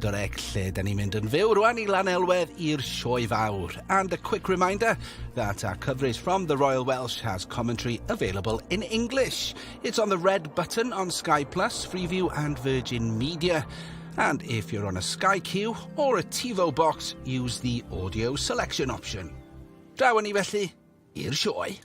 Direct lle, da ni'n mynd yn fyw rwan I Lanelwedd i'r Sioe Fawr. And a quick reminder that our coverage from the Royal Welsh has commentary available in English. It's on the red button on Sky Plus, Freeview and Virgin Media. And if you're on a Sky Q or a TiVo box, use the audio selection option. Draw ni felly i'r Sioe.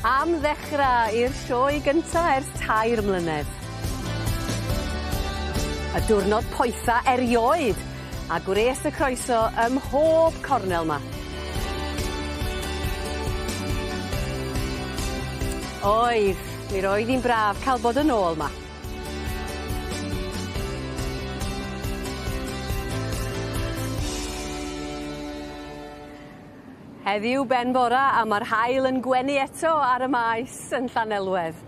Am ddechrau i'r sioe gyntaf ers 2 mlynedd. Y diwrnod poetha erioed a gwres y croeso ym mhob cornel yma. Oedd, mi roedd hi'n braf cael bod yn ôl yma. Heddiw ben bora a mae'r haul yn gwenu eto ar y maes yn Llanelwedd.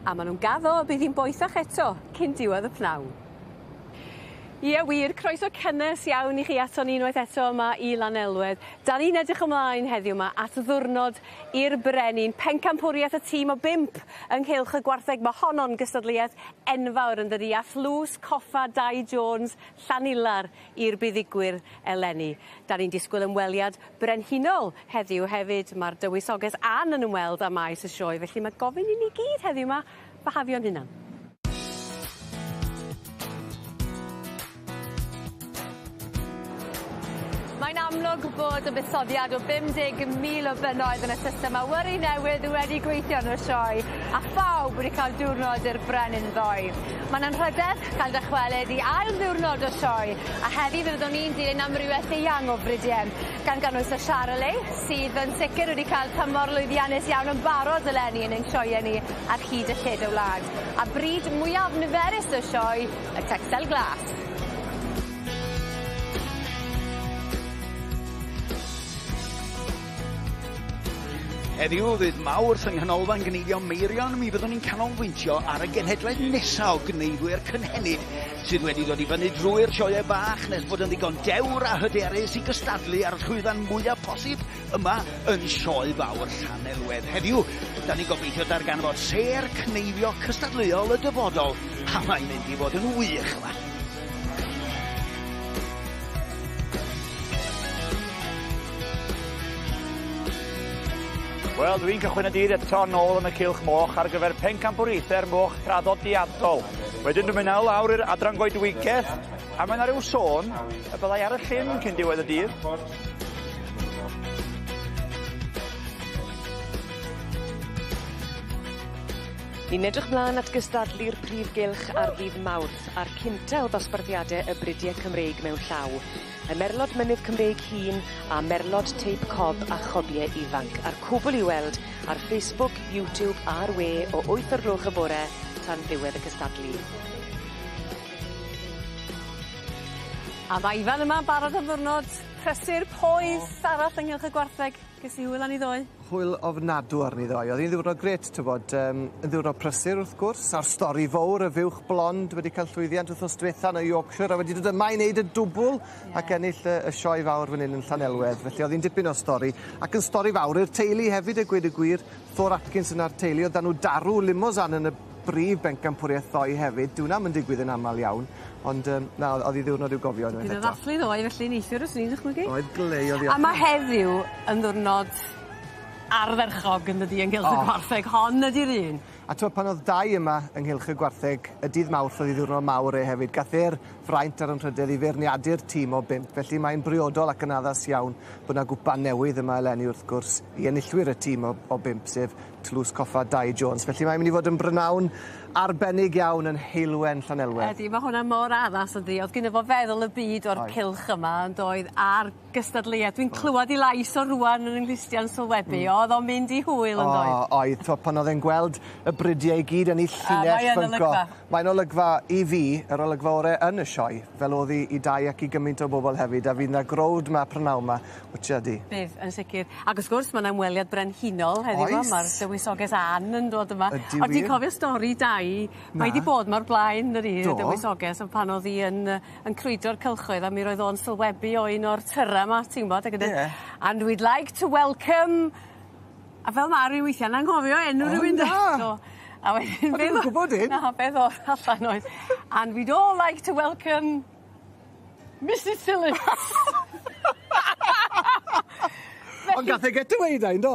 A maen nhw'n gaddo bydd hi'n boethach eto cyn diwedd y pnawn. Ie wir, croeso cynnes iawn I chi ato ni unwaith eto yma I Lanelwedd. Da ni'n edrych ymlaen heddiw yma at ddiwrnod i'r brenin, pencampwriaeth y tîm o 5 ynghylch y gwartheg. Mae honno'n gystadleuaeth enfawr yn dydi, a thlws coffa Dai Jones Llanilar i'r buddigwyr eleni. Da ni'n disgwyl ymweliad Frenhinol heddiw hefyd. Mae'r dywysoges Ann yn ymweld â maes y sioe, felly mae gofyn I ni gyd heddiw yma fahafio'n hunan. Mae'n amlwg bod y buddsoddiad o 50,000 o bunnoedd yn y system awyru newydd wedi gweithio yn y sioe, a phawb wedi cael diwrnod i'r brenin ddoe. Mae'n anrhydedd cael dychwelyd I ail ddiwrnod o sioe, a heddi fyddwn ni'n dilyn amrywiaeth eang o frydien, gan gynnwys y Charolais, sydd yn sicr wedi cael tymor lwyddiannus iawn yn barod eleni yn ein sioe ni ar hyd y lled y wlad. A bryd mwyaf niferus y sioe, y textel glas. Heddiw fydd Mawrth yng nghanolfan gneifio Meirion, mi fyddwn ni'n canolbwyntio ar y genhedlaeth nesaf o gneifwyr cynhenid sydd wedi dod I fyny drwy'r sioe bach nes bod yn ddigon dewr a hyderus I gystadlu ar y llwyfan mwyaf posib yma yn Sioe Fawr Llanelwedd. Heddiw, da ni'n gobeithio darganfod ser cneifio cystadleuol y dyfodol, a mae'n mynd I fod yn wych yma. Wel, dwi'n cychwyn y dydd eto nôl yn y cylch moch ar gyfer pencampwriaethau'r moch traddodiadol. Wedyn dwi'n mynd lawr i'r adran goedwigaeth, a mae yna ryw sôn y byddai ar y llyn cyn diwedd y dydd. Ni'n edrych mlaen at gystadlu'r prif gylch ar ddydd Mawrth a'r cynta o ddosbarthiadau y Brydiau Cymreig mewn llaw. Y merlod mynydd Cymreig hŷn a merlod teip cob a chobiau ifanc. A'r cwbl I weld ar Facebook, YouTube a'r we o 8 o'r gloch y bore tan ddiwedd y cystadlu. A mae Ifan yma barod am ddiwrnod prysur poeth arall ynghylch y gwartheg. Ges I hwyl am I ddoe? Hwyl ofnadw arni ddoe. Oedd hi'n ddiwrnod gret, tybod, yn ddiwrnod prysur wrth gwrs, a'r stori fawr, y fuwch blond wedi cael llwyddiant wrthnos diwetha yn y Yorkshire, a wedi dod yma I wneud y dwbl ac ennill y sioe fawr fan hyn yn Llanelwedd. Felly oedd hi'n dipyn o stori, ac yn stori fawr, i'r teulu hefyd y gweud y gwir, Thor Atkins yn ar teulu, oedd nhw darw limousin yn y brif bencampwriaeth ddoe hefyd. Dyw hwnna'n mynd digwydd yn aml iawn, ond na, oedd hi ddiwrnod i'w gofio. Bydd y ddathlu ddoe, felly neithiwr os ni'n dychmygu. Oedd glei oedd hi. A mae heddiw yn ddiwrnod ardderchog yn dydi ynghylch y gwartheg, hon ydy'r un. A tywed pan oedd dau yma ynghylch y gwartheg, y dydd Mawrth oedd I ddiwrnod mawr hefyd, gath e'r fraint ar ymrydedd I feirniadu'r tîm o 5, felly mae'n briodol ac yn addas iawn bod yna gwpan newydd yma eleni wrth gwrs I enillwyr y tîm o 5, sef tlws coffa Dai Jones. Felly mae'n mynd I fod yn brynawn arbennig iawn yn heilwen Llanelwedd. Ydy, mae hwnna mor addas ydy. Oedd gyda fo feddwl y byd o'r cylch yma yn doedd a'r gystadleuaeth. Dwi'n clywed i lais o rwan yn Nghristian Sylwebu. Oedd o'n mynd i hwyl yn doedd. Oedd, pan oedd e'n gweld y bridiau i gyd yn ei llinell ffynco. Mae'n olygfa i fi, yr olygfa orau yn y sioe, fel oedd i dau ac i gymaint o bobl hefyd, a fydd yna growd ma prynawn ma, wyt ydi. Bydd, yn sicr. Ac wrth gwrs, mae yna ymweliad Frenhinol heddiw yma, mae'r dywysoges Ann yn dod yma. Ond ti'n cofio stori dau, mae wedi bod mor blaen yr un dywysoges, pan oedd hi yn crwydro'r cylchoedd, a mi roedd o'n sylwebu o un o'r tyra yma, ti'n bod, and we'd like to welcome... A fel mae rhyw weithiau'n anghofio enw rhywun da. A wedyn, beth gwybod un? Na, beth o'r allan oedd. And we'd all like to welcome Mrs Phillips. Ond gath e get away da, do?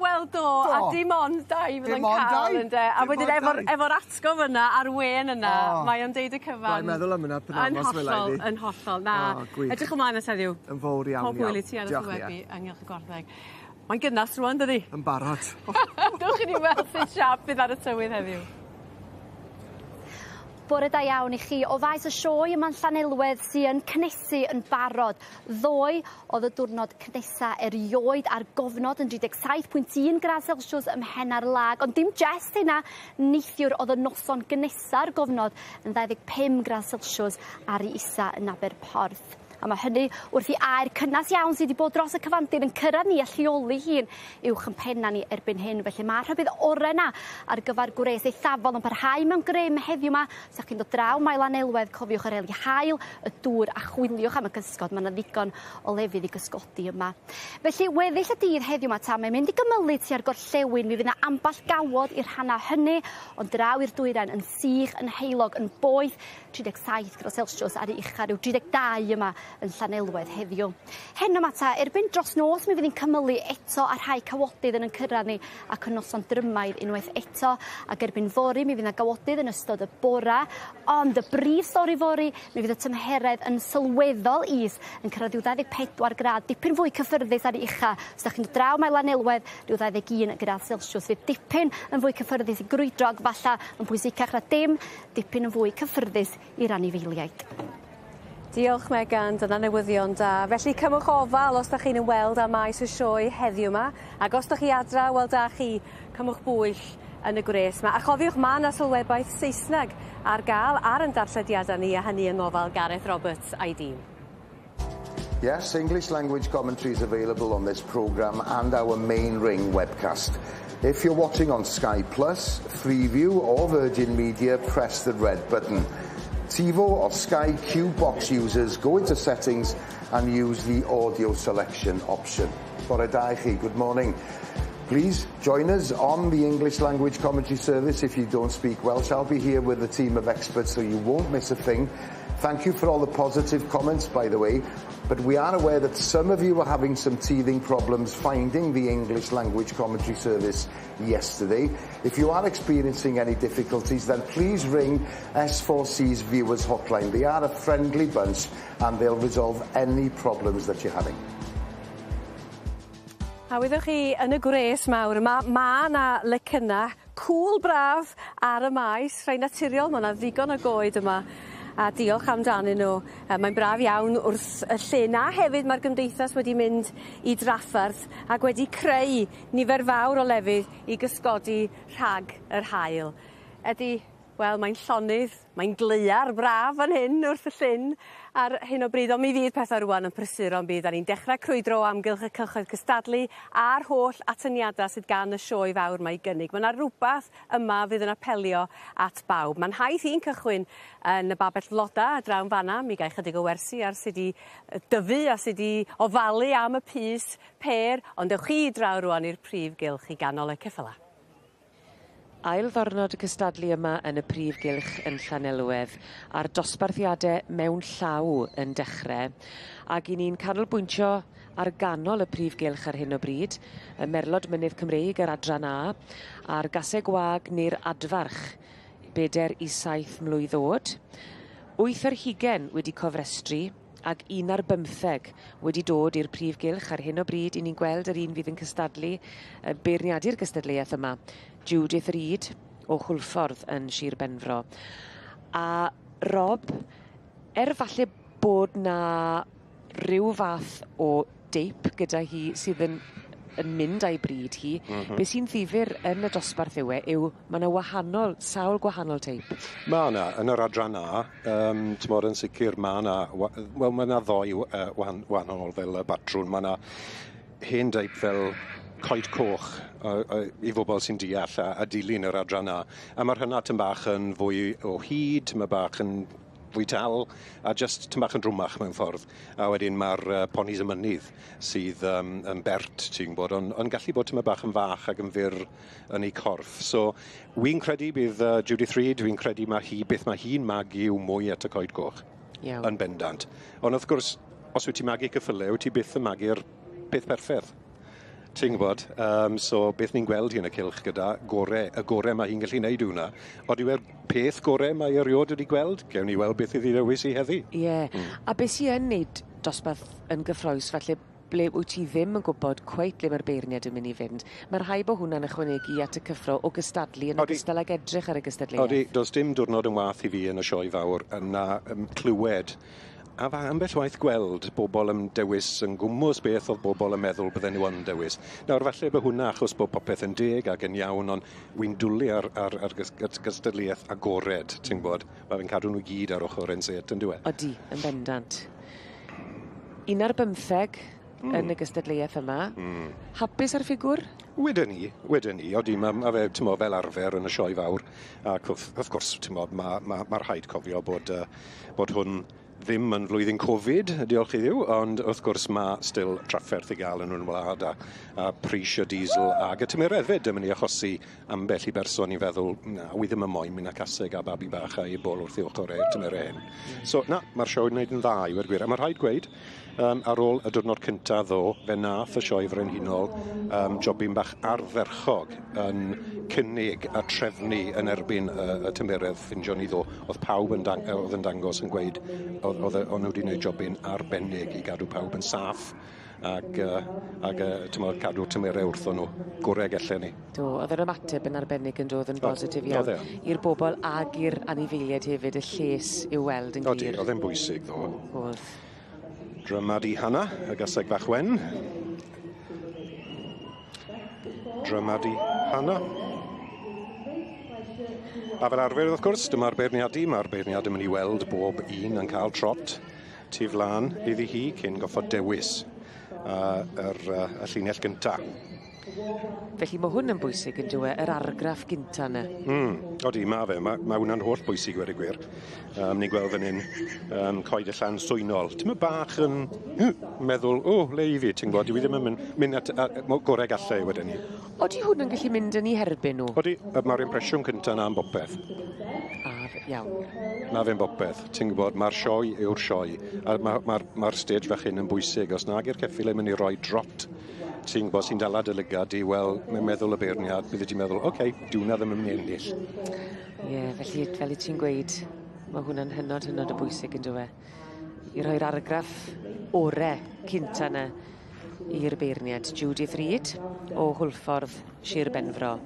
Wel, do, a dim ond dau fydd yn cael, ynddo. A wedyn efo'r atgof yna, a'r wen yna, mae o'n deud y cyfan. Rhaid meddwl am yna, penamos fel ei Yn hollol, na. Edrych ymlaen at heddiw. Yn fawr iawn. Pob wyl i ti ar y Sylwebu, ynghylch y gwartheg. Mae'n gynnas rwan, dydi? Yn barod. Dwch i ni weld sy'n siap bydd ar y tywydd heddiw. Bore da iawn i chi. O faes y sioe yma'n Llanelwedd sy'n cnesu yn barod. Ddoe oedd y diwrnod cnesa erioed a'r gofnod yn 37.1 grad Celsius ym Mhenna'r Lag. Ond dim jest hynna, neithiwr oedd y noson gnesa'r gofnod yn 25 grad Celsius ar ei isa yn Aberporth. A mae hynny wrth i air cynnas iawn sydd wedi bod dros y cyfandir yn cyrraedd ni a lleoli hun uwch yn penna ni erbyn hyn. Felly mae'r rhybydd orau yna ar gyfer gwres eithafol yn parhau mewn grym heddiw yma. Os ydych chi'n dod draw mae Llanelwedd, cofiwch yr eli haul, y dŵr a chwiliwch am y gysgod. Mae yna ddigon o lefydd i gysgodi yma. Felly weddill y dydd heddiw yma ta, mae'n mynd i gymylyd tua'r gorllewin. Mi fydd yna amball gawod i'r rhanna hynny, ond draw i'r dwyrain yn sych, yn heilog, yn boeth, 37 grad Celsius ar ei ucha, rhyw 32 yma yn Llanelwedd heddiw. Hen yma ta, erbyn dros nos mi fydd hi'n cymylu eto a rhai cawodydd yn cyrraedd ni ac yn noson drymaidd unwaith eto, ac erbyn fori mi fydd yna gawodydd yn ystod y bora, ond y brif stori fori mi fydd y tymheredd yn sylweddol is yn cyrraedd rhyw 24 grad, dipyn fwy cyffyrddus ar ei ucha. Os ydych chi'n draw mae Llanelwedd, rhyw 21 grad Celsius, fydd dipyn yn fwy cyffyrddus i grwydro ac falla yn pwysicach na dim, dipyn yn fwy cyffyrddus i'r anifeiliaid. Diolch Megan, dyna newyddion da. Felly cymwch ofal os da chi'n ymweld â maes y sioe heddiw yma, ac os da chi adra, wel da chi cymwch bwyll yn y gwres yma. A chofiwch ma na sylwebaeth Saesneg ar gael ar yn darllediadau ni, a hynny yng ngofal Gareth Roberts a'i dîm. Yes, English language commentary is available on this programme and our main ring webcast. If you're watching on Sky Plus, Freeview or Virgin Media, press the red button. TiVo or Sky Q box users, go into settings and use the audio selection option. Bore da I chi, good morning. Please join us on the English language commentary service if you don't speak Welsh. I'll be here with a team of experts so you won't miss a thing. Thank you for all the positive comments, by the way, but we are aware that some of you are having some teething problems finding the English language commentary service yesterday. If you are experiencing any difficulties, then please ring S4C's viewers hotline. They are a friendly bunch and they'll resolve any problems that you're having. A wyddwch chi yn y gwres mawr yma, ma na lecyna cŵl braf ar y maes, rhai naturiol, mae yna ddigon o goed yma. A diolch amdanyn nhw. Mae'n braf iawn wrth y llyn, a hefyd mae'r gymdeithas wedi mynd i drafferth ac wedi creu nifer fawr o lefydd i gysgodi rhag yr haul. Wel, mae'n llonydd, mae'n gleiar braf fan hyn wrth y llyn ar hyn o bryd, ond mi fydd pethau rwan yn prysuro yn bydd. A ni'n dechrau crwydro o amgylch y cylchoedd cystadlu a'r holl atyniadau sydd gan y sioe fawr mae i gynnig. Mae yna rhywbeth yma fydd yn apelio at bawb. Mae'n haith i'n cychwyn yn y babell floda a drawn fanna. Mi gael chydig o wersi ar sydd wedi dyfu a sydd wedi ofalu am y pys per, ond dewch chi draw rwan i'r prif gylch i ganol y ceffyla. Ail ddornod y cystadlu yma yn y prif gylch yn Llanelwedd a'r dosbarthiadau mewn llaw yn dechrau. Ac i ni'n canolbwyntio ar ganol y prif gylch ar hyn o bryd, y merlod mynydd Cymreig yr adran A, a'r gasau gwag neu'r adfarch, 4 i 7 mlwydd oed. 8 ar 20 wedi cofrestru, ac 1 ar 15 wedi dod i'r prif gylch ar hyn o bryd. I ni'n gweld yr un fydd yn cystadlu, beirniadu'r gystadleuaeth yma. Judith Reid o Chwlffordd yn Sir Benfro. A Rob, falle bod na ryw fath o deip gyda hi sydd yn mynd â'i bryd hi, be sy'n ddifyr yn y dosbarth yw mae yna sawl gwahanol teip. Mae yna, yn yr adran na, ti'n yn sicr mae yna, mae yna ddoi wahanol fel y batrwn. Mae yna hen deip fel coed coch i bobl sy'n deall a dilyn yr adran na. A mae'r hynna tym bach yn fwy o hyd, mae bach yn fwy tal, a just tym bach yn drwmach mewn ffordd. A wedyn mae'r ponis y mynydd sydd yn bert, ti'n gwybod, ond gallu bod tym bach yn fach ac yn fyr yn ei corff. So, wy'n credu bydd Judith Reid, wy'n credu beth mae hi'n magu yw mwy at y coed coch. Yn bendant. Ond wrth gwrs, os wyt ti'n magu cyffyle, wyt ti byth yn magu'r peth perffaith. Ti'n gwybod, so beth ni'n gweld hi yn y cylch gyda y gorau mae hi'n gallu gwneud hwnna. Ond yw'r peth gorau mae eriod wedi gweld? Gewn ni weld beth iddi ddewis i heddi. A beth sy'n neud dosbarth yn gyffroes, falle ble wyt ti ddim yn gwybod cweit ble mae'r beirniad yn mynd i fynd. Mae'r rhai bod hwnna'n ychwanegu at y cyffro o gystadlu yn ogystal ag edrych ar y gystadleuaeth. Does dim diwrnod yn wath i fi yn y sioe fawr yna clywed a ambell waith gweld bobl yn dewis yn gwmws beth oedd bobl yn meddwl bydden nhw yn dewis. Nawr, falle bod hwnna achos bod popeth yn deg ac yn iawn, ond wy'n dwlu ar gystadleuaeth agored, ti'n gwybod. Mae'n cadw nhw gyd ar ochr yn set, yn dweud. Odi, yn bendant. 15 yn y gystadleuaeth yma. Hapus ar ffigwr? Wedyn ni. Odi, mae fe, ti'n mo, fel arfer yn y sioe fawr. Ac wrth gwrs, ti'n mo, mae'r rhaid cofio bod hwn ddim yn flwyddyn Covid, diolch i ddiw, ond wrth gwrs mae still trafferth i gael yn hwnnw wlad a pris y diesel ac y tymeredd fyd yn mynd i achosi ambell i berson i feddwl, wy ddim yn moyn mynd â caseg a babi bach a i bol wrth i ochr e'r tymeredd hyn. So, mae'r sioe yn gwneud yn dda i wergwyr. A mae'r rhaid gweud, ar ôl y diwrnod cynta ddo, fe nath y sioe Frenhinol jobyn bach ardderchog yn cynnig a trefnu yn erbyn y tymeredd ffindio ni ddo. Oedd pawb oedd yn dangos yn gweud oedd nhw wedi gwneud jobyn arbennig i gadw pawb yn saff ac cadw tymerau wrth nhw, gorau gelle ni. Oedd yr ymateb yn arbennig yn dod yn bositif iawn i'r bobl ag i'r anifeiliaid hefyd, y lles i'w weld yn glir. Oedd e'n bwysig ddo. Oedd. Drymad i Hannah, y gaseg fach wen. Drymad i Hannah. A fel arfer, wrth gwrs, dyma'r beirniadu. Mae'r beirniad yn mynd i weld bob un yn cael trot tu flan iddi hi cyn goffod dewis y llinell gyntaf. Felly mae hwn yn bwysig yn dweud, yr argraff gynta yna. Odi, mae fe. Mae hwnna'n holl bwysig wedi gwir. Ni'n gweld fan hyn coed y llan swynol. Ti'n bach yn meddwl, le i fi, ti'n gwybod, dwi ddim yn mynd at gorau gallu wedyn ni. Odi hwn yn gallu mynd yn ei herbyn nhw? Odi, mae'r impresiwn cynta na'n bopeth. Iawn. Na fe'n bopeth. Ti'n gwybod, mae'r sioe yw'r sioe. A mae'r stage fach hyn yn bwysig. Os nag i'r ceffil yn mynd i roi drot, ti'n gwybod sy'n dala dy lygad i, wel, mae'n meddwl y beirniad, bydd ti'n meddwl, oce, diwna ddim yn mynd i ennill. Felly, fel i ti'n gweud, mae hwnna'n hynod y bwysig yn dweud. I roi'r argraff orau cynta yna i'r beirniad. Judith Reid o Chwlffordd, Sir Benfro.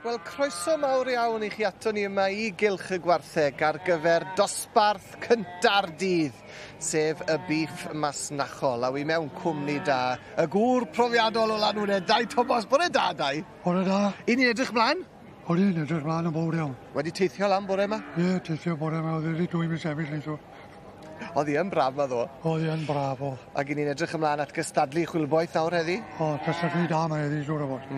Wel, croeso mawr iawn I chi ato ni yma I gylch y gwartheg ar gyfer dosbarth cynta'r dydd, sef y beef masnachol. A wi mewn cwmni da, y gŵr profiadol o Lanwnau, Dai Thomas. Bore da, Dai? Bore da. I ni'n edrych mlaen? O'n i'n edrych mlaen yn fawr iawn. Wedi teithio lan bore yma? Ie, teithio bore yma. Oedd wedi dwy mis sefyll eto. Oedd hi yn braf ma ddo? Oedd hi yn braf o. Ac I ni'n edrych ymlaen at gystadlu chwilboeth nawr heddi? O, gystadlu da ma heddi, siwr o fod.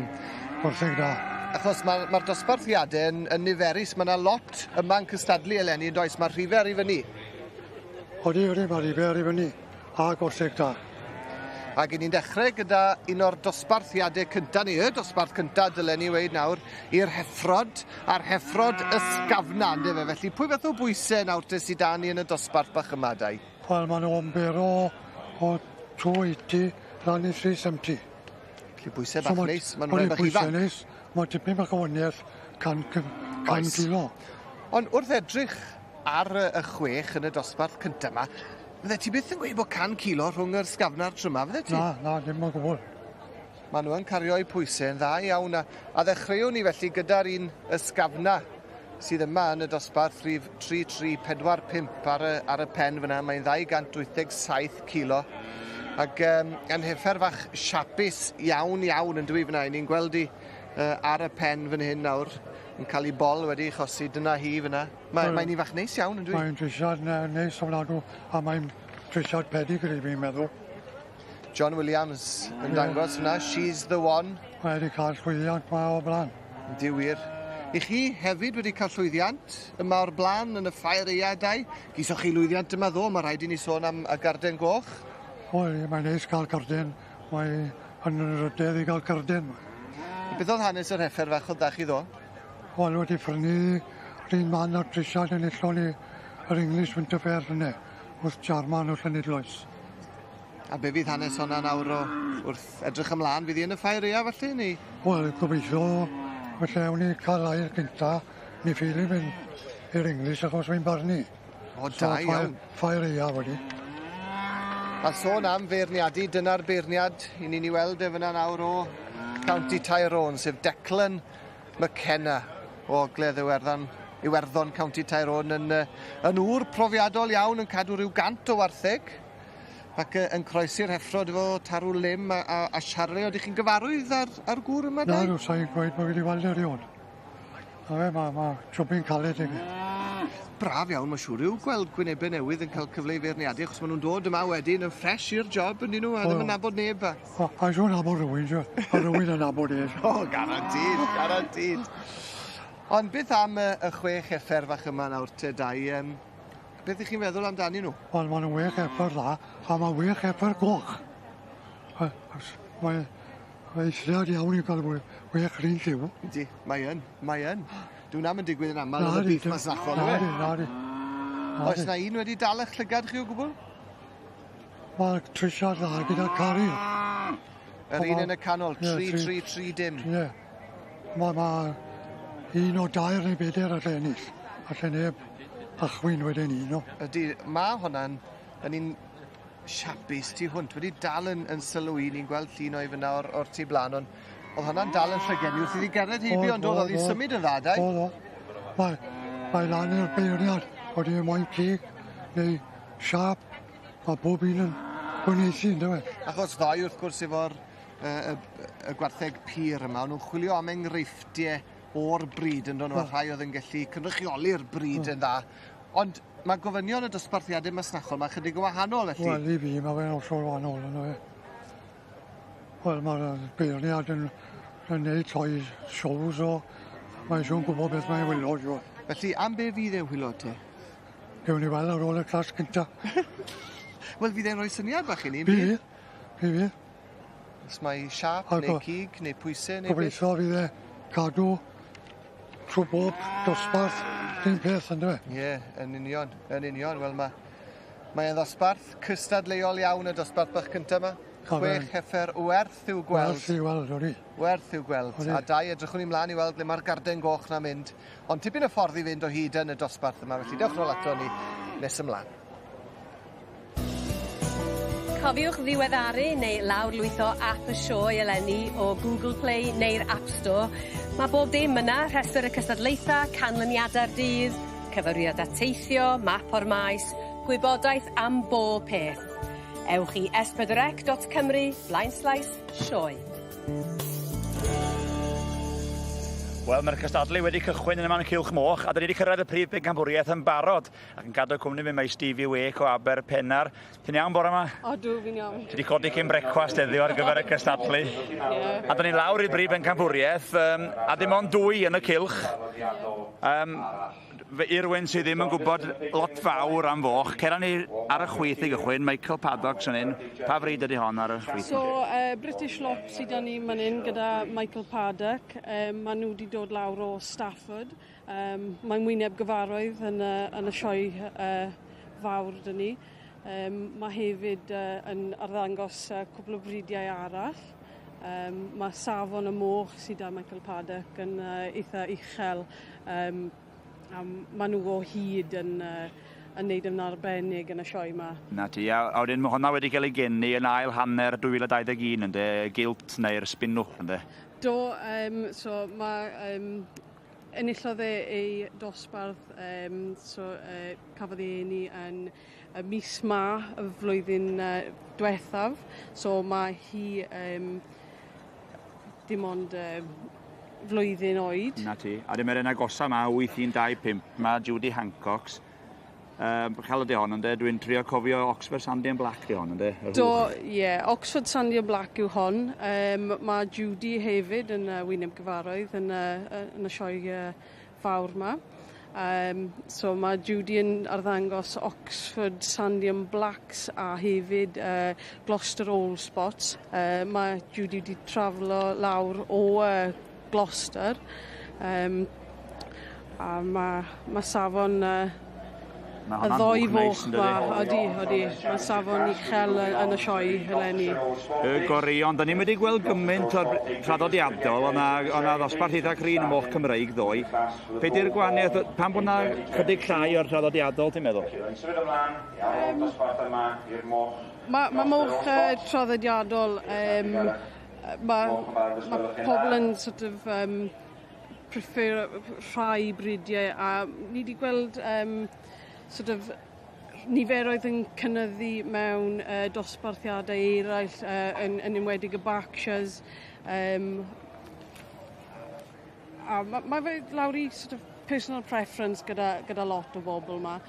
Gwartheg da. Achos mae'r dosbarthiadau yn niferus, mae yna lot yma'n cystadlu eleni, does? Mae'r rhifau ar I fyny. Odi, mae rhifau ar I fyny. A gwartheg da. Ac I ni'n dechrau gyda un o'r dosbarthiadau cyntaf ni, y dosbarth cyntaf dylen ni weid nawr, i'r heffrod, a'r heffrod ysgafna, ynddo fe. Felly, pwy fath o bwysau nawr te sydd da ni yn y dosbarth bach yma, Dai? Wel, maen nhw'n bero o 280 lan I 370. Felly bwysau bach neis, maen nhw'n bach ifanc. Mae tipyn bach o wyniaeth 100 kilo. Ond wrth edrych ar y chwech yn y dosbarth cyntaf yma, fydde ti byth yn gweud bod 100 kilo rhwng yr sgafna'r tryma, fydde ti? Na, dim yn gwbl. Maen nhw yn cario eu pwysau yn dda iawn. A ddechreuwn ni felly gyda'r un ysgafna sydd yma yn y dosbarth rhif 3345 ar y pen fyna. Mae'n 287 kilo. Ac yn heffer fach siapus iawn yn dwi fyna. Ni'n gweld I ar y pen fan hyn nawr yn cael ei bol wedi chosi dyna hi fyna. Mae'n un fach neis iawn yn dwi. Mae'n trisiad neis ofnadw a mae'n trisiad pedigree fi'n meddwl. John Williams yn dangos fyna, she's the one. Mae wedi cael llwyddiant ma o blaen. Di wir. I chi hefyd wedi cael llwyddiant yma o'r blaen yn y ffair eiadau. Gisoch chi lwyddiant yma ddo, mae rhaid I ni sôn am y garden goch. Mae'n neis cael garden. Mae'n yn rydydd I gael garden. Beth oedd hanes yr heffer fach oedd da chi ddo? Wel, wedi ffrynu rhan man o'r trisiad yn illon I yr English Winter Fair yna, wrth Jarman o Llanidloes. A be fydd hanes honna nawr wrth edrych ymlaen? Fydd hi yn y ffair ia felly, ni? Wel, gobeithio, felly ewn ni cael air gynta, ni ffili fynd i'r English achos fi'n barnu. O, da iawn. Ffair ia wedi. A sôn am feirniadu, dyna'r beirniad I ni'n I weld fyna nawr o County Tyrone, sef Declan McKenna o Gledd Iwerddon County Tyrone yn ŵr profiadol iawn yn cadw rhyw 100 o wartheg ac yn croesi'r heffrod efo tarw lim a siarle. Oeddech chi'n gyfarwydd ar gŵr yma? Na, nhw sa'n gweud mae wedi weld erion. A fe, mae siwbyn caled ag Braf iawn, mae siŵr yw gweld gwynebau newydd yn cael cyfle I feirniadu achos maen nhw'n dod yma wedyn yn ffres i'r job yn nhw a ddim yn nabod neb. A siw'n nabod rhywun, siwr. A rhywun yn nabod eich. O, garantid. Ond beth am y chwech effer fach yma nawr te Dai? Beth ych chi'n feddwl amdani nhw? Wel, mae'n wech effer dda, a mae wech effer goch. Mae eithriad iawn I gael wech rhin lliw. Ydy, mae yn. Dwi'n am yn digwydd yn aml yn y beef masnachol. Nadi. Oes na un wedi dal eich llygad chi o gwbl? Mae trisiad dda gyda Cari. Yr un yn y canol, 333 dim. Ie. Mae un o dair neu beder all ennill. Alla neb achwyn wedyn un o. Ydy, mae hwnna'n un siapus tu hwnt. Wedi dal yn sylwi, ni'n gweld llun o'i fyna o'r tu blaen. Ond oedd hwnna'n dal yn llygenu wrth I gerdded heibio, ond oedd hi'n symud yn dda, Dai? Mae lan i'r beirniad. Oedd hi'n moyn cig neu siap. Mae bob un yn gwneud yn dweud. Achos ddoi wrth gwrs efo'r y gwartheg pyr yma, nhw'n chwilio am enghreifftiau o'r bryd yn dod nhw, a rhai oedd yn gallu cynrychioli'r bryd yn dda. Ond mae gofynion y dosbarthiadau masnachol, mae chydig o wahanol, felly? Wel, I fi, mae fe'n hollol wahanol yn dweud. Wel, mae'r beirniad yn gwneud toi shows o, mae eisiau'n gwybod beth mae'n wylo, jo. Felly, am be fydd e'n wylo te? Gewn ni weld ar ôl y clas cynta. Wel, fydd e'n rhoi syniad bach I ni? Bydd. Os mae siap, neu cig, neu pwysau, neu beth? Gobeithio fydd e cadw trwy bob dosbarth dim peth yn dweud. Ie, yn union. Wel, mae'n ddosbarth cystadleuol iawn y dosbarth bach cyntaf yma. Chwech heffer werth i'w gweld. Werth i'w gweld. A Dai, edrychwn ni mlaen I weld le mae'r garden goch na'n mynd. Ond tipyn y ffordd I fynd o hyd yn y dosbarth yma. Felly dewch nôl ato ni nes ymlaen. Cofiwch ddiweddaru neu lawrlwytho app y Sioe eleni o Google Play neu'r App Store. Mae bob dim yna, rhestr y cystadlaethau, canlyniadau'r dydd, cyfeiriadau teithio, map o'r maes, gwybodaeth am bob peth. Ewch i s4c.cymru/Sioe. Wel, mae'r cystadlu wedi cychwyn yn yma yn Cylch Moch, a da ni wedi cyrraedd y prif bencampwriaeth yn barod. Ac yn cadw cwmni mi mae Sylwebaeth o Aber Pennar. Ti'n iawn bore yma? O, dw, fi'n iawn. Ti wedi codi cyn brecwast heddiw ar gyfer y cystadlu. A da ni lawr i'r brif bencampwriaeth, a dim ond dwy yn y cylch. I'r rywun sydd ddim yn gwybod lot fawr am foch, cera ni ar y chwith i gychwyn, Michael Paddock's yn un. Pa fryd ydy hon ar y chwith? So, British Lop sydd da ni man hyn gyda Michael Paddock. Maen nhw wedi dod lawr o Stafford. Mae'n wyneb gyfarwydd yn y sioe fawr da ni. Mae hefyd yn arddangos cwbl o fridiau arall. Mae safon y moch sydd da Michael Paddock yn eitha uchel. Maen nhw o hyd yn neud yn arbennig yn y sioe yma. Na ti, a wedyn mae hwnna wedi cael ei geni yn ail hanner 2021 yn de, Guilth neu'r Spinwch yn de? Do, so mae enillodd ei dosbarth, cafodd ei eni yn mis ma y flwyddyn diwethaf, so mae hi dim ond flwyddyn oed. Na ti. A dim yr un agosa yma, 8125, mae Judy Hancock's. Chael ydy hon, ynddo? Dwi'n trio cofio Oxford Sandy and Black di hon, ynddo? Do, ie. Oxford Sandy and Black yw hon. Mae Judy hefyd yn wyneb gyfarwydd yn y sioe fawr yma. So mae Judy yn arddangos Oxford Sandy and Blacks a hefyd Gloucester All Spots. Mae Judy wedi traflo lawr o Gloucester. A mae safon y ddoi foch ma, odi. Mae safon uchel yn y sioe eleni. Y gorion, da ni'n wedi gweld gymaint o'r traddodiadol, o'na ddosbarth eitha crin y moch Cymreig ddoi. Be di'r gwahaniaeth, pan bod yna chydig llai o'r traddodiadol, ti'n meddwl? Mae moch traddodiadol, mae pobl yn sort of prefer rhai bridiau, a ni wedi gweld sort of niferoedd yn cynyddu mewn dosbarthiadau eraill yn enwedig y Berkshires. A mae fe lawr i sort of personal preference gyda lot o bobl yma.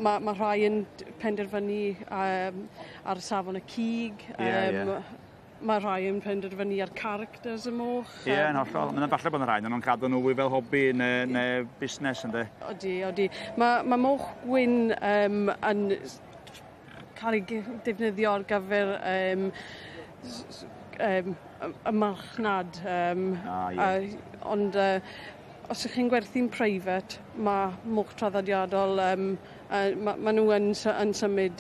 Mae rhai yn penderfynu ar safon y cig. Mae rhai yn penderfynu ar characters y moch. Ie, yn hollol. Mae'n falle bod yn rhaid, nhw'n cadw nhw fel hobi neu busnes, ynddo? Odi. Mae moch gwyn yn cael ei defnyddio ar gyfer y marchnad. Ond os ych chi'n gwerthu'n preifat, mae moch traddodiadol, mae nhw yn symud.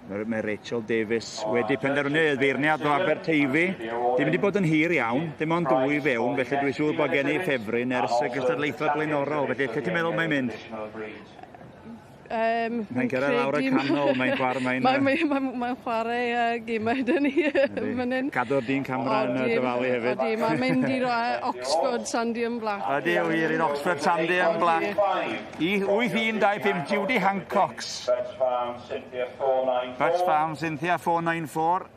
Mae Rachel Davies wedi penderfynu y ddeirniad o Aberteifi. Dim wedi bod yn hir iawn, dim ond dwy fewn, felly dwi'n siŵr bod gen i ffefryn ers y gystadlaethau blaenorol. Felly, lle ti'n meddwl mae'n mynd? Mae'n gyrra lawr y canol, mae'n chwarae gymau dyn ni. Cadw'r dyn camera yn y dyfalu hefyd. Mae'n mynd i'r Oxford Sandy and Black. Ydy, wir, i'r Oxford Sandy and Black. I 8125 Judy Hancock's. Batch Farm Cynthia 494.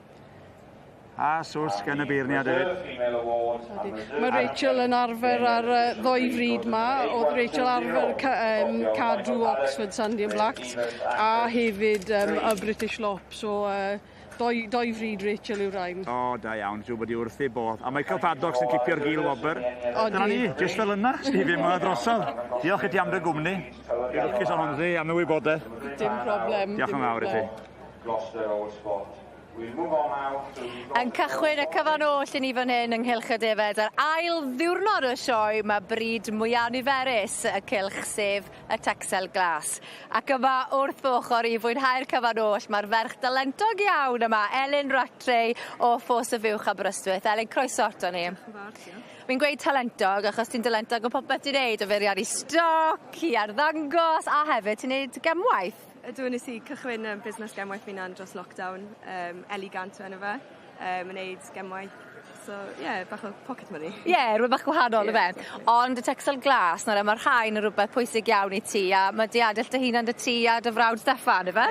A sws gan y beirniad hefyd. Mae Rachel yn arfer ar ddoi fryd ma. Oedd Rachel arfer cadw Oxford Sandy and Blacks a hefyd y British Lop. So doi fryd Rachel yw'r rhain. O, da iawn. Siw bod i wrthu both. A Michael Paddock's yn cipio'r gil wobr. Dyna ni, jyst fel yna. Stephen yma drosodd. Diolch i ti am dy gwmni. Lwcus o'n hwnnw am y wybodaeth. Dim problem. Diolch yn fawr i ti. Gloucester All Spot. Yn cychwyn y cyfan oll i ni fan hyn ynghylch y defed. Ar ail ddiwrnod y sioe mae bryd mwyaf niferus y cylch, sef y Texel Glas. Ac yma wrth fy ochr i fwynhau'r cyfan oll, mae'r ferch dalentog iawn yma, Elin Rattray o Ffos y Fuwch Aberystwyth. Elin, croeso ato ni. Fi'n gweud talentog, achos ti'n talentog o popeth ti'n neud, o feiriad i stoc, i arddangos, a hefyd ti'n neud gemwaith. Ydw, nes i cychwyn busnes gemwaith fi'n dros lockdown, elegant yna fe. yn neud gemwaith. So, bach o pocket money. Rwy'n bach gwahanol, fe. Ond y texel glas, mae'r rhain yn rhywbeth pwysig iawn i ti, a mae diadell dy hun yn dy ti a dy frawd Steffan, efe?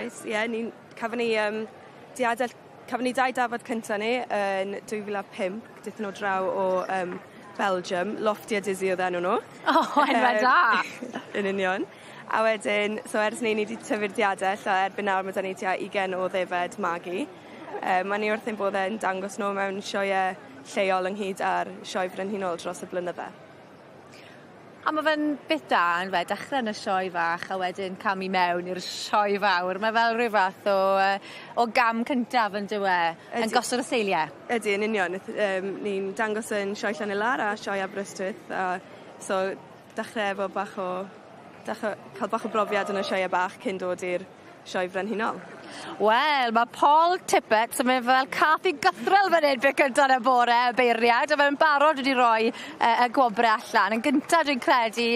Cafon ni diadell, cafon ni 2 dafod cyntaf ni yn 2005, dethon nhw draw o Belgium, Lofty a Dizzy oedd enw nhw. Enwau da! Yn union. A wedyn, so ers ni wedi tyfu'r diadell, a erbyn nawr mae da ni tua 20 o ddefed magu. Mae ni wrth ein bod e'n dangos nhw mewn sioe lleol ynghyd ar sioe Frenhinol dros y blynydde. A mae fe'n beth da yn fe, dechrau yn y sioe fach a wedyn cam i mewn i'r sioe fawr. Mae fel rhyw fath o gam cyntaf yn dywe, yn gosod y seiliau. Ydy, yn union. Ni'n dangos yn sioe Llanellar a sioe Aberystwyth. So, dechrau efo cael bach o brofiad yn y sioe bach cyn dod i'r sioe Frenhinol. Wel, mae Paul Tippett yn mynd fel Cathy Gythrel fan hyn pe cyntaf y bore y beiriad, a fe'n barod wedi rhoi y gwobre allan. Yn gyntaf dwi'n credu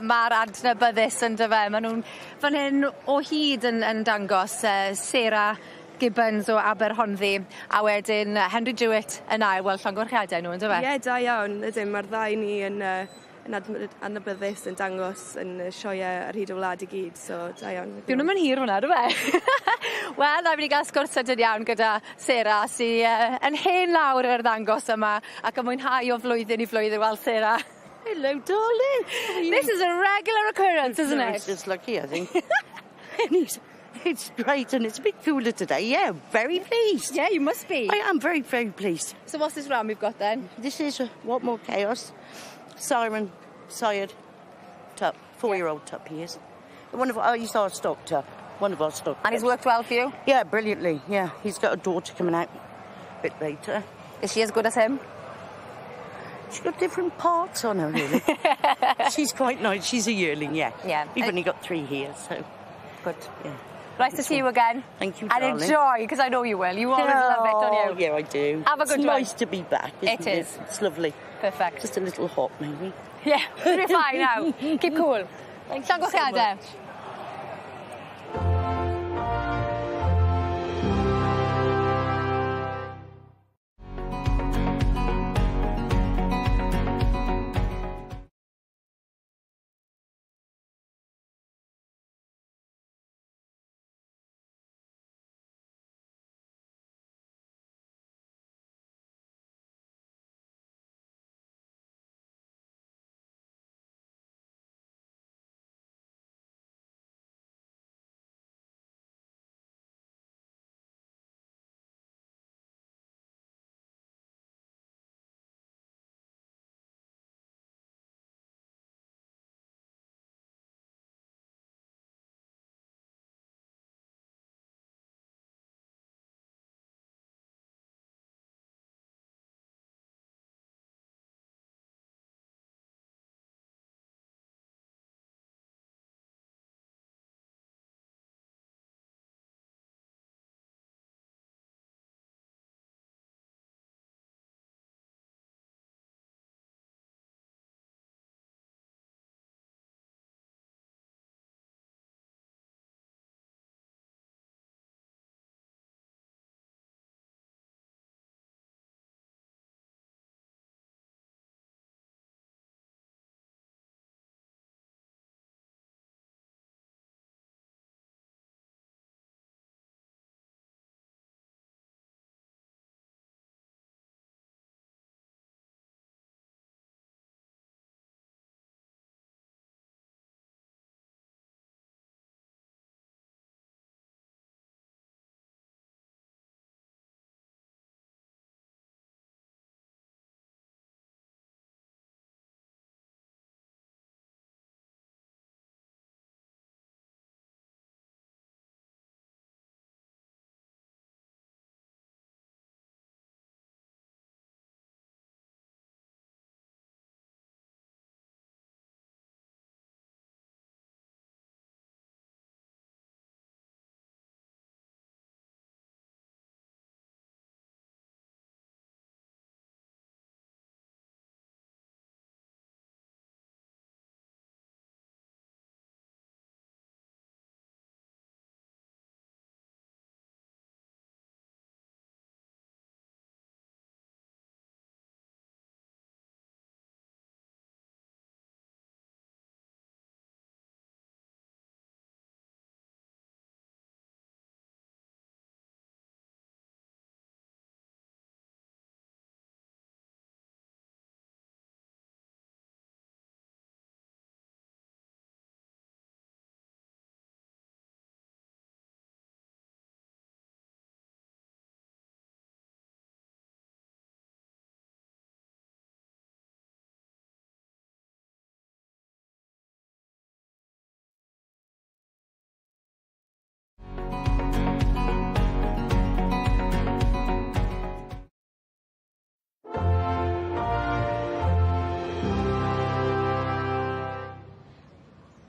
mae'r adnabyddus yn dy fe. Maen nhw'n fan hyn o hyd yn dangos Sarah Gibbons o Aberhonddu, a wedyn Henry Jewett yn ail, wel llongyfarchiadau nhw yn dy fe? Da iawn. Mae'r ddau ni yn adnabyddus yn dangos yn sioe ar hyd y wlad i gyd, so da iawn. Dwi'n nhw'n hir hwnna, dwi fe? Wel, na wedi cael sgwrs ydyn iawn gyda Sarah sy'n yn hen lawr yr ddangos yma ac yn mwynhau o flwyddyn i flwyddyn. Wel, Sarah. Hello, darling. This is a regular occurrence, isn't it? It's just lucky, I think. It's great and it's a bit cooler today. Yeah, very pleased. Yeah, you must be. I am very, very pleased. So what's this round we've got then? This is What More Chaos. Siren, sired, tup, 4-year-old tup he is. He's our stock tup. One of our stock. And he's worked well for you? Yeah, brilliantly. Yeah, he's got a daughter coming out a bit later. Is she as good as him? She's got different parts on her, really. She's quite nice. She's a yearling, yeah. Yeah. We've only got 3 here, so. But, yeah. Nice to see you again. Thank you, darling. And enjoy, because I know you will. You always love it, don't you? Yeah, I do. Have a good It's one. nice to be back, isn't it? It is. It's lovely. Perfect. Just a little hot, maybe. Yeah, you're fine now. Keep cool. Thank you so much.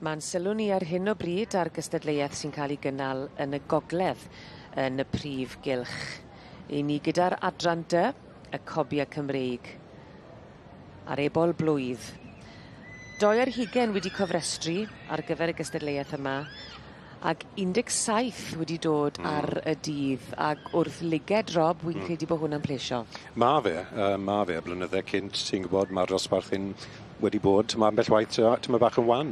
Mae'n sylw ni ar hyn o bryd ar gystadleuaeth sy'n cael ei gynnal yn y gogledd yn y prif gylch. I ni gyda'r adran dy, y cobia Cymreig, ar ebol blwydd. 2 ar 20 wedi cofrestru ar gyfer y gystadleuaeth yma, ac 17 wedi dod ar y dydd, ac wrth liged Rob, wy'n credu bod hwnna'n plesio. Ma fe, blynydde cynt, ti'n gwybod, mae'r dosbarth hyn wedi bod, mae'n bell waith tyma bach yn wan,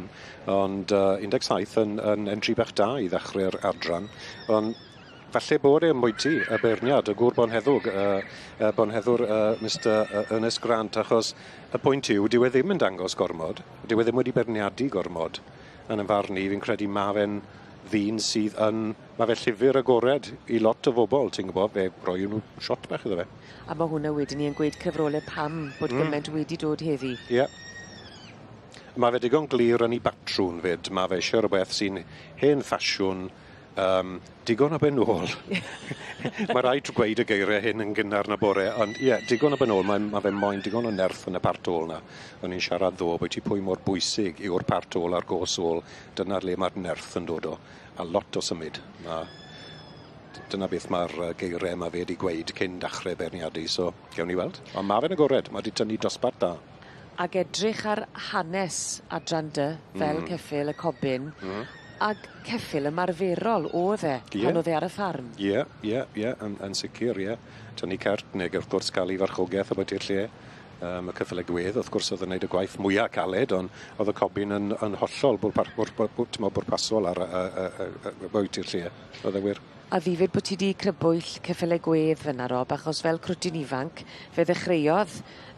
ond 17 yn entry bach da i ddechrau'r adran, ond falle bod e'n mwyty y beirniad, y gŵr bonheddwr Mr Ernest Grant, achos y pwynt yw, dyw e ddim yn dangos gormod, dyw e ddim wedi beirniadu gormod, yn y farn ni, fi'n credu ma fe'n ddyn sydd mae fe llyfr agored i lot o bobl, ti'n gwybod, fe roi nhw shot bach iddo fe. A mae hwnna wedyn ni yn gweud cyfrolau pam bod gymaint wedi dod heddi. Ie. Mae fe digon glir yn ei batrwn fyd. Mae fe eisiau rhywbeth sy'n hen ffasiwn, digon o benôl. Mae rhaid gweud y geiriau hyn yn gynnar na bore, ond ie, digon o benôl. Mae fe moyn digon o nerth yn y part ôl na. O'n i'n siarad ddo, bwyty pwy mor bwysig yw'r part ôl a'r gos ôl. Dyna le mae'r nerth yn dod o. A lot o symud. Dyna beth mae'r geiriau mae fe wedi gweud cyn dechrau beirniadu, so gewn ni weld. Ond mae fe'n agored, mae wedi tynnu dosbarth da. Ac edrych ar hanes adran dy fel ceffyl y cobyn, ac ceffyl ymarferol oedd pan oedd ar y ffarm. Ie, yn sicr, ie. Tynnu cert, neu wrth gwrs cael ei farchogaeth o beth i'r lle. Y cyffyle gwedd, wrth gwrs oedd yn gwneud y gwaith mwyaf caled, ond oedd y cobyn yn hollol bwrpasol ar y bwyt i'r lle. Oedd e wir. A ddifyd bod ti wedi crybwyll ceffylau gwedd fyna, Rob, achos fel crwtyn ifanc, fe ddechreuodd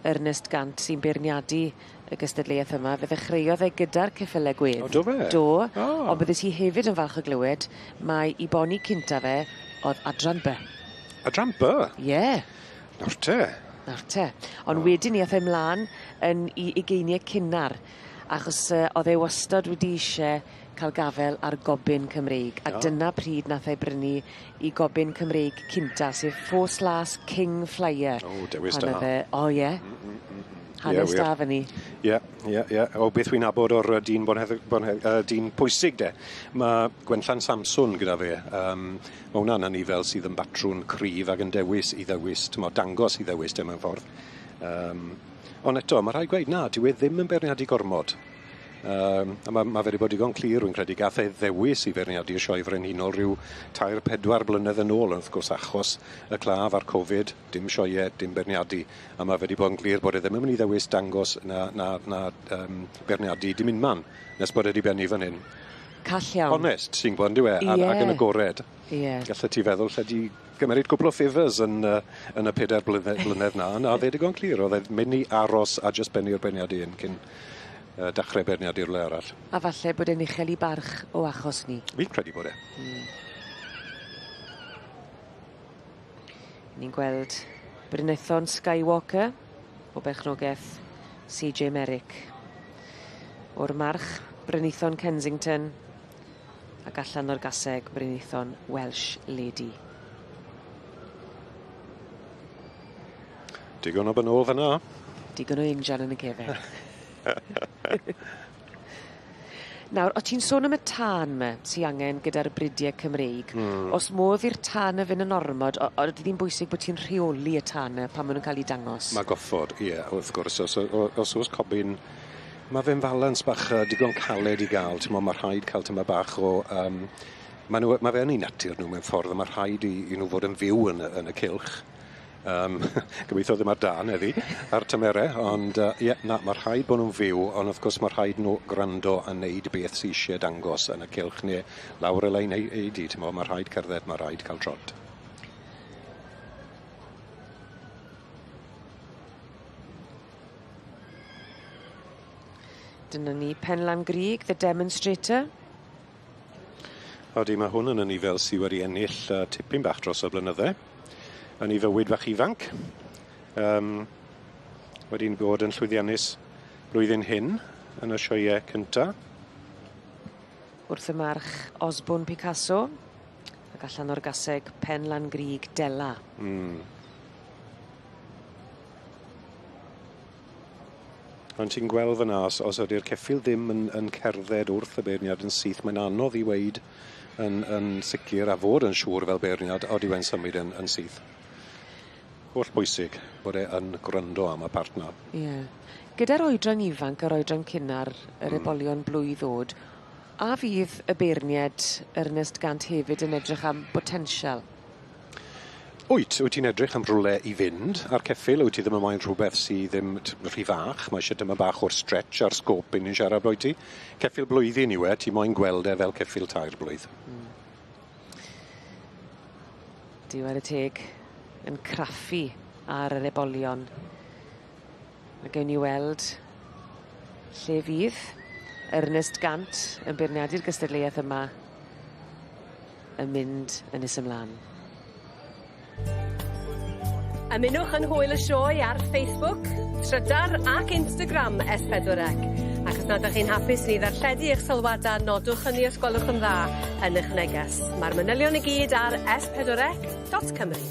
Ernest Gant sy'n beirniadu y gystadleuaeth yma, fe ddechreuodd e gyda'r ceffylau gwedd. O, do fe? Do, ond bydde ti hefyd yn falch o glywed, mae i boni cynta fe oedd adran by. Adran by? Ie. Nawr te. Ond wedyn ni ath e mlaen yn i ugeiniau cynnar, achos oedd e wastad wedi eisiau cael gafel ar gobyn Cymreig. A dyna pryd nath e brynu i gobyn Cymreig cynta, sef Force Las King Flyer. O, dewis da. O, ie. Hanes da fyny. Ie. O, beth wy'n abod o'r dyn pwysig de. Mae Gwenllan Samson gyda fe. Mae hwnna'n ni fel sydd yn batrwn cryf ac yn dewis i ddewis, dangos i ddewis de mewn ffordd. Ond eto, mae rhaid gweud, na, dyw e ddim yn beirniadu gormod. Mae fe wedi bod digon clir, wy'n credu, gath e ddewis i beirniadu y sioe Frenhinol rhyw 3-4 blynedd yn ôl, wrth gwrs achos y claf a'r Covid, dim sioe, dim beirniadu, a mae fe wedi bod yn glir bod e ddim yn mynd i ddewis dangos na beirniadu dim unman, nes bod e wedi benni fan hyn. Call iawn. Honest, sy'n gwybod, yw e, ac yn agored. Gallai ti feddwl lle di gymryd cwbl o ffifrs yn y 4 blynedd na, a fe digon clir, oedd e'n mynd i aros a just benni'r beirniadu un cyn dechrau beirniadu'r le arall. A falle bod e'n uchel i barch o achos ni. Fi'n credu bod e. Ni'n gweld Brynethon Skywalker o berchnogaeth CJ Merrick. O'r march, Brynethon Kensington, ac allan o'r gaseg, Brynethon Welsh Lady. Digon o benôl fyna. Digon o injan yn y gefe. Nawr, o ti'n sôn am y tân yma sy'n angen gyda'r bridiau Cymreig. Os modd i'r tân y fynd yn ormod, oedd ddim bwysig bod ti'n rheoli y tân pan maen nhw'n cael ei dangos? Mae goffod, ie, wrth gwrs. Os oes cobyn, mae fe'n falans bach digon caled i gael. Mae rhaid cael tyma bach o... Mae fe'n ei natur nhw mewn ffordd, mae rhaid i nhw fod yn fyw yn y cylch. Gobeithio ddim ar dan heddi, ar tymerau, ond mae rhaid bod nhw'n fyw, ond wrth gwrs mae rhaid nhw gwrando a wneud beth sy'n eisiau dangos yn y cylch neu lawr y lein eidi, mae rhaid cerdded, mae rhaid cael trod. Dyna ni Penlan Grieg, the demonstrator. Odi, mae hwn yn ni fel sydd wedi ennill tipyn bach dros y blynydde. Yn ei fywyd fach ifanc. Wedi'n bod yn llwyddiannus blwyddyn hyn yn y sioe cynta. Wrth y march Osborne Picasso, ac allan o'r gaseg Penlan Grieg Della. Ond ti'n gweld fyna, os ydy'r ceffyl ddim yn cerdded wrth y beirniad yn syth, mae'n anodd i weid yn sicr a fod yn siŵr fel beirniad oed i wen symud yn syth. Holl bwysig bod e'n gwrando am y partner. Ie. Gyda'r oedran ifanc a'r oedran cynnar, yr ebolion blwydd ddod, a fydd y beirniad Ernest Gant hefyd yn edrych am potensial? Wyt ti'n edrych am rhywle i fynd ar ceffyl, wyt ti ddim yn moyn rhywbeth sydd ddim rhy fach, mae eisiau dyma bach o'r stretch a'r sgop i ni'n siarad blwydd ti. Ceffyl blwyddyn yw ti moyn gweld e fel ceffyl tair blwydd. Diwedd y teg yn craffu ar yr ebolion. Mae gewn ni weld lle fydd Ernest Gant yn beirniadu'r gystadleuaeth yma yn mynd yn nes ymlaen. Ymunwch yn hwyl y sioe ar Facebook, Trydar ac Instagram S4C. Ac os nad ydych chi'n hapus ni ddarlledu eich sylwadau, nodwch hynny os gwelwch yn dda yn eich neges. Mae'r manylion i gyd ar s4c.cymru.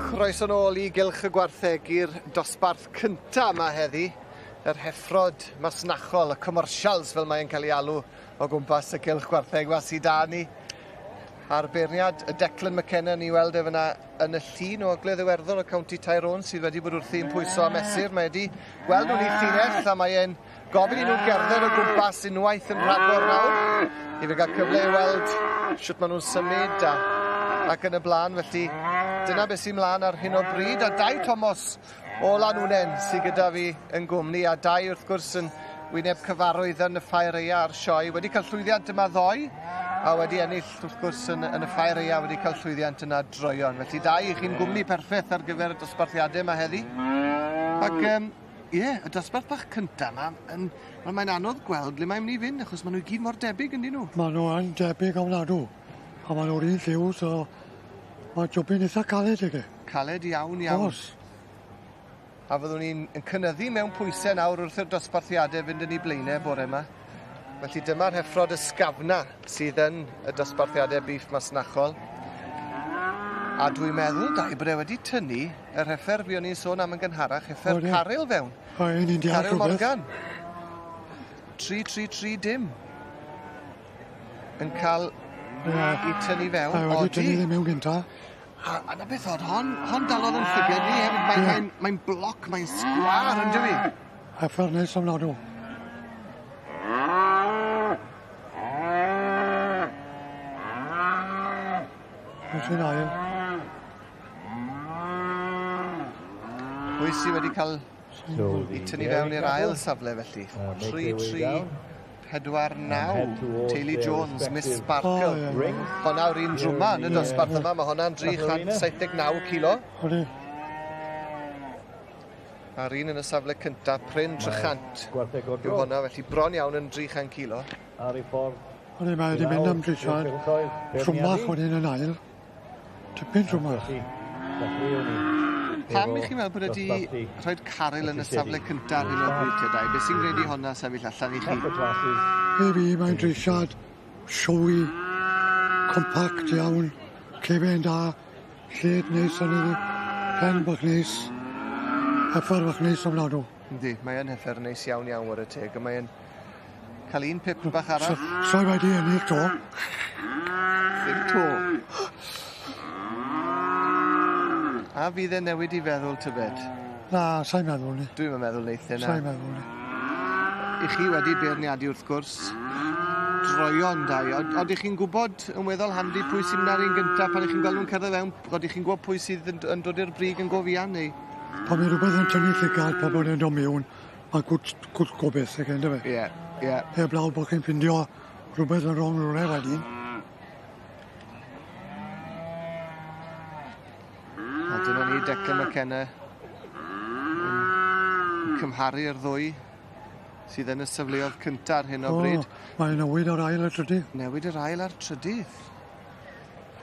Croeso nôl i gylch y gwarthegu'r dosbarth cynta yma heddi. Yr heffrod masnachol, y commercials fel mae'n cael ei alw o gwmpas y gylch gwartheg was i da ni. A'r beirniad, y Declan McKenna, ni weld e fyna yn y llun o Ogledd Iwerddon o County Tyrone sydd wedi bod wrthi'n pwyso a mesur. Mae wedi gweld nhw'n ei llinell a mae'n gofyn i nhw gerdded o gwmpas unwaith yn rhagor nawr. I fi gael cyfle i weld sut maen nhw'n symud ac yn y blaen. Felly dyna beth sy'n mlaen ar hyn o bryd. A dau Thomas o Lanwnen sydd gyda fi yn gwmni a dau wrth gwrs yn wyneb cyfarwydd yn y ffair eia a'r sioe. Wedi cael llwyddiant yma ddoe a wedi ennill wrth gwrs yn y ffair eia wedi cael llwyddiant yna droion. Felly dau i chi'n gwmni perffaith ar gyfer y dosbarthiadau yma heddi. Ac y dosbarth bach cynta yma, mae'n anodd gweld le mae'n mynd i fynd achos maen nhw i gyd mor debyg yndyn nhw. Maen nhw yn debyg ofnadw. A maen nhw'r un lliw, so mae jobyn eitha caled i chi. Caled iawn iawn. Os. A fyddwn ni'n cynnyddu mewn pwysau nawr wrth i'r dosbarthiadau fynd yn ei blaenau bore yma. Felly dyma'r heffrod ysgafna sydd yn y dosbarthiadau bif masnachol. A dwi'n meddwl, da i bod e wedi tynnu yr heffer fi o'n i'n sôn am yn gynharach, heffer Caryl fewn. Caryl Morgan. 3-3-3 dim. Yn cael i tynnu fewn. A wedi tynnu ddim mewn gynta. A na beth oedd, hon dalodd yn llygad ni hefyd, mae'n bloc, mae'n sgwar yn dyfu. Heffer nes ymladw. Wy'n ail. Pwy sydd wedi cael i tynnu fewn i'r ail safle felly? 3-3-4-9. Teulu Jones, Miss Sparkle. Honna yw'r un drwma yn y dosbarth yma. Mae hwnna'n 379 kilo. A'r un yn y safle cynta, Pryn Trychant. Yw hwnna, felly bron iawn yn 300 kilo. Mae wedi mynd am drisiad. Trwmach wedyn yn ail. Tipyn trwmach. Pam i chi meddwl bod wedi rhoi Caryl yn y safle cyntaf ar hyn o bryd te dau? Beth sy'n gwneud i hwnna sefyll allan i chi? I fi mae'n drisiad siowi, compact iawn, cefn da, lled neis yn iddi, pen bach neis, heffer bach neis ymladw. Yndi, mae'n heffer neis iawn iawn o'r y teg, a mae'n cael un pip bach arall. So wedi ennill to. Ddim to. A fydd e newid i feddwl tybed? Na, sa'n meddwl ni. Dwi'n meddwl neithio na. Sa'n meddwl ni. I chi wedi beirniadu wrth gwrs droion da. Oed chi'n gwybod yn weddol handi pwy sy'n mynd ar un gyntaf pan chi'n gweld nhw'n cerdded fewn? Oed chi'n gwybod pwy sydd yn dod i'r brig yn gofian neu? Pan mae rhywbeth yn tynnu llygad pan bod e'n dod mewn, mae'n gwrdd gobeith ag ynddo fe. Ie. Heb law bod chi'n ffindio rhywbeth yn rong rhywle wedyn. A dyna ni Declan McKenna yn cymharu'r ddwy sydd yn y safleoedd cyntaf ar hyn o bryd. Mae'n newid yr ail ar trydydd. Newid yr ail ar trydydd.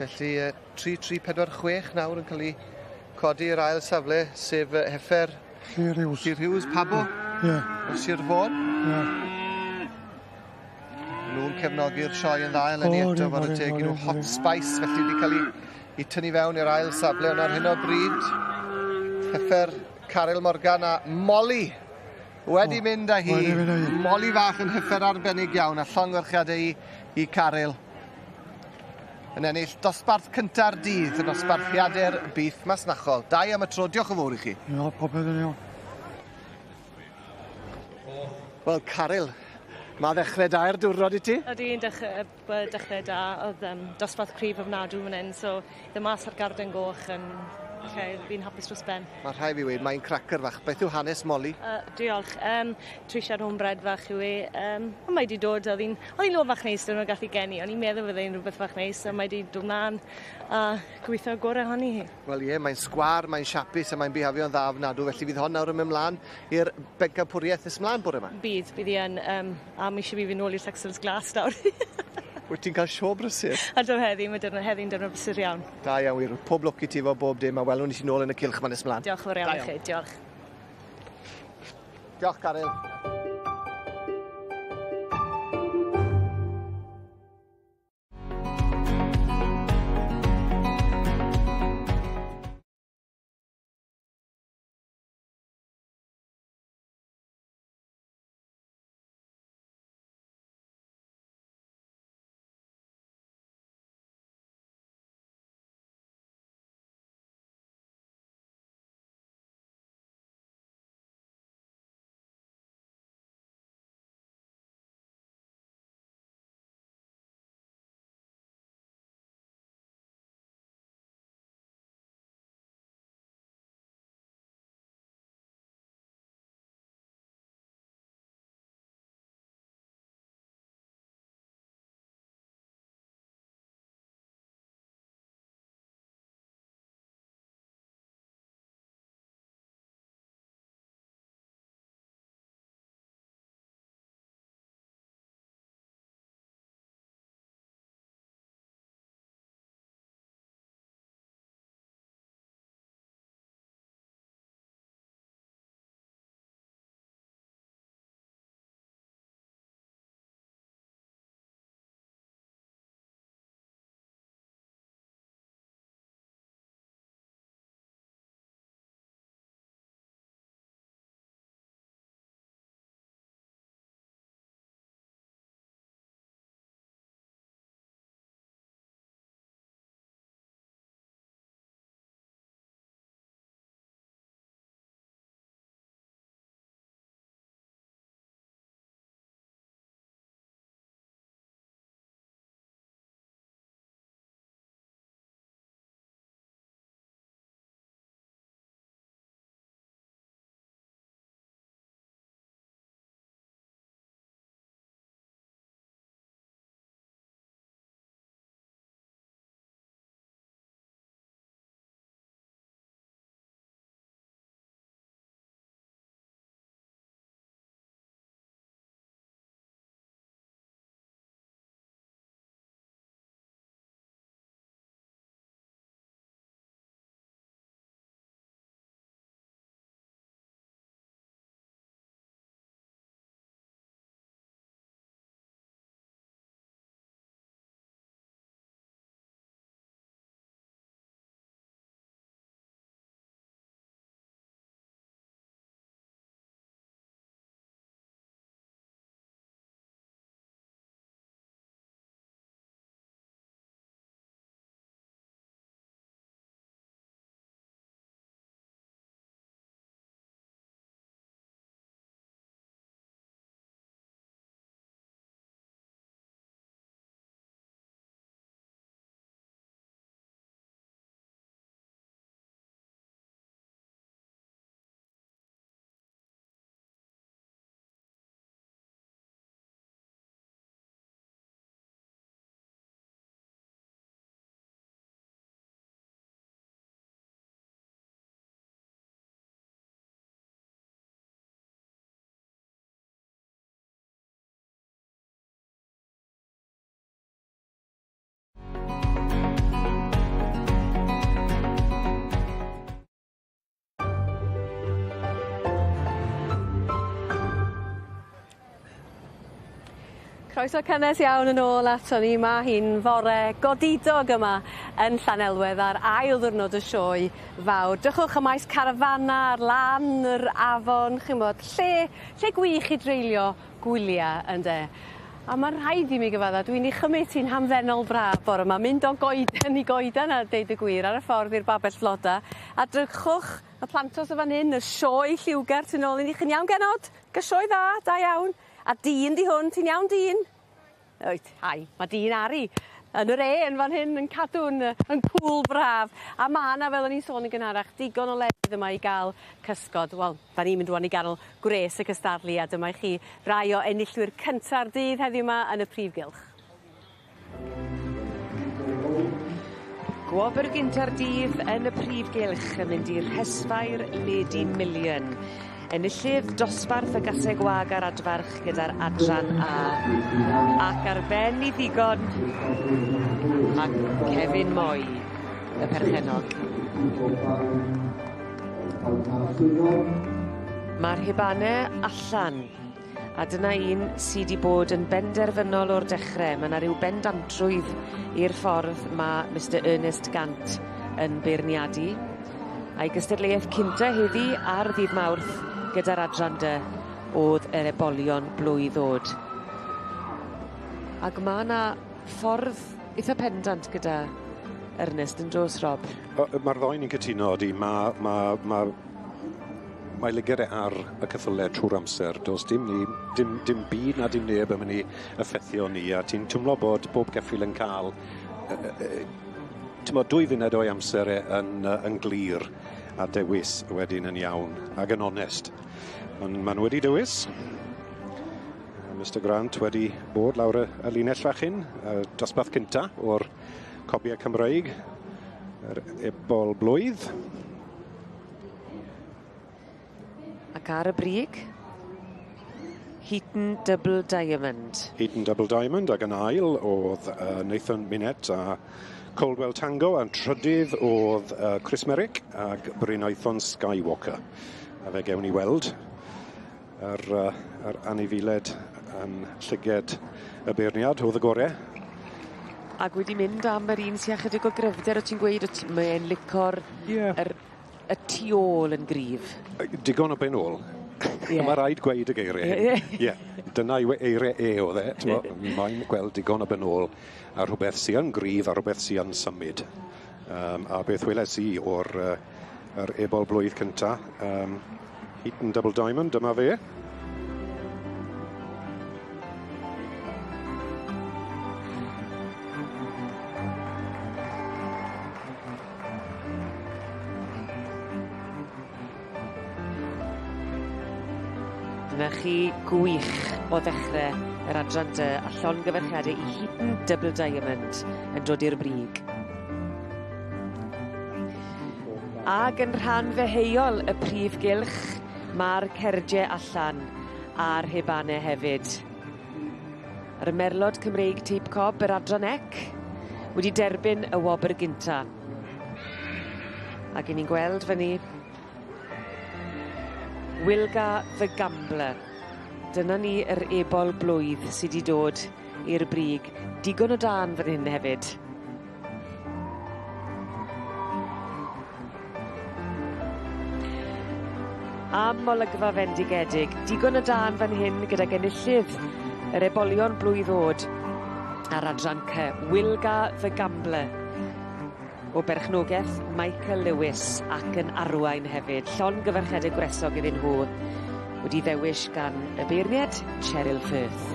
Felly 3-3-4-6 nawr yn cael ei codi i'r ail safle, sef heffer Sir Hughes Pabo o Sir Fôn. Nhw'n cefnogi'r sioe yn dda eleni eto fod y teg i nhw hot spice, felly wedi cael ei tynnu fewn i'r ail safle, ond ar hyn o bryd heffer Caryl Morgan a Molly. Wedi mynd â hi. wedi mynd â hi. Molly fach yn hyffer arbennig iawn a llongyfarchiadau i Caryl. Yn ennill dosbarth cynta'r dydd yn osbarthiadau'r Builth masnachol. Dau am y tro, diolch yn fawr i chi. Ie, popeth yn iawn. Wel, Caryl, mae ddechrau da'r diwrnod i ti? Ydy'n dechrau da, oedd dosbarth cryf ofnadw fan hyn, so ddim mas ar garden goch yn fi'n hapus dros ben. Mae rhai fi wedi, mae'n cracr fach. Beth yw hanes Molly? Diolch. Trisiad homebred fach yw e. Ond mae wedi dod, oedd hi'n lo fach neis dyn nhw'n gallu geni, ond i'n meddwl fydde'n rhywbeth fach neis, a mae wedi dod mlaen a gweithio gorau honni hi. Wel ie, mae'n sgwar, mae'n siapus a mae'n bihafio'n dda ofnadw, felly fydd hon nawr yn mynd mlaen i'r bencampwriaeth ys mlaen bore yma. Bydd hi yn, a mi eisiau fi fynd nôl i'r Texels Glas nawr. Wyt ti'n cael sio brysur? A dyw heddi'n dyrnod brysur iawn. Da iawn wir, pob lwc i ti fo bob dim, a welwn i ti nôl yn y cylch ma'n ys mlaen. Diolch yn fawr iawn i chi, diolch. Diolch, Caryl. Croeso cynnes iawn yn ôl ato ni. Mae hi'n fore godidog yma yn Llanelwedd ar ail ddiwrnod y sioe fawr. Drychwch y maes carafana ar lan yr afon, chymod, lle gwych i dreulio gwylia ynde. A mae'n rhaid i mi gyfadda, dwi'n ei chymryd hi'n hamddenol braf bore yma, mynd o goeden i goeden a deud y gwir ar y ffordd i'r babell floda. A drychwch y plantos o fan hyn, y sioe lliwgar tu nôl i ni. Chi'n iawn genod? Gysioe dda, da iawn. A dyn di hwn, ti'n iawn dyn? Oed, hai, mae dyn Ari yn yr yn fan hyn yn cadw'n cŵl braf. A mae yna, fel o'n i'n sôn yn gynharach, digon o lefydd yma i gael cysgod. Wel, da ni'n mynd rwan i ganol gwres y cystadlu a dyma i chi rai o enillwyr cynta'r dydd heddiw yma yn y prif gylch. Gwobr gynta'r dydd yn y prif gylch yn mynd i'r rhesfair Lady Million. Enillydd dosbarth y gasau gwag ar adfarch gyda'r adran A. Ac ar ben i ddigon, ac Kevin Moy, y perchenog. Mae'r hibanau allan, a dyna un sydd wedi bod yn benderfynol o'r dechrau. Mae yna rhyw bendantrwydd i'r ffordd mae Mr Ernest Gant yn beirniadu. A'i gystadleuaeth cynta heddi ar ddydd Mawrth gyda'r adran D oedd yr ebolion blwydd ddod. Ac mae yna ffordd eitha pendant gyda Ernest yn dos, Rob. Mae'r ddoi ni'n cytuno ydi, mae ligyrau ar y ceffylau trwy'r amser. Does dim byd na dim neb yn mynd i effeithio ni, a ti'n twmlo bod bob geffyl yn cael 2 funed o'i amser yn glir a dewis wedyn yn iawn ac yn onest. Ond maen wedi dewis. Mr Grant wedi bod lawr y linell fachyn, dosbarth cynta o'r copiau Cymreig, yr ebol blwydd. Ac ar y brig, Heaton Double Diamond. Heaton Double Diamond ac yn ail oedd Nathan Minette a Coldwell Tango, a'n trydydd oedd Chris Merrick ac Brynhaethon Skywalker. A fe gewn ni weld yr anifiled yn llyged y beirniad oedd y gorau. Ac wedi mynd am yr un sy'n chydig o gryfder, o ti'n gweud, mae'n licor y tu ôl yn gryf. Digon o ben ôl. Mae rhaid gweud y geiriau. Dyna yw eiriau oedd e. Mae'n gweld digon o ben ôl a rhywbeth sy'n gryf a rhywbeth sy'n symud. A beth weles i o'r ebol blwydd cynta. Heaton Double Diamond, dyma fe. Dyna chi gwych o ddechrau yr adran D a llongyfarchiadau i Heaton Double Diamond yn dod i'r brig. Ac yn rhan feheuol y prif gylch, mae'r cerdiau allan a'r hebanau hefyd. Yr merlod Cymreig Tape Cob yr adran ec wedi derbyn y wobr gynta. Ac ni'n gweld fyny Wilga the Gambler. Dyna ni yr ebol blwydd sydd wedi dod i'r brig. Digon o dan fan hyn hefyd. Am olygfa fendigedig, digon o dan fan hyn gyda genillydd yr ebolion blwydd ddod ar adran C, Wilga the Gambler, o berchnogaeth Michael Lewis ac yn arwain hefyd. Llongyfarchiadau gwresog iddyn nhw wedi ddewis gan y beirniad Cheryl Firth.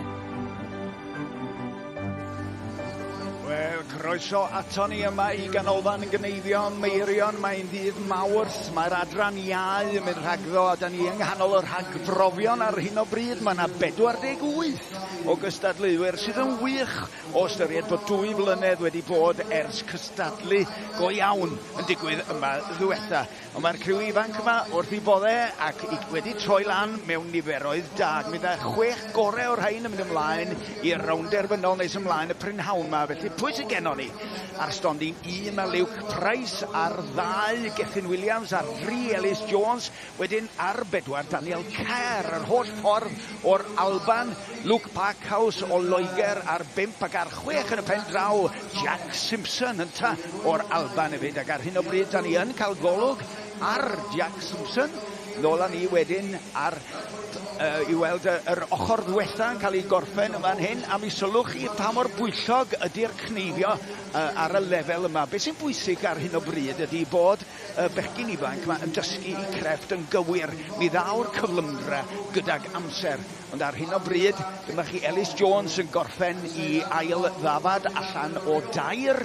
Wel, croeso ato ni yma i ganolfan Gneiddion Meirion. Mae'n ddydd Mawrth, mae'r adran iau yn mynd rhagddo, a da ni yng nghanol yr rhagbrofion ar hyn o bryd. Mae yna 48 o gystadleuwyr sydd yn wych o ystyried bod 2 blynedd wedi bod ers cystadlu go iawn yn digwydd yma ddiwetha. Ond mae'r criw ifanc yma wrth i bodde ac wedi troi lan mewn niferoedd da. Mynd â 6 gorau o'r rhain yn mynd ymlaen i'r rownd derbynol nes ymlaen y Frenhinol yma. Felly pwy sy'n gennon ni? Ar stondin 1 mae Luke Price, ar 2 Gethin Williams, ar 3 Ellis Jones, wedyn ar 4 Daniel Kerr, yr holl ffordd o'r Alban, Luke Park Parkhouse o Loegr ar 5 ac ar 6 yn y pen draw. Jack Simpson yn ta o'r Alban hefyd. Ac ar hyn o bryd, da ni yn cael golwg ar Jack Simpson. Nôl â ni wedyn ar i weld yr ochr ddiwetha yn cael ei gorffen yma'n hyn. A mi sylwch chi pa mor bwyllog ydy'r cneifio ar y lefel yma. Be sy'n bwysig ar hyn o bryd ydy bod bechgyn ifanc yma yn dysgu i crefft yn gywir. Mi ddaw'r cyflymdra gydag amser. Ond ar hyn o bryd, dyma chi Ellis Jones yn gorffen i ail ddafad allan o 2.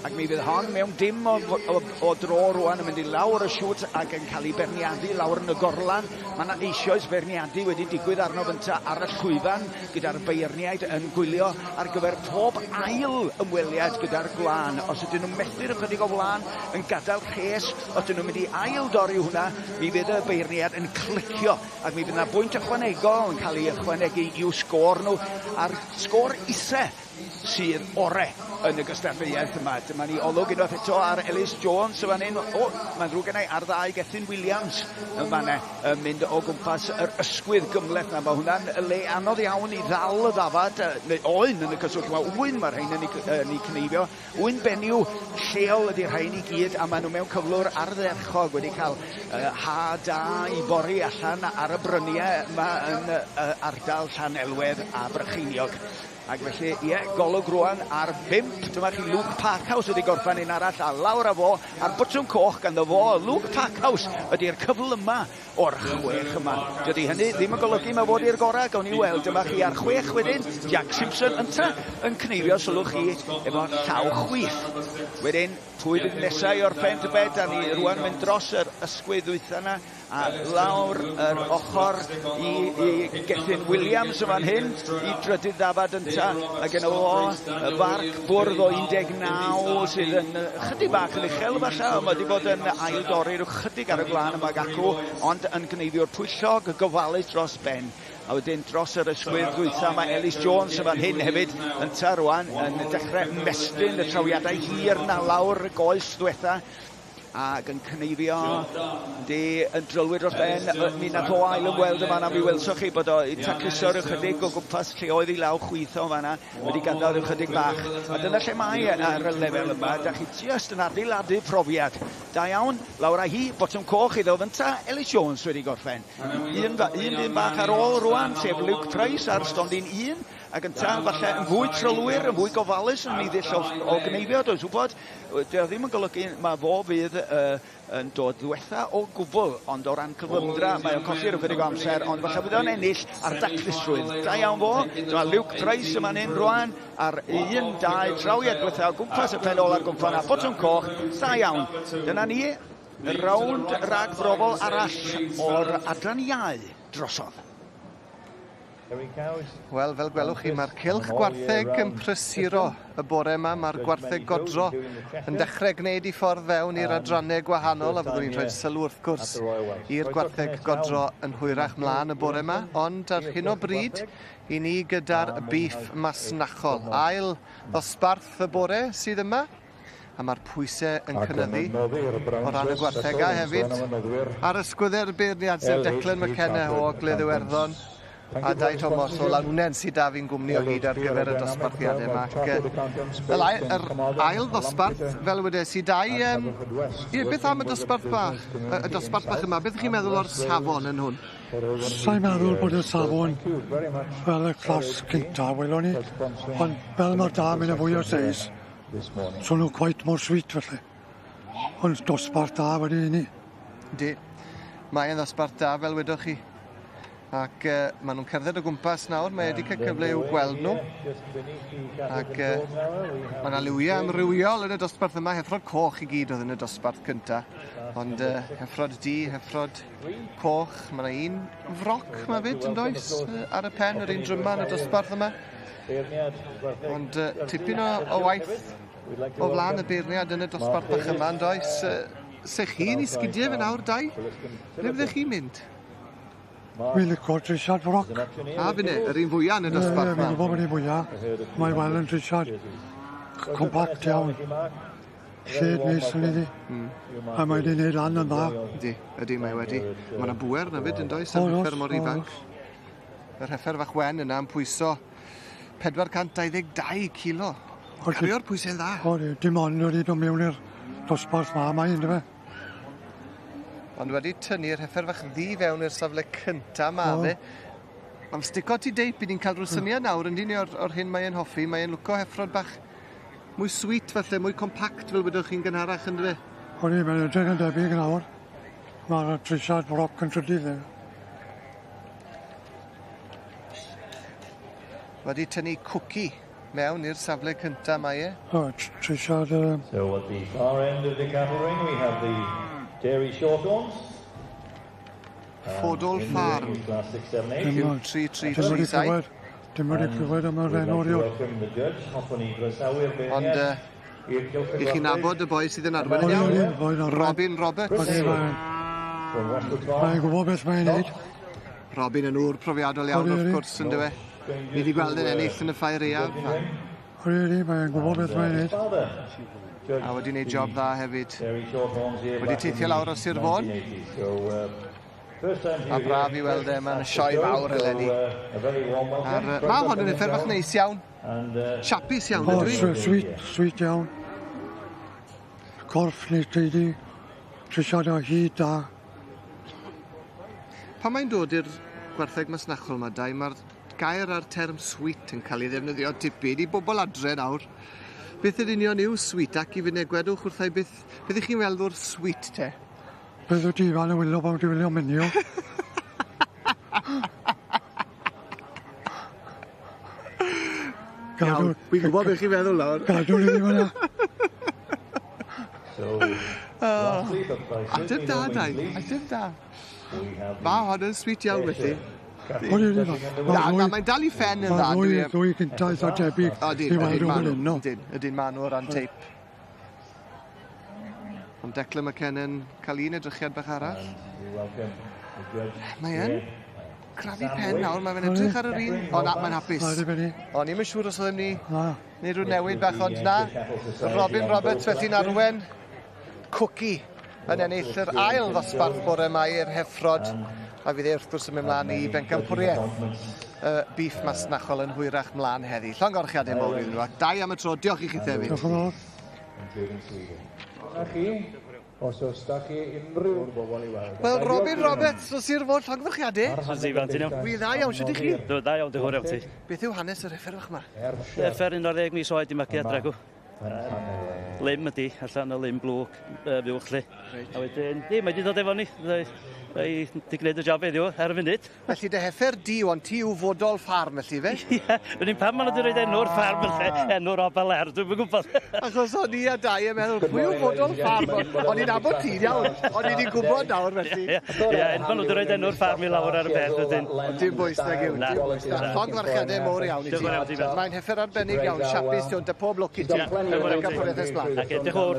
Ac mi fydd hon mewn dim o dro rwan yn mynd i lawr y siwt ac yn cael ei berniadu lawr yn y gorlan. Mae yna eisoes berniadu wedi digwydd arno fynta ar y llwyfan gyda'r beirniaid yn gwylio ar gyfer pob ail ymweliad gyda'r gwlân. Os ydyn nhw'n methu'r ychydig o flaen yn gadael rhes, os ydyn nhw'n mynd i ail dorri hwnna, mi fydd y beirniad yn clicio ac mi fydd yna bwynt ychwanegol yn cael ei ychwanegu i'w sgôr nhw a'r sgôr isa sydd ore yn y gystadleuaeth yma. Dyma ni olwg unwaith eto ar Ellis Jones yn fan hyn. Mae'n ddrwg gennau ar ddau Gethin Williams yn fan mynd o gwmpas yr ysgwydd gymleth na. Mae hwnna'n le anodd iawn i ddal y ddafad. Oen yn y cyswllt yma. Wyn mae'r rhain yn ei cneifio. Wyn benyw lleol ydy'r rhain i gyd a maen nhw mewn cyflwr ardderchog wedi cael ha da i bori allan ar y bryniau yma yn ardal Llanelwedd a Brycheiniog. Ac felly, golwg rwan ar 5. Dyma chi Luke Parkhouse wedi gorffen un arall a lawr â fo a'r bwtwm coch ganddo fo. Luke Parkhouse ydy'r cyflyma o'r 6 yma. Dydy hynny ddim yn golygu mae fod i'r gorau. Gawn ni weld, dyma chi ar 6 wedyn. Jack Simpson yn cneifio, sylwch chi, efo llaw chwith. Wedyn, pwy fydd nesau o'r pen tybed, a ni rwan mynd dros yr ysgwydd ddwytha yna a lawr yr ochr i Gethin Williams yma'n hyn i drydydd ddafad ynta a gen o farc bwrdd o 19 sydd yn chydig bach yn uchel falle ond mae wedi bod yn ail dorri rhyw chydig ar y blaen yma gacw ond yn gneifio'r pwyllog gofalus dros ben. A wedyn dros yr ysgwydd ddwytha mae Ellis Jones yma'n hyn hefyd ynta rwan yn dechrau mestyn y trawiadau hir na lawr y goes ddwytha ac yn cneifio yn drylwyr dros ben. Mi nad o ail ymweld yma na mi welsoch chi bod o i tacluso'r ychydig o gwmpas lle oedd i law chwitho fanna wedi gadael ychydig bach. A dyna lle mae ar y lefel yma. Da chi just yn adeiladu profiad. Da iawn, lawr â hi, botwm coch iddo fynta, Ellis Jones wedi gorffen. Un bach ar ôl rwan, sef Luke Price ar stondin 1. Ac yn tan falle yn fwy trylwyr, yn fwy gofalus yn niddill o gneifio, dwi'n gwybod. Dio ddim yn golygu mae fo fydd yn dod ddiwetha o gwbl, ond o ran cyflymdra, mae o'n colli'r ychydig o amser, ond falle bydd o'n ennill ar daclusrwydd. Da iawn fo, dyma Luke Price yma'n hyn rwan, ar 1-2 trawiad gwytha o gwmpas y pen ôl ar gwmpan a botwm coch, da iawn. Dyna ni, y rownd rhag brofol arall o'r adran iau drosodd. Wel, fel gwelwch chi, mae'r cylch gwartheg yn prysuro y bore yma. Mae'r gwartheg godro yn dechrau gwneud i ffordd fewn i'r adrannau gwahanol, a fyddwn ni'n rhoi sylw wrth gwrs i'r gwartheg godro yn hwyrach mlaen y bore yma. Ond ar hyn o bryd, i ni gyda'r beef masnachol. Ail ddosbarth y bore sydd yma. A mae'r pwysau yn cynyddu o ran y gwarthegau hefyd. Ar ysgwyddau'r beirniad sef Declan McKenna o Ogledd Iwerddon. A Dai Thomas o Lawnen sydd da fi'n gwmni o hyd ar gyfer y dosbarthiadau yma. Yr ail ddosbarth, fel wedes i, Dai, beth am y dosbarth bach? Y dosbarth bach yma, beth ych chi'n meddwl o'r safon yn hwn? Sa'n meddwl bod y safon fel y clas cynta, welwn ni, ond fel mae'r dam yn y fwy o seis, so nhw'n quite mor sweet felly. Ond dosbarth da wedi ni. Di, mae'n ddosbarth da fel wedwch chi. Ac maen nhw'n cerdded o gwmpas nawr, mae wedi cael cyfle i'w gweld nhw. Ac mae yna liwiau amrywiol yn y dosbarth yma, heffrod coch i gyd oedd yn y dosbarth cynta. Ond heffrod du, heffrod coch, mae yna un froc yma fyd yn does ar y pen, yr un dryma yn y dosbarth yma. Ond tipyn o waith o flaen y beirniad yn y dosbarth bach yma yn does. Sech chi'n i sgidiau fe nawr, Dai? Ble fyddech chi'n mynd? Fi'n licio trisiad froc. A fyne, yr un fwyaf yn y dosbarth yma. Fi'n gwybod bod yn fwyaf. Mae wel yn trisiad compact iawn. Lled nes yn iddi. A mae wedi'i wneud lan yn dda. Ydy, mae wedi. Mae yna bwer na fyd yn does, yr heffer mor ifanc. Yr heffer fach wen yna yn pwyso 422 kilo. Cario'r pwysau dda. O, dim ond wedi dod mewn i'r dosbarth ma, ynddo fe. Ond wedi tynnu'r heifer fach ddi fewn i'r safle cynta ma fe. Am stico ti deip, bydd ni'n cael rhyw syniad nawr, ynddi ni o'r hyn mae'n hoffi. Mae'n lwco heffrod bach mwy sweet falle, mwy compact fel wedwch chi'n gynharach ynddo fe. O, mae'n edrych yn debyg nawr. Mae'r trisiad roc yn trydydd. Wedi tynnu cwci mewn i'r safle cynta mae e. O, trisiad... So at the far end of the cattle ring we have the dairy shorthorns. Ffodol Farm. Dim 3-3-3-7. Dim wedi clywed am yr enw rhyw. Ond i chi nabod y boi sydd yn arwen yn iawn? Robin Roberts. Mae'n gwybod beth mae'n neud. Robin yn ŵr profiadol iawn wrth gwrs yn dywe. Ni wedi gweld yn ennill yn y ffair eaf. Mae'n gwybod beth mae'n neud. A wedi gwneud job dda hefyd. Wedi teithio lawr o Sir Fôn. A braf i weld e, mae'n sioe fawr eleni. Mae hwn yn effer bach neis iawn. Siapus iawn, ydw i? Sweet iawn. Corff neu treidi. Trisiad o hyd da. Pan mae'n dod i'r gwartheg masnachol yma, dau, mae'r gair a'r term sweet yn cael ei ddefnyddio tipyn i bobl adre nawr. Beth yn union yw sweet ac i fynd gwedwch wrthai beth ych chi'n weld o'r sweet te? Beth o ti fan y wylo pan ti'n wylio menio? Iawn, fi'n gwybod beth chi'n feddwl nawr. Gadw ni fan'na. Ateb da, dau. Ateb da. Mae hwn yn sweet iawn felly. Na, mae'n dal i ffen yn dda. Ddwy cynta eitha tebyg i weld o'n fan hyn, no? Ydyn maen nhw o ran teip. Ond Declan McKenna'n cael un edrychiad bach arall. Mae yn crafu pen nawr, mae'n edrych ar yr un. O na, mae'n hapus. O, ni'n mynd siŵr os oedden ni wneud rhyw newid bach, ond na. Robin Roberts felly'n arwen cwci yn ennill yr ail ddosbarth bore yma i'r heffrod. A fydd e wrth gwrs yn mynd mlaen i bencampwriaeth. Beef masnachol yn hwyrach mlaen heddi. Llongorchiadau mawr iddyn nhw. Ac dau am y tro, diolch i chi Thefyd. Diolch yn fawr. Os oes da chi unrhyw bobl i weld. Wel, Robin Roberts, os i'r fod llongorchiadau. Ivan, ti'n iawn? Wi dda iawn, sydd i chi? Da iawn, dwi'n gwrdd ti. Beth yw hanes yr effer o'ch yma? Effer 11 mis oed i magu adregw. Lim ydi, allan o lim blwg fiwch lle. A wedyn, mae wedi dod efo ni. Mae di gwneud y job heddiw ar y funud. Felly dy heffer di, ond ti yw fodol ffarm felly fe? Ie, yn un pan maen nhw wedi rhoi enw'r ffarm lle, enw'r obel er, dwi'n yn gwybod. Achos o'n i a dau yn meddwl, pwy yw fodol ffarm? O'n i'n abod ti iawn, o'n i wedi gwybod nawr felly. Ie, maen nhw wedi rhoi enw'r ffarm i lawr ar y beth wedyn. Dim bwys nag yw, dim bwys. Llongfarchiadau mawr iawn i ti. Mae'n heffer arbennig iawn, siapus ti, ond dy pob lwc i ti. Diolch yn fawr.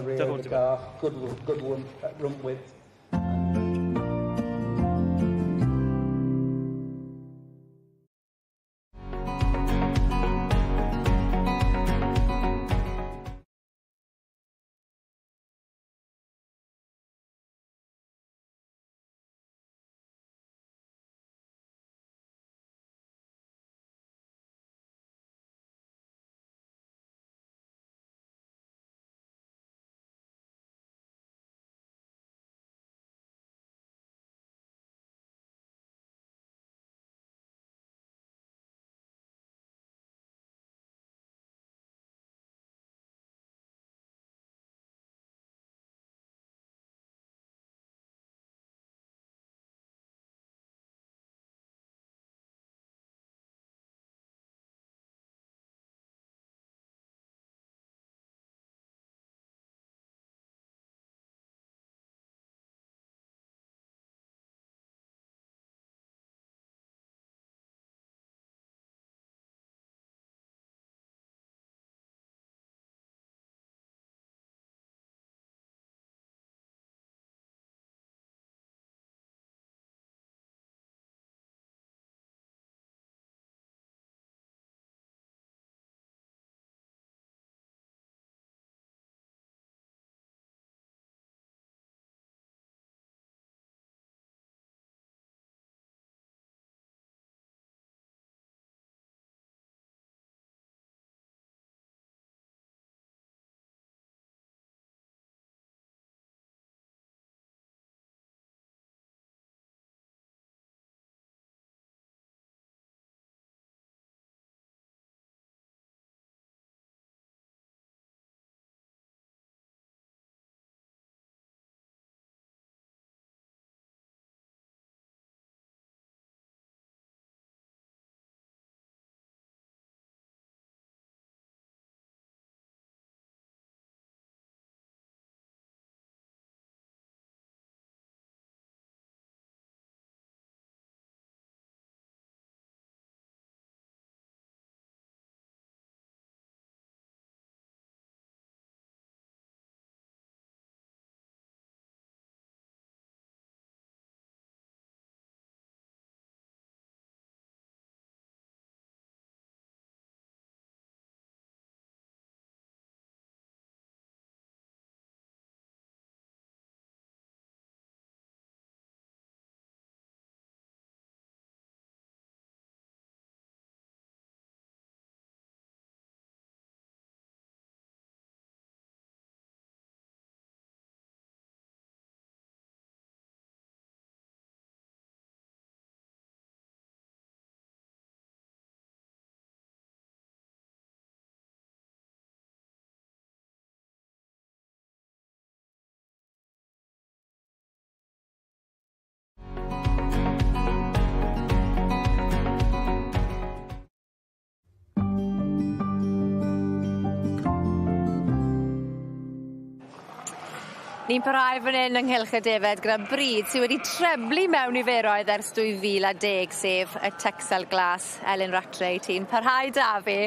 Ni'n parhau fan hyn ynghylch y defed gyda bryd sydd wedi treblu mewn niferoedd ers 2010, sef y Texel Glas, Elin Rattray, ti'n parhau da fi.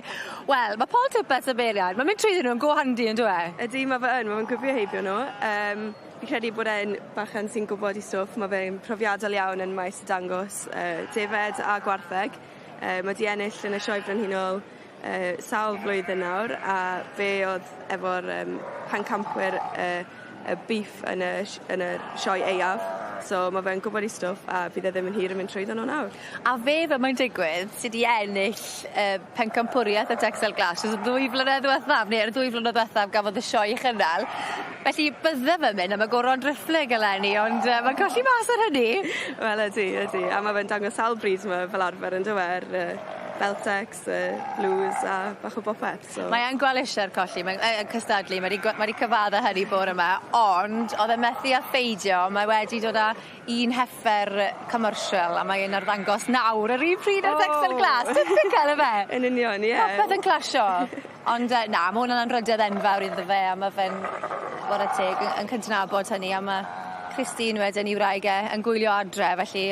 Wel, mae Paul Tippett y beiriad, mae'n mynd trwyddyn nhw'n go handi yn dweud? Ydy, mae fe yn, mae'n gwybio heibio nhw. Fi credu bod e'n bachan sy'n gwybod i stwff, mae fe'n profiadol iawn yn maes y dangos defed a gwartheg. Mae di ennill yn y sioe Frenhinol sawl blwyddyn nawr, a fe oedd efo'r pencampwyr y beef yn y sioe eiaf. So mae fe'n gwybod i stwff a bydd e ddim yn hir yn mynd trwyddo nhw nawr. A fe mae'n digwydd sydd wedi ennill pencampwriaeth y Texel Glas. Ys 2 flynedd diwethaf, neu'r 2 flynedd diwethaf gafodd y sioe i chynnal. Felly bydde fe'n mynd am y goron drifflig eleni, ond mae'n colli mas ar hynny. Wel, ydy. A mae fe'n dangos sawl bryd fel arfer yn dywer. Beltex, blues a bach o bopeth. So. Mae e'n gweld eisiau'r colli, mae'n cystadlu, mae wedi cyfadda hynny bore yma, ond oedd e methu a pheidio, mae wedi dod â un heffer commercial, a mae'n arddangos nawr yr un pryd ar Texel Glas. Typical y fe? Yn union, ie. Popeth yn clasio. Ond na, mae hwnna'n anrydiad enfawr iddo fe, a mae fe'n bod y teg yn cydnabod hynny, a mae Christine wedyn i wraig yn gwylio adre, felly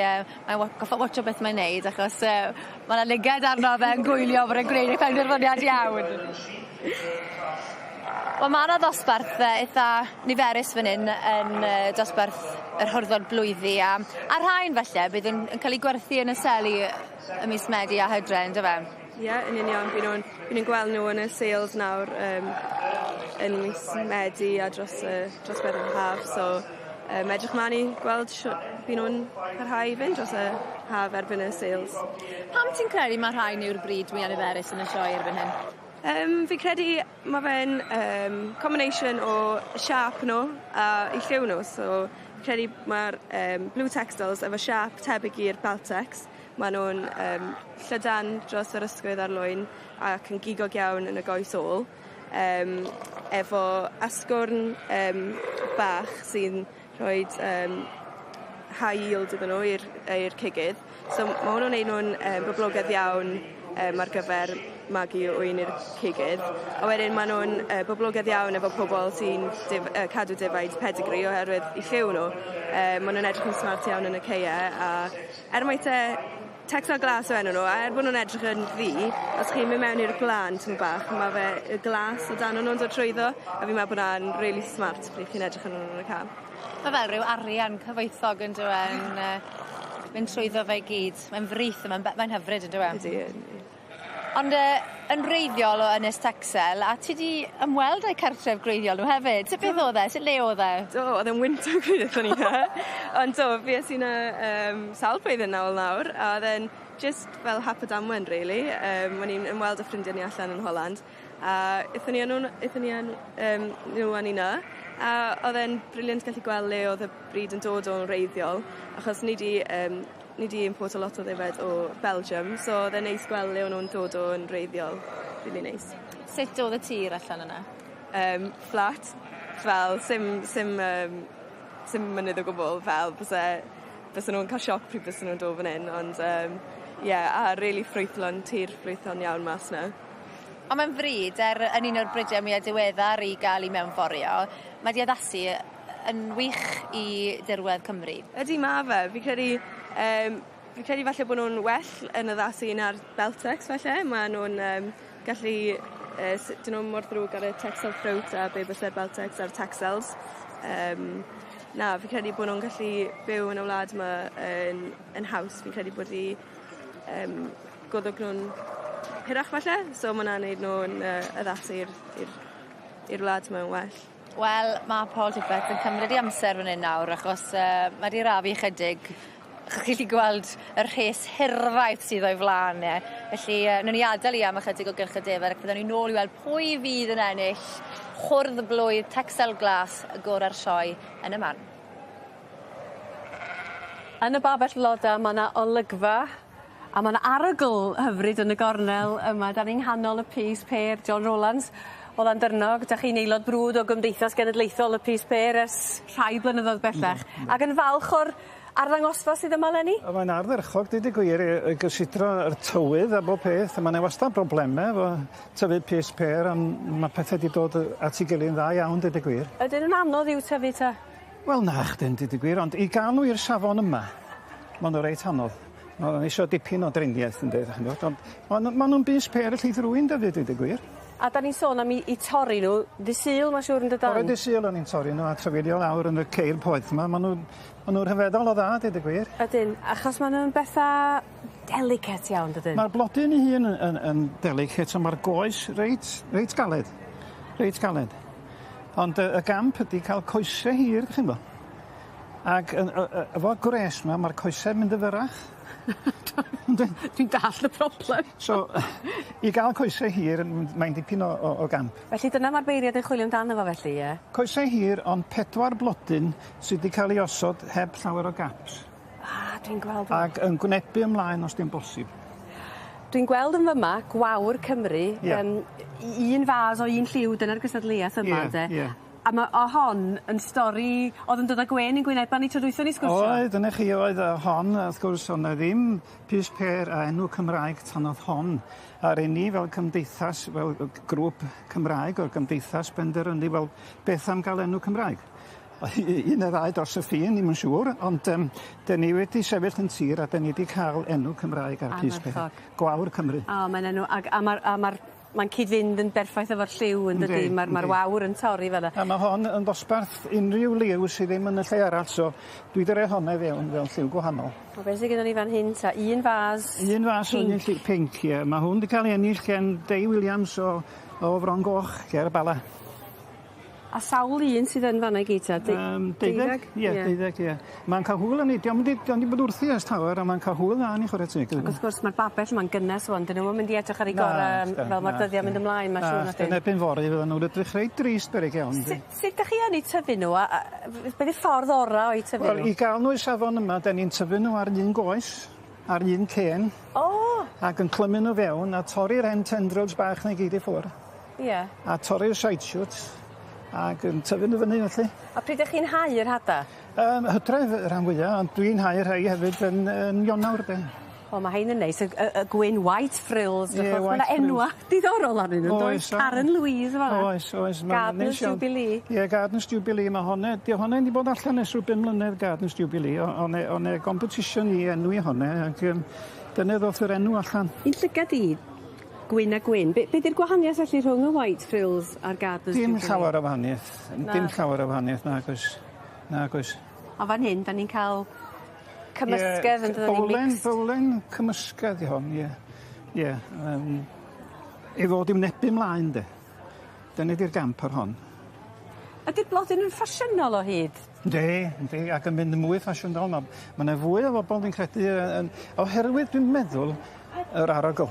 mae'n goffa watcho beth mae'n neud, achos mae'n aliged arno fe yn gwylio bod e'n gwneud ei penderfyniad iawn. Wel, mae yna ddosbarth eitha niferus fan hyn yn dosbarth yr hwrddod blwyddi, a rhain falle bydd yn cael ei gwerthu yn y seli y mis Medi a Hydren, dy fe? Ie, yn union. Bydd nhw'n gweld nhw yn y sales nawr yn mis Medi a dros bedwar haf, so edrych mlaen i gweld bydd nhw'n parhau i fynd dros y haf erbyn y sales. Pam ti'n credu mae rhain yw'r bryd mwyaf niferus yn y sioe erbyn hyn? Fi credu mae fe'n combination o siap nhw a i lliw nhw. So, fi credu mae'r Blue Textiles efo siap tebyg i'r Beltex. Mae nhw'n llydan dros yr ysgwydd ar lwyn ac yn gigog iawn yn y goes ôl. Efo asgwrn bach sy'n rhoi high yield iddyn nhw i'r cigydd. So mae hwnnw'n neud nhw'n boblogaidd iawn ar gyfer magu wyn i'r cigydd. A wedyn mae nhw'n boblogaidd iawn efo pobl sy'n cadw defaid pedigree oherwydd i lliw nhw. Mae nhw'n edrych yn smart iawn yn y ceia. A mai Texel Glas o enw nhw, a bod nhw'n edrych yn ddi, os chi'n mynd mewn i'r glan tyn bach, mae fe y glas o dan nhw'n dod trwyddo, a fi'n meddwl bod hwnna'n really smart pryd chi'n edrych yn nhw'n y cam. Mae fel rhyw arian cyfoethog yn dweud, mynd trwyddo fe gyd. Mae'n frith, mae'n hyfryd yn dweud. Ydy. Ond yn wreiddiol o Ynys Texel, a ti di ymweld â'i cartref gwreiddiol nhw hefyd? Sut beth oedd e? Sut le oedd e? Oedd e'n winter gwreiddiol ni na. Ond fi ys i'n sawl blwyddyn nawr, a oedd e'n just fel hap o damwen, really. When i'n ymweld â ffrindiau ni allan yn Holland. A eithon ni nhw an i na. A oedd e'n briliant gallu gweld le oedd y bryd yn dod o'n wreiddiol, achos ni di import a lot o ddefed o Belgium, so oedd e'n neis gweld le o'n nhw'n dod o'n wreiddiol. Really neis. Sut oedd y tir allan yna? Flat, fel sim mynydd o gwbl, fel bysa nhw'n cael sioc pryd bysa nhw'n dod fan hyn, ond a really ffrwythlon, tir ffrwythlon iawn mas na. Ond mae'n fryd, yn un o'r brydiau mwyaf diweddar i gael i mewnforio, mae di addasu yn wych i dirwedd Cymru. Ydy ma fe, fi credu falle bod nhw'n well yn addasu na'r Beltex falle, mae nhw'n gallu, dyn nhw'n mor ddrwg ar y Texel Fruit a be byse'r Beltex a'r Texels. Fi credu bod nhw'n gallu byw yn y wlad yma yn haws, fi credu bod i goddwg nhw'n hirach falle, so mae hwnna'n neud nhw'n addasu i'r wlad yma'n well. Wel, mae Paul Tippett yn cymryd i amser fan hyn nawr, achos mae di rafu chydig. Chi'n gallu gweld y rhes hirfaith sydd o'i flaen. Felly, nhw'n ni adael i am ychydig o gylch y defer, ac byddwn ni'n nôl i weld pwy fydd yn ennill chwrdd y blwydd Texel Glas y gorau'r sioe yn y man. Yn y babell loda mae yna olygfa, a mae yna arogl hyfryd yn y gornel yma. Da ni'n nghanol y Pys Pêr, John Rowlands. O Landyrnog, da chi'n aelod brwd o Gymdeithas Genedlaethol y Pys Pêr ers rhai blynyddoedd bellach. Ac yn falch o'r arddangosfa sydd yma leni? Mae'n ardderchog, dwi wedi gwir, i gysidro yr tywydd a bob peth. Mae'n wastad broblemau efo tyfu Pys Pêr, ond mae pethau wedi dod at ei gilydd dda iawn, dwi wedi gwir. Ydyn yn anodd i'w tyfu ta? Wel nachdyn, dyd y gwir, ond i gael nhw i'r safon yma, maen nhw reit anodd. Maen nhw eisiau dipyn o driniaeth yn dweud, ond maen nhw'n bus per y llith rwy'n Dydd, dyd y gwir. A da ni'n sôn am i torri nhw, dy Sul, mae'n siŵr yn dydan? O'r dy Sul o'n i'n torri nhw a trafeidio lawr yn y ceir poeth yma. Maen nhw'n rhyfeddol o dda, dyd y gwir. Ydyn, achos maen nhw'n bethau delicate iawn, dydyn? Mae'r blodyn ei hun yn delicate, a mae'r goes reit galed. Reit galed. Ond y gamp ydy cael coesau hir, ddech chi'n bo? Ac efo gres yma, mae'r coesau mynd y fyrach. Dwi'n dall y problem. So, i gael coesau hir, mae'n dipyn o gamp. Felly dyna mae'r beiriad yn chwilio amdano fo felly, ie? Coesau hir, ond 4 blodyn sydd wedi cael ei osod heb llawer o gaps. Dwi'n gweld o. Ac yn gwynebu ymlaen os di'n bosib. Dwi'n gweld yn fyma, Gwawr Cymru, un fas o un lliw, dyna'r gystadleuaeth yma, de. A mae o hon yn stori, oedd yn dod â gwen i'n gwynebu ni tro dwython ni sgwrsio? Oedd, dyna chi oedd hon, wrth gwrs, ond ddim pys per a enw Cymraeg tan oedd hon. A'r ni fel cymdeithas, fel grŵp Cymraeg o'r cymdeithas benderfynu fel beth am gael enw Cymraeg. Un y ddau dros y ffin, ni'n siŵr, ond dyn ni wedi sefyll yn tir a dyn ni wedi cael enw Cymraeg ar pys per. Gwawr Cymru. O, mae'n enw, mae'n cyd-fynd yn berffaith efo'r lliw yn dydy, mae'r wawr yn torri fel y. A mae hon yn dosbarth unrhyw liw sydd ddim yn y lle arall, so dwi wedi rhoi honnau fewn fel lliw gwahanol. O, beth sydd gennym ni fan hyn ta? Un fas o'n pink, ie. Mae hwn wedi cael ei ennill gen Dave Williams o Fron Goch, ger Bala. A sawl un sydd yn fanna i gyd ta? 12? Ie, 12, ie. Mae'n cael hwyl yn ei, diolch wedi bod wrthi ers tawer, a mae'n cael hwyl dda ni chwarae teg. Ac wrth gwrs mae'r babell yma'n gynnes o'n, dyn nhw'n mynd i edrych ar ei gorau fel mae'r dyddiau mynd ymlaen, mae'n siŵr. Yn erbyn fori, fydden nhw'n edrych reit drist berig iawn. Sut ydych chi yn ei tyfu nhw? Beth yw'r ffordd orau o'i tyfu nhw? Wel, i gael nhw i safon yma, da ni'n tyfu nhw ar un goes, ar un cen, ac yn clymu nhw fewn, a torri'r hen tendrils bach na i gyd i ffwrdd. Ie. A torri'r side shoots. Ac yn tyfu nhw fyny felly. A pryd ydych chi'n hau'r hada? Hydref rhan fwyaf, ond dwi'n hau'r rhai hefyd yn Ionawr. O, mae hein yn neis. Y gwyn white frills. Ie, white frills. Mae enwa diddorol arnyn nhw. Oes. Karen Louise yma. Oes. Gardeners Jubilee. Ie, Gardeners Jubilee. Mae hwnna wedi bod allan nes rhyw 5 mlynedd Gardeners Jubilee. O'n e competition i enwi hwnna. Ac dyna ddoth yr enw allan. Un llygad i. Gwyn a gwyn. Be di'r gwahaniaeth felly rhwng y white frills a'r Gardeners Jubilee? Dim llawer o wahaniaeth. Dim llawer o wahaniaeth, nag oes. A fan hyn, da ni'n cael cymysgedd yn dod ni'n mixed. Bowlen cymysgedd i hon, ie. I fod i'w nebu mlaen, de. Dyna di'r gamp ar hon. Ydy'r blodyn yn ffasiynol o hyd? Yndi, ac yn mynd yn mwy ffasiynol. Mae yna fwy o bobl yn credu, oherwydd dwi'n meddwl yr arogl.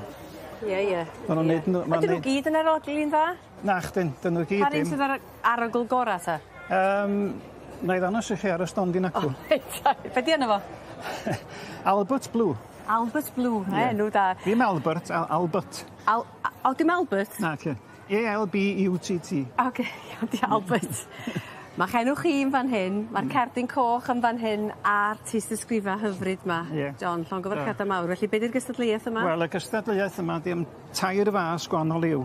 Ie. Ydyn nhw gyd yn yr odlin dda? Nachdyn, dyn nhw gyd ddim. Pa un sydd ar arogl gorau ta? Na i ddangos i chi ar y stondin acw. Be di yna fo? Albert Blue. Albert Blue, enw da. Dim Albert, Albert. O, dim Albert? Na, ci. A-L-B-E-U-T-T. Oce, di Albert. Mae'ch enw chi yn fan hyn, mae'r cerdyn coch yn fan hyn, a'r tystysgrifa hyfryd yma. John, llon gyfarchadau mawr. Felly, beth yw'r gystadleuaeth yma? Wel, y gystadleuaeth yma, dim 3 fas gwahanol i'w.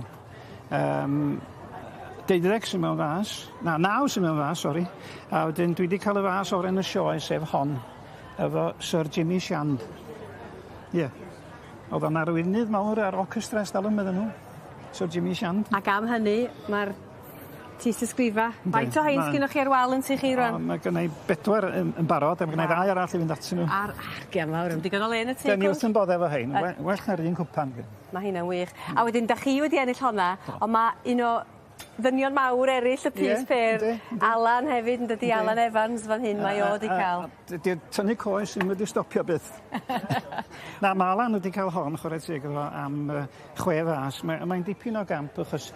12 sy'n mewn fas. 9 sy'n mewn fas, sori. A wedyn, dwi wedi cael y fas o'r enw Sioe, sef hon, efo Sir Jimmy Shand. Ie. Oedd o'n arweinydd mawr ar orchestra estalwm medden nhw. Sir Jimmy Shand. Ac am hynny, mae'r tystysgrifa. Faint o hein sgynnoch chi ar wal yn ti chi rwan? Mae gennau 4 yn barod, a mae gennau 2 arall i fynd atyn nhw. Gian mawr, digon o len y ti. Da ni wrth yn bod efo hein, well na'r un cwpan. Mae hynna'n wych. A wedyn, da chi wedi ennill honna, ond mae un o ddynion mawr eraill y pys per. Alan hefyd, yn dydi Alan Evans fan hyn, mae o wedi cael. Di'r tynnu coes sy'n wedi stopio byth. Na, mae Alan wedi cael hon, chwarae teg am 6 fas. Mae'n dipyn o gamp, achos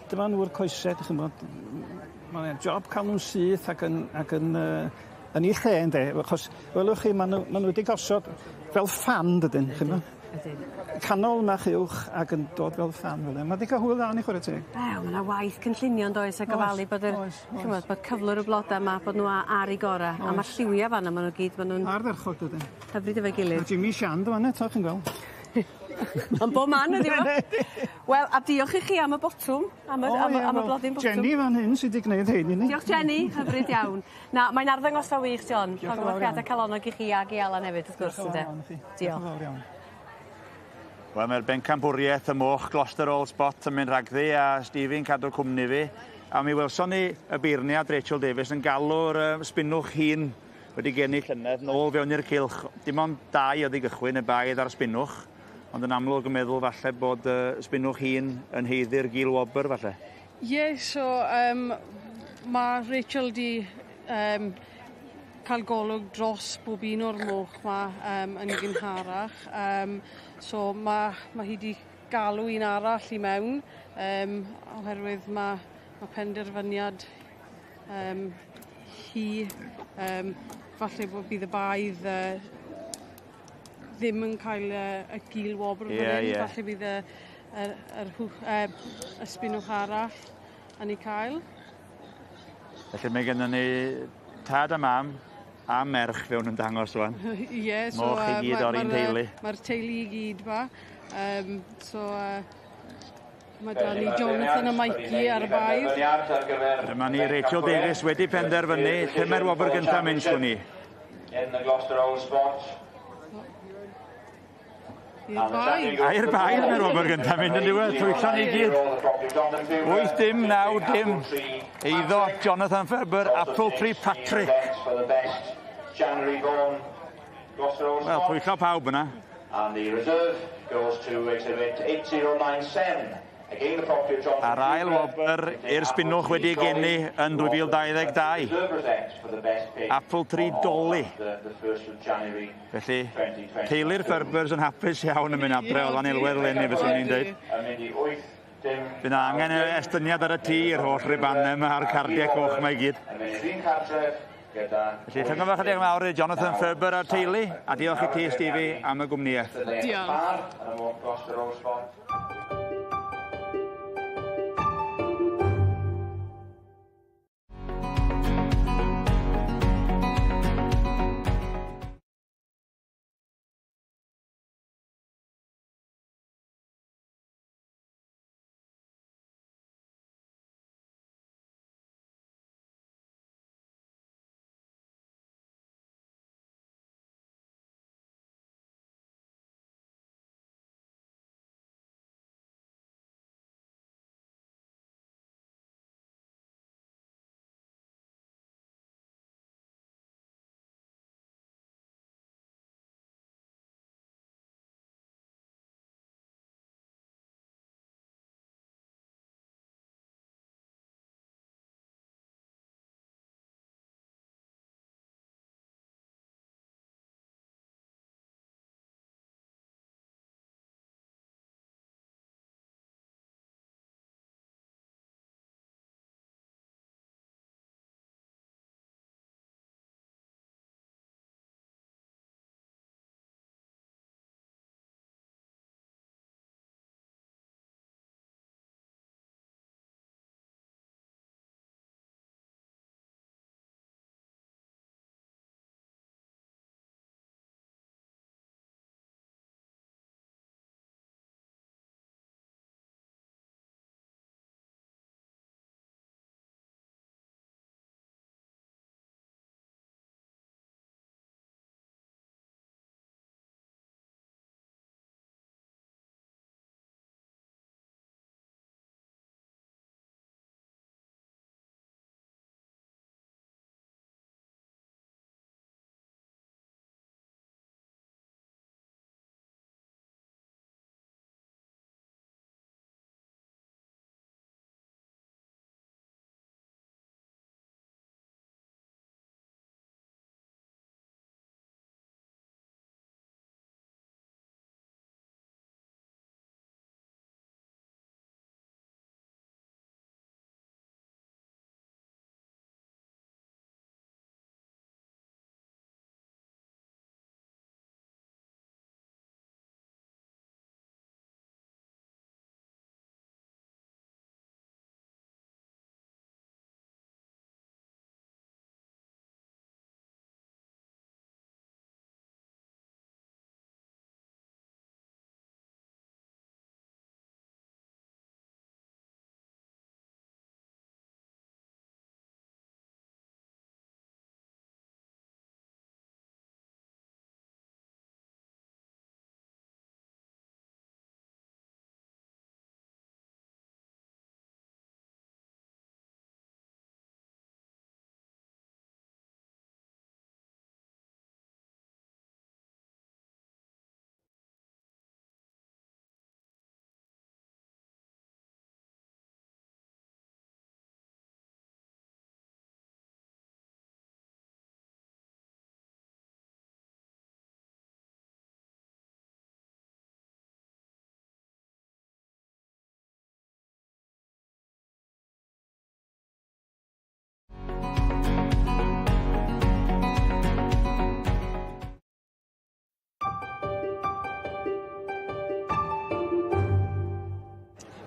dyma nhw'r coesau, ydych chi'n bod, mae'n job cael nhw'n syth ac yn ei lle, ynddo, achos, welwch chi, maen nhw wedi gosod fel fan, dydyn, chi'n bod? Canol mach uwch ac yn dod fel fan, fel mae wedi cael hwyl dda ni chwarae teg. Mae yna waith cynllunio yn does a gofalu bod cyflwr y blodau yma, bod nhw ar ei gorau, a mae'r lliwiau fanna, maen nhw gyd, maen nhw'n... Ar dderchog, dydyn. Hyfryd efo'i gilydd. Jimmy Shand, fanna, to chi'n gweld. Mae'n bob man ydi fo. Wel, a diolch i chi am y botwm, am y blodyn botwm. Jenny fan hyn sydd wedi gwneud hyn i ni. Diolch Jenny, hyfryd iawn. Na, mae'n arddangosfa wych, John. Llongyfarchiadau calonog i chi ag i Alan hefyd, wrth gwrs, ynde. Diolch. Wel, mae'r bencampwriaeth y moch Gloucester Spot yn mynd rhagddi a Stephen cadw cwmni fi. A mi welson ni y beirniad Rachel Davies yn galw'r sbinwch hun wedi geni llynedd nôl fewn i'r cylch. Dim ond 2 oedd i gychwyn y baedd ar sbinwch, ond yn amlwg yn meddwl falle bod sbinwch hun yn heiddi'r Gylwobr falle. Ie, so mae Rachel di cael golwg dros bob un o'r moch yma yn gynharach. So mae hi di galw un arall i mewn, oherwydd mae penderfyniad hi, falle bod bydd y baedd ddim yn cael y Gylwobr fan hyn, falle bydd y sbinwch arall yn ei cael. Felly mae gennym ni tad a mam a merch fewn yn dangos rwan. Ie, so moch i gyd o'r un teulu. Mae'r teulu i gyd ba. Mae da ni Jonathan a Mikey ar y baedd. Dyma ni Rachel Davies wedi penderfynu. Dyma'r wobr gyntaf mynd sgwn ni. I'r baedd mae'r wobr gyntaf mynd yn diwedd. Twyllo ni gyd. 8-9, 9-dim. Eiddo Jonathan Ferber, Apple Tree Patrick. Wel, twyllo pawb yna. And the reserve goes to exhibit 8097. A'r ail wobr i'r sbinwch wedi geni yn 2022. Apple Tree Dolly. Felly, teulu'r Ferbers yn hapus iawn yn mynd adre o Lanelwedd Lenni, fyswn ni'n dweud. Bydd angen estyniad ar y tŷ i'r holl ribanne yma a'r cardiau coch mae gyd. Felly, llygom fach ydy'ch mawr i Jonathan Ferber a'r teulu, a diolch i ti, Stevie, am y gwmniaeth. Diolch.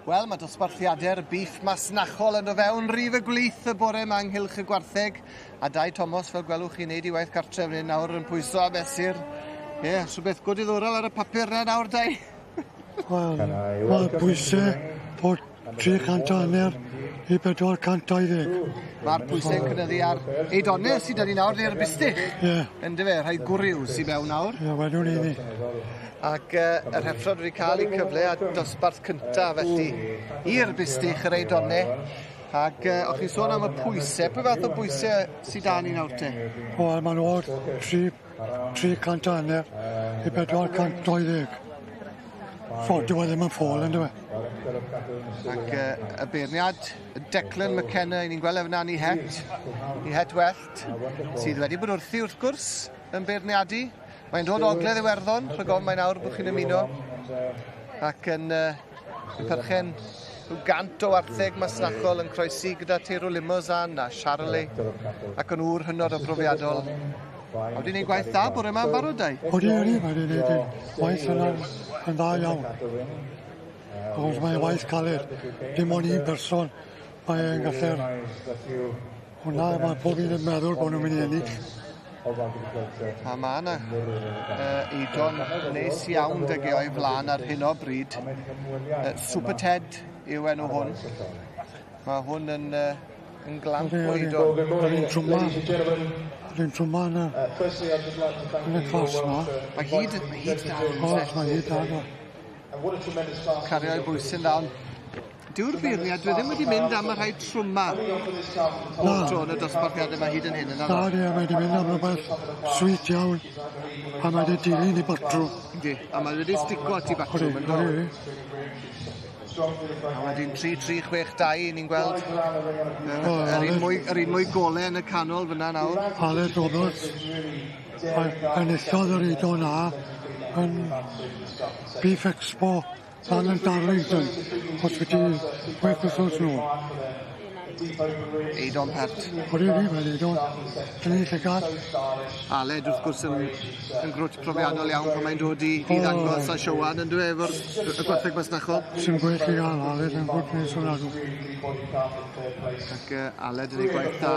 Wel, mae dosbarthiadau'r biff masnachol yn o fewn rif y gwlith y bore yma ynghylch y gwartheg. A Dai Thomas, fel gwelwch chi, wneud i waith cartref neu nawr yn pwyso a mesur. Ie, rhywbeth go diddorol ar y papur na nawr, Dai. Wel, mae pwysau bod 300 hanner I 420. Mae'r pwysau'n cynyddu ar eidonau sydd yn ni nawr neu'r bystych. Ie. Yn dy fe, rhai gwryw sydd mewn nawr. Ie, wedwn ni. Ac yr heffrod wedi cael ei cyfle a dosbarth cyntaf felly i'r bystych yr eidonau. Ac o'ch chi'n sôn am y pwysau. Pwy fath o bwysau sydd da ni nawr te? Wel, mae'n oed 300 hanner I 420. Ffordd yw ddim yn ffôl yn dweud. Ac y beirniad, y Declan McKenna, ni'n gweld efo na'n I het wellt, sydd wedi bod wrthi wrth gwrs yn beirniadu. Mae'n dod ogledd Iwerddon, rhag ofn mae nawr bod chi'n ymuno. Ac yn perchen rhyw 100 o wartheg masnachol yn croesi gyda Teiro Limousin a Charlie ac yn ŵr hynod o brofiadol. A wedi gwneud gwaith da bore yma yn barod, Dai? Wedi gwneud gwaith yn dda iawn. Achos mae'n waith caled. Dim ond un person mae'n gallu'r... Hwna, mae pob un yn meddwl bod nhw'n mynd I ennill. A mae yna eidon nes iawn dygu o'i flaen ar hyn o bryd. Super Ted yw enw hwn. Mae hwn yn glamp o eidon. Dwi'n trwma yn y clas yma. Mae hyd da. Mae hyd da. Cario'i bwysyn dawn. Dyw'r beirniad, dwi ddim wedi mynd am y rhai trwma o'r tro yn y dosbarthiadau mae hyd yn hyn. Da, mae wedi mynd am rhywbeth sweet iawn. A mae wedi dilyn I batrwm. A mae wedi stico at I batrwm yn dod. A wedyn 3-3-6-2 ni'n gweld yr un mwy golau yn y canol fyna nawr. Aled Roberts yn illodd yr eidon A yn Beef Expo dan yn Darlington os wedi gweith wrthos nhw. Eidon pert. Wedi mae'n eidon. Dyn ni'n llygad. Aled wrth gwrs yn grwt profiadol iawn pan mae'n dod I ddangos a Sioan yn dweud efo'r gwertheg masnachol. Sy'n gweith I gael Aled yn gwrdd nes o'n adw. Ac Aled yn ei gwaith da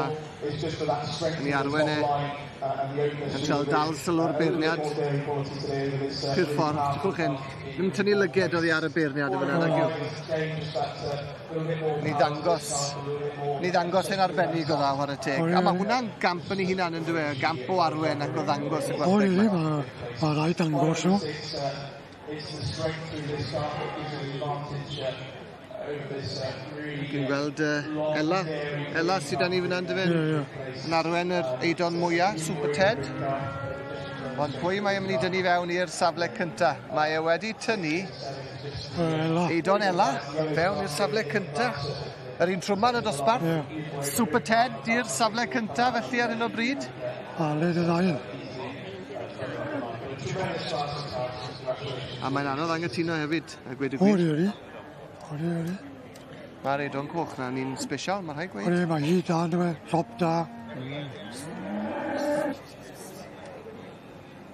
yn ei arwen yn trael dal sylw'r beirniad. Cyr ffordd, diolch yn ddim tynnu lyged oddi ar y beirniad yn fyna nag yw. Ni ddangos yn arbennig o ddaw ar y teg. A mae hwnna'n gamp yn ei hunan yn dweud, gamp o arwen ac o ddangos y gwertheg. Mae rai dangos nhw. Dwi'n gweld Ella sydd â ni fyna'n dyfyn. Yn arwen yr eidon mwyaf, Super Ted. Ond pwy mae mynd I dynnu fewn i'r safle cynta? Mae wedi tynnu eidon Ella fewn i'r safle cynta. Yr un trwman y dosbarth. Super Ted i'r safle cynta felly ar hyn o bryd. Aled y ddau. A mae'n anodd angytuno hefyd, a gweud y gwir. Odi. Mae'r eidon coch na ni'n special, mae'n rhai gweud. Odi, mae hyd da, dwi'n top da.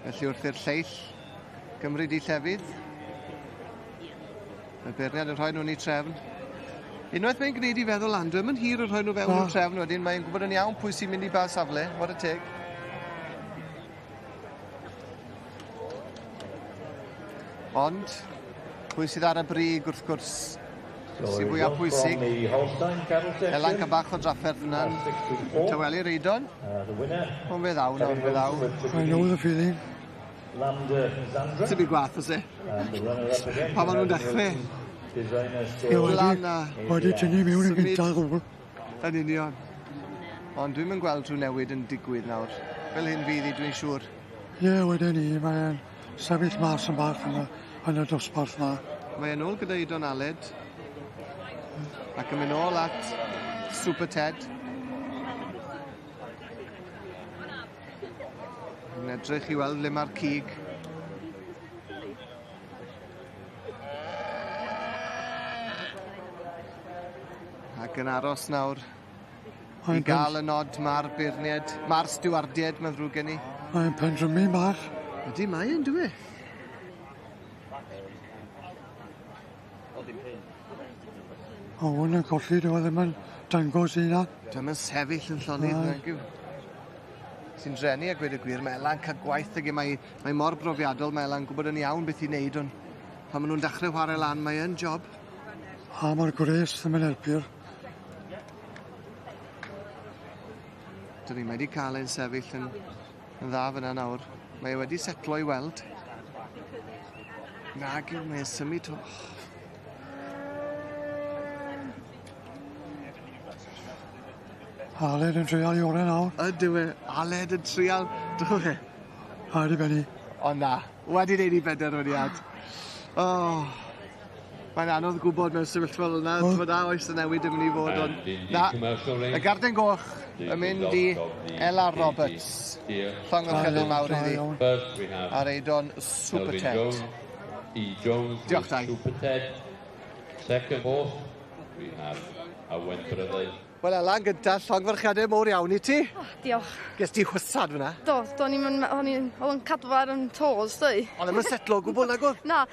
Felly wrth i'r lleill gymryd I llefydd. Y beirniad yn rhoi nhw'n I trefn. Unwaith mae'n gwneud I feddwl lan, dwi'n mynd hir yn rhoi nhw fewn i'r trefn wedyn, mae'n gwybod yn iawn pwy sy'n mynd I ba safle, what a teg. Ond, pwy sydd ar y brig wrth gwrs, sy'n fwyaf pwysig. Elan Cabach o drafferth yna'n tywelu'r eidon. Ond fe ddaw nawr, fe ddaw. I know the feeling. Sy'n byd gwaith, os e? Pa maen nhw'n dechrau? Wedi tynnu mewn yn gyntaf gwbl. Yn union. Ond dwi'n mynd gweld rhyw newid yn digwydd nawr. Fel hyn fydd I, dwi'n siŵr. Ie, wedyn ni, mae'n sefyll mas yn bach yn y dosbarth na. Mae'n ôl gyda eidon Aled. Ac yn mynd ôl at Super Ted. Yn edrych I weld le mae'r cig. Ac yn aros nawr I gael y nod mae'r beirniad, mae'r stiwardiad mae'n ddrwg gen I. Mae'n pendrymu bach. Ydy mae yn dwi. O, hwn yn colli, dwi ddim yn dangos i na. Dwi'n yn sefyll yn llonydd, thank you. Sy'n drenu a gweud y gwir, mae Elan cael gwaith ag mae mor brofiadol, mae Elan gwybod yn iawn beth i wneud, ond pan maen nhw'n dechrau chwarae lan, mae yn job. A mae'r gwres ddim yn helpu'r. Dyn ni, mae wedi cael ein sefyll yn dda fyna nawr. Mae wedi setlo i weld. Nag yw, mae'n symud to. Aled yn trial i orau nawr. Ydw e, Aled yn trial, dwi e. A di benni. O na, wedi neud i benderfyniad. Mae'n anodd gwybod mewn sefyllfa fel yna, dwi'n da oes y newid yn mynd i fod, ond na, y garden goch yn mynd i Ella Roberts. Llongyfcheddau mawr iddi. Ar eidon Super Ted. Diolch dau. Second horse, we have our Went Brothers. Wel, Elan, gyda llongfarchiadau mowr iawn i ti. Diolch. Ges ti hwsad fyna? Do, o'n i'n cadwar yn tos, dwi. Ond ddim yn setlo o gwbl, nag oedd? Na,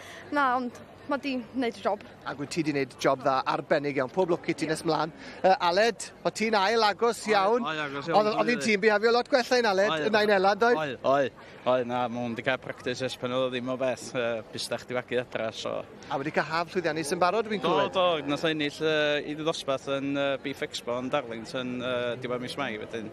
ond mae di wneud job. Ac wyt ti di wneud job dda arbennig iawn. Pob lwc i ti nes mlaen. Aled, o ti'n ail agos iawn. Oedd hi'n tîm bihafio lot gwella i'n Aled, yn ein Elan, doedd? Oi, na, mwyn di cael practis ys pan oedd ddim o beth, bystach di wagu adra, so... A wedi cael haf llwyddiannus yn barod, dwi'n clywed? Do, nath ennill i ddosbath yn Beef Expo yn Darlington diwedd mis Mai, wedyn,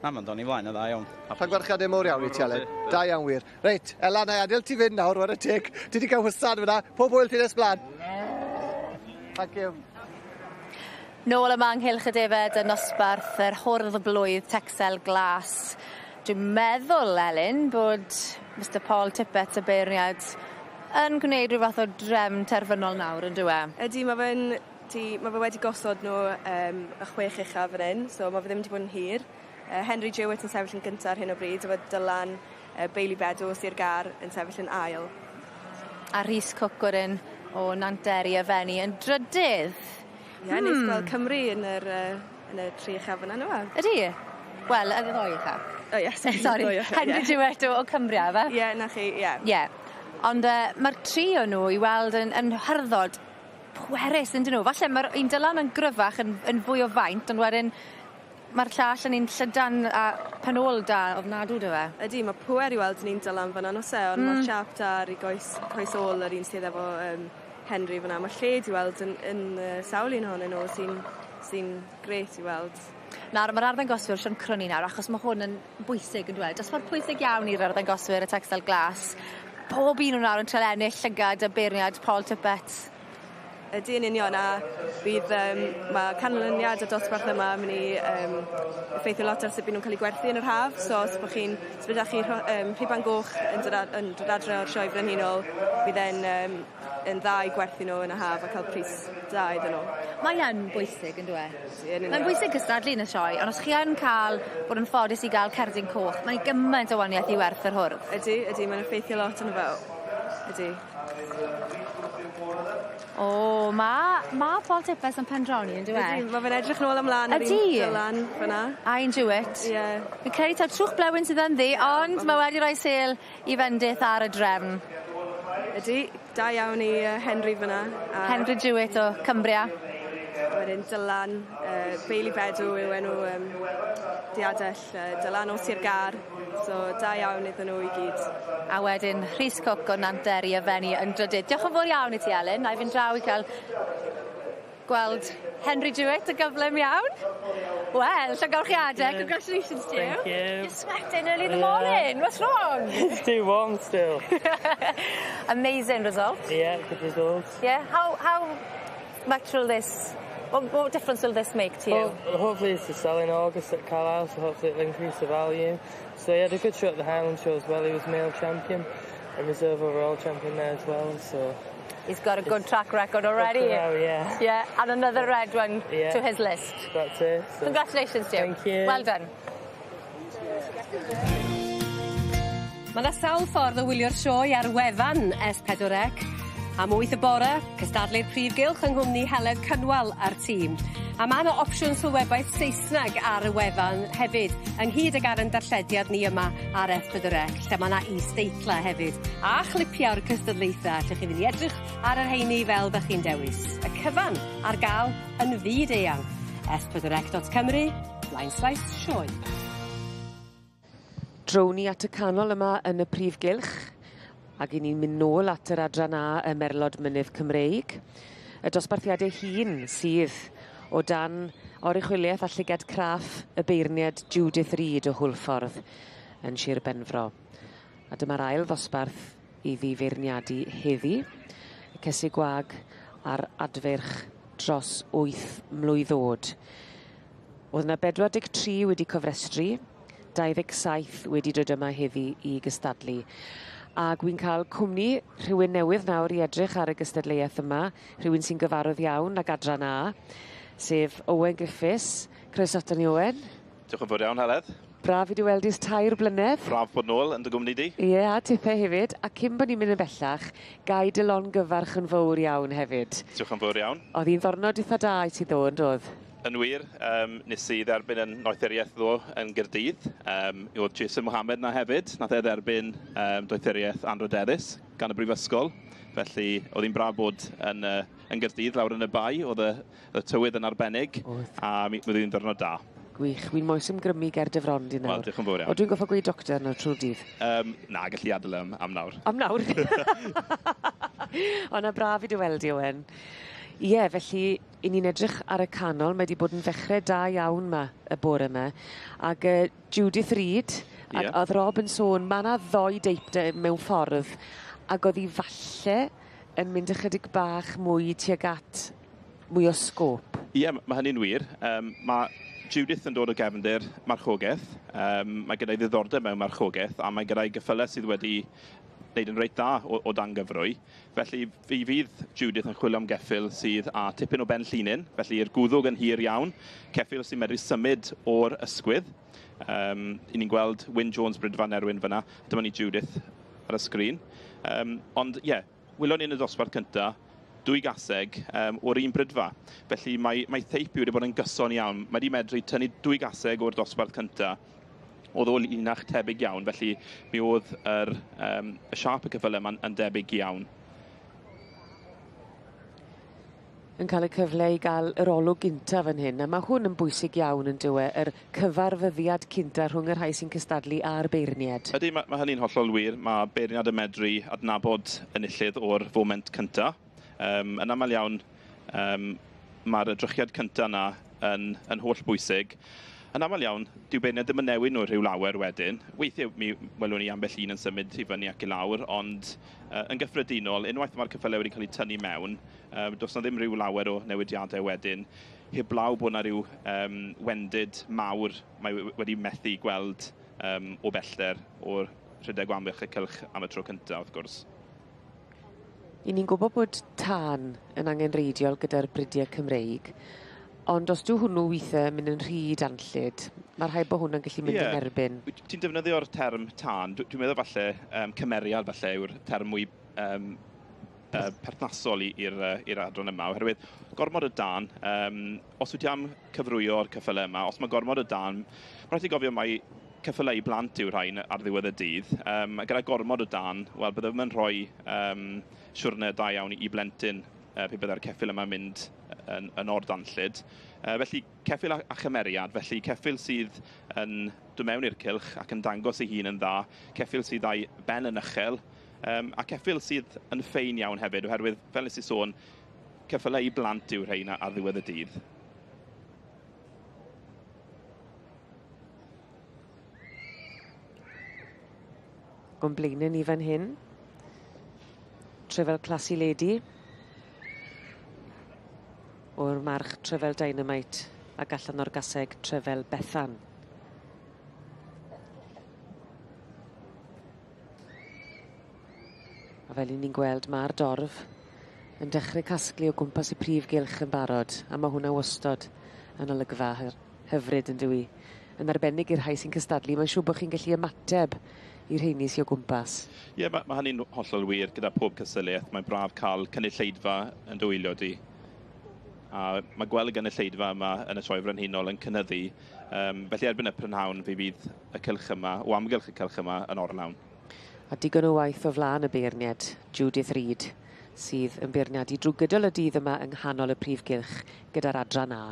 na, ma'n dod i flaen y dda iawn. Llongfarchiadau mowr iawn i ti, Aled. Da iawn wir. Reit, Elan, na i adael ti fynd nawr, war y teg. Ti wedi cael hwsad fyna. Pob hwyl ti nes blaen. Thank you. Nôl yma ynghylch y defed y nosbarth, yr hwrdd y blwydd Texel Glas. Dwi'n meddwl, Elin, bod Mr Paul Tippett y beirniad yn gwneud rhyw fath o drefn terfynol nawr, yn dywe? Ydy, mae fe wedi gosod nhw y 6 ucha fan hyn, so mae fe ddim wedi bod yn hir. Henry Jewett yn sefyll yn gyntaf ar hyn o bryd, a Dylan Bailey Bedw Sir Gar yn sefyll yn ail. A Rhys Cook wedyn o Nanteri a Fenni yn drydydd. Ie, nes gweld Cymru yn y 3 ucha fan hyn, Ydy? Wel, yn y 2 ucha. O, yes. Sorry, Henry Jewett o Cymru, a fe? Ie, na chi, ie. Ie. Ond mae'r 3 o nhw i weld yn hyrdod pwerus yn dyn nhw. Falle mae'r un Dylan yn gryfach yn fwy o faint, ond wedyn mae'r llall yn un llydan a penol da ofnadw dy fe. Ydy, mae pwer i weld yn un Dylan fyna, nos e, ond mae'r siap da ar ei goes ôl yr un sydd efo Henry fyna. Mae lled i weld yn sawl un ohonyn nhw sy'n gret i weld. Nawr, mae'r arddangoswyr Sian Crwni nawr, achos mae hwn yn bwysig yn dweud. Dosbarth pwysig iawn i'r arddangoswyr y Texel Glas. Pob un nhw nawr yn treul ennill llygad y beirniad Paul Tippett. Ydy yn union, a bydd mae canlyniad y dosbarth yma yn mynd i effeithio lot ar sut bydd nhw'n cael ei gwerthu yn yr haf. So, os byddwch chi rhiban goch yn dod adre o'r sioe Frenhinol, bydd yn dda i gwerthu nhw yn y haf a cael pris da iddyn nhw. Mae yn bwysig yn dweud. Mae'n bwysig cystadlu yn y sioe, ond os chi yn cael bod yn ffodus i gael cerdyn coch, mae'n gymaint o waniaeth i werth yr hwrdd. Ydy, mae'n effeithio lot yn y fel. Ydy. O, mae Paul Tippett yn pendroni yn dweud. Ydy, mae fe'n edrych nôl ymlaen ar un Dylan fyna. A un Jewett. Ie. Fi'n credu taw trwch blewyn sydd yn ddi, ond mae wedi rhoi sêl i fendith ar y drefn. Ydy, da iawn i Henry fyna. Henry Jewett o Cymru. Wedyn Dylan, Bailey Bedw yw enw diadell, Dylan o Sir Gar, so da iawn iddyn nhw i gyd. A wedyn Rhys Cook o Nanteri a Fenni yn drydydd. Diolch yn fawr iawn i ti, Elin. Na i fynd draw i cael gweld Henry Jewett y gyflym iawn. Well, llongyfarchiadau. Congratulations to you. Thank you. You're sweating early in the morning. What's wrong? It's too warm still. Amazing result. Yeah, good result. Yeah, how much will this... What difference will this make to you? Well, hopefully it's to sell in August at Carlisle, so hopefully it'll increase the value. So he had a good show at the Highland Show as well. He was male champion and reserve overall champion there as well. So he's got a good track record already. Now, yeah. Yeah, and another red one to his list. That's it. So. Congratulations to you. Thank you. Well done. Mae 'na sawl ffordd o wylio'r sioe ar wefan S4C. Am 8 y bore, cystadlu'r prif gylch yng nghwmni Heledd Cynwal a'r tîm. A mae yna opsiwn sylwebaeth Saesneg ar y wefan hefyd, ynghyd ag ar yn darllediad ni yma ar F4C, lle mae yna is-deitlau hefyd. A chlipiau'r cystadlaethau, lle chi'n mynd i edrych ar yr heini fel ddech chi'n dewis. Y cyfan ar gael yn fyd eang. F4C.Cymru, /Sioe. Drown ni at y canol yma yn y prif gylch, ac i ni'n mynd nôl at yr adran A y Merlod Mynydd Cymreig. Y dosbarthiadau hŷn sydd o dan oruchwyliaeth a llygad craff y beirniad Judith Reid o Hwlffordd yn Sir Benfro. A dyma'r ail ddosbarth i fi feirniadu heddi, y cesu gwag ar adferch dros 8 mlwydd o'd. Oedd yna 43 wedi cofrestru, 27 wedi dod yma heddi i gystadlu. Ac wy'n cael cwmni rhywun newydd nawr i edrych ar y gystadleuaeth yma, rhywun sy'n gyfarwydd iawn ag adran A, sef Owen Griffiths. Croeso ato ni, Owen. Diolch yn fawr iawn, Heledd. Braf i di weld i'r 2 blynedd. Braf bod nôl yn dy gwmni di. Ie, a tippau hefyd. A cyn bod ni'n mynd yn bellach, gai dy longyfarch yn fawr iawn hefyd. Diolch yn fawr iawn. Oedd hi'n ddornod eitha da i ti ddod, oedd? Yn wir, nes i dderbyn yn noetheriaeth ddo yn Gaerdydd. Oedd Jason Mohammed na hefyd. Nath e dderbyn noetheriaeth anrhydeddus gan y Brifysgol. Felly, oedd hi'n braf bod yn Gaerdydd lawr yn y bai. Oedd y tywydd yn arbennig. A mi oedd hi'n ddornod da. Gwych, wy'n moes ymgrymu ger dy fron di nawr. Wel, diolch yn fawr iawn. O, dwi'n goffa gweud doctor nawr trwy'r dydd? Na, gallu adael am nawr. Am nawr? O, na braf i dy weld i, Owen. Ie, felly, i ni'n edrych ar y canol, mae wedi bod yn ddechrau da iawn yma, y bore yma. Ac Judith Reid, ac oedd Rob yn sôn, mae yna 2 deip mewn ffordd, ac oedd hi falle yn mynd ychydig bach mwy tuag at mwy o sgôp. Ie, mae hynny'n wir. Mae Judith yn dod o gefndir marchogaeth. Mae gyda'i ddiddordeb mewn marchogaeth, a mae gyda'i gyffyle sydd wedi wneud yn reit da o dan gyfrwy. Felly fi fydd Judith yn chwilio am geffyl sydd a tipyn o ben llinyn, felly i'r gwddwg yn hir iawn, ceffyl sy'n medru symud o'r ysgwydd. I ni'n gweld Wyn Jones Brydfan Erwin fyna, dyma ni Judith ar y sgrin. Ond ie, wylwn ni yn y dosbarth cyntaf, 2 gaseg o'r un brydfa. Felly mae theipi wedi bod yn gyson iawn. Mae wedi medru tynnu 2 gaseg o'r dosbarth cyntaf. Oedd o linach tebyg iawn, felly mi oedd y siarp y cyfyle yn debyg iawn. Yn cael y cyfle i gael yr olwg gyntaf fan hyn, a mae hwn yn bwysig iawn yn dywe, yr cyfarfyddiad cyntaf rhwng yr rhai sy'n cystadlu a'r beirniad. Ydy, mae hynny'n hollol wir. Mae beirniad yn medru adnabod enillydd o'r foment cyntaf. Yn aml iawn, mae'r edrychiad cyntaf yna yn holl bwysig. Yn aml iawn, dyw beirniad ddim yn newid nhw rhyw lawer wedyn. Weithiau mi welwn ni ambell un yn symud i fyny ac i lawr, ond yn gyffredinol, unwaith mae'r cyffyle wedi cael ei tynnu mewn, does na ddim rhyw lawer o newidiadau wedyn. Heblaw bod na rhyw wendid mawr mae wedi methu gweld o bellter o'r rhedeg amgylch y cylch am y tro cyntaf, wrth gwrs. I ni'n gwybod bod tân yn angenreidiol gyda'r brydiau Cymreig, ond os dyw hwnnw weithiau mynd yn rhy danllyd, mae rhaid bod hwnna'n gallu mynd yn erbyn. Ti'n defnyddio'r term tân, dwi'n meddwl falle cymeriad falle yw'r term mwy perthnasol i'r adran yma, oherwydd gormod y dan, os wyt ti am cyfrwyo'r cyffyle yma, os mae gormod y dan, mae'n rhaid i gofio mai cyffyle i blant yw'r rhain ar ddiwedd y dydd. Gyda gormod o dan, wel, byddaf yn rhoi siwrne da iawn i blentyn pe byddai'r ceffyl yma'n mynd yn ordanllyd. Felly, ceffyl a chymeriad, felly ceffyl sydd yn dod mewn i'r cylch ac yn dangos ei hun yn dda, ceffyl sydd â'i ben yn uchel, a ceffyl sydd yn ffein iawn hefyd, oherwydd, fel nes i sôn, ceffylau i blant yw'r rhain ar ddiwedd y dydd. O'n blaenau ni fan hyn. Trefel clasu ledi. O'r march trefel Dynamite ac allan o'r gaseg trefel Bethan. A fel i ni'n gweld mae'r dorf yn dechrau casglu o gwmpas y prif gylch yn barod, a mae hwnna wastod yn olygfa hyfryd yn dywi. Yn arbennig i'r rhai sy'n cystadlu, mae'n siŵr bod chi'n gallu ymateb i'r rheini sy'n o gwmpas. Ie, mae hynny'n hollol wir gyda pob cysylltiaeth. Mae'n braf cael cynulleidfa yn dwylio di. A mae gweld y gynulleidfa yma yn y sioe Frenhinol yn cynyddu. Felly erbyn y prynhawn fe fydd y cylch yma, o amgylch y cylch yma yn orlawn. A digon o waith o flaen y beirniad, Judith Reid, sydd yn beirniadu drwy gydol y dydd yma yng nghanol y prif gylch gyda'r adran A.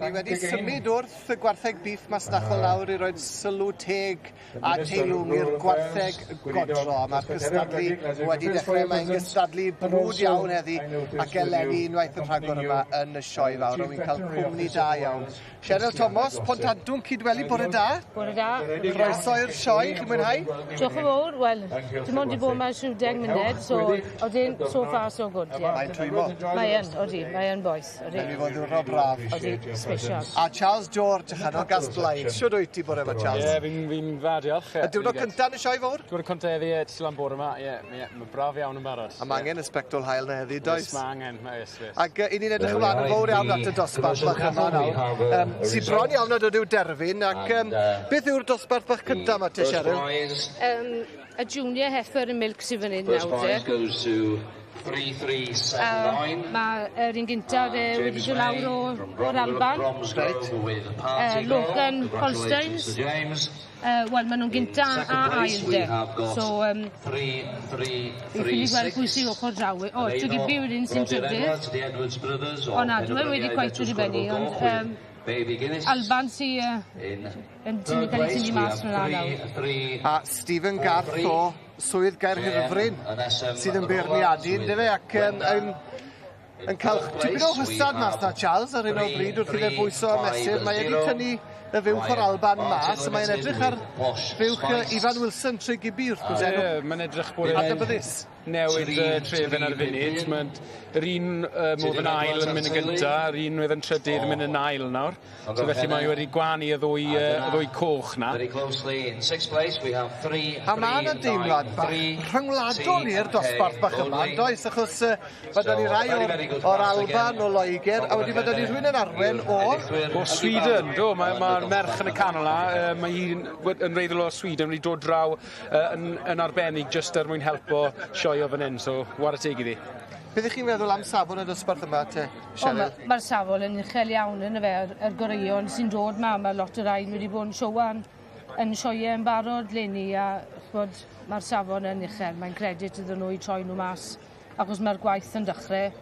Ni wedi symud wrth y gwartheg beef masnachol lawr i roed sylw teg a teilwng i'r gwartheg godro. Mae'r cystadlu wedi dechrau, mae'n cystadlu brwd iawn heddi ac eleni unwaith y rhagor yma yn y sioe fawr. Wy'n cael cwmni da iawn. Cheryl Thomas, Pontadwng Cydweli, bore da. Bore da. Croeso i'r sioe, chi'n mwynhau? Diolch yn fawr, wel, dim ond i bod mewn 70 munud, so oedden so far so good, ie. Mae'n twymo. Mae'n boes. Mae'n i fod yw'r braf. Special. A Charles George, chanol gas blaid. Siwr wyt ti bore yma, Charles? Ie, fi'n dda, diolch. Y diwrnod cyntaf yn y sioe fawr? Diwrnod cyntaf heddi, ti'n lan bore yma, ie, mae braf iawn yn baros. A mae angen y sbectol hael na heddi, does? Mae angen, mae ys. Ac i ni'n edrych ymlaen yn fawr iawn at y dosbarth bach yma nawr. Sy'n bron iawn nad ydyw derfyn, ac beth yw'r dosbarth bach cyntaf yma te, Cheryl? Y junior heifer y milk sydd fan hyn nawr, 3379. Mae'r un gyntaf wedi dod lawr o'r Alban. Logan Holsteins. Wel, maen nhw'n gyntaf a ail de. So, ffili gweld pwysig ochr draw. O, Trygibi wedyn sy'n trydydd. O na, dwi'n wedi gwaith wedi benni, ond Alban sy'n cael ei syni mas mewn nawr. A Stephen Garth o swydd Gaerhirfryn sydd yn beirniadu, ynddo fe, ac yn cael tipyn o hysad mas na Charles ar hyn o bryd wrth iddo bwyso a mesur. Mae wedi tynnu y fywch o'r Alban mas, a mae'n edrych ar fywch Ifan Wilson trwy Gibi wrth gwrs enw. Mae'n edrych bod e'n newid trefen ar y funud. Yr un modd yn ail yn mynd yn gynta, yr un oedd yn trydydd yn mynd yn ail nawr. So felly mae wedi gwanu y ddwy coch na. A mae yna deimlad bach rhyngwladol i'r dosbarth bach yma, yn does? Achos mae da ni rai o'r Alban, o Loegr, a wedi mae da ni rhywun yn arwen o Sweden, do. Mae'r merch yn y canol na. Mae hi'n yn reiddiol o Sweden wedi dod draw yn arbennig just er mwyn helpo Sioe o fan hyn, so war y teg iddi. Beth ych chi'n meddwl am safon y dosbarth yma, te, Cheryl? Mae'r safon yn uchel iawn yn y fe, yr goreuon sy'n dod ma. Mae lot o rai wedi bod yn siowan yn Sioe yn barod leni, a mae'r safon yn uchel. Mae'n credit iddyn nhw i troi nhw mas, achos mae'r gwaith yn dechrau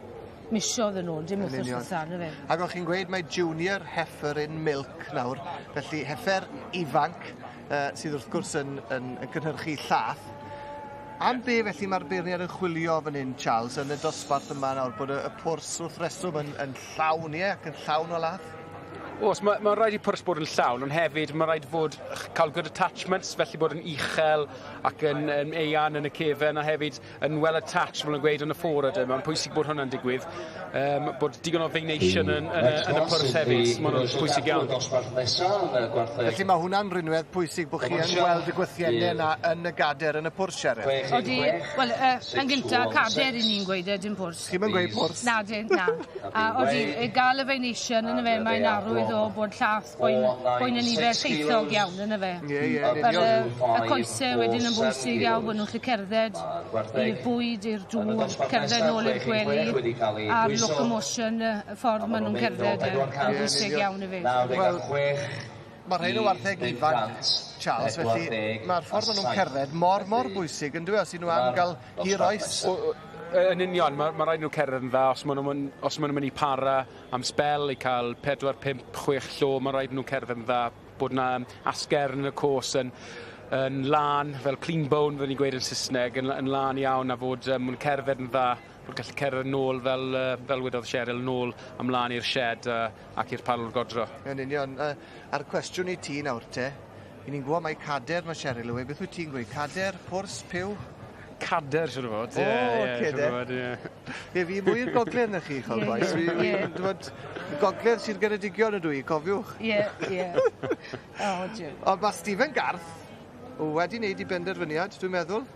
misiodd yn ôl, dim wrth ysgrifennu fe. Ac o'ch chi'n gweud mae junior heifer in milk nawr, felly heifer ifanc sydd wrth gwrs yn cynhyrchu llath. Am be felly mae'r beirniad yn chwilio fan hyn, Charles, yn y dosbarth yma nawr, bod y pwrs wrth reswm yn llawn, ie, ac yn llawn o lath? Oes, mae'n rhaid i pwrs bod yn llawn, ond hefyd mae'n rhaid fod cael good attachments, felly bod yn uchel ac yn eian yn y cefen, a hefyd yn well attached, mae'n gweud yn y ffordd. Mae'n pwysig bod hwnna'n digwydd, bod digon o veination yn y pwrs hefyd, mae'n pwysig iawn. Felly mae hwnna'n rhywbeth pwysig bod chi yn gweld y gwythiennau yna yn y gader yn y pwrs, Cheryl? Odi, wel, yn gyntaf, cader i ni'n gweud dim pwrs. Chi'n mynd gweud pwrs? Na, a odi, gael y veination yn y fe, mae'n arwydd o bod llath boen yn nifer lleithog iawn yn y fe. Y coesau wedyn yn bwysig iawn bod nhw'n gallu cerdded i'r bwyd, i'r dŵr, cerdded nôl i'r gwely, a'r locomotion, y ffordd maen nhw'n cerdded yn bwysig iawn y fe. Mae'r rhain o wartheg ifanc, Charles, felly mae'r ffordd maen nhw'n cerdded mor bwysig, yn dwi, os i nhw am gael hir oes? Yn union, mae rhaid nhw cerdded yn dda, os maen nhw'n mynd i para am spel i cael 4, 5, 6 llo, mae rhaid nhw cerdded yn dda, bod yna asger yn y cwrs yn lan, fel clean bone, fel ni'n gweud yn Saesneg, yn lan iawn, a fod nhw'n cerdded yn dda, bod gallu cerdded nôl fel wedodd Cheryl, nôl ymlaen i'r shed ac i'r palwr godro. Yn union, a'r cwestiwn i ti nawr te, i ni'n gwybod mai cader mae Cheryl yw, beth wyt ti'n gweud, cader, pwrs, piw? Cader, siwr o fod. Fe fi mwy i'r gogledd na chi, Cholboes. Gogledd sy'n Geredigion ydw i, cofiwch. Ie. Ond mae Stephen Garth wedi wneud i benderfyniad, dwi'n meddwl,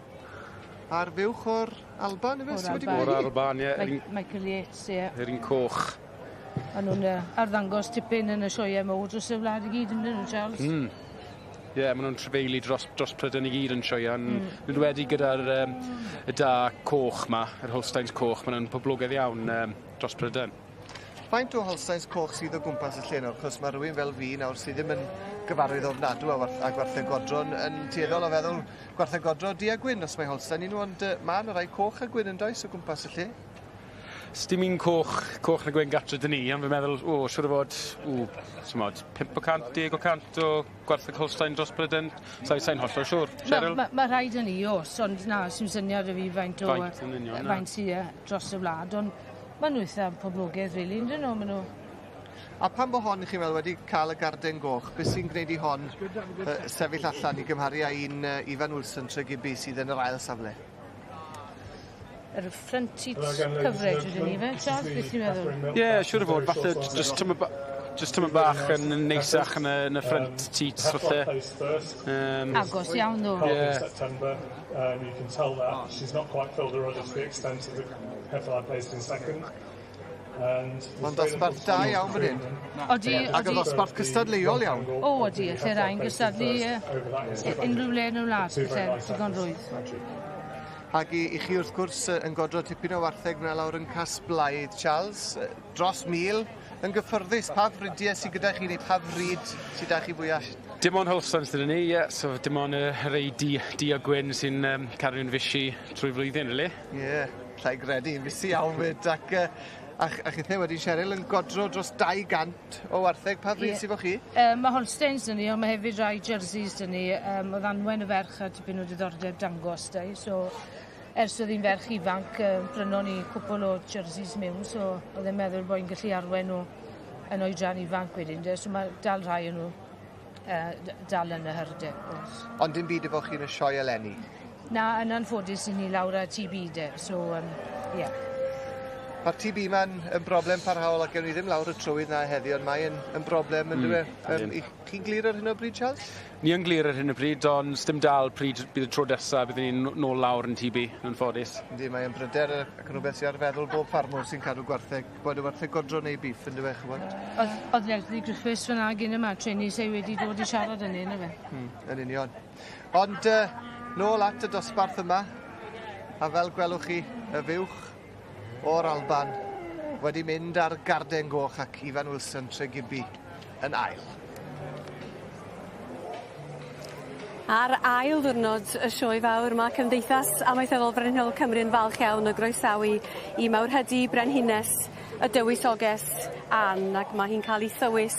ar fywch o'r Alban, O'r Alban, ie. Michael Yates, ie. Yr un coch. A nhw'n arddangos tipyn yn y sioe mawr dros y wlad i gyd yn dyn nhw, Charles. Ie, maen nhw'n trefeili dros Prydain i gyd yn sioe. Nid wedi gyda'r da coch ma, yr Holsteins coch, maen nhw'n poblogaidd iawn dros Prydain. Faint o Holsteins coch sydd o gwmpas y lle nawr? Chos mae rhywun fel fi nawr sydd ddim yn gyfarwydd ofnadw a gwartheg godron yn tueddol o feddwl gwartheg godro di a gwyn os mae Holstein i nhw, ond mae yna rai coch a gwyn yn does o gwmpas y lle? Sdim un coch na gwen gatre dyn ni, ond fi'n meddwl, siwr o fod, 500, 10% o gwartheg Holstein dros Prydain. Sa'n hollol siwr, Cheryl? Mae rhaid yn i, ond na, sy'n syniad y fi faint sy'n dros y wlad, ond maen nhw eitha poblogaidd, rili, yn dyn nhw. A pan bo hon, chi'n meddwl, wedi cael y garden goch, beth sy'n gwneud i hon sefyll allan i gymharu â un Ifan Wilson trwy Gibi sydd yn yr ail safle? Yr front seat coverage ydyn ni fe, Charles, beth ti'n meddwl? Ie, siwr o fod, falle just tyma bach yn neisach yn y front seats, falle. Agos iawn, ddo. September, you can tell that she's not quite filled her rudder to the extent of the heifer I placed in second. Mae'n dosbarth da iawn fan hyn. Ac yn dosbarth cystadleuol iawn. Odi, lle rhain gystadlu unrhyw le yn y wlad, lle digon rwydd. Ac i chi wrth gwrs yn godro tipyn o wartheg mewn lawr yn Casblaid, Charles. Dros 1000 yn gyffyrddus. Pa fridiau sydd gyda chi neu pa frid sydd da chi fwyaf? Dim ond Holstons dyn ni, so dim ond rei di a gwyn sy'n cario yn fysi trwy flwyddyn, really. Ie, llai gredu, fysi iawn fyd. A chithau wedi Cheryl yn godro dros 200 o wartheg. Pa frid sydd fo chi? Mae Holsteins dyn ni, ond mae hefyd rai jerseys dyn ni. Oedd Anwen y ferch a tipyn o diddordeb dangos da. So, ers oedd hi'n ferch ifanc, brynon ni cwpl o jerseys mewn, so oedd e'n meddwl bod hi'n gallu arwen nhw yn oedran ifanc wedyn. So mae dal rhai yn nhw dal yn y hyrdeb. Ond dim byd efo chi'n y sioe eleni? Na, yn anffodus i ni lawr a TB de, so ie. Mae'r TB ma'n yn broblem parhaol ac ewn ni ddim lawr y trywydd na heddi, ond mae'n broblem yn dweud. Chi'n glir ar hyn o bryd, Charles? Ni yn glir ar hyn o bryd, ond dim dal pryd bydd y tro nesaf, byddwn ni'n nôl lawr yn TB, yn ffodus. Yndi, mae'n bryder ac yn rhywbeth sy'n ar feddwl bob ffarmwr sy'n cadw gwartheg, bod y wartheg godro neu biff yn dweud, chybod? Oedd Lesley Griffiths fyna gyn yma, treni sy'n wedi dod i siarad yn un, efe? Yn union. Ond nôl at y dosbarth yma, a fel gwelwch chi, y fuwch o'r Alban wedi mynd ar garden goch ac Ifan Wilson Tregibi yn ail. Ar ail ddiwrnod y sioe fawr, mae Cymdeithas Amaethyddol Frenhinol Cymru yn falch iawn o groesawu i mawrhydi brenhines y dywysoges Ann, ac mae hi'n cael ei thywys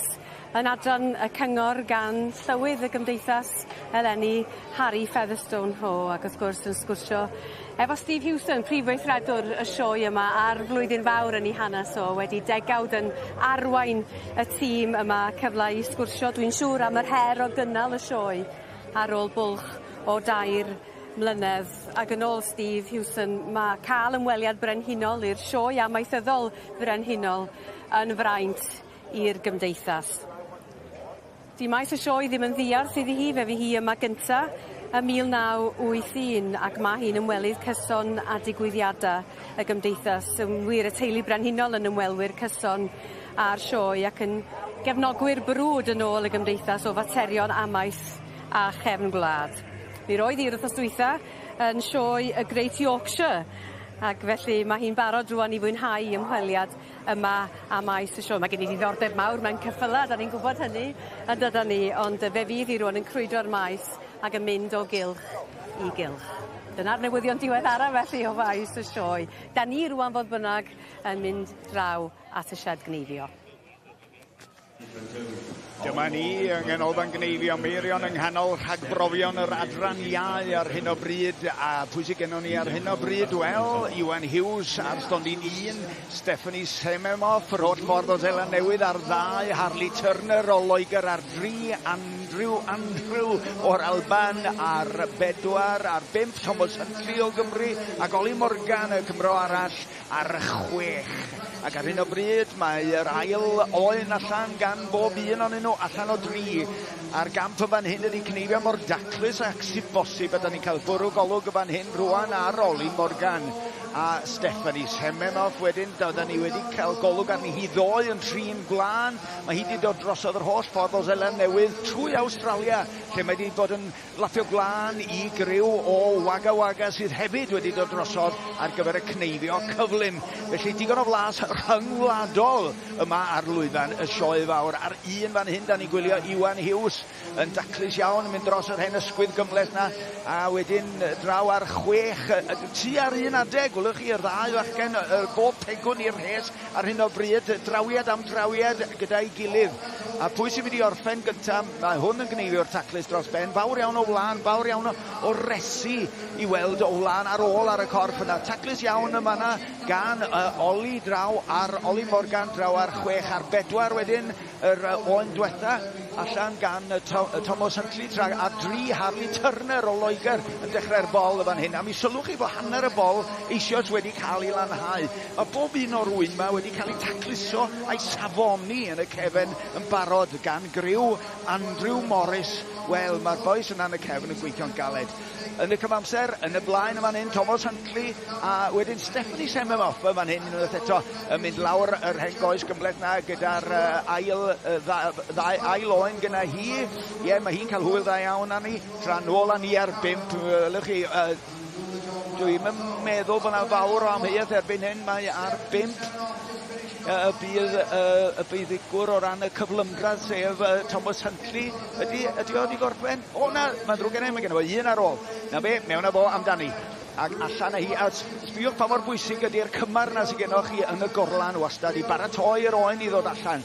yn adran y cyngor gan llywydd y Gymdeithas eleni Harry Featherstone Ho, ac wrth gwrs yn sgwrsio efo Steve Hewson, prif weithredwr y sioe yma ar flwyddyn fawr yn ei hanes o, wedi degawd yn arwain y tîm yma, cyfle i sgwrsio, dwi'n siŵr, am yr her o gynnal y sioe ar ôl bwlch o 2 mlynedd. Ac yn ôl Steve Hewson, mae cael ymweliad brenhinol i'r sioe amaethyddol brenhinol yn fraint i'r Gymdeithas. Di maes y sioe ddim yn ddiarth iddi hi, fe fi hi yma gynta ym 1981, ac mae hi'n ymwelydd cyson a digwyddiadau y Gymdeithas. Yn wir y teulu brenhinol yn ymwelwyr cyson a'r sioe ac yn gefnogwyr brwd yn ôl y Gymdeithas o faterion amaeth a chefn gwlad. Mi roedd i'r wythnos dwytha yn sioe y Great Yorkshire, ac felly mae hi'n barod rwan i fwynhau ymweliad yma a maes y sioe. Mae gen i ddiddordeb mawr mewn ceffylau, da ni'n gwybod hynny yn dydan ni, ond fe fydd hi rwan yn crwydro'r maes ac yn mynd o gylch i gylch. Dyna'r newyddion diweddara felly o faes y sioe. Da ni rwan fod bynnag yn mynd draw at y sied gneifio. Dyma ni yng Nghanolfan Gneifio Meirion yng nghanol rhagbrofion yr adran iau ar hyn o bryd, a pwy sydd gennym ni ar hyn o bryd? Wel, Iwan Hughes ar stondin 1, Stephanie Sememoff, yr holl ffordd o Seland Newydd ar 2, Harley Turner o Loegr ar 3, Andrew o'r Alban ar 4, ar 5, Thomas Huntley o Gymru, ac Oli Morgan y Cymro arall ar 6. Ac ar hyn o bryd mae'r ail oen allan gan bob un o'n nhw allan o 3. A'r gamp y fan hyn ydi cneifio mor daclus ac sydd bosib ydyn ni'n cael bwrw golwg y fan hyn rwan ar Oli Morgan a Stephanie Sememoff. Wedyn doedden ni wedi cael golwg arni hi ddoe yn trin gwlan. Mae hi wedi dod drosodd yr holl ffordd o Seland Newydd trwy Awstralia, lle mae wedi bod yn lathio gwlan i griw o Wagga Wagga sydd hefyd wedi dod drosodd ar gyfer y cneifio cyflym. Felly digon o flas rhyngwladol yma ar lwyfan y sioe fawr. Ar 1 fan hyn da ni gwylio Iwan Hughes yn daclus iawn yn mynd dros yr hen ysgwydd gymleth na, a wedyn draw ar 6, tu ar 1 adeg, gwylwch chi'r ddau fachgen, bob pegwn i'r rhes ar hyn o bryd, drawiad am drawiad gyda'i gilydd. A pwy sy'n mynd i orffen gyntaf? Mae hwn yn gneifio'r taclus dros ben, fawr iawn o wlan, fawr iawn o resi i weld o wlan ar ôl ar y corff yna. Taclus iawn yma na gan Oli draw ar Oli Morgan draw ar 6, ar 4 wedyn yr oen diwetha allan gan Thomas Huntley a 3 Harley Turner o Loegr yn dechrau'r bol y fan hyn. A mi sylwch chi bod hanner y bol eisoes wedi cael ei lanhau. Mae bob un o'r wyn yma wedi cael ei tacluso a'i safoni yn y cefn yn barod gan griw Andrew Morris. Wel, mae'r boes yna yn y cefn yn gweithio'n galed. Yn y cyfamser, yn y blaen y fan hyn, Thomas Huntley, a wedyn Stephanie Sememoff y fan hyn, unwaith eto, yn mynd lawr yr hen goes gymleth na gyda'r ail oen gyda hi. Ie, mae hi'n cael hwyl dda iawn arni, tra nôl â ni ar 5, Dwi'n meddwl bod yna fawr o amheuaeth erbyn hyn. Mae ar 5 y beiddigwr o ran y cyflymdradd sef Thomas Huntley. Ydy o wedi gorffen? O na, mae'n drwg gennym, mae gennym fo un ar ôl. Na be, mewn â fo amdani. Ac allan â hi, a sbiwch pa mor bwysig ydy'r cymar na sydd gennych chi yn y gorlan wastad i baratoi'r oen i ddod allan.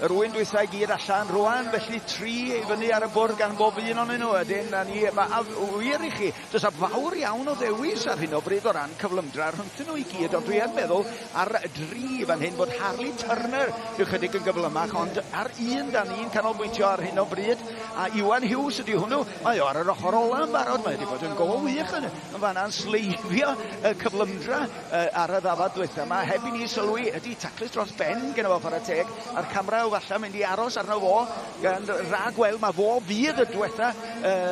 Rwy'n dwythau gyd allan rwan, felly 3 i fyny ar y bwrdd gan bob un o'n nhw. Ydyn, a wir i chi, does a fawr iawn o ddewis ar hyn o bryd o ran cyflymdra rhwngthyn nhw i gyd, ond dwi yn meddwl ar 3 fan hyn bod Harley Turner yw chydig yn gyflymach, ond ar 1 dan ni'n canolbwyntio ar hyn o bryd, a Iwan Hughes ydy hwnnw, mae o ar yr ochr ola yn barod, mae wedi bod yn go wych yn fanna'n sleifio y cyflymdra ar y ddafad dwytha. Mae heb i ni sylwi, ydy taclus dros ben gen o fo ar y teg, a'r camera falle mynd i aros arno fo, gan rhag gweld mae fo fydd y diwetha,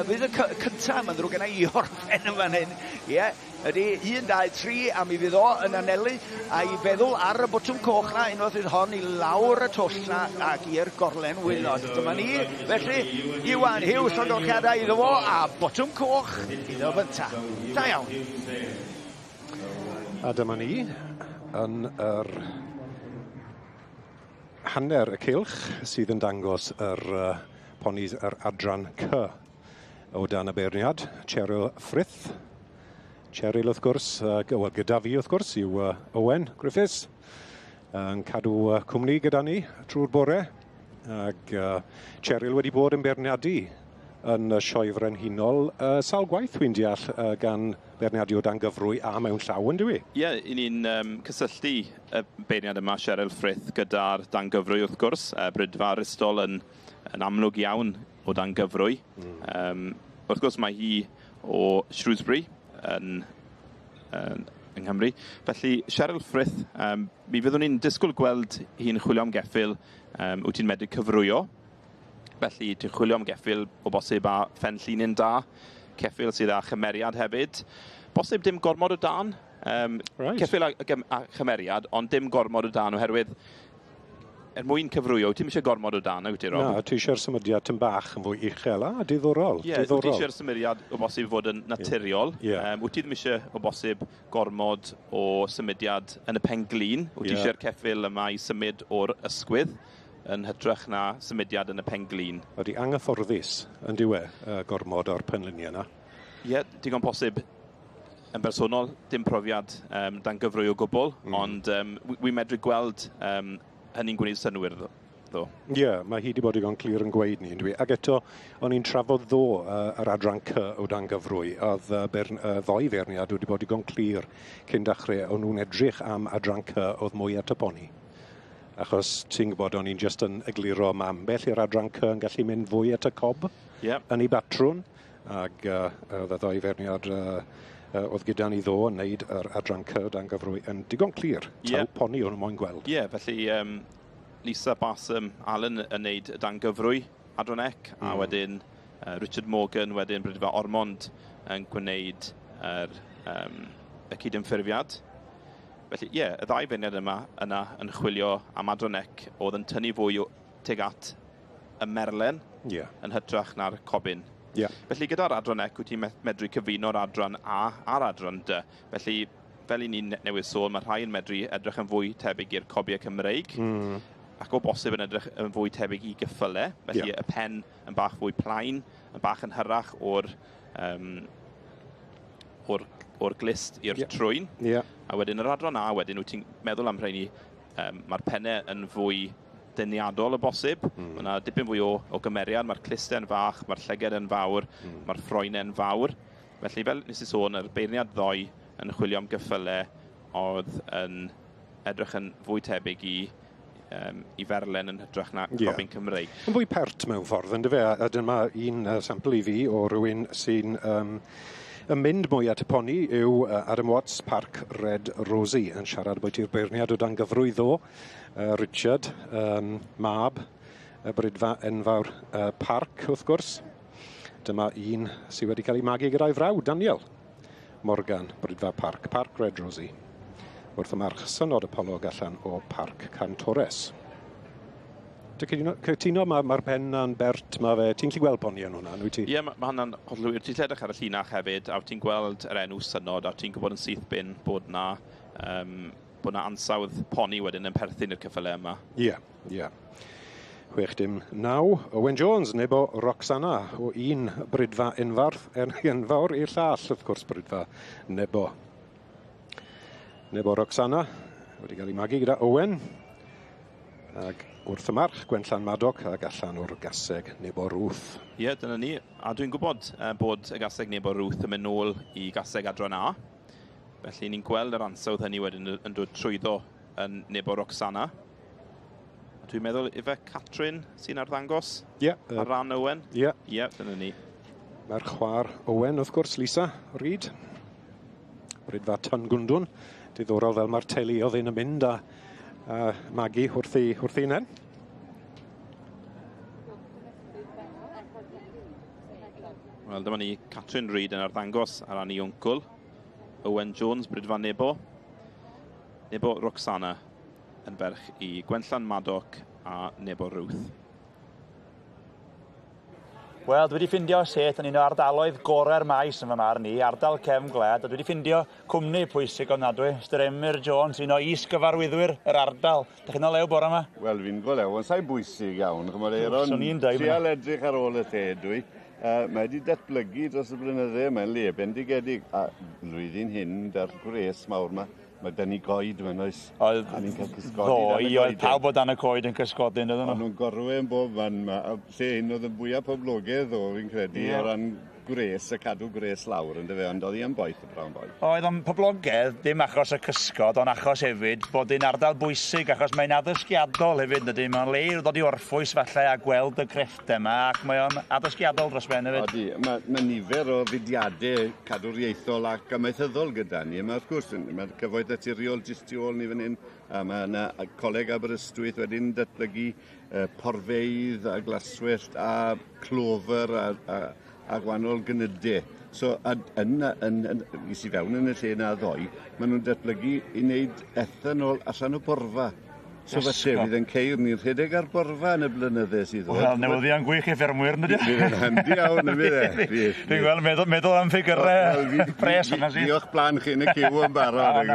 fydd y cyntaf, mae'n ddrwg yna i orffen yn fan hyn. Ie, ydy 1, 2, 3, a mi fydd o yn anelu, a'i feddwl ar y bwtwm coch na, unwaith fydd hon i lawr y twll na, ac i'r gorlen wylod. Dyma ni, felly, Iwan Hughes o golchiadau iddo fo, a bwtwm coch iddo fynta. Da iawn. A dyma ni, yn yr hanner y cylch sydd yn dangos yr ponis yr adran C o dan y beirniad. Cheryl Frith. Cheryl wrth gwrs, gyda fi wrth gwrs yw Owen Griffiths. Yn cadw cwmni gyda ni trwy'r bore. Ac Cheryl wedi bod yn beirniadu yn sioe Frenhinol sawl gwaith dwi'n deall gan beirniadu o dan gyfrwy a mewn llaw yn dwi? Ie, ni'n cysylltu y beirniad yma, Cheryl Frith, gyda'r dan gyfrwy wrth gwrs. Brydfa Aristol yn amlwg iawn o dan gyfrwy. Wrth gwrs mae hi o Shrewsbury yn Nghymru. Felly, Cheryl Frith, mi fyddwn ni'n disgwyl gweld hi'n chwilio am geffyl wyt ti'n medru cyfrwyo. Felly, ti'n chwilio am geffyl o bosib a phenllunyn da, ceffyl sydd â chymeriad hefyd. Bosib dim gormod o dan, ceffyl a chymeriad, ond dim gormod o dan oherwydd mwyn cyfrwyo, ti'n eisiau gormod o dan, wyt ti, Rob? Na, ti eisiau'r symudiad tyn bach yn fwy uchel, diddorol. Ie, ti eisiau'r symudiad o bosib fod yn naturiol. Wyt ti ddim eisiau o bosib gormod o symudiad yn y pen glin. Wyt ti eisiau'r ceffyl yma i symud o'r ysgwydd yn hytrach na symudiad yn y pen glin. Ydy anghyfforddus yn diwe gormod o'r penluniau yna? Ie, digon posib yn bersonol, dim profiad dan gyfrwy o gwbl, ond wi medru gweld hynny'n gwneud synwyr ddo. Ie, mae hi wedi bod digon clir yn gweud ni. Ac eto, o'n i'n trafod ddo yr adran C o dan gyfrwy, oedd ddoi feirniad wedi bod digon clir cyn dechrau, o'n nhw'n edrych am adran C oedd mwy at y poni. Achos ti'n gwybod, o'n i'n just yn egluro mam bell i'r adran C yn gallu mynd fwy at y cob yn ei batrwn. Ac oedd y ddoi feirniad oedd gyda ni ddo yn neud yr adran C dan gyfrwy yn digon clir. Taw poni o'n moyn gweld. Ie, felly Lisa Bassam Allen yn neud dan gyfrwy adran ec, a wedyn Richard Morgan, wedyn Brydfa Ormond yn gwneud y cydymffurfiad. Felly, ie, y ddau feirniad yma yna yn chwilio am adran ec oedd yn tynnu fwy teg at y merlen yn hytrach na'r cobyn. Felly, gyda'r adran ec, wyt ti'n medru cyfuno'r adran A a'r adran D. Felly, fel i ni'n newydd sôn, mae rhai yn medru edrych yn fwy tebyg i'r cobiau Cymreig, ac o bosib yn edrych yn fwy tebyg i gyffyle. Felly, y pen yn bach fwy plaen, yn bach yn hyrach o'r glist i'r trwyn. A wedyn yr adran A, wedyn wyt ti'n meddwl am rhaid ni, mae'r pennau yn fwy deniadol y bosib. Mae yna dipyn fwy o gymeriad, mae'r clustau yn fach, mae'r llyged yn fawr, mae'r ffroenau yn fawr. Felly, fel nes i sôn, yr beirniad ddoi yn chwilio am gyffyle oedd yn edrych yn fwy tebyg i ferlen yn hytrach na cobyn Cymreig. Yn fwy pert mewn ffordd, yn dyfe? A dyma un sampl i fi o rywun sy'n yn mynd mwy at y poni yw Adam Watts, Parc Red Rosie, yn siarad bwyt i'r beirniad o dan gyfrwy ddo. Richard, mab, brydfa enfawr Parc, wrth gwrs. Dyma un sydd wedi cael ei magu gyda'i frawd, Daniel Morgan, brydfa Parc Red Rosie. Wrth y march synod y polog allan o Parc Cantores. Cytuno mae'r pen na'n bert, mae fe, ti'n gallu gweld poni yn hwnna, wyt ti? Ie, mae hwnna'n hollol wir. Ti'n edrych ar y llinach hefyd, a ti'n gweld yr enw synod, a ti'n gwybod yn syth bin bod na ansawdd poni wedyn yn perthyn i'r cyffyle yma. Ie. 6-9, Owen Jones, nebo Roxana, o un brydfa enfawr i'r llall, wrth gwrs, brydfa nebo. Nebo Roxana, wedi cael ei magu gyda Owen, ac wrth y march, Gwenllan Madog, ac allan o'r gaseg nebo Ruth. Ie, dyna ni. A dwi'n gwybod bod y gaseg nebo Ruth yn mynd nôl i gaseg adran A. Felly ni'n gweld yr ansawdd hynny wedyn yn dod trwyddo yn nebo Roxana. A dwi'n meddwl efe Catrin sy'n arddangos ar ran Owen. Ie, dyna ni. Mae'r chwaer Owen, wrth gwrs, Lisa Reid. Brydfa Tungundwn. Diddorol fel mae'r teuluodd yn mynd a magu wrth ei hunain. Wel, dyma ni Catrin Reid yn arddangos ar ran ei wncl. Owen Jones, brydfa nebo. Nebo Roxana yn ferch i Gwenllan Madog a nebo Ruth. Wel, dwi wedi ffindio set yn un o ardaloedd gorau'r maes yn fy marn ni, ardal cefn gwlad, a dwi wedi ffindio cwmni pwysig ofnadwy, Mr Emyr Jones, un o is-gyfarwyddwyr yr ardal. Dych chi'n o lew bore yma? Wel, fi'n go lew, ond sa'i bwysig iawn. Chymod, Eiron, trial edrych ar ôl y lle dwi. Mae wedi datblygu dros y blynydde, mae'n le bendigedig. A flwyddyn hyn, da'r gwres mawr yma, mae dyn ni goed yma, oes? Oedd ddoi, oedd pawb o dan y coed yn cysgodyn, ydyn nhw? Ond nhw'n gorwen bob fan yma, a lle hyn oedd yn fwyaf poblogaidd o, fi'n credu, o ran gwres, y cadw gwres lawr, ond oedd hi yn boeth y brawn boeth. Oedd o'n poblogaidd, dim achos y cysgod, ond achos hefyd bod hi'n ardal bwysig, achos mae'n addysgiadol hefyd, ydy. Mae'n le ddod i orffwys falle a gweld y crefftau yma, ac mae o'n addysgiadol dros ben hefyd. Odi, mae nifer o fudiadau cadwriaethol ac amaethyddol gyda ni, mae wrth gwrs, mae'r cyfoeth naturiol jyst tu ôl ni fan hyn, a mae yna coleg Aberystwyth wedi'n datblygu porfeidd a glaswellt a clofer a gwahanol gynydau. So, is i fewn yn y lle na ddoi, maen nhw'n datblygu i wneud ethanol allan o borfa. So falle fydd yn ceir ni'n rhedeg ar borfa yn y blynydde sydd ddod. Wel, newyddion gwych i ffermwyr, nid Bydd yn handi iawn, yn fydd e. Fi'n gweld meddwl am ffigurau pres yna sydd. Diolch blaen chi yn y cyw yn barod.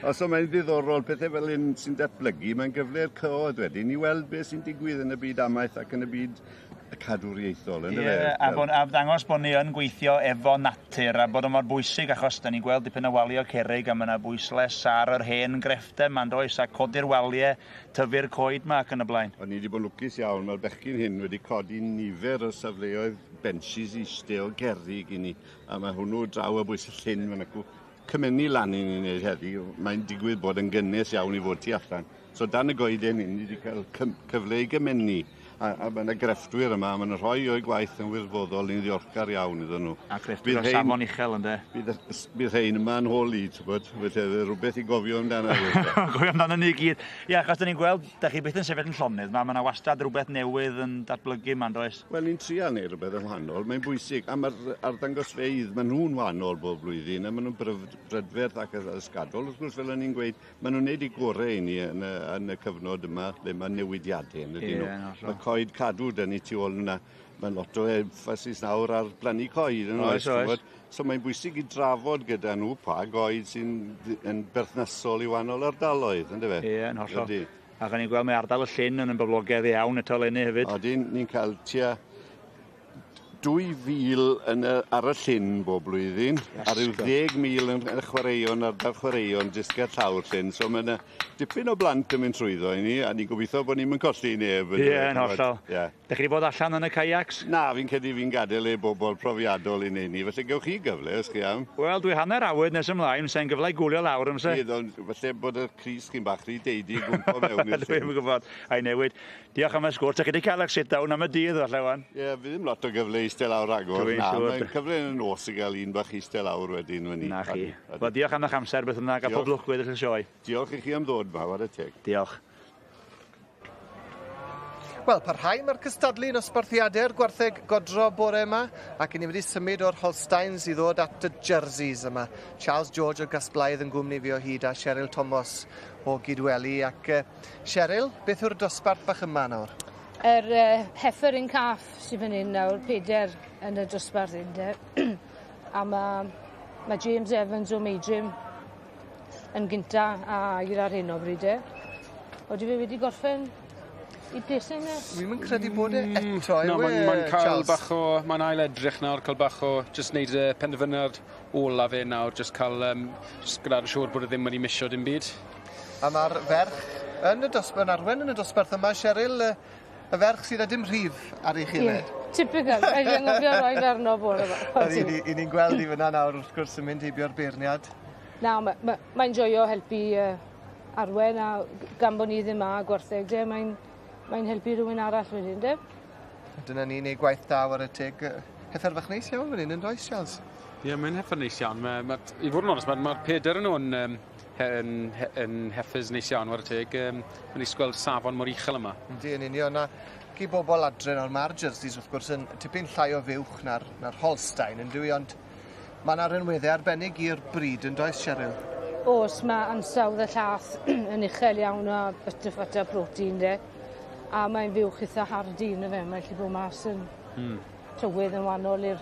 Os o mae'n ddiddorol, pethau fel un sy'n datblygu, mae'n gyfle'r cyhoedd wedyn i weld beth sy'n digwydd yn y byd amaeth ac yn y byd cadwriaethol. A dangos bod ni yn gweithio efo natur a bod o mor bwysig achos da ni'n gweld dipyn o walio cerrig a mae yna bwysles ar yr hen grefftau ma'n does a codi'r waliau, tyfu'r coed ma ac yn y blaen. O'n i wedi bod lwcus iawn, mae'r bechgyn hyn wedi codi nifer o safleoedd benches eistedd o gerrig i ni a mae hwnnw draw y bwys y llyn fan acw cymennu lan i ni wneud heddi. Mae'n digwydd bod yn gynnes iawn i fod tu allan. So dan y goeden ni wedi cael cyfle i gymennu. A mae yna grefftwyr yma, mae yna rhoi o'i gwaith yn wirfoddol, ni'n ddiolchgar iawn iddyn nhw. A grefftwyr o Samon Uchel ynddo? Bydd rhain yma yn hôl i, felly rhywbeth i gofio amdano. Gofio amdano ni gyd. Ie, achos da ni'n gweld, da chi byth yn sefyll yn llonydd, mae yna wastad rhywbeth newydd yn datblygu ma'n does? Wel, ni'n trial neu rhywbeth yn wahanol, mae'n bwysig. A mae'r arddangosfeidd, maen nhw'n wahanol bob blwyddyn, a maen nhw'n brydferth ac ysgadol. Wrth gwrs, fel o'n i'n gweud, maen nhw'n neud i gorau i ni yn y cyfnod yma, lle mae newidiadau. Coed cadw dyn ni tu ôl yna. Mae lot o emphasis nawr ar blannu coed yn oes. So mae'n bwysig i drafod gyda nhw pa goed sy'n berthnasol i wahanol ardaloedd, ynddo fe? Ie, yn hollol. Ac o'n i'n gweld mae ardal y llyn yn boblogaidd iawn eto lenni hefyd. Oedden ni'n cael tua 2,000 ar y llyn bob blwyddyn, a ryw 10,000 yn y chwaraeon ardal chwaraeon jyst ger llawr llyn. So mae yna dipyn o blant yn mynd trwyddo i ni, a ni'n gobeithio bod ni'n colli neb. Ie, yn hollol. Dych chi wedi bod allan yn y kayaks? Na, fi'n credu fi'n gadael ei bobl profiadol i neud ni. Felly gewch chi gyfle, os chi am. Wel, dwi hanner awyd nes ymlaen, sy'n gyfle i gwylio lawr ymse. Felly bod y Cris chi'n bach rhy deidi gwmpo mewn i'r llyn. Dwi'n gwybod, a'i newid. Diolch am y sgwrs, ych chi wedi cael eich sit-down am y dydd falle wan? Ie, fi ddim lot o gyfle eistedd lawr agor. Na, mae'n cyfle yn y nos i gael un bach eistedd lawr wedyn. Na chi. Wel, diolch am eich amser beth yna, a pob lwc gweddill y sioe. Diolch i chi am ddod ma, war y teg. Diolch. Wel, parhau mae'r cystadlu yn ysbarthiadau'r gwartheg godro bore yma, ac i ni wedi symud o'r Holsteins i ddod at y jerseys yma. Charles George o Gasblaidd yn gwmni fi o hyd a Cheryl Thomas o Gydweli. Ac Cheryl, beth yw'r dosbarth bach yma nawr? Heifer yn caff sydd fan hyn nawr, 4 yn y dosbarth hyn. A mae James Evans o Meidrim yn gynta a air ar hyn o bryd. Oeddi fe wedi gorffen i blesau yna? Wi'n credu bod e eto, no, mae'n cael bach o, mae'n ail edrych nawr, cael bach o, just wneud y penderfyniad ola fe nawr, just cael, just gyda'r siŵr bod e ddim wedi misio dim byd. A mae'r ferch yn y dosbarth, arwen yn y dosbarth yma, Cheryl, y ferch sydd â dim rhif ar ei chiled. Typical, rhaid i angofio roi ferno bore yma. I ni'n gweld i fyna nawr wrth gwrs yn mynd heibio'r beirniad. Na, mae'n joio helpu arwen a gan bod ni ddim a gwartheg, mae'n helpu rhywun arall wedyn, de? Dyna ni'n neud gwaith da ar y teg. Heifer fach neis iawn fan hyn yn does, Charles? Ie, mae'n heifer neis iawn. I fod yn onest, mae'r 4 yn nhw'n heifers neis iawn ar y teg. Mae'n eich gweld safon mor uchel yma. Yndi, yn union. Ac i bobl adre nawr, mae'r jerseys wrth gwrs yn tipyn llai o fuwch na'r Holstein yn dwi, ond mae yna rynweddau arbennig i'r bryd yn does, Cheryl? Os, mae ansawdd y llath yn uchel iawn a butterfat a protein, de. A mae'n fiwch eitha hardi yn y fe, mae'n gallu bod mas yn tywydd yn wahanol i'r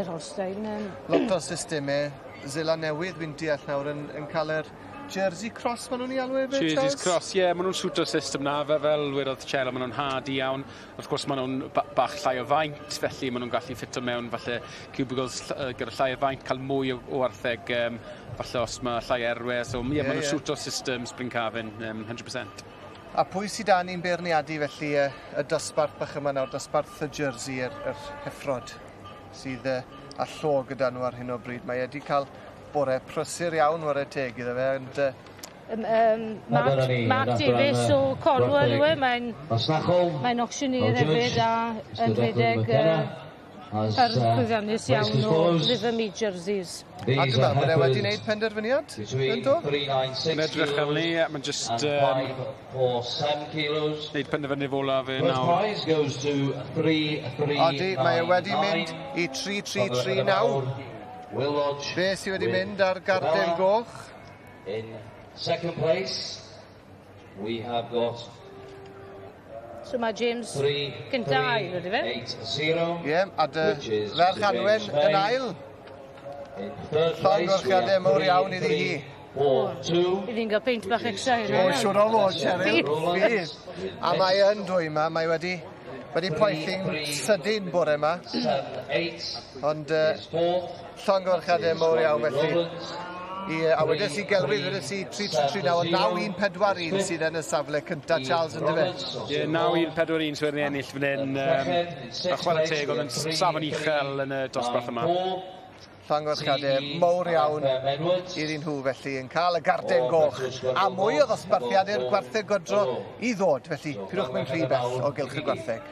Holstein. Lot o systemau, Zela newydd fi'n deall nawr yn cael yr jersey cross maen nhw'n ei alw efo, Charles? Jerseys cross, ie, maen nhw'n swto'r system na, fel wedodd Cheryl, maen nhw'n hardi iawn. Wrth gwrs, maen nhw'n bach llai o faint, felly maen nhw'n gallu ffito mewn falle cubicles gyda llai o faint, cael mwy o wartheg, falle os mae llai erwe. So, ie, maen nhw'n swto'r system Spring Cafin, 100%. A pwy sydd â ni'n beirniadu felly y dosbarth bach yma nawr, dosbarth y jersey, yr heffrod sydd â llo gyda nhw ar hyn o bryd. Mae wedi cael bore prysur iawn o'r teg iddo fe. Mark Davies o Cornwall yw e, mae'n auctioneer hefyd a yn rhedeg llwyddiannus iawn o Rhythm E jerseys. A dwi'n meddwl bod e wedi gwneud penderfyniad, yn do? Yn edrych fel ni, mae'n just gwneud penderfyniad ola fe nawr. Odi, mae e wedi mynd i 3-3-3 nawr. Be sydd wedi mynd ar garden goch? In second place, we have got So mae James gynta ail, ydy fe? Ie, a dy ferch Anwen yn ail. Llongorchiadau mawr iawn iddi hi. I fi'n cael peint bach extra hyn. O, siwr o fod, Cheryl. Fydd. A mae yn dwy yma, mae wedi poethi'n sydyn bore yma. Ond llongorchiadau mawr iawn felly. A wedys i gelwydd, wedys i 3-3 nawr, 9-1-4-1 sydd yn y safle cyntaf, Charles, yn dyfe? Ie, 9-1-4-1 sydd wedi ennill fan hyn. A chwarae teg, oedd yn safon uchel yn y dosbarth yma. Llongorchiadau mawr iawn iddyn nhw felly yn cael y garden goch. A mwy o ddosbarthiadau'r gwartheg godro i ddod, felly pidwch mewn rhy bell o gylch y gwartheg.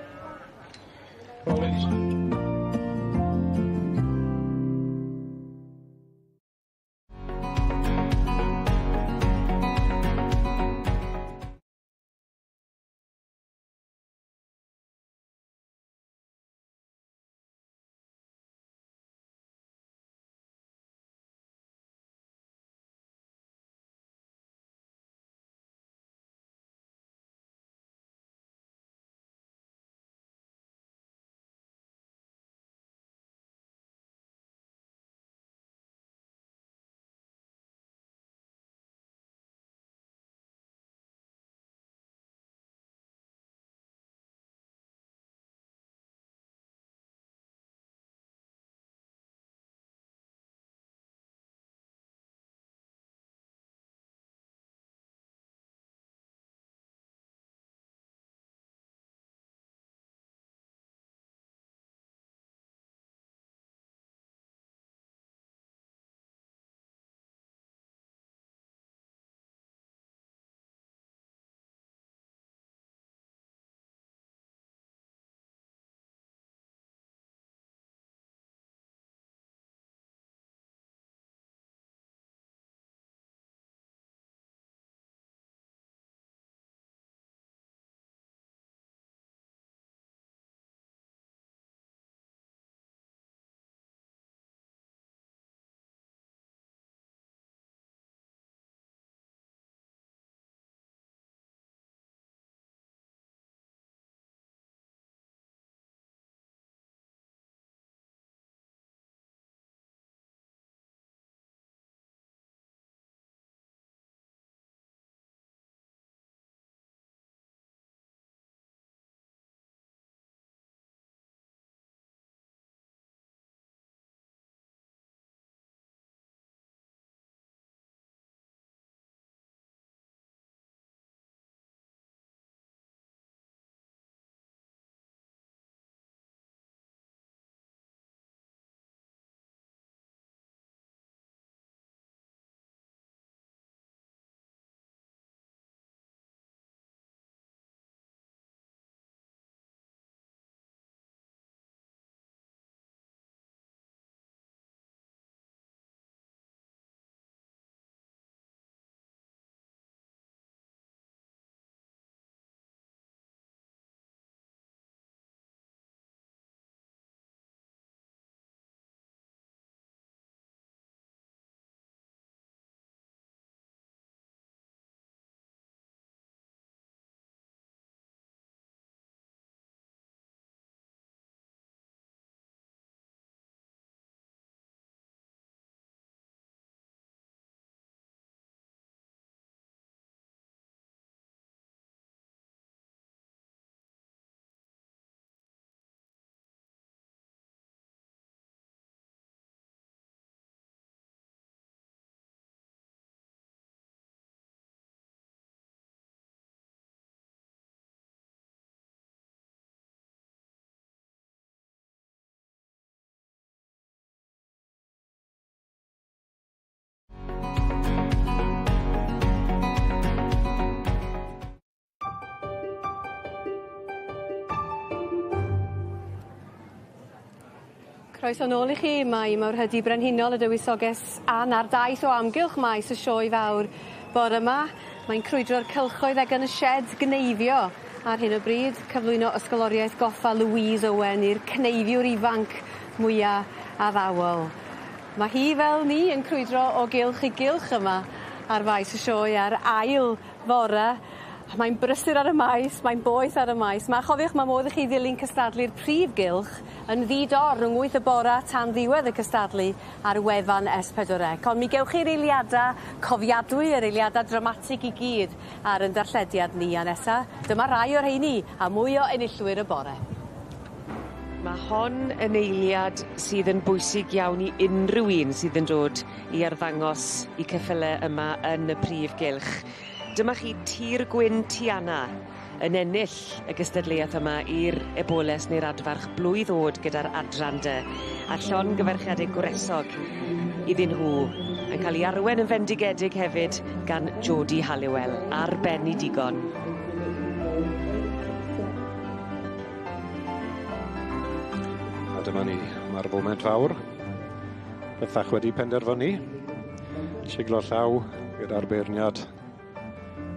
Croeso nôl I chi, mae Mawrth Frenhinol y dywysoges a'r daith o amgylch maes y Sioe fawr. Bore yma, mae'n crwydro'r cylchoedd ag yn y shed gneifio. Ar hyn o bryd, cyflwyno ysgoloriaeth goffa Louise Owen i'r cneifiwr ifanc mwyaf addawol. Mae hi fel ni yn crwydro o gylch I gylch yma ar faes y Sioe ar ail fore. Mae'n brysur ar y maes, mae'n boeth ar y maes. Chofiwch, mae modd I chi ddilyn cystadlu'r prif gylch yn ddidor rhwng 8 y bore tan ddiwedd y cystadlu ar wefan S4C. Ond mi gewch chi'r eiliadau cofiadwy, yr eiliadau dramatig I gyd ar yn darllediad ni a nesa. Dyma rai o'r rheini a mwy o enillwyr y bore. Mae hon yn eiliad sydd yn bwysig iawn I unrhyw un sydd yn dod I arddangos I ceffylau yma yn y prif gylch. Dyma chi tir gwyn Tiana yn ennill y gystadleuaeth yma i'r eboles neu'r adfarch blwydd o'd gyda'r adran dy. A llon gyferchiadau gwresog iddyn nhw yn cael ei arwen yn fendigedig hefyd gan Jody Halliwell ar ben I digon. A dyma ni, mae'r foment fawr. Bethach wedi penderfynu. Siglo llaw gyda'r beirniad.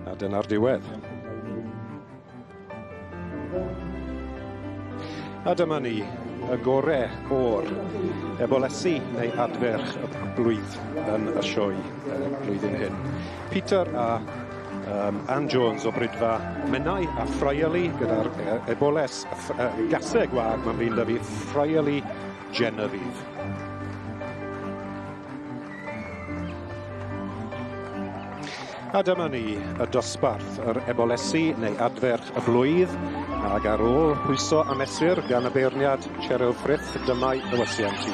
A dyna'r diwedd. A dyma ni, y gorau o'r ebolesu neu adferch y blwydd yn y sioe blwyddyn hyn. Peter a Ann Jones o Brydfa Menai a Ffraioli gyda'r eboles gasau gwag mae'n fynd â fi Ffraioli Genevieve. A dyma ni, y dosbarth, yr ebolesu neu adferch y blwydd, ac ar ôl pwyso a mesur gan y beirniad Cheryl Frith, dyma'i dywesiant I.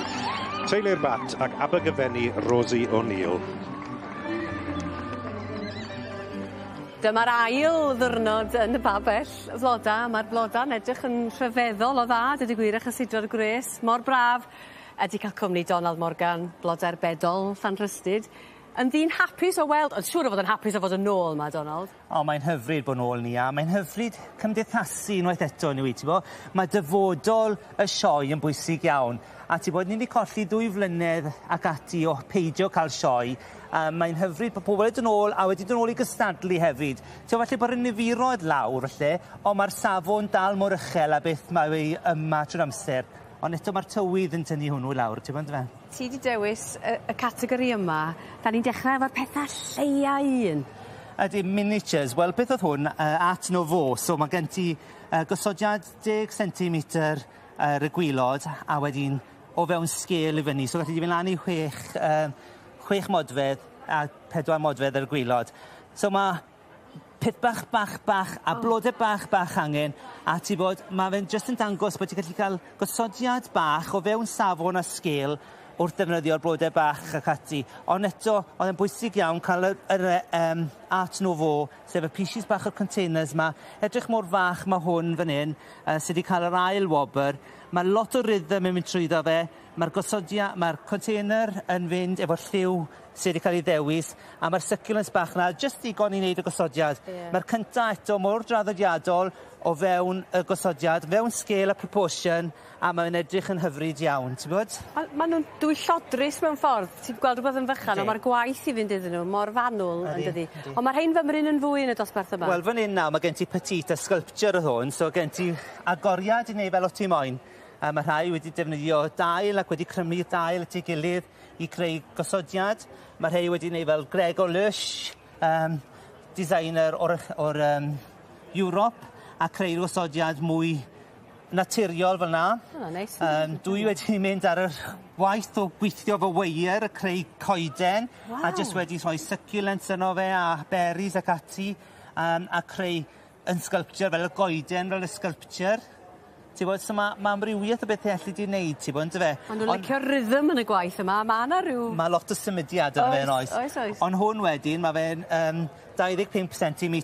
Taylor Bat ac abergyfennu Rosie O'Neill. Dyma'r ail ddwrnod yn y babell floda. Mae'r bloda'n edrych yn rhyfeddol o dda, dydy gwir a chysidro'r gwres. Mor braf ydy cael cwmni Donald Morgan, blodau'r bedol, Llanrhystyd. Yn ddyn hapus o weld, ond siŵr o fod yn hapus o fod yn nôl yma, Donald. Mae'n hyfryd bod nôl ni, a mae'n hyfryd cymdeithasu unwaith eto ni wedi bod. Mae dyfodol y sioe yn bwysig iawn. A ti bod, ni wedi colli 2 flynedd ac ati o peidio cael sioe. Mae'n hyfryd bod pobl wedi nôl a wedi dod nôl I gystadlu hefyd. Ti falle bod yn nifuroedd lawr falle, ond mae'r safon dal mor uchel a beth mae ei yma trwy'r amser. Ond eto mae'r tywydd yn tynnu hwnnw lawr, ti'n bod fe? Ti wedi dewis y categori yma, da ni'n dechrau efo'r pethau lleia un. Ydy, miniatures. Wel, beth oedd hwn? Art Nouveau. So mae gen ti gosodiad 10 cm y gwylod, a wedyn o fewn scale I fyny. So gallu di fynd lan I 6 modfedd a 4 modfedd yr gwylod. So mae peth bach a blodau bach angen, a ti bod, mae fe'n just yn dangos bod ti'n gallu cael gosodiad bach o fewn safon a sgêl wrth defnyddio'r blodau bach ac ati. Ond eto, oedd yn bwysig iawn cael yr Art Nouveau, sef y pieces bach o'r containers yma. Edrych mor fach mae hwn fan hyn, sydd wedi cael yr ail wobr. Mae lot o rhythm yn mynd trwyddo fe. Mae'r container yn fynd efo'r lliw sydd wedi cael ei ddewis, a mae'r succulents bach yna jyst digon I wneud y gosodiad. Mae'r cynta eto mor draddodiadol o fewn y gosodiad, fewn scale a proportion, a mae'n edrych yn hyfryd iawn, ti'n bod? Mae nhw'n dwy llodrus mewn ffordd. Ti'n gweld rhywbeth yn fychan, ond mae'r gwaith I fynd iddyn nhw, mor fanwl yn dydi. Ond mae'r rhain fymryn yn fwy yn y dosbarth yma. Wel, fan hyn nawr, mae gen ti petite sculpture o hwn, so gen ti agoriad I wneud fel o ti moyn. Mae rhai wedi defnyddio dail ac wedi crymu'r dail at ei gilydd I creu gosodiad. Mae rhai wedi wneud fel Gregor Lush, designer o'r Europe, a creu gosodiad mwy naturiol fel na. Dwi wedi mynd ar yr waith o gweithio fy weir, creu coeden, a jyst wedi rhoi succulents yno fe a berries ac ati, a creu yn sculpture fel y goeden fel y sculpture. Ti'n bod, so mae amrywiaeth o bethau allu di wneud, ti'n bod, fe? Ond nhw'n licio rhythm yn y gwaith yma, mae yna rhyw... Mae lot o symudiad yn fe'n oes. Ond hwn wedyn, mae fe'n 25 cm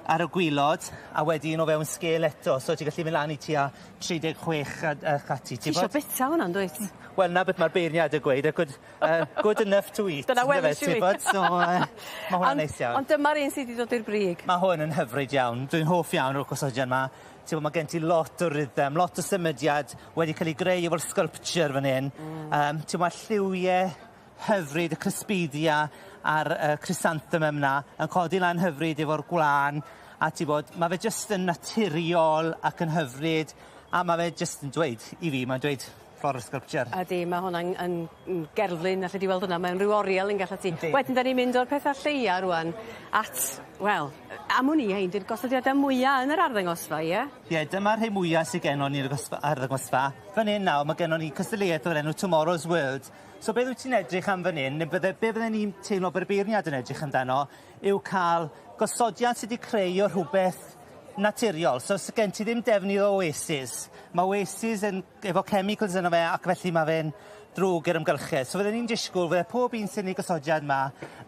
ar y gwylod, a wedyn o fewn scale eto, so ti'n gallu mynd lan I tua 36 a chati. Ti isio bita hwnna, dwyt? Wel, na beth mae'r beirniad yn gweud, good enough to eat. Dyna welys i fi. So, mae hwnna'n neis iawn. Ond dyma'r un sydd wedi dod i'r brig. Mae hwn yn hyfryd iawn. Dwi'n hoff iawn o'r gosodiad yma. Mae gen ti lot o rhythm, lot o symudiad wedi cael ei greu efo'r sculpture fan hyn. Mae lliwiau hyfryd, y cryspidia a'r chrysanthemum yna yn codi lan hyfryd efo'r gwlan. A mae fe jyst yn naturiol ac yn hyfryd. A mae fe jyst yn dweud, I fi, mae'n dweud floral sculpture. Ydy, mae hwnna'n gerflun, allai di weld hwnna, mae'n rhyw oriel yn gallu ti. Wedyn, da ni'n mynd o'r pethau lleia rwan at, wel, am hwn I hein, di'r gosodiadau mwyaf yn yr arddangosfa, ie? Ie, dyma'r rhai mwyaf sydd gennym ni'r arddangosfa. Fan hyn nawr, mae gennym ni cystadleuaeth o'r enw Tomorrow's World. So beth wyt ti'n edrych am fan hyn, neu be byddwn ni'n teimlo bod y beirniad yn edrych amdano, yw cael gosodiad sydd wedi creu o rhywbeth naturiol. So gen ti ddim defnydd o oasis. Mae oasis efo chemicals yno fe ac felly mae fe'n drwg i'r ymgylchedd. So fydden ni'n disgwyl, fydde pob un sy'n ei gosodiad yma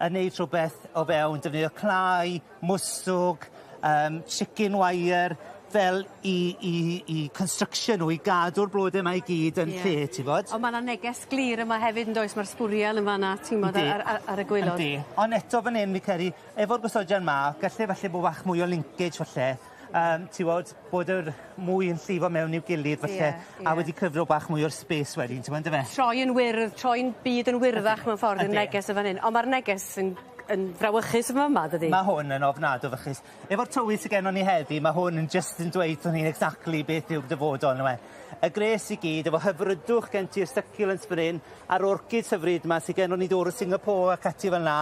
yn neud rhywbeth o fewn defnyddio clai, mwswg, chicken wire, fel I construction nhw, I gadw'r blodau yma I gyd yn lle, ti'n bod? Ond mae yna neges glir yma hefyd yn does, mae'r sbwriel yma yna, ti'n bod, ar y gwylod. Yndi, ond eto fan hyn, fi credu, efo'r gosodiad yma, gallai falle bod bach mwy o linkage falle, ti'n bod, bod yr mwy yn llifo mewn i'w gilydd falle, a wedi cyfro bach mwy o'r space wedyn, ti'n bod, fe? Troi'n wyrdd, troi'n byd yn wyrddach mewn ffordd i'r neges y fan hyn, ond mae'r neges yn frawychus yma, dydi? Mae hwn yn ofnad o fychus. Efo'r tywydd sydd gennym ni heddi, mae hwn yn just yn dweud o'n ni'n exactly beth yw'r dyfodol yma. Y gres I gyd, efo hyfrydwch gen ti'r succulents fan hyn, a'r orchids hyfryd yma sydd gennym ni dod o Singapore ac ati fel na,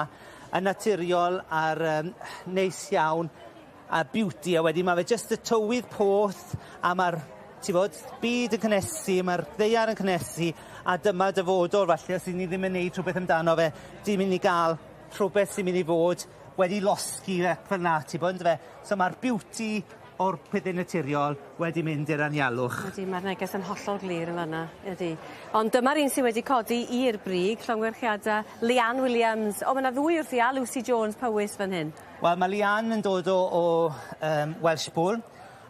yn naturiol a'r neis iawn, a beauty, a wedyn mae fe just y tywydd poth, a mae'r, ti'n bod, byd yn cynnesu, mae'r ddeiar yn cynnesu, a dyma dyfodol falle, os ni ddim yn neud rhywbeth amdano fe, dim mynd I gael rhywbeth sy'n mynd I fod wedi losgi ac fel na, ti'n bod, fe? So mae'r beauty o'r pethau naturiol wedi mynd i'r anialwch. Ydy, mae'r neges yn hollol glir yn fanna, ydy. Ond dyma'r un sy'n wedi codi i'r brig, llongwerchiadau Leanne Williams. O, mae yna ddwy wrthi a Lucy Jones Powys fan hyn. Wel, mae Leanne yn dod o Welsh Bull,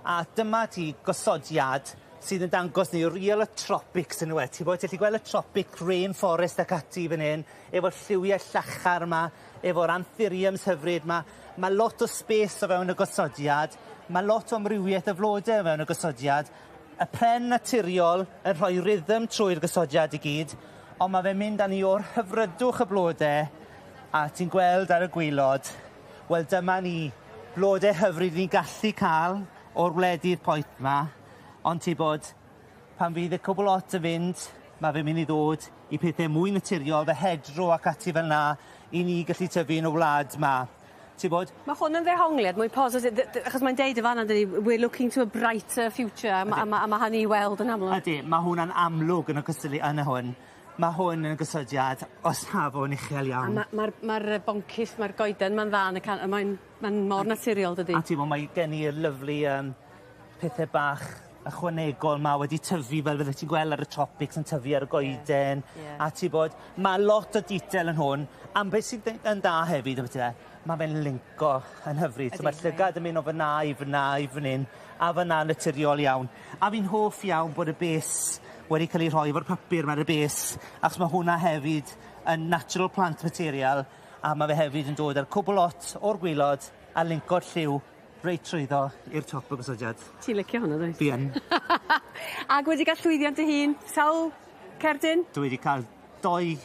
a dyma ti gosodiad sydd yn dangos ni real y tropics yn yw. Ti'n bod, ti'n gweld y tropic rainforest ac ati fan hyn, efo'r lliwiau llachar yma, efo'r anthuriums hyfryd yma. Mae lot o space o fewn y gosodiad, mae lot o amrywiaeth y flodau o fewn y gosodiad. Y pren naturiol yn rhoi rhythm trwy'r gosodiad I gyd, ond mae fe'n mynd â ni o'r hyfrydwch y blodau, a ti'n gweld ar y gwylod, wel dyma ni blodau hyfryd ni'n gallu cael o'r wledydd poeth yma, ond ti'n bod, pan fydd y cwbl lot yn fynd, mae fe'n mynd I ddod I pethau mwy naturiol, fe hedro ac ati fel na, I ni gallu tyfu yn y wlad yma. Ti'n bod? Mae hwn yn ddehongliad mwy positif, achos mae'n deud y fan ydy, we're looking to a brighter future, a mae hynny I weld yn amlwg. Ydy, mae hwnna'n amlwg yn y gysyllu yn y hwn. Mae hwn yn gysodiad o safon uchel iawn. Mae'r boncyff, mae'r goeden, mae'n dda, mae'n mor naturiol, dydy. A ti'n bod, mae gen i'r lyflu pethau bach ychwanegol ma wedi tyfu fel fydde ti'n gweld ar y tropics yn tyfu ar y goeden. A ti'n bod, mae lot o detail yn hwn. Am beth sydd yn da hefyd, mae fe'n linco yn hyfryd. So mae llygad yn mynd o fyna I fyna I fan hyn, a fyna naturiol iawn. A fi'n hoff iawn bod y bes wedi cael ei rhoi efo'r papur mae'r bes, achos mae hwnna hefyd yn natural plant material, a mae fe hefyd yn dod ar cwbl lot o'r gwylod a linco'r lliw reit trwyddo i'r top o gosodiad. Ti'n licio hwnna, dweud? Fi yn. Ac wedi cael llwyddiant dy hun, sawl cerdyn? Dwi wedi cael doi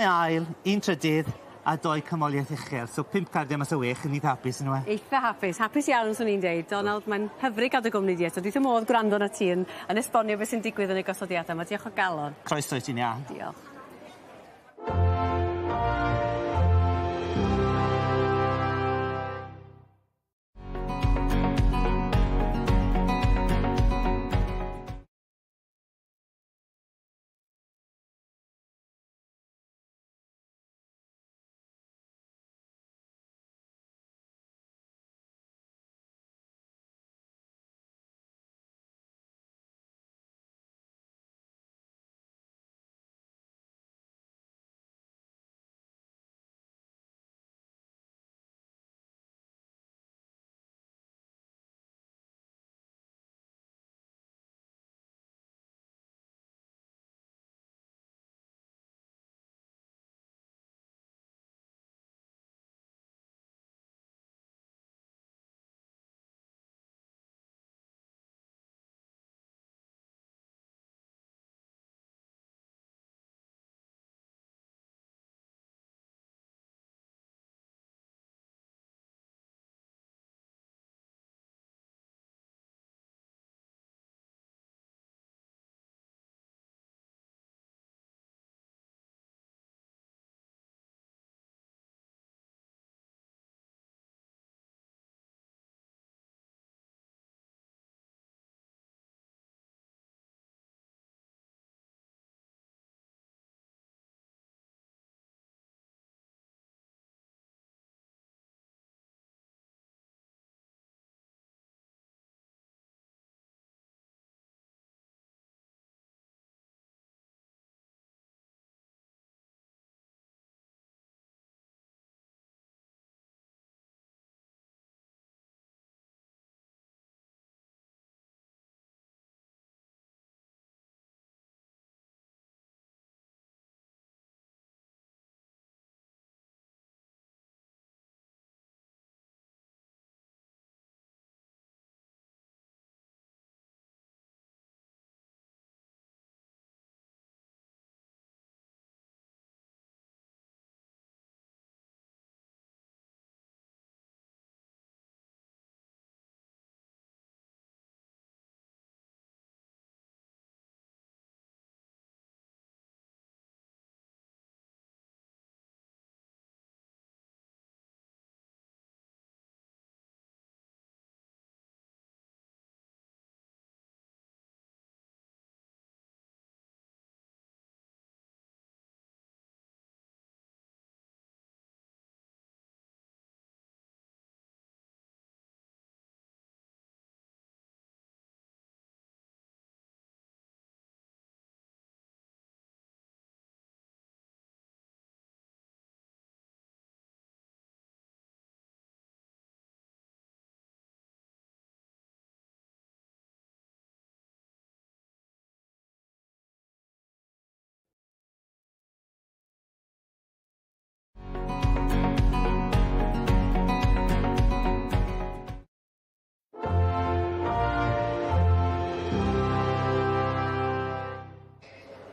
ail, un trydydd, a 2 cymoliaeth uchel. So 5 cardiau mas o wech, yn eitha hapus yn yw. Eitha hapus iawn swn i'n deud. Donald, mae'n hyfryd gadw gwmni di eto. Dwi'n modd gwrando na ti yn esbonio beth sy'n digwydd yn y gosodiadau. Mae diolch o galon. Croeso I ti'n iawn. Diolch.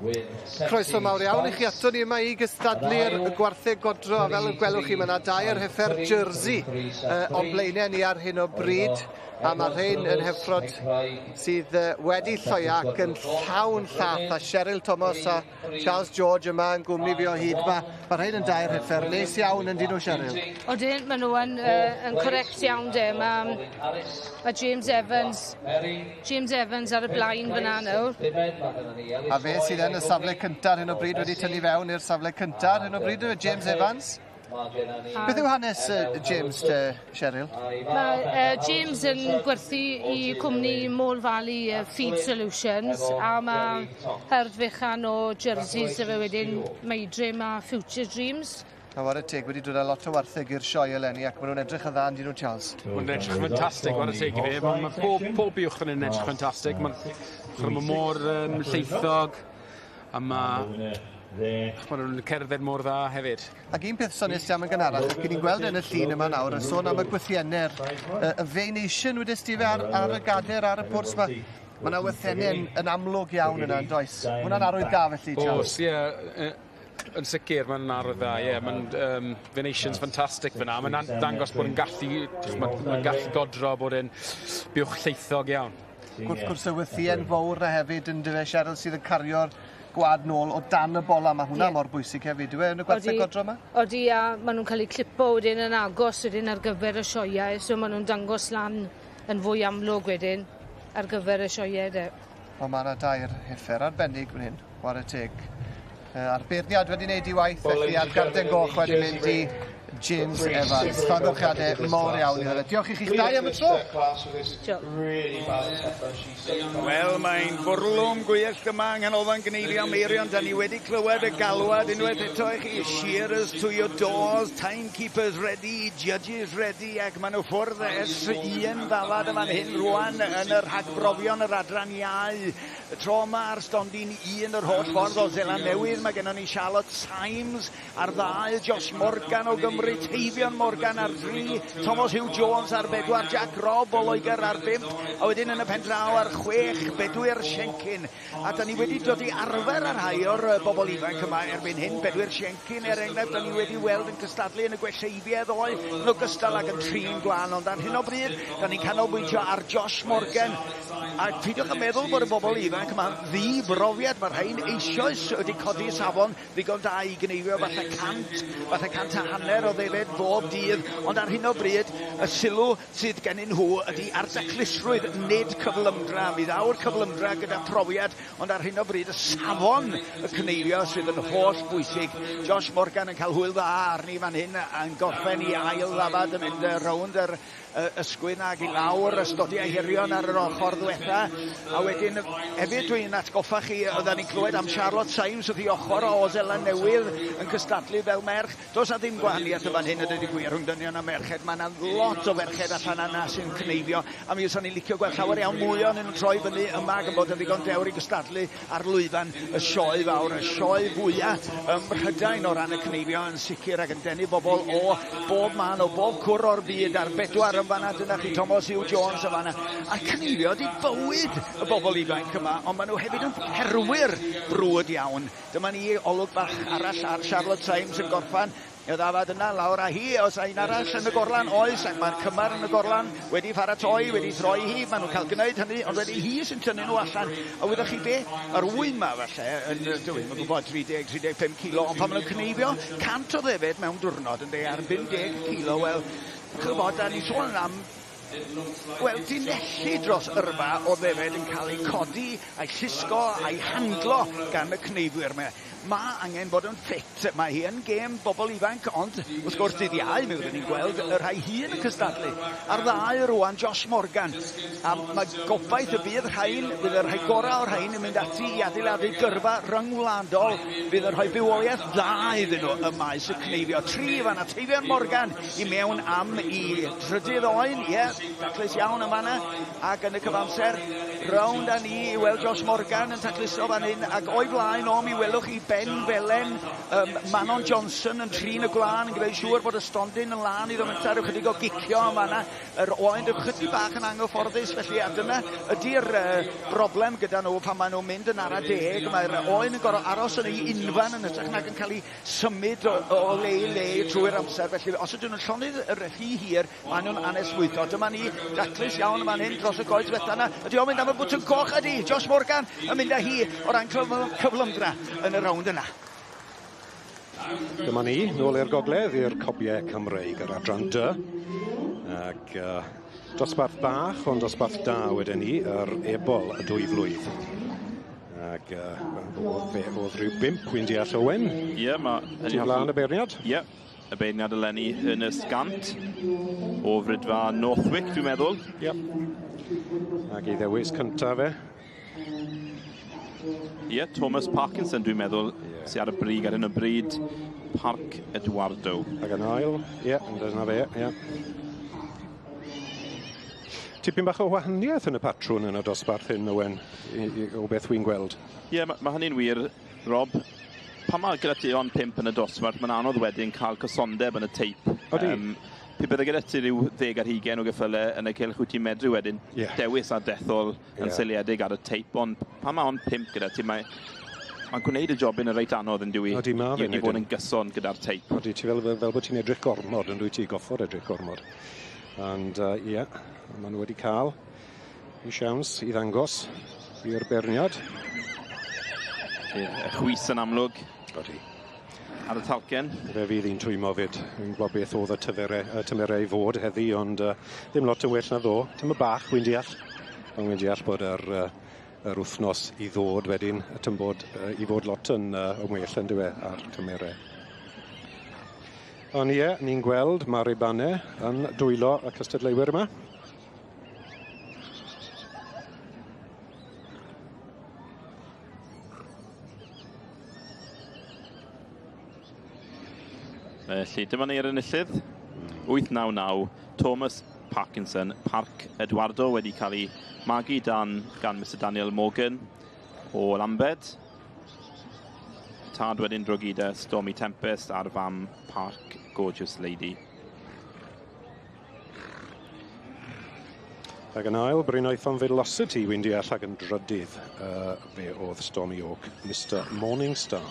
Croeso mawr iawn i chi ato ni yma i gystadlu'r gwartheg godro, a fel y gwelwch chi, mae yna dair heffer jersey o'n blaenau ni ar hyn o bryd, a mae rhain yn heffrod sydd wedi lloia ac yn llawn llath, a Cheryl Thomas a Charles George yma yn gwmni fi o hyd. Mae rhain yn dair heffer nes iawn yn dyn nhw, Cheryl. Odyn, maen nhw yn correct iawn de. Mae James Evans ar y blaen fyna nawr. A fe sydd yn y safle cyntaf ar hyn o bryd wedi tynnu fewn i'r safle cyntaf ar hyn o bryd, James Evans. Beth yw hanes James te, Cheryl? Mae James yn gwerthu i cwmni Mole Valley Feed Solutions, a mae herd fechan o jerseys y fe wedyn Meidrim a Future Dreams. A war y teg wedi dod â lot o wartheg i'r sioe eleni ac maen nhw'n edrych yn dda yn dyn nhw, Charles. Mae'n edrych ffantastig, war y teg i fe. Mae pob uwch yn edrych ffantastig. Mae mor lleithog, a mae nhw'n cerdded mor dda hefyd. Ac un peth sonus am yn gynharach, ac ni'n gweld yn y llun yma nawr, yn sôn am y gwythienner, y Vaynation wedi stife ar y gader ar y pwrs yma. Mae yna wythienner yn amlwg iawn yna, yn does? Mae hwnna'n arwydd da felly, Charles? Oes, ie. Yn sicr, mae'n arwydd dda, ie. Mae'n Vaynation's ffantastig fyna. Mae'n dangos bod yn gallu godro bod yn buwch lleithog iawn. Gwrth gwrs y wythien fawr a hefyd yn dyfe, Cheryl, sydd yn cario'r gwad nôl o dan y bola. Mae hwnna mor bwysig hefyd, yw e, yn y gwerthau godro yma? Odi, a maen nhw'n cael eu clipo wedyn yn agos wedyn ar gyfer y sioiau, so maen nhw'n dangos lan yn fwy amlwg wedyn ar gyfer y sioiau, de. O, mae yna dair heffer arbennig fan hyn, war y teg. A'r beirniad wedi wneud i waith, felly ar garden goch wedi mynd i James Evans. Llongychiadau mor iawn i ddweud. Diolch i chi'ch dau am y tro. Wel, mae'n fwrlwm gwyllt yma nghanolfan Gneifio Meirion. Da ni wedi clywed y galwad unwaith eto i chi. Shearers to your doors, timekeepers ready, judges ready, ac maen nhw ffwrdd ers un ddalad yma'n hyn rwan yn yr rhagbrofion yr adran iau. Tro yma ar stondin un yr holl ffordd o Zeland Newydd. Mae gennym ni Charlotte Symes ar ddau, Josh Morgan o Gymru, Teifion Morgan ar 3, Thomas Hugh Jones ar 4, Jack Robb o Loegr ar 5, a wedyn yn y pen draw ar 6, Bedwyr Siencyn. A da ni wedi dod i arfer ar rhai o'r bobl ifanc yma erbyn hyn. Bedwyr Siencyn, enghraifft, da ni wedi weld yn cystadlu yn y gwelleibiedd o'i yn ogystal ag yn trin glan. Ond ar hyn o bryd, da ni'n canolbwyntio ar Josh Morgan. A peidiwch yn meddwl bod y bobl ifanc yma'n ddibrofiad. Mae rhain eisoes wedi codi safon ddigon da i gneifio fatha cant a hanner o ddefed bob dydd. Ond ar hyn o bryd, y sylw sydd gennyn nhw ydy ar daclusrwydd, nid cyflymdra. Mi ddaw'r cyflymdra gyda profiad, ond ar hyn o bryd y safon y cneifio sydd yn holl bwysig. Josh Morgan yn cael hwyl dda arni fan hyn yn gorffen i ail ddafad yn mynd rownd yr ysgwyn ag i lawr, ystodiau hirion ar yr ochr ddiwetha. A wedyn, hefyd dwi'n atgoffa chi, oedden ni'n clywed am Charlotte Symes wrth i ochr o Zeland Newydd yn cystadlu fel merch. Does na ddim gwahaniaeth y fan hyn ydy gwir rhwng dynion a merched. Mae yna lot o ferched allan yna sy'n cneifio, a mi ysyn ni'n licio gweld llawer iawn mwy o'n nhw'n troi fyny yma ac yn bod yn ddigon dewr i gystadlu ar lwyfan y sioe fawr, y sioe fwyaf Mhrydain o ran y cneifio yn sicr ac yn denu bobl o bob man, o bob cwr o'r byd, ar 4 yn fanna, dyna chi Thomas Hugh Jones yn fanna. A cneifio di bywyd y bobl ifanc yma, ond maen nhw hefyd yn herwyr brwd iawn. Dyma ni olwg bach arall ar Charlotte Symes yn gorffan. Y ddafad yna lawr a hi, os ein arall yn y gorlan, oes, ac mae'r cymar yn y gorlan wedi pharatoi, wedi throi hi, maen nhw'n cael gwneud hynny, ond wedi hi sy'n tynnu nhw allan. A wyddoch chi be, yr wyn ma falle, dwi'n gwybod 30-35 kilo, ond pan maen nhw'n cneifio 100 o ddefed mewn diwrnod yn ar 50 kilo, wel, chybod, a ni sôn am wel, dinellu dros yrfa o ddefed yn cael ei codi, a'i llusgo, a'i handlo gan y cneifwyr yma. Mae angen bod yn ffit. Mae hi yn gêm bobl ifanc, ond wrth gwrs dydd Iau, mi fyddwn ni'n gweld y rhai hun yn cystadlu. Ar ddau rwan, Josh Morgan. A mae gobaith y bydd rhain, bydd y rhai gorau o'r rhain yn mynd ati i adeiladu gyrfa ryngwladol. Bydd y rhai bywoliaeth dda iddyn nhw y maes y cneifio. 3 fan a Teifion Morgan i mewn am i drydydd oen. Ie, Taclus iawn yn fanna, ac yn y cyfamser, round â ni i weld Josh Morgan yn tacluso fan hyn, ac o'i blaen o mi welwch chi Ben Felen, Manon Johnson yn trin y gwlân, yn gwneud siŵr bod y stondyn yn lan i ddomentar ychydig o gicio yn fanna. Yr oen ychydig bach yn anghyfforddus, felly a dyna ydy'r broblem gyda nhw pan maen nhw'n mynd yn ara deg. Mae'r oen yn gorau aros yn ei unfan yn ytrach nag yn cael ei symud o le i le trwy'r amser. Felly os ydyn nhw'n llonydd y rhy hir, maen nhw'n anesmwytho. Dyma ni daclus iawn yma'n hyn dros y goed diwetha yna. Ydy o'n mynd am y bwtwm coch ydy. Josh Morgan yn mynd â hi o ran cyflymdra yn y rownd yna. Dyma ni, nôl i'r gogledd, i'r copiau Cymreig, yr adran Dy. Ac dosbarth bach, ond dosbarth da wedyn ni, yr ebol y 2 flwydd. Ac oedd rhyw 5 wy'n deall Owen. Ie, mae... Ti'n blaen y beirniad? Ie, y beirniad eleni yn y sgant o frydfa Northwick, dwi'n meddwl. Ie. Ac i ddewis cyntaf fe. Ie, Thomas Parkinson, dwi'n meddwl, sy'n ar y brig ar hyn o bryd, Parc Eduardo. Ac yn ail, ie, dyna fe, ie. Tipyn bach o wahaniaeth yn y patrwn yn y dosbarth hyn, Owen, o beth wy'n gweld. Ie, mae hynny'n wir, Rob. Pan mae gyda ti on 5 yn y dosbarth, mae'n anodd wedyn cael cysondeb yn y teip. Odi. Pe bydde gyda ti rhyw 10 ar 20 o gyffylau yn y cylch wyt ti'n medru wedyn dewis a dethol yn seiliedig ar y teip, ond pan mae on 5 gyda ti, mae'n gwneud y job yn y reit anodd yn dwi i fod yn gyson gyda'r teip. Odi, ti fel bod ti'n edrych gormod, yn dwi ti goffod edrych gormod. Ond ie, maen nhw wedi cael ei siawns i ddangos i'r berniad. Y chwys yn amlwg. Odi. Ar y talcen. Fe fydd hi'n twymo fyd. Yn gwybod beth oedd y tymerau i fod heddi, ond ddim lot yn well na ddo. Tyma bach, wy'n deall. Ond wy'n deall bod yr wythnos i ddod wedyn, i fod lot yn well yn dywe ar tymerau. Ond ie, ni'n gweld Maribane yn dwylo y cystadleuwyr yma. Felly, dyma ni ar enillydd. 899, Thomas Parkinson, Parc Eduardo wedi cael ei magu gan Mr Daniel Morgan o Lambed. Tad wedyn drogida Stormy Tempest ar fam Parc Gorgeous Lady. Ac yn ail, Brynhaethon Velocity wy'n deall ac yn drydydd fe oedd Stormy Oak, Mr Morningstar.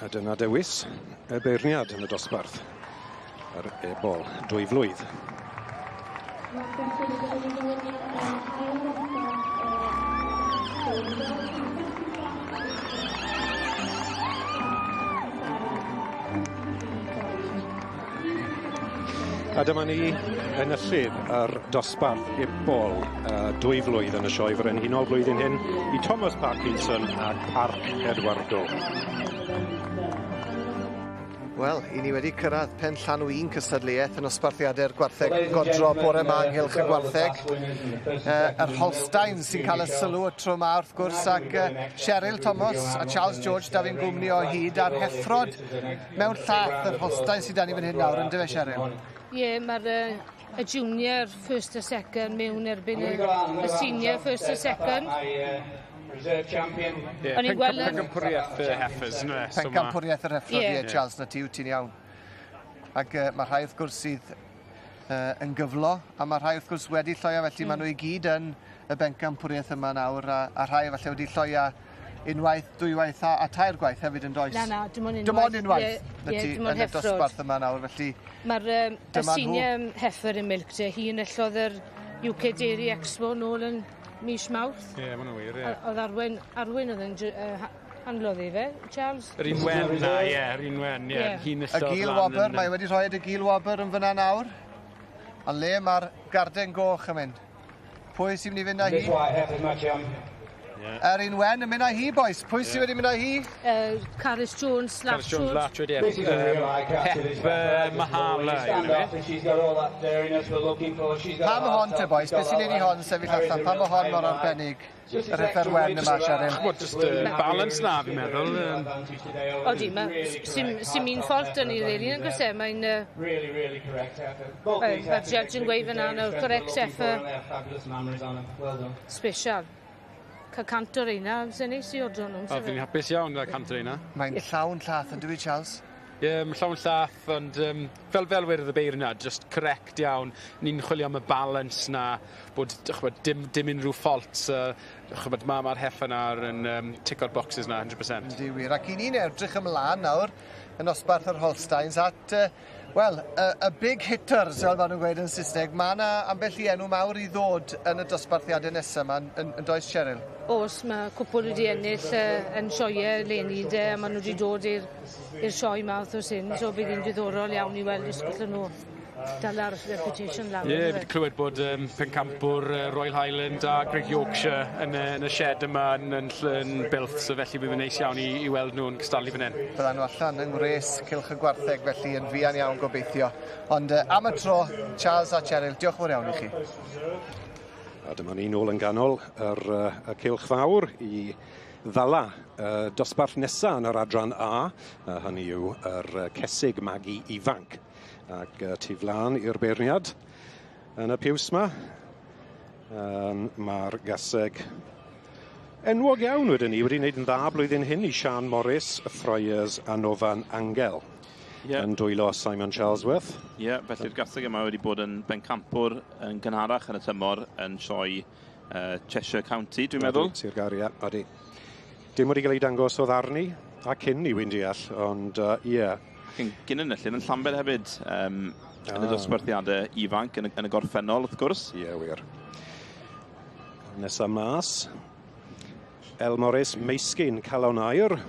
A dyna dewis y beirniad yn y dosbarth yr ebol 2 flwydd. A dyma ni enillydd yr dosbarth ebol 2 flwydd yn y sioe Frenhinol blwyddyn hyn i Thomas Parkinson ac Parc Eduardo. Wel, i ni wedi cyrraedd pen llanw 1 cystadleuaeth yn ysbarthiadau'r gwartheg godro bore yma ynghylch y gwartheg. Yr Holstein sy'n cael y sylw y tro yma wrth gwrs, ac Cheryl Thomas a Charles George da fi'n gwmni o hyd a'r heffrod mewn llath yr Holstein sydd da ni fan hyn nawr, yn dyfe Cheryl? Ie, mae'r y junior first a second mewn erbyn y senior first a second. Pencampwriaeth y Heffers, yna. Pencampwriaeth yr Heffers, Charles, na ti wyt ti'n iawn. Ac mae rhai wrth gwrs sydd yn gyflo, a mae rhai wrth gwrs wedi lloio, felly maen nhw i gyd yn y bencampwriaeth yma nawr, a rhai falle wedi lloio unwaith, 2 waith a 3 gwaith hefyd yn does? Na, dim ond unwaith. Dim ond unwaith? Dim ond heffrod. Yn y dosbarth yma nawr, felly... Mae'r senior heffer yn milk te, hi yn illodd yr UK Dairy Expo nôl yn mis Mawrth. Ie, ma'n wir, ie. Oedd Arwen oedd yn handlodd i fe, Charles? Yr un wen na, ie, yr un wen, ie. Y Gil Wobber, mae wedi rhoi y Gil Wobber yn fyna nawr. A le mae'r garden goch yn mynd. Pwy sy'n mynd i fynd â hi? Un wen yn mynd â hi, boys. Pwy sydd wedi mynd â hi? Carys Jones, Carys Jones, Latchwood, ie. Pep Mahala. Pam hon te, boys? Beth sy'n ei hon sefyll allan? Pam o hon mor arbennig? Yr effer wen yma, Cheryl. Just balance na, fi'n meddwl. Odi, sy'n un ffordd yn ei ddeli, yn gwrs e, mae'n... Mae'r judge yn gweud fyna, correct effort. Special. Cael cant o'r eina, sy'n neis i oedran nhw. Fi'n hapus iawn gyda cant o'r eina. Mae'n llawn llath yn dwi, Charles? Ie, mae'n llawn llath, ond fel wirdd y beir yna, just correct iawn. Ni'n chwilio am y balance na, bod dim unrhyw faults. Mae'r heffa na yn tick o'r boxes na, 100%. Yndi wir, ac i ni'n edrych ymlaen nawr yn osbarth yr Holsteins at, wel, y big hitters, fel maen nhw'n gweud yn Saesneg. Mae yna ambell i enw mawr i ddod yn y dosbarthiadau nesaf yma, yn does, Cheryl? Os, mae cwpl wedi ennill yn sioe leni, a maen nhw wedi dod i'r sioe Mawrth o Syn, so bydd hi'n diddorol iawn i weld ysgwll nhw. Dal ar reputation lawr. Ie, fi wedi clywed bod pencampwr Royal Highland a Great Yorkshire yn y shed yma yn Builth, so felly bydd yn neis iawn i weld nhw'n cystadlu fan hyn. Byddan nhw allan yng ngwres Cylch y Gwartheg, felly yn fuan iawn gobeithio. Ond am y tro, Charles a Cheryl, diolch fawr iawn i chi. A dyma ni nôl yn ganol y Cylch Fawr i ddala dosbarth nesaf yn yr adran A. Hynny yw yr cesig magu ifanc. Ac tu flan i'r beirniad yn y piws yma. Mae'r gaseg enwog iawn wedyn ni wedi wneud yn dda blwyddyn hyn i Sian Morris, Friars a Nofan Angel. Yn dwylo Simon Charlesworth. Ie, felly'r gaseg yma wedi bod yn bencampwr yn gynharach yn y tymor yn sioe Cheshire County, dwi'n meddwl. Sir Garia, odi. Dim wedi cael ei dangos o ddarni a cyn i wy'n deall, ond ie. Gyn enillyn yn Llambed hefyd yn y dosbarthiadau ifanc yn y gorffennol, wrth gwrs. Ie, wir. Nesa mas. El Morris, Meisgyn Calon Aur.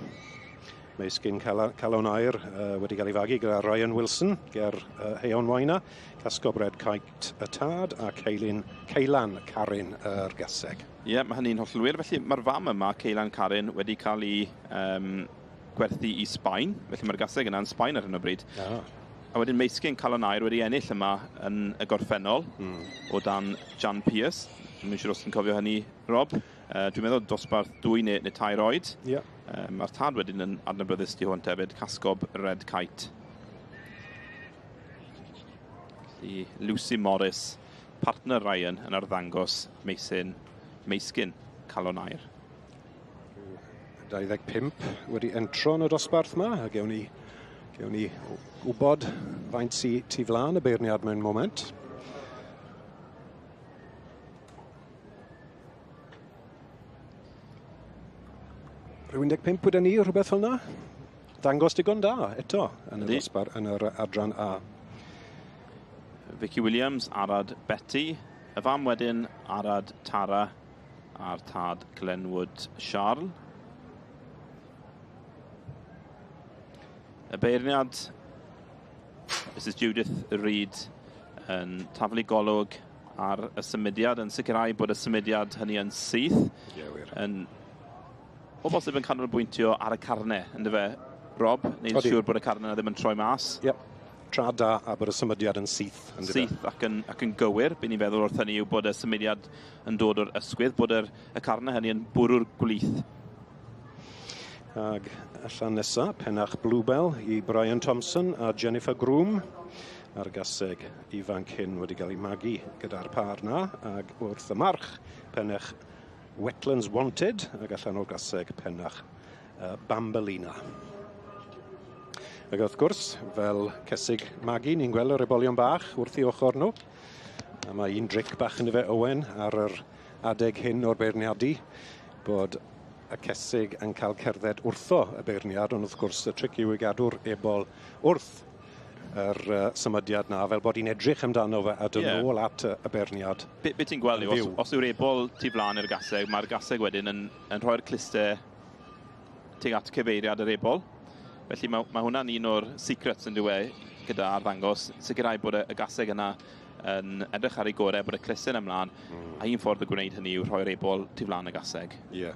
Meisgyn Calon Aur wedi cael ei fagu gyda Ryan Wilson ger Heion Waina. Casgobred Cait y Tad a Ceilan Carin yr gaseg. Ie, mae hynny'n hollol wir. Felly mae'r fam yma, Ceilan Carin, wedi cael ei gwerthu i Sbaen, felly mae'r gaseg yna yn Sbaen ar hyn o bryd. A wedyn Meisgyn Calon Aur wedi ennill yma yn y gorffennol o dan Jan Pierce. Dwi'n siŵr os ti'n cofio hynny, Rob. Dwi'n meddwl dosbarth 2 neu 3 oed. Mae'r tad wedyn yn adnabyddus di hwnt hefyd, casgob Red Kite. Lucy Morris, partner Ryan yn arddangos Meisgyn Calon Aur. 25 wedi entro yn y dosbarth yma, a gewn ni wybod faint sy'n tu flan y beirniad mewn moment. Rwy'n 15 wedi ni, rhywbeth fel yna. Dangos digon da, eto, yn y dosbarth, yn yr adran A. Vicky Williams, Arad Betty. Y fam wedyn, Arad Tara a'r tad Glenwood Charles. Y beirniad, Mrs Judith Reid yn taflu golwg ar y symudiad, yn sicrhau bod y symudiad hynny yn syth. O bosib yn canolbwyntio ar y carne, ynddo fe, Rob? Neu'n siŵr bod y carne ddim yn troi mas? Tra da a bod y symudiad yn syth. Syth ac yn gywir. Bydd ni'n feddwl wrth hynny yw bod y symudiad yn dod o'r ysgwydd, bod y carne hynny yn bwrw'r gwlith. Ag allan nesaf, pennach Bluebell i Brian Thompson a Jennifer Groom. A'r gaseg ifanc hyn wedi cael ei magu gyda'r par na. Ag wrth y march, pennach Wetlands Wanted. Ag allan o'r gaseg pennach Bambalina. Ag wrth gwrs, fel cesig magu, ni'n gweld yr ebolion bach wrth i ochr nhw. A mae un dric bach yn y fe Owen ar yr adeg hyn o'r beirniadu, bod y cesig yn cael cerdded wrtho y beirniad, ond wrth gwrs y tric yw i gadw'r ebol wrth yr symudiad na, fel bod hi'n edrych amdano fe a dod nôl at y beirniad. Be ti'n gweld yw, os yw'r ebol tu flan i'r gaseg, mae'r gaseg wedyn yn rhoi'r clustau tuag at cyfeiriad yr ebol. Felly mae hwnna'n un o'r secrets yn dweud gyda arddangos, sicrhau bod y gaseg yna yn edrych ar ei gorau bod y clustyn ymlaen, a un ffordd o gwneud hynny yw rhoi'r ebol tu flaen y gaseg. Ie.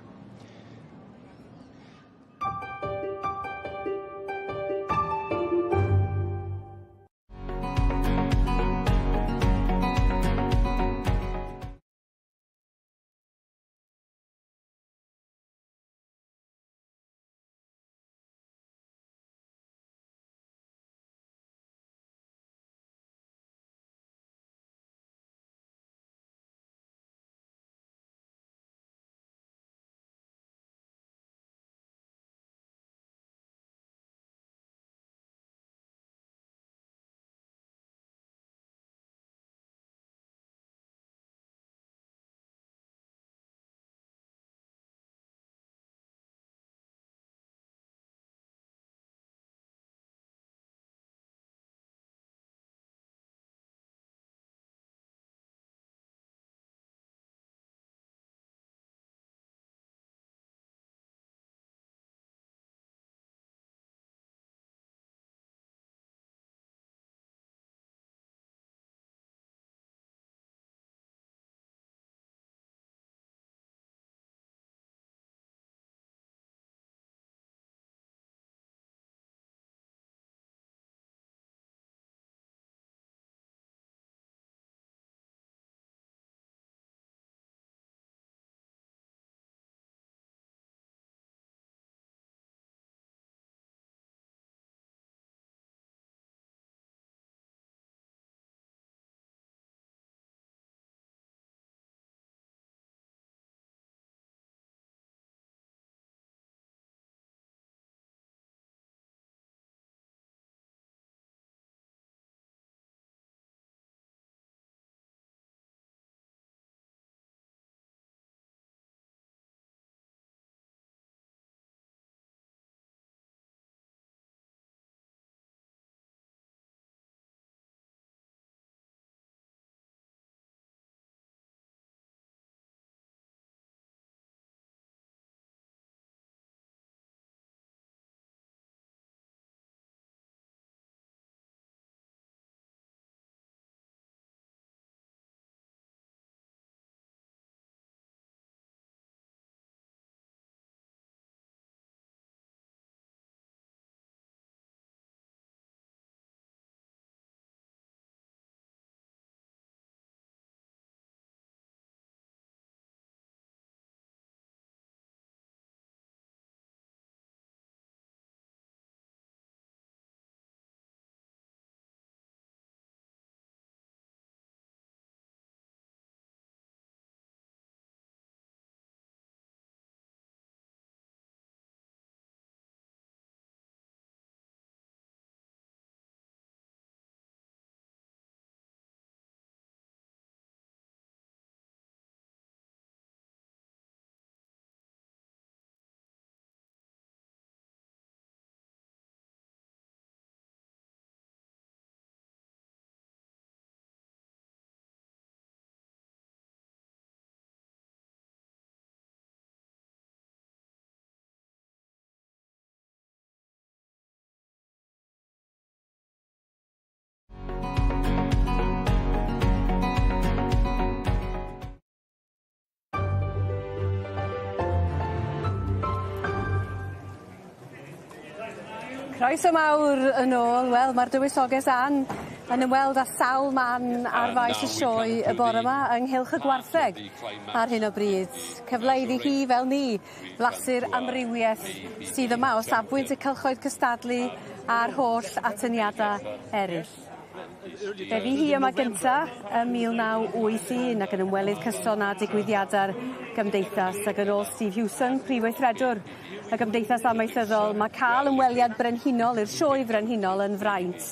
Croeso mawr yn ôl. Wel, mae'r dywysoges yn ymweld â sawl man ar faes y sioe y bore yma ynghylch y gwartheg ar hyn o bryd. Cyfle iddi hi fel ni flasur amrywiaeth sydd yma o safbwynt y cylchoedd cystadlu a'r holl atyniadau eraill. Fe fi hi yma gynta ym 1981 ac yn ymwelydd cyson â digwyddiadau'r gymdeithas ac yn ôl Steve Hewson, prifweithredwr y Gymdeithas Amaethyddol, mae cael ymweliad brenhinol i'r sioe frenhinol yn fraint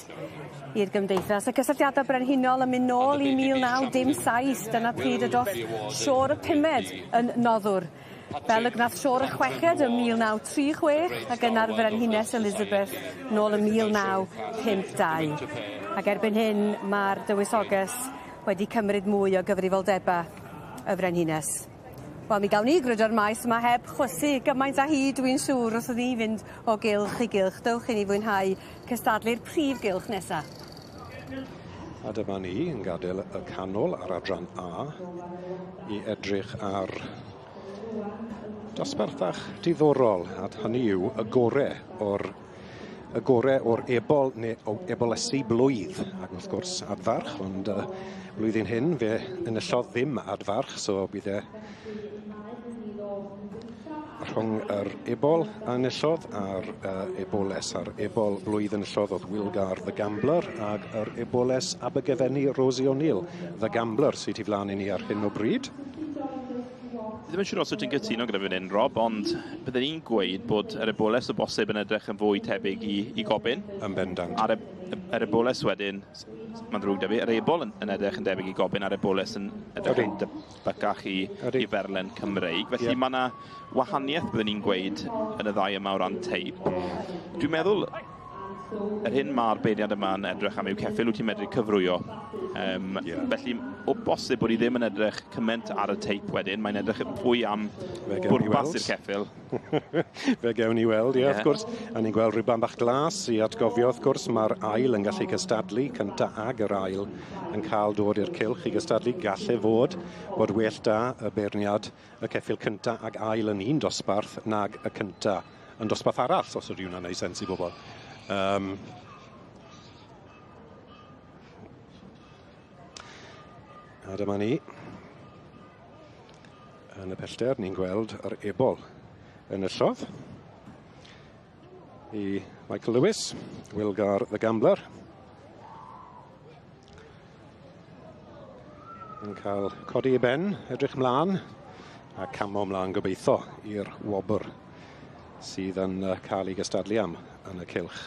i'r gymdeithas. Y cysylltiadau brenhinol yn mynd nôl i 1917, dyna pryd y doth Sio'r y Pumed yn noddwr. Fel y gnath Sio'r y Chweched yn 1936 ac yna'r Frenhines Elizabeth nôl yn 1952. Ac erbyn hyn mae'r dywysoges wedi cymryd mwy o gyfrifoldebau y Frenhines. Wel, mi gawn ni grwydro'r maes yma heb chwysu gymaint â hi, dwi'n siŵr, os ydyn ni fynd o gylch i gylch. Dewch i ni fwynhau cystadlu'r prif gylch nesaf. A dyma ni yn gadael y canol ar adran A I edrych ar dosbarthach diddorol, a hynny yw y gorau o'r ebol neu o ebolesu blwydd. Ac wrth gwrs adfarch, ond blwyddyn hyn fe enillodd ddim adfarch, so bydd e rhwng yr ebol a enillodd a'r eboles. A'r ebol blwydd enillodd oedd Wilgar the Gambler ac yr eboles Abergavenny Rosie O'Neill the Gambler sydd I flaen I ni ar hyn o bryd. Ddim yn siŵr os ydych chi'n gytuno gyda fy'n un, Rob, ond byddwn ni'n gweud bod yr eboles o bosib yn edrych yn fwy tebyg I gobyn. Yn bendant. A'r eboles wedyn, mae'n ddrwg da fi, yr ebol yn edrych yn debyg I gobyn, a'r eboles yn edrych yn debygach I ferlen Cymreig. Felly mae yna wahaniaeth byddwn ni'n gweud yn y ddau yma o ran teip. Dwi'n meddwl, yr hyn mae'r beirniad yma yn edrych am yw ceffyl wyt ti'n medru cyfrwyo. Felly, o bosib bod I ddim yn edrych cymaint ar y teip wedyn, mae'n edrych fwy am bwrpas i'r ceffyl. Fe gewn ni weld, wrth gwrs. A ni'n gweld rhywbeth bach glas I atgofio, wrth gwrs, mae'r ail yn gallu cystadlu, cynta ag yr ail yn cael dod i'r cylch I gystadlu. Galle fod bod well da y beirniad y ceffyl cynta ag ail yn un dosbarth nag y cynta yn dosbarth arall, os ydy hwnna'n neud sens I bobl. A dyma ni. Yn y pellter, ni'n gweld yr ebol enillodd I Michael Lewis, Wilgar the Gambler. Yn cael codi I ben, edrych mlaen, a camo mlaen gobeithio i'r wobr sydd yn cael ei gystadlu am yn y cylch.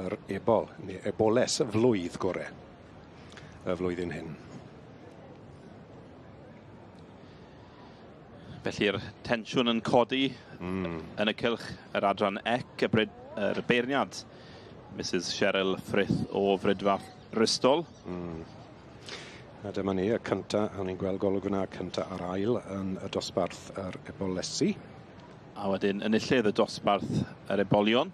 Yr ebol, neu eboles flwydd gorau y flwyddyn hyn. Felly'r tensiwn yn codi yn y cylch yr adran ec, yr beirniad, Mrs Cheryl Frith o Frydfath Rystol. A dyma ni, y cynta, a ni'n gweld golwg yna, cynta ar ail yn y dosbarth yr ebolesu. A wedyn enillydd y dosbarth yr ebolion.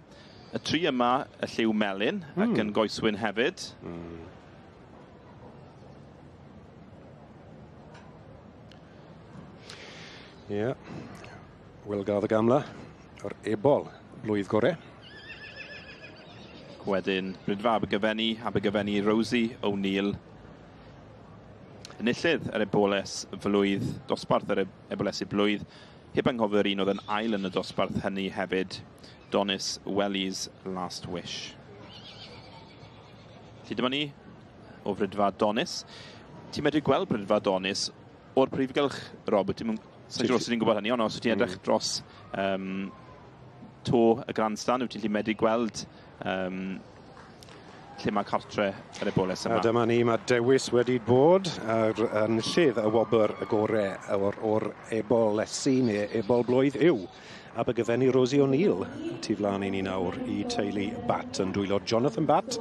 Y tri yma, y lliw melyn, ac yn goeswyn hefyd. Wilgar the Gambler, yr ebol blwydd gorau. Wedyn, Brydfa Abergavenny Rosie O'Neill. Enillydd yr eboles flwydd, dosbarth yr ebolesu blwydd. Heb anghofio'r un oedd yn ail yn y dosbarth hynny hefyd, Donis Welly's Last Wish. Felly dyma ni o Brydfa Donis. Ti'n medru gweld Brydfa Donis o'r prifgylch, Rob? Ti'n siŵr os ydyn gwybod hynny, ond os ti'n edrych dros to y grandstand, wyt ti'n medru gweld lle mae cartre yr eboles yma. A dyma ni, mae dewis wedi bod yn lledd y wobr y gorau o'r ebolesu neu ebol blwydd yw Abergavenny Rosie O'Neill. Tu flaen I ni nawr I teulu Bat yn dwylo Jonathan Bat.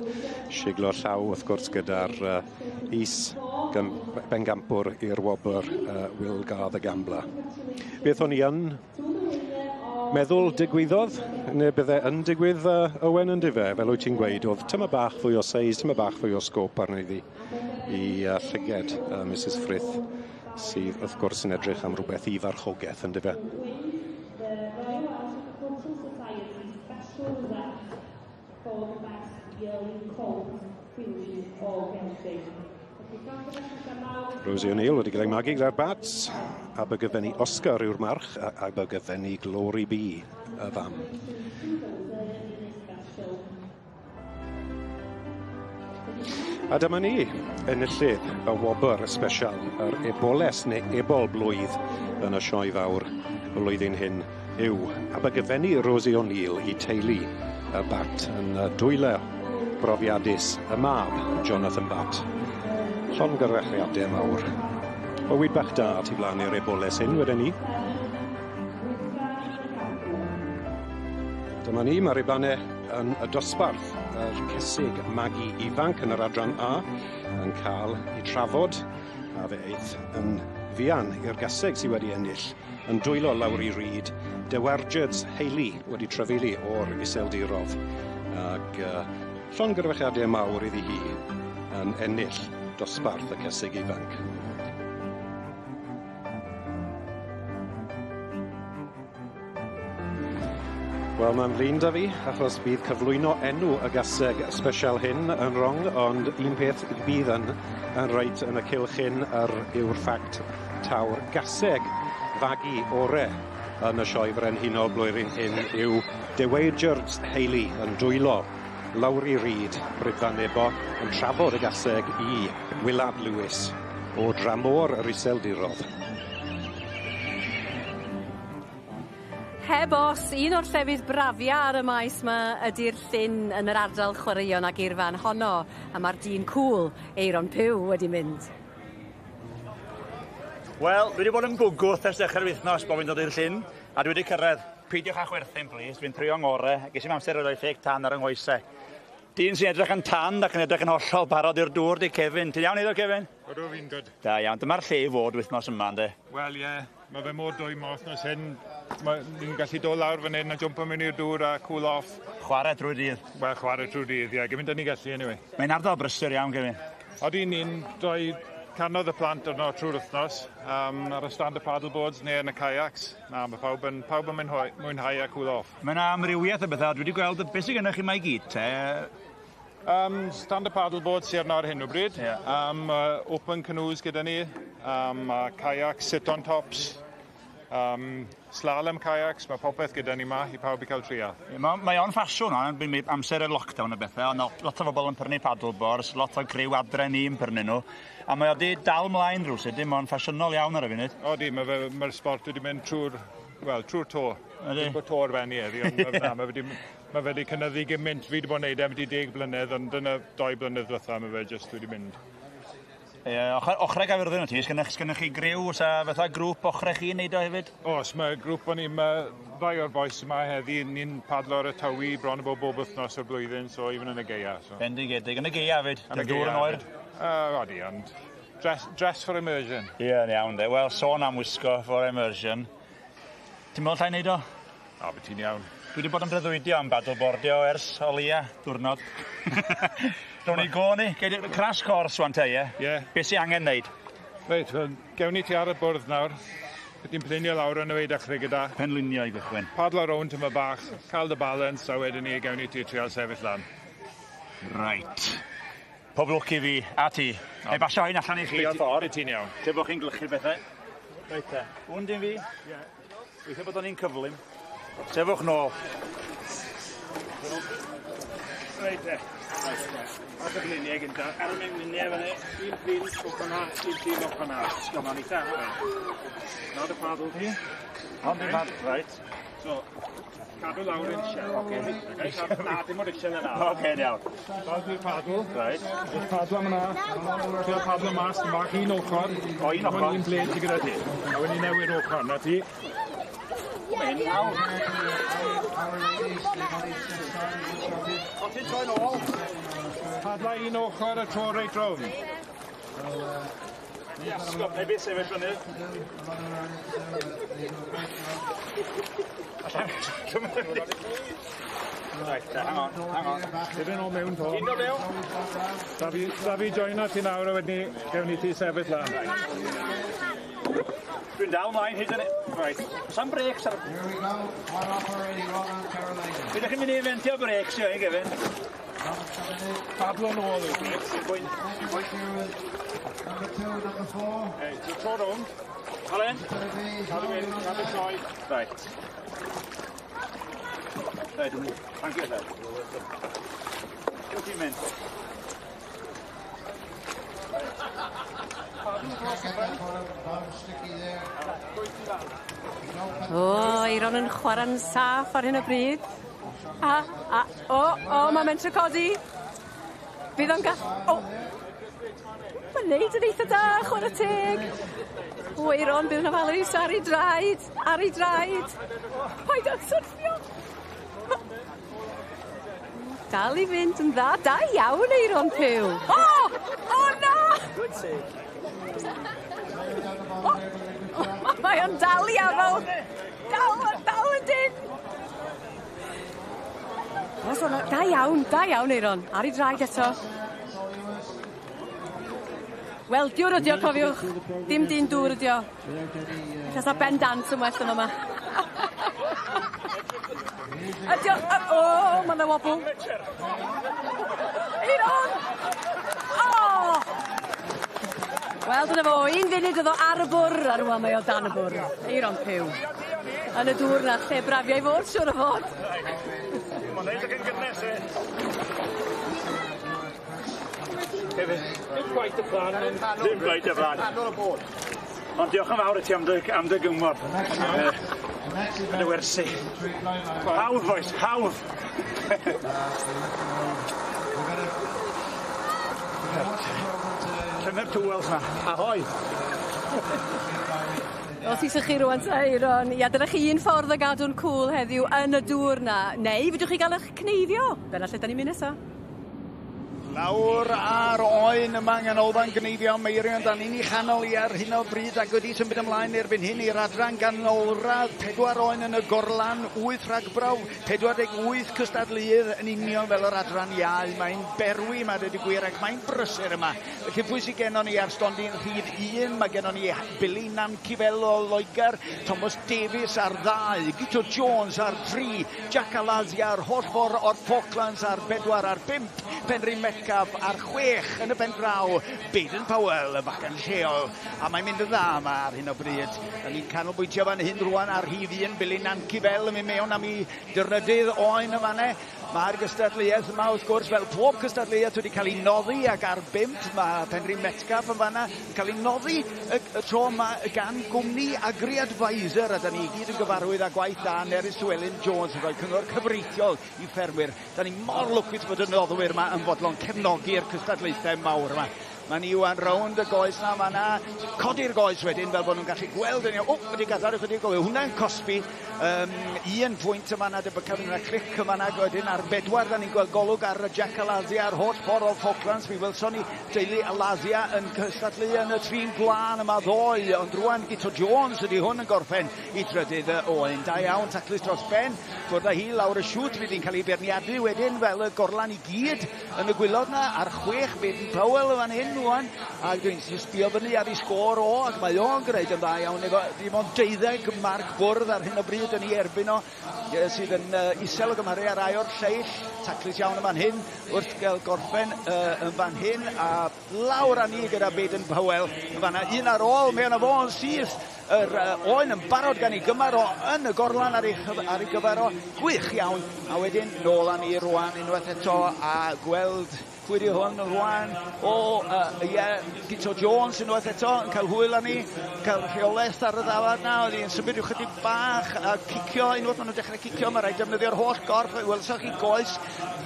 Siglo llaw wrth gwrs gyda'r is bengampwr i'r wobr Wilgar the Gambler. Beth o'n I yn meddwl digwyddodd, neu bydde yn digwydd Owen yn dife, fel wyt ti'n gweud, oedd tyma bach fwy o seis, tyma bach fwy o sgop arni iddi I llyged Mrs Frith, sydd wrth gwrs yn edrych am rhywbeth I farchogaeth yn dife. Rosie O'Neill wedi gael ei magu gyda'r bats. Abergavenny Oscar yw'r march, a Abergavenny Glory B y fam. A dyma ni, enillydd y wobr especial, yr eboles neu ebol blwydd yn y sioe fawr y blwyddyn hyn yw Abergavenny Rosie O'Neill I teulu y Bat yn dwylo brofiadus y mab Jonathan Bat. Llongyfarchiadau mawr. Bywyd bach da tu flaen i'r eboles hyn wedyn ni. Dyma ni, mae'r eblanau yn y dosbarth, yr cysig magu ifanc yn yr adran A yn cael ei trafod a fe eith yn fuan i'r gaseg sydd wedi ennill yn dwylo lawr I ryd Dewargyds Hayley wedi trafeilu o'r iseldirodd ac llongyfarchiadau mawr iddi hi. yn ennill dosbarth y cysig ifanc. Wel, mae'n flin da fi, achos bydd cyflwyno enw y gaseg special hyn yn rong, ond un peth bydd yn reit yn y cylch hyn yw'r ffact taw'r gaseg fagu ore yn y sioe Frenhinol blwyddyn hyn yw Deweidiwr Hayley yn dwylo Lawri Reid, Brydfan Nebo, yn trafod y gaseg i Wylad Lewis o Dramor yr Iseldirodd. Heb os, un o'r llefydd brafia ar y maes yma ydy'r llyn yn yr ardal chwaraeon ag eirfan honno, a mae'r dyn cŵl, Eiron Pyw, wedi mynd. Wel, dwi wedi bod yn bwgwth ers dechrau'r wythnos bod fi'n dod i'r llyn, a dwi wedi cyrraedd. Peidiwch â chwerthin, plis, fi'n trio'n ngore, ges i'n amser o roi ffeg tan ar yng nghoesau. Dyn sy'n edrych yn tan ac yn edrych yn hollol barod i'r dŵr di Kevin. Ti'n iawn iddo, Kevin? Ydw, fi'n good. Da iawn, dyma'r lle i fod wythnos yma, ynddi? Wel, ie. Mae fe mor dwy wythnos hyn. Ni'n gallu dod lawr fan hyn a jumpo mewn i'r dŵr a cool off. Chwarae trwy dydd? Wel, chwarae trwy dydd, ie. Gyfyn dyn ni gallu, anyway. Mae'n ardal brysur iawn, Kevin. Oeddi ni'n rhoi canodd y plant yno trwy'r wythnos ar y stand-up paddleboards neu yn y kayaks. Na, mae pawb yn mwynhau a cool off. Mae'n amrywiaeth o bethau. Dwi wedi gweld beth sy'n gennych chi mae gyd, te? Stand-up paddleboard sy'n arno ar hyn o bryd. Open canoes gyda ni. Kayaks, sit-on tops. Slalom kayaks, mae popeth gyda ni ma i pawb i cael trial. Mae o'n ffasiwn o'n amser y lockdown o bethau, ond lot o bobl yn prynu paddleboards, lot o griw adre ni yn prynu nhw, a mae wedi dal mlaen rwysyd, dim ond ffasiynol iawn ar y funud. Odi, mae'r sport wedi mynd trwy'r to. Wedi bod to ar fenni eddi, ond mae wedi cynnyddu gymaint. Fi wedi bod yn neud am 10 blynedd, ond dyna 2 blynedd ddiwetha mae fe jyst wedi mynd. Ochrau gafyrddyn o ti, sgynnych chi griw, sa fatha grŵp ochrau chi'n neud o hefyd? Os, mae grŵp o'n i, mae 2 o'r boes yma heddi, ni'n padlo ar y tawi bron o bob wythnos o'r blwyddyn, so even yn y geia. Bendigedig, yn y geia hefyd, yn y dŵr yn oer? Odi, ond dress for immersion. Ie, iawn de. Wel, sôn am wisgo for immersion. Ti'n meddwl llai neud o? O, beth ti'n iawn. Dwi wedi bod yn breuddwydio am paddleboardio ers o leia, diwrnod. Rwy'n i go ni, crash course wan te, ie? Ie. Be sy'n angen neud? Reit, gewn ni ti ar y bwrdd nawr. Beth i'n plinio lawr yn y wei dechrau gyda. Penlunio i gychwyn. Padlo rownd yma bach, cael dy balance, a wedyn ni gewn ni ti trial sefyll lan. Right. Pob lwc i fi, a ti. Neu basio hyn allan i chi o'r ffordd. Ti'n iawn. Te bod chi'n glychu bethau. Reit te. Hwn dyn fi. Ie. Weithio bod o'n i'n cyflym. Sefwch nôl. Reit te. Ar y bliniau gynta. Ar y bliniau fan e. Un blin, o'ch yna, un blin o'ch yna. Sgymon eitha. Nawr y paddl ti. Ond i'n paddl, reit. So, cadw lawr yn siel. Oce. Na, dim o'r eisiau yna. Oce, iawn. Paddl i'r paddl. Reit. Ych paddl am yna. Ti'n paddl mas, dim bach un ochr. O, un ochr. Un blin ti gyda ti. A wedyn newid ochr na ti. Mae'n iawn. O, ti'n troi'n ôl. Padla un ochr a tro reit rown. Iasgob, neu beth sefyll fynydd. Right, hang on. Sefyll o mewn to. Un o mewn. Da fi joino ti nawr a wedyn gewn ni ti sefyll lan. Dwi'n dal mlaen hyd yn... Right. Sa'n breaks ar... Here we go. One off already. Well done, Carolina. Bydd chi'n mynd i inventio breaks, yw, Gefin? Padlo nôl yw breaks. Number 2, number 4. Hey, ti'n tro rownd. Alan? Cadw in, cadw troi. Right. Right, thank you, sir. Yw'n ti'n mynd? Eiron yn chwarae'n saff ar hyn o bryd. Mae'n mynd trwy codi. Bydd o'n gall... Mae'n neud yn eitha da, chwarae teg. Eiron, bydd yna Valerie ar ei draed. Ar ei draed. Paid o'n syrffio. Dal i fynd yn dda. Da iawn, Eiron Pyw. O, na! Good save. Mae o'n dal i afel. Dal yn dyn. Da iawn, Eiron. Ar ei draed eto. Wel, diwr ydi o, cofiwch. Dim dyn dŵr ydi o. Chos a ben dant yn well yn yma. Ydi o... O, mae yna wobl. Un on! O! Wel, dyna fo. Un funud oedd o ar y bwr, a rwan mae o dan y bwr. Eiron piw. Yn y dŵr na, lle brafiau fod, siwr o fod. Mae'n neud ag yn gynnes, Dim gwaith y plan. Dim gwaith y plan. Ond diolch yn fawr i ti am dy gyngor. Yn y wersi. Hawdd, boys, hawdd. Llyna'r tŵels na. Ahoi. Os eisiau chi rwan ta, Eiron, ia, dyna chi un ffordd o gadw'n cŵl heddiw yn y dŵr na. Neu, fydwch chi gael eich cneifio. Dyna lle da ni'n mynd nesaf. Lawr ar oen yma nghanolfan gneifio Meirion, da ni'n ei chanol i ar hyn o bryd ac wedi symud ymlaen erbyn hyn i'r adran ganolradd. 4 oen yn y gorlan, 8 rhagbraw, 48 cystadleuedd yn union fel yr adran iau. Mae'n berwi yma, dydy gwir, ac mae'n brysur yma. Felly pwy sy'n gennon ni ar stondin rhif 1, mae gennon ni Billy Nankifel o Loegr, Thomas Davies ar 2, Gito Jones ar 3, Jack Alazia ar holl ffordd o'r Falklands ar 4 ar 5, Penry Metcalf ar 6 yn y pen draw, Baden Powell y bach yn lleol, a mae'n mynd yn dda yma ar hyn o bryd. Da ni'n canolbwyntio fan hyn rwan ar rhif 1, Billy Nankifel yn mynd mewn am ei dyrnydydd oen y fanne. Mae'r gystadleuaeth yma wrth gwrs fel pob gystadleuaeth wedi cael ei noddi ac ar 5 mae Penry Metcalf yn fanna yn cael ei noddi y tro yma gan gwmni Agri-Advisor, a da ni gyd yn gyfarwydd â gwaith da Nerys Llewellyn Jones yn rhoi cyngor cyfreithiol i ffermwyr. Da ni mor lwcus fod y noddwyr yma yn fodlon cefnogi'r cystadlaethau mawr yma. Mae ni wan rownd y goes na, mae na codi'r goes wedyn fel bod nhw'n gallu gweld yn o, wedi gadar ychydig o hwnna'n cosbi. Un pwynt yma na, dyma cyfnod yna clic yma na wedyn ar 4, da ni'n gweld golwg ar Jack Alazia ar holl ffordd o Falklands. Mi welson ni deulu Alazia yn cystadlu yn y trin blaen yma ddoe, ond rwan Gito Jones ydy hwn yn gorffen i drydydd oen. Da iawn, taclus dros ben, fwrdd â hi lawr y siwt, fydd hi'n cael ei berniadu wedyn fel y gorlan i gyd yn y gwylod na ar 6, Baden Powell yn fan hyn rwan, a dwi'n sbio fyny ar ei sgôr o, ac mae o'n gwneud yn dda iawn, dim ond 12 marc bwrdd ar hyn o bryd yn ei erbyn o, sydd yn isel o gymharu ar rai o'r lleill, taclus iawn yn fan hyn, wrth gael gorffen yn fan hyn, a lawr â ni gyda Baden Powell yn fanna, un ar ôl, mewn o fo yn syth, yr oen yn barod gan ei gymar o yn y gorlan ar ei gyfer o, gwych iawn, a wedyn nôl â ni rwan unwaith eto a gweld pwy di hwn rwan o Gito Jones unwaith eto yn cael hwyl â ni, cael rheolaeth ar y ddafad na, oedd hi'n symud i'w chydig bach a cicio, unwaith maen nhw'n dechrau cicio, mae rhaid defnyddio'r holl gorff, welsoch chi goes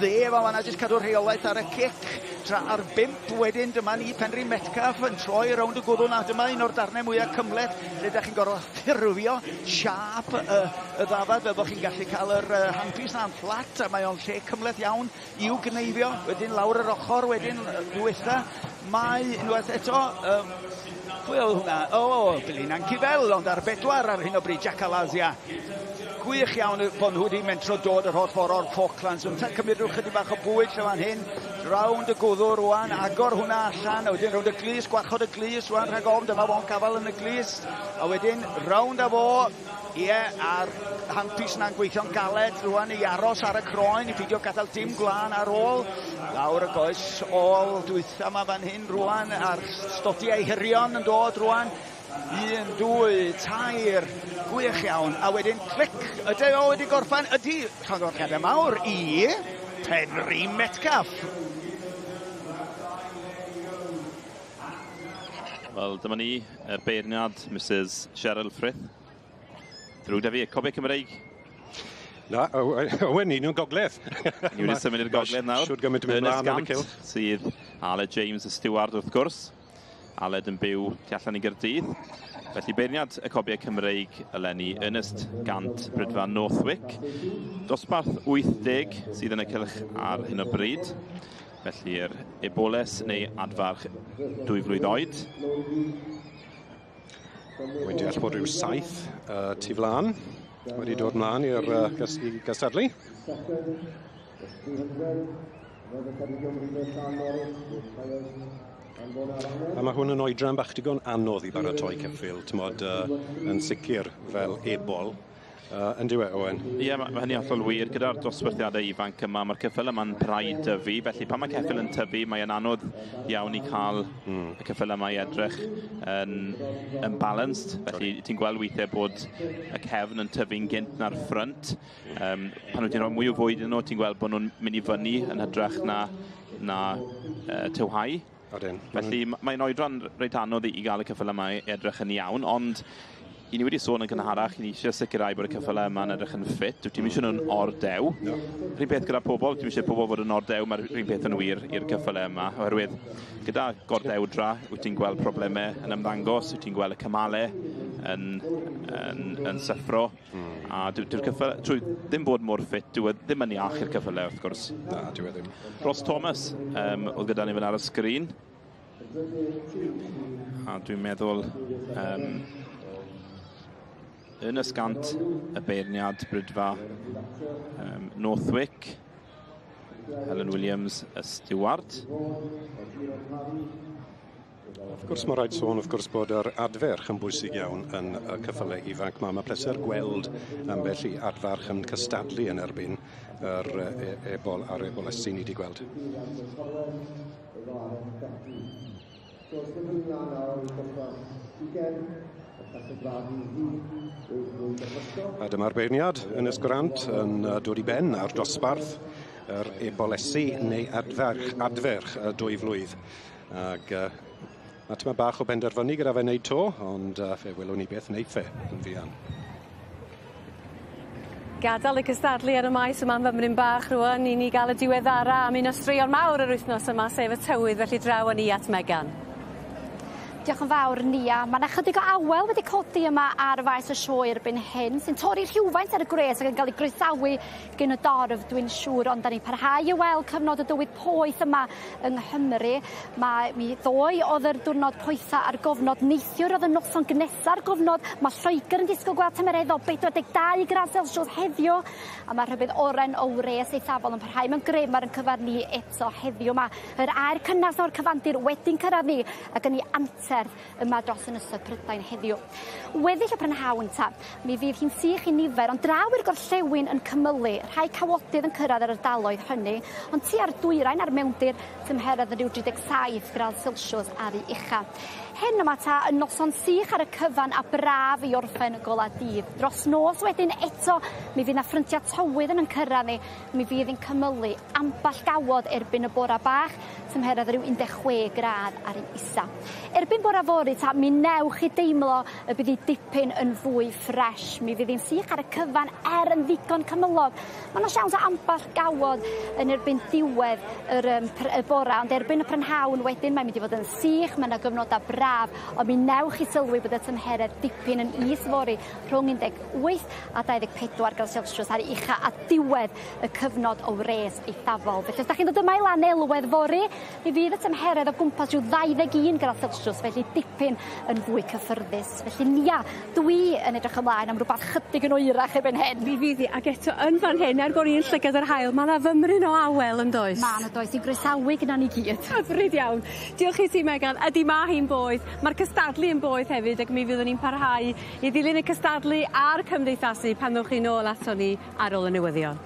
ddef a fanna jyst cadw'r rheolaeth ar y cic, tra ar 5 wedyn, dyma ni Penry Metcalf yn troi rownd y gwddw na, dyma un o'r darnau mwyaf cymleth, lle ydych chi'n gorfod ffurfio siap y ddafad, fel bod chi'n gallu cael yr handpiece na'n fflat, a mae o'n lle cymleth iawn i'w gneifio, wedyn lawr yr ochr wedyn diwetha, mae unwaith eto pwy oedd hwnna? Billy Nankifel, ond ar 4 ar hyn o bryd, Jack Alazia. Gwych iawn bod nhw wedi mentro dod yr holl ffordd o'r Falklands. Yn cymryd rhyw chydig bach o bwyd lle fan hyn, rawnd y gwddw rwan, agor hwnna allan, a wedyn rawnd y glus, gwarchod y glus rwan rhag ofn, dyma fo'n cafal yn y glus, a wedyn rawnd a fo, a'r handpiece na'n gweithio'n galed rwan i aros ar y croen, i ffidio gadael dim glân ar ôl. Lawr y goes ôl dwytha yma fan hyn rwan, a'r stodiau hirion yn dod rwan. 1, 2, 3, gwych iawn, a wedyn clic, ydy o wedi gorffan, ydy llongyfarchiadau mawr i Penry Metcalf. Wel, dyma ni, beirniad Mrs Cheryl Frith. Drwg da fi, Cofiau Cymreig. Na, Owen, ni nhw'n gogledd. Ni wedi symud i'r gogledd nawr. Siwr gymaint yn mynd mlaen yn y cil. Sydd Aled James y steward wrth gwrs. Aled yn byw tu allan i Gaerdydd. Felly beirniad y Cofiau Cymreig eleni Ernest Gant Brydfa Northwick. Dosbarth 80 sydd yn y cylch ar hyn o bryd. Felly'r eboles neu adfarch 2 flwydd oed. Wedi deall bod rhyw 7 tu flan wedi dod mlaen i'r gystadlu. A mae hwn yn oedran bach digon anodd i baratoi ceffyl, yn sicr fel ebol. Yn diwe, Owen? Ie, mae hynny hollol wir. Gyda'r dosbarthiadau ifanc yma, mae'r ceffyl yma'n praid dyfu, felly pan mae ceffyl yn tyfu, mae'n anodd iawn i cael y ceffyl yma i edrych yn balanced. Felly ti'n gweld weithiau bod y cefn yn tyfu'n gynt na'r ffrynt. Pan wyt ti'n rhoi mwy o fwyd yn nhw, ti'n gweld bod nhw'n mynd i fyny yn hydrach na tywhau. Felly mae'n oedran reit anodd i gael y ceffyl yma i edrych yn iawn, ond i ni wedi sôn yn gynharach, i ni eisiau sicrhau bod y ceffylau yma'n edrych yn ffit. Wyt ti'n eisiau nhw'n ordew. Rhyn peth gyda pobl, ti'n eisiau pobl fod yn ordew, mae'r rhyn peth yn wir i'r ceffylau yma. Oherwydd, gyda gordewdra, wyt ti'n gweld problemau yn ymddangos, wyt ti'n gweld y cymalau yn syffro. A dyw'r ceffylau, trwy ddim bod mor ffit, dyw ddim yn iach i'r ceffylau, wrth gwrs. Na, dyw ddim. Ross Thomas, oedd gyda ni fan ar y sgrin. A dwi'n meddwl... yn ysgant y beirniad brydfa Northwick, Helen Williams, y Stewart. Wrth gwrs mae rhaid sôn, bod yr adferch yn bwysig iawn yn y ceffylau ifanc. Mae pleser gweld ambell i adfarch yn cystadlu yn erbyn yr ebol a'r ebol S4C ni wedi gweld. A dyma'r beirniad yn ysgrant yn dod i ben ar dosbarth yr ebol S4C neu adferch 2 flwydd. Ac mae bach o benderfynu gyda fe wneud to, ond fe welwn ni beth wneud fe yn fuan. Gadael y cystadlu ar y maes yma'n fymryn bach rwan i ni gael y diweddara am un o straeon mawr yr wythnos yma, sef y tywydd, felly draw yn i at Megan. Diolch yn fawr, Nia. Mae yna chydig o awel wedi codi yma ar faes y sioe erbyn hyn, sy'n torri rhywfaint ar y gres ac yn cael ei groesawu gen y dorf, dwi'n siŵr, ond da ni'n parhau i weld cyfnod y dywyd poeth yma yng Nghymru. Mi ddoe oedd yr diwrnod poetha ar gofnod neithiwr, oedd y noson gynesa'r gofnod. Mae Lloegr yn disgwyl gweld tymereddol 42 gradd Celsius heddiw, a mae rhybydd oren o wres eithafol yn parhau mewn grym ar yn cyfarnu eto heddiw. Mae'r aer cynnas o'r cyfandir wedi'n cyrraedd ni ac yn ei anter yma dros yn ystod Prydain heddiw. Weddill y prynhawn ta, mi fydd hi'n sych i nifer, ond draw i'r gorllewin yn cymylu. Rhai cawodydd yn cyrraedd yr ardaloedd hynny, ond tu ar dwyrain a'r mewndir tymheredd yn rhyw 37 gradd Celsius ar ei ucha. Hyn yma ta yn noson sych ar y cyfan a braf i orffen y gola dydd. Dros nos wedyn eto, mi fydd na ffryntiau tywydd yn cyrraedd ni, mi fydd hi'n cymylu amball gawod erbyn y bora bach, tymheredd rhyw 16 gradd ar ei isa. Erbyn bora fory ta, mi newch i deimlo y bydd hi dipyn yn fwy ffres. Mi fydd hi'n sych ar y cyfan yn ddigon cymylog. Mae yna siawns o amball gawod yn erbyn diwedd y bora, ond erbyn y prynhawn wedyn, mae'n mynd i fod yn sych, mae yna gyfnodau braf, ond mi newch i sylwi bod y tymheredd dipyn yn is-fori rhwng 18 a 24 gradd Celsius ar ei ucha a diwedd y cyfnod o wres eithafol. Felly, os da chi'n dod yma i lan elwedd fori, mi fydd y tymheredd o gwmpas rhyw 21 gradd Celsius, felly dipyn yn fwy cyffyrddus. Felly, Nia, dwi yn edrych ymlaen am rhywbeth chydig yn oerach erbyn hyn. Mi fydd hi, ac eto yn fan hyn, er bod ni'n llygad yr haul, mae yna fymryn o awel yn does? Mae yna does, i'n groesawu gyda ni gyd. Hyfryd iawn. Diolch i ti, Megan. Ydy ma hi'n boeth. Mae'r cystadlu yn boeth hefyd, ac mi fyddwn ni'n parhau i ddilyn y cystadlu a'r cymdeithasu pan ddewch chi nôl ato ni ar ôl y newyddion.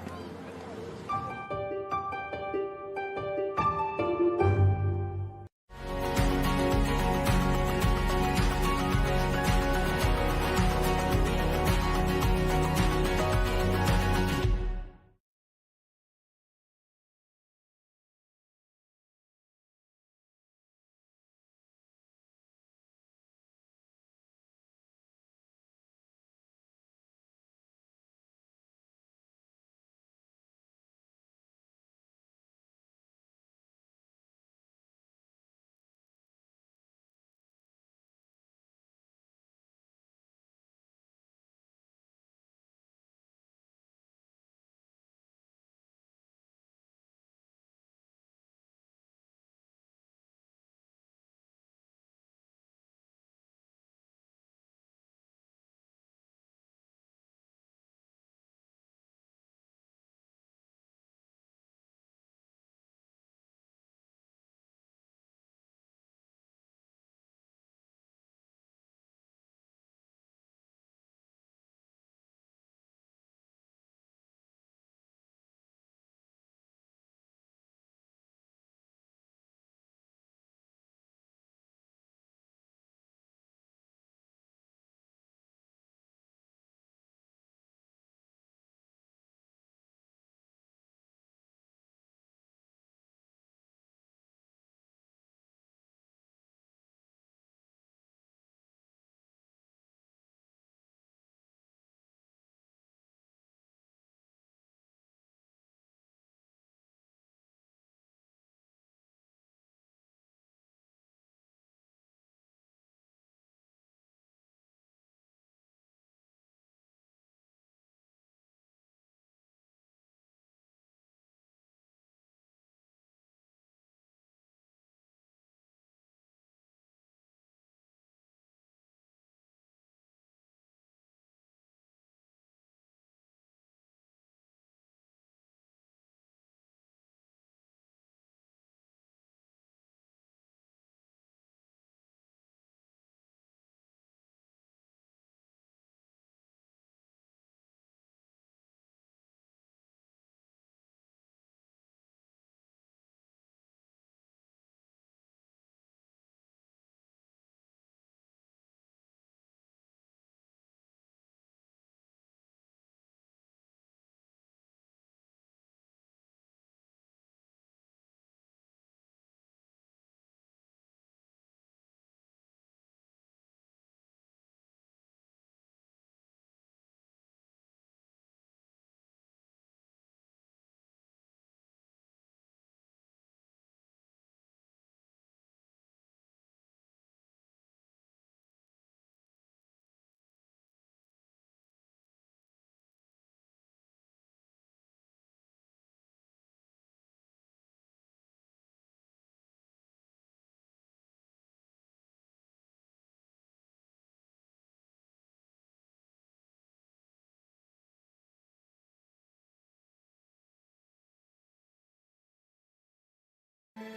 Pnawn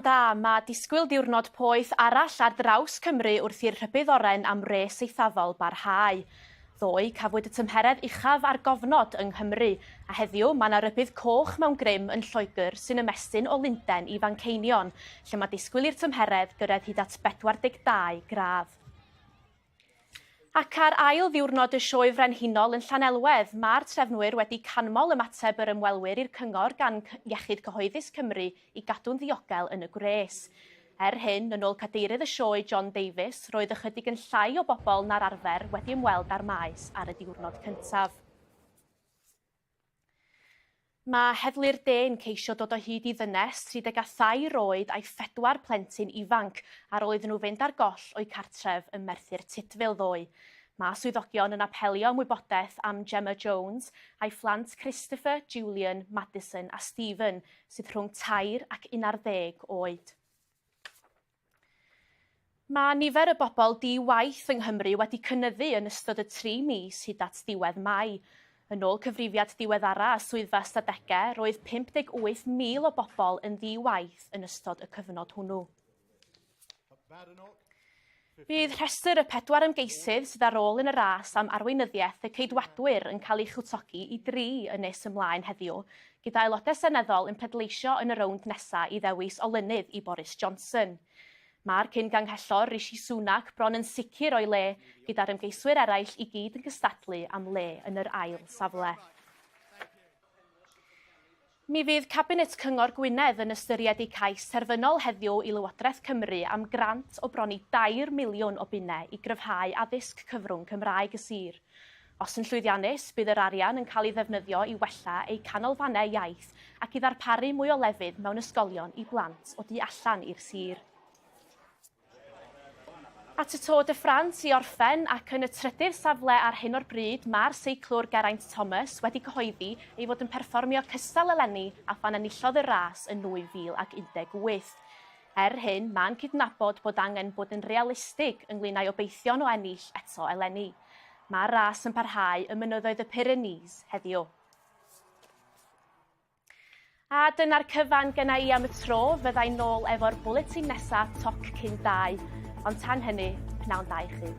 da, mae disgwyl diwrnod poeth arall ar draws Cymru wrth i'r rhybydd oren am res eithafol barhau. Ddoe cafwyd y tymheredd uchaf ar gofnod yng Nghymru, a heddiw mae yna rybydd coch mewn grym yn Lloegr sy'n ymestyn o Lundain i Fanceinion, lle mae disgwyl i'r tymheredd gyrraedd hyd at 42 gradd. Ac ar ail ddiwrnod y sioe Frenhinol yn Llanelwedd, mae'r trefnwyr wedi canmol ymateb yr ymwelwyr i'r cyngor gan Iechyd Cyhoeddus Cymru i gadw'n ddiogel yn y gwres. Hyn, yn ôl cadeirydd y sioe John Davies, roedd ychydig yn llai o bobl na'r arfer wedi ymweld â'r maes ar y diwrnod cyntaf. Mae heddlu'r de'n ceisio dod o hyd i ddynes 32 oed a'i 4 plentyn ifanc ar ôl iddyn nhw fynd ar goll o'i cartref ym Merthyr Tydfil ddoe. Mae swyddogion yn apelio am wybodaeth am Gemma Jones a'i phlant Christopher, Julian, Madison a Stephen sydd rhwng 2 ac 11 oed. Mae nifer y bobl di-waith yng Nghymru wedi cynyddu yn ystod y 3 mis hyd at diwedd Mai. Yn ôl cyfrifiad diweddara a swyddfa ystadegau, roedd 58,000 o bobl yn ddi-waith yn ystod y cyfnod hwnnw. Bydd rhestr y 4 ymgeisydd sydd ar ôl yn y ras am arweinyddiaeth y ceidwadwyr yn cael ei chwtogi i 3 yn nes ymlaen heddiw, gyda aelodau seneddol yn pleidleisio yn y rownd nesaf i ddewis olynydd i Boris Johnson. Mae'r cyn-ganghellor Rishi Sunak bron yn sicr o'i le, gyda'r ymgeiswyr eraill i gyd yn cystadlu am le yn yr ail safle. Mi fydd Cabinet Cyngor Gwynedd yn ystyried eu cais terfynol heddiw i Lywodraeth Cymru am grant o bron i 2 miliwn o bunnau i gryfhau addysg cyfrwng Cymraeg y sir. Os yn llwyddiannus, bydd yr arian yn cael ei ddefnyddio i wella eu canolfannau iaith ac i ddarparu mwy o lefydd mewn ysgolion i blant o du allan i'r sir. At y Tôr de France i orffen ac yn y trydydd safle ar hyn o'r bryd, mae'r seiclwr Geraint Thomas wedi cyhoeddi ei fod yn perfformio cystal eleni a phan enillodd y ras yn 2018. Hyn, mae'n cydnabod bod angen bod yn realistig ynglŷn â'i obeithion o ennill eto eleni. Mae'r ras yn parhau ym mynyddoedd y Pyrenees heddiw. A dyna'r cyfan gyda i am y tro, fyddai nôl efo'r bwletin nesaf toc cyn 2. Ond tan hynny, pnawn da i chi.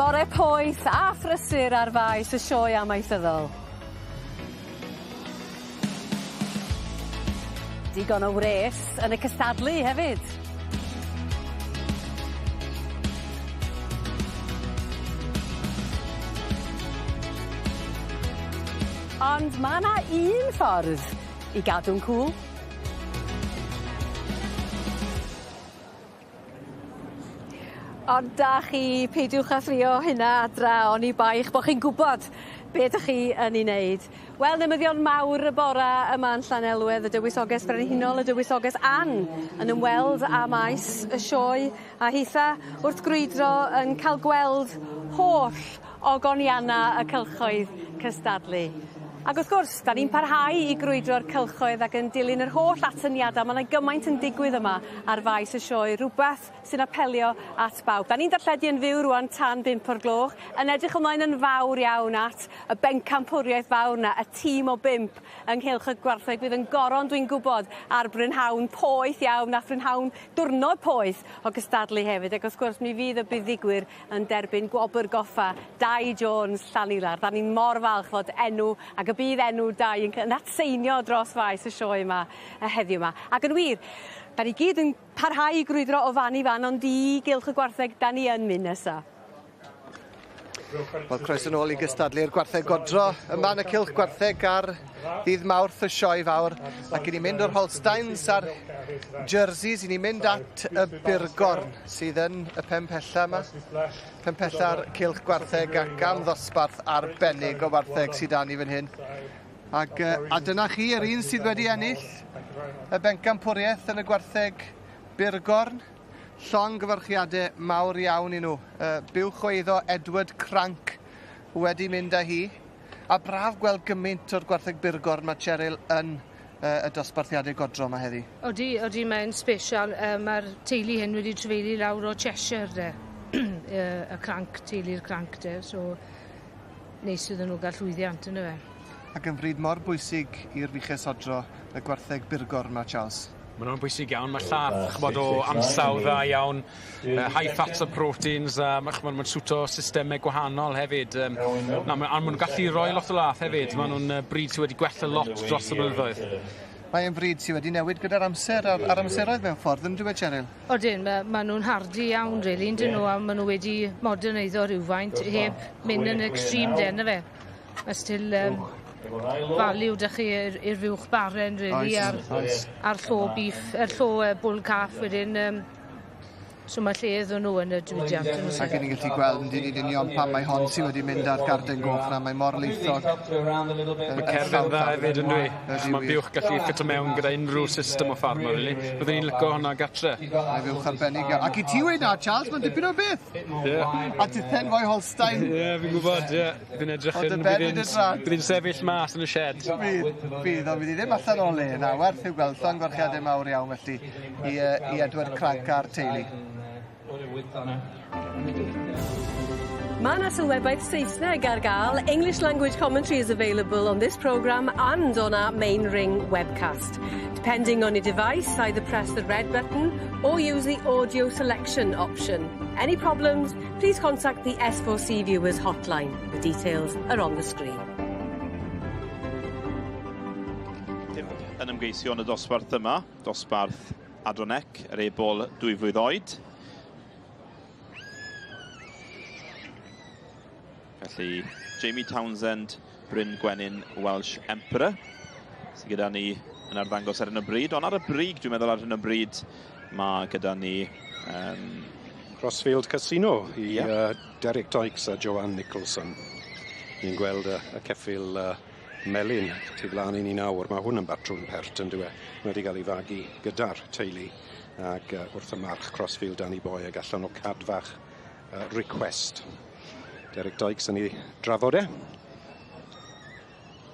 bore poeth a phrysur ar faes y sioe amaethyddol. Digon o wres yn y cystadlu hefyd. Ond mae yna un ffordd i gadw'n cŵl. Ond da chi peidiwch a thrio hynna adra, oni bai eich bod chi'n gwybod be ydych chi yn ei wneud. Wel, newyddion mawr y bora yma yn Llanelwedd, y dywysoges Frenhinol, y dywysoges Ann yn ymweld â maes y sioe a hitha wrth grwydro yn cael gweld holl ogonianna y cylchoedd cystadlu. Ac wrth gwrs, da ni'n parhau i grwydro'r cylchoedd ac yn dilyn yr holl atyniadau. Mae yna gymaint yn digwydd yma ar faes y sioe, rhywbeth sy'n apelio at bawb. Da ni'n darlledu yn fyw rwan tan 5 o'r gloch, yn edrych ymlaen yn fawr iawn at y bencampwriaeth fawr na, y tîm o 5 ynghylch y gwartheg bydd yn goron, dwi'n gwybod, ar brynhawn poeth iawn, a brynhawn diwrnod poeth o gystadlu hefyd. Ac wrth gwrs, mi fydd y buddigwyr yn derbyn gwobr goffa, Dai Jones, Llanilar. Da ni'n mor falch fod enw ac y bydd enw Dai yn atseinio dros faes y sioe yma heddiw yma. Ac yn wir, da ni gyd yn parhau i grwydro o fan i fan, ond i gylch y gwartheg da ni yn mynd nesa. Wel, croeso nôl i gystadlu'r gwartheg godro yma yn y cylch gwartheg ar ddydd Mawrth y sioe fawr. Ac i ni mynd o'r Holsteins a'r jerseys, i ni mynd at y Burgorn sydd yn y Pempella yma. Pempella'r cylch gwartheg ac am ddosbarth arbennig o wartheg sydd â ni fan hyn. Ac a dyna chi, yr un sydd wedi ennill y bencampwriaeth yn y gwartheg Burgorn. Llong gyfarchiadau mawr iawn i nhw. Builth We're Edward Crank wedi mynd â hi. A braf gweld gymaint o'r gwartheg Burgorn mae Cheryl yn y dosbarthiadau godro yma heddi. Odi mae'n special. Mae'r teulu hyn wedi trefeili lawr o Cheshire de. Y cranc, teulu'r cranc de. So, neis iddyn nhw gael llwyddiant yn y fe. Ac yn fryd mor bwysig i'r fichesodro y gwartheg Burgorn yma, Charles. Mae nhw'n bwysig iawn, mae llath chmod o amsaw dda iawn, high fats a proteins, mae'n swto systemau gwahanol hefyd. Ond maen nhw'n gallu rhoi lot o lath hefyd, maen nhw'n bryd sydd wedi gwella lot dros y blynyddoedd. Mae'n bryd sydd wedi newid gyda'r amser a'r amseroedd mewn ffordd, yn dweud, Cheryl? Odyn, maen nhw'n hardi iawn, really, yn dyn nhw, a maen nhw wedi moderneiddo rhywfaint, heb mynd yn extreme den y fe. Mae still value dych chi i'r fywch baren, really, a'r llo beef, yr llo bull calf wedyn. So mae lle iddyn nhw yn y diwydiant. Ac ni'n gallu gweld yn dyn union pan mae hon sydd wedi mynd ar garden goch na, mae mor leithog. Mae cerdded dda hefyd yn dwi. Mae Builth gallu ffito mewn gyda unrhyw system o ffarma, really. Byddwn ni'n lygo hwnna gatre. Mae Builth arbennig. Ac i ti weid na, Charles, mae'n dipyn o beth. A dithen foi Holstein. Ie, fi'n gwybod, ie. Byddwn edrych yn byddwn sefyll mas yn y shed. Bydd, ond bydd i ddim allan o le na. Werth i'w gweld llong gwarchiadau mawr iawn felly i Edward Crank a'r teulu. Mae yna sylwebaeth Saesneg ar gael. English language commentary is available on this programme and on our main ring webcast. Depending on your device, either press the red button or use the audio selection option. Any problems, please contact the S4C viewers hotline. The details are on the screen. Yn ymgeisio yn y dosbarth yma, dosbarth Adronec, yr ebol 2 flwydd oed. Felly, Jamie Townsend, Bryn Gwenyn, Welsh Emperor, sydd gyda ni yn arddangos ar hyn o bryd. Ond ar y brig, dwi'n meddwl ar hyn o bryd, mae gyda ni... Crossfield Casino i Derek Dykes a Joanne Nicholson. Ni'n gweld y ceffil melyn tu flaen i ni nawr. Mae hwn yn batrwm pert yn dweud. Mae wedi cael ei fagu gyda'r teulu. Ac wrth y march Crossfield Danny Boy ag allan o cadfach request. Derek Dykes yn ei drafod e.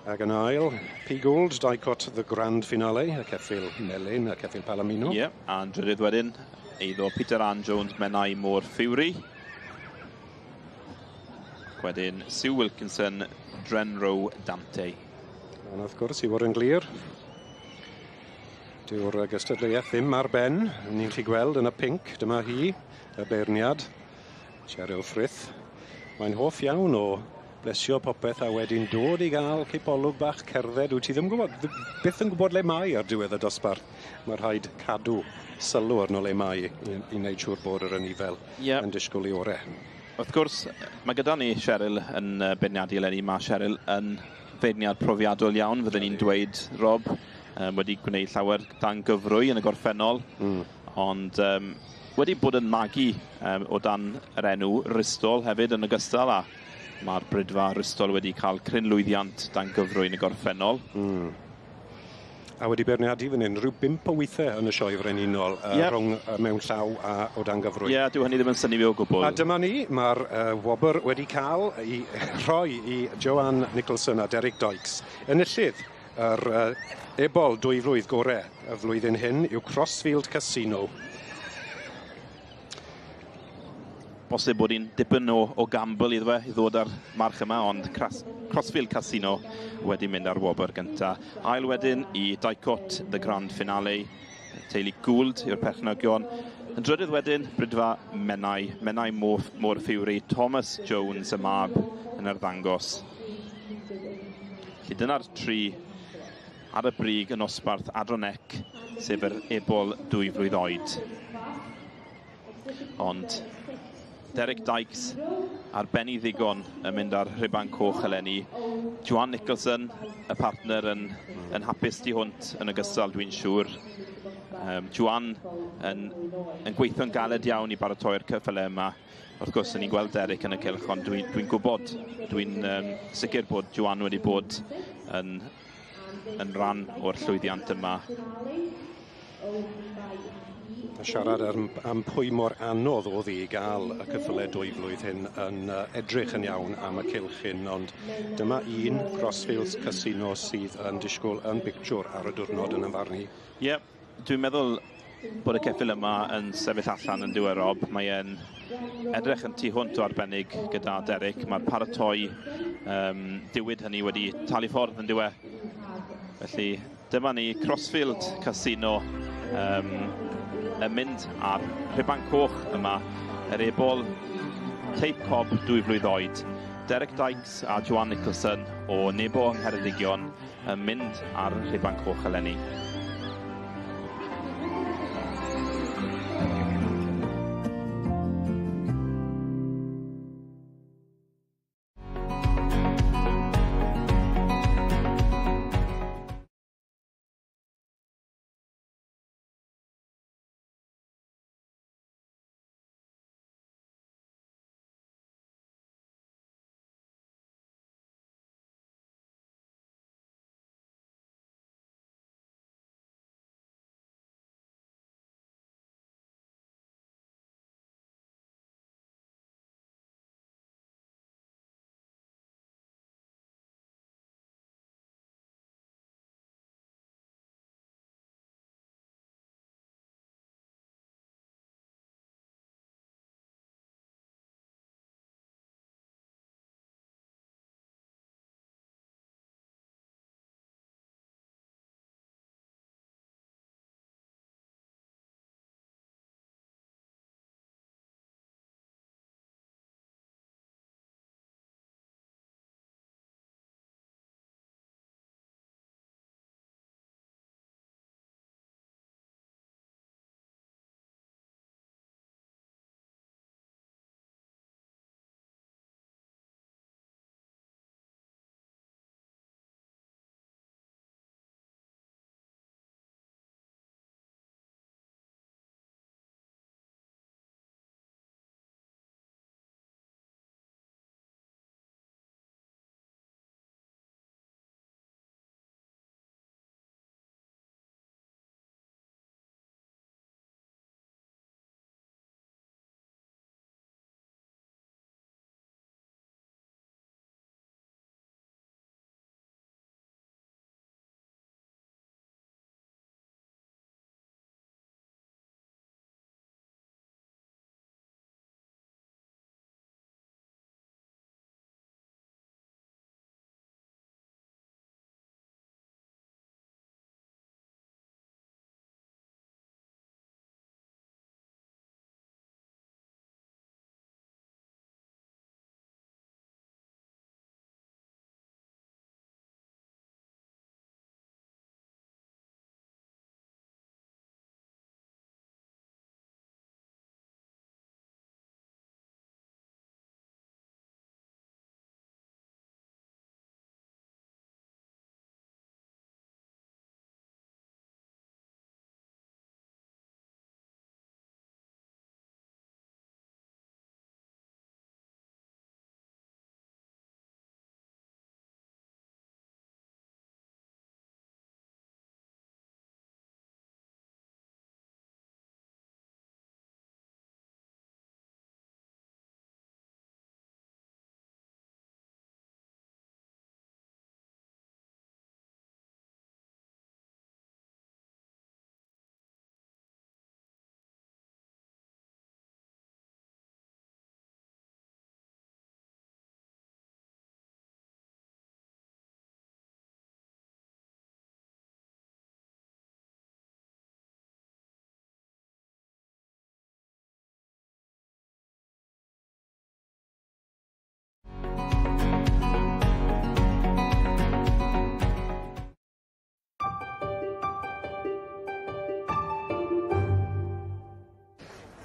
Ac yn ail, P. Gould, Dicot the Grand Finale, y ceffil melyn, y ceffil Palomino. Ie, a'n drydydd wedyn, eiddo Peter Ann Jones, Menai Mawrth Fury. Wedyn, Sue Wilkinson, Drenrow Dante. Ond wrth gwrs, i fod yn glir. Dyw'r gystadleuaeth ddim ar ben. Ni'n chi gweld yn y pinc, dyma hi, y beirniad, Cheryl Frith. Mae'n hoff iawn o blesio popeth a wedyn dod i gael cipolwg bach cerdded. Wyt ti ddim yn gwybod, byth yn gwybod le mae ar diwedd y dosbarth. Mae rhaid cadw sylw arno le mae i wneud siŵr bod yr anifel yn disgwyl i orau. Wrth gwrs, mae gyda ni Cheryl yn beirniadu eleni. Mae Cheryl yn feirniad profiadol iawn, fyddwn ni'n dweud, Rob, wedi gwneud llawer dan gyfrwy yn y gorffennol, ond wedi bod yn magu o dan yr enw Ristol hefyd yn ogystal â mae'r brydfa Ristol wedi cael crynlwyddiant dan gyfrwy yn y gorffennol. A wedi beirniadu fan hyn, rhyw 5 o weithiau yn y sioe Frenhinol rhwng mewn llaw a o dan gyfrwy. Ie, dyw hynny ddim yn syni fi o gwbl. A dyma ni, mae'r wobr wedi cael i rhoi i Joanne Nicholson a Derek Dykes. Enillydd yr ebol 2 flwydd gorau y flwyddyn hyn yw Crossfield Casino. Bosib bod hi'n dipyn o gamble iddo fe i ddod ar march yma, ond Crossfield Casino wedi mynd ar wobr gyntaf. Ail wedyn i Daicot, the grand finale, teulu Gould yw'r perchnogion. Yn drydydd wedyn, brydfa Menai, Mawrth Fury, Thomas Jones y mab yn yr ddangos. Felly dyna'r 3 ar y brig yn osbarth Adronec, sef yr ebol 2 flwydd oed. Ond Derek Dykes a'r Benny ddigon yn mynd ar rhiban coch eleni. Joanne Nicholson, y partner, yn hapus di hwnt yn ogystal, dwi'n siŵr. Joanne yn gweithio'n galed iawn i baratoi'r cyffyle yma. Wrth gwrs, ni'n gweld Derek yn y cylch, ond dwi'n gwybod, dwi'n sicr bod Joanne wedi bod yn rhan o'r llwyddiant yma. A siarad am pwy mor anodd oedd i gael y cyffyle 2 flwydd hyn yn edrych yn iawn am y cylch hyn, ond dyma un Crossfield Casino sydd yn disgwyl yn bictiwr ar y diwrnod yn ymfarnu. Ie, dwi'n meddwl bod y ceffyl yma yn sefyll allan yn diwedd Rob. Mae e'n edrych yn tu hwnt o arbennig gyda Derek. Mae'r paratoi diwyd hynny wedi talu ffordd yn diwedd. Felly dyma ni Crossfield Casino yn mynd ar rhiban coch yma, yr ebol Tape Cob 2 flwydd oed. Derek Dykes a Joanne Nicholson o Nebo Ngheredigion yn mynd ar rhiban coch eleni.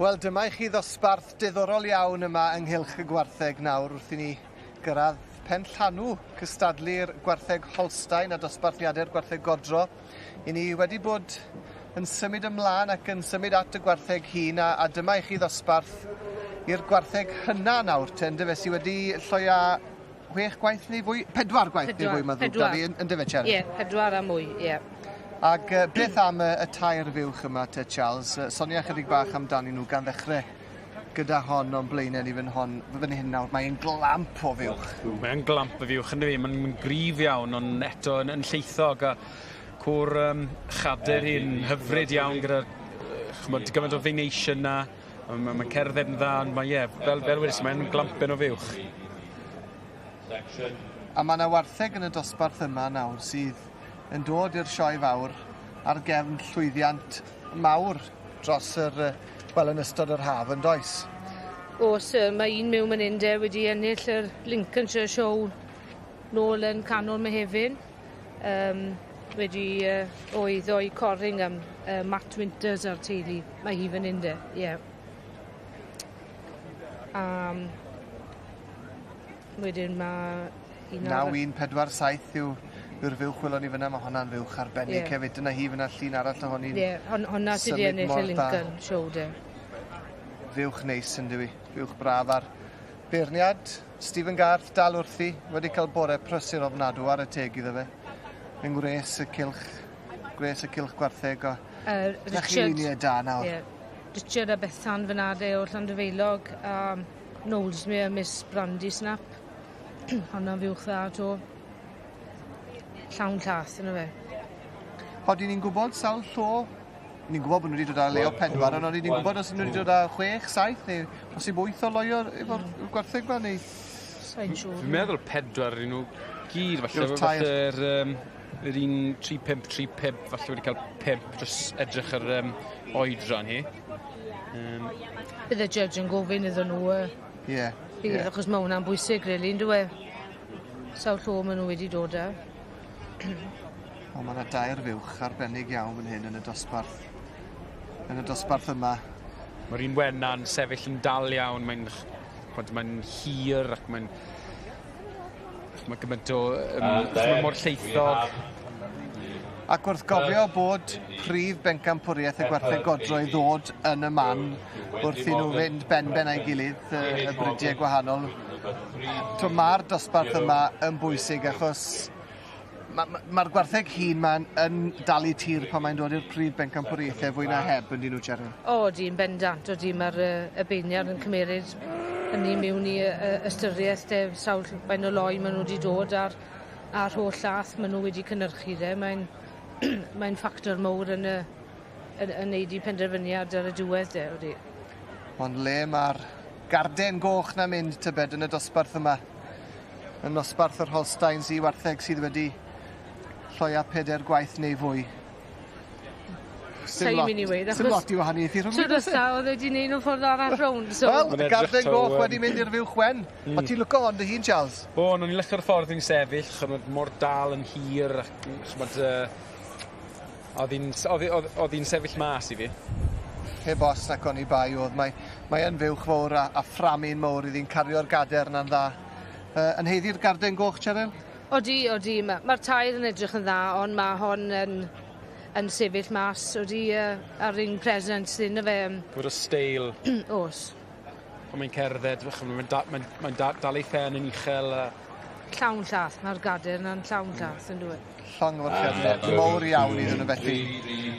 Wel, dyma i chi ddosbarth diddorol iawn yma ynghylch y gwartheg nawr wrth i ni gyrraedd pen llanw cystadlu'r gwartheg Holstein a dosbarthiadau'r gwartheg Godro. I ni wedi bod yn symud ymlaen ac yn symud at y gwartheg hun a dyma i chi ddosbarth i'r gwartheg hynna nawr ten dy fe sydd wedi lloia 6 gwaith neu fwy? 4 gwaith neu fwy, mae'n ddrwg da fi, yn dy fe, Cheryl? Ie, 4 a mwy, ie. Ac beth am y tair fywch yma, te Charles? Sonia chydig bach amdani nhw gan ddechrau gyda hon o'n blaenau ni fan hyn nawr. Mae'n glamp o fywch. Mae'n glamp o fywch, ynddo fi. Mae'n gryf iawn, ond eto yn lleithog a cwr chader hi'n hyfryd iawn gyda gymaint o venation na. Mae'n cerdded yn dda, ond fel wedys, mae'n glampen o fywch. A mae yna wartheg yn y dosbarth yma nawr sydd yn dod i'r sioe fawr ar gefn llwyddiant mawr dros yn ystod yr haf yn does? Oes, mae un mewn fan hyn wedi ennill yr Lincolnshire Show nôl yn canol Mehefin. Wedi oeddo i coring am Matt Winters ar teulu. Mae hi fan hyn ie. Wedyn mae... 9-1-4-7 yw'r fywch welon ni fyna, mae hwnna'n fywch arbennig hefyd. Dyna hi fyna llun arall ohoni'n Ie, hwnna sydd wedi ennill y Lincoln Show Fywch neis yn dywi, fywch braf ar beirniad. Stephen Garth dal wrthi, wedi cael bore prysur ofnadw ar y teg iddo fe. Yn gwres y cylch gwartheg o... Na chi luniau da nawr. Richard a Bethan fanade o'r Llandafeilog a Knowlesmere a Miss Brandy Snap. Hwnna'n fywch dda to. Llawn llath yna fe. Oedden ni'n gwybod sawl llo? Ni'n gwybod bod nhw wedi dod â Leo 4, ond oedden ni'n gwybod os nhw wedi dod â 6, 7 neu os i 8 o loio efo'r gwartheg ma neu? Sa'n siŵr. Fi'n meddwl 4 i nhw gyd, falle'r un 3-5, falle wedi cael 5 dros edrych ar oedran hi. Bydd y judge yn gofyn iddyn nhw. Ie. Bydd, achos mae hwnna'n bwysig, rili, yn dwi. Sawl llo maen nhw wedi dod â. Mae yna 2 fywch arbennig iawn fan hyn yn y dosbarth. Yn y dosbarth yma. Mae'r un wenna'n sefyll yn dal iawn. Mae'n hir ac mae'n gymaint o... Mae'n mor lleithog. Ac wrth gofio bod prif bencampwriaeth y gwartheg Godro i ddod yn y man wrth i nhw fynd ben a'i gilydd, y bridiau gwahanol. Mae'r dosbarth yma yn bwysig achos mae'r gwartheg hun ma'n yn dal i tir pan mae'n dod i'r prif bencampwriaethau fwy na heb yn dyn nhw, Cheryl? Di'n bendant, mae'r y beirniad yn cymeryd hynny mewn i ystyriaeth sawl bain o loi maen nhw wedi dod a'r holl llath maen nhw wedi cynnyrchu mae'n ffactor mawr yn neud i penderfyniad ar y diwedd Ond le mae'r garden goch na mynd tybed yn y dosbarth yma? Yn dosbarth yr Holsteins i wartheg sydd wedi lloia 4 gwaith neu fwy. Sa'n mynd i weid. Sy'n lot i wahaniaethu rhwng Trwy'r ystaf, oedd wedi gwneud nhw'n ffordd arall rownd. Wel, y garden goch wedi mynd i'r fywch wen. O ti'n lwco ond dy hun, Charles? O'n i'n lecio'r ffordd i'n sefyll, chymryd mor dal yn hir, oedd hi'n sefyll mas i fi. Heb os ac o'n i bai oedd. Mae yn fywch fawr a fframu'n mawr iddi'n cario'r gader na'n dda. Yn heiddi'r garden goch, Cheryl? Odi. Mae'r tair yn edrych yn dda, ond mae hon yn sefyll mas. Ar un presence yn y fe. Gwyd o steil. Os. Ond mae'n cerdded, mae'n dal ei ffen yn uchel. Llawn llath, mae'r gader yna'n llawn llath yn dweud. Llongfyrchiad mawr iawn iddyn nhw felly.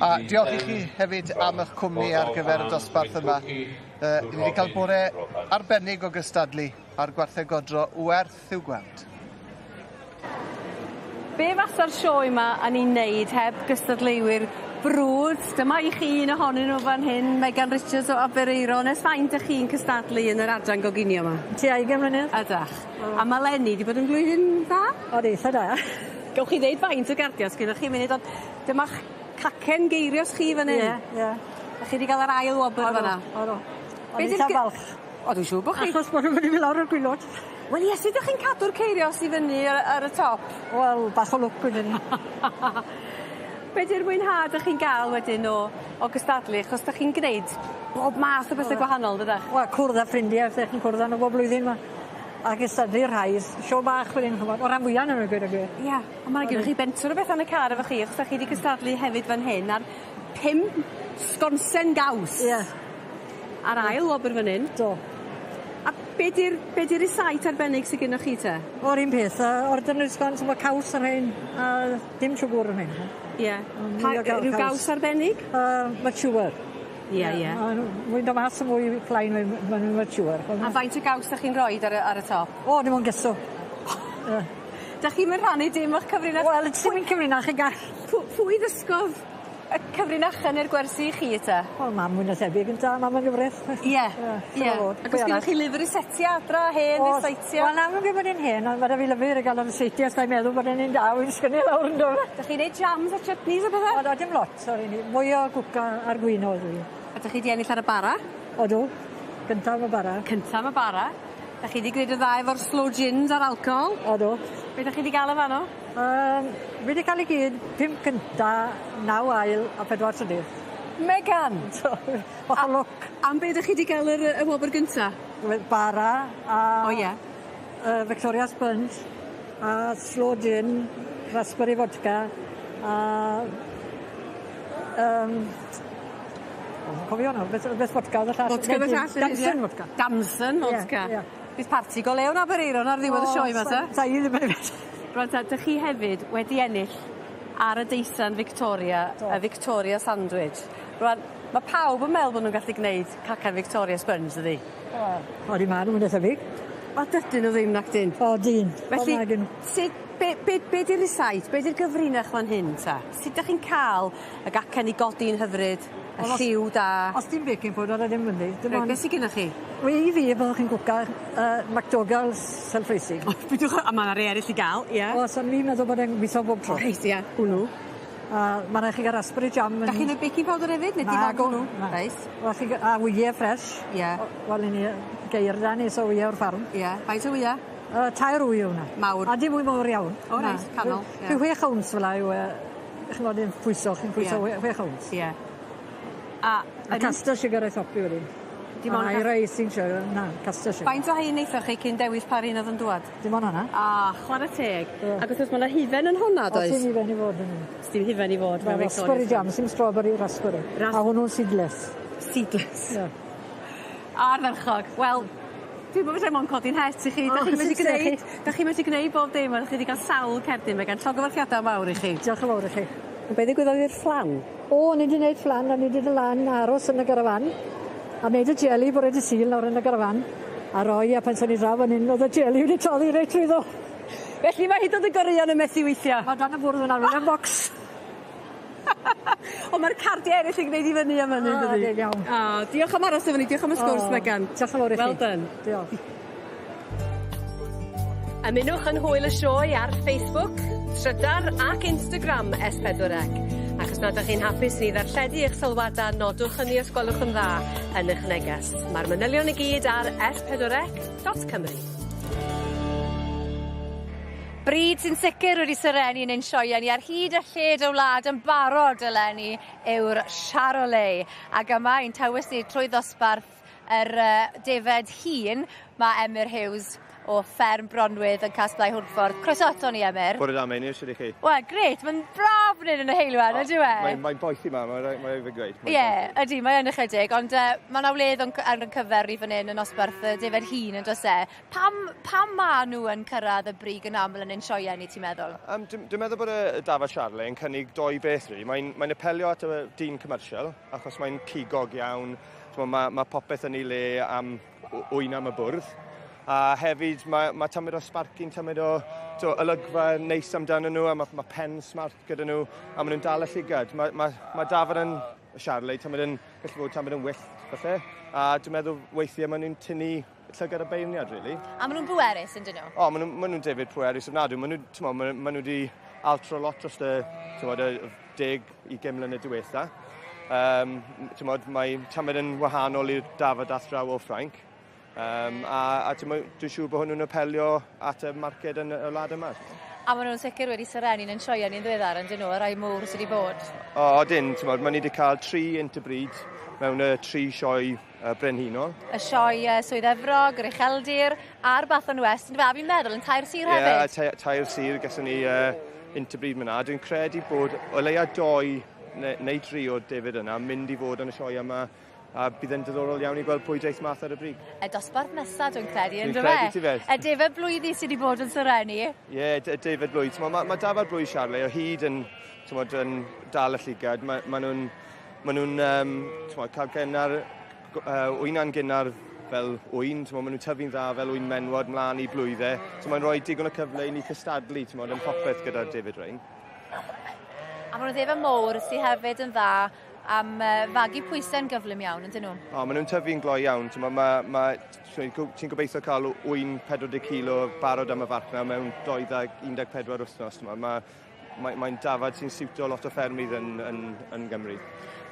A diolch i chi hefyd am eich cwmni ar gyfer y dosbarth yma. Ni wedi cael bore arbennig o gystadlu ar gwartheg Godro werth i'w gweld. Be fasa'r sioe yma yn ei wneud heb gystadleuwyr brwd? Dyma i chi un ohonyn nhw fan hyn, Megan Richards o Abereiron. Ys faint ych chi'n cystadlu yn yr adran goginio yma? Ti 20 mlynedd. Ydach. A mae Lenny wedi bod yn blwyddyn dda? O, eitha da. Gewch chi ddeud faint o gardio sgynnoch chi munud, ond dyma'ch cacen geirios chi fan hyn? Ie. A chi wedi cael yr ail wobr fan'na? O. O'n eitha falch. O, dwi'n siŵr bod chi. Achos bod nhw'n mynd i lawr o'r gwylod. Wel, ie, sut ydych chi'n cadw'r ceirios i fyny ar y top? Wel, bach o lwc wedyn ni. Be di'r mwynhad ydych chi'n gael wedyn o gystadlu? Achos ydych chi'n gwneud bob math o bethau gwahanol, dydych? Wel, cwrdd â ffrindiau, ydych chi'n cwrdd â nhw bob blwyddyn yma. A gystadlu'r rhais, sio bach fan hyn, o ran fwyaf nhw'n gweud o gweud. Ia, ond mae'n gyda chi bentwr o beth yn y car efo chi, achos ydych chi wedi gystadlu hefyd fan hyn ar 5 sgonsen gaws. Ie. Ar ail lobr fan hyn. Do. A be di'r sait arbennig sydd gennych chi te? O'r un peth, ordinary scones efo caws ar hyn, a dim siwgr yn hyn. Ie. Rhyw gaws arbennig? Mature. Ie. Mwy'n dod mas o mwy plaen mae'n mature. A faint o gaws ydych chi'n rhoi ar y top? O, dim ond geso. Dych chi'n rhannu dim o'ch cyfrinach? Wel, dim yn cyfrinach i gael. Pwy ddysgodd y cyfrinach yn i'r gwersi i chi eto? Wel, mam mwy'n tebyg yn da, mam yn gyfreth. Ie. Ac os gyda chi lyfr i setio adra, hen i seitio? Wel, nawr yn gwybod yn hen, ond mae fi lyfr i gael o'r seitio, os da'n meddwl bod yn un da, wy'n sgynnu lawr yn dod. Dych chi'n neud jams a chutneys o bethau? O, dim lot, sori ni. Mwy o gwca ar gwyno ydw i. A dych chi di ennill ar y bara? O, do. Cyntaf am y bara. Cyntaf am y bara. Dych chi di gwneud y ddau efo'r slow gins ar alcohol? O, do. Be dych chi di gael y fanno? Fi wedi cael ei gyd 5 cynta, 9 ail a 4 trydydd. Megan! O look. Am be dych chi di gael y wobr gynta? Bara a... O, ie. Victoria Sponge a slow gin, raspberry vodka a... Cofio hwnnw, beth vodka oedd y llall? Vodka oedd y llall? Damson vodka. Damson vodka. Bydd parti go lewn a Bereiron ar ddiwedd y sioe yma, ta? Ta i ddim yn ei fed. Rwan ta, dych chi hefyd wedi ennill ar y deisan Victoria, y Victoria Sandwich. Rwan, mae pawb yn meddwl bod nhw'n gallu gwneud cacan Victoria Sponge, ydi? O, di maen nhw'n eithafig. O, dydyn nhw ddim nac dyn? O, dyn. Felly, be di'r rysait? Be di'r gyfrinach fan hyn, ta? Sut ydych chi'n cael y gacen i godi'n hyfryd? Y lliw da? Os dim baking powder, a ddim yn dweud. Beth sydd gennych chi? Wel, i fi, byddwch chi'n gwca McDougall's self-racing. A mae yna rei eraill i gael, ie. O, so ni'n meddwl bod e'n gweithio bob tro. Reis, ie, hwnnw. Mae rhaid chi gael raspberry jam. Da chi'n y baking powder hefyd, neu dim ond hwnnw? Reis. A wyau ffres. Ie. Wel, ni geirda ni, so wyau o'r ffarm. Ie. Faint o wyau? 2 wyau hwnna. Mawr. A dim wyau mawr iawn. O, reis, canol. Rhyw 6 ounce fel yw, chi'n gwybod yn pwyso, chi'n pwyso 6 ounce. Ie. A casta sugar eith opi wedyn. Dim ond racing sugar, na, casta sugar. Faint o hyn neithoch chi cyn dewis pa un oedd yn dwad? Dim ond hwnna. Chwarae teg. Ac wrth gwrs, mae yna hifen yn hwnna, does? O, ti'n hifen i fod yn hynny. Sdim hifen i fod. Raspberry jam, sy'n strawberry raspberry. A hwnnw'n seedless. Seedless? Ie. A'r ferchog. Wel, dwi'n bod fe'n codi'n het i chi. Da chi'n medru gwneud bob dim, a da chi wedi cael sawl cerdyn, mae gan llogyfarchiadau mawr i chi. Diolch yn fawr i chi. Be ddigwyddodd i'r fflan? O, ni wedi gwneud fflan, a ni wedi dod lan aros yn y garafan. A wneud y jeli bore dy sil nawr yn y garafan. A roi, a pan sa'n ni draw fan hyn, oedd y jeli wedi toddi reit trwyddo. Felly mae hyd oedd y gorion yn methu weithio? Mae dan y bwrdd yn arwydd yn bocs. O, mae'r cardiau eraill yn gwneud i fyny am hynny, dydi? O, iawn. Diolch am aros efo ni, diolch am y sgwrs, Megan. Diolch yn fawr i chi. Well done. Diolch. Ymunwch yn hwyl y sioe ar Facebook, Trydar ac Instagram S4C. Achos nad ydych chi'n hapus ni ddarlledu eich sylwadau, nodwch hynny os gwelwch yn dda yn eich neges. Mae'r manylion i gyd ar s4c.cymru. Bryd sy'n sicr wedi syrenu yn ein sioeau ni ar hyd y lled o wlad yn barod eleni yw'r Charolais. Ac yma, ein tywys ni trwy ddosbarth yr defed hun, mae Emyr Hughes o fferm Bronwydd yn Casblau Hwrffordd. Croeso ato ni, Emyr. Bore da, meini, sydd i chi? Wel, gret, mae'n braf yn un yn y heilwen, ydy we? Mae'n boeth i ma, mae'n ei gweud. Ie, ydy, mae'n ychydig, ond mae'n awledd ar y cyfer i fan hyn yn osbarth defed hun yn dos e. Pam ma nhw yn cyrraedd y brig yn aml yn ein sioeau ni, ti'n meddwl? Dwi'n meddwl bod y dafod Charolais yn cynnig 2 beth. Mae'n apelio at y dyn commercial, achos mae'n cigog iawn. Mae popeth yn ei le am wyna am y bwrdd. A hefyd mae tymud o sparcing, tymud o olygfa neis amdano nhw, a mae pen smart gyda nhw, a maen nhw'n dal y llygad. Mae dafod yn Charolais, gallu fod tymud yn wyllt, falle. A dwi'n meddwl weithiau maen nhw'n tynnu llygad y beirniad, really. A maen nhw'n bwerus, yn dyn nhw? O, maen nhw'n defyd pwerus ofnadw. Maen nhw wedi altro lot dros y 10-20 mlynedd diwetha. Mae tymud yn wahanol i'r dafod athraw o Ffrainc. A dwi'n siŵr bod hwnnw'n apelio at y marced yn y wlad yma. A maen nhw'n sicr wedi syrenu yn sioia ni'n ddiweddar yn dyn nhw, y rai mwr sydd wedi bod. O, dyn, maen nhw wedi cael 3 interbryd mewn y 3 sioe Frenhinol. Y sioe Swydd Efrog, yr Ucheldir, a'r Bathon West, yn fi'n meddwl, yn tair sir hefyd. Ie, tair sir, gyda ni interbryd myna. Dwi'n credu bod o leia 2 neu 3 o David yna mynd i fod yn y sioe yma, a bydd yn diddorol iawn i gweld pwy deith math ar y brig. Y dosbarth nesaf, dwi'n credu, yn Dwi'n credu ti fel. Y David Blwyddi sydd wedi bod yn syrenu. Ie, David Blwyd. Mae David Blwyd Charlie o hyd yn dal y lligad. Mae nhw'n cael gynnar, wyna'n gynnar fel wyn. Mae nhw'n tyfu'n dda fel wyn menwod mlaen i blwyddau. Mae'n rhoi digon o cyfle i ni cystadlu yn popeth gyda David Rain. A maen nhw'n ddefod mowr sydd hefyd yn dda am fagu pwysau'n gyflym iawn, ydyn nhw? Maen nhw'n tyfu'n gloi iawn. Ti'n gobeithio cael wyn 40 kilo barod am y farcna mewn 12-14 wythnos. Mae'n dafad sy'n siwtio lot o ffermydd yn Gymru.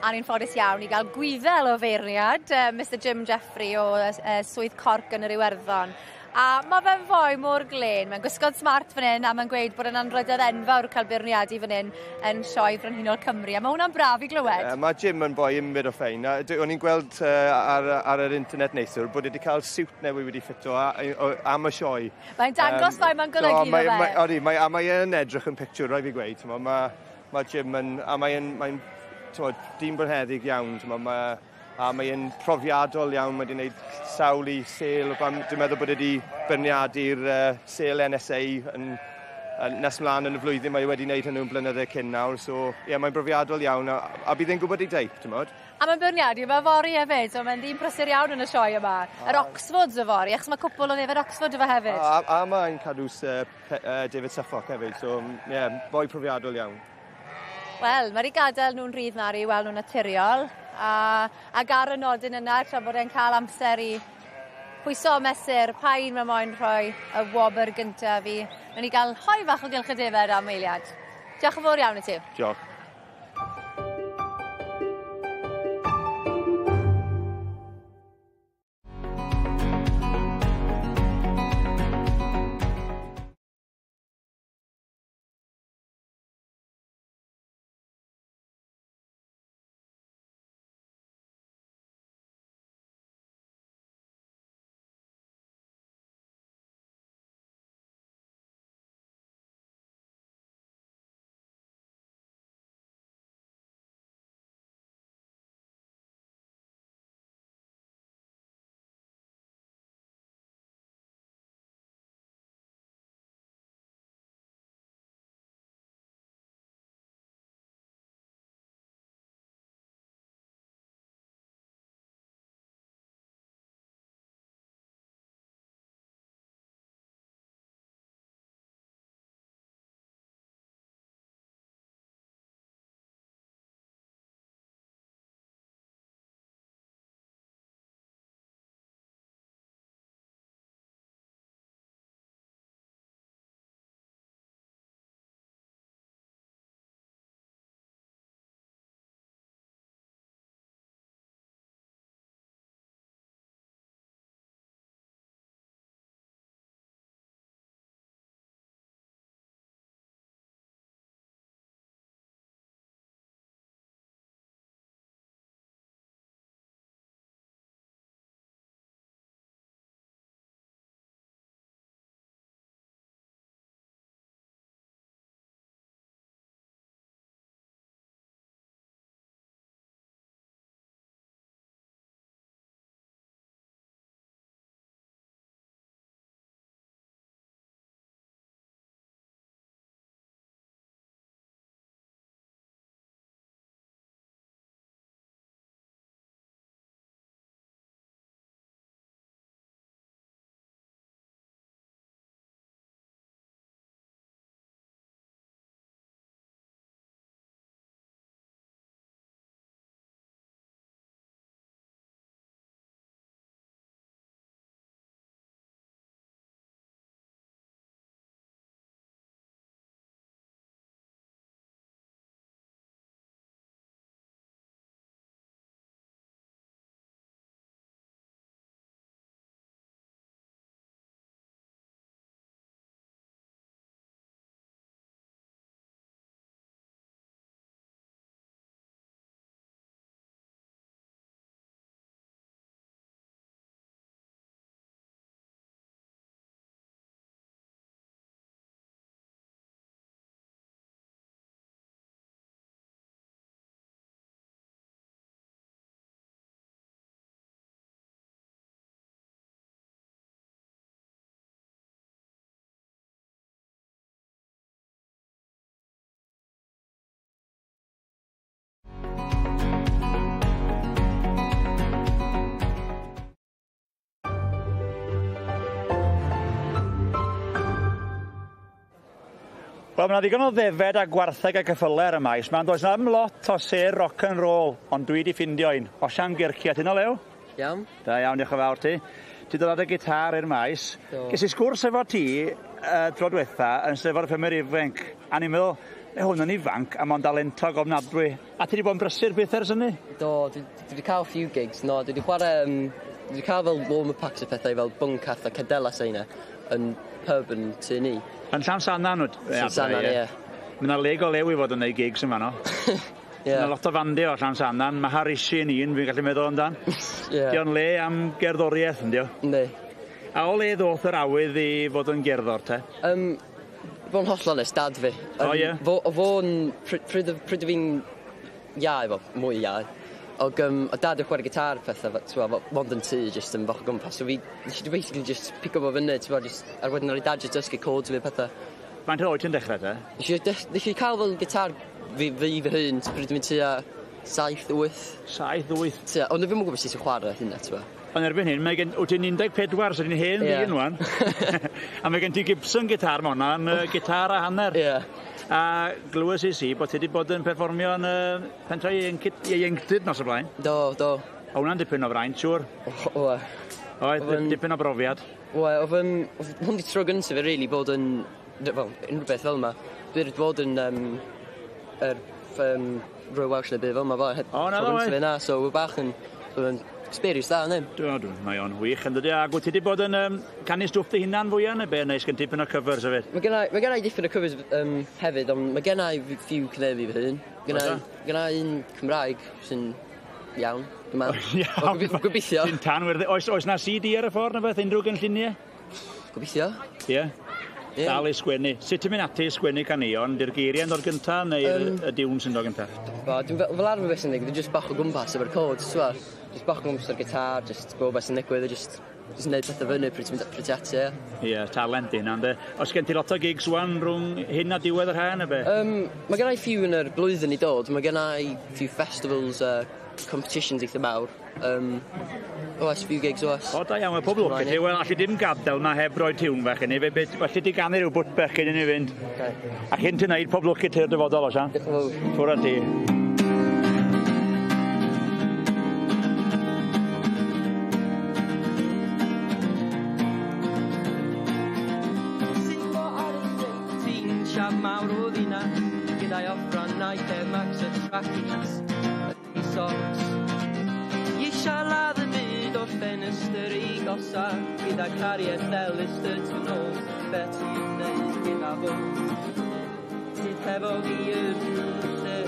A ni'n ffodus iawn i gael gwyddel o feirniad, Mr Jim Jeffrey o Swydd Corc yn yr Iwerddon. A mae fe'n fwy mor glen. Mae'n gwisgo'n smart fan hyn a mae'n gweud bod yn anrhydedd enfawr cael beirniadu fan hyn yn sioe Frenhinol Cymru. A mae hwnna'n braf i glywed. Mae Jim yn boi ymwyd o ffein. O'n i'n gweld ar yr internet neithwr bod wedi cael siwt newydd wedi ffito am y sioe. Mae'n dangos fai mae'n golygu iddo fe. Odi, mae'n edrych yn pictiwr, rhaid fi gweud. Mae Jim yn... Mae'n dyn bynheddig iawn. A mae'n profiadol iawn, mae wedi gwneud sawl i sêl. Dwi'n meddwl bod wedi byrniadu'r sêl NSA nes mlaen yn y flwyddyn. Mae wedi gwneud hynny'n blynyddoedd cyn nawr. So, mae'n brofiadol iawn a bydd e'n gwybod ei deip, ti'n modd? A mae'n byrniadu, mae fori hefyd, so mae'n ddyn prysur iawn yn y sioe yma. Yr Oxfords o fori, achos mae cwpl o ddefod Oxford efo hefyd. A mae'n cadws David Suffolk hefyd, so boi profiadol iawn. Wel, mae wedi gadael nhw'n rhydd na i weld nhw'n naturiol. Ac ar y nodyn yna, tra bod e'n cael amser i pwyso mesur, pa un mae moyn rhoi y wobr gyntaf fi. Mae'n i gael hoi fach o gylchadefyd am eiliad. Diolch yn fawr iawn i ti. Diolch. Wel, mae yna ddigon o ddefed a gwartheg a ceffylau ar y maes. Mae'n does na ddim lot o ser rock and roll, ond dwi wedi ffindio un. Osian Gyrci, a ti'n o lew? Iawn. Da iawn, diolch yn fawr ti. Ti dod â dy gitar i'r maes. Ges i sgwrs efo ti tro diwetha yn Steddfod y Ffemer Ifenc. A ni'n meddwl, hwn yn ifanc a mae'n dalentog ofnadwy. A ti wedi bod yn brysur beth ers hynny? Do, dwi wedi cael few gigs. No, dwi wedi chwarae... dwi wedi cael fel warm-up packs o pethau fel buncath a cadelas eina yn pub yn Tyn ni. Yn Llansannan? Llansannan, ie. Mae yna leg o lew i fod yn neud gigs yn fanno. Mae yna lot o fandi o Llansannan. Mae Harishi yn un, fi'n gallu meddwl amdan. Di o'n le am gerddoriaeth, yn dio? Ynddi. A o le ddoth yr awydd i fod yn gerddor, te? Fo'n holl onest, dad fi. O, ie? Fo'n... Pryd fi'n iau, mwy iau. Og o dad yn chwarae gitar pethau, mond yn tŷ, just yn fach o gwmpas. So fi, basically just pick up o fyny, ar wedyn ar ei dad just dysgu chords fi pethau. Faint oed ti'n dechrau te? Nes i cael fel gitar fi fy hun, pryd fi'n tua 7-8. 7-8? Ond fi'n gwybod sut i'n chwarae hynna, ti'n ba. Ond erbyn hyn, wyt ti'n 14, so ti'n hen ddyn wan. A mae gen ti Gibson gitar ma hwnna, yn gitar a hanner. A glywys i si bod ti wedi bod yn perfformio yn pentra ieuenctid nos o blaen. Do. A hwnna'n dipyn o fraint, siwr? Oe. Oedd, dipyn o brofiad. Oe, hwn di tro gyntaf fi, really, bod yn... Wel, unrhyw beth fel yma. Dwi wedi bod yn... Roy Welsh neu beth fel yma, O, na ddo, oe. So, we're bach yn... Experience da, ne? Dwi'n, mae o'n wych yn dydi. Ac wyt ti wedi bod yn canu stwff dy hunan fwyaf neu be? Neu sgen tipyn o covers hefyd? Mae gen i diffyn o covers hefyd, ond mae gen i few cyneffi fy hun. Gen i un Cymraeg sy'n iawn. Gobeithio. Sy'n tan werthu. Oes na CD ar y ffordd na beth, unrhyw gynlluniau? Gobeithio. Ie. Dal i sgwennu. Sut ti'n mynd ati sgwennu canion? Di'r geiriau yn dod gyntaf neu y diwn sy'n dod gyntaf? Fel arfer beth sy'n digwydd, just bach o gwmpas efo'r codes, ti'n just bach o gwmpas o'r gitar, just gwybod beth sy'n digwydd, just neud pethau fyny pryd ti ati, ie. Ie, talent un, ond os gen ti lot o gigs wan rhwng hyn a diwedd yr hen, neu be? Mae gen i few yn yr blwyddyn i dod, mae gen i few festivals, competitions eitha mawr. Oes, few gigs oes. O, da iawn, mae pob lwc i ti. Wel, allu dim gadael na heb roi tiwn fach i ni. Felly ti ganu rhyw bwt bech cyn i ni fynd. Ac hyn ti'n neud pob lwc i ti'r dyfodol, o Sian? Diolch yn fawr. Ffwr a ti. Mawr o ddinas gyda'i offrannau Max a tracks a socks. Isialadd y byd o'r ffenestr i gosa gyda cariad Llyster tu nôl beth ti'n neud gyda fo. Tid hefo fi yn lle.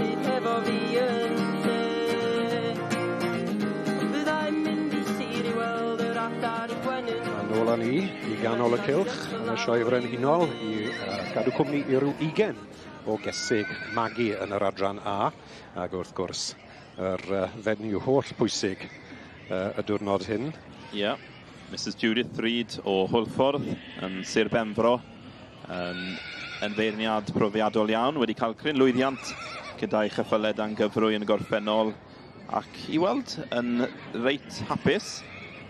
Tid hefo fi yn lle. Byddai'n mynd i sir i weld yr adar i gwenyn. Nôl â ni i ganol y cylch yn y sioe Frenhinol i gadw cwmni i ryw 20 o gesig magu yn yr adran A. Ac wrth gwrs, yr fenyw holl pwysig y diwrnod hyn. Ie, Mrs Judith Reid o Hwlffordd yn Sir Benfro yn feirniad profiadol iawn, wedi cael cryn lwyddiant gyda'i chyffyled dan gyfrwy yn y gorffennol ac i weld yn reit hapus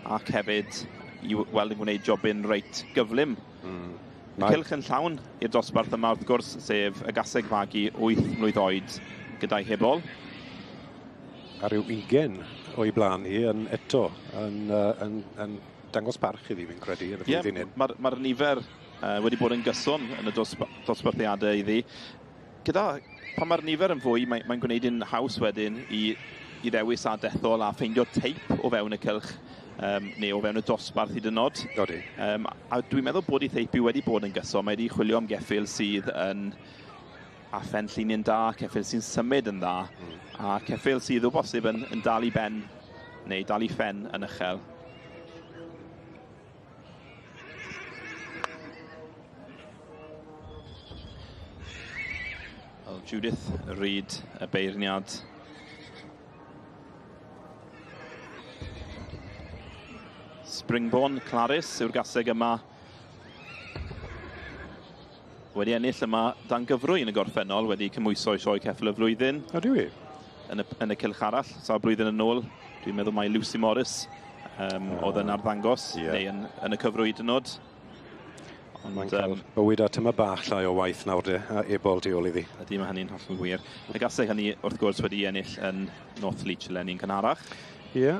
ac hefyd i weld yn gwneud jobyn reit gyflym. Cylch yn llawn i'r dosbarth yma wrth gwrs, sef y gaseg magu 8 mlwydd oed gyda'i hebol. A ryw 20 o'i blaen hi yn eto yn dangos parch iddi fi'n credu yn y flwyddyn hyn. Mae'r nifer wedi bod yn gyson yn y dosbarthiadau iddi. Pan mae'r nifer yn fwy, mae'n gwneud yn haws wedyn i ddewis a dethol a ffeindio teip o fewn y cylch neu o fewn y dosbarth hyd yn oed. A dwi'n meddwl bod ei theipi wedi bod yn gyson. Mae wedi chwilio am geffyl sydd yn a phen llinyn da, ceffyl sy'n symud yn dda, a ceffyl sydd o bosib yn dal i ben neu dal i phen yn uchel. Judith Reid y beirniad. Springborn Clarys yw'r gaseg yma. Wedi ennill yma dan gyfrwy yn y gorffennol, wedi cymwyso i sioe ceffyl y flwyddyn. Ydy wi? Yn y cylch arall, sa'r blwyddyn yn ôl. Dwi'n meddwl mae Lucy Morris oedd yn arddangos, neu yn y cyfrwy hyd yn oed. Mae'n cael bywyd at yma bach llai o waith nawr de, a ebol di ôl iddi. Ydy, mae hynny'n hollol wir. Y gasau hynny wrth gwrs wedi ennill yn North Leach eleni'n cynharach. Ie.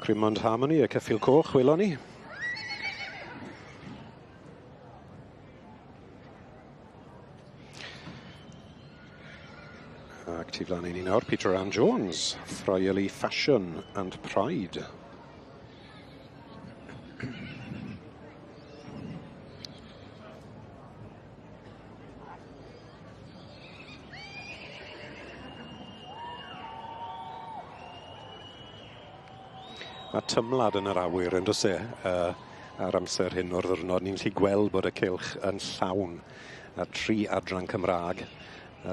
Crimond Harmony, y ceffil coch, welon ni. Ac tu flan i ni nawr, Peter Ann Jones, Friarly Fashion and Pride. Mae tymlad yn yr awyr yn dod ar amser hyn o'r ddwrnod. Ni'n gallu gweld bod y cylch yn llawn a 3 adran Cymraeg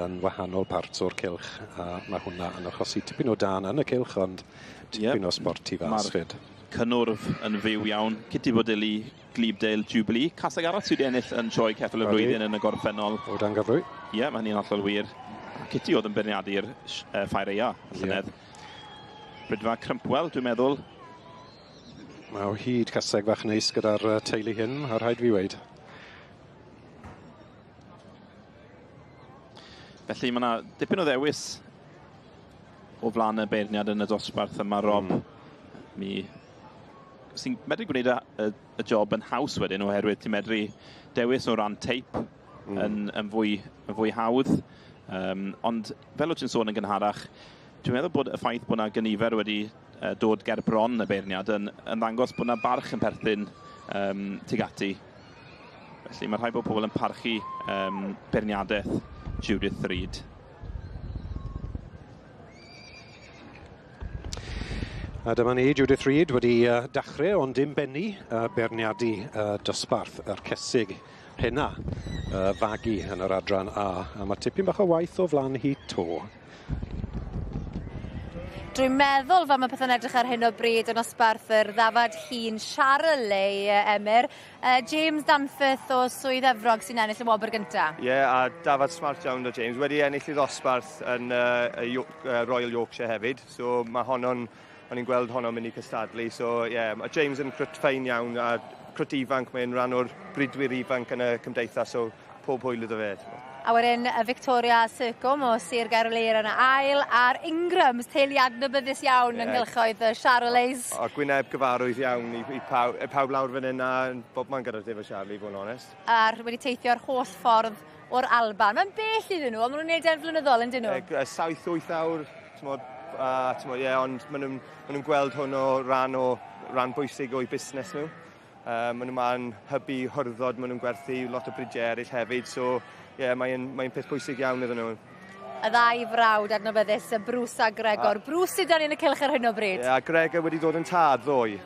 yn wahanol parts o'r cylch. A mae hwnna yn achosi tipyn o dan yn y cylch, ond tipyn o sporti fas fyd. Cynnwrf yn fyw iawn. Kitty Bodili, Glebdale, Jubilee. Casag arall sydd wedi ennill yn sioe ceffyl y flwyddyn yn y gorffennol. O dan gyfrwy. Ie, mae hynny'n hollol wir. Kitty oedd yn berniadu'r ffair eia, y llynedd. Brydfa Crympwell, dwi'n meddwl. Mae o hyd caseg fach neis gyda'r teulu hyn, a rhaid fi weid. Felly mae yna dipyn o ddewis o flaen y beirniad yn y dosbarth yma, Rob. Sy'n medru gwneud y job yn haws wedyn, oherwydd ti'n medru dewis o ran teip yn fwy hawdd. Ond fel o ti'n sôn yn gynharach, dwi'n meddwl bod y ffaith bod yna gynifer wedi dod ger bron y beirniad yn ddangos bod yna barch yn perthyn tuag ati. Felly mae rhai bod pobl yn parchu beirniadaeth Judith Reid. A dyma ni, Judith Reid wedi dechrau ond dim benni beirniadu dosbarth yr cesig hynna fagu yn yr adran A. A mae tipyn bach o waith o flan hi to. Dwi'n meddwl fel mae pethau'n edrych ar hyn o bryd yn osbarth yr ddafad hun Charolais, Emyr. James Danforth o Swydd Efrog sy'n ennill y wobr gyntaf. Ie, a dafad smart iawn o James. Wedi ennill y ddosbarth yn Royal Yorkshire hefyd. So mae honno'n, o'n i'n gweld honno'n mynd i cystadlu. So ie, mae James yn crwt ffein iawn a crwt ifanc. Mae'n rhan o'r brydwyr ifanc yn y cymdeithas, so pob hwyl iddo fe. A wedyn Victoria Circum o Sir Gaerleir yn ail, a'r Ingrams, teulu adnabyddus iawn yn gylchoedd Charolais. A gwyneb gyfarwydd iawn i pawb lawr fan hyn a bob man gyda'r David Charlie, i fod yn onest. A'r wedi teithio'r holl ffordd o'r Alban. Mae'n bell iddyn nhw, ond maen nhw'n gwneud e'n flynyddol yn dyn nhw? 7-8 awr, ond maen nhw'n gweld hwn o ran bwysig o'i busnes nhw. Maen nhw'n hybu hwrddod, maen nhw'n gwerthu lot o bridau eraill hefyd, so mae'n peth bwysig iawn iddyn nhw. Y ddau frawd adnabyddus, Bruce a Gregor. Bruce sydd dan ni'n y cylch ar hyn o bryd. A Gregor wedi dod yn tad ddoe.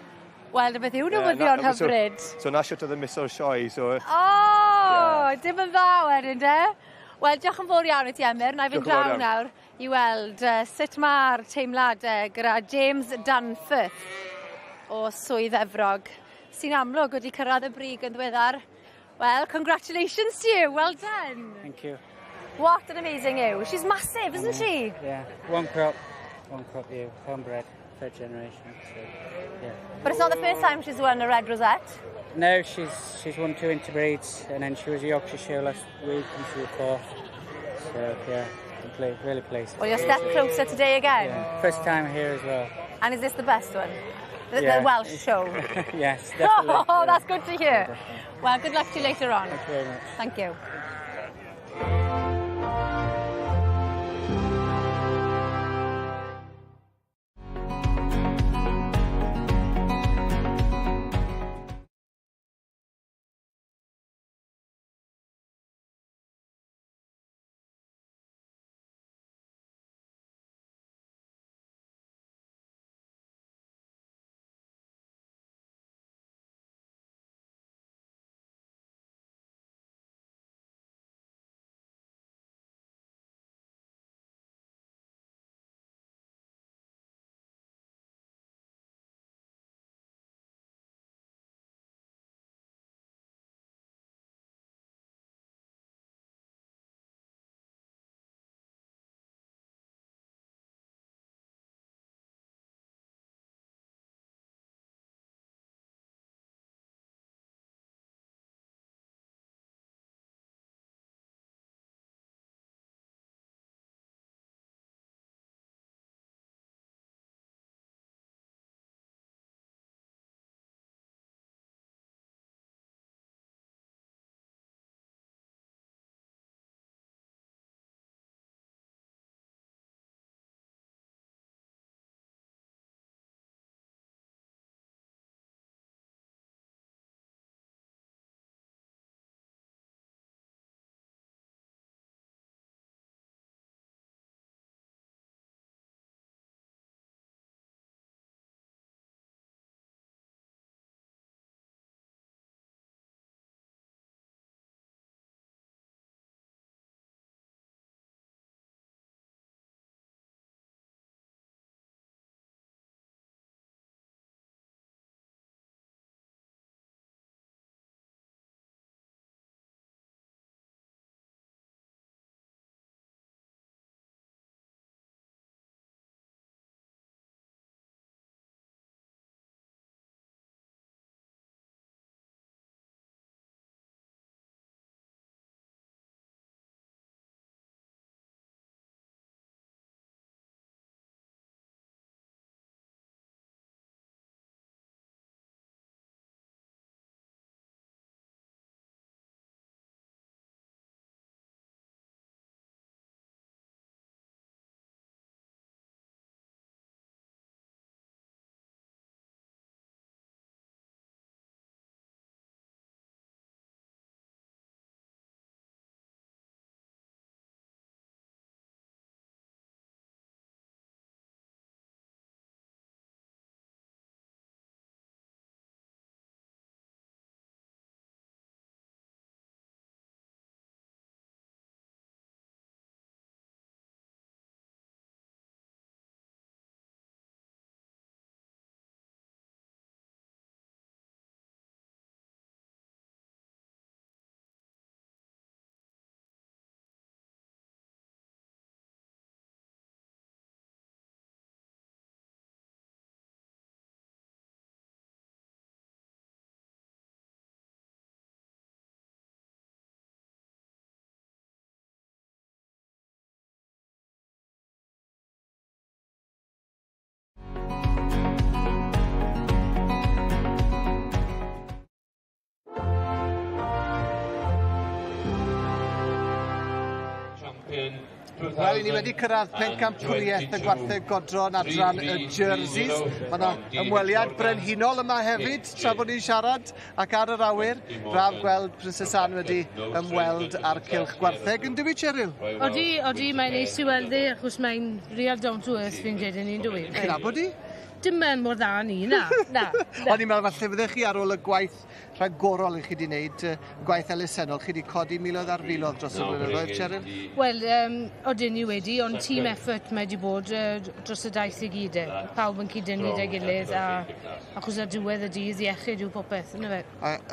Wel, beth yw newyddion hyfryd. So na siwt oedd y miso'r sioe. Dim yn dda wedyn, de? Wel, diolch yn fawr iawn i ti, Emyr. Na i fynd draw nawr i weld sut mae'r teimlad gyda James Danforth o Swydd Efrog, sy'n amlwg wedi cyrraedd y brig yn ddiweddar. Well, congratulations to you. Well done. Thank you. What an amazing ewe. She's massive, isn't she? Yeah. One crop ewe. Homebred, third generation. So, yeah. But it's not the first time she's won a red rosette. No, she's won 2 interbreeds, and then she was a Yorkshire Show last week, and she was 4th. So, yeah, really pleased. Well, you're a step closer today again. Yeah. First time here as well. And is this the best one? The Welsh show? Yes, definitely. Oh, that's good to hear. Well, good luck to you later on. Thank you very much. Thank you. Wel, ni wedi cyrraedd pencampwriaeth y gwartheg godron adran y jerseys. Mae yna ymweliad Frenhinol yma hefyd, tra bod ni'n siarad, ac ar yr awyr, braf gweld Princess Anne wedi ymweld ar cylch gwartheg. Yn dwi, Cheryl? Odi, mae'n neis i weld e, achos mae'n real down to earth fi'n credu ni'n dwi. Chi'n abod i? Dim mor dda ni, na. O'n i'n meddwl falle fyddech chi ar ôl y gwaith rhagorol i chi wedi wneud, gwaith elusennol, chi wedi codi miloedd ar filoedd dros y blynyddoedd, Cheryl? Wel, odyn ni wedi, ond team effort mae wedi bod dros y daith i gyd. Pawb yn cyd-dynnu dy gilydd, achos ar diwedd y dydd iechyd yw popeth, yna fe.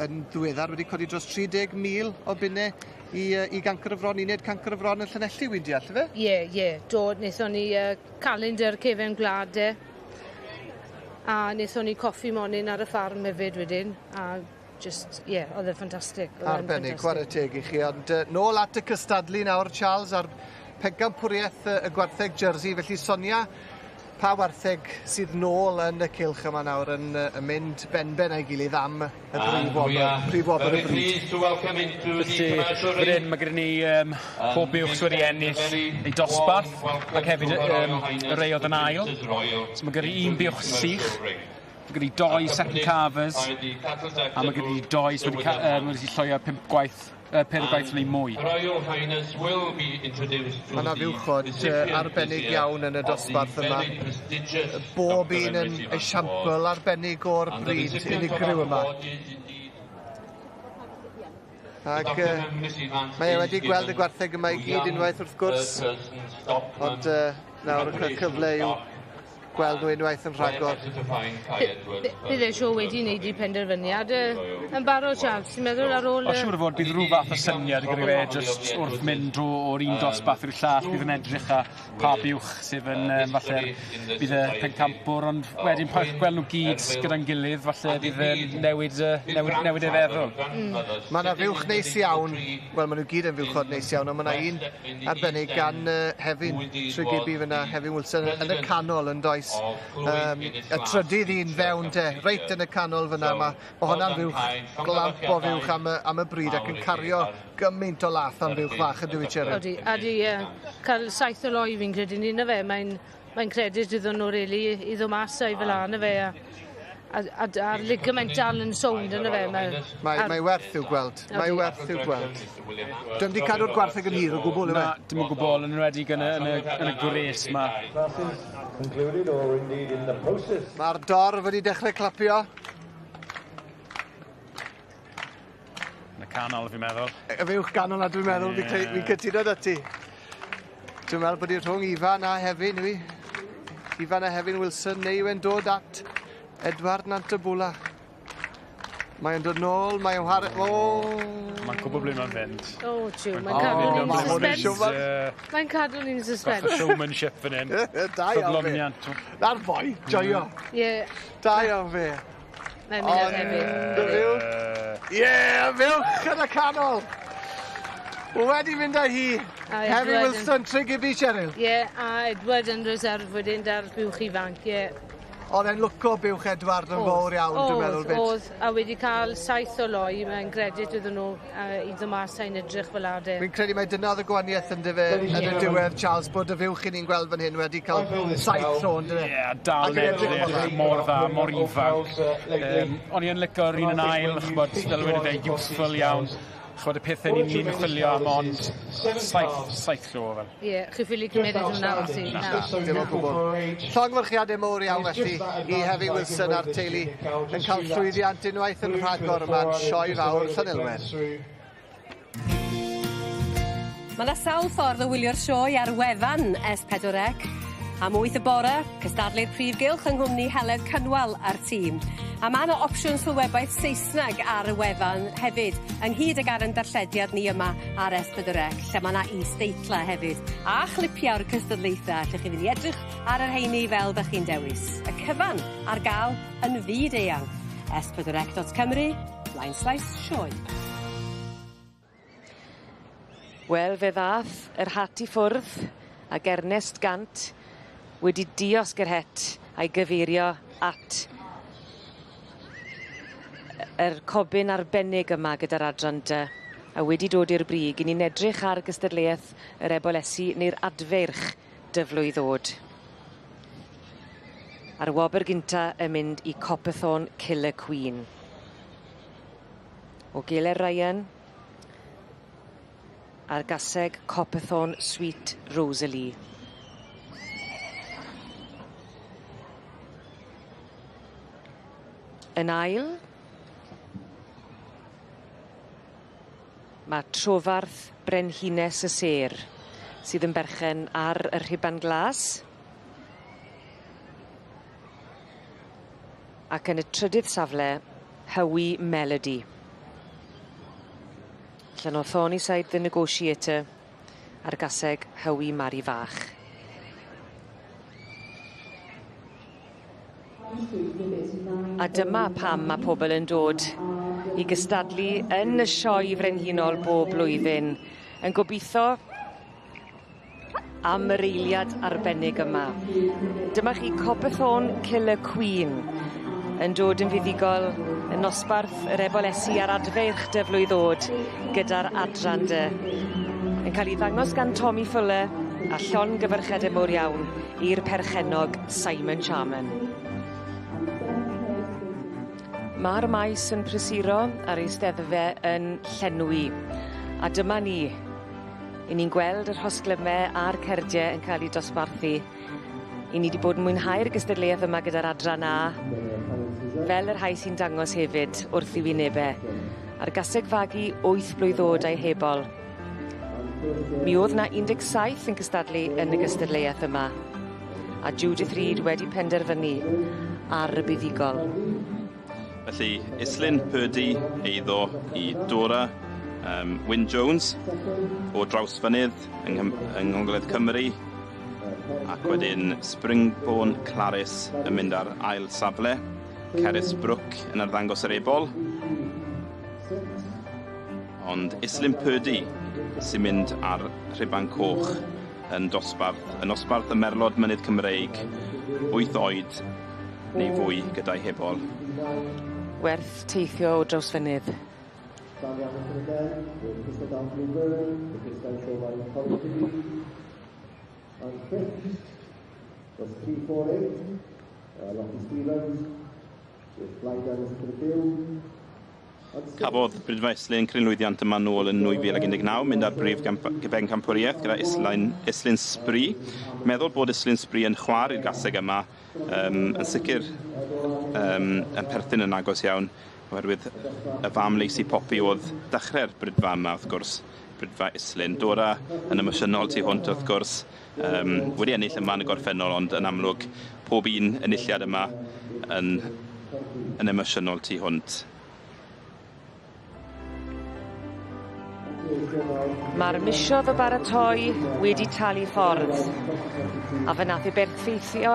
Yn ddiweddar wedi codi dros 30,000 o bunnau i gancr y fron, i wneud cancr y fron yn Llanelli, wy'n deall, fe? Ie, dod, wnaethon ni calendar cefen gwlad a wnaethon ni coffi monin ar y ffarm hefyd wedyn, a oedd e ffantastig. Arbennig, chwarae teg i chi, ond nôl at y cystadlu nawr, Charles, ar pencampwriaeth y gwartheg jersey, felly Sonia, pa wartheg sydd nôl yn y cylch yma nawr yn mynd ben a'i gilydd am y brif wobr y bryd. Felly, mae gyda ni pob buwch sydd wedi ennill ei dosbarth, ac hefyd y rei oedd yn ail. So mae gyda ni un buwch sych, mae gyda ni 2 second carvers, a mae gyda ni 2 sydd wedi lloio 5 gwaith. 4 gwaith neu mwy. Mae yna fiwchod arbennig iawn yn y dosbarth yma. Bob un yn esiampl arbennig o'r bryd unigryw yma. Ac mae wedi gweld y gwartheg yma i gyd unwaith wrth gwrs. Ond nawr y cyfle yw gweld nhw unwaith yn rhagor. Bydd e Sioe wedi wneud i penderfyniad yn barod, Charles, ti'n meddwl ar ôl... O siŵr o fod, bydd rhyw fath o syniad gyda fe jyst wrth mynd o'r un dosbarth i'r llall, bydd yn edrych a pa buwch sydd yn falle bydd y pencampwr, ond wedyn pa gweld nhw gyd gyda'n gilydd, falle bydd yn newid ei feddwl. Mae yna fiwch neis iawn, wel maen nhw gyd yn fiwchod neis iawn, ond mae yna un arbennig gan Hefin Tregibi fyna, Hefin Wilson, yn y canol yn does. Y trydydd un fewn reit yn y canol fyna, mae hwnna'n fiwch, glamp o fiwch am y bryd ac yn cario gymaint o lath am fiwch fach yn dwi, Cheryl. Adi, cael 7 o loi fi'n credu ni na fe, mae'n credit iddyn nhw rili i ddod mas o'i fel yna fe, a'r ligament dal yn sownd yna fe. Mae werth i'w gweld, Dwi'n wedi cadw'r gwartheg yn hir o gwbl, yma? Na, dim o gwbl, yn enwedig yn y gwres yma. Mae'r dorf wedi dechrau clapio. Yn y canol, fi'n meddwl. Y fiwch canol, a dwi'n meddwl, fi'n cytuno dy ti. Dwi'n meddwl bod i'r rhwng Ifan a Hefin, Ifan a Hefin Wilson, neu yw'n dod at Edward Nantabwla. Mae'n dod nôl, mae'n chwarae... Mae'n gwybod ble mae'n fynd. Tiw, mae'n cadw ni'n suspens. Bach o showmanship fan hyn. Da iawn fe. Na'r boi, joio. Da iawn fe. Mae'n mynd ar Hefin. Fiwch yn y canol. Wedi mynd â hi. Hefin Wilson, Tregibi, Cheryl. A Edward yn reserf wedyn dar buwch ifanc, Oedd e'n lwco buwch Edward yn fawr iawn, dwi'n meddwl fyd. Oedd, a wedi cael 7 o loi, mae'n credit iddyn nhw i ddod mas a'n edrych fel ade. Fi'n credu mai dyna oedd y gwaniaeth yn y diwedd, Charles, bod y fiwch i ni'n gweld fan hyn wedi cael 7 llon, dyn Ie, dal edrych mor dda, mor ifanc. O'n i yn licio'r un yn ail, chbod, fel wedi dweud, youthful iawn. Chwyd y pethau ni'n chwilio am ond 7 llo fel. Ie, chi ffili cymryd hwnna wrth i. Dim o gwbl. Llongfyrchiadau mawr iawn felly i Hefin Wilson a'r teulu yn cael llwyddiant unwaith yn rhagor yma'n Sioe Fawr Llanelwedd. Mae yna sawl ffordd o wylio'r sioe ar wefan S4C. Am 8 y bore, cystadlu'r prif gylch yng nghwmni Heledd Cynwal a'r tîm. A mae yna opsiwn sylwebaeth Saesneg ar y wefan hefyd, ynghyd ag ar yn darllediad ni yma ar S4C, lle mae yna is-deitla hefyd. A chlipia o'r cystadlaethau, lle chi fynd i edrych ar yr heini fel ddech chi'n dewis. Y cyfan ar gael yn fyd eang. S4C.Cymru/Sioe. Wel, fe ddath yr hat i ffwrdd, ac Ernest Gant wedi diosg yr het a'i gyfeirio at yr cobyn arbennig yma gyda'r adran dy. A wedi dod i'r brig, i ni'n edrych ar gystadleuaeth yr ebolesu neu'r adferch dyflwydd ddod. A'r wobr gynta yn mynd i Coppathon Killer Queen. O Gaeler Ryan, a'r gaseg Coppathon Sweet Rosalie. Yn ail, mae trofarth Frenhines y Ser, sydd yn berchen ar y rhiban glas. Ac yn y trydydd safle, Hywi Melody. Llanothoni Side the Negotiator a'r gaseg Hywi Mari Fach. A dyma pam mae pobl yn dod i gystadlu yn y sioe frenhinol bob blwyddyn, yn gobeithio am yr eiliad arbennig yma. Dyma chi Coppathon Killer Queen yn dod yn fuddigol yn nosbarth yr ebolesu ar adferch dyflwydd ddod gyda'r adran dy. Yn cael ei ddangos gan Tommy Fuller a llon gyfarchedau mawr iawn i'r perchenog Simon Charman. Mae'r maes yn prysuro ar ei steddfe yn llenwi. A dyma ni. I ni'n gweld yr hosglymau a'r cerdiau yn cael eu dosbarthu. I ni wedi bod yn mwynhau'r gystadleuaeth yma gyda'r adran A, fel yr rhai sy'n dangos hefyd wrth i wynebau. A'r gaseg fagu 8 blwyddod a'i hebol. Mi oedd na 17 yn cystadlu yn y gystadleuaeth yma. A Judith Reid wedi penderfynu ar y buddigol. Felly, Islyn Purdy eiddo i Dora Wyn Jones o draws fynydd yng Ngogledd Cymru, ac wedyn Springborn Claris yn mynd ar ail safle, Cerys Brook yn arddangos yr ebol. Ond Islyn Purdy sy'n mynd ar rhiban coch yn nosbarth y Merlod Mynydd Cymreig, 8 oed neu fwy gyda'i hebol. Werth teithio o draws fynydd. Cafodd Brydfa Islyn crynlwyddiant yma nôl yn 2019, mynd ar brif bencampwriaeth gyda Islyn Spree. Meddwl bod Islyn Spree yn chwar i'r gaseg yma, yn sicr yn perthyn yn agos iawn, oherwydd y fam Lacey Poppy oedd dechrau'r brydfa yma, wrth gwrs, Brydfa Islyn. Dora yn emosiynol tu hwnt, wrth gwrs, wedi ennill yma yn y gorffennol, ond yn amlwg pob un enilliad yma yn emosiynol tu hwnt. Mae'r misiodd o baratoi wedi talu ffordd, a fe nath ei berthfeithio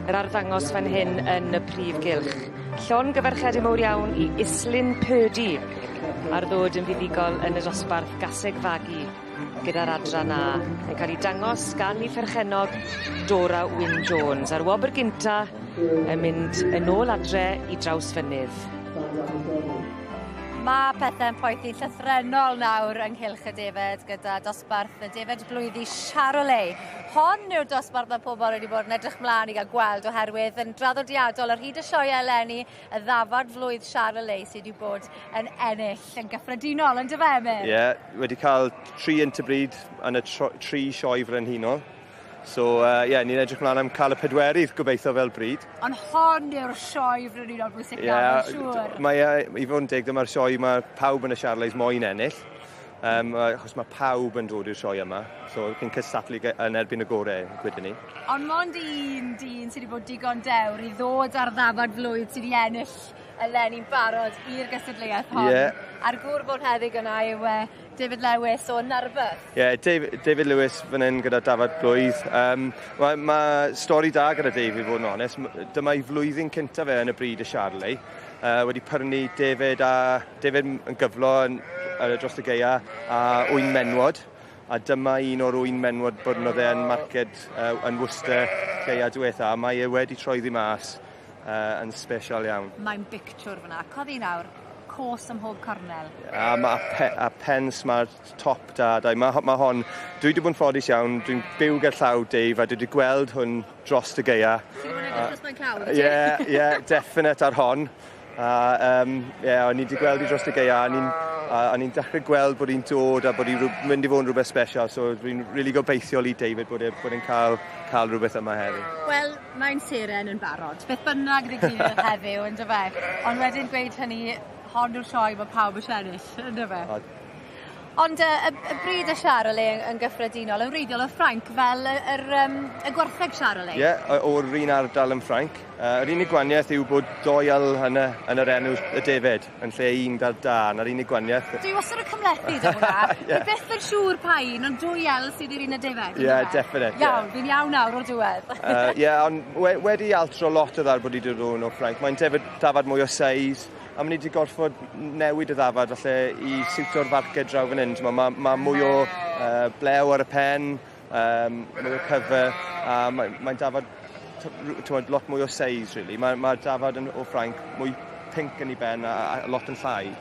yr arddangos fan hyn yn y prif gylch. Llon gyfarchedau mawr iawn i Islyn Purdy ar ddod yn fuddigol yn y dosbarth gaseg fagu gyda'r adran A. Yn cael ei dangos gan ei pherchenog Dora Wyn Jones. A'r wobr gynta yn mynd yn ôl adre i draws fynydd. Mae pethau'n poethu llythrenol nawr ynghylch y defed gyda dosbarth y defed blwyddi Charolais. Hon yw'r dosbarth mae pobl wedi bod yn edrych mlaen i gael gweld oherwydd yn draddodiadol ar hyd y sioe eleni y ddafad flwydd Charolais sydd wedi bod yn ennill yn gyffredinol, yn dyfe, Emyr? Ie, wedi cael 3 interbryd yn y 3 sioe frenhinol. So, ni'n edrych mlaen am cael y 4ydd gobeithio fel bryd. Ond hon yw'r sioe frenhinol bwysig iawn, yn siŵr. I fod yn deg, dyma'r sioe mae pawb yn y Charolais moyn ennill. Achos mae pawb yn dod i'r sioe yma. So, chi'n cystadlu yn erbyn y gorau, gwydyn ni. Ond mond un dyn sydd wedi bod digon dewr i ddod ar ddafad flwydd sydd wedi ennill eleni'n barod i'r gystadleuaeth hon. A'r gwr bod heddig yna yw David Lewis o Narbeth. David Lewis fan hyn gyda dafad blwydd. Mae stori da gyda David, fod yn onest. Dyma i flwyddyn cynta fe yn y bryd y Charolais. Wedi prynu David yn gyflo dros y geia a 8 menwod. A dyma un o'r 8 menwod bod yn yn marced yn Worcester geia diwetha. Mae wedi troi ddi mas yn special iawn. Mae'n bictiwr fyna. Coddi nawr, cwrs ym mhob cornel. A pen smart top da. Mae hon, dwi wedi bod yn ffodus iawn, dwi'n byw gyda llaw Dave a dwi wedi gweld hwn dros y geia. Ti wedi bod yn edrych dros mewn clawr? Ie, definite ar hon. O'n i wedi gweld i dros y geia, a ni'n dechrau gweld bod hi'n dod a bod hi'n mynd i fod yn rhywbeth special, so dwi'n really gobeithiol i David bod e'n cael rhywbeth yma heddi. Wel, mae'n seren yn barod. Beth bynnag wedi gwneud heddiw, yn dyfe? Ond wedyn gweud hynny, hon yw'r sioe mae pawb yn ennill, yn dyfe? Ond y bryd y Charolais yn gyffredinol, yn wreiddiol o Ffrainc fel y gwartheg Charolais? Ie, o'r un ardal yn Ffrainc. Yr unig gwaniaeth yw bod doel yn yr enw y David, yn lle un dar da, na'r unig gwaniaeth. Dwi wastad yn cymlethu dy hwnna. Dwi byth yn siŵr pa un, ond doel sydd i'r un y David. Ie, definite. Iawn, fi'n iawn nawr o'r diwedd. Ie, ond wedi altro lot o ddar bod i dod o'n o Ffrainc. Mae'n dafad mwy o seis, a maen ni wedi gorfod newid y ddafad falle i siwto'r farced draw fan hyn. Mae mwy o blew ar y pen, mwy o cyfer, a mae'n dafad lot mwy o seis, really. Mae dafad o Ffrainc mwy pink yn ei ben a lot yn llai.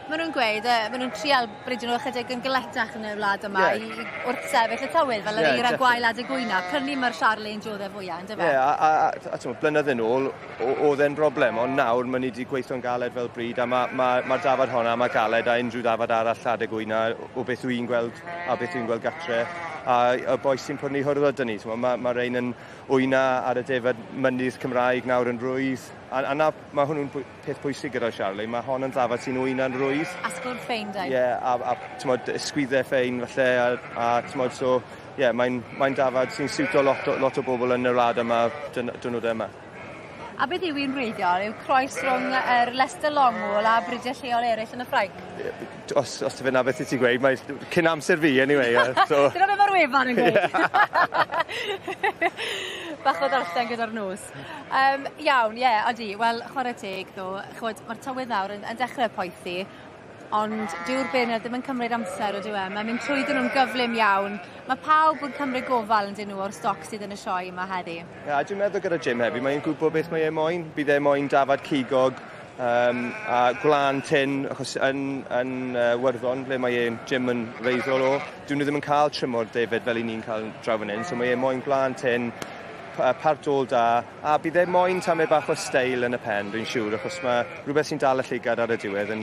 Maen nhw'n gweud, maen nhw'n trial brydyn nhw ychydig yn gyletach yn y wlad yma wrth sefyll y tywydd fel yr eira gwael ad y gwyna. Prynu mae'r Charolais yn dioddau fwyaf, yn dyfa? Ie, a blynedd yn ôl, oedd e'n broblem, ond nawr maen ni wedi gweithio'n galed fel bryd, a mae'r dafad honna, mae galed a unrhyw dafad arall ad y gwyna o beth yw'n gweld a beth yw'n gweld gatre. A y boes sy'n pwrnu hwrdd o dyn ni. Mae rhain yn wyna ar y defod mynydd Cymraeg nawr yn rwydd. A mae hwnnw'n peth pwysig gyda'r Charolais. Mae hon yn ddafad sy'n wyna'n rwydd. Asgwrn ffein, da. Ie, a ysgwyddau ffein falle. Mae'n dafad sy'n siwto lot o bobl yn y wlad yma dynod yma. A beth yw i'n wreiddiol? Yw croes rhwng yr Leicester Longwall a brydiau lleol eraill yn y Ffrainc? Os ti fyna beth i ti gweud, mae cyn amser fi, anyway. Dyna beth mae'r wefan yn gweud. Bach o darllen gyda'r nos. Iawn, odi. Wel, chwarae teg, ddo. Mae'r tywydd nawr yn dechrau poethi, ond dyw'r beirniad ddim yn cymryd amser o dyw e. Mae'n mynd trwyddyn nhw'n gyflym iawn. Mae pawb yn cymryd gofal yn dyn nhw o'r stoc sydd yn y sioe yma heddi. Ie, dwi'n meddwl gyda Jim hefyd. Mae'n gwybod beth mae e moyn. Bydd e moyn dafad cigog a gwlan tin, achos yn Werddon, ble mae Jim yn reiddiol o. Dwi'n ddim yn cael trymor David fel i ni'n cael draw fan hyn. So mae e moyn gwlan tin, partol da, a bydd e moyn tamed bach o steil yn y pen, dwi'n siŵr, achos mae rhywbeth sy'n dal y llygad ar y diwedd yn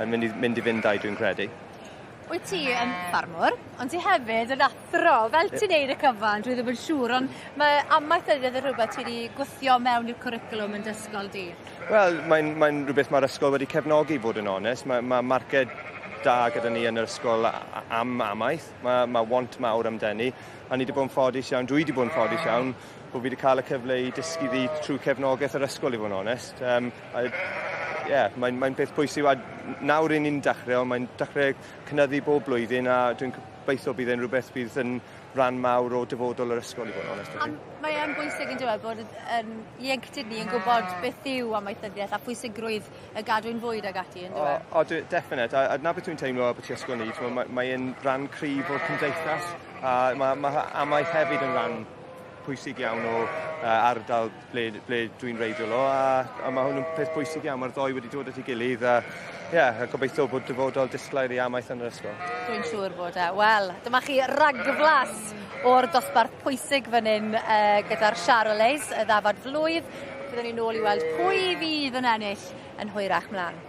mynd i fynd dwi'n credu. Wyt ti yn ffarmwr, ond ti hefyd yn athro, fel ti'n neud y cyfan, dwi ddim yn siŵr, ond mae amaethyddiaeth yn rhywbeth ti wedi gwythio mewn i'r cwricwlwm yn dysgol di? Wel, mae'n rhywbeth mae'r ysgol wedi cefnogi, fod yn onest. Mae marced da gyda ni yn yr ysgol am amaeth. Mae want mawr amdani. A ni wedi bod yn ffodus iawn, dwi wedi bod yn ffodus iawn, bod fi wedi cael y cyfle i dysgu ddi trwy cefnogaeth yr ysgol, i fod yn onest. Mae'n peth pwysig. Nawr ni'n dechrau, ond mae'n dechrau cynyddu bob blwyddyn, a dwi'n gobeithio bydd e'n rhywbeth bydd yn rhan mawr o dyfodol yr ysgol, i fod yn onest. Mae'n bwysig yn dweud bod ieuenctid ni yn gwybod beth yw amaethyddiaeth a pwysigrwydd y gadwyn fwyd ag ati, yn dweud? Definite. A na beth dwi'n teimlo o beth i ysgol ni, mae'n rhan cryf o'r cymdeithas, a mae amaeth hefyd yn rhan pwysig iawn o ardal ble dwi'n reiddiol o, a mae hwn yn peth pwysig iawn. Mae'r ddoi wedi dod at ei gilydd, a gobeithio bod dyfodol disglair i amaeth yn yr ysgol. Dwi'n siŵr bod e. Wel, dyma chi ragflas o'r dosbarth pwysig fan hyn gyda'r Charolais, y ddafad flwydd. Byddwn ni'n ôl i weld pwy fydd yn ennill yn hwyrach mlaen.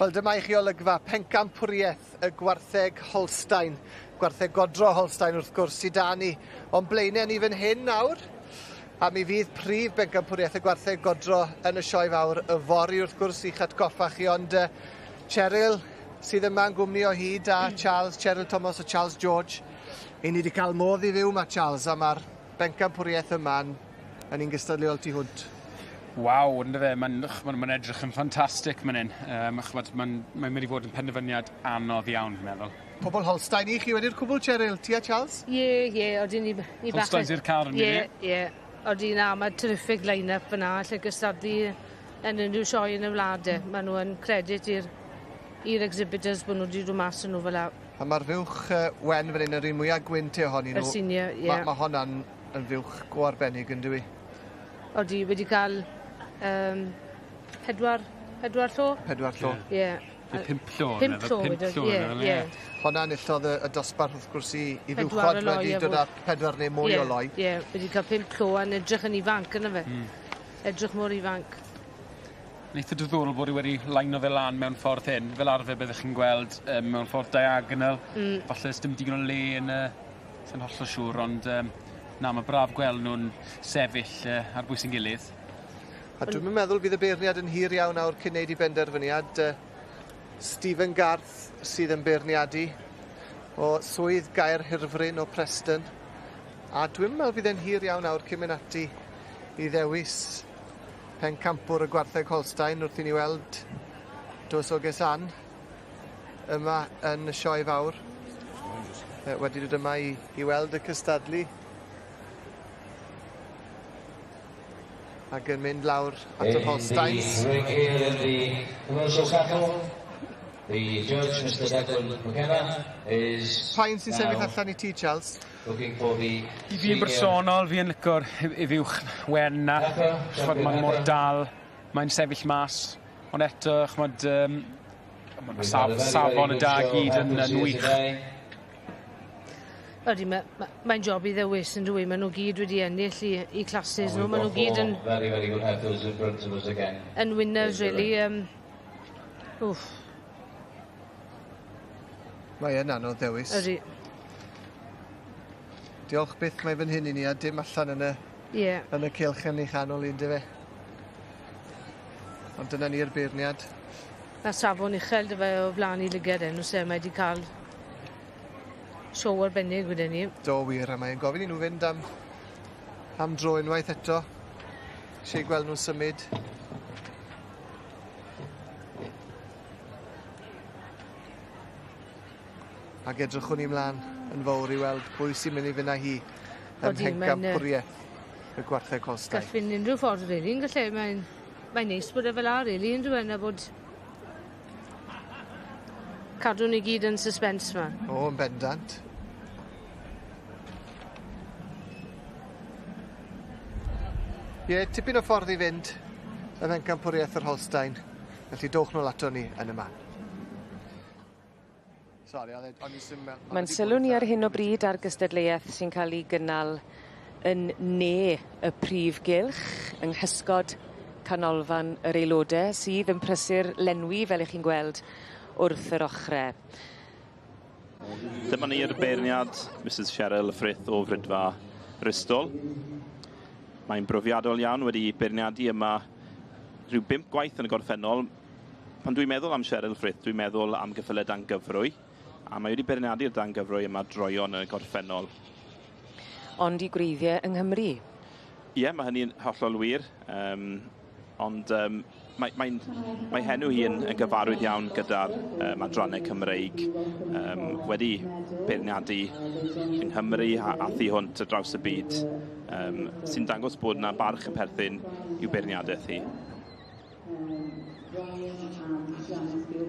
Wel, dyma i chi olygfa pencampwriaeth y gwartheg Holstein. Gwartheg godro Holstein wrth gwrs sy 'da ni. O'n blaenau ni fan hyn nawr. A mi fydd prif bencampwriaeth y gwartheg godro yn y sioe fawr y fori wrth gwrs i'ch atgoffa chi. Ond Cheryl sydd yma'n gwmni o hyd a Charles, Cheryl Thomas a Charles George. I ni wedi cael modd i fyw ma Charles a mae'r bencampwriaeth yma'n un gystadleuol tu hwnt. Waw, ynddo fe, mae'n edrych yn ffantastig fan hyn. Mae'n mynd i fod yn penderfyniad anodd iawn, fi'n meddwl. Pobl Holstein i chi wedi'r cwbl, Cheryl, ti a Charles? Ie, oedden ni bach... Holstein sy'r car yn mynd. Ie, oedden ni mae terrific line-up yna, lle gystadlu yn unrhyw sioe yn y wladau. Maen nhw yn credit i'r exhibitors bod nhw wedi rhoi mas yn nhw fel awr. A mae'r fiwch wen fan hyn yr un mwyaf gwynt ohonyn nhw. Y senior, ie. Mae hwnna'n fiwch go arbennig yn dwi. Oeddi wedi cael pedwar llo? Pedwar llo. Ie. 5 llo. 5 llo, ie. Hwnna'n illodd y dosbarth wrth gwrs i fiwchod wedi dod ar 4 neu mwy o loi. Ie, wedi cael 5 llo a'n edrych yn ifanc yna fe. Edrych mor ifanc. Neith y diddorol bod i wedi laino fe lan mewn ffordd hyn. Fel arfer byddwch chi'n gweld mewn ffordd diagonal. Falle dim digon o le yn sy'n hollol siŵr, ond na, mae braf gweld nhw'n sefyll ar bwys yn gilydd. A dwi'n meddwl bydd y beirniad yn hir iawn awr cyn neud i benderfyniad. Stephen Garth sydd yn beirniadu o swydd Gair Hirfryn o Preston. A dwi'n meddwl bydd e'n hir iawn awr cyn mynd ati i ddewis pencampwr y gwartheg Holstein wrth i ni weld Dywysoges Ann yma yn y sioe fawr. Wedi dod yma i weld y cystadlu. Ac yn mynd lawr at y Holsteins. Pa'n sy'n sefyll allan i ti, Charles? I fi'n bersonol, fi'n licor i fiwch wen na. Mae'n mor dal, mae'n sefyll mas. Ond eto, safon y da gyd yn wych. Ydy, mae'n job i ddewis yn dwi. Maen nhw gyd wedi ennill i classes nhw. Maen nhw gyd yn winners, really. Mae yn anodd ddewis. Ydy. Diolch byth mae fan hyn i ni a dim allan yn y cylch yn ei chanol un, dy fe. Ond dyna ni'r beirniad. Na safon uchel dy fe o flaen i lyged enw se mae wedi cael siow arbennig gyda ni. Do wir, a mae'n gofyn i nhw fynd am dro unwaith eto. Eisiau gweld nhw symud. Ac edrychwn ni mlaen yn fawr i weld pwy sy'n mynd i fyna hi ym pencampwriaeth y gwartheg Holstein. Gall fynd unrhyw ffordd rili, yn gallu. Mae'n neis bod e fel ar rili, yn dwi'n bod cadw ni gyd yn suspense ma. O, yn bendant. Ie, tipyn o ffordd i fynd y pencampwriaeth yr Holstein. Felly dowch nôl ato ni yn y man. Mae'n sylw ni ar hyn o bryd ar gystadleuaeth sy'n cael ei gynnal yn ne y prif gylch yng nghysgod canolfan yr aelodau sydd yn prysur lenwi fel ych chi'n gweld wrth yr ochrau. Dyma ni'r beirniad Mrs Cheryl Frith o Frydfa Bristol. Mae'n brofiadol iawn wedi beirniadu yma rhyw 5 gwaith yn y gorffennol. Pan dwi'n meddwl am Cheryl Frith, dwi'n meddwl am geffylau dan gyfrwy. A mae wedi beirniadu'r dan gyfrwy yma droion yn y gorffennol. Ond i gwreiddiau yng Nghymru? Ie, mae hynny'n hollol wir. Ond mae henw hi yn gyfarwydd iawn gyda'r adrannau Cymreig. Wedi beirniadu yng Nghymru a thu hwnt ar draws y byd. Sy'n dangos bod yna barch yn perthyn i'w beirniadaeth hi.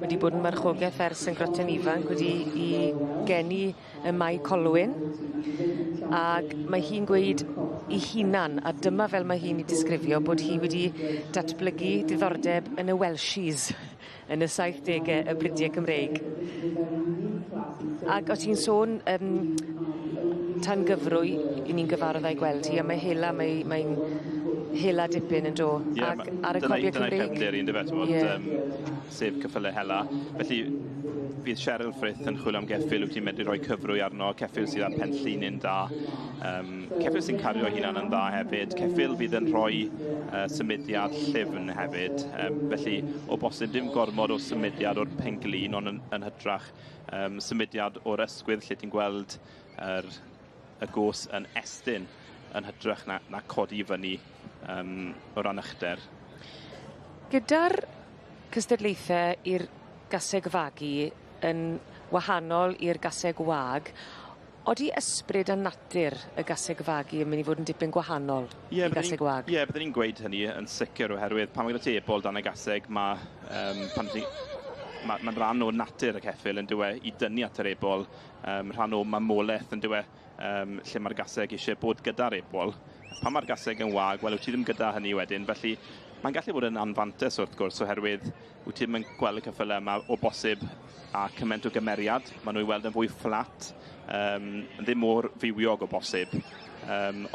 Wedi bod yn marchogaeth ers yn groten ifanc, wedi i geni y Mai Colwyn. Ac mae hi'n gweud i hunan, a dyma fel mae hi'n ei disgrifio, bod hi wedi datblygu diddordeb yn y Welshies yn y 70au y Brydiau Cymreig. Ac os ti'n sôn tan gyfrwy i ni'n gyfarwydd â'i gweld hi, a mae hela, mae'n hela dipyn yn do. Ac ar y copiau Cymreig. Dyna'i cefndir i'n dyfod, sef cyffyle hela. Felly, fydd Cheryl Frith yn chwilio am geffyl, wyt ti'n medru rhoi cyfrwy arno, ceffyl sydd ar penllun yn da. Ceffyl sy'n cario hunan yn dda hefyd. Ceffyl fydd yn rhoi symudiad llyfn hefyd. Felly, o bosib dim gormod o symudiad o'r penglin, ond yn hytrach symudiad o'r ysgwydd lle ti'n gweld y gos yn estyn yn hytrach na codi fyny o ran ychyder. Gyda'r cystadlaethau i'r gaseg fagu yn wahanol i'r gaseg wag, odi ysbryd a natur y gaseg fagu yn mynd i fod yn dipyn gwahanol i'r gaseg wag? Ie, byddwn ni'n gweud hynny yn sicr oherwydd pan mae gyda ti ebol dan y gaseg, mae'n rhan o natur y ceffyl yn dywe i dynnu at yr ebol, rhan o mamolaeth yn dywe lle mae'r gaseg eisiau bod gyda'r ebol. Pan mae'r gaseg yn wag, wel, wyt ti ddim gyda hynny wedyn, felly mae'n gallu bod yn anfantes wrth gwrs oherwydd wyt ti ddim yn gweld y ceffylau yma o bosib a cymaint o gymeriad. Maen nhw i weld yn fwy fflat, ddim mor fywiog o bosib.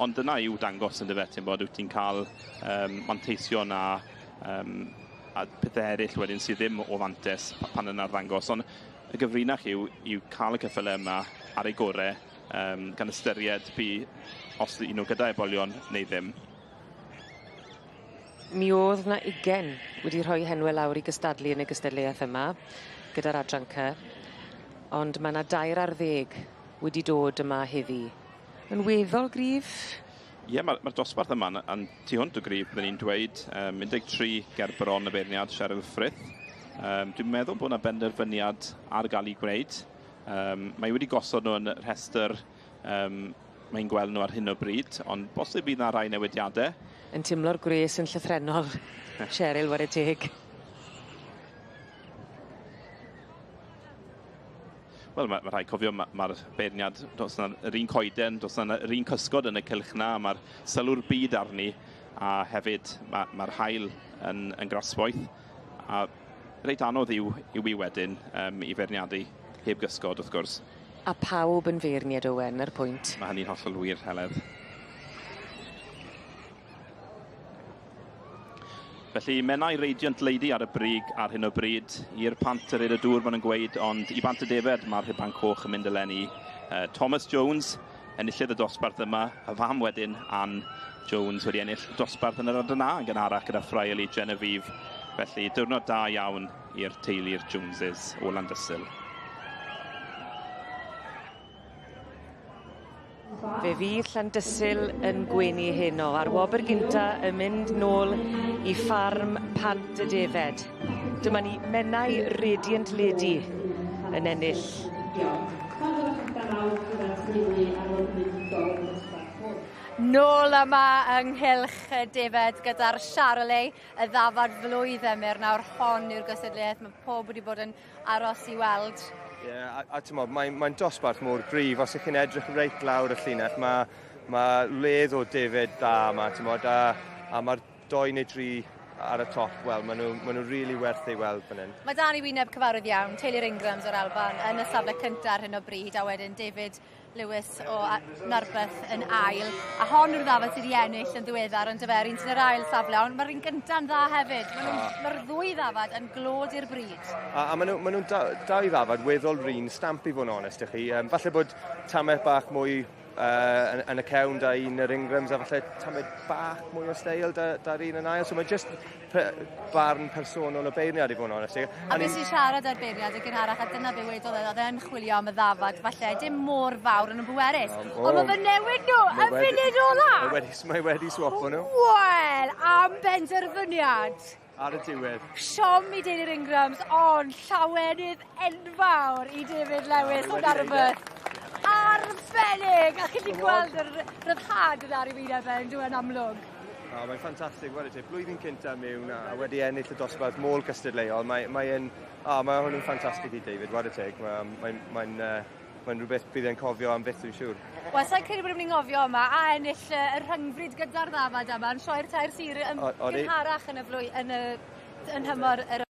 Ond dyna yw dangos yn dyfet, ti'n bod wyt ti'n cael manteision a pethau eraill wedyn sydd ddim o fantes pan yna'r ddangos. Ond y gyfrinach yw cael y ceffylau yma ar ei gorau gan ystyried os yw nhw gyda ebolion neu ddim. Mi oedd na 20 wedi rhoi henwe lawr i gystadlu yn y gystadleuaeth yma, gyda'r adran C, ond mae yna 2 ar 10 wedi dod yma heddi. Yn weddol gryf? Ie, mae'r dosbarth yma yn tu hwnt o gryf, byddwn ni'n dweud 13 ger bron y beirniad Cheryl Frith. Dwi'n meddwl bod yna benderfyniad ar gael ei gwneud. Mae wedi gosod nhw yn rhestr mae'n gweld nhw ar hyn o bryd, ond bosib bydd yna rai newidiadau. Yn timlo'r gwres yn llythrenol, Cheryl war y teg. Wel, mae rhaid cofio, mae'r beirniad, dos yna'r un coeden, dos yna'r un cysgod yn y cylch na, mae'r sylw'r byd arni, a hefyd mae'r haul yn grasboeth. A reit anodd yw i wedyn i feirniadu heb gysgod, wrth gwrs. A pawb yn feirniad Owen ar pwynt. Mae hynny'n hollol wir, Heledd. Felly, mennau Radiant Lady ar y brig ar hyn o bryd. I'r pant yr y dŵr maen nhw'n gweud, ond i bant y defed mae'r rhiban coch yn mynd eleni. Thomas Jones enillydd y dosbarth yma, y fam wedyn Ann Jones wedi ennill dosbarth yn yr adran A yn gynharach gyda Ffraeli Genevieve. Felly, diwrnod da iawn i'r teulu'r Joneses o Landysul. Fe fydd Llandysul yn gwenu heno. A'r wobr gynta yn mynd nôl i ffarm Pant y Defed. Dyma ni mennau Radiant Lady yn ennill. Nôl yma ynghylch y defed gyda'r Charolais, y ddafad flwyddyn nawr hon yw'r gystadleuaeth. Mae pob wedi bod yn aros i weld. Ie, a ti'n modd, mae'n dosbarth mor gryf. Os ych chi'n edrych reit lawr y llinell, mae ledd o defyd da yma, ti'n modd, a mae'r 2 neu 3 ar y top, wel, maen nhw really werth ei weld fan hyn. Mae dan i wyneb cyfarwydd iawn, teulu'r Ingrams o'r Alban yn y safle cyntaf ar hyn o bryd, a wedyn David Lewis o Narberth yn ail. A hon yw'r ddafad sydd wedi ennill yn ddiweddar yn dyfer, un sy'n yr ail safle, ond mae'r un gyntaf dda hefyd. Mae'r 2 ddafad yn glod i'r bryd. A maen nhw'n 2 ddafad weddol rin, stamp i fod yn onest i chi. Falle bod tamau bach mwy yn y cewn da un yr Ingrams, a falle tamau bach mwy o steil da'r un yn ail. So mae jyst barn personol o beirniad i fod yn onest. A beth sy'n siarad ar beirniad y gynharach, a dyna be wedodd oedd e'n chwilio am y ddafad, falle dim mor fawr yn y bwerus. Ond mae fe newid nhw, y funud ola! Mae wedi swapo nhw. Wel, am benderfyniad. Ar y diwedd. Siom i David Ingrams, ond llawenydd enfawr i David Lewis o Narberth. Arbennig! A chi wedi gweld yr ryddhad yn ar ei wyneb yn dwi'n amlwg. Mae'n ffantastig, wedi blwyddyn cynta mewn a wedi ennill y dosbarth môl gystadleuol. Mae hwn yn ffantastig i David, wedi teg. Mae'n rhywbeth bydd e'n cofio am byth, dwi'n siŵr. Wel, sa'n credu bod ni'n ngofio yma a ennill y rhyngfryd gyda'r ddafad yma yn sioi'r tair sir gynharach yn hymor yr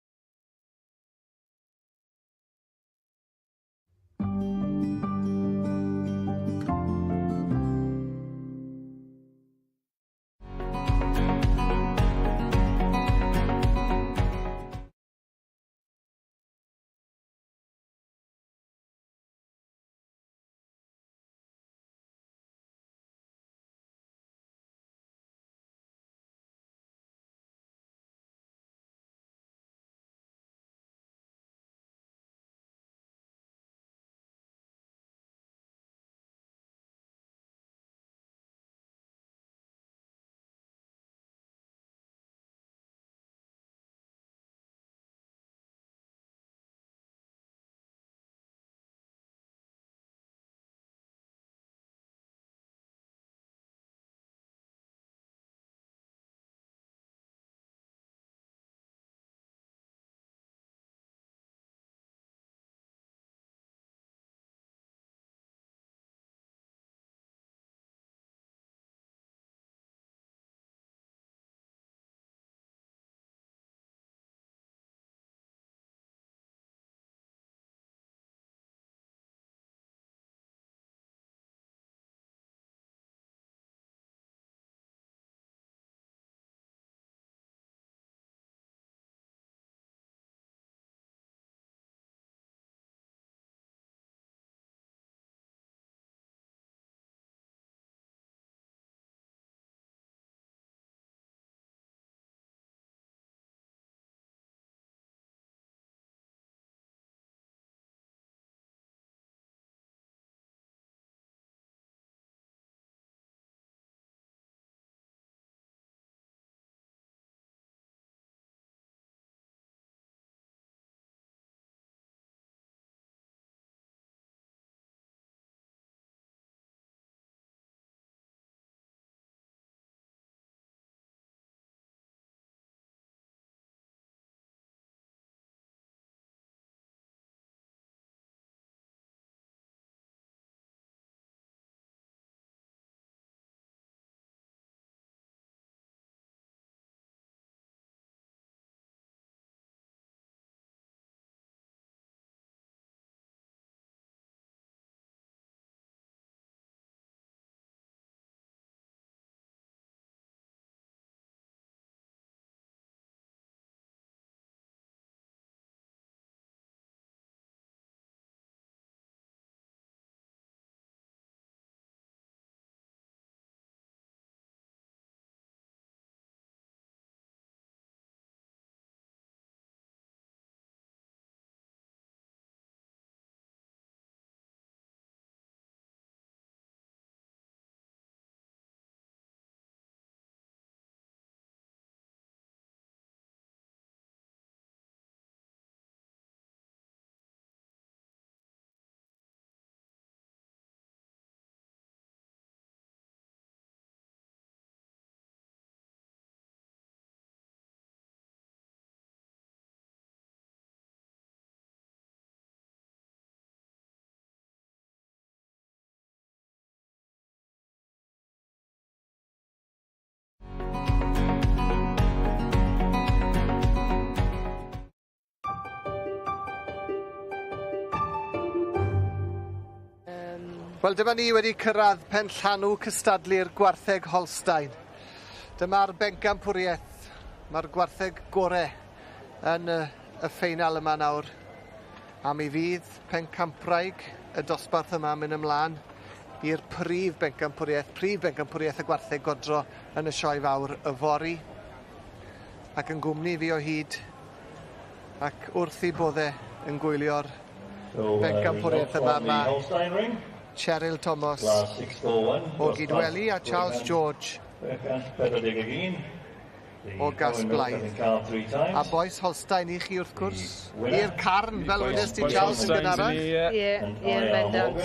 Wel, dyma ni wedi cyrraedd pen llanw cystadlu'r gwartheg Holstein. Dyma'r bencampwriaeth. Mae'r gwartheg gorau yn y ffeinal yma nawr. A mi fydd pencampraig y dosbarth yma mynd ymlaen i'r prif bencampwriaeth y gwartheg godro yn y sioe fawr y fori. Ac yn gwmni fi o hyd ac wrth i boddau yn gwylio'r bencampwriaeth yma mae Cheryl Thomas o Gydweli a Charles George o Gasblaeth. A boes Holstein i chi wrth gwrs. I'r carn fel wedes ti Charles yn gynharach? Ie, bendant.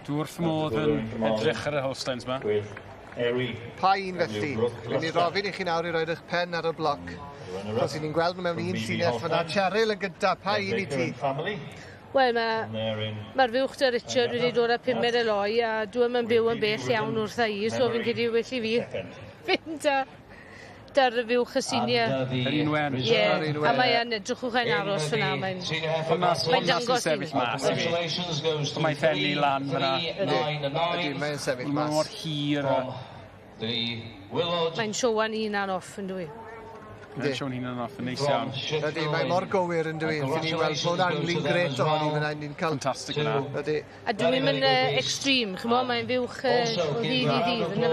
Dwi wrth modd yn edrych ar y Holsteins yma. Pa un felly? Rwy'n i rofyn i chi nawr i roed eich pen ar y bloc. Os i ni'n gweld nhw mewn un llinell fyna. Cheryl yn gynta, pa un i ti? Wel, mae'r fiwch dy Richard wedi dod â 5 eloi a dwi'n yn byw yn bell iawn wrth i, so fi'n credu well i fi fynd dar y fiwch y senior. Yr un wen. Ie, a mae'n edrychwch ein aros fyna. Mae'n dangos i ni. Mae'n ffenni lan fyna. Ydy, mae'n sefyll mas. Mae'n mor hir. Mae'n siowan un an off yn dwi. Mae'n sio'n un an off yn neis iawn. Ydy, mae'n mor gywir yn dwi. Fy ni weld bod anglyn gret ohoni fyna ni'n cael... Fantastic yna. A dwi'n mynd extreme, chymod, mae'n fiwch o ddydd i ddydd yn y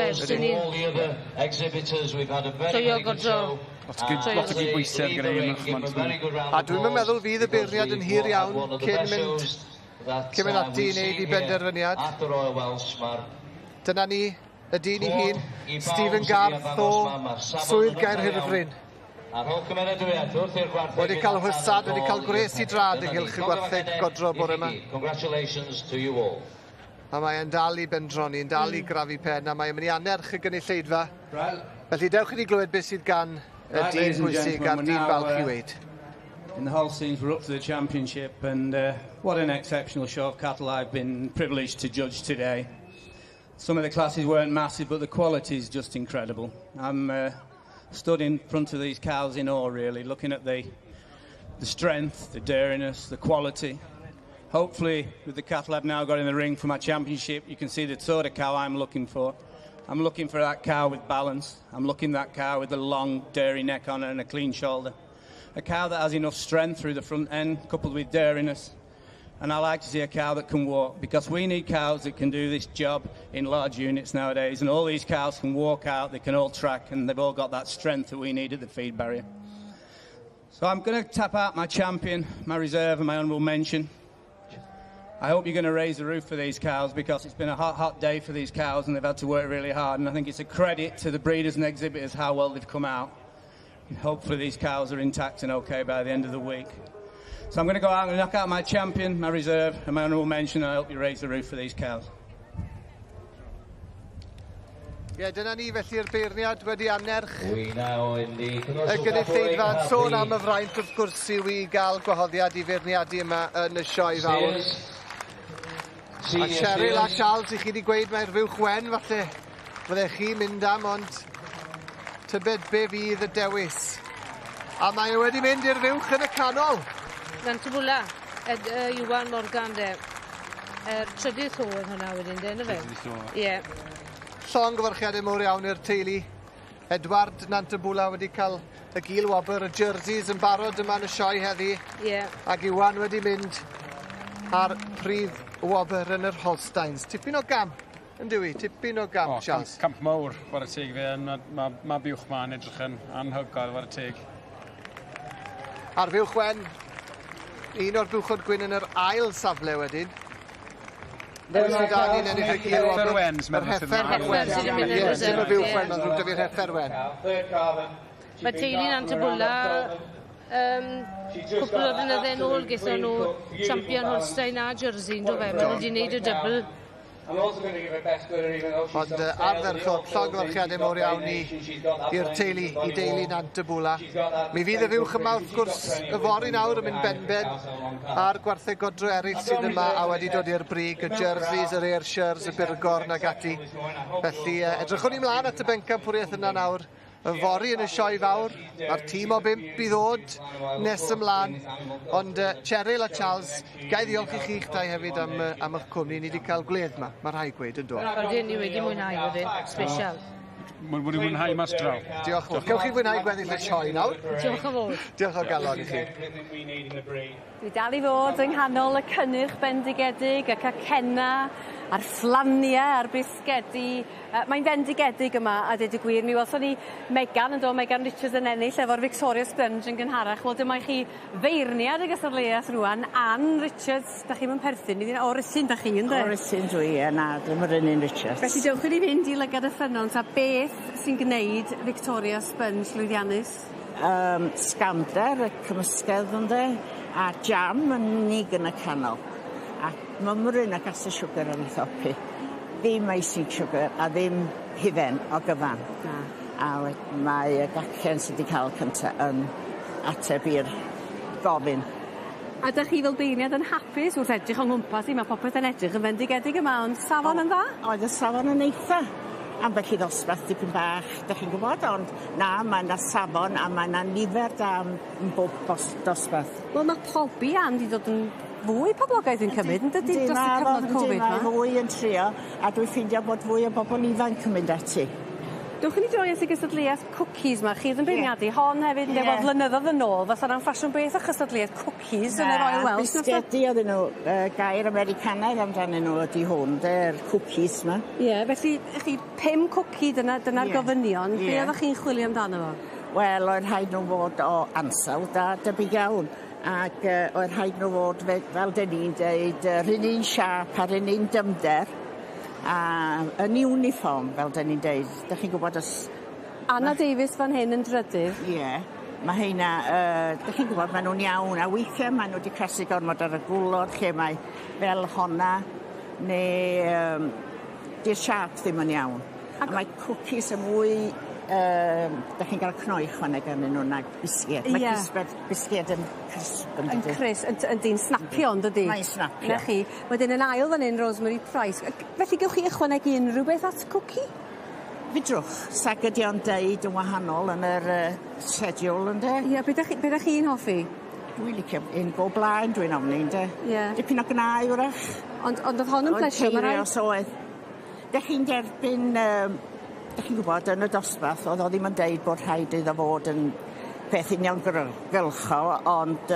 fe. Joio godro. Lot o gydbwysedd gyda un. A dwi'n meddwl fydd y beirniad yn hir iawn cyn mynd ati i wneud i benderfyniad. Dyna ni, y dyn i hun, Stephen Garth o Swydd Gaerhirfryn. Wedi cael hwysad, wedi cael gwres i drad ynghylch y gwartheg godro bore yma. A mae'n dal i bendroni, yn dal i grafu pen, a mae'n mynd i anerch y gynulleidfa. Felly dewch i ni glywed beth sydd gan y dyn pwysig a'r dyn balch i weid. In the Holsteins, we're up for the championship, and what an exceptional show of cattle I've been privileged to judge today. Some of the classes weren't massive, but the quality is just incredible. I'm stood in front of these cows in awe, really, looking at the strength, the dariness, the quality. Hopefully, with the cattle I've now got in the ring for my championship, you can see the sort of cow I'm looking for. I'm looking for that cow with balance. I'm looking for that cow with a long, dairy neck on her and a clean shoulder. A cow that has enough strength through the front end, coupled with dairiness. And I like to see a cow that can walk, because we need cows that can do this job in large units nowadays, and all these cows can walk out, they can all track, and they've all got that strength that we need at the feed barrier. So I'm going to tap out my champion, my reserve and my honourable mention. I hope you're going to raise the roof for these cows, because it's been a hot day for these cows and they've had to work really hard, and I think it's a credit to the breeders and exhibitors how well they've come out. And hopefully these cows are intact and okay by the end of the week. So I'm going to go out and knock out my champion, my reserve, and my honourable mention, and I hope you raise the roof for these cows. Dyna ni felly'r beirniad wedi anerch y gynulleidfa yn sôn am y fraint wrth gwrs yw i gael gwahoddiad i feirniadu yma yn y sioe fawr. A Cheryl a Charles, i chi wedi gweud mae'r fiwch wen, falle fyddech chi mynd am, ond tybed be fydd y dewis. A mae wedi mynd i'r fiwch yn y canol. Gan Tybwla, Iwan Morgan de. Trydydd tho yn hwnna wedyn de, yna fe? Ie. Llong gyfarchiadau mawr iawn i'r teulu. Edward Nantybwla wedi cael y gil wobr, y jerseys yn barod yma yn y sioe heddi. Ie. Ac Iwan wedi mynd ar prif wobr yn yr Holsteins. Tipyn o gam, yn dywi? Tipyn o gam, Charles? Camp mawr, war y teg fe. Mae biwch ma'n edrych yn anhygoel, war y teg. A'r fiwch wen, un o'r bwchod gwyn yn yr ail safle wedyn. Yr heffer wen. Dim y fiwch wen, mae'n rhywbeth i'r heffer wen. Mae teulu'n Antybwla, cwpl o flynyddau nôl gaethon nhw champion Holstein a Jersey, do fe? Maen nhw wedi gwneud y double. Ond ardderchog, llongorchiadau mawr iawn i'r teulu, i deulu Nantybwla. Mi fydd y fiwch yma wrth gwrs y fori nawr yn mynd ben a'r gwartheg godro eraill sydd yma a wedi dod i'r brig, y jerseys, yr Ayrshires, y Burgorn ag ati. Felly edrychwn ni mlaen at y bencampwriaeth yna nawr yn fori yn y sioe fawr. Mae'r tîm o 5 i ddod nes ymlaen. Ond Cheryl a Charles, gai ddiolch i chi'ch dau hefyd am eich cwmni. Ni wedi cael gledd yma, mae rhai gweud yn dod. Ydyn ni wedi mwynhau wedyn, special. Wedi mwynhau mas draw. Diolch yn fawr. Gewch chi fwynhau gweddill y sioe nawr. Diolch yn fawr. Diolch o galon i chi. Dwi dal i fod yng nghanol y cynnyrch bendigedig, y cacena, a'r fflania, a'r bisgedi. Mae'n bendigedig yma, a dweud y gwir. Mi welson ni Megan yn dod, Megan Richards yn ennill efo'r Victoria Sponge yn gynharach. Wel, dyma i chi feirniad y gystadleuaeth rwan. Ann Richards, da chi'n perthyn. O Rysyn, da chi, ynddo? O Rysyn dwi, na, ddim yr un Richards. Felly dewch chi fynd i lygad y ffynnon, ta beth sy'n gwneud Victoria Sponge llwyddiannus? Sgamder, y cymysgedd ynddo, a jam yn unig yn y canol. A mymryn ac as y siwgr yn y thopi. Ddim icing sugar a ddim hufen o gyfan. A mae y gacen sydd wedi cael cyntaf yn ateb i'r gofyn. A da chi fel beirniad yn hapus wrth edrych o'n ngwmpas i, mae popeth yn edrych yn fendigedig yma, ond safon yn dda? Oedd y safon yn eitha. Ambell i ddosbarth dipyn bach, da chi'n gwybod, ond na, mae yna safon a mae yna nifer da yn bob dosbarth. Wel, mae pobi Ann wedi dod yn fwy poblogaidd yn cymryd, yn dydy dros y cyfnod Covid yma? Mae fwy yn trio, a dwi'n ffeindio bod fwy o bobl ifanc yn mynd ati. Dwch ni droi at y gystadleuaeth cookies yma, chi ddim beirniadu, hon hefyd yn efo flynyddoedd yn ôl, fath o'n ffasiwn beth o gystadleuaeth cookies yn y Royal Welsh. Bisgedi oedd nhw, gair Americanaidd amdano nhw ydi hwn, yr cookies yma. Ie, felly chi 5 cookie dyna'r gofynion, be oeddech chi'n chwilio amdano fo? Wel, oedd rhaid nhw fod o ansawdd a debyg iawn. Ac oedd rhaid nhw fod, fel dyn ni'n dweud, yr un un siap a'r un un dymder. A yn uniform, fel dyn ni'n dweud. Da chi'n gwybod os... Anna Davies fan hyn yn drydydd. Ie. Mae heina, da chi'n gwybod, maen nhw'n iawn. A weithiau maen nhw wedi cresu gormod ar y gwlod, lle mae fel honna, neu di'r siap ddim yn iawn. A mae cookies yn mwy... da chi'n cael cnoi chwaneg arnyn nhw nag bisged. Mae bisged yn crisp yn dydy. Yn crisp, yn dyn snapio yn dydy. Mae'n snapio. Na chi. Wedyn yn ail fan hyn, Rosemary Price. Felly gewch chi ychwanegu unrhyw beth at cookie? Fydrwch. Sag ydi o'n deud yn wahanol yn yr schedule yn de. Ie, be da chi'n hoffi? Dwi'n licio un go blaen, dwi'n ofni, yn de. Dipyn o gnau wrach. Ond oedd hon yn plesio? Ond teirio soedd. Da chi'n derbyn... Da chi'n gwybod, yn y dosbarth, oedd o ddim yn deud bod rhaid iddo fod yn peth uniongyrchol, ond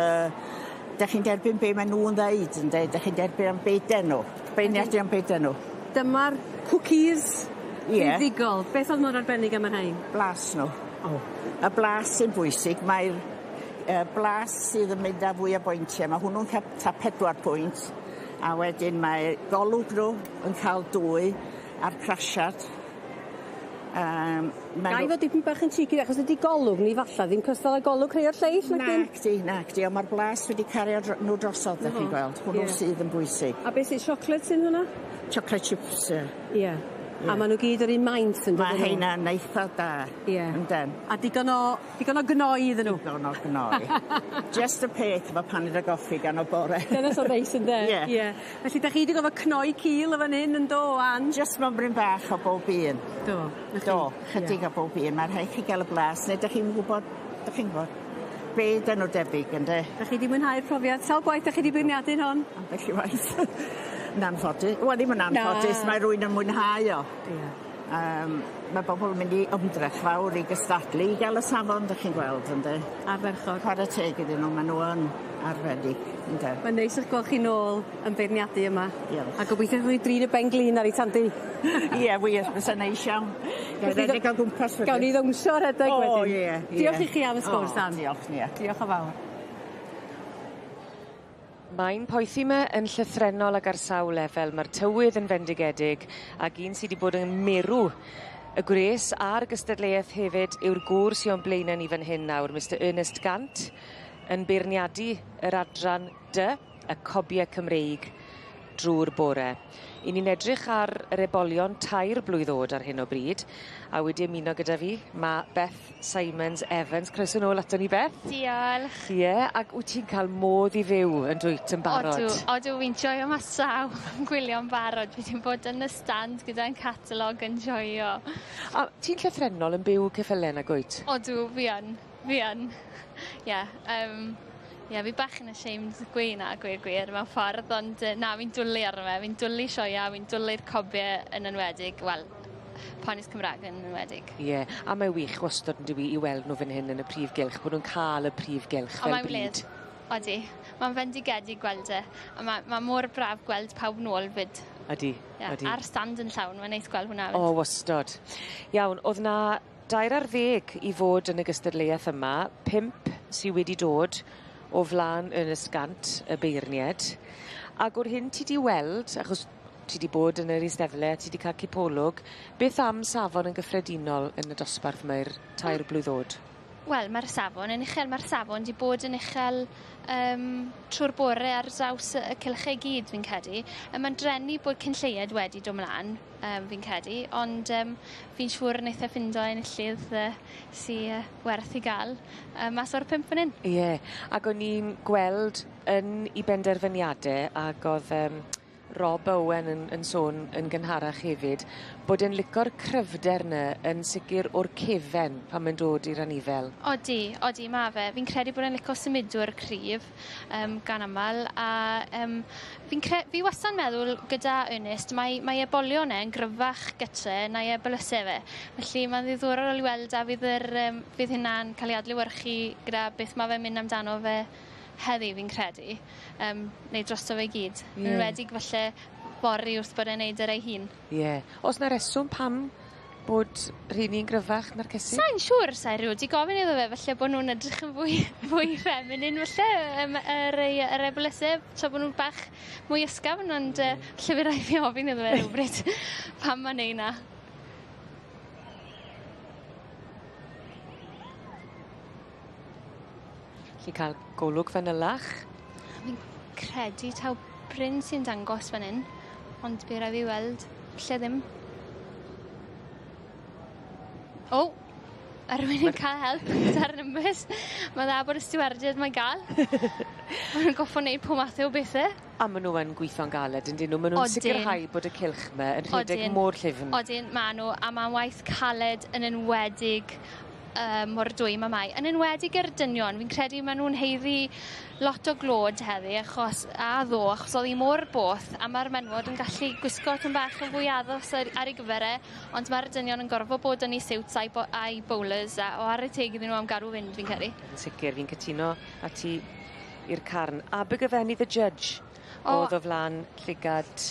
da chi'n derbyn be maen nhw'n ddeud yn deud, da chi'n derbyn am beth enw. Beirniadu am beth enw. Dyma'r cookies ddigol. Beth oedd mor arbennig am yr rhain? Blas nhw. Y blas sy'n bwysig. Mae'r blas sydd yn mynd â fwy o bwyntiau. Mae hwnnw'n cael ta 4 pwynt. A wedyn mae golwg nhw yn cael 2 a'r crasiad. Gai fod dipyn bach yn cheeky, achos ydy golwg ni falla ddim cystal â golwg creu o'r lleill? Nacdi, ond mae'r blas wedi cario nhw drosodd, da chi'n gweld. Hwnnw sydd yn bwysig. A beth sydd siocled sy'n hwnna? Chocolate chips, Ie. A maen nhw gyd yr un maint yn dod yn nhw? Mae heina'n eitha da. Ie. A digon o gnoi iddyn nhw? Digon o gnoi. Just y peth efo paned o goffi gan o bore. Dyna so neis yn de? Ie. Felly, da chi wedi gofio cnoi cil o fan hyn yn do, Ann? Just mymryn bach o bob un. Do. Chydig o bob un. Mae'r rhaid chi gael y blas, neu da chi'n gwybod, be dyn nhw debyg, ynddo? Da chi wedi mwynhau'r profiad? Sawl gwaith da chi wedi beirniadu'n hon? Ambell i waith. Nanffodus. Wel, ddim yn anffodus, mae rwy'n yn mwynhau o. Mae bobl yn mynd i ymdrech fawr i gystadlu i gael y safon, da chi'n gweld, ynddo? Arferchog. Chwarae teg iddyn nhw, maen nhw yn arfedig, ynddo? Mae'n neis i'ch gweld chi nôl yn beirniadu yma. Diolch. A gobeithio chi drin y ben glin ar ei tandi. Ie, wir, fysa neis iawn. Gael gwmpas wedi. Gawn ni ddwmsio rhedeg wedyn. O, ie. Diolch i chi am y sgwrs, Ann. Diolch, ie. Diolch o fawr. Mae'n poethi yma yn llythrenol ag ar sawl lefel. Mae'r tywydd yn fendigedig ac un sydd wedi bod yn mirw y gwres a'r gystadleuaeth hefyd yw'r gŵr sy'n o'n blaen ni fan hyn nawr, Mr Ernest Gant, yn beirniadu yr adran Dy, y cobiau Cymreig. drwy'r bore. I ni'n edrych ar yr ebolion 2 blwydd oed ar hyn o bryd, a wedi ymuno gyda fi, mae Beth Simons Evans. Croeso nôl ato ni, Beth. Diolch. Ie, ac wyt ti'n cael modd i fyw yn dwyt yn barod? Odw, fi'n joio mas saw yn gwylio'n barod. Fi ti'n bod yn y stand gyda'n catalog yn joio. A ti'n llythrenol yn byw ceffylen ag wyt? Odw, fi yn. Fi bach yn ashamed gweud na, gwir mewn ffordd, ond na, fi'n dwlu ar fe. Fi'n dwlu sioia, fi'n dwlu'r cobiau yn enwedig, wel, ponis Cymraeg yn enwedig. Ie, a mae wych wastod yn dwi i weld nhw fan hyn yn y prif gylch, bod nhw'n cael y prif gylch fel bryd. Odi, mae'n fendigedig gweld e, a mae mor braf gweld pawb nôl fyd. Odi. Ar stand yn llawn, mae'n neis gweld hwnna fyd. O, wastod. Iawn, oedd na 2 ar 10 i fod yn y gystadleuaeth yma, 5 sydd wedi dod o flaen yn ysgant y beirniad. Ac o'r hyn ti di weld, achos ti di bod yn yr Eisteddle, ti di cael cipolwg, beth am safon yn gyffredinol yn y dosbarth mae'r 2 blwydd oed? Wel, mae'r safon yn uchel, mae'r safon di bod yn uchel trwy'r bore ar draws y cylchau gyd, fi'n credu. Mae'n drenu bod cynlleied wedi dod mlaen, fi'n credu, ond fi'n siŵr wneud e ffindo ein illydd sy'n werth i gael mas o'r 5 fan hyn. Ie, ac o'n i'n gweld yn I benderfyniadau ac oedd Rob Owen yn sôn yn gynharach hefyd, bod e'n licor cryfder yna yn sicr o'r cefen pan mae'n dod i'r anifel. Odi, mae fe. Fi'n credu bod e'n licio symudwr cryf gan aml, a fi wastad meddwl gyda Ernest, mae ebolion yn gryfach gytre na ebolysau fe. Felly mae'n ddiddorol i weld a fydd hynna'n cael ei adlewyrchu gyda beth mae fe'n mynd amdano fe heddi, fi'n credu, neu drosto fe gyd. Yn wedig falle bori wrth bod e'n neud yr ei hun. Ie. Os na reswm pam bod rhini'n gryfach na'r cysyn? Sa'n siŵr, Sa'i di gofyn iddo fe, falle bod nhw'n edrych yn fwy feminin, falle yr ebolysau, tra bod nhw'n bach mwy ysgafn, ond falle fi rai fi ofyn iddo fe rhywbryd pam ma'n neud na. Lli cael golwg fanylach. Fi'n credu taw Bryn sy'n dangos fan hyn, ond fi rai fi weld, lle ddim. A rhywun yn cael help gyda'r numbers. Mae dda bod y stiwardiad mae'n gael. Mae nhw'n goffo wneud pob math o bethau. A maen nhw yn gweithio'n galed, yn dyn nhw? Maen nhw'n sicrhau bod y cylch yma yn rhedeg mor llyfn. Odyn, maen nhw, a mae'n waith caled yn enwedig mor dwy mae mai. Yn enwedig yr dynion, fi'n credu maen nhw'n heiddi lot o glod heddi, achos oedd hi mor both, a mae'r menwod yn gallu gwisgo yn bach yn fwy addos ar ei gyfer ond mae'r dynion yn gorfod bod yn ei siwts a'i bowlers, o ar y teg iddyn nhw am garw fynd, fi'n credu. Yn sicr, fi'n cytuno a ti i'r carn. A bygafenni the judge, oedd o flan llygad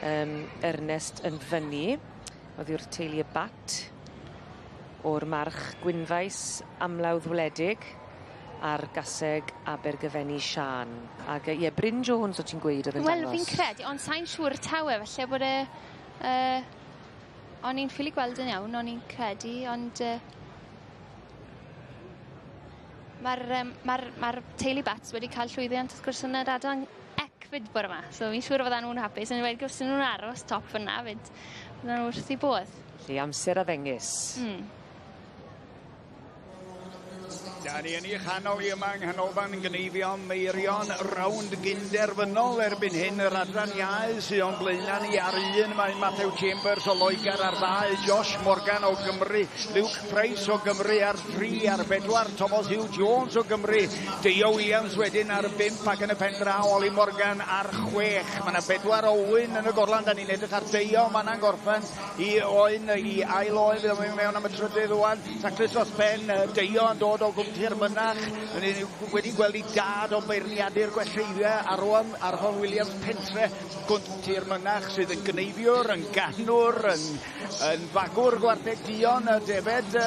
Ernest yn fyny, oedd yw'r teulu y bat, o'r march Gwynfaes amlawdd wledig a'r gaseg Abergyfenni Sian. Ac Bryn Jones o ti'n gweud oedd yn dangos? Wel, fi'n credu, ond sa'n siŵr tawe, falle bod o'n i'n ffili gweld yn iawn, o'n i'n credu, ond mae'r teulu bats wedi cael llwyddiant wrth gwrs yn yr adran fyd bore yma, so fi'n siŵr fydda nhw'n hapus, yn wedi gwrs nhw'n aros top fyna fyd, fydda nhw wrth i bodd. Lly amser a ddengus. Da ni yn ei chanol i yma yng Nghanolfan Gneifio Meirion rawnd gynderfynol erbyn hyn yr adran iau sydd o'n blaenan ni ar 1. Mae Matthew Chambers o Loegr ar 2, Josh Morgan o Gymru, Luke Price o Gymru ar 3, ar 4 Thomas Hugh Jones o Gymru, Dio Williams wedyn ar 5 ac yn y pen draw Oli Morgan ar 6. Mae yna 4 Owen yn y gorlan, da ni'n edrych ar Dio, mae yna'n gorffen i Owen i ail Owen, fydd o'n mewn am y trydydd rwan, Sacris os ben Dio yn dod o gwmti'r mynach, wedi gweld i dad o beirniadu'r gwellreiddiau ar hon Williams Pentre, gwmti'r mynach sydd yn gneifiwr, yn ganwr, yn fagwr gwartheg Dion, defed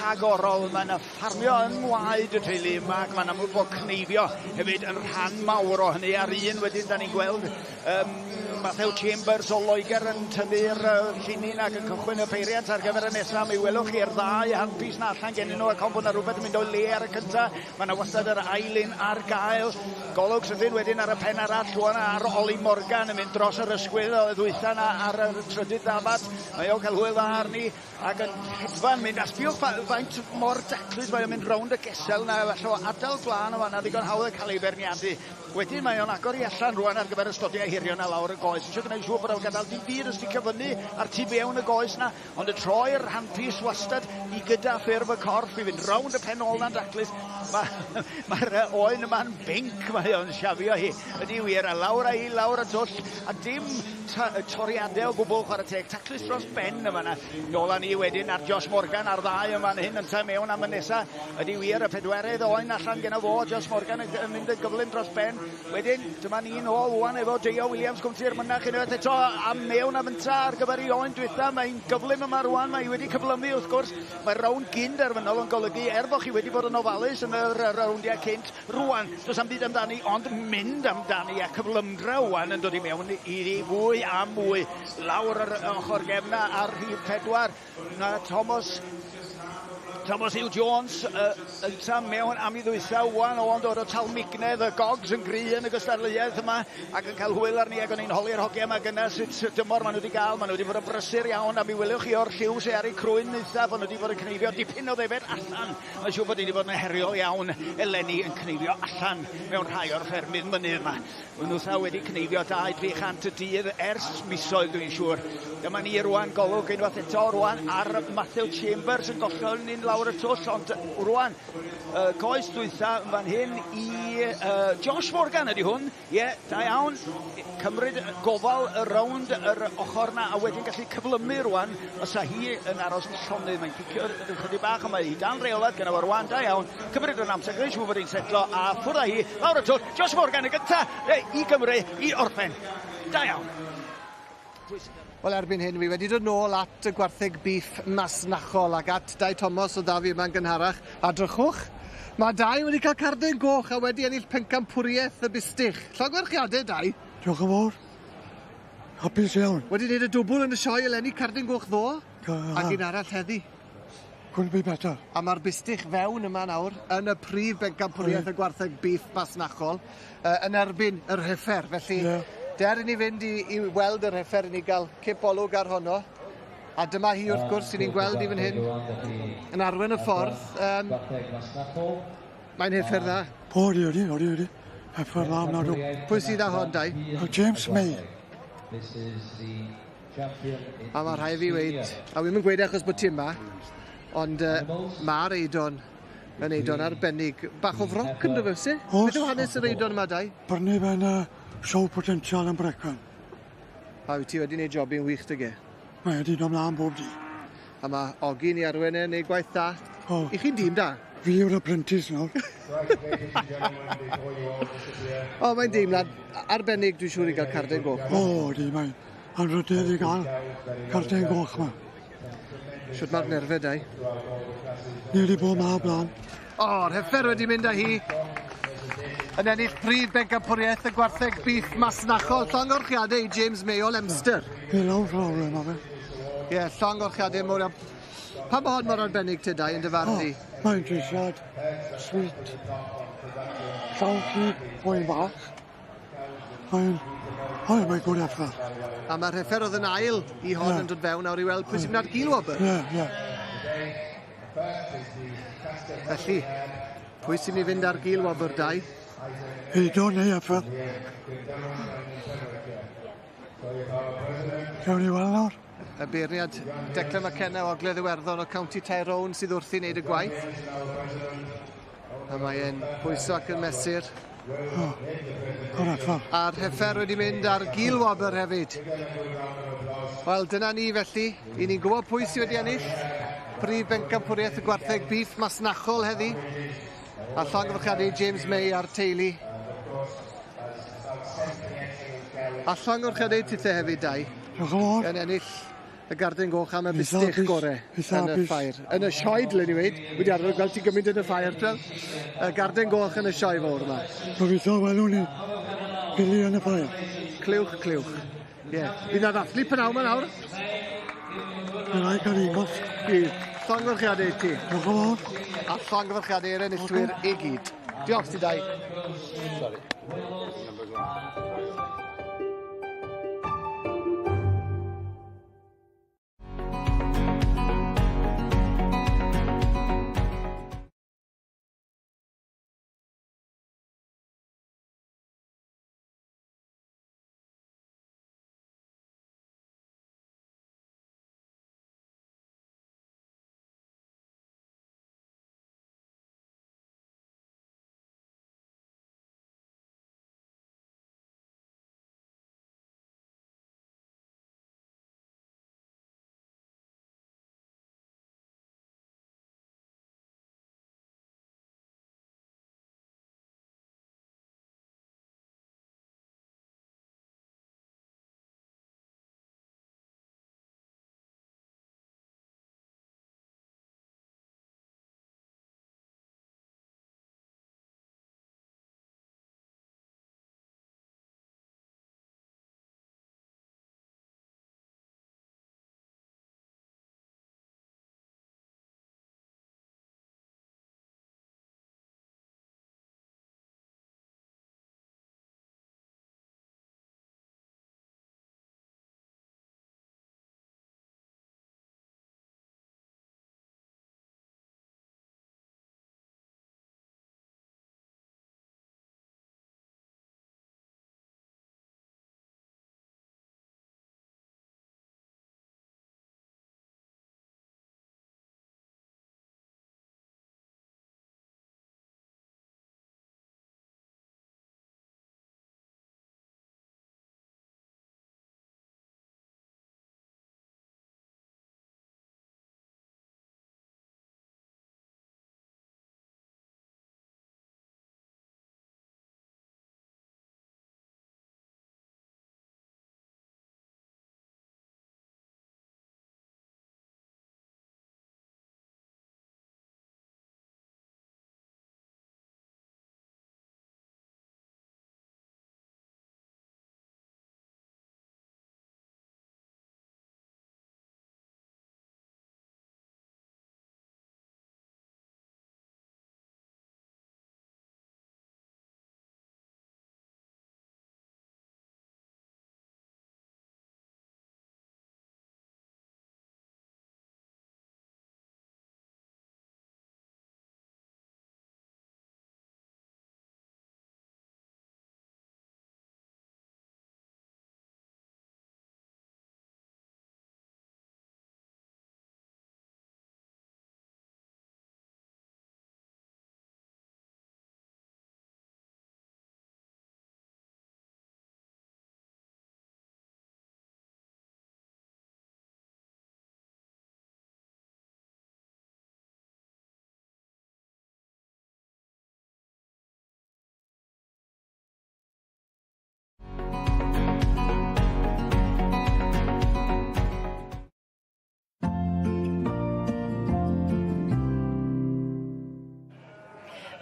rhagorol. Mae'n ffarmio yn waed y teulu yma, ac mae'n amlwg bod cneifio hefyd yn rhan mawr o hynny ar 1 wedyn da ni'n gweld Matthew Chambers o Loegr yn tynnu'r llinyn ac yn cychwyn y peiriant ar gyfer y nesaf. Mi welwch chi'r ddau handpys na allan gen nhw ac ond bod yna rhywbeth yn mynd o le ar y cyntaf. Mae yna wastad yr ailyn ar gael. Golwg sydyn wedyn ar y pen arall rwan ar Oli Morgan yn mynd dros yr ysgwydd o ddwytha na ar y trydydd ddafad. Mae o'n cael hwyl dda arni ac yn hedfan mynd. A sbiwch faint mor daclus mae o'n mynd rownd y gesel na efallai o adael glân o fanna ddigon hawdd y cael ei berniadu. Wedyn mae o'n agor i allan rwan ar gyfer y stodiau hirio na lawr y goes. Eisiau gwneud siŵr bod o'n gadael dim byd ysdi cyfynnu ar tu fewn y goes na, ond y troi'r handpys wastad i gyda ffurf y corff i fynd rownd y pen ôl na'n daclus. Mae'r oen yma'n binc mae o'n siafio hi. Ydy wir, a lawr a hi, lawr y twll, a dim toriadau o gwbl chwarae teg. Taclus dros ben yma na. Nôl a ni wedyn ar Josh Morgan ar ddau yma'n hyn yn ta mewn am y nesa. Ydy wir, y pedwerydd oen allan gen o fo. Josh Morgan yn mynd yn gyflym dros ben. Wedyn, dyma ni'n ôl wan efo Sioe Williams gwmti'r mynach unwaith eto am mewn am ynta ar gyfer i oen dwytha. Mae'n gyflym yma rwan, mae wedi cyflymu wrth gwrs. Mae rawn gyn derfynol yn golygu bo chi wedi bod yn ofalus yn y rawndiau cynt. Rwan, does am byd amdani, ond mynd amdani a cyflymdra wan yn dod i mewn i fwy a mwy. Lawr yr ochr gefna ar rhif 4. Na Thomas Hugh Jones yn tam mewn am i ddwytha wan o ond o'r talmignedd y gogs yn gry yn y gystadleuaeth yma ac yn cael hwyl arni ac o'n i'n holi'r hogiau yma gyna sut dymor maen nhw wedi gael. Maen nhw wedi bod yn brysur iawn a mi wylwch chi o'r lliw sy'n ar ei crwyn neitha bod nhw wedi bod yn cneifio dipyn o ddefed allan. Mae'n siŵr bod wedi bod yn heriol iawn eleni yn cneifio allan mewn rhai o'r ffermydd mynydd yma. Maen nhw wedi cneifio 200-300 y dydd ers misoedd dwi'n siŵr. Dyma ni rwan golwg unwaith eto rwan ar Matthew Chambers yn gollol ni'n lawr y twll, ond rwan coes dwytha fan hyn i Josh Morgan ydy hwn. Ie, da iawn. Cymryd gofal y rownd yr ochr na a wedyn gallu cyflymu rwan os a hi yn aros yn llonydd. Mae'n picio chydig bach yma hi dan reolad gyda fo rwan, da iawn. Cymryd yn amser, gwneud siŵr bod hi'n setlo a ffwrdd â hi lawr y twll. Josh Morgan y gynta i Gymru i orffen. Da iawn. Wel, erbyn hyn, fi wedi dod nôl at y gwartheg beef masnachol ac at Dai Thomas o Dafi yma'n gynharach. A drychwch, mae Dai wedi cael cardyn goch a wedi ennill pencampwriaeth y bystych. Llongwerchiadau, Dai? Diolch yn fawr. Hapus iawn. Wedi gwneud y dwbl yn y sioe eleni cardyn goch ddo ac un arall heddi. Couldn't be better. A mae'r bystych fewn yma nawr yn y prif bencampwriaeth y gwartheg beef masnachol yn erbyn yr hyffer. Felly, der i ni fynd i weld yr hyffer, i ni gael cip olwg ar honno. A dyma hi wrth gwrs, i ni'n gweld i fan hyn yn arwen y ffordd. Mae'n hyffer dda. Odi. Hyffer dda am nadw. Pwy sydd â hon, Dai? James May. A mae rhai fi weid, a wy'n mynd gweud achos bod ti yma, ond mae'r eidon yn eidon arbennig. Bach o froc yn dyfod, si? Beth yw hanes yr eidon yma, Dai? Brynu fe'n siow potensial yn brecon. A wyt ti wedi gwneud job i'n wych dy ge? Mae wedi dod ymlaen bob di. A mae Ogi ni arwen yn ei gwaith da. I chi'n dîm da? Fi yw'r apprentice nawr. O, mae'n deimlad arbennig dwi'n siŵr i gael cardyn goch. O, di, mae'n anrydedd i gael cardyn goch yma. Siwt mae'r nerfau, Dai? Ni wedi bod yma o blaen. O'r hyffer wedi mynd â hi. Yn ennill prif bencampwriaeth y gwartheg beef masnachol. Llongorchiadau i James May o Lemster. Fe lawr llawr yma fe. Ie, llongorchiadau mor... Pa mae hon mor arbennig te, Dai, yn dyfarnu? Mae'n drisiad, sweet, llawnci, oen bach. Mae'n gwrdd effer. A mae'r hyffer oedd yn ail i hon yn dod fewn awr i weld pwy sy'n mynd ar Gylwobr. Ie. Felly, pwy sy'n mynd i fynd ar Gylwobr, Dai? Eidon neu effer. Gawn ni weld nawr. Y beirniad Declan McKenna o Ogledd Iwerddon o County Tyrone sydd wrth i wneud y gwaith. A mae'n pwyso ac yn mesur. A'r hyffer wedi mynd ar Gylwobr hefyd. Wel, dyna ni felly. I ni'n gwybod pwy sydd wedi ennill. Prif bencampwriaeth y gwartheg beef masnachol heddi. A llongorchiadau James May a'r teulu. A llongorchiadau tithe hefyd, Dai. Yn ennill y gardyn goch am y bystych gore yn y ffair. Yn y sioed, le ni wedi. Wedi arfer gweld ti gymryd yn y ffair, Trel. Y gardyn goch yn y sioe fawr yma. Gobeithio welwn ni gili yn y ffair. Clywch. Bydd na ddathlu penaw ma nawr. Yna i Canigos. Bydd. Llongyfarchiadau i ti. Diolch yn fawr. A llongyfarchiadau enillwyr i gyd. Diolch ti dau. Sorry.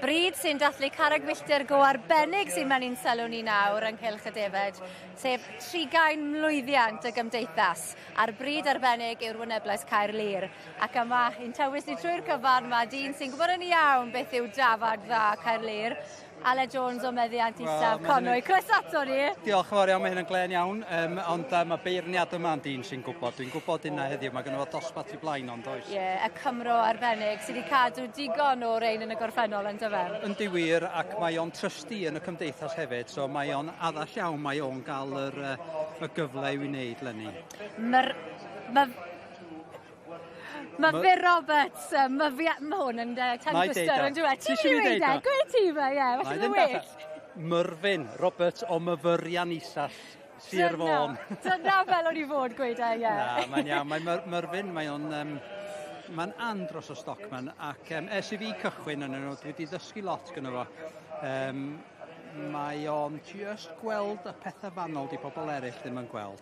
Bryd sy'n dathlu carreg milltir go arbennig sy'n mynd i'n sylw ni nawr ynghylch y defed, sef 30 mlwyddiant y gymdeithas. A'r bryd arbennig yw'r wyneblais Caerlir. Ac yma, un tywys ni trwy'r cyfan, mae dyn sy'n gwybod yn iawn beth yw dafad dda Caerlir. Ale Jones o meddiant isaf Conwy. Croes ato ni. Diolch yn fawr iawn, mae hyn yn glen iawn, ond mae beirniad yma'n dyn sy'n gwybod. Dwi'n gwybod hynna heddiw, mae gennym fo dosbarth i blaen ond oes. Ie, y Cymro arbennig sydd wedi cadw digon o rein yn y gorffennol yn dyfer. Yn diwir, ac mae o'n trystu yn y cymdeithas hefyd, so mae o'n addall iawn, mae o'n gael y gyfle i wneud lenni. Mae fe Roberts, mae hwn yn tongue twister yn dweud. Ti'n mynd i weid e? Gwe ti fe, ie, falle fe well. Myrfyn, Roberts o Myfyrian Isas, Sir Fôn. Dyna fel o'n i fod gweud e, ie. Na, mae'n iawn, mae Myrfyn, mae'n andros o stocman, ac ers i fi cychwyn yn nhw, dwi wedi ddysgu lot gyda fo. Mae o'n just gweld y pethau fanol di pobl eraill ddim yn gweld.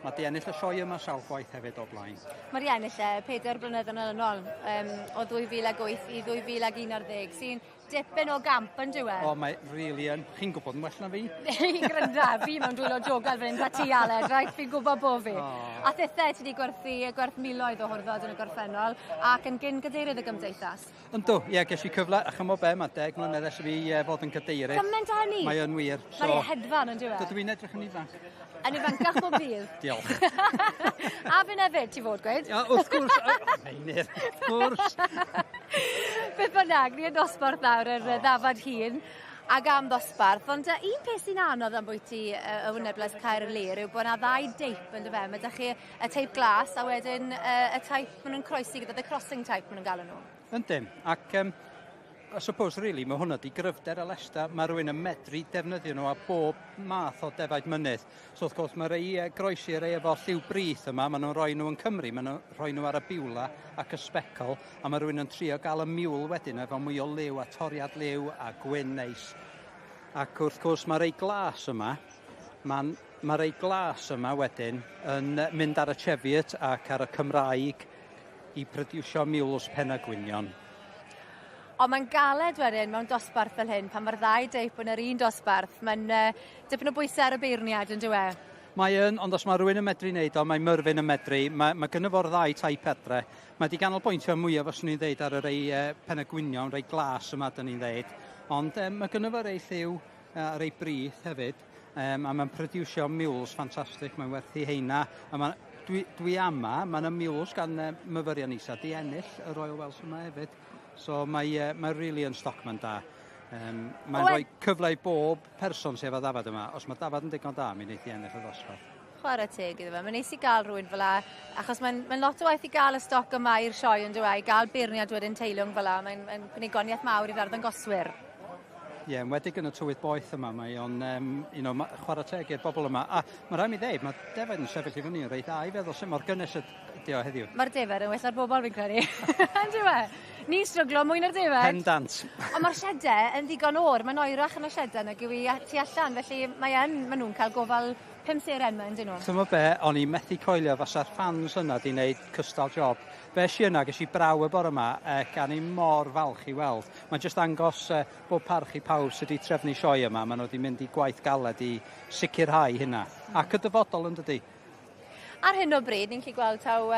Mae di ennill y sioe yma sawl gwaith hefyd o blaen. Mae di ennill 4 blynedd yn ôl, o 2008 i 2011, sy'n dipyn o gamp yn diwe. O, mae really yn. Chi'n gwybod yn well na fi? I grynda, fi mewn dwylo jogal fan hyn, pa ti Aled, rhaid fi'n gwybod bo fi. A thithau ti wedi gwerth miloedd o hwrdod yn y gorffennol, ac yn gyn gadeirydd y gymdeithas. Yndw, ie, ges i cyfle, a chymod be, mae 10 mlynedd ers i fi fod yn cadeirydd. Gyment o hynny? Mae yn wir. Mae'n hedfan yn diwe. Dydw i'n edrych yn ifanc. Yn ifancach o bydd. Diolch. A fi'n hefyd, ti fod gweud? Ja, wrth gwrs. Meinir, wrth gwrs. Beth bynnag, ni yn dosbarth nawr yr ddafad hun ac am ddosbarth, ond un peth sy'n anodd am bwyty y wynebles Caerlir yw bod yna 2 deip yn dyfe. Mae ydych chi y teip glas a wedyn y taip maen nhw'n croesi gyda, the crossing type maen nhw'n galw nhw. Yndyn, ac I suppose, really, mae hwnna di gryfder a lesta. Mae rhywun yn medru defnyddio nhw a bob math o defaid mynydd. So, wrth gwrs, mae rei groesi, rei efo lliw brith yma, mae nhw'n rhoi nhw yn Cymru, mae nhw'n rhoi nhw ar y biwla ac y specol, a mae rhywun yn trio gael y miwl wedyn efo mwy o liw a toriad liw a gwyn neis. Ac wrth gwrs, mae rei glas yma, mae rei glas yma wedyn yn mynd ar y Cheviot ac ar y Cymraeg i produsio miwls penna gwynion. Ond mae'n galed wedyn mewn dosbarth fel hyn, pan mae'r 2 deip yn yr un dosbarth, mae'n dipyn o bwysau ar y beirniad yn dywe. Mae yn, ond os mae rhywun yn medru wneud o, mae Myrfyn yn medru. Mae gynnu fo'r 2 taip edre. Mae di ganolbwyntio mwyaf os ni'n dweud ar y rei penna gwynion, rei glas yma dyn ni'n dweud. Ond mae gynnu fo rei lliw, rei brith hefyd, a mae'n produsio miwls ffantastig, mae'n werthu heina. Dwi ama, mae yna miwls gan myfyrion isa di ennill y Royal Welsh yma hefyd. So mae really yn stocman da. Mae'n rhoi cyfle i bob person sef a ddafad yma. Os mae dafad yn digon da, mi wneud i ennill y ddosbarth. Chwarae teg iddo fe. Mae'n neis i gael rhywun fel la, achos mae'n lot o waith i gael y stoc yma i'r sioe yn dweud, i gael beirniad wedyn teilwng fel la. Mae'n gwnigoniaeth mawr i ddangoswyr. Ie, wedig yn y tywydd boeth yma, mae o'n chwarae teg i'r bobl yma. A mae rhaid mi ddeud, mae defaid yn sefyll i fyny yn reit dda i feddwl sut mor gynnes ydi o heddiw. Mae'r defaid yn well ar bobl fi'n credu. Ynddi fe? Ni'n stryglo mwy na'r defaid. Pendant. Ond mae'r siedau yn ddigon o'r, mae'n oerach yn y siedau nag yw i tu allan, felly mae nhw'n cael gofal 5 seren yma, yndyn nhw. Dyma be, o'n i methu coelio fasa'r fans yna di wneud cystal job. Fe si yna, ges i braw y bore yma, gan i mor falch i weld. Mae'n just angos bob parch i pawb sydd wedi trefnu sioe yma. Maen nhw wedi mynd i gwaith galed i sicrhau hynna. Ac y dyfodol yn dydi. Ar hyn o bryd, ni'n gallu gweld taw,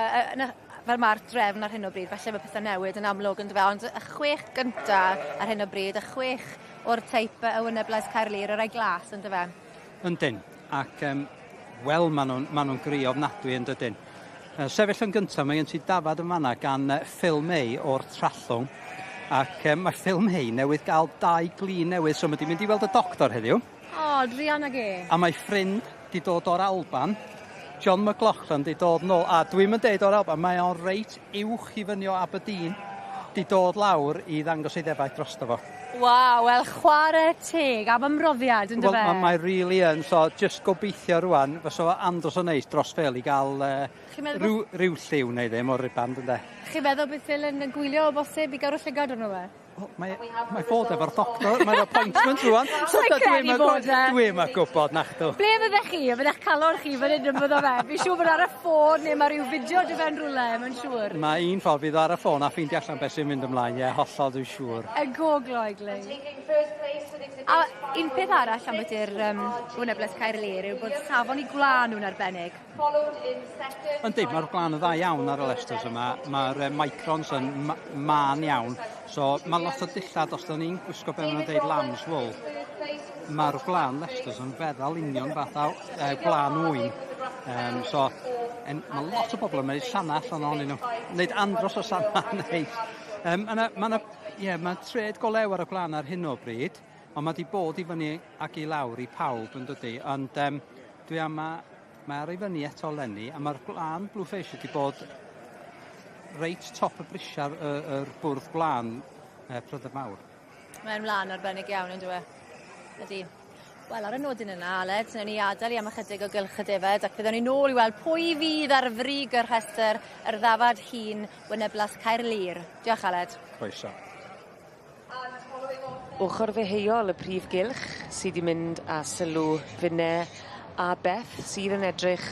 fel mae'r drefn ar hyn o bryd, falle mae pethau newid yn amlwg yn dyfa, ond y 6 gynta ar hyn o bryd, y 6 o'r teip y wynebles Caerlir, y rai glas yn dyfa. Yndyn, ac wel maen nhw'n gri ofnadwy yn dydyn. Sefyll yn gyntaf, mae gen ti dafad yn fanna gan Phil May o'r Trallwng, ac mae Phil May newydd gael 2 glin newydd, so mae di mynd i weld y doctor heddiw. O, drian ag e. A mae ffrind di dod o'r Alban, John McLaughlin di dod nôl, a dwi'n mynd deud o'r Alban, mae o'n reit uwch i fyny o Aberdeen, di dod lawr i ddangos ei ddefaid drosto fo. Waw, wel chwarae teg am ymroddiad yn dyfe. Wel, mae really yn, so just gobeithio rwan, fyso andros o neis dros fel i gael rhyw lliw neu ddim o'r riband ynde. Chi'n meddwl beth fel yn gwylio o bosib i gael o llygad o'n nhw fe? Mae fod efo'r doctor, mae'r appointment rwan. Dwi'n yn gwybod na chdo. Ble fyddech chi? Fyddech calor chi fan hyn yn fyddo fe? Fi'n siŵr bod ar y ffôn neu mae rhyw fideo dy fe'n rhywle, mae'n siŵr. Mae un ffordd fydd ar y ffôn a ffeindio allan beth sy'n mynd ymlaen, hollol dwi'n siŵr. Y gogloi, glei. A un peth arall am ydy'r wynebles Caerlir yw bod safon i gwlan nhw'n arbennig. Yndi, mae'r gwlan yn dda iawn ar y lesters yma. Mae'r microns yn man iawn. So mae lot o dillad, os da ni'n gwisgo be maen nhw'n dweud lamb's wool, mae'r gwlan lesters yn feddal union fath o gwlan wyn. So mae lot o bobl yn gwneud llanall o'n ohonyn nhw. Wneud andros o sanna neis. Mae tred golew ar y gwlan ar hyn o bryd, ond mae di bod i fyny ac i lawr i pawb yn dydi. Ond dwi am mae ar ei fyny eto lenni, a mae'r gwlan Bluefish wedi bod reit top y brisiar yr bwrdd gwlan Prydydd Mawr. Mae'n mlaen arbennig iawn yn dweud. Ydy. Wel, ar y nodyn yna, Aled, newn ni adael i am ychydig o gylch y defed, ac byddwn ni nôl i weld pwy fydd ar frig yr rhestr yr ddafad hun wyneblas Caerlir. Diolch, Aled. Croeso. Ochr ddeheuol y prif gylch sydd wedi mynd â sylw Finne a Beth sydd yn edrych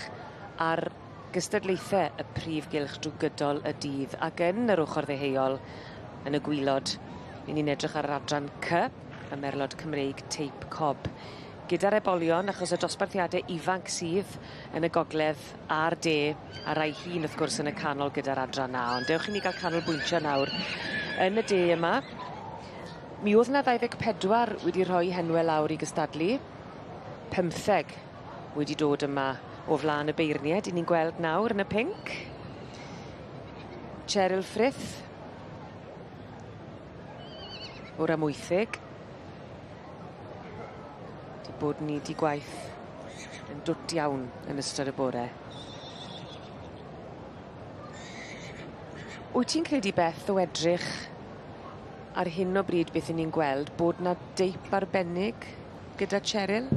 ar gystadlaethau y prif gylch drwy gydol y dydd. Ac yn yr ochr ddeheuol, yn y gwylod, ni'n edrych ar yr adran C, y merlod Cymreig teip cob. Gyda'r ebolion, achos y dosbarthiadau ifanc sydd yn y gogledd a'r de, a rai hun wrth gwrs yn y canol gyda'r adran na. Ond dewch i ni gael canolbwyntio nawr. Yn y de yma, mi oedd na 24 wedi rhoi henwau lawr i gystadlu. 15 wedi dod yma o flaen y beirniad. Ni'n gweld nawr yn y pinc. Cheryl Frith o'r Amwythig. Bod ni di gwaith yn dwt iawn yn ystod y bore. Wyt ti'n credu Beth o edrych ar hyn o bryd beth ni'n gweld bod na deip arbennig gyda Cheryl?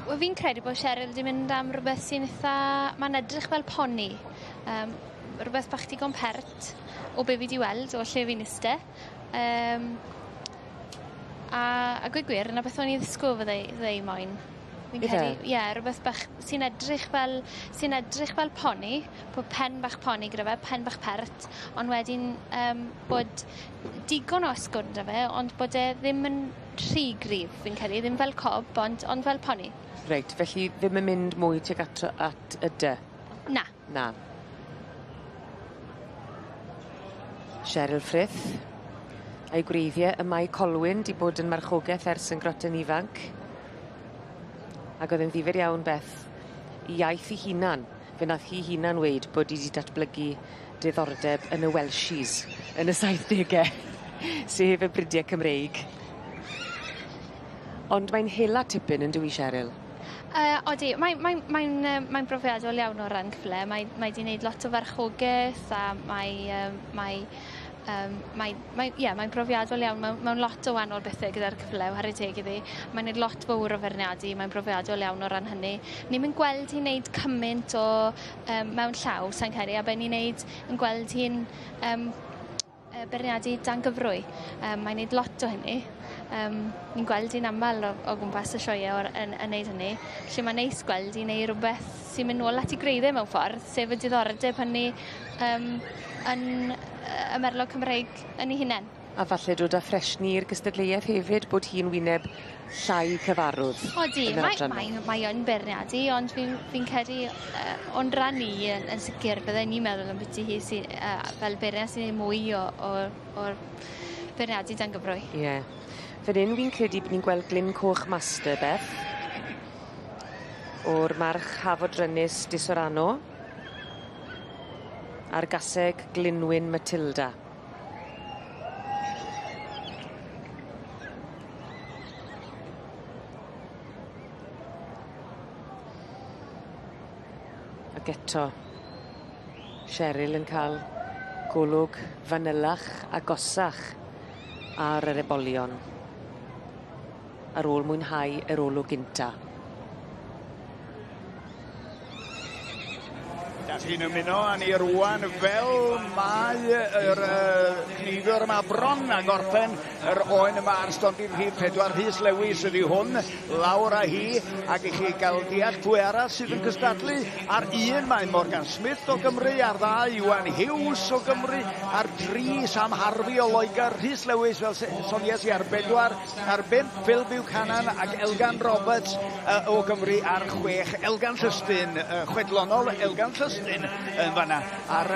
Wel, fi'n credu bod Cheryl wedi mynd am rhywbeth sy'n eitha... Mae'n edrych fel poni. Rhywbeth bach digon pert o be fi wedi weld o lle fi'n iste. A gweud gwir, yna beth o'n i ddisgwyl fydde moyn. Fi'n credu, ie, rhywbeth bach sy'n edrych fel poni, bod pen bach poni gyda fe, pen bach pert, ond wedyn bod digon o ysgwrn gyda fe, ond bod e ddim yn rhy gryf, fi'n credu, ddim fel cob, ond fel poni. Reit, felly ddim yn mynd mwy tuag at y dy? Na. Na. Cheryl Frith. A'i gwreiddiau y Mae Colwyn di bod yn marchogaeth ers yn groten ifanc. Ac oedd yn ddifyr iawn Beth i iaith ei hunan. Fe nath hi hunan weid bod hi wedi datblygu diddordeb yn y Welshies yn y 70au, sef y bridiau Cymreig. Ond mae'n hela tipyn yn dwi Cheryl. Odi, mae'n brofiadol iawn o ran cyfle. Mae wedi gwneud lot o farchogaeth a mae'n brofiadol iawn mewn lot o wahanol bethau gyda'r cyfle oherwydd teg iddi. Mae'n gwneud lot fawr o ferniadu, mae'n brofiadol iawn o ran hynny. Ni'n mynd gweld hi'n gwneud cymaint o mewn llaw, sa'n credu, a be ni'n gweld hi'n berniadu dan gyfrwy. Mae'n gwneud lot o hynny. Ni'n gweld hi'n aml o gwmpas y sioe yn gwneud hynny. Felly mae'n neis gweld hi'n gwneud rhywbeth sy'n mynd nôl at ei greiddau mewn ffordd, sef y diddordeb hynny yn y merlod Cymreig yn ei hunain. A falle dod â ffresni i'r gystadleuaeth hefyd bod hi'n wyneb llai cyfarwdd. Odi, mae o'n berniadu, ond fi'n credu o'n ran ni yn sicr byddai ni'n meddwl am beth hi fel berniad sy'n ei mwy o'r berniadu dan gyfrwy. Ie. Fan hyn fi'n credu bod ni'n gweld glyn coch master Beth o'r march Hafodrynis Disorano a'r gaseg Glynwyn Matilda. Ac eto, Cheryl yn cael golwg fanylach a gosach ar yr ebolion ar ôl mwynhau yr olwg gynta. Dath hi'n ymuno â ni rwan fel mae yr cnifwr yma bron a gorffen yr oen yma ar stondin rhif 4 Rhys Lewis ydi hwn lawr â hi ac i chi gael deall pwy arall sydd yn cystadlu ar un mae Morgan Smith o Gymru ar 2 Iwan Hughes o Gymru ar 3 Sam Harvey o Loegr Rhys Lewis fel sonies i ar 4 ar 5 Phil Buchanan ac Elgan Roberts o Gymru ar 6 Elgan Llystyn chwedlonol Elgan Llystyn yn fanna ar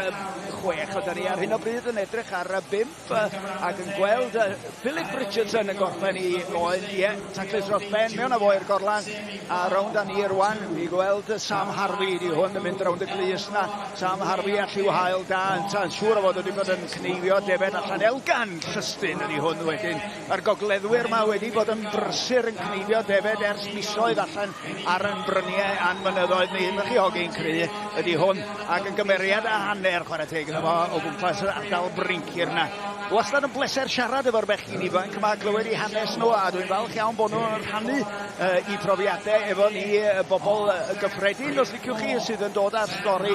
6 oedden ni ar hyn o bryd yn edrych ar 5 ac yn gweld Philip Richardson yn gorffen i oen taclus dros ben mewn a fo i'r gorlan a rownd â ni rwan i gweld Sam Harvey di hwn yn mynd rownd y glus na Sam Harvey a lliw hael da yn siŵr o fod wedi bod yn cneifio defed allan Elgan Llystyn ydi hwn wedyn a'r gogleddwyr ma wedi bod yn brysur yn cneifio defed ers misoedd allan ar yn bryniau a'n mynyddoedd ni yn chi hogi'n cry ydi hwn ac yn gymeriad a hanner chwarae teg yna fo o gwmpas yr ardal brincir yna. Wastad yn bleser siarad efo'r bechgyn ifanc yma glywed i hanes nhw a dwi'n falch iawn bod nhw'n rhannu i profiadau efo ni bobl gyffredin os liciwch chi sydd yn dod â'r stori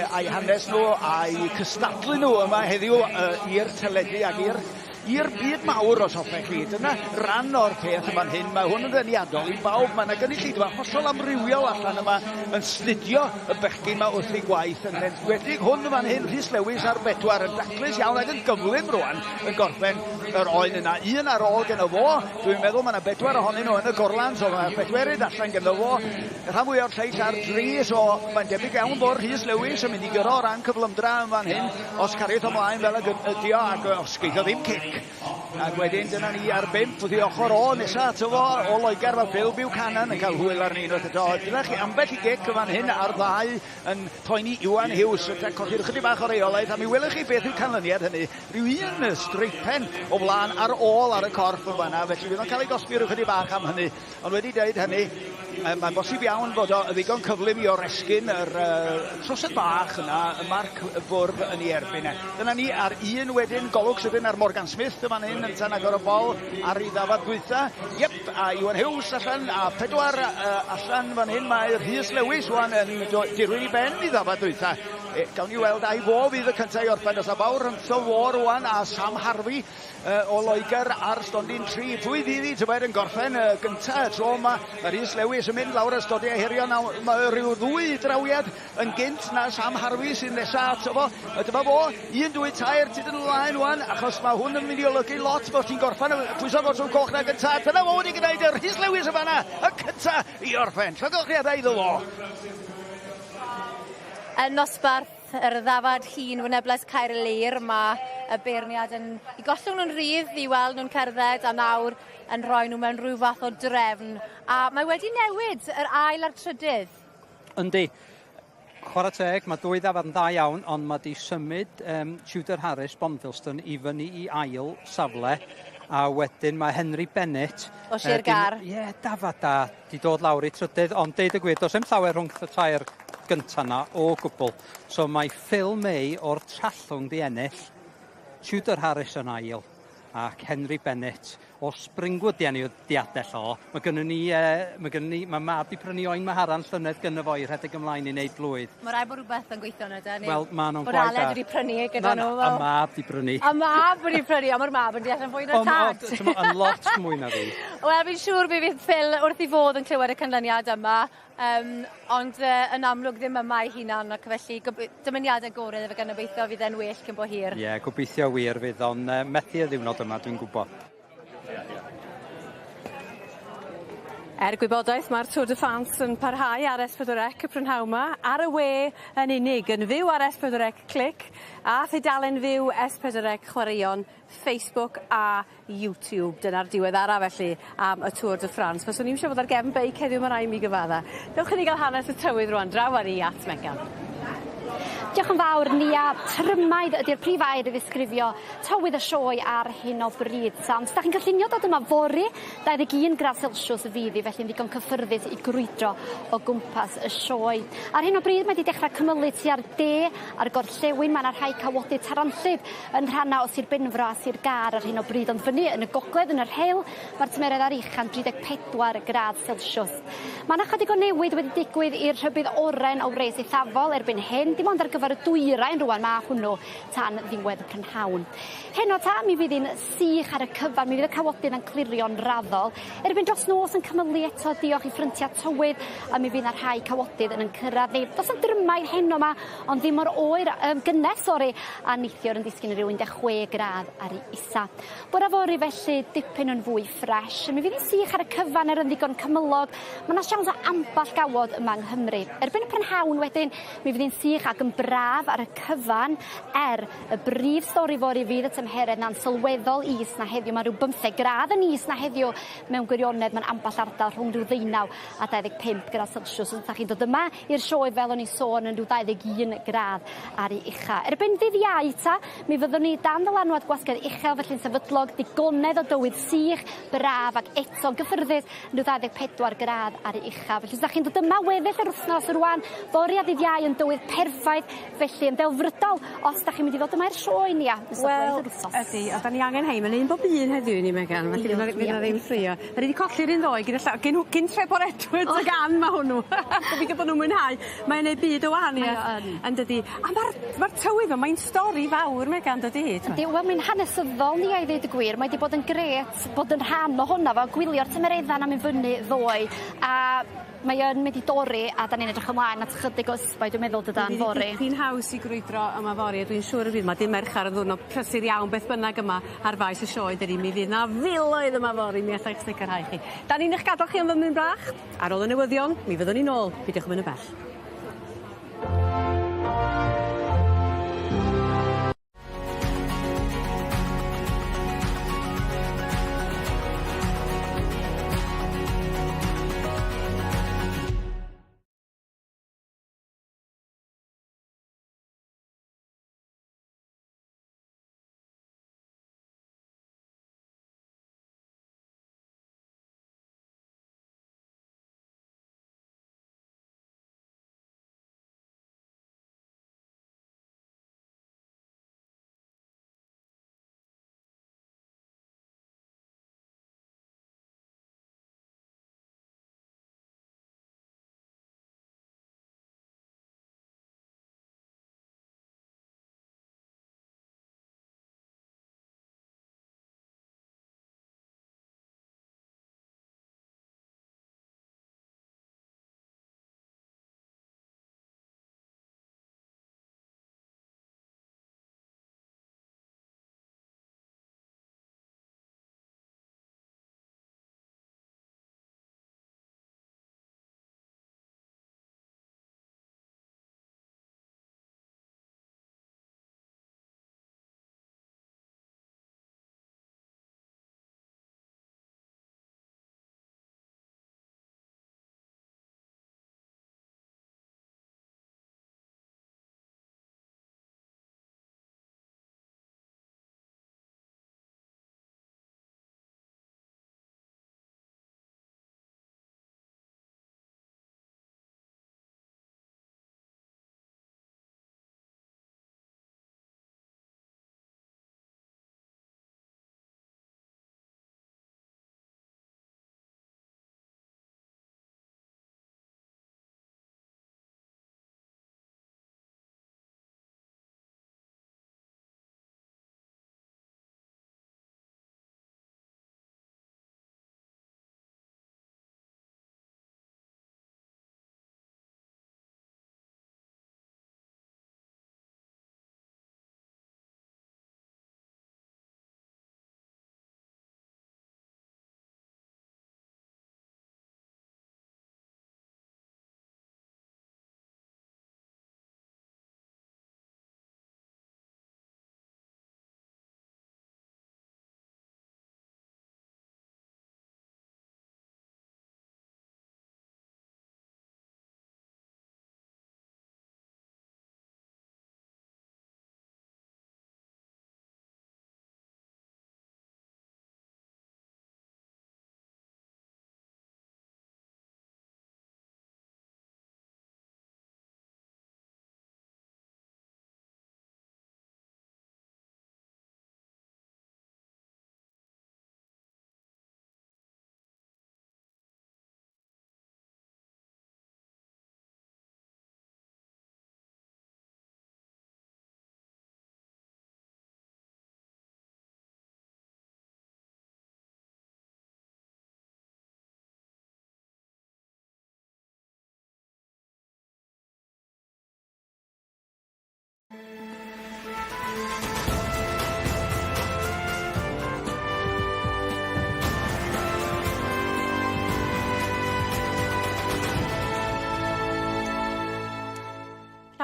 a'i hanes nhw a'i cystadlu nhw yma heddiw i'r teledu ac i'r i'r byd mawr os hoffech chi. Dyna ran o'r peth yma'n hyn. Mae hwn yn ddeniadol i bawb. Mae yna gynulleidfa hollol amrywiol allan yma yn studio y bechgyn yma wrth ei gwaith. Yn enwedig hwn yma'n hyn, Rhys Lewis ar bedwar, yn daclus iawn ac yn gyflym rwan yn gorffen yr oen yna. Un ar ôl gen fo. Dwi'n meddwl mae yna bedwar ohonyn nhw yn y gorlan, so mae bedwerydd allan gen fo. Rhan fwy o'r lleill ar 3, so mae'n debyg iawn bod Rhys Lewis yn mynd i gyro ran cyflymdra yn fan hyn, os cariad ymlaen fel ydi o, ac os geith o ddim cic. Ac wedyn dyna ni ar 5, fyddi ochr o nesaf, tyfo, o Loegr fel Bill Buchanan yn cael hwyl ar un o'r eto. Dyna chi ambell i gic yn fan hyn ar 2 yn poeni Iwan Hughes, yn colli'r chydig bach o reolaeth, a mi welwch chi beth yw canlyniad hynny. Rhyw un streipen o flaen ar ôl ar y corff yn fanna, felly fydd o'n cael ei gosbi rhyw chydig bach am hynny. Ond wedi dweud hynny, mae'n bosib iawn bod o ddigon cyflym i oresgyn yr trosedd bach yna, y marc fwrdd yn ei erbyn. Dyna ni ar 1 wedyn, golwg sydyn ar Morgan Smith yn fan hyn, yn tan agor y bol ar ei ddafad dwytha. Iep, a Iwan Hughes allan, a 4 allan fan hyn, mae Rhys Lewis wan yn dirwyn i ben i ddafad dwytha. Gawn ni weld ai fo fydd y cyntaf i orffen, os a fawr yn Thyfo rwan a Sam Harvey o Loegr ar stondin 3. Pwy fydd i tybed yn gorffen gyntaf y tro yma. Mae Rhys Lewis yn mynd lawr y stodiau herio. Mae rhyw 2 drawiad yn gynt na Sam Harvey sy'n nesaf ato fo. Dyma fo, 1, 2, 3 tyd yn ymlaen wan, achos mae hwn yn mynd i olygu lot bod ti'n gorffen pwyso fod trwy'n coch na gyntaf. Dyna fo wedi gwneud yr Rhys Lewis yn fanna, y cyntaf i orffen. Llogolchiadau iddo fo. Yn nosbarth yr ddafad hun wynebles Caerleir, mae y beirniad yn i gollwng nhw'n rhydd i weld nhw'n cerdded, a nawr yn rhoi nhw mewn rhyw fath o drefn. A mae wedi newid yr ail a'r trydydd. Yndi. Chwarae teg, mae 2 ddafad yn dda iawn, ond mae di symud Tudor Harris Bonfilston i fyny i ail safle. A wedyn mae Henry Bennett o Sir Gar. Ie, dafad da, di dod lawr i trydydd, ond deud y gwir, does ddim llawer rhwng y 2 gynta na o gwbl. So mae Phil May o'r Trallwng di ennill, Tudor Harris yn ail, ac Henry Bennett o Springwood di ennill diadell o. Mae gynnu ni, mae mab di prynu oen maharan llynedd gynnu fo i rhedeg ymlaen i wneud blwydd. Mae rai bod rhywbeth yn gweithio yna, da? Wel, mae nhw'n gwaith da. Bod Aled wedi prynu gyda nhw. A mab di prynu. A mab wedi prynu, a mae'r mab yn deall yn fwy na tad. Yn lot mwy na fi. Wel, fi'n siŵr bydd Phil wrth i fod yn clywed y canlyniad yma, ond yn amlwg ddim yma ei hunan, ac felly dymuniadau gorau fe gynabeithio fydd e'n well cyn bo hir. Ie, gobeithio wir fydd o'n methu y ddiwrnod yma, dwi'n gwybod. Er gwybodaeth, mae'r Tour de France yn parhau ar S4C y prynhawn yma, ar y we yn unig, yn fyw ar S4C Click, a thydalen fyw S4C chwaraeon, Facebook a YouTube. Dyna'r diweddara felly am y Tour de France. Fyswn ni'n siŵr bod ar gefn beic heddiw mae rai mi gyfadda. Dewch i ni gael hanes y tywydd rwan, draw ar i at Megan. Diolch yn fawr, Nia. Trymaidd ydy'r prif air i ddisgrifio tywydd y sioe ar hyn o bryd. Ond da chi'n cynllunio dod yma fori, 21 gradd Celsius y fydd i, felly'n ddigon cyffyrddus i grwydro o gwmpas y sioe. Ar hyn o bryd mae wedi dechrau cymylu tua'r de a'r gorllewin. Mae yna rhai cawodydd taranllyd yn rhanna o Sir Benfro a Sir Gar ar hyn o bryd. Ond fyny yn y gogledd, yn yr heil, mae'r tymeredd ar uchan 34 gradd Celsius. Mae yna chydig o newid wedi digwydd i'r rhybudd oren o wres eithafol erbyn hyn, dim ond ar gyfer y dwyrain rwan, mae hwnnw tan ddiwedd y prynhawn. Heno ta, mi fydd hi'n sych ar y cyfan, mi fydd y cawodydd yn clirio'n raddol. Erbyn dros nos yn cymylu eto, diolch i ffryntiau tywydd, a mi fydd yna rhai cawodydd yn cyrraedd ni. Does am drymau'r heno ma, ond ddim o'r oer gynnes, a neithiwr yn disgyn rhyw 16 gradd ar ei isa. Bore fori felly dipyn yn fwy ffres. Mi fydd hi'n sych ar y cyfan yn ddigon cymylog. Mae yna siawns o amball gawod yma yng Nghymru. Erbyn y prynhawn wedyn, mi fydd hi'n sych ac yn braf ar y cyfan, y brif stori fori fydd y tymheredd na'n sylweddol is na heddiw. Mae rhyw 15 gradd yn is na heddiw mewn gwirionedd. Mae'n amball ardal rhwng rhyw 19 a 25 gradd Celsius. Os ydych chi'n dod yma i'r sioe fel o'n i sôn yn rhyw 21 gradd ar ei ucha. Erbyn ddydd Iau ta, mi fyddwn ni dan ddylanwad gwasgedd uchel, felly'n sefydlog digonedd o dywydd sych, braf ac eto gyffyrddus yn rhyw 24 gradd ar ei ucha. Felly os ydych chi'n dod yma weddill yr wythnos rwan, fori a ddydd Iau yn dywydd perffaith, Felly yn delfrydol, os da chi'n mynd i ddod yma i'r sioe ni, Wel, ydy, a da ni angen heim yn un bob un heddiw ni, Megan. Felly fydd na ddim ffrio. Da ni wedi colli'r un ddoe gyn Trevor Edwards y gan ma hwnnw. Gobeithio bod nhw'n mwynhau. Mae'n ei byd o wahaniaeth. Yn dydi. A mae'r tywydd o, mae'n stori fawr, Megan, dydi? Wel, mae'n hanesyddol ni ai ddweud y gwir. Mae wedi bod yn gret bod yn rhan o hwnna fo, gwylio'r tymereddau am yn fyny ddoe. A mae yn mynd i dorri, a da ni'n edrych ymlaen at chydig o ysbaid, dwi'n meddwl dyda'n fori. Dipyn haws i grwydro yma fori, a dwi'n siŵr y fydd. Mae dim merch ar y ddwrnod prysur iawn beth bynnag yma ar faes y sioe, dydy mi fydd na filoedd yma fori, mi allai'ch sicrhau chi. Da ni'n eich gadael chi am fymryn brach. Ar ôl y newyddion, mi fyddwn ni nôl. Beidiwch yn mynd y bell.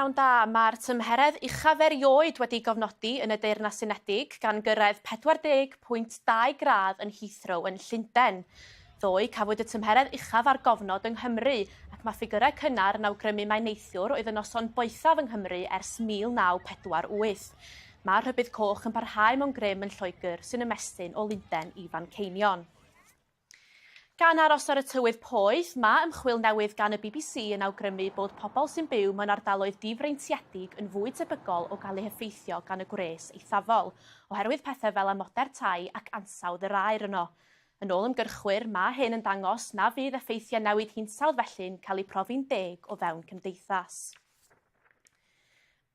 Pnawn da, mae'r tymheredd uchaf erioed wedi gofnodi yn y Deyrnas Unedig gan gyrraedd 40.2 gradd yn Heathrow yn Llundain. Ddoe cafwyd y tymheredd uchaf ar gofnod yng Nghymru ac mae ffigurau cynnar yn awgrymu mai neithiwr oedd y noson boethaf yng Nghymru ers 1948. Mae'r rhybudd coch yn parhau mewn grym yn Lloegr sy'n ymestyn o Lundain i Fanceinion. Gan aros ar y tywydd poeth, mae ymchwil newydd gan y BBC yn awgrymu bod pobl sy'n byw mewn ardaloedd difreintiedig yn fwy tebygol o gael eu heffeithio gan y gwres eithafol, oherwydd pethau fel amoder tai ac ansawdd yr aer yno. Yn ôl ymgyrchwyr, mae hyn yn dangos na fydd effeithiau newid hinsawdd felly'n cael eu profi'n deg o fewn cymdeithas.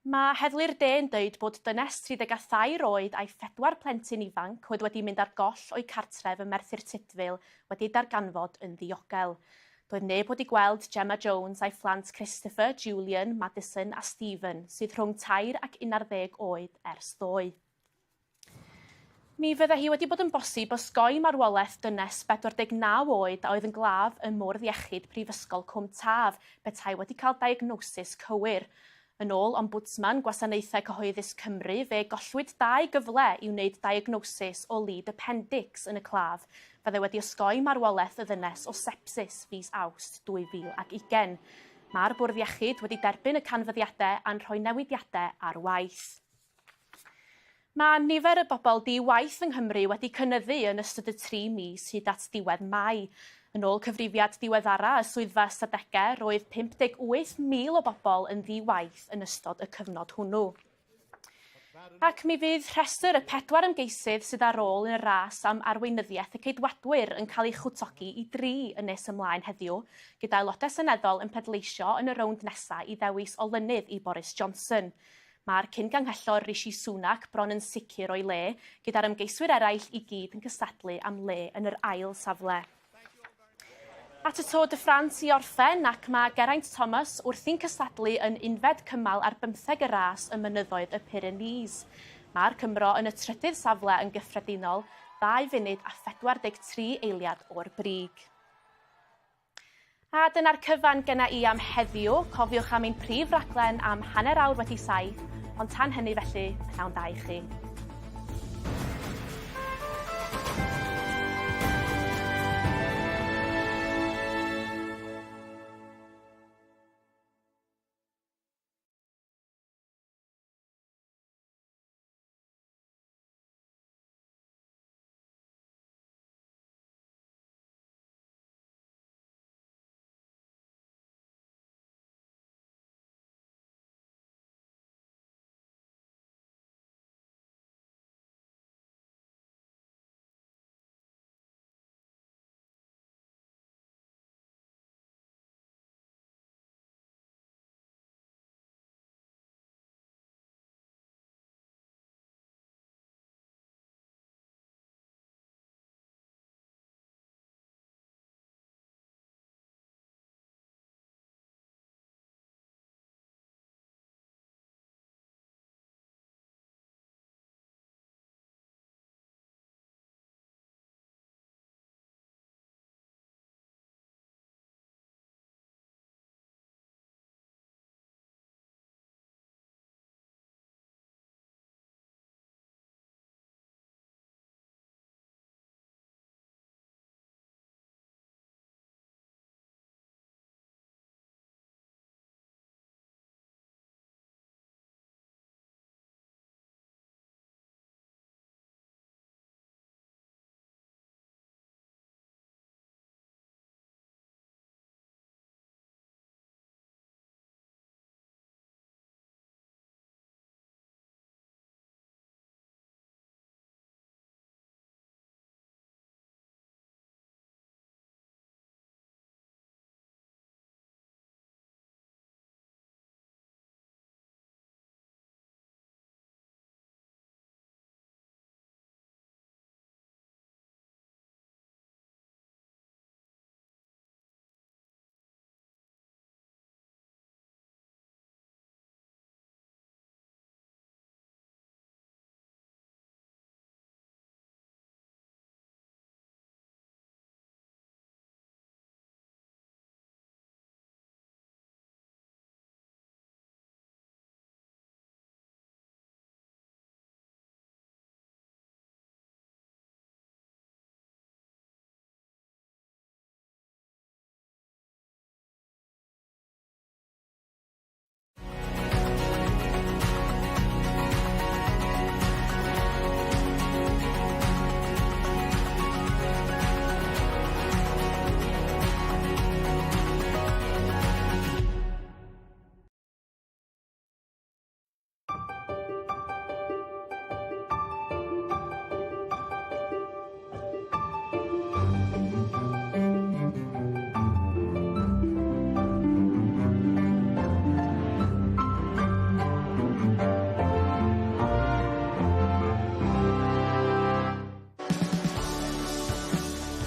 Mae heddlu'r de yn dweud bod dynes 32 oed a'i 4 plentyn ifanc oedd wedi mynd ar goll o'i cartref ym Merthyr Tydfil wedi darganfod yn ddiogel. Doedd neb wedi gweld Gemma Jones a'i phlant Christopher, Julian, Madison a Stephen, sydd rhwng 2 ac 11 oed ers ddoe. Mi fydde hi wedi bod yn bosib osgoi marwolaeth dynes 49 oed a oedd yn glaf ym Mwrdd Iechyd Prifysgol Cwm Taf, petai wedi cael diagnosis cywir. Yn ôl Ombudsman Gwasanaethau Cyhoeddus Cymru, fe gollwyd 2 gyfle i wneud diagnosis o lid appendix yn y claf. Fydde wedi osgoi marwolaeth y ddynes o sepsis fis Awst 2020. Mae'r Bwrdd Iechyd wedi derbyn y canfyddiadau a'n rhoi newidiadau ar waith. Mae nifer y bobl di-waith yng Nghymru wedi cynyddu yn ystod y 3 mis hyd at diwedd Mai. Yn ôl cyfrifiad diweddara y swyddfa ystadegau, roedd 58,000 o bobl yn ddi-waith yn ystod y cyfnod hwnnw. Ac mi fydd rhestr y 4 ymgeisydd sydd ar ôl yn y ras am arweinyddiaeth y ceidwadwyr yn cael ei chwtogi i 3 yn nes ymlaen heddiw, gyda aelodau seneddol yn pedleisio yn y rownd nesaf i ddewis olynydd i Boris Johnson. Mae'r cyn-ganghellor Rishi Sunak bron yn sicr o'i le, gyda'r ymgeiswyr eraill i gyd yn cystadlu am le yn yr ail safle. At y Tôr de France i orffen ac mae Geraint Thomas wrthi'n cystadlu yn unfed cymal ar 15 y ras y mynyddoedd y Pyrenees. Mae'r Cymro yn y 3ydd safle yn gyffredinol, 2 funud a 43 eiliad o'r brig. A dyna'r cyfan gyda i am heddiw. Cofiwch am ein prif raglen am 1/2 awr wedi 7, ond tan hynny felly, pnawn da i chi.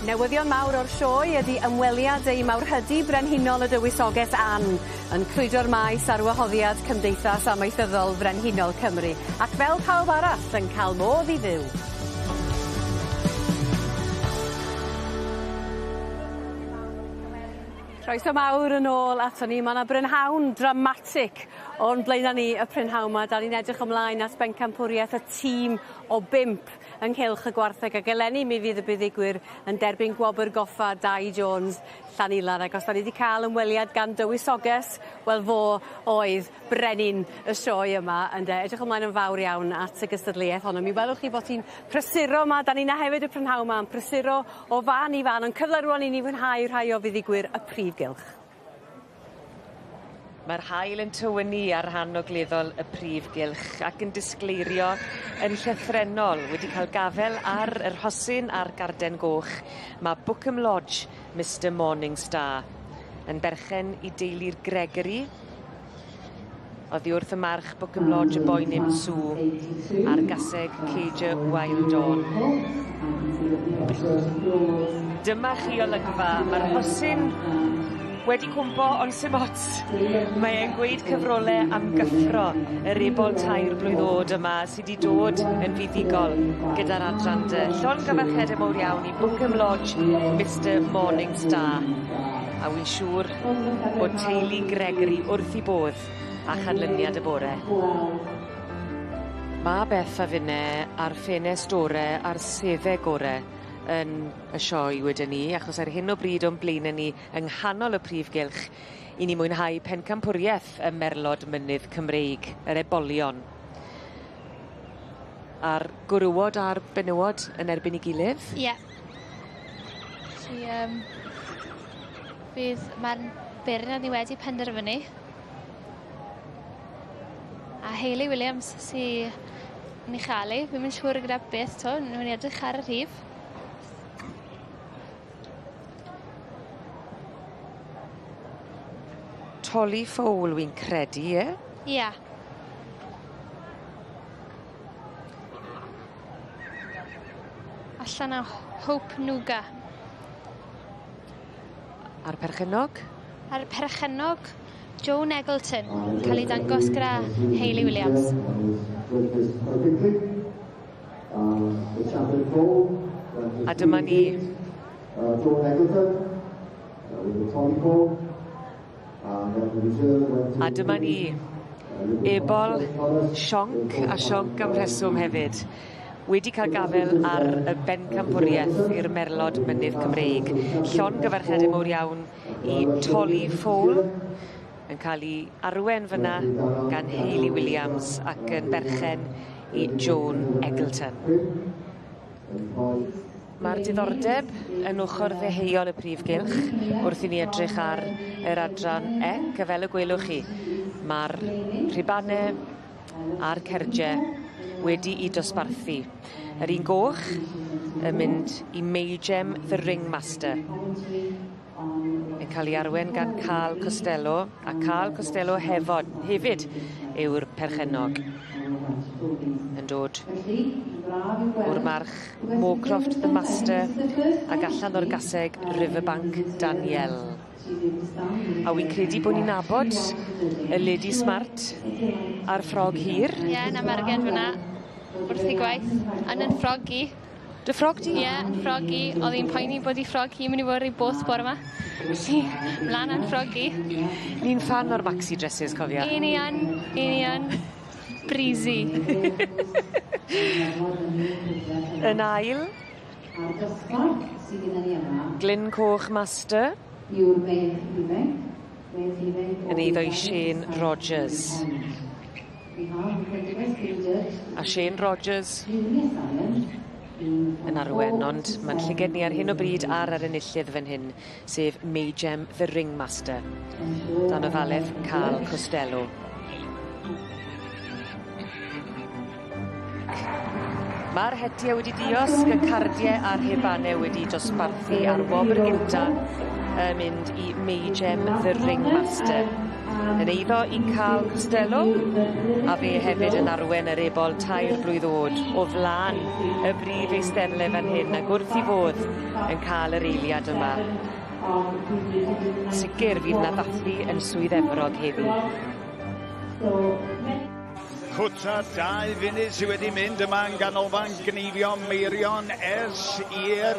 Newyddion mawr o'r sioe ydy ymweliad ei mawrhydi Frenhinol y dywysoges Ann yn crwydro'r maes ar wahoddiad Cymdeithas Amaethyddol Frenhinol Cymru ac fel pawb arall yn cael modd i fyw. Croeso mawr yn ôl ato ni, mae yna brynhawn dramatic o'n blaena ni y prynhawn yma. Da ni'n edrych ymlaen at bencampwriaeth y tîm o 5 ynghylch y gwartheg ac eleni mi fydd y buddigwyr yn derbyn gwobr goffa Dai Jones Llanilan ac os da ni wedi cael ymweliad gan dywysoges, wel fo oedd brenin y sioe yma yn edrych ymlaen yn fawr iawn at y gystadleuaeth honno. Mi welwch chi bod hi'n prysuro yma, da ni'n hefyd y prynhawn yma yn prysuro o fan i fan, yn cyfle rwan i ni fwynhau rhai o fuddigwyr y prif gylch. Mae'r haul yn tywynu ar rhan o gleddol y prif gylch ac yn disgleirio yn llythrenol wedi cael gafel ar yr hosyn a'r garden goch. Mae Bwckham Lodge Mr Morningstar yn berchen i deulu'r Gregory. Oddi wrth y march Bwckham Lodge y boi nim Sue a'r gaseg Ceigia Wild On. Dyma chi olygfa, mae'r hosyn wedi cwmpo ond sim ots. Mae e'n gweud cyfrolau am gyffro yr ebol tair blwydd o'd yma sydd wedi dod yn fuddigol gyda'r adran dy. Llon gyfarchedau mawr iawn i Bwckham Lodge Mr Morningstar. A wy'n siŵr bod teulu Gregory wrth i bodd a chanlyniad y bore. Mae Beth a finne ar ffenest ore a'r seddau gore yn y sioe wedyn ni, achos ar hyn o bryd o'n blaen ni yng nghanol y prif gylch i ni mwynhau pencampwriaeth y merlod mynydd Cymreig, yr ebolion. A'r gwrywod a'r benywod yn erbyn i gilydd? Ie. Bydd mae'r beirniad ni wedi penderfynu. A Hayley Williams sy'n ei chael ei, fi'n mynd siŵr gyda beth to, nhw'n mynd i edrych ar y rhif. Tolly Fowl wy'n credu, ie? Ie. Allan o Hope Nuga. A'r perchennog? A'r perchennog, Joan Eggleton, cael ei dangos gyda Hayley Williams. A dyma ni. A dyma ni, ebol, sionc a sionc am rheswm hefyd. Wedi cael gafel ar y bencampwriaeth i'r merlod mynydd Cymreig. Llon gyfarchedau mawr iawn i Tolly Fowl yn cael ei arwen fyna gan Hayley Williams ac yn berchen i Joan Eggleton. Mae'r diddordeb yn ochr ddeheuol y prif gylch wrth i ni edrych ar yr adran E, fel y gwelwch chi. Mae'r rhibannau a'r cerdiau wedi i dosbarthu. Yr un goch yn mynd i Mayjem the Ringmaster. Yn cael ei arwen gan Carl Costello, a Carl Costello hefyd yw'r perchennog. Yn dod o'r march Mawrth the Master ac allan o'r gaseg Riverbank Daniel. A wy'n credu bod ni'n nabod y Lady Smart a'r ffrog hir. Ie, na margen fyna wrth i gwaith. Yn ffrogi. Dy ffrog di? Ie, yn ffrogi. Oedd hi'n poeni bod hi ffrog hi mynd i fod i both bore yma. Felly, mlaen yn ffrogi. Ni'n fan o'r maxi dresses, cofia? Ni yn. Breezy. Yn ail, Glyn Coch Master, yn eiddo i Shane Rogers. A Shane Rogers yn arwen, ond mae'n llyged ni ar hyn o bryd ar enillydd fan hyn, sef Mayjem the Ringmaster, dan ofaledd Carl Costello. Mae'r hetiau wedi diosg, y cardiau a'r hebannau wedi dosbarthu a'r wobr gynta yn mynd i Mayjem the Ringmaster. Yn eiddo i cael Costello, a fe hefyd yn arwen yr ebol tair blwydd o'd o flan y brif eisterle fan hyn, ac wrth i fod yn cael yr eiliad yma. Sicr fydd na ddathlu yn Swydd Efrog heddi. Cwta 2 funud sydd wedi mynd yma yn ganolfan gneifio meirion ers i'r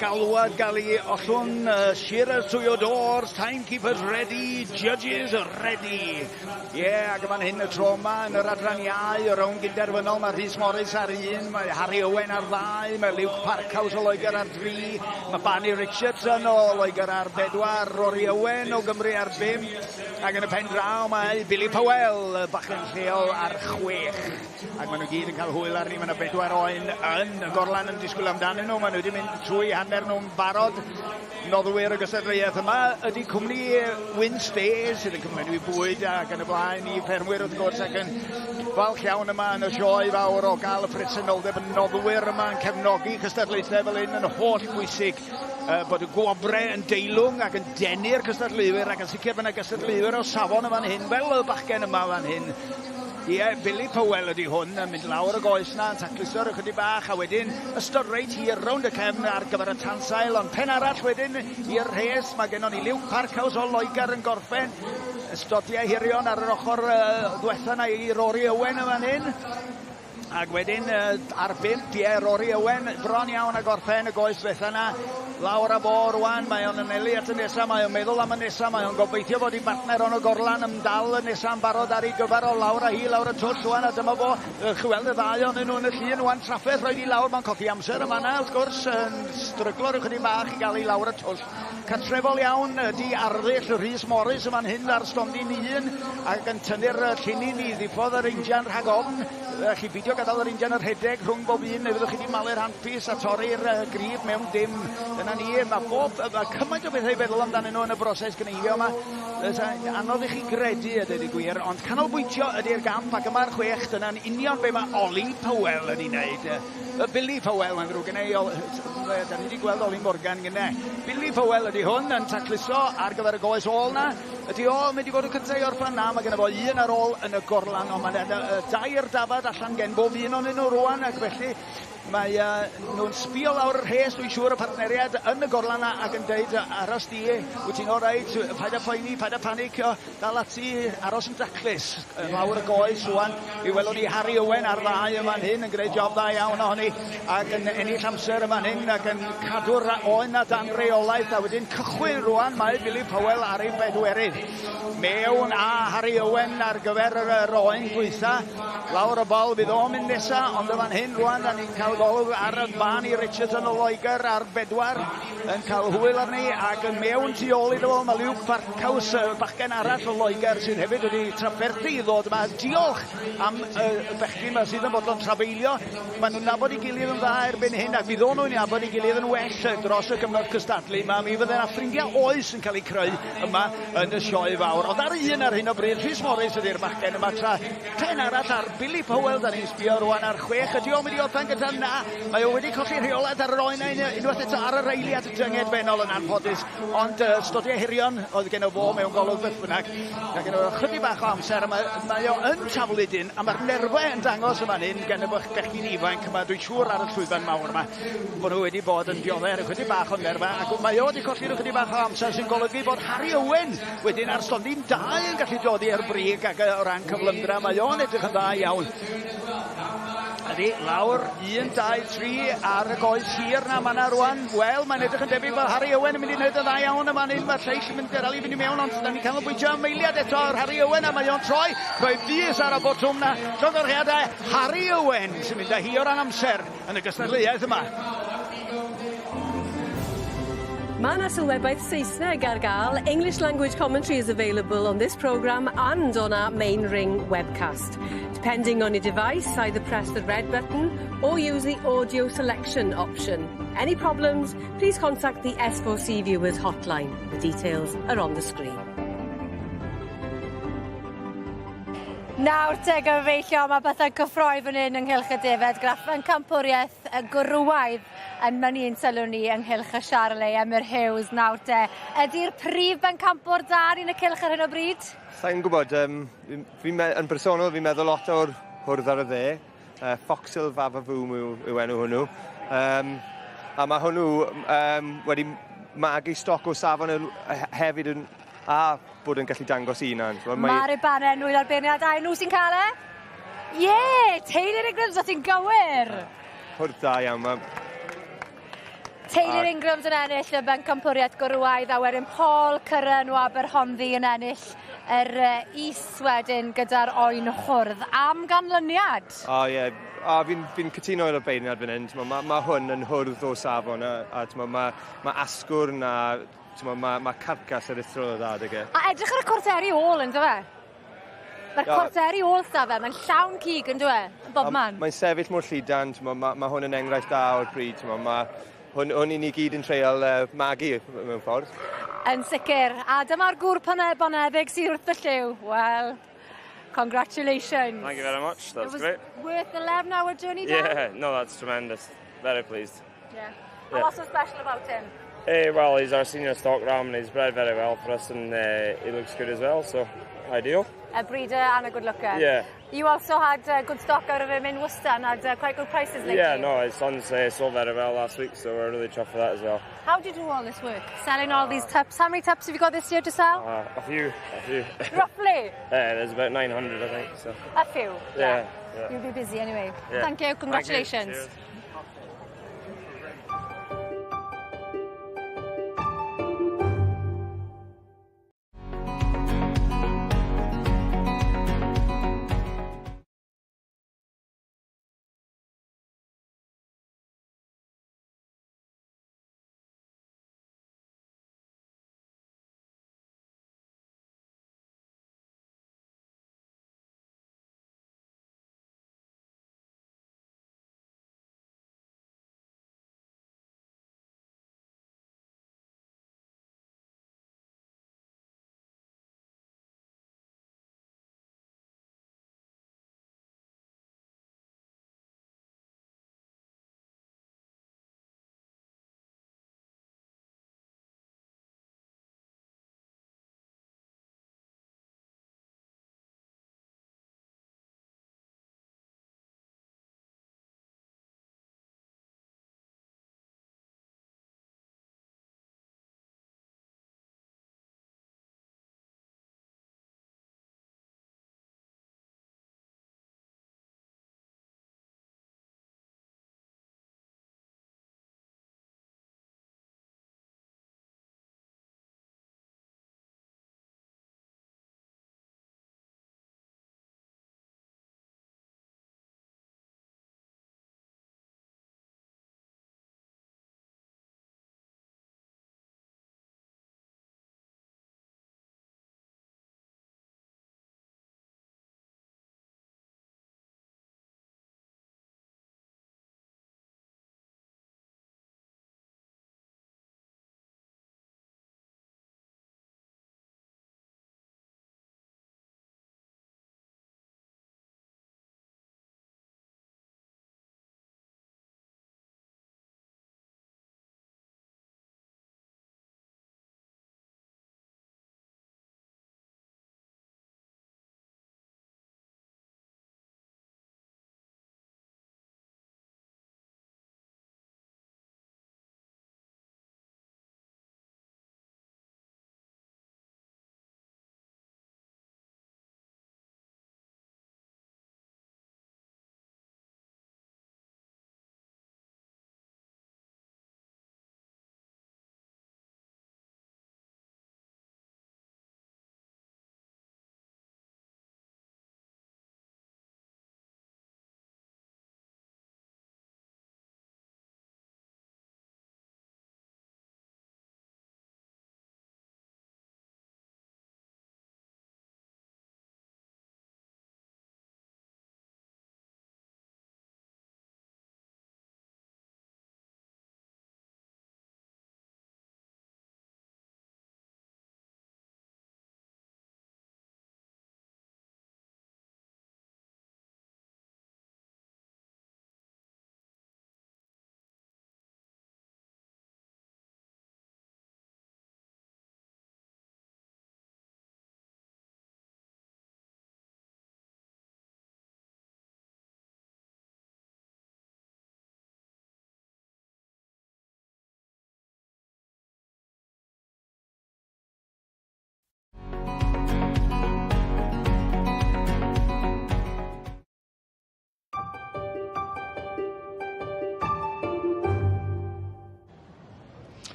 galwad gael ei ollwn. Sir y Twyodors, timekeepers ready, judges ready. Ac yma'n hyn y tro yma yn yr adran iau, y rown gynderfynol, mae Rhys Morris ar 1, mae Harry Owen ar 2, mae Luke Parkhouse o Loegr ar 3, mae Barney Richardson o Loegr ar 4, Rory Owen o Gymru ar 5, ac yn y pen draw mae Billy Powell, bachgen lleol ar 6. Ac maen nhw gyd yn cael hwyl arni, maen nhw 4 oen yn y gorlan yn disgwyl amdanyn nhw. Maen nhw wedi mynd trwy hanner nhw'n barod. Noddwyr y gystadleuaeth yma ydy cwmni Wyn Stays sydd yn cymryd i bwyd ac yn y blaen i ffermwyr wrth gwrs, ac yn falch iawn yma yn y sioe fawr o gael y presenoldeb yn noddwyr yma yn cefnogi cystadlaethau fel un yn holl bwysig. Bod y gwobre yn deilwng ac yn denu'r cystadleuwyr, ac yn sicr fyna cystadleuwyr o safon yma'n hyn, fel y bachgen yma fan hyn. Billy Powell ydy hwn yn mynd lawr y goes na, yn taclusor ychydig bach, a wedyn ystod reit hir rownd y cefn ar gyfer y tansail, ond pen arall wedyn i'r rhes, mae gennon ni Luke Parkhouse o Loegr yn gorffen, ystodiau hirion ar yr ochr ddiwetha na i Rory Owen yma'n hyn. Ac wedyn ar 5, Rory Owen, bron iawn a gorffen y goes fetha na. Lawr a bo rwan, mae o'n anelu at y nesaf, mae o'n meddwl am y nesaf, mae o'n gobeithio bod i partner o'n o gorlan ymdal y nesaf yn barod ar ei gyfer o lawr a hi, lawr y twll rwan, a dyma bo, chweld y ddau o'n nhw yn y llun rwan, trafferth roed i lawr, mae'n colli amser yma na, wrth gwrs, yn stryglo'r ychydig bach i gael ei lawr y twll. Catrefol iawn ydi arddull Rhys Morris yma'n hyn ar stondin 1, ac yn tynnu'r llunyn i ddiffodd yr injan rhag ofn. Chi bidio gadael yr injan yr rhedeg rhwng bob un, neu fyddwch chi wedi malu'r handpys a torri'r grib mewn dim. Dyna ni, mae cymaint o bethau feddwl amdanyn nhw yn y broses gneifio yma. Anodd i chi gredu ydy'r gwir, ond canolbwyntio ydy'r gamp, ac yma'r 6, dyna'n union be mae Oli Powell yn ei wneud. Billy Powell yn ddrwg gynnau, da ni wedi gweld Oli Morgan gynnau. Billy Powell ydy hwn yn tacluso ar gyfer y goes ôl na. Ydy o, mynd i fod y cyntaf i orffan na, mae gen fo un ar ôl yn y gorlan, ond mae'n 2 dafad allan gen bob un o'n nhw rwan, ac felly mae nhw'n sbio lawr yr rhes, dwi'n siŵr y partneriad yn y gorlan ac yn deud, aros di, wyt ti'n oreit, paid a poeni, paid a panic, dal ati, aros yn daclus, lawr y goes rwan. Mi welwn ni Harry Owen ar 2 yma'n hyn, yn gwneud job dda iawn ohoni, ac yn ennill amser yma'n hyn, ac yn cadw'r oen a dan reolaeth, a wedyn cychwyn rwan, mae Billy Powell ar ei bedwerydd. Mewn a Harry Owen ar gyfer yr oen dwytha, lawr y bol bydd o'n mynd nesa, ond yma'n hyn rwan, da ni'n cael golwg ar y Barney Richardson o Loegr ar 4, yn cael hwyl arni, ac yn mewn tu ôl iddo fo, mae Luke Parkhouse, bachgen arall o Loegr, sydd hefyd wedi trafferthu i ddod yma. Diolch am y bechgyn yma sydd yn bodlon trafeilio. Maen nhw'n nabod i gilydd yn dda erbyn hyn, ac fydd o'n nhw'n nabod i gilydd yn well dros y cyfnod cystadlu. Mi fydde yna ffrindiau oes yn cael eu creu yma yn y sioe fawr. Ond ar un ar hyn o bryd, Rhys Morris ydy'r bachgen yma, tra ten arall ar Billy Powell, da ni'n sbio rwan ar 6. Ydy o'n mynd i orffen gyda na, mae o wedi colli rheolaeth ar yr oen unwaith eto ar yr eiliad dynged fennol yn anffodus, ond stodiau hirion oedd gen o fo mewn golwg beth bynnag, ac gen o chydig bach o amser, mae o yn taflu dyn, a mae'r nerfau yn dangos yma hyn gen y bechgyn ifanc yma, dwi'n siŵr ar y llwyfan mawr yma, bod nhw wedi bod yn diodder chydig bach o nerfau, ac mae o wedi colli chydig bach o amser sy'n golygu bod Harry Owen wedyn ar stondin 2 yn gallu dod i'r brig ac o ran cyflymdra, mae o'n edrych yn dda iawn. Ydy, lawr, 1, 2, 3 ar y goes hir na ma' na rwan. Wel, mae'n edrych yn debyg fel Harry Owen yn mynd i wneud y dda iawn yma hyn. Mae'r lleill yn mynd gyrraedd i fynd i mewn, ond da ni'n canolbwyntio am eiliad eto ar Harry Owen, a mae o'n troi. Rhoi bys ar y botwm na. Llongyfarchiadau Harry Owen sy'n mynd â hi o ran amser yn y gystadleuaeth yma. Mae yna sylwebaeth Saesneg ar gael. English language commentary is available on this programme and on our main ring webcast. Depending on your device, either press the red button or use the audio selection option. Any problems, please contact the S4C viewers hotline. The details are on the screen. Nawr te gyfeillio, mae bethau'n cyffroi fan hyn ynghylch y defaid. Graff yn campwriaeth y gwrwaidd yn myni'n sylw ni ynghylch y Charlie, Emyr Hughes. Nawr te, ydy'r prif bencampwr da ni'n y cylch ar hyn o bryd? Sa'n gwybod, yn bersonol fi'n meddwl lot o'r hwrdd ar y dde. Foxil Fafafwm yw enw hwnnw. A mae hwnnw wedi magu stoc o safon hefyd yn bod yn gallu dangos unan. Mae'r Ibanau nwyl arbenniad a nhw sy'n cael e? Ie, Taylor Ingrams, o ti'n gywir! Hwrdd da iawn. Taylor Ingrams yn ennill y bencampwriaeth gwrwaidd a wedyn Paul Curran o Aberhonddu yn ennill yr is wedyn gyda'r oen chwrdd. Am ganlyniad? Ie. Fi'n cytuno i'r beirniad fan hyn. Mae hwn yn hwrdd o safon a mae asgwrn a mae carcas yr ithro o ddad ag e. A edrych ar y cwrteri ôl yn dweud? Mae'r cwrteri ôl stafell, mae'n llawn cig yn dweud? Bob man? Mae'n sefyll mor llidan, mae hwn yn enghraifft da o'r bryd. Hwn i ni gyd yn treol magu mewn ffordd. Yn sicr. A dyma'r gŵr boneddig sy'n wrth y lliw. Wel, congratulations. Thank you very much. That's great. It was worth the 11-hour journey down? Yeah, no, that's tremendous. Very pleased. Yeah. And what's so special about him? Well, he's our senior stock ram and he's bred very well for us and he looks good as well, so ideal. A breeder and a good looker. Yeah. You also had good stock out of him in Worcester and had quite good prices lately. Yeah, no, his son's sold very well last week, so we're really chuffed for that as well. How do you do all this work? Selling all these tups? How many tups have you got this year to sell? A few. Roughly? There's about 900, I think. So. A few? Yeah. You'll be busy anyway. Yeah. Thank you, congratulations. Thank you. Cheers.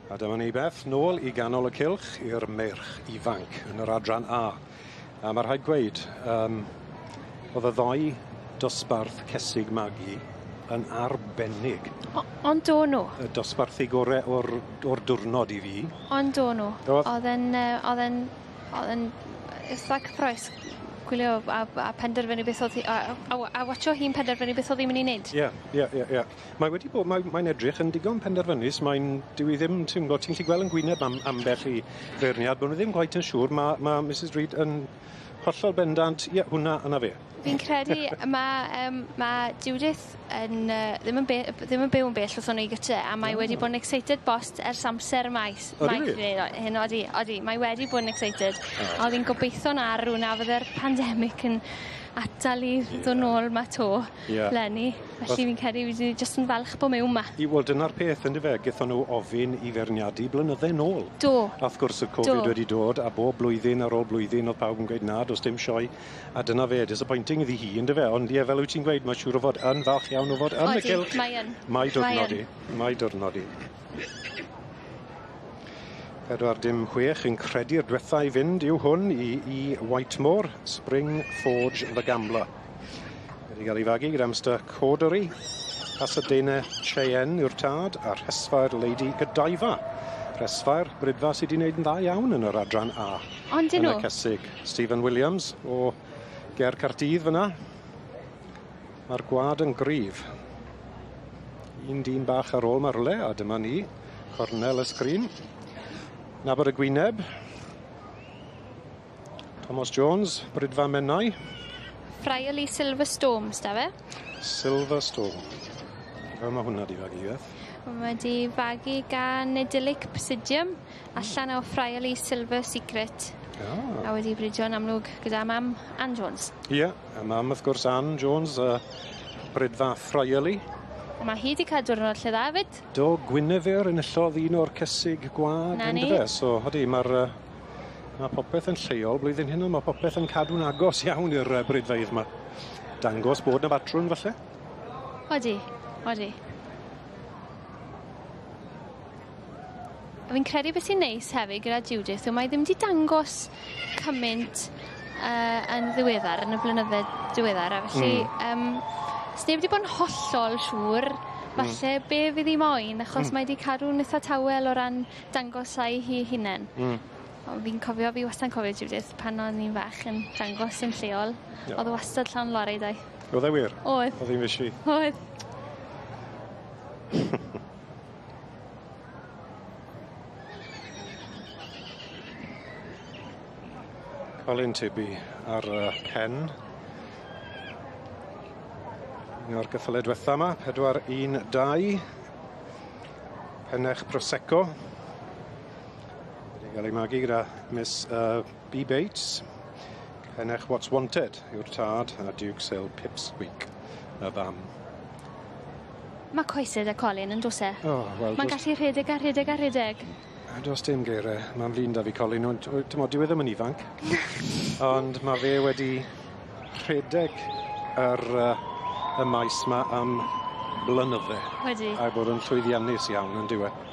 A dyma ni Beth, nôl I ganol y cylch i'r merch ifanc yn yr adran A. A mae rhaid gweud, oedd y ddoi dosbarth cesig magu yn arbennig. Ond do nhw? Y dosbarthu gorau o'r diwrnod I fi. Ond do nhw? Oedd yn eitha cyffroes gwylio a penderfynu beth oedd a watcho hi'n penderfynu beth oedd hi'n mynd I wneud? Ie. Mae'n edrych yn digon penderfynus. Dyw I ddim, ti'n gallu gweld yn gwyneb ambell I feirniad, bod nhw ddim gwaith yn siŵr. Mae Mrs Reid yn hollol bendant, hwnna yna fe. Fi'n credu mae Judith ddim yn byw yn bell wrth o'n ei gytre a mae wedi bod yn excited bost ers amser maes. Odi, mae wedi bod yn excited. Oedd hi'n gobeithio na rhywun a fydde'r pandemic yn atal I ddod nôl ma to lenni. Felly fi'n credu wedi jyst yn falch bod mewn ma. Wel, dyna'r peth yn dyfe, gaethon nhw ofyn I feirniadu blynydde nôl. Do. A wrth gwrs y Covid wedi dod, a bob blwyddyn ar ôl blwyddyn oedd pawb yn gweud na, does dim sioe. A dyna fe, disappointing iddi hi yn dyfe, ond fel wyt ti'n gweud, mae siŵr o fod yn falch iawn o fod yn y cylch. Mae diwrnod I. 4-6 yn credu'r diwetha I fynd yw hwn I Whitemore, Spring Forge the Gambler. Wedi cael ei fagu gyda Mr Cordery, Pasadena Cheyenne yw'r tad, a rhesfair Lady Godiva. Rhesfair brydfa sydd wedi gwneud yn dda iawn yn yr adran A. Ond dyn nhw? Yn y cesig. Stephen Williams o Ger Cardydd fyna. Mae'r gwad yn gryf. Un dyn bach ar ôl marle, a dyma ni, Cornel y sgrin. Nabod y gwyneb. Thomas Jones, brydfa Menai. Friarly Silverstone, stafe? Silverstone. Fel mae hwnna di fagu, beth? Mae di fagu gan Idyllic Presidium, allan o Friarly Silver Secret. A wedi brydio'n amlwg gyda mam Ann Jones. Ie, a mam wrth gwrs Ann Jones, brydfa Friarly. Mae hi wedi cael diwrnod lle dda fyd. Do, Gwynefyr yn illodd un o'r cysig gwag yn dyfe. So, mae popeth yn lleol blwyddyn hyn, mae popeth yn cadw'n agos iawn i'r brydfeidd yma. Dangos bod na batrwn falle? Odi. Fi'n credu beth sy'n neis hefyd gyda Judith, yw mae ddim wedi dangos cymaint yn ddiweddar, yn y blynydde diweddar. A felly, sneb wedi bod yn hollol siŵr, falle be fydd I moyn, achos mae wedi cadw'n eitha tawel o ran dangos ai hi hunain. Fi'n cofio, fi wastad yn cofio Judith pan o'n i'n fach yn dangos yn lleol. Oedd wastad llawn lorau dau. Oedd e wir? Oedd. Oedd hi'n fysi? Oedd. Colin Tibby ar pen. Un o'r geffylau diwetha yma, 4-1-2. Pennech Prosecco. Wedi cael ei magu gyda Miss B. Bates. Pennech What's Wanted yw'r tad, a Duke Hill Pipsqueak y fam. Mae coesau y Colin yn dwse. Mae'n gallu rhedeg. Does dim geiriau. Mae'n flin da fi Colin. Dyw e ddim yn ifanc. Ond mae fe wedi rhedeg y maes yma am blynydde. Wedi. A bod yn llwyddiannus iawn yn diwedd.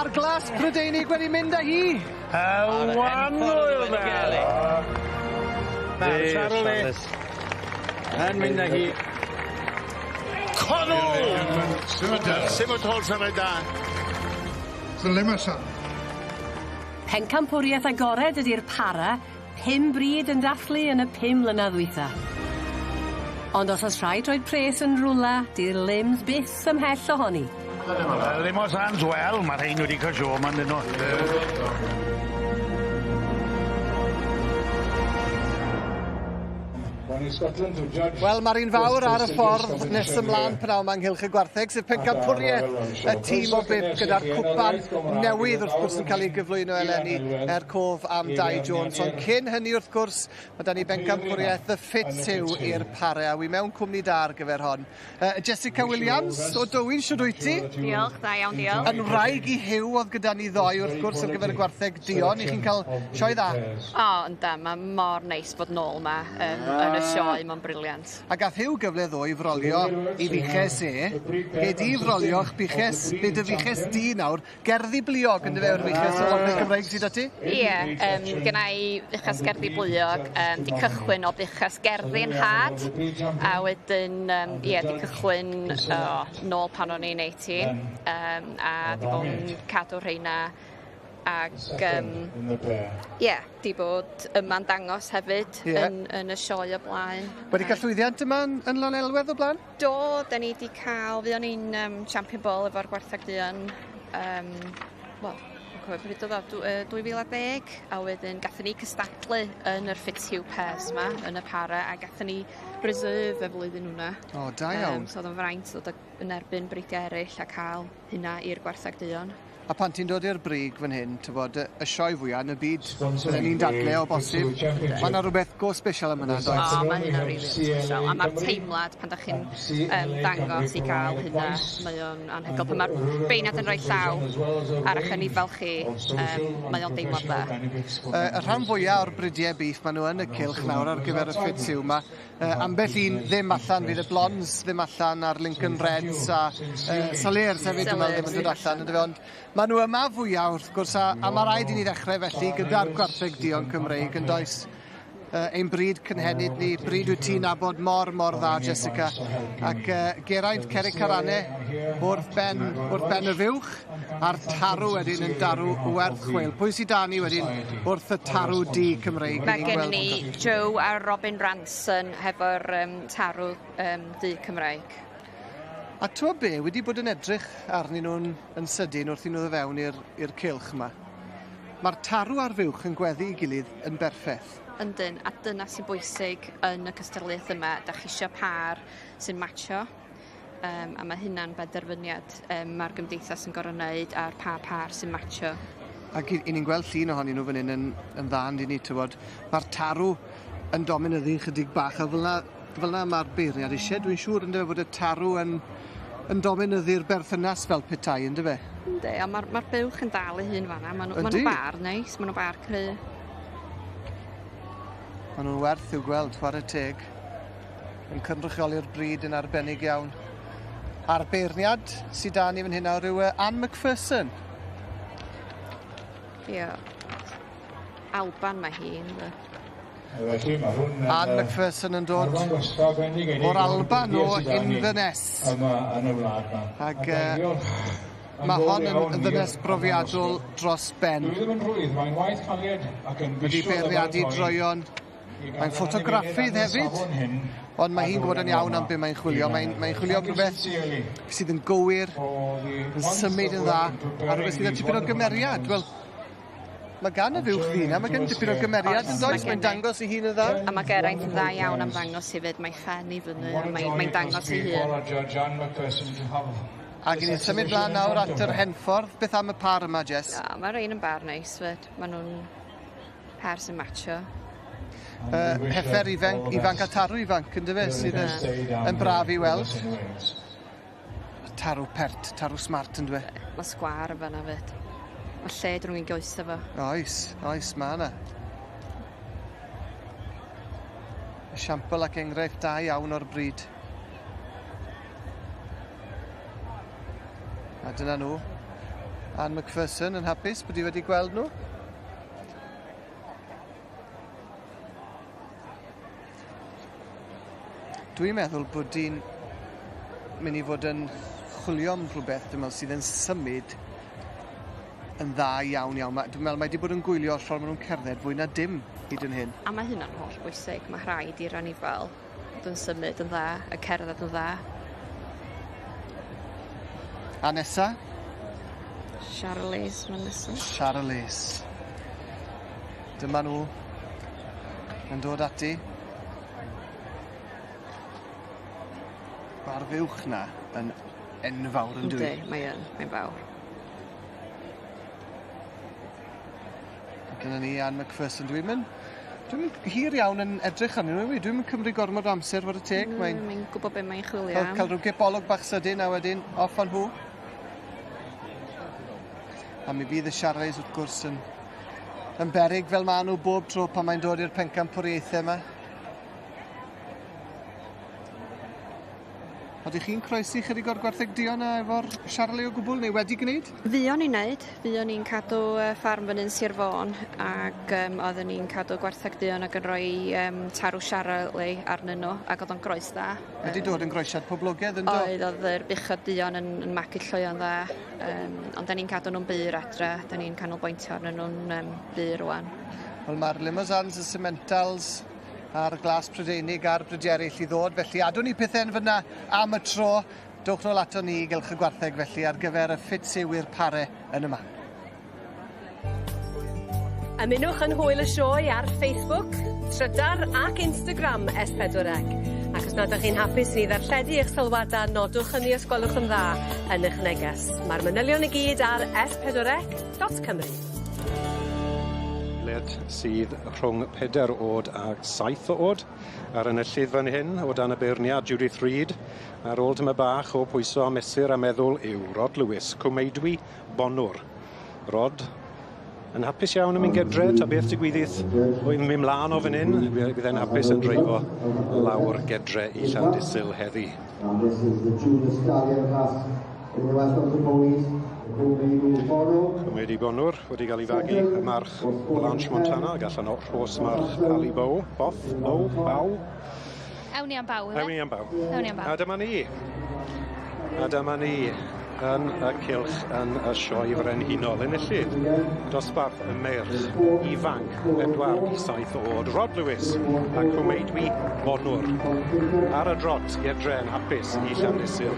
Ar glas Brydeinig wedi mynd â hi. Wanwyl fel. Charles. Yn mynd â hi. Connell! Symud sy'n ei da. Pencampwriaeth agored ydy'r para, 5 bryd yn dathlu yn y 5 mlynedd ddwytha. Ond os oes rhaid roed pres yn rwla, di'r limbs byth ymhell ohoni. Limos Hans wel, mae'r rhain wedi cael sio man dyn nhw. Wel, mae'r un fawr ar y ffordd nes ymlaen pnawn yma ynghylch y gwartheg, sef pencampwriaeth y tîm o bib gyda'r cwpan newydd wrth gwrs yn cael ei gyflwyno eleni cof am Dai Jones. Ond cyn hynny wrth gwrs, mae da ni bencampwriaeth y ffit yw i'r pare, a wi mewn cwmni da ar gyfer hon. Jessica Williams o Dywyn, siwr wyt ti? Diolch, da iawn, diolch. Yn wraig i Hyw oedd gyda ni ddoi wrth gwrs ar gyfer y gwartheg Dion. I chi'n cael sioe dda? O, ynda, mae mor neis bod nôl yma yn y sioe, mae'n briliant. A gath Hyw gyfle ddo i frolio i fiches Gei di frolio eich biches, nid y fiches di nawr, gerddi bliog yn dy fewn fiches o London Cymraeg sydd â ti? Ie, gyda i biches gerddi bliog, di cychwyn o biches gerddi'n had, a wedyn, di cychwyn nôl pan o'n i'n 18, a di bod yn cadw rheina ac di bod yma'n dangos hefyd yn y sioe o blaen. Wedi cael llwyddiant yma yn Llanelwedd o blaen? Do, da ni wedi cael, fi o'n i'n champion ball efo'r gwartheg Dion, pryd oedd o, 2010, a wedyn gathon ni cystadlu yn yr Fit Hugh Pairs yma, yn y para, a gathon ni reserve y flwyddyn hwnna. O, da iawn. So oedd o'n fraint dod yn erbyn bridiau eraill a cael hynna i'r gwartheg Dion. A pan ti'n dod i'r brig fan hyn, y sioe fwyaf yn y byd, byddwn ni'n dadle o bosib. Mae yna rhywbeth go special am hynna, does? O, mae hynna rili special. A mae'r teimlad pan da chi'n dangos i gael hynna, mae o'n anhygoel. Pan mae'r beirniad yn rhoi llaw ar eich anifel chi, mae o'n deimlad dda. Y rhan fwyaf o'r bridiau beef, maen nhw yn y cylch nawr ar gyfer y ffit yw yma. Ambell un ddim allan, fydd y blonds ddim allan ar Lincoln Reds a Salers hefyd ddim yn dod allan. Ond maen nhw yma fwyaf wrth gwrs, a mae rhaid i ni ddechrau felly gyda'r gwartheg Dion Cymreig yn does. Ein bryd cynhenid ni, bryd wyt ti'n nabod mor dda, Jessica. Ac Geraint Cerrig Carane wrth ben y fywch, a'r tarw wedyn yn darw werth chweil. Pwy sydd da ni wedyn wrth y tarw di Cymreig? Mae gen ni Joe a Robin Ranson hefo'r tarw di Cymreig. A to be, wedi bod yn edrych arnyn nhw'n yn sydyn wrth i nhw fewn i'r cylch yma. Mae'r tarw a'r fywch yn gweddu i gilydd yn berffaith. Yndyn, a dyna sy'n bwysig yn y cystadleuaeth yma. Da chi eisiau par sy'n matcho, a mae hynna'n benderfyniad mae'r gymdeithas yn gorau wneud a'r par sy'n matcho. Ac i ni'n gweld llun ohonyn nhw fan hyn yn dda yn ni, tywod. Mae'r tarw yn dominyddu chydig bach, a fel na mae'r beirniad eisiau. Dwi'n siŵr yn dweud bod y tarw yn dominyddu'r berthynas fel petai, yn dweud? Ynddi, a mae'r bywch yn dal ei hun fanna. Mae nhw'n bar neis, mae nhw'n bar cry. Maen nhw'n werth i'w gweld, chwarae teg, yn cynrychioli'r bryd yn arbennig iawn. A'r beirniad sydd da ni fan hynna o ryw Anne McPherson. Ie, Alban mae hi, ynddo. Anne McPherson yn dod o'r Alban o Inverness. Ac mae hon yn ddynes brofiadol dros ben. Wedi beirniadu droion. Mae'n ffotograffydd hefyd, ond mae hi'n gwybod yn iawn am beth mae'n chwilio. Mae'n chwilio am rhywbeth sydd yn gywir, yn symud yn dda, a rhywbeth sydd yn tipyn o gymeriad. Wel, mae gan y fywch ddina, mae gan tipyn o gymeriad yn does, mae'n dangos i hun yn dda. A mae Geraint yn dda iawn am ddangos hefyd, mae'n ffen i fyny, mae'n dangos i hun. Ac i ni'n symud mlaen nawr at yr Henffordd, beth am y par yma, Jess? Mae'r ein yn bar neis, fyd. Mae nhw'n par sy'n matcho. Heffer ifanc a tarw ifanc yn dyfa sydd yn braf i weld. Tarw pert, tarw smart yn dyfa. Mae sgwar yn fanna fyd. Mae lle drwy'n ein goesa fo. Oes, mae yna. Esiampl ac enghraifft da iawn o'r bryd. A dyna nhw. Anne McPherson yn hapus bod i wedi gweld nhw. Dwi'n meddwl bod hi'n mynd i fod yn chwilio am rhywbeth sydd yn symud yn dda iawn. Dwi'n meddwl mae wedi bod yn gwylio o'r ffordd maen nhw'n cerdded fwy na dim hyd yn hyn. A mae hynna'n holl bwysig. Mae rhaid i'r anifel bod yn symud yn dda, y cerdded yn dda. A nesa? Charles, mae'n nesa. Charles. Dyma nhw yn dod ati. fuwch na yn enfawr yn dwi. Mae'n fawr. Dyna ni Anne McPherson. Dwi'n hir iawn yn edrych arnyn nhw. Dwi'n cymryd gormod o amser fod y teg. Mae'n gwybod beth mae'n chwilio am. Cael rhyw gebolog bach sydyn a wedyn off on nhw. A mi fydd y Charles wrth gwrs yn berig fel maen nhw bob tro pan mae'n dod i'r pencampwriaethau yma. Oeddech chi'n croesi chydig o'r gwartheg dion efo'r Charlie o gwbl neu wedi gwneud? Fuon ni'n neud. Fuon ni'n cadw ffarm fan yn Sir Fôn ac oedden ni'n cadw gwartheg dion ac yn rhoi tarw Charlie arnyn nhw ac oedd o'n groes dda. Wedi dod yn groesiad poblogaidd yn do? Oedd yr buchod dion yn magu lloion dda. Ond da ni'n cadw nhw'n byr adre. Da ni'n canolbwyntio arnyn nhw'n byr rwan. Wel, mae'r limousines y cementals a'r glas Prydeinig a'r brydiau eraill i ddod, felly adwn ni pethau yn fyna am y tro. Dowch nôl ato ni gylch y gwartheg felly ar gyfer y ffit Siwy'r pare yn y man. Ymunwch yn hwyl y sioe ar Facebook, Trydar ac Instagram S4C. Ac os nad ydych chi'n hapus ni ddarlledu eich sylwadau, nodwch hynny os gwelwch yn dda yn eich neges. Mae'r manylion i gyd ar s4c.cymru. Sydd rhwng 4 oed a 7 oed ar enillydd fan hyn o dan y beirniad Judith Reid. A'r ôl dyma bach o pwyso a mesur a meddwl yw Rod Lewis, cwmeidwi bonwr. Rod yn hapus iawn yn mynd gedre, ta beth digwyddydd oedd yn mynd mlaen o fan hyn. Bydd e'n hapus yn dreifo lawr gedre i Llandysul heddi. Cymryd i bonwr wedi cael ei fagu y march Blanche Montana gallan o rhos march Ali Bow. Boff, Bow, Baw. Ewn ni am baw, Ewn ni am baw. Ewn ni am baw. A dyma ni. A dyma ni yn y cylch yn y sioe Frenhinol. Enillydd dosbarth y merch ifanc 4 i 7 oed. Rod Lewis a cwmeidwi bonwr. Ar y drot gedre yn hapus i Llandysul.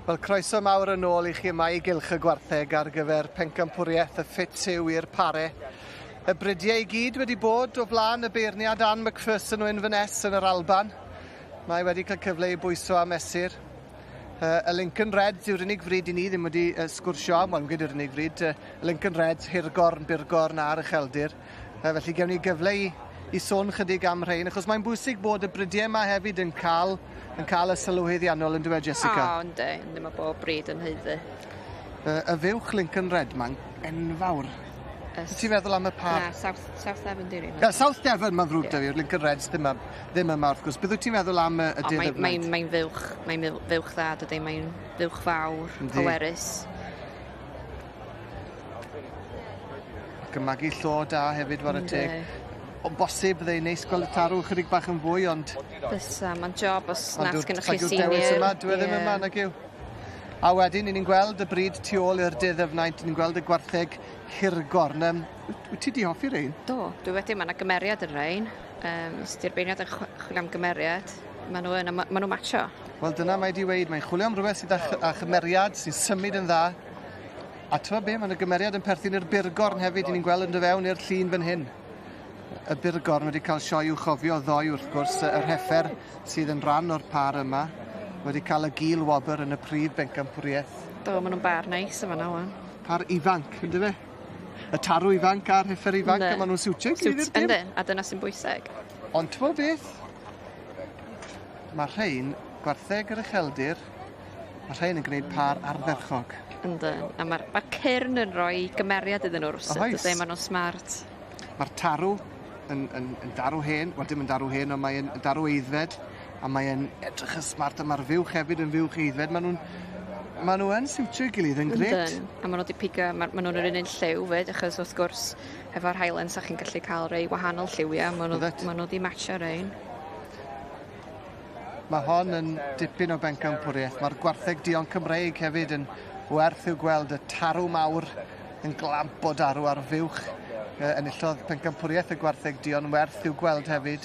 Wel, croeso mawr yn ôl I chi yma I gylch y gwartheg ar gyfer pencampwriaeth y Sioe i'r pare. Y bridiau I gyd wedi bod o flaen y beirniad Dan McPherson o Inverness yn yr Alban. Mae wedi cael cyfle I bwyso a mesur. Y Lincoln Reds yw'r unig fryd I ni ddim wedi sgwrsio am, wel, gyda'r unig fryd. Y Lincoln Reds, Hirgorn, Birgorn a'r Ucheldir. Felly gewn ni gyfle I sôn chydig am rhain, achos mae'n bwysig bod y bridiau yma hefyd yn cael y sylw heddiannol yn dweud, Jessica. O, ynddi, ddim o bob bryd yn heiddi. Y fywch Lincoln Red mae'n enfawr. Ti'n meddwl am y par? Na, South Devon di'r un. South Devon mae'n frwg da fi, Lincoln Reds ddim yma wrth gwrs. Beth wyt ti'n meddwl am y dydd y fnaid? Mae'n fywch dda, dydy, mae'n fywch fawr, pwerus. Ac yn magu llo da hefyd war y teg. O bosib byddai'n neis gweld y tarw chydig bach yn fwy, ond... Bysa, mae'n job os nas gynnwch chi senior. Ond dewis yma, dwi ddim yma, nag yw. A wedyn, ni'n gweld y bryd tu ôl i'r dydd y fnaint, ni'n gweld y gwartheg Hirgorn. Wyt ti di hoffi rein? Do, dwi wedi, mae yna gymeriad yn rein. Os di'r beirniad yn chwilio am gymeriad, maen nhw matcho. Wel, dyna mae di weid, mae'n chwilio am rhywbeth sydd â chymeriad, sy'n symud yn dda. A tyfa be, mae'n y gymeriad yn perthyn i'r Birgorn hefyd, ni'n gweld yn dy fewn i'r llun fan hyn. Y Birgorn wedi cael sioe i'w chofio ddoi wrth gwrs, yr heffer sydd yn rhan o'r par yma wedi cael y gil wobr yn y prif bencampwriaeth. Do, maen nhw'n bar neis yma na wan. Par ifanc, ynddo fe? Y tarw ifanc a'r heffer ifanc, a maen nhw'n siwtio gilydd dim. Ynddi, a dyna sy'n bwysig. Ond tyfo beth? Mae rhain, gwartheg yr Ucheldir, mae rhain yn gwneud par ardderchog. Ynddi, a mae'r cyrn yn rhoi gymeriad iddyn nhw rwsyd, dydy, maen nhw'n smart. Mae'r tarw yn darw hen, wel dim yn darw hen, ond mae'n darw eiddfed, a mae'n edrych yn smart, a mae'r fywch hefyd yn fywch eiddfed. Maen nhw yn siwtio gilydd yn gret. A maen nhw wedi pigo, maen nhw'n yr un lliw fyd, achos wrth gwrs, efo'r Highlands, a chi'n gallu cael rei wahanol lliwiau, maen nhw wedi matcho rein. Mae hon yn dipyn o bencampwriaeth. Mae'r gwartheg dion Cymreig hefyd yn werth i'w gweld y tarw mawr yn glamp o darw ar fywch. Enillodd pencampwriaeth y gwartheg dion werth i'w gweld hefyd.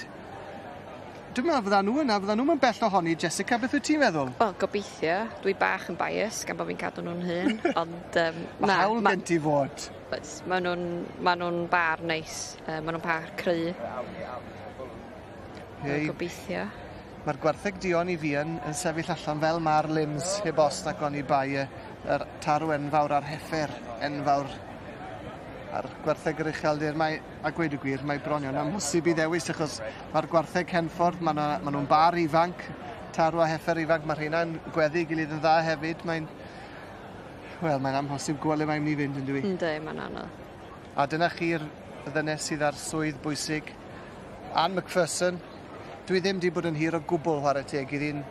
Dwi'n meddwl fydda nhw yna, fydda nhw'n bell ohoni. Jessica, beth wyt ti'n meddwl? Wel, gobeithio. Dwi bach yn bias gan bod fi'n cadw nhw'n hyn, ond... Mae hawl gen ti fod. Mae nhw'n bar neis, mae nhw'n bar cry. Gobeithio. Mae'r gwartheg dion I fi yn sefyll allan fel mae'r limbs heb os nac o'n I bai yr tarw enfawr a'r heffer enfawr a'r gwartheg yr Ucheldir. A gweud y gwir, mae bron yn amhosib I ddewis achos mae'r gwartheg Henffordd, maen nhw'n bar ifanc, tarw a heffer ifanc, mae rheina'n gweddu gilydd yn dda hefyd. Mae'n amhosib gweld mae'n mynd I fynd yn dwi. Ynddi, mae'n anodd. A dyna chi'r ddynes sydd ar swydd bwysig. Anne McPherson, dwi ddim wedi bod yn hir o gwbl chwarae teg iddi'n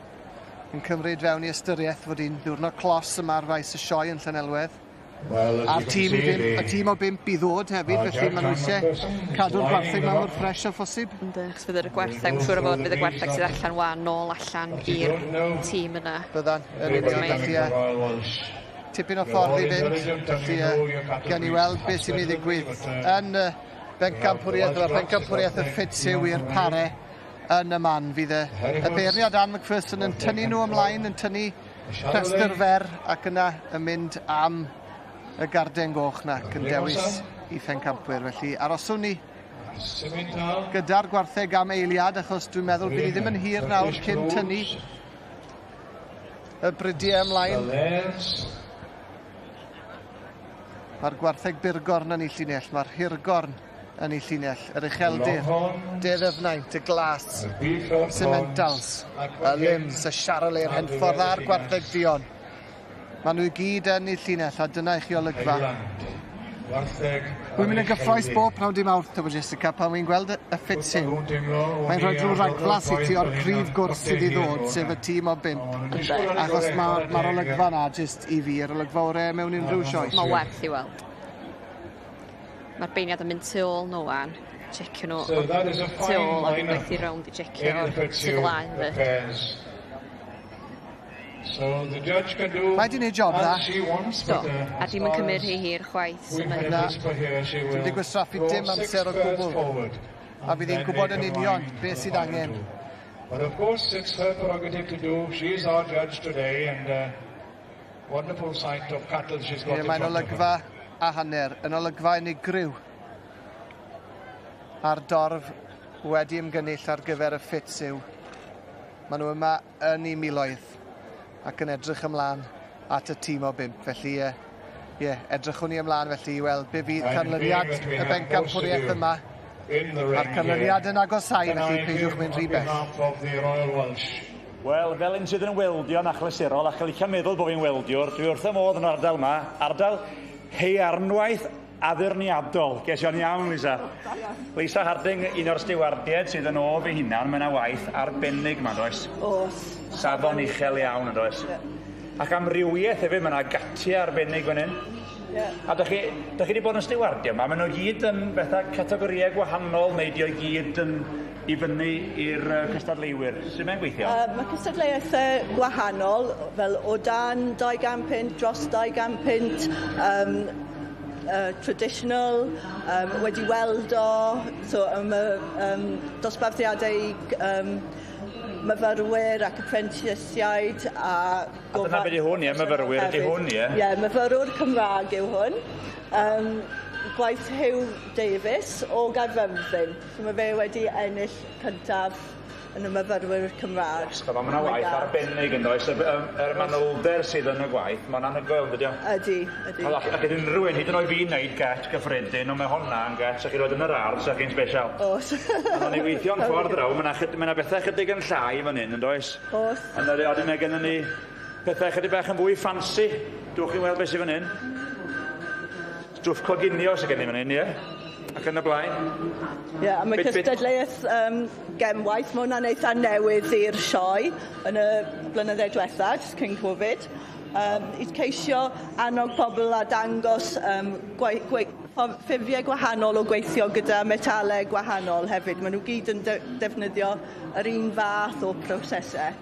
cymryd fewn I ystyriaeth fod hi'n ddiwrnod clos yma ar faes y sioe yn Llanelwedd. A'r tîm o 5 I ddod hefyd, felly maen nhw eisiau cadw'r gwartheg mor ffres o phosib. Ynddi, chos fydd y gwartheg, siŵr o fod fydd y gwartheg sydd allan wan nôl allan i'r tîm yna. Byddan, yn union, tipyn o ffordd I fynd, felly gen I weld beth sy'n ei ddigwydd yn bencampwriaeth y Sioe i'r pare yn y man. Fydd y beirniad Anne McPherson yn tynnu nhw ymlaen, yn tynnu rhestr fer ac yna yn mynd am y garden goch na ac yn dewis I phencampwyr. Felly aroswn ni gyda'r gwartheg am eiliad achos dwi'n meddwl bydd I ddim yn hir nawr cyn tynnu y bridiau ymlaen. Mae'r gwartheg Birgorn yn ei llinell, mae'r Hirgorn yn ei llinell, yr Ucheldir, Dydd y fnaint, y glas, cementals, y limbs, y Charolais, Henffordd a'r gwartheg dion. Maen nhw I gyd yn ei llinell, a dyna I chi olygfa. Wy'n mynd yn gyffroes bob pnawn dim Mawrth, efo Jessica, pan wy'n gweld y Sioe. Mae'n rhoi drwy raglas I ti o'r prif gwrs sydd I ddod, sef y tîm o 5. Achos mae'r olygfa na, jyst I fi, yr olygfa o'r mewn unrhyw sioes. Mae werth I weld. Mae'r beirniad yn mynd tu ôl nhw wan. Checio nhw tu ôl a fi'n gweithio rownd I checio sydd ymlaen fi. Mae di wneud job dda. Do, a dim yn cymryd hi hir chwaith. Dwi'n wedi gwastraffu dim amser o gwbl. A bydd hi'n gwybod yn union beth sydd angen. But of course it's her prerogative to do. She is our judge today and Wonderful sight of cattle she's got in Mae'n front of her. olygfa a hanner, yn olygfa unigryw. A'r dorf wedi ymgynnull ar gyfer y ffit yw. Maen nhw yma yn 'u miloedd ac yn edrych ymlaen at y tîm o 5. Felly, edrychwn ni ymlaen felly i weld be fydd canlyniad y bencampwriaeth yma. A'r canlyniad yn agosau, felly peidiwch mynd rhy bell. Wel, fel un sydd yn weldio yn achlysurol, ac yn licio meddwl bod fi'n weldiwr, dwi wrth y modd yn ardal yma, ardal haearnwaith addurniadol. Gesion iawn, Lisa. Lisa Harding, un o'r stiwardied sydd yn o fi hunan, mae yna waith arbennig yma, does? Oes. Safon uchel iawn, does? Ac amrywiaeth hefyd, mae yna gatia arbennig fan hyn. A dych chi wedi bod yn stiwardio yma, maen nhw gyd yn bethau categoriau gwahanol, neu di o gyd yn i fyny i'r cystadleuwyr. Sut mae'n gweithio? Mae cystadleuaethau gwahanol, fel o dan 200 pint, dros 200 pint, traditional, wedi weld o, so dosbarthiadau myfyrwyr ac apprentiaid a dyna beth yw hwn, myfyrwyr ydy hwn, ie? Ie, myfyrwyr Cymraeg yw hwn. Gwaith Hugh Davies o Gaerfyrddin. So mae fe wedi ennill cyntaf yn y myfyrwyr Cymraeg. So mae yna waith arbennig yn does. Yr manylder sydd yn y gwaith, mae'n anhygoel, ydy o? Ydy. Ac ydyn rhywun hyd yn oed fi'n neud get gyffredin, ond mae honna yn get, so chi roed yn yr ardd, so chi'n special. Oes. Ond o'n i weithio'n ffordd raw, mae yna bethau chydig yn llai fan hyn, yn does? Oes. Ond oedden ni gennym ni pethau chydig bach yn fwy ffansi. Dwch chi'n weld beth sydd fan hyn. Drwff coginio sydd gen i fan hyn, ie? Ac yn y blaen. Ie, a mae cystadleuaeth gemwaith, mae hwnna'n eitha newydd i'r sioe yn y blynyddoedd diwethaf, jyst cyn Covid. I ceisio annog pobl a dangos ffurfiau gwahanol o gweithio gyda metalau gwahanol hefyd. Maen nhw gyd yn defnyddio yr un fath o prosesau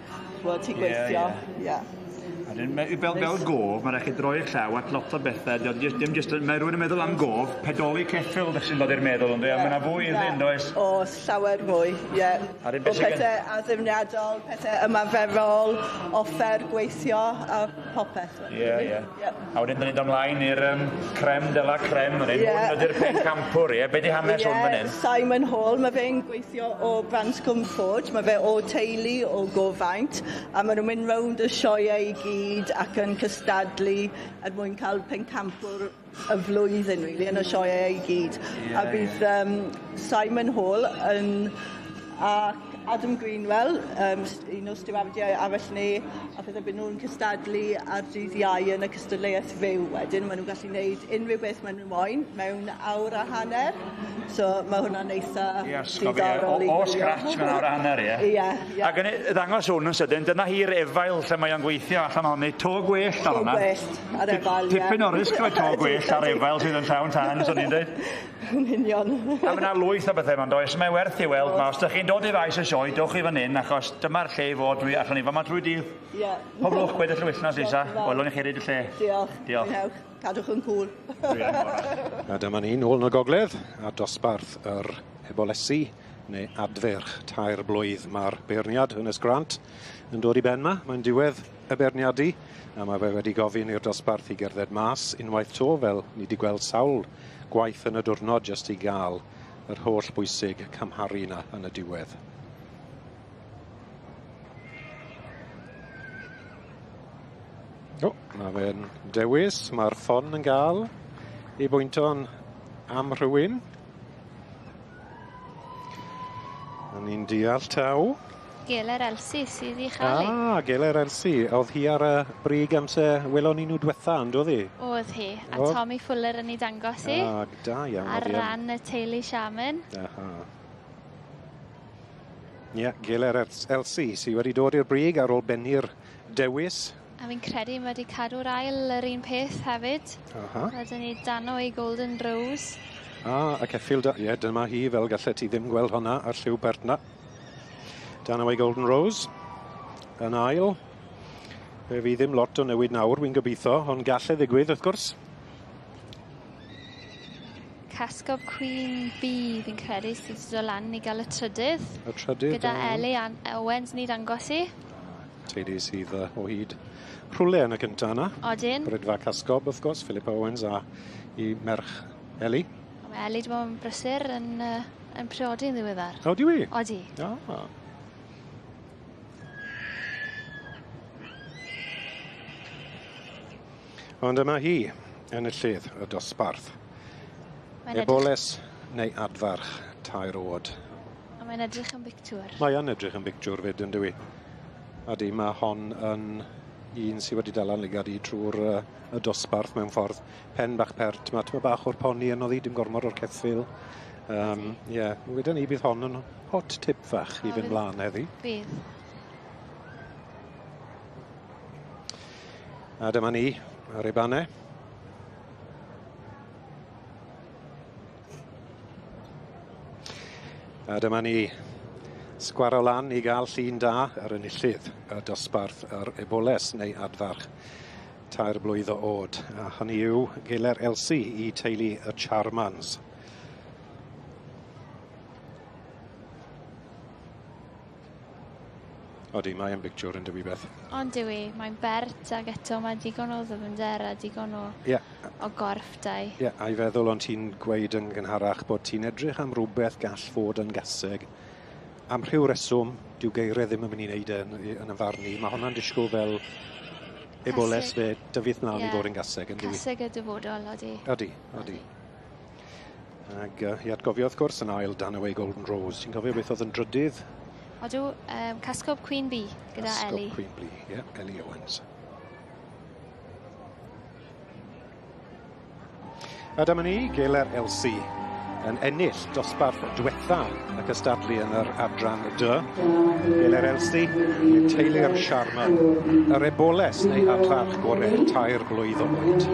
ti'n gweithio. Fel gof, mae'n rhaid droi eich llaw at lot o bethau. Mae rhywun yn meddwl am gof, pedoli ceffil sy'n dod i'r meddwl, ond mae yna fwy iddyn, does? Oes, llawer mwy, ie. O pethau addurniadol, pethau ymaferol, offer gweithio a popeth. Ie. A wedyn, dyn ni'n ymlaen i'r crem de la crem, hwn ydy'r pencampwr, ie? Be di hanes hwn fan hyn? Simon Hall, mae fe'n gweithio o Branscombe Forge, mae fe o teulu o gofaint, a maen nhw'n mynd rownd y sioeau i gyd ac yn cystadlu er mwyn cael pencampwr y flwyddyn, really, yn y sioeau i gyd. A bydd Simon Hall a Adam Greenwell, un o stiwardiau arall ni, a bydde byd nhw'n cystadlu ar dydd Iau yn y cystadleuaeth fyw wedyn. Maen nhw'n gallu gwneud unrhyw beth maen nhw'n moyn mewn awr a hanner. So mae hwnna'n eitha diddorol. O scratch mewn awr a hanner, ie? Ie. Ac yn ddangos hwn yn sydyn, dyna hi'r efail lle mae o'n gweithio allan honni. To gwellt ar hwnna. To gwellt ar efail, ie. Tipyn o risg o'i to gwellt ar efail sydd yn llawn tan, so ni'n dweud. Yn union. A mae yna lwyth o bethau ma'n does. Mae werth i weld ma. Os ydych chi'n dod i faes y sioe, dewch i fan hyn, achos dyma'r lle i fod dwi allan i fan ma drwy dydd. Ie. Poblwch gweddill y wythnos, Lisa. Welwn i chi reid y lle. Diolch. Cadwch yn cŵl. A dyma ni nôl yn y gogledd, a dosbarth yr ebolesu, neu adferch tair blwydd. Mae'r beirniad yn ysgrant yn dod i ben ma. Mae'n diwedd y beirniadu, a mae fe wedi gofyn i'r dosbarth i gerdded mas unwaith to, fel ni wedi gweld sawl gwaith yn y diwrnod jyst i gael yr holl bwysig cymharu yna yn y diwedd. Mae fe'n dewis, mae'r ffon yn gael ei bwynto'n am rhywun. A ni'n deall taw. Geler Elsie sydd i chael. Geler Elsie. Oedd hi ar y brig amser welon ni nhw diwetha, ynddoedd hi? Oedd hi. A Tommy Fuller yn ei dangos i. Da iawn. Ar ran y teulu Siamen. Geler Elsie sydd wedi dod i'r brig ar ôl bennu'r dewis. A fi'n credu mae wedi cadw'r ail yr un peth hefyd. Wedyn ni dano ei Golden Rose. A ceffil, dyma hi fel gallet ti ddim gweld honna ar lliw Bertna. Dan o'i Golden Rose yn ail. Fe fi ddim lot o newid nawr, wy'n gobeithio, ond gallai ddigwydd, wrth gwrs. Casgob Queen B, fi'n credu, sydd o lan i gael y trydydd. Y trydydd. Gyda Ellie Owens ni dangos i. teulu sydd o hyd rhwle yn y cyntaf yna. Odyn. Brydfa Casgob, wrth gwrs, Philip Owens a I merch Eli. Mae Eli wedi bod yn brysur yn priodi yn ddiweddar. O, di wi? Odi. Ond yma hi yn y lledd, y dosbarth. Eboles neu adfarch tair oed. A mae'n edrych yn bictwr. Mae'n edrych yn bictwr fyd yn dywi. A di mae hon yn un sydd wedi dala'n ligad I trwy'r y dosbarth mewn ffordd. Pen bach pert, mae bach o'r poni yn oddi, dim gormod o'r ceffil. Wedyn ni bydd hon yn hot tip fach I fynd mlaen heddi. Bydd. A dyma ni, ar ei banau. A dyma ni, sgwaro lan I gael llun da ar enillydd y dosbarth yr eboles neu adfarch tair blwydd o oed. A hynny yw Gwylio Elsi I teulu y Charmans. Odi, mae'n bictiwr yn dywi beth. Ond dywi, mae'n bert ac eto mae digon o ddyfnder a digon o gorff dau. A'i feddwl ond ti'n gweud yn gynharach bod ti'n edrych am rhywbeth gall fod yn gaseg. Am rhyw reswm, dyw geiriau ddim yn mynd I wneud yn y farn ni. Mae hwnna'n disgwyl fel eboles fe dyfydd mlaen I fod yn gaseg. Caseg y dyfodol, odi. Odi. Ac I atgofio wrth gwrs yn ail dan away Golden Rose. Ti'n cofio beth oedd yn drydydd? Odw, Casgob Queen Bee gyda Eli. Casgob Queen Bee, Eli Owens. A dyma ni, Gwylio Elsi, yn ennill dosbarth diwetha y cystadlu yn yr adran D. Gwylio Elsi, teulu'r Charman, yr eboles neu adfarch gorau tair blwydd o oed.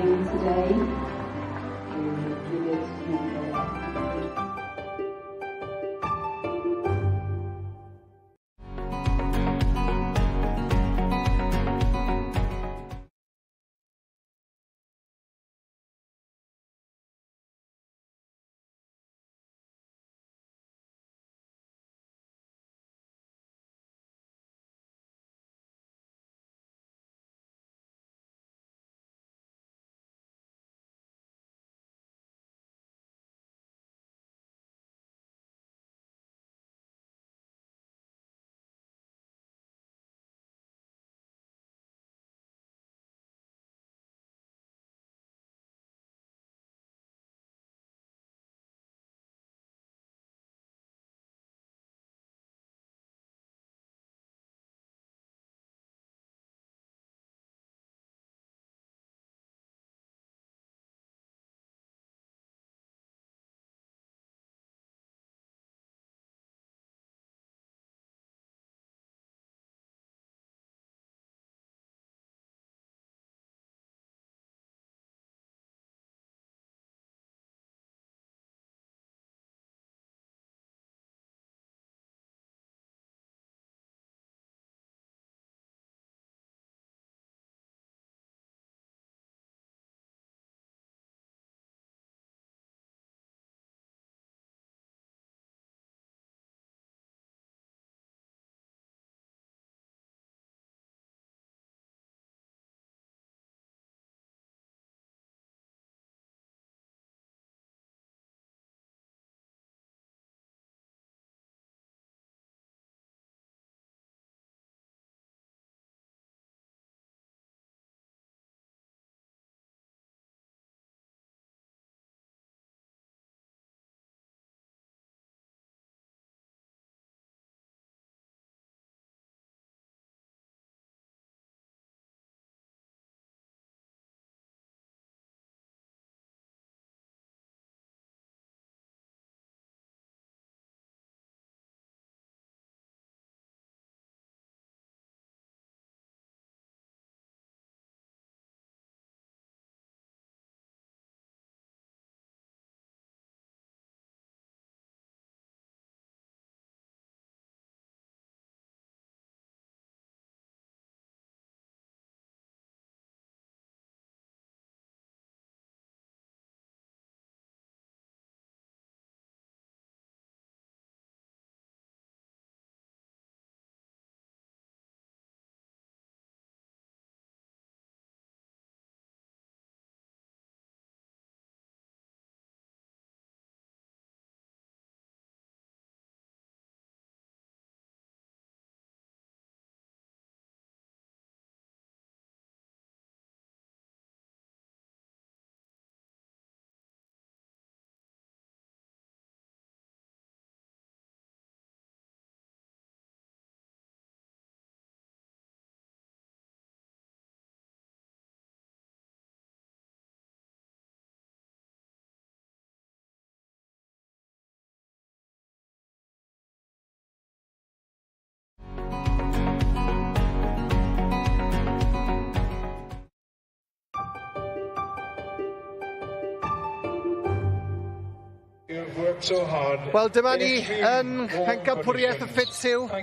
Wel, dyma ni yn pencampwriaeth y ffit Sioe.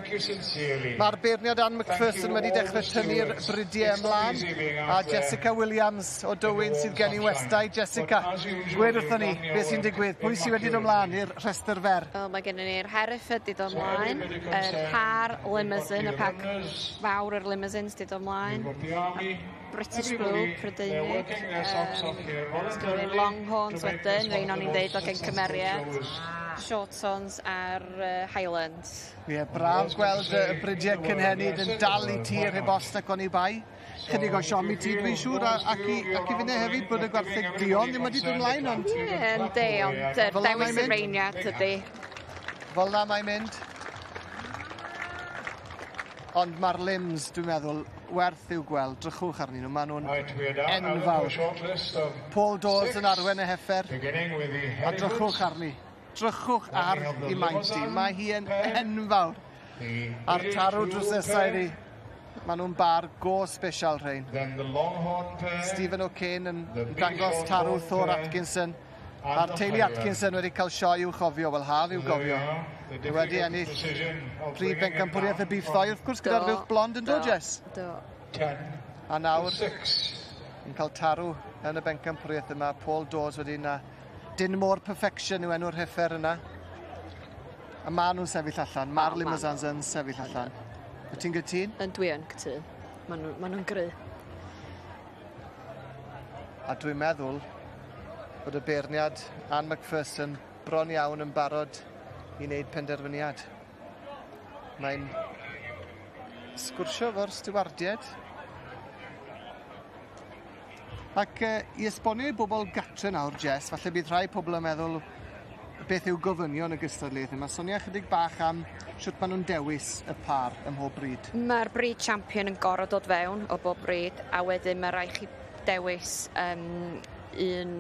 Mae'r beirniad Ann McPherson wedi dechrau tynnu'r bridiau ymlaen. A Jessica Williams o Dywyn sydd gen i westau. Jessica, gwed wrthyn ni, beth sy'n digwydd? Pwy sydd wedi dod ymlaen i'r rhestr fer? Wel, mae gennym ni'r Hereford wedi dod ymlaen, yr par limousine, y pag fawr yr limousines wedi dod ymlaen, British Blue, Prydeinig, ni'r Longhorns wedyn, rhain o'n i'n deud o gen cymeriad, Shortons a'r Highlands. Ie, braf gweld y bridiau cynhenid yn dal i tir heb os ac o'n i bai. Chydig o siomi ti, dwi'n siŵr, ac i fyny hefyd bod y gwartheg Dion ddim wedi dod ymlaen, ond... Ie, ynddi, ond dewis y reiniad ydy. Fel na mae'n mynd. Ond mae'r limbs, dwi'n meddwl, werth i'w gweld. Drychwch arnyn nhw, maen nhw'n enfawr. Paul Dawes yn arwen y heffer. A drychwch arni. Drychwch ar ei maint i. Mae hi yn enfawr. A'r tarw drws nesau iddi. Maen nhw'n bar go special rhain. Stephen O'Kane yn dangos tarw Thor Atkinson. A'r teulu Atkinson wedi cael sioe i'w chofio, wel haf i'w gofio. Wedi ennill prif bencampwriaeth y Builth We're, wrth gwrs, gyda'r fuwch blond yn dod, Jess? Do. A nawr, yn cael tarw yn y bencampwriaeth yma, Paul Dawes wedi yna. Dyn More Perfection yw enw'r heffer yna. A maen nhw'n sefyll allan, mae'r limousines yn sefyll allan. Wyt ti'n gytun? Dwi yn gytun. Maen nhw'n gry. A dwi'n meddwl bod y beirniad Ann McPherson bron iawn yn barod i wneud penderfyniad. Mae'n sgwrsio fo'r stiwardiad. Ac i esbonio i bobl gatre nawr, Jess, falle bydd rhai pobl yn meddwl beth yw gofynion y gystadlaeth. Mae sonio chydig bach am sut maen nhw'n dewis y par ym mhob bryd. Mae'r bryd champion yn gorfod dod fewn o bob bryd, a wedyn mae rhaid chi dewis un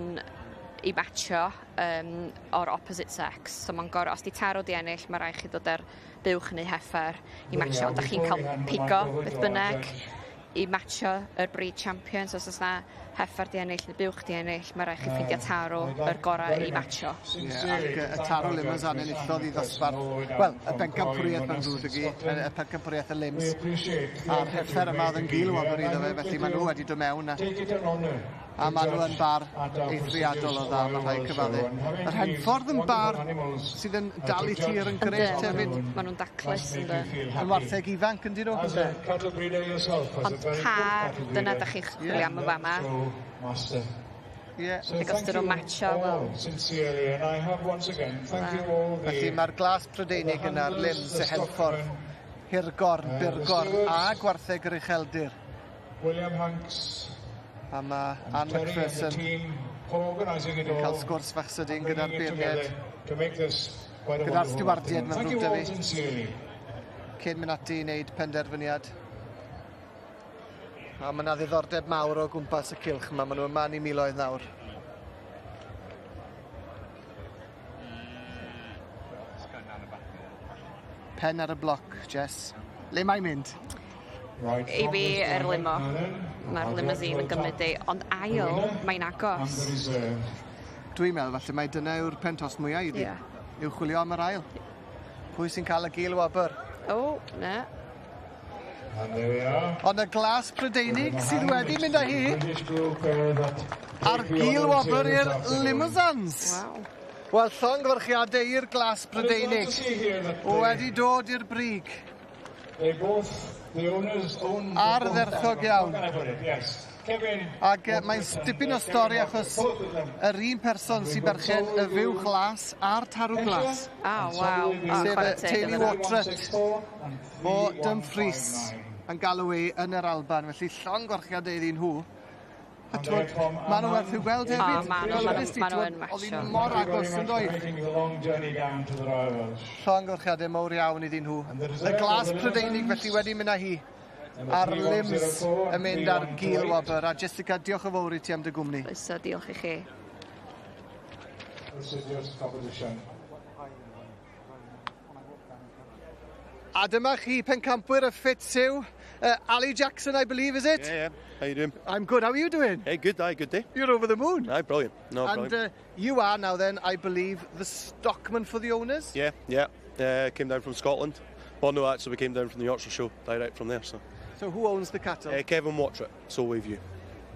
i matcho o'r opposite sex. So mae'n gorfod, os di tarw di ennill, mae rhaid chi dod ar buwch neu heffer i matcho. Ond da chi'n cael pigo beth bynnag i matcho yr bryd champion. So os oes na heffer di ennill neu buwch di ennill, mae rhaid chi ffindio tarw yr gorau i matcho. Ac y tarw limos a'n enillodd i ddosbarth. Wel, y bencampwriaeth mae'n ddwyd ygi, y bencampwriaeth y lims. A'r heffer yma oedd yn Gwylio iddo fe, felly maen nhw wedi dod mewn. A maen nhw yn bar eithriadol o dda, mae rhai cyfaddu. Yr Henffordd yn bar sydd yn dal i tir yn greit hefyd. Maen nhw'n daclus yn dweud. Yn wartheg ifanc yn dyn nhw. Ond par, dyna da chi'ch chwilio am y fama. Ac os dyn nhw'n matcho, wel... Felly mae'r glas Prydeinig yna'r lims y Henffordd, Hirgorn, Birgorn a gwartheg yr ucheldir. William Hanks. A mae Ann McPherson yn cael sgwrs fach sydyn gyda'r beirniad. Gyda'r stiwardiad mae'n rhywbeth da fi. Cyn mynd ati i wneud penderfyniad. A mae yna ddiddordeb mawr o gwmpas y cylch yma. Maen nhw yma ni miloedd nawr. Pen ar y bloc, Jess. Le mae'n mynd? I fi, yr limo. Mae'r limousine yn gymryd i, ond ail, mae'n agos. Dwi'n meddwl, falle mai dyna yw'r pentos mwyaf iddi. Yw chwilio am yr ail. Pwy sy'n cael y Gwylio? O, ne. Ond y glas Prydeinig sydd wedi mynd â hi a'r Gwylio i'r limousines. Wel, llongyfarchiadau i'r glas Prydeinig wedi dod i'r brig. Ar dderchog iawn. Ac mae'n dipyn o stori achos yr un person sy'n berchen y fyw glas a'r tarw glas. Waw. Sef y teulu Mawrth o Dumfries yn galw yn yr Alban. Felly llongyfarchiadau iddyn nhw. A twyd, maen nhw werth i'w gweld hefyd. Maen nhw yn matcho. Oedd hi'n mor agos yn doedd. Llongyfarchiadau mawr iawn iddyn nhw. Y glas Prydeinig felly wedi mynd â hi. A'r lims yn mynd ar Gwylio. A Jessica, diolch yn fawr i ti am dy gwmni. Oes, diolch i chi. A dyma chi pencampwyr y ffit Sioe, Ali Jackson, I believe, is it? Yeah. How you doing? I'm good. How are you doing? Hey, good day. You're over the moon. Aye, brilliant. No, and brilliant. You are now then, I believe, the stockman for the owners? Yeah. Came down from Scotland. Well, no, actually, we came down from the Yorkshire show, direct from there. So who owns the cattle? Kevin Wattrett, Sylwebaeth Gymraeg.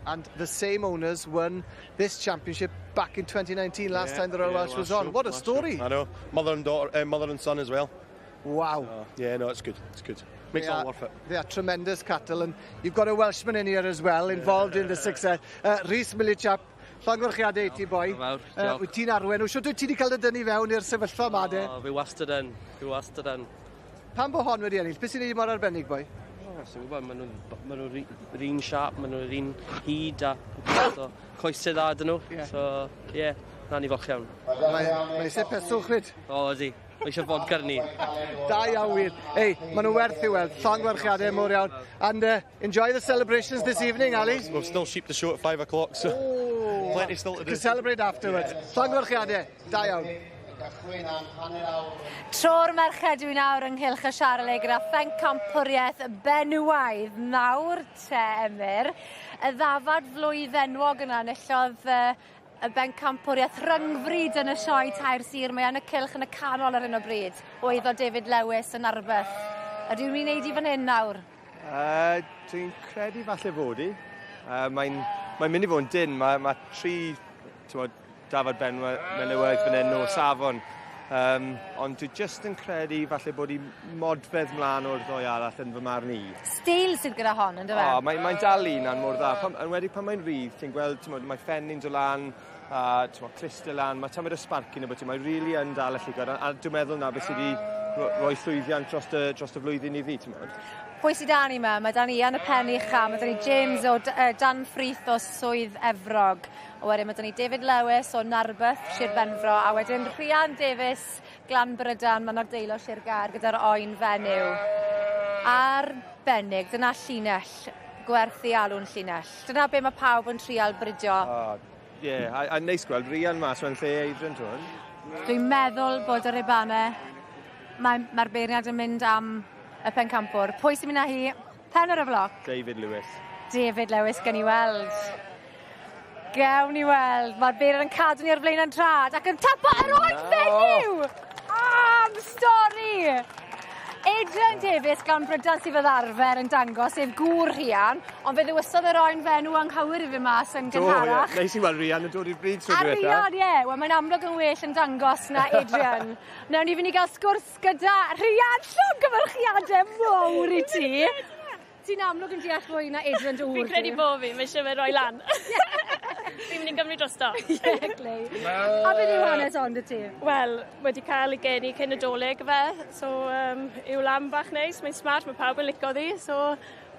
And the same owners won this championship back in 2019, last time the Royal Welsh was on. What a story. I know. Mother and son as well. Wow. It's good. Makes it all worth it. They are tremendous cattle, and you've got a Welshman in here as well, involved in the success. Rhys Millichap, llongyfarchiadau i ti, boi. Wyt ti'n arwen. Wysio ti wedi cael dy dynnu fewn i'r sefyllfa yma, de? Fi wastad yn. Pam bo hon wedi ennill? Beth sy'n ei mor arbennig, boi? Maen nhw'r un siap, maen nhw'r un hyd a coesau dda dyn nhw. So, na'n i foch iawn. Mae eisiau peswch fyd? O, ydi. Mae eisiau fod gyrni. Da iawn wir. Ei, maen nhw werth i weld. Llongyfarchiadau mor iawn. And enjoy the celebrations this evening, Ali. We'll still sheep the show at 5 o'clock, so plenty still to do. To celebrate afterwards. Llongyfarchiadau. Da iawn. Tro'r merched dwi'n nawr ynghylch y Siarle gyda phencampwriaeth benywaidd nawr te Emyr. Y ddafad flwyddenwog yna enillodd y bencampwriaeth rhyngfryd yn y sioe tair sir. Mae yn y cylch yn y canol ar hyn o bryd. Oedd o David Lewis yn arbeth. Ydy'n mynd i wneud i fan hyn nawr? Dwi'n credu falle fod i. Mae'n mynd i fod yn dyn. Mae tri dafad benywaidd fan hyn o safon. Ond dwi just yn credu falle bod i modfedd mlaen o'r ddoi arall yn fy marn i. Stil sydd gyda hon, ynddo fe? Mae'n dal un mor dda. Yn wedi pan mae'n rydd, ti'n gweld mae ffenni'n dod lan, clistel lan, mae tamed y sparcyn y bwyty, mae'n rili yn dal y llygod. A dwi'n meddwl na beth sydd wedi rhoi llwyddiant dros y flwyddyn i fi, ti'n meddwl. Pwy sydd dan i yma? Mae dan i Ian y Penny Cha, mae dan i James o Dan Frith o Swydd Efrog. A wedyn mae dan i David Lewis o Narbeth, Sir Benfro, a wedyn Rhian Davies, Glan Brydan, mae'n ardeilo Sir Gar gyda'r oen fenyw. Arbennig, dyna llinell, gwerthu alw'n llinell. Dyna be mae pawb yn trial brydio. A neis gweld Rhian mas mewn lle Adrian Twn. Dwi'n meddwl bod yr Ibanau, mae'r beirniad yn mynd am y pencampwr. Pwy sy'n mynd â hi? Pen ar y bloc. David Lewis. David Lewis, gen i weld. Gewn ni weld. Mae'r beirniad yn cadw ni ar flaen yn trad ac yn tapa yr oed fenyw! Am stori! Adrian Davies gan Brydan sydd fydd arfer yn dangos sef gŵr Rhian, ond fe ddewisodd yr oen fenw anghywir i fi mas yn gynharach. Neis i weld Rhian yn dod i'r bryd A Rhian, Wel, mae'n amlwg yn well yn dangos na Adrian. Nawn ni fynd i gael sgwrs gyda Rhian, llongyfarchiadau mawr i ti. Ti'n amlwg yn deall fwy na Adrian dy wr. Fi'n credu bo fi, mae eisiau fe roi lan. Fi'n mynd i'n gymryd drosto. Glei. A beth yw hanes ond y ti? Wel, wedi cael ei geni cyn y doleg fe, so yw lam bach neis, mae'n smart, mae pawb yn licio ddi, so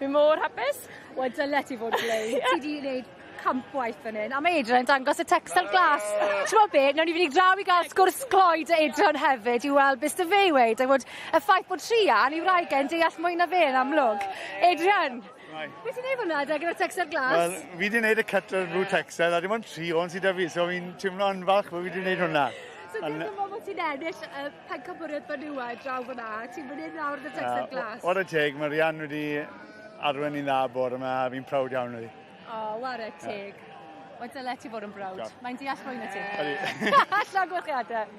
fi'n mor hapus. Wel, dyle ti fod glei. Ti di wneud campwaith fan hyn, a mae Adrian dangos y textile glas. Ti'n bod beth, nawn ni fynd i draw i gael sgwrs cloed a Adrian hefyd i weld beth y fe i weid, a fod y ffaith bod Rhian i wraigen deall mwy na fe yn amlwg. Adrian, beth ti'n neud hwnna gyda'r textile glas? Wel, fi wedi gwneud y cutter rhyw textile, a dim ond 3 o'n sydd â fi, so fi'n teimlo'n falch bod fi wedi gwneud hwnna. So beth yn meddwl bod ti'n ennill y pencampwriaeth benywaidd draw fyna, ti'n mynd i'n nawr y textile glas? O'r teg, mae Rhian wedi arwen i'n dda bore yma, a fi'n proud iawn o fi. O, ware teg. Wel, dyle ti fod yn brawd. Mae'n deall mwy na ti. Ydi. Llongyfarchiadau.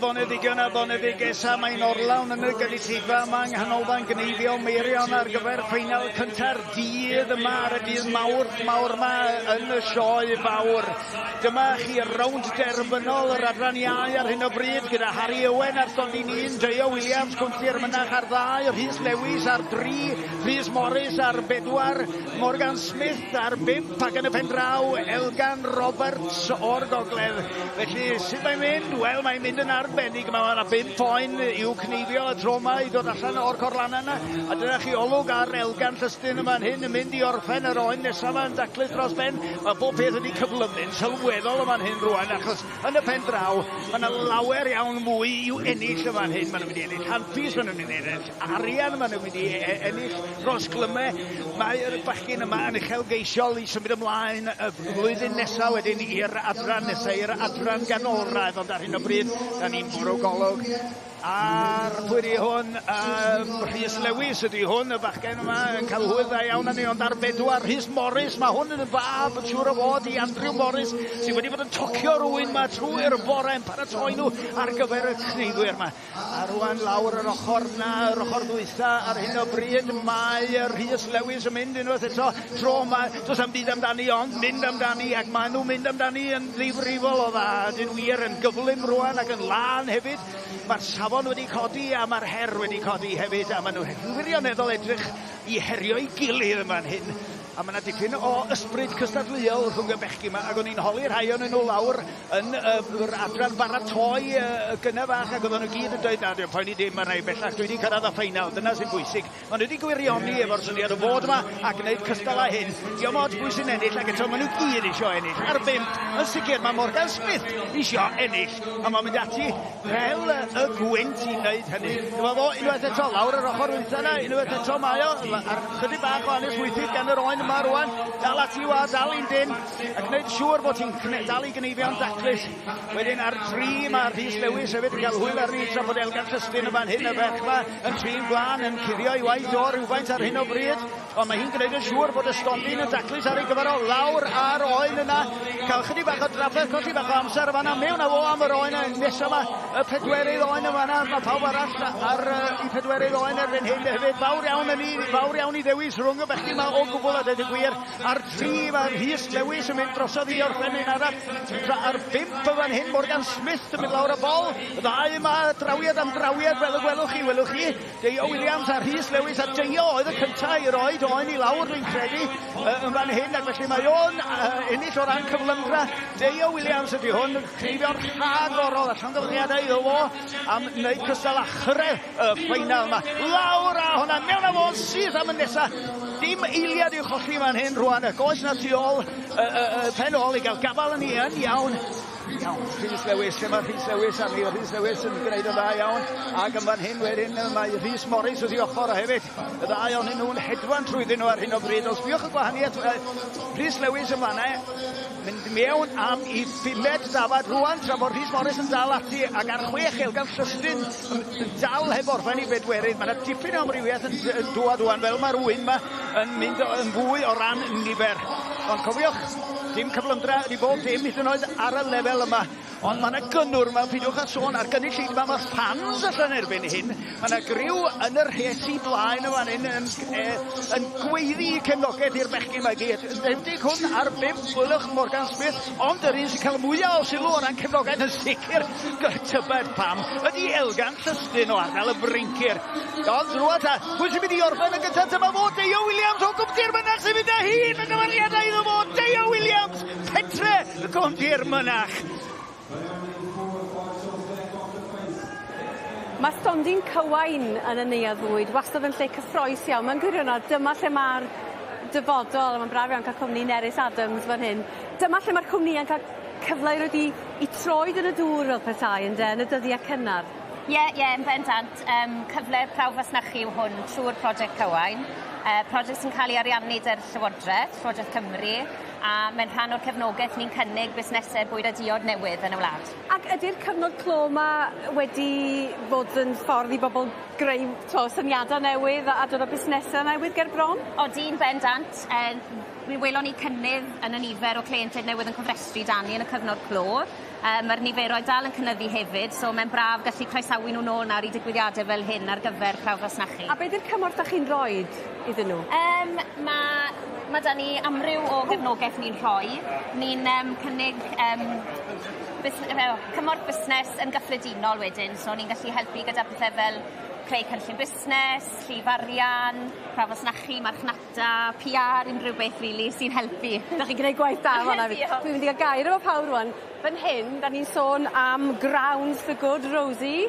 boneddigion a boneddigesa. Mae'n orlawn yn y gynulleidfa. Mae'n nghanolfan gneifio Meirion ar gyfer ffeinal cynta'r dydd yma ar y dydd Mawrth. Mawr yma yn y sioe fawr. Dyma chi rownd derbynol yr adran iau ar hyn o bryd gyda Harry Owen ar Donyn 1, Sioe Williams, Cwmffyr Mynach ar 2, Rhys Lewis ar 3, Rhys Morris ar 4, Morgan Smith ar 5 ac yn y pen draw Elgan Roberts o'r gogledd. Felly, sut mae'n mynd? Wel, mae'n mynd yn arbennig. Mae yna 5 poen i'w cneifio y tro yma i dod allan o'r corlanna yna. A dyna chi olwg ar Elgan Llystyn yma'n hyn yn mynd i orffen yr oen nesaf yma'n daclus dros ben. Mae bob peth wedi cyflymu'n sylweddol yma'n hyn rwan, achos yn y pen draw, mae yna lawer iawn mwy i'w ennill yma'n hyn. Maen nhw'n mynd i ennill handpys, maen nhw'n mynd i ennill arian, maen nhw'n mynd i ennill dros glymau. Mae'r bachgyn yma yn uchelgeisiol i symud ymlaen y flwyddyn nesaf wedyn i'r adran nesaf, i'r adran ganolradd, ond ar hyn o bryd, da ni'n bwrw golwg. A'r pwy di hwn, Rhys Lewis ydi hwn, y bachgen yma yn cael hwyl dda iawn ni, ond ar 4, Rhys Morris, mae hwn yn y fab yn siŵr o fod i Andrew Morris, sydd wedi bod yn tocio rhywun yma trwy'r bore yn paratoi nhw ar gyfer y cneifwyr yma. A rwan lawr yr ochr na, yr ochr ddwytha ar hyn o bryd, mae Rhys Lewis yn mynd unwaith eto, tro yma, does am byd amdani, ond mynd amdani, ac maen nhw'n mynd amdani yn ddifrifol o dda, dyn wir yn gyflym rwan ac yn lan hefyd. Mae'r safon wedi codi a mae'r her wedi codi hefyd, a maen nhw'n wirioneddol edrych i herio i gilydd yma'n hyn. A mae yna dipyn o ysbryd cystadleuol rhwng y bechgyn yma, ac o'n i'n holi rhai o'n nhw lawr yn yr adran baratoi gynna fach, ac oedden nhw gyd yn dweud, na, dwi'n poeni dim yn ei bellach, dwi wedi cyrraedd y ffeinal, dyna sy'n bwysig. Maen nhw wedi gwirioni efo'r syniad o fod yma a gwneud cystal â hyn. Diolch mod pwy sy'n ennill, ac eto maen nhw gyd isio ennill. Ar 5, yn sicr, mae Morgan Smith isio ennill, a mae'n mynd ati fel y gwynt i wneud hynny. Dyma fo, unwaith eto, lawr yr ochr wyntha yna, unwaith eto mae o, ar chydig bach o aneswythydd gan yr oen yma rwan, dal ati wa, dal i'n dyn, ac gwneud siŵr bod ti'n dal i gneifio'n daclus. Wedyn ar 3, mae Rhys Lewis hefyd yn cael hwyl ar ni, tra bod Elgan Llystyn yma'n hyn y bech yma, yn trin glan, yn cuddio i waith o rhywfaint ar hyn o bryd, ond mae hi'n gwneud yn siŵr bod y stondin yn daclus ar ei gyfer o lawr ar oen yna, cael chydig bach o drafferth, colli bach o amser yma, mewn a fo am yr oen nesaf yma, y 4 oen yma, mae pawb arall ar i 4 oen erbyn hyn hefyd, fawr iawn i ddewis rhwng y bechgyn yma o gwbl a dweud y gwir. Ar 3 mae Rhys Lewis yn mynd drosodd i orffen un arall. Ar 5 fan hyn Morgan Smith yn mynd lawr y bol. Y 2 yma drawiad am drawiad fel y gwelwch chi. Sioe Williams a Rhys Lewis a Sioe oedd y cyntaf i roed oen i lawr dwi'n credu yn fan hyn, ac felly mae o'n ennill o ran cyflymdra. Sioe Williams ydy hwn yn crifio'r rhagorol a llongyfriadau iddo fo am wneud cystal achre y ffeinal yma. Lawr a hwnna mewn a fo'n sydd am y nesaf. Dim eiliad i'w cholli fan hyn rwan, y goes na tu ôl, pen ôl i gael gafal yn iawn. Rhys Lewis, dyma Rhys Lewis a mi, Rhys Lewis yn gwneud yn dda iawn, ac yn fan hyn wedyn mae Rhys Morris wedi ochr o hefyd. Y 2 o'n nhw'n hedfan trwyddyn nhw ar hyn o bryd. Os biwch y gwahaniaeth, Rhys Lewis yn fanna, mynd mewn am i 5 dafad rwan, tra bod Rhys Morris yn dal ati, ac ar 6 Elgan Llystyn yn dal heb orffen i bedwerydd. Mae yna dipyn o amrywiaeth yn dŵad rwan, fel mae rhywun yma yn mynd yn fwy o ran nifer. Ond cofiwch, dim cyflymdra wedi bod dim hyd yn oed ar y lefel yma. Ond mae yna gynnwr yma, pidwch â sôn ar gynulleidfa yma, mae'r fans allan erbyn hyn. Mae yna griw yn yr rhesi blaen yma yn gweiddi cefnogaeth i'r bechgyn yma gyd. Endig hwn ar 5 gwylwch Morgan Smith, ond yr un sy'n cael mwyaf o sylw o ran cefnogaeth yn sicr tybed pam. Ydy Elgan Llystyn o ardal y Brincir. Ond rwan ta, pwy sy'n mynd i orffen yn gyntaf yma fo? Sioe Williams o Gwmdir Mynach sy'n mynd â hyn yn gyfariadau iddo fo. Sioe Williams, pentre y Gwmdir Mynach. Mae stondin cywain yn y neuaddwyd, wastad yn lle cyffroes iawn. Mae'n gwirionedd, dyma lle mae'r dyfodol, mae'n braf iawn cael cwmni Nerys Adams fan hyn. Dyma lle mae'r cwmni yn cael cyfle i troed yn y dŵr fel petai yn y dyddiau cynnar. Ie, yn bendant. Cyfle prawfasnachu yw hwn trwy'r prosiect cywain. Prosiect sy'n cael ei ariannu dy'r Llywodraeth Cymru, a mae'n rhan o'r cefnogaeth ni'n cynnig busnesau bwyd a diod newydd yn y wlad. Ac ydy'r cyfnod clo yma wedi bod yn ffordd i bobl greu syniadau newydd a dod o busnesau newydd ger bron? Odi'n bendant. Mi welon ni cynnydd yn y nifer o cleientiaid newydd yn cofrestru Dani yn y cyfnod clo. Mae'r niferoedd dal yn cynyddu hefyd, so mae'n braf gallu croesawu nhw nôl nawr i digwyddiadau fel hyn ar gyfer prawfasnachu. A beth yw'r cymorth ych chi'n rhoi iddyn nhw? Mae da ni amryw o gefnogaeth ni'n rhoi. Ni'n cynnig cymorth busnes yn gyffredinol wedyn, so ni'n gallu helpu gyda pethau fel creu cynllun busnes, llif arian, prawfasnachu, marchnata, PR, unrhyw beth rili sy'n helpu. Da chi'n gwneud gwaith da fan'na fi. Dwi'n mynd i gael gair efo pawb rwan. Fan hyn, da ni'n sôn am Grounds for Good, Rosie.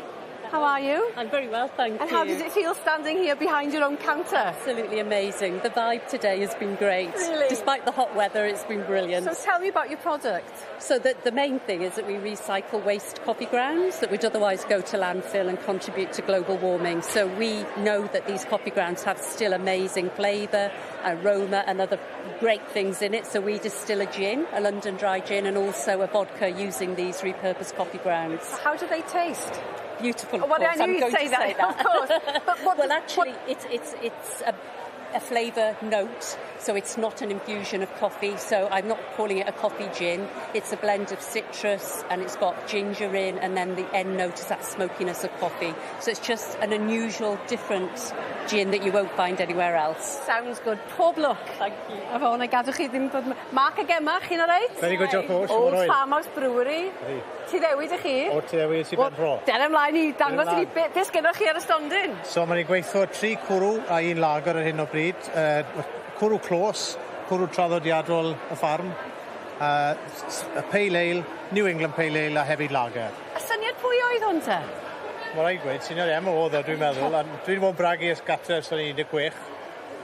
How are you? I'm very well, thank you. And how does it feel standing here behind your own counter? Absolutely amazing. The vibe today has been great. Really? Despite the hot weather, it's been brilliant. So tell me about your product. So the main thing is that we recycle waste coffee grounds that would otherwise go to landfill and contribute to global warming. So we know that these coffee grounds have still amazing flavour, aroma and other great things in it. So we distill a gin, a London dry gin, and also a vodka using these repurposed coffee grounds. So how do they taste? Beautiful, of well, course. I knew you'd say that. Of course. Well, actually, it's a flavour note, so it's not an infusion of coffee, so I'm not calling it a coffee gin. It's a blend of citrus, and it's got ginger in, and then the end note is that smokiness of coffee. So it's just an unusual, different gin that you won't find anywhere else. Sounds good. Pob luck. Thank you. A fo, na gadw chi ddim bod... Mark a Gemma, chi'n o reit? Very good job, Osh. Old Farmhouse Brewery. Ti ddewyd i chi? O, ti ddewyd i Ben Fro. Den ymlaen i dangos i fi beth gennych chi ar y stondin. So, mae'n gweithio 3 cwrw a 1 lager ar hyn o bryd. Cwrw clos, cwrw traddodiadol y ffarm, y pale ale, New England pale ale a hefyd lager. A syniad pwy oedd hwn te? Mae rhaid gweud, syniad oedd o, dwi'n meddwl. Dwi'n fod bragu ys gatre ys o'n 16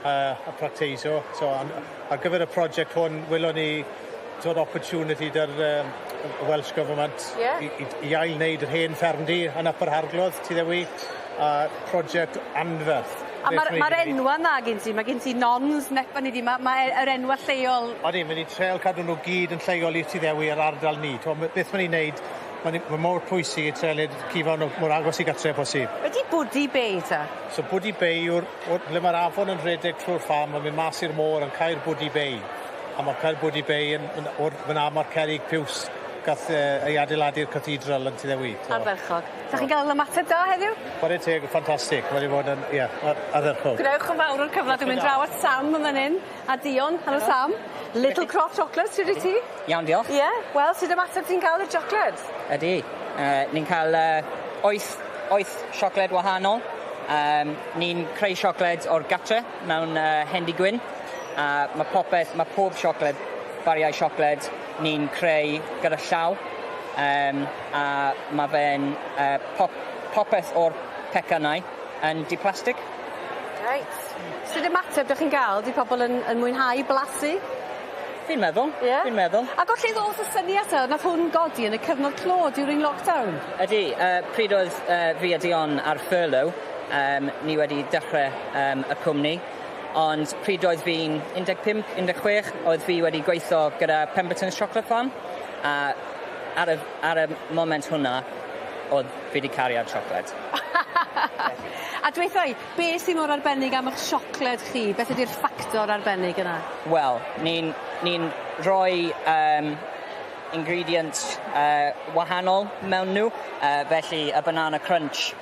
a practeisio. So, ar gyfer y prosiect hwn, wylwn ni dod opportunity dy'r Welsh Government i ail-wneud yr hen ffermdy yn Upper Harglodd, ti ddewi, a prosiect anferth. A mae'r enwa na gen ti, mae gen ti nons, nepa ni di, mae'r enwa lleol... Odi, mae'n i treol cadw nhw gyd yn lleol i ti ddewi ar ardal ni. Beth mae'n i wneud, mae'n mor pwysig i treulid cifon mor agos i gatre posib. Ydy Bwdi Bay ta? So Bwdi Bay le mae'r afon yn rhedeg trwy'r ffam, mae'n mynd mas i'r môr yn cael Bwdi Bay. A mae cael Bwdi Bay yn mae'r Cerrig Piws gath ei adeiladu'r cathedral yn Tyddewyd. Ardderchog. Da chi'n gael ymateb da heddiw? Bore teg, ffantastig. Mae'n i fod yn, ardderchog. Gwneud yn fawr o'r cyfle. Dwi'n mynd draw at Sam yn fan hyn. A Dion. Helo Sam. Little Crop Chocolate, sydd i ti? Iawn, diolch. Ie. Wel, sydd ymateb ti'n cael y chocolate? Ydy. Ni'n cael 8 siocled wahanol. Ni'n creu siocled o'r gatre mewn hendi gwyn. Mae pob siocled, bariau siocled, ni'n creu gyda llaw. A mae fe'n popeth o'r pecynau yn di-plastig. Reit. Sydd ymateb ydych chi'n gael? Di pobl yn mwynhau blasu? Fi'n meddwl, fi'n meddwl. Ac o'r lle ddodd y syniad nath hwn godi yn y cyfnod clo during lockdown? Ydy, pryd oedd fi a Dion ar furlough, ni wedi dechrau y cwmni, ond pryd oedd fi'n 15-16, oedd fi wedi gweithio gyda Pemberton's Chocolate Farm, a ar y moment hwnna, oedd fi wedi cariad siocled. A dweithio, beth sy'n mor arbennig am eich siocled chi? Beth ydy'r ffactor arbennig yna? Wel, ni'n rhoi ingredients wahanol mewn nhw, felly y banana crunch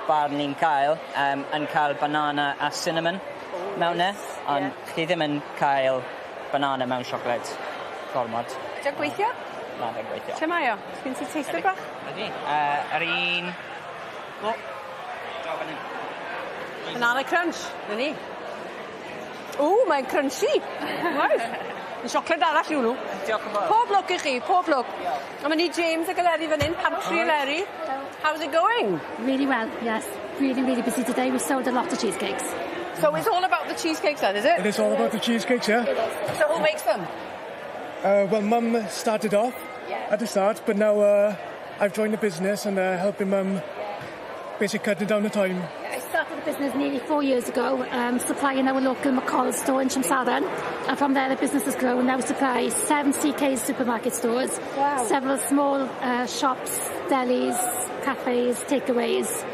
bar ni'n cael, yn cael banana a cinnamon mewn e, ond chi ddim yn cael banana mewn siocled gormod. Diolch gweithio? Na, fe'n gweithio. Lle mae o? Sgyn ti taster bach? Ydy. Yr un... Banana crunch, na ni. Mae'n crunchy. Yn siocled arall yw nhw. Diolch yn fawr. Pob lwc i chi, pob lwc. A mae ni James a Galeri fan hyn, Pantry and Leri. How's it going? Really well, yes. Really, really busy today. We sold a lot of cheesecakes. So it's all about the cheesecakes then, is it? It is all about the cheesecakes, yeah. So who makes them? Well, Mum started off at the start, but now I've joined the business and helping Mum basically cutting down the time. I started the business nearly 4 years ago, supplying our local McCall store in Cymru. And from there the business has grown. Now we supply 7 CK supermarket stores, several small shops, delis, cafes, takeaways.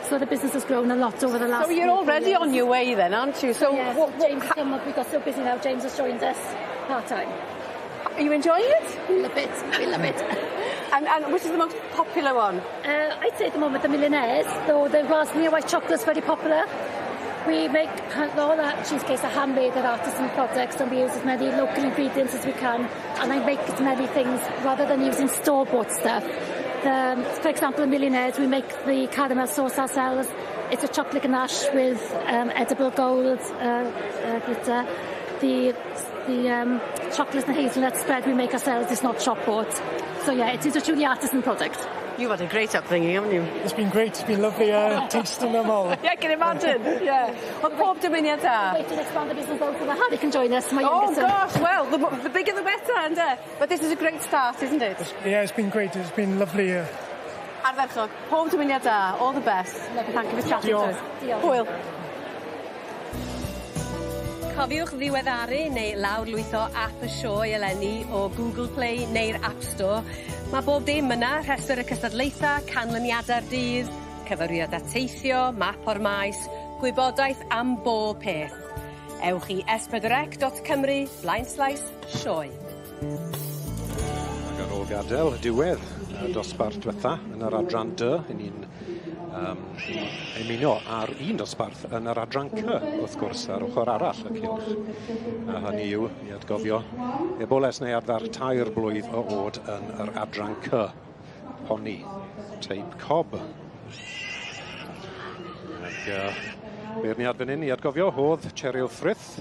So the business has grown a lot over the last So you're already on your way then, aren't you? So yes, James has come up. We got so busy now. James has joined us part-time. Are you enjoying it? We love it. We love it. And which is the most popular one? I'd say at the moment the millionaires, though the raspberry white chocolate's very popular. We make all that cheesecakes are handmade at artisan products, and we use as many local ingredients as we can, and I make as many things rather than using store-bought stuff. For example, the millionaires, we make the caramel sauce ourselves. It's a chocolate ganache with edible gold glitter. The chocolate and hazelnut spread we make ourselves is not shop-bought. So yeah, it is a truly artisan product. You've had a great upbringing, haven't you? It's been great. It's been lovely tasting them all. Yeah, I can imagine. Yeah. Ond pob dymuniad da. Wait to expand the business out for the Harry can join us. My Oh youngest son. gosh, well, the bigger the better, and but this is a great start, isn't it? Yeah, it's been great. It's been lovely. Ardderchog, pob dymuniad da, all the best. Thank you for chatting to us. Hwyl. Cofiwch ddiweddaru neu lawrlwytho app y sioe eleni o Google Play neu'r App Store. Mae bob dim yna, rhestr y cystadlaethau, canlyniadau'r dydd, cyfeiriadau teithio, map o'r maes, gwybodaeth am bob peth. Ewch i s4c.cymru/sioe. Ac ar ôl gadael, diwedd dosbarth diwetha yn yr adran dy, ni'n ymuno ar un dosbarth yn yr adran C, wrth gwrs, ar ochr arall y cylch. A hynny yw, i atgofio, eboles neu adfer tair blwydd o oed yn yr adran C. Honni, teip cob. Ac beirniad fan hyn i atgofio, hodd Cheryl Frith.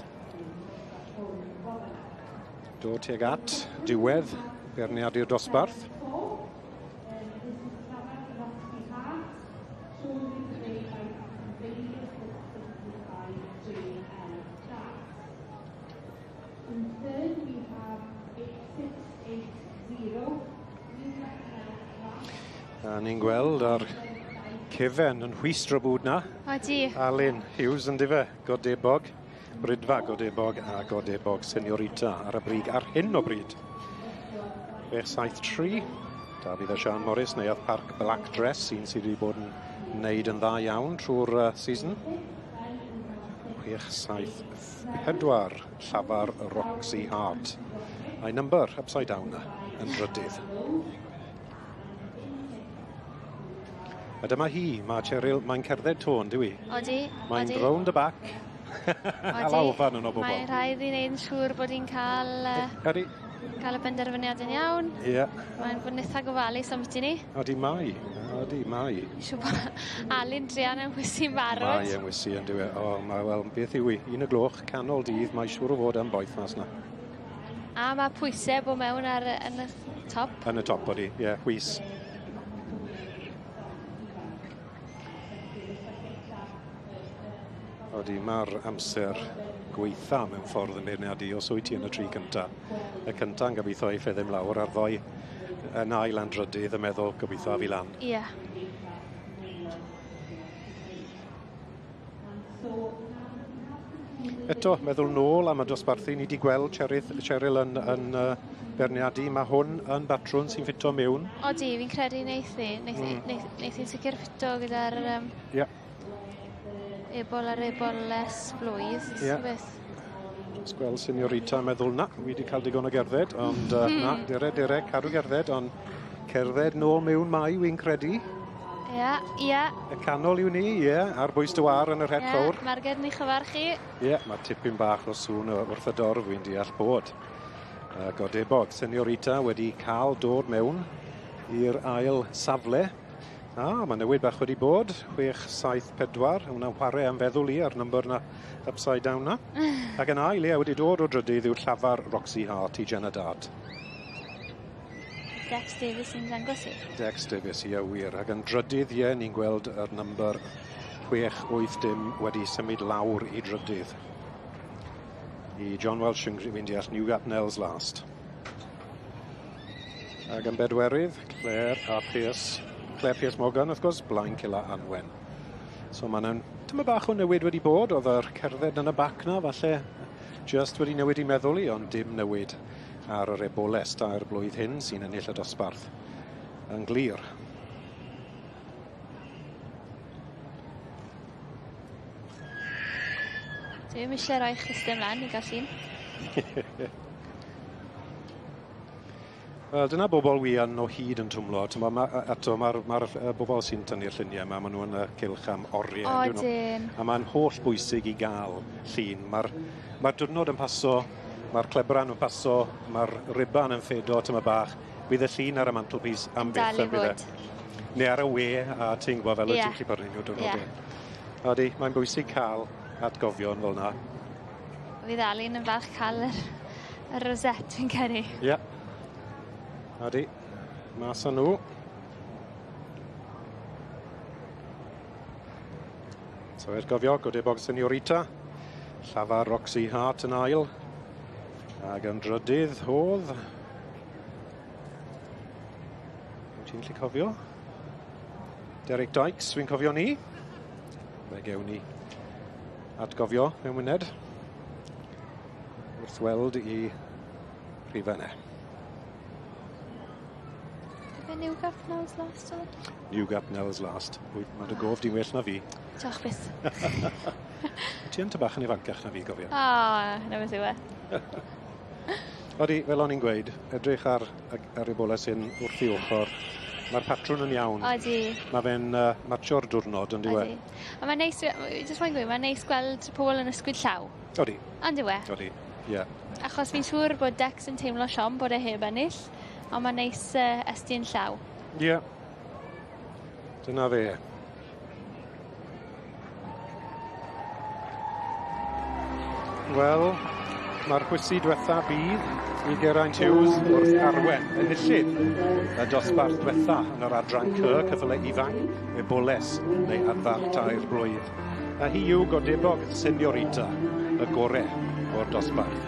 Dod tuag at diwedd beirniad i'r dosbarth. A ni'n gweld ar cefen yn hwystro bwd na. Odi. Alun Hughes yn dife, godebog, Brydfa godebog a godebog Seniorita ar y brig ar hyn o bryd. 673, David a Sian Morris neuodd Parc Black Dress, un sydd wedi bod yn wneud yn dda iawn trwy'r season. 674, Llafar Roxy Hart. A'i number upside down na, yn drydydd. A dyma hi, mae Cheryl, mae'n cerdded tôn, dwi? Odi. Mae'n round y bac. A lawfan yn o bobl. Mae'n rhaid i wneud yn siŵr bod hi'n cael y benderfyniad yn iawn. Ie. Mae'n bod yn eitha gofalus am ti ni. Odi mai. Siw bod Alun Drian yn wysu'n barod. Mae yn wysu yn diwe. O, mae wel, beth yw i? 1 y gloch, canol dydd, mae siŵr o fod yn boeth mas na. A mae pwysau bod mewn yn y top. Yn y top odi, ie, hwys. Odi, mae'r amser gweitha mewn ffordd yn beirniadu os wyt ti yn y tri cynta. Y cynta'n gobeithio ei ffeddym lawr ar ddoi yn ail an drydydd y meddwl gobeithio a fi lan. Ie. Eto, meddwl nôl am y dosbarthu, ni wedi gweld Cheryl yn beirniadu. Mae hwn yn batrwn sy'n ffito mewn. Odi, fi'n credu wneith hi'n sicr ffito gyda'r ebol ar eboles blwydd. Ie. Just gweld Seniorita meddwl, na, wedi cael digon o gerdded, ond na, dire, cadw gerdded, ond cerdded nôl mewn mai, wy'n credu. Ie. Y canol yw ni, ar bwys dy war yn yr het fawr. Mae'r gerd ni chyfarchu. Ie, mae tipyn bach o sŵn wrth y dorf wy'n deall bod. Godebog, Seniorita wedi cael dod mewn i'r ail safle. Mae newid bach wedi bod, 674, hwnna'n chwarae am feddwl i ar number na upside down na. Ac yn ail, wedi dod o drydydd yw'r Llafar Roxy Hart i Jenna Dart. Dex Davis yn dangos i. Dex Davis, ie, wir. Ac yn drydydd, ni'n gweld yr number 680 wedi symud lawr i drydydd. I John Welsh yn mynd deall Newgat Nels last. Ac yn bedwerydd, Claire Pierce Morgan, wrth gwrs, blaen Cilla Anwen. So mae'n dyma bach o newid wedi bod, oedd yr cerdded yn y bac na, falle just wedi newid i meddwl i, ond dim newid ar yr eboles dair blwydd hyn sy'n ennill y dosbarth yn glir. Dwi'n eisiau rhoi chysau ymlaen i gael llun. Wel, dyna bobl wian o hyd yn twmlo. Mae'r bobl sy'n tynnu'r lluniau yma, maen nhw'n cylch am oriau. Odyn. A mae'n holl bwysig i gael llun. Mae'r diwrnod yn paso, mae'r clebran yn paso, mae'r riban yn ffido tyma bach. Bydd y llun ar y mantelpiece am byth yn bydd. Neu ar y we, a ti'n gwybod fel y ti'n gallu byrnu nhw diwrnod. Odi, mae'n bwysig cael atgofion fel yna. Fydd Alun yn falch cael yr roset fi'n credu. Ie. Adi, mas o nhw. So e'r gofio, Godebog Seniorita. Llafar Roxy Hart yn ail. Ac yn drydydd oedd. Ti'n gallu cofio? Derek Dykes, dwi'n cofio ni. Fe gewn ni atgofio mewn myned. Wrth weld i rhifennau. New Gapnell's last, New Gapnell's last. Mae dy gof di'n well na fi. Diolch byth. Ti yn bach yn ifancach na fi, gofio. Newydd yw e. Odi, fel o'n i'n gweud, edrych ar y bola sy'n wrth i ochr. Mae'r patrwn yn iawn. Odi. Mae fe'n matio'r diwrnod, yn diwe. A mae'n neis, jyst mae'n gweud, mae'n neis gweld pobl yn ysgwyd llaw. Odi. Yn diwe. Odi, ie. Achos fi'n siŵr bod Dex yn teimlo siom bod e heb ennill. Ond mae'n neis estyn llaw. Ie. Dyna fe. Wel, mae'r chwysu diwetha bydd i Geraint Hughes wrth arwen enillydd y dosbarth diwetha yn yr adran C, cyffyle ifanc, eboles neu adfar tair blwydd. A hi yw Godebog Seniorita, y gorau o'r dosbarth.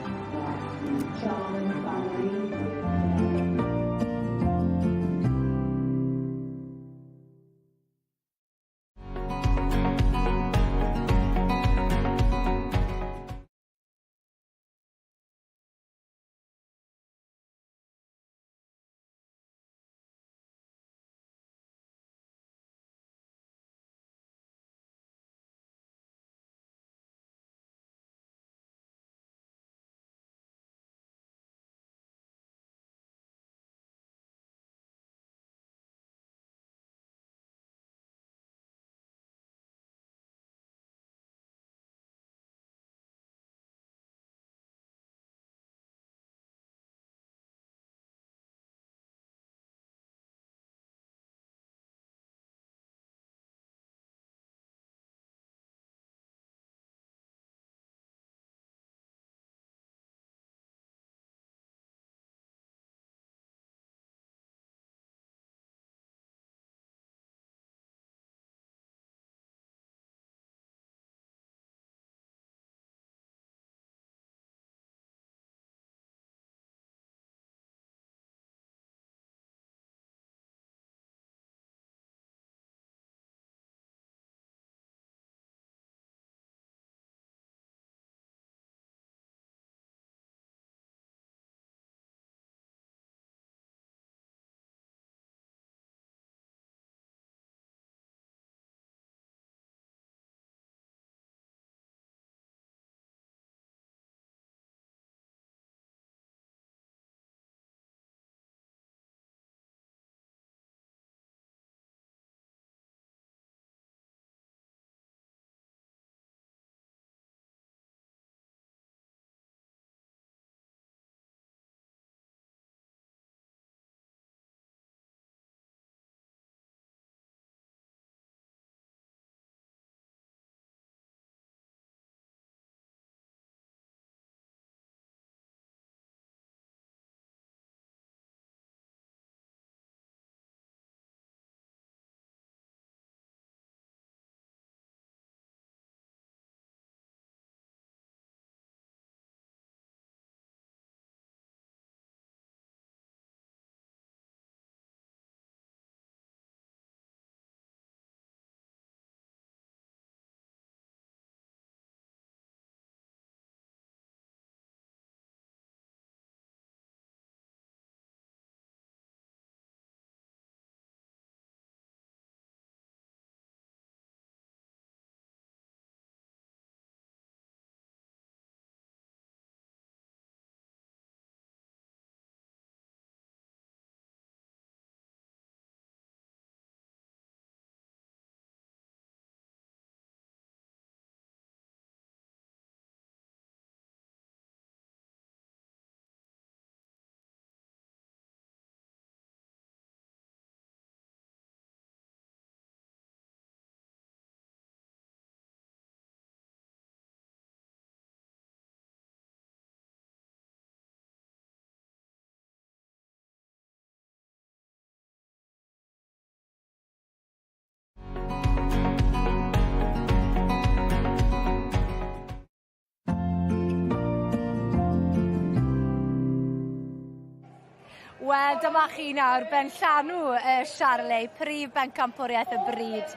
Wel, dyma chi nawr, ben llanw Charlie, prif bencampwriaeth y bryd,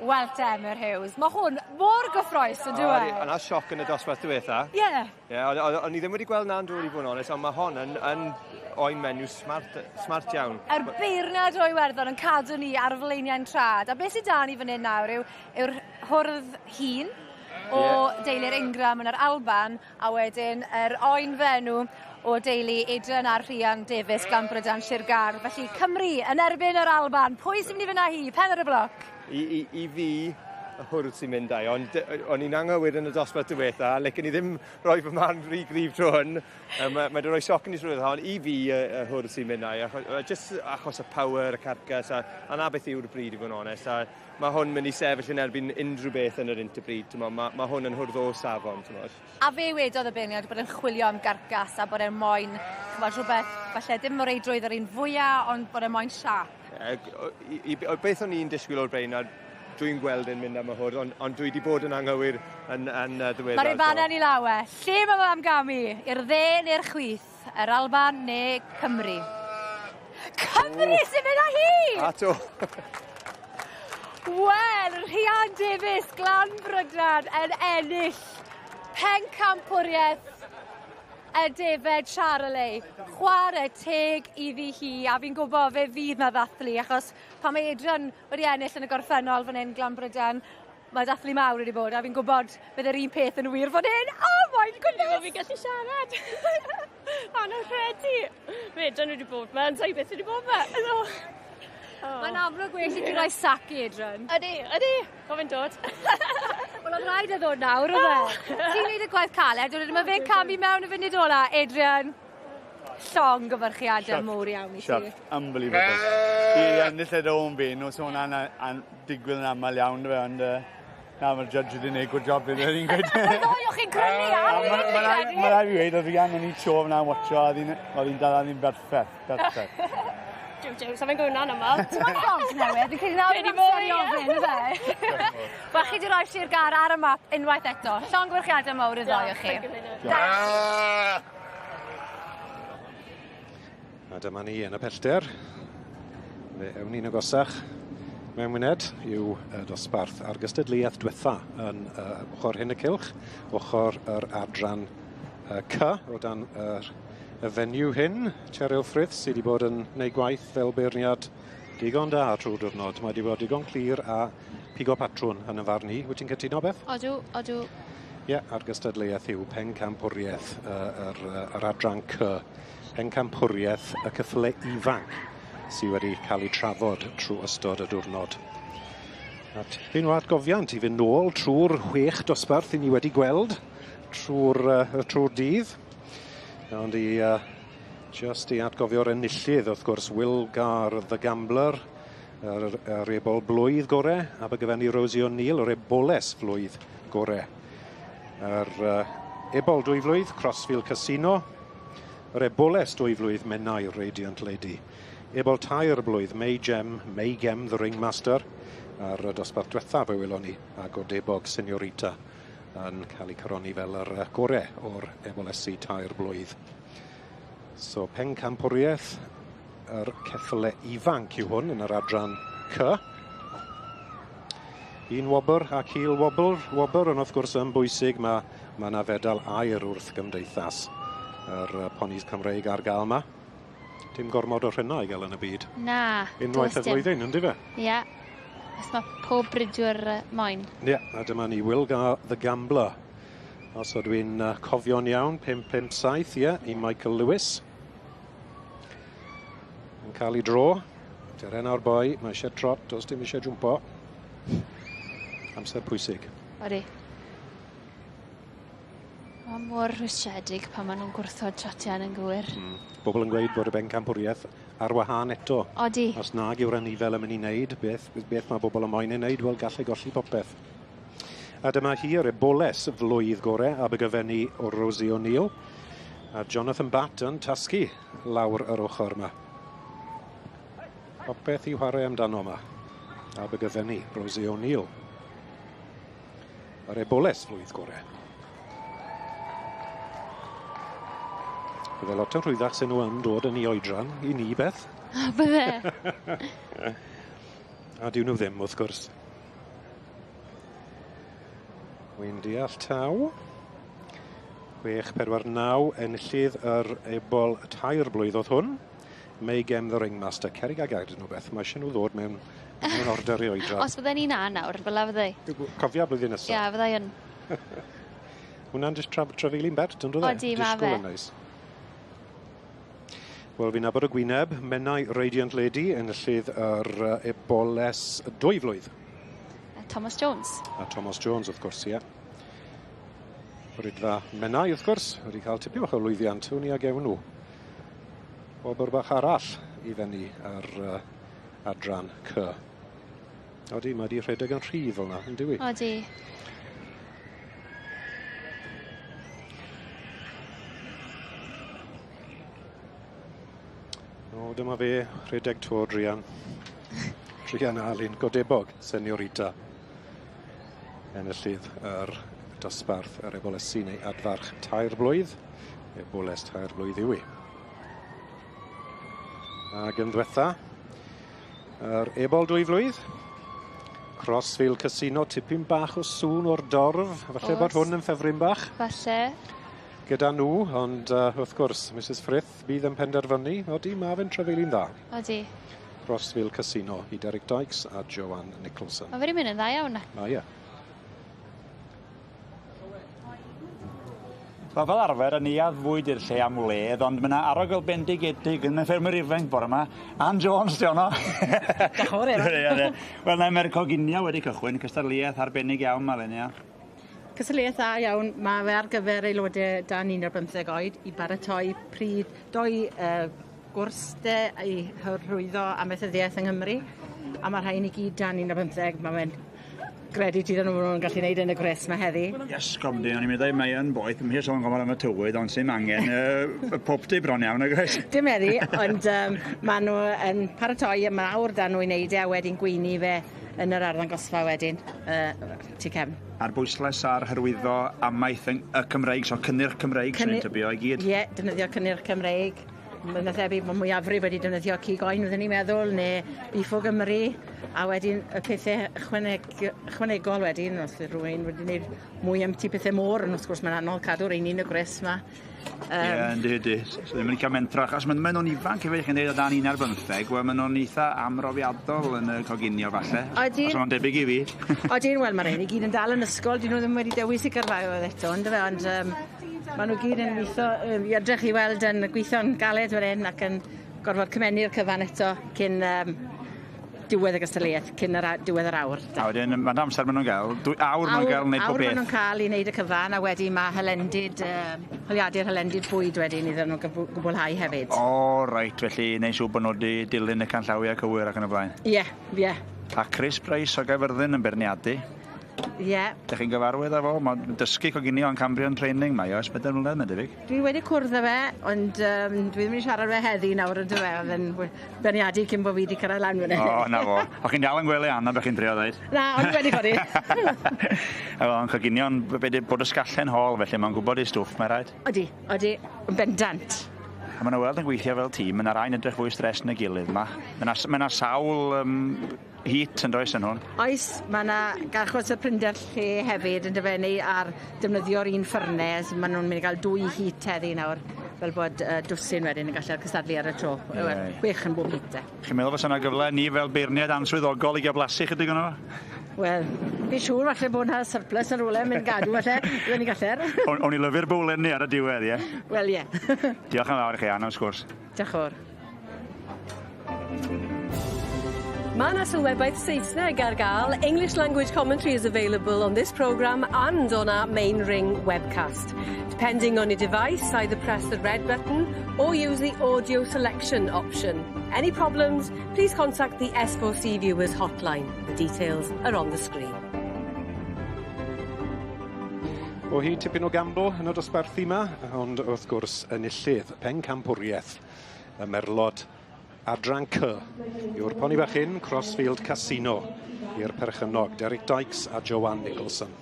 Welt Emyr Hughes. Mae hwn mor gyffroes, ydw e? Yna sioc yn y dosbarth diwetha. Ie. O'n i ddim wedi gweld na'n drwy'r i fod yn onest, ond mae hon yn oen menyw smart iawn. Yr beirniad o Iwerddon yn cadw ni ar flaeniau'n trad. A beth sydd da ni fan hyn nawr yw'r hwrdd hun o deulu'r Ingram yn yr Alban, a wedyn yr oen fenw o deulu Adrian a Rhian Davies gan Brydan Sirgar. Felly Cymru yn erbyn yr Alban. Pwy sy'n mynd i fyna hi? Pen ar y bloc? I fi, y hwrdd sy'n mynd ai, ond o'n i'n anghywir yn y dosbarth diwetha, lecyn i ddim rhoi fy man rhy grif tro hwn. Mae'n rhoi sioc yn ei srwydd hon. I fi, y hwrdd sy'n mynd ai, just achos y power, y carcas, a na beth yw'r bryd i fod yn onest. Mae hwn mynd i sefyll yn erbyn unrhyw beth yn yr interbryd. Mae hwn yn hwrdd o safon. A fe wedodd y beirniad bod e'n chwilio am gargas a bod e'n moyn rhywbeth, falle ddim o reidrwydd yr un fwyaf, ond bod e'n moyn siap. Beth o'n i'n disgwyl o'r beirniad, dwi'n gweld yn mynd am y hwrdd, ond dwi wedi bod yn anghywir yn ddiweddar. Mae'r Ifanna ni lawe. Lle mae fe am gamu? I'r dde neu'r chwith? Yr Alban neu Cymru? Cymru sy'n mynd â hi! A to. Wel, Rhian Davies, Glan Brydan yn ennill pencampwriaeth y defed Charlie. Chwarae teg iddi hi, a fi'n gwybod fe fydd na ddathlu, achos pan mae Adrian wedi ennill yn y gorffennol fan hyn Glan Brydan, mae dathlu mawr wedi bod, a fi'n gwybod bydd yr un peth yn wir fan hyn. Oh my goodness! Fi'n gallu siarad. Anodd credu. Fe, dyn nhw wedi bod ma, yn sa'i beth wedi bod ma. Mae'n amlwg well i ti roi sac i Adrian. Ydy. O fe'n dod. Wel, oedd rhaid o ddod nawr, o fe. Ti'n gwneud y gwaith caled, mae fe'n camu mewn y funud ola. Adrian, llong gyfyrchiadau mowr iawn i ti. Unbelievable. I ennill ed o'n fi, nos hwnna'n digwydd yn aml iawn, ond na, mae'r judge wedi gwneud good job iddo, ni'n gweud. Oedd chi'n grynu am i. Mae rai fi weid, oedd Rhian o'n i tio fyna yn watcho, oedd hi'n dal yn berffeth. Sa'n fe'n gwneud aml. Ti'n ffog newydd, fi'n credu nawr yn amser i ofyn, yfe? Wel, chi wedi rhoi Sirgar ar y map unwaith eto. Llong gwyrchiadau mawr i ddoi o chi. A dyma ni yn y pellter. Fe ewn ni'n agosach mewn myned yw dosbarth ar gystadleuaeth diwetha yn ochr hyn y cylch, ochr yr adran C o dan y fenyw hyn, Cheryl Frith, sydd wedi bod yn gwneud gwaith fel beirniad digon da trwy'r diwrnod. Mae wedi bod digon clir a pigo patrwn yn y farn hi. Wyt ti'n cytuno beth? Odw. Ie, ar gystadleuaeth yw pencampwriaeth yr adran C. Pencampwriaeth y cyffle ifanc sydd wedi cael ei trafod trwy ystod y diwrnod. Fi'n atgofiant i fynd nôl trwy'r 6 dosbarth i ni wedi gweld trwy'r dydd. Ond i just i atgofio'r enillydd, wrth gwrs, Will Gar, The Gambler, yr ebol blwydd gore, a bygyfennu Rosie O'Neill, yr eboles flwydd gore. Yr ebol 2 flwydd, Crossfield Casino, yr eboles 2 flwydd, Menai Radiant Lady. Ebol 3 blwydd, May Gem, The Ringmaster, a'r dosbarth diwethaf fe welon ni, a Godebog Senorita yn cael ei caroni fel yr gore o'r ebolesu 3 blwydd. So, pencampwriaeth, yr ceffyle ifanc yw hwn yn yr adran C. Un wobr ac il wobr, ond wrth gwrs yn bwysig mae yna fedal air wrth gymdeithas yr ponis Cymreig ar gael yma. Dim gormod o rhynau i gael yn y byd. Na, unwaith y flwyddyn, ynddi fe? Ie. Os mae pob bridwr moyn. Ie, a dyma ni Will Gar, The Gambler. Os o dwi'n cofio'n iawn, 5-5-7, ie, i Michael Lewis. Yn cael ei dro. Deren o'r boi, mae eisiau trot, os dim eisiau jwmpo. Amser pwysig. Odi. Mae mor rwysiedig pan maen nhw'n gwrthod tratian yn gywir. Bobl yn gweud bod y bencampwriaeth ar wahân eto. Odi. Os nag yw'r anifel yn mynd i wneud, beth mae bobl yn moyn ei wneud, wel gallu golli popeth. A dyma hi yr eboles flwydd gore a bygyfennu o Rosie O'Neill. A Jonathan Batt yn tasgu lawr yr ochr yma. Popeth i'w chwarae amdano yma. A bygyfennu Rosie O'Neill. Yr eboles flwydd gore. Bydde lot o rhwyddach sy'n nhw yn dod yn ei oedran, I ni beth. Bydde. A diw nhw ddim, wrth gwrs. Wy'n deall taw. 6-4-9 enillydd yr ebol tair blwydd oedd hwn. May Gem the Ringmaster. Cerig ag agd nhw beth. Mae eisiau nhw ddod mewn order I oedran. Os fydde ni na nawr, fel fydde. Cofia blwyddyn nesaf. Ia, fydde yn. Hwna'n just trafeilin bert, dyn nhw dde? Odi, ma fe. Wel, fi'n abod y Gwyneb, Mennau Radiant Lady, enillydd yr eboles 2 flwydd. Thomas Jones. A Thomas Jones, wrth gwrs, ie. Rydfa Mennau, wrth gwrs, wedi cael tipyn bach o lwyddiant, hwn I ag ewn nhw. O byrbach arall I fenni ar adran C. Odi, mae di rhedeg yn rhydd fel yna, yn diwy? Odi. O, dyma fe, rhedeg to Drian. Drian Alun, Godebog, Seniorita. Enillydd yr dosbarth yr ebolesi neu adfarch tair blwydd. Eboles tair blwydd yw I. Ac yn ddiwetha, yr ebol 2 flwydd. Crossfield Casino, tipyn bach o sŵn o'r dorf. Falle bod hwn yn ffefryn bach. Falle. Gyda nhw, ond wrth gwrs, Mrs Frith bydd yn penderfynu. Odi, mae fe'n trafeilin dda. Odi. Crossfield Casino I Derek Dykes a Joanne Nicholson. Mae wedi mynd yn dda iawn. Ie. Wel, fel arfer, yn iad fwyd i'r lle am wledd, ond mae yna arogl bendigedig yn y ffermwyr ifanc bore yma. Ann Jones, di ono. Dachor, Wel, na mae'r coginio wedi cychwyn, cystadleuaeth arbennig iawn, Malenia. Cystadleuaeth dda iawn, mae fe ar gyfer aelodau dan 15 oed I baratoi pryd 2 gwrste I hyrwyddo amaethyddiaeth yng Nghymru. A mae rhain I gyd dan 15, mae fe'n credit iddyn nhw'n gallu gwneud yn y gres mae heddi. Yes, gomdi, o'n i'n meddwl mae yn boeth, mae eisiau sôn gomor am y tywyd, ond sy'n angen popty bron iawn, y gres. Dim eddi, ond maen nhw yn paratoi y mawr dan nhw I wneud a wedyn gweini fe yn yr arddangosfa wedyn, ti cefn. A'r bwysles ar hyrwyddo amaeth y Cymreig, so cynnyrch Cymreig sy'n tybio I gyd. Ie, defnyddio cynnyrch Cymreig. Mae'n thebyg bod mwyafrif wedi defnyddio cigoen, wrthyn ni'n meddwl, neu Bifo Gymru, a wedyn y pethau ychwanegol wedyn, os fydd rhywun wedi gwneud mwy am ti pethau môr, ond wrth gwrs mae'n anodd cadw rhain un y gres yma. Ie, yndi. So ddim yn cael mentrach, os maen nhw'n ifanc efo chi'n dweud o dan 15, wel maen nhw'n eitha amrofiadol yn y coginio falle. Os maen nhw'n debyg I fi. Odyn, wel mae rhain I gyd yn dal yn ysgol, dyn nhw ddim wedi dewis I gyrfaoedd eto, ond maen nhw gyd yn weithio, I edrych I weld yn gweithio'n galed fan ac yn gorfod cymennu'r cyfan eto cyn diwedd y gystadleuaeth, cyn diwedd yr awr. A wedyn, mae'n amser maen nhw'n gael, awr maen nhw'n gael wneud pob beth. Awr maen nhw'n cael I wneud y cyfan, a wedyn mae holiadur hylendid bwyd wedyn iddyn nhw gwblhau hefyd. O, reit, felly neu siw bod nhw wedi dilyn y canllawiau cywir ac yn y blaen. Ie. A Chris Price o Gaerfyrddin yn berniadu. Ie. Dych chi'n gyfarwydd efo? Mae'n dysgu coginio yn Cambrian Training, mae o ys 4 mlynedd, mae'n debyg. Dwi wedi cwrdd â fe, ond dwi ddim wedi siarad fe heddi nawr yn dweud, oedd yn berniadu cyn bod fi wedi cyrraedd lan fan hyn. O, na fo. O chi'n dal yn gwely Anna, bych chi'n trio dweud? Na, ond wedi codi. Efo, coginio'n bod ysgallen hol, felly mae'n gwybod I stwff, mae'n rhaid? Odi, yn bendant. A mae'n weld yn gweithio fel tîm, mae'n rhaid edrych fwy stres yn y gilydd yma. Mae'n sawl heat yn does yn hwn. Oes, mae yna garchos y prinder lle hefyd yn dyfennu ar defnyddio'r un ffyrnes. Maen nhw'n mynd I gael 2 heat heddi nawr, fel bod dwsin wedyn yn gallu'r cystadlu ar y tro. 6 yn bob heat. Chi'n meddwl fos yna gyfle ni fel beirniad answyddogol I geblasu chydig yno? Wel, fi siŵr falle bod yna surplus yn rhywle mynd gadw falle, dwi'n I gallu'r. O'n I lyfu'r bwlen ni ar y diwedd, ie? Wel, ie. Diolch yn fawr I chi, Anna, wrth gwrs. Diolch fawr. Mae yna sylwebaeth Saesneg ar gael. English language commentary is available on this programme and on our main ring webcast. Depending on your device, either press the red button or use the audio selection option. Any problems, please contact the S4C viewers hotline. The details are on the screen. O hyd tipyn o gambo yn y dosbarthu yma, ond wrth gwrs enillydd pencampwriaeth y merlod adran C yw'r poni bach hyn, Crossfield Casino i'r perchynog, Derek Dykes a Joanne Nicholson.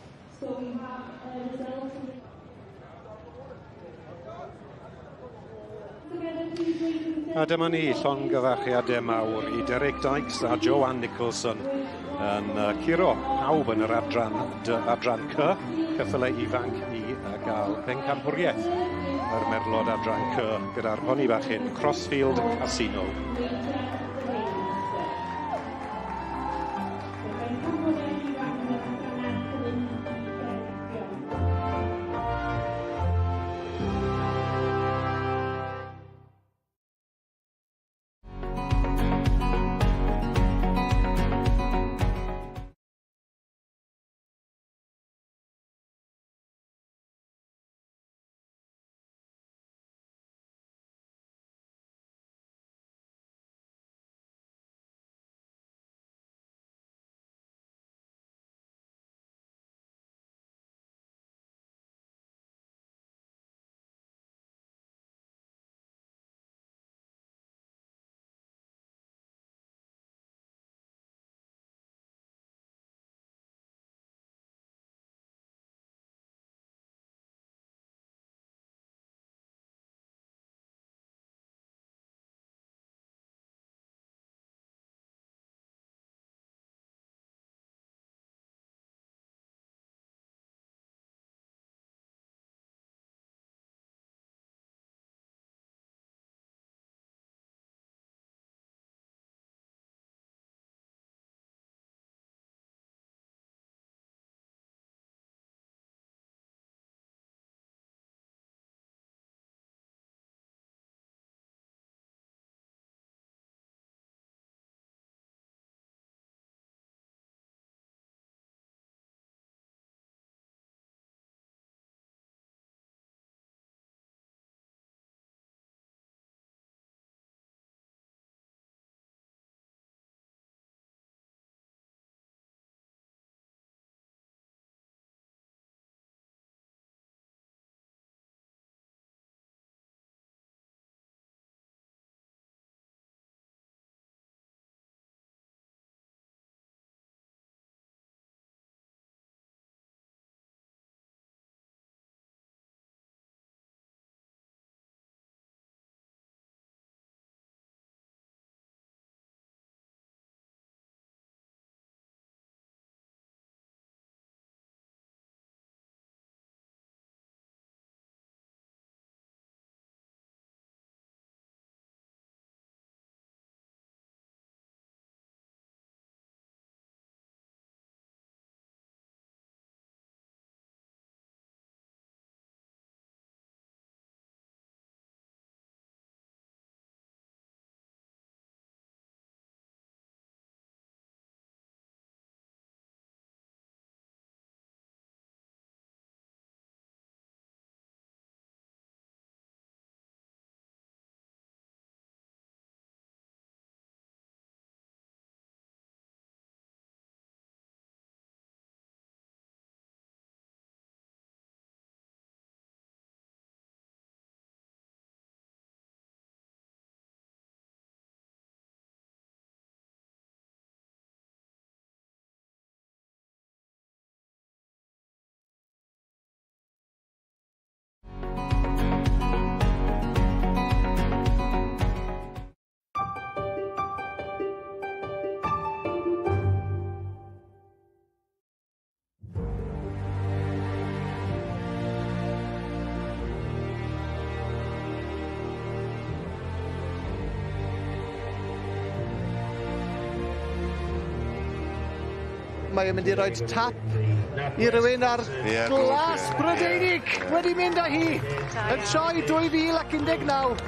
A dyma ni, llongyfarchiadau mawr I Derek Dykes a Joanne Nicholson yn curo pawb yn yr adran C, ceffylau ifanc I gael bencampwriaeth yr merlod adran C gyda'r honi bachyn Crossfield Casino. Mae yn mynd I roed tap I rywun ar glas Brydeinig wedi mynd â hi yn troi 2019.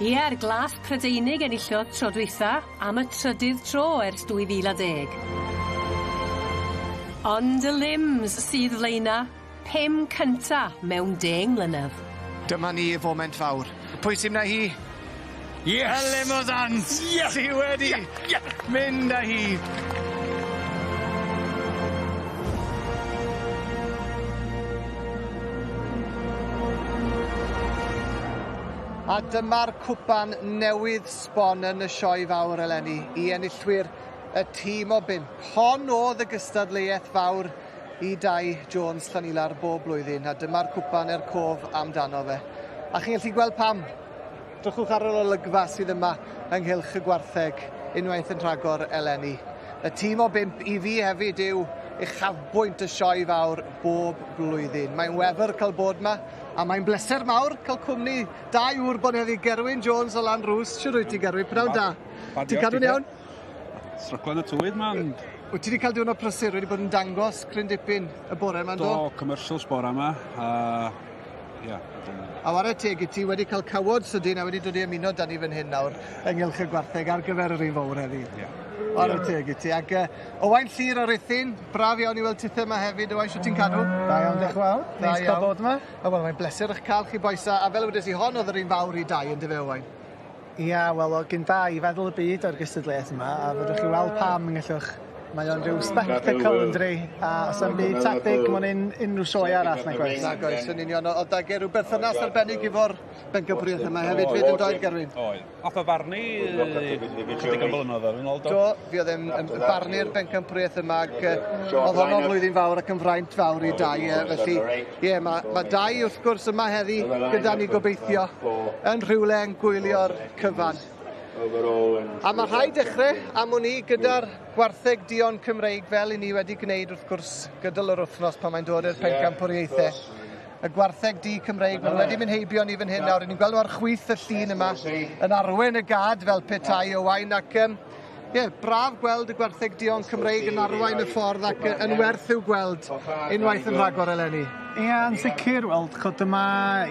Ie'r glas Prydeinig enillodd tro dwytha am y trydydd tro ers 2010. Ond y limbs sydd flaena, 5 cynta mewn 10 mlynedd. Dyma ni Y foment fawr. Pwy sy'n na hi? Yes! Y limosans! Yes! Ti wedi mynd â hi. A dyma'r cwpan newydd sbon yn y sioe fawr eleni I enillwyr y tîm o 5. Hon oedd y gystadleuaeth fawr I dau Jones Llanilar bob blwyddyn, a dyma'r cwpan cof amdano fe. A chi'n gallu gweld pam. Drychwch ar yr olygfa sydd yma ynghylch y gwartheg unwaith yn rhagor eleni. Y tîm o 5 i fi hefyd yw uchafbwynt y sioe fawr bob blwyddyn. Mae'n wefr cael bod yma, a mae'n bleser mawr cael cwmni da yw'r boneddi Gerwyn Jones o Lan Rws. Siwr wyt ti, Gerwyn? Pnawn da. Ti'n cadw'n iawn? Stryglan y twydd, man. Wyt ti wedi cael diwrnod prysur, wedi bod yn dangos cryn dipyn y bore yma'n do? Do, commercials bore yma. A wara teg i ti wedi cael cawod sydyn a wedi dod i ymuno dan ni fan hyn nawr ynghylch y gwartheg ar gyfer yr un fawr heddi. Wara teg i ti. Ac Owain Llyr o'r Rhythyn, braf iawn i weld ti yma hefyd. Owain, siwt ti'n cadw? Da iawn, diolch yn fawr. Neis cael bod yma. Wel, mae'n bleser eich cael chi boesa. A fel wedes i, hon oedd yr un fawr i dau yn dy fe, Owain? Ia, wel, o gyn da i feddwl y byd o'r gystadleuaeth yma, a fyddwch chi weld pam yn gallwch. Mae o'n rhyw spectacle yn dri, a os am byd tactig, mae'n unrhyw sioe arall na gwaith. Na goes, yn union. Oedd da rhyw berthynas arbennig efo'r bencampwriaeth yma hefyd, fydd yn doedd, Gerwyn? Oed. Ath o farnu chydig o blynyddoedd yn ôl, do? Do, fi oedd yn barnu'r bencampwriaeth yma, ac oedd honno flwyddyn fawr ac yn fraint fawr i dau. Felly, mae dau wrth gwrs yma heddi gyda ni gobeithio yn rhywle yn gwylio'r cyfan. A mae rhaid dechrau am hwn i gyda'r gwartheg dion Cymreig fel i ni wedi gwneud wrth gwrs gydol yr wythnos pan mae'n dod i'r pencampwriaethau. Y gwartheg di Cymreig, maen wedi mynd heibio ni fan hyn nawr. Ni'n gweld o'r chwyth y llun yma yn arwen y gad fel petai Owain ac braf gweld y gwartheg dion Cymreig yn arwain y ffordd ac yn werth i'w gweld unwaith yn rhagor eleni. Ia, yn sicr, wel, chod yma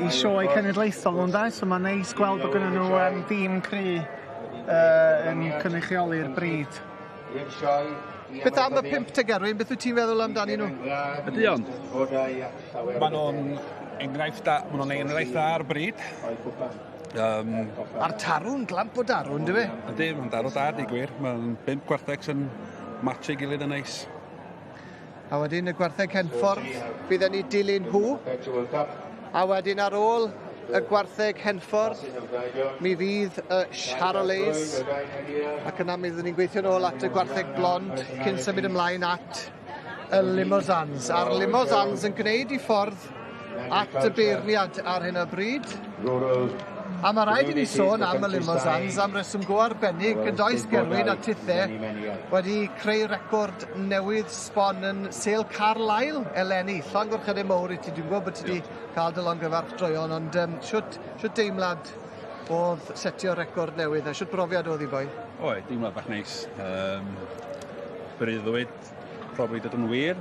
i sioe cenedlaethol nhw'n da, so mae'n neis gweld bod gynnu nhw dîm cry yn cynrychioli'r bryd. Beth am y 5 te Gerwyn, beth wyt ti'n meddwl amdani nhw? Ydy ond. Maen nhw'n enghraifft da ar bryd. A'r tarwn, glamp o darwn, dy fe? Ydy, mae'n darw da, di gwir. Mae'n 5 gwartheg sy'n match ei gilydd yn neis. A wedyn y gwartheg Henffordd, bydd ni dilyn hw. A wedyn ar ôl y gwartheg Henffordd, mi fydd y Charolais, ac yna mi fyddwn ni'n gweithio nôl at y gwartheg Blond cyn symud ymlaen at y Limosans. A'r Limosans yn gwneud i ffordd at y beirniad ar hyn o bryd. A mae rhaid i ni sôn am y Limosans am reswm go arbennig yn does Gerwyn a tithau wedi creu record newydd sbon yn Sêl Carlisle eleni. Llongorchydau mawr i ti, dwi'n gwybod bod ti wedi cael dy longyfarch droion, ond siwt deimlad oedd setio record newydd a siwt brofiad oedd i boi? Oe, deimlad bach neis. Breuddwyd, probably dod yn wir.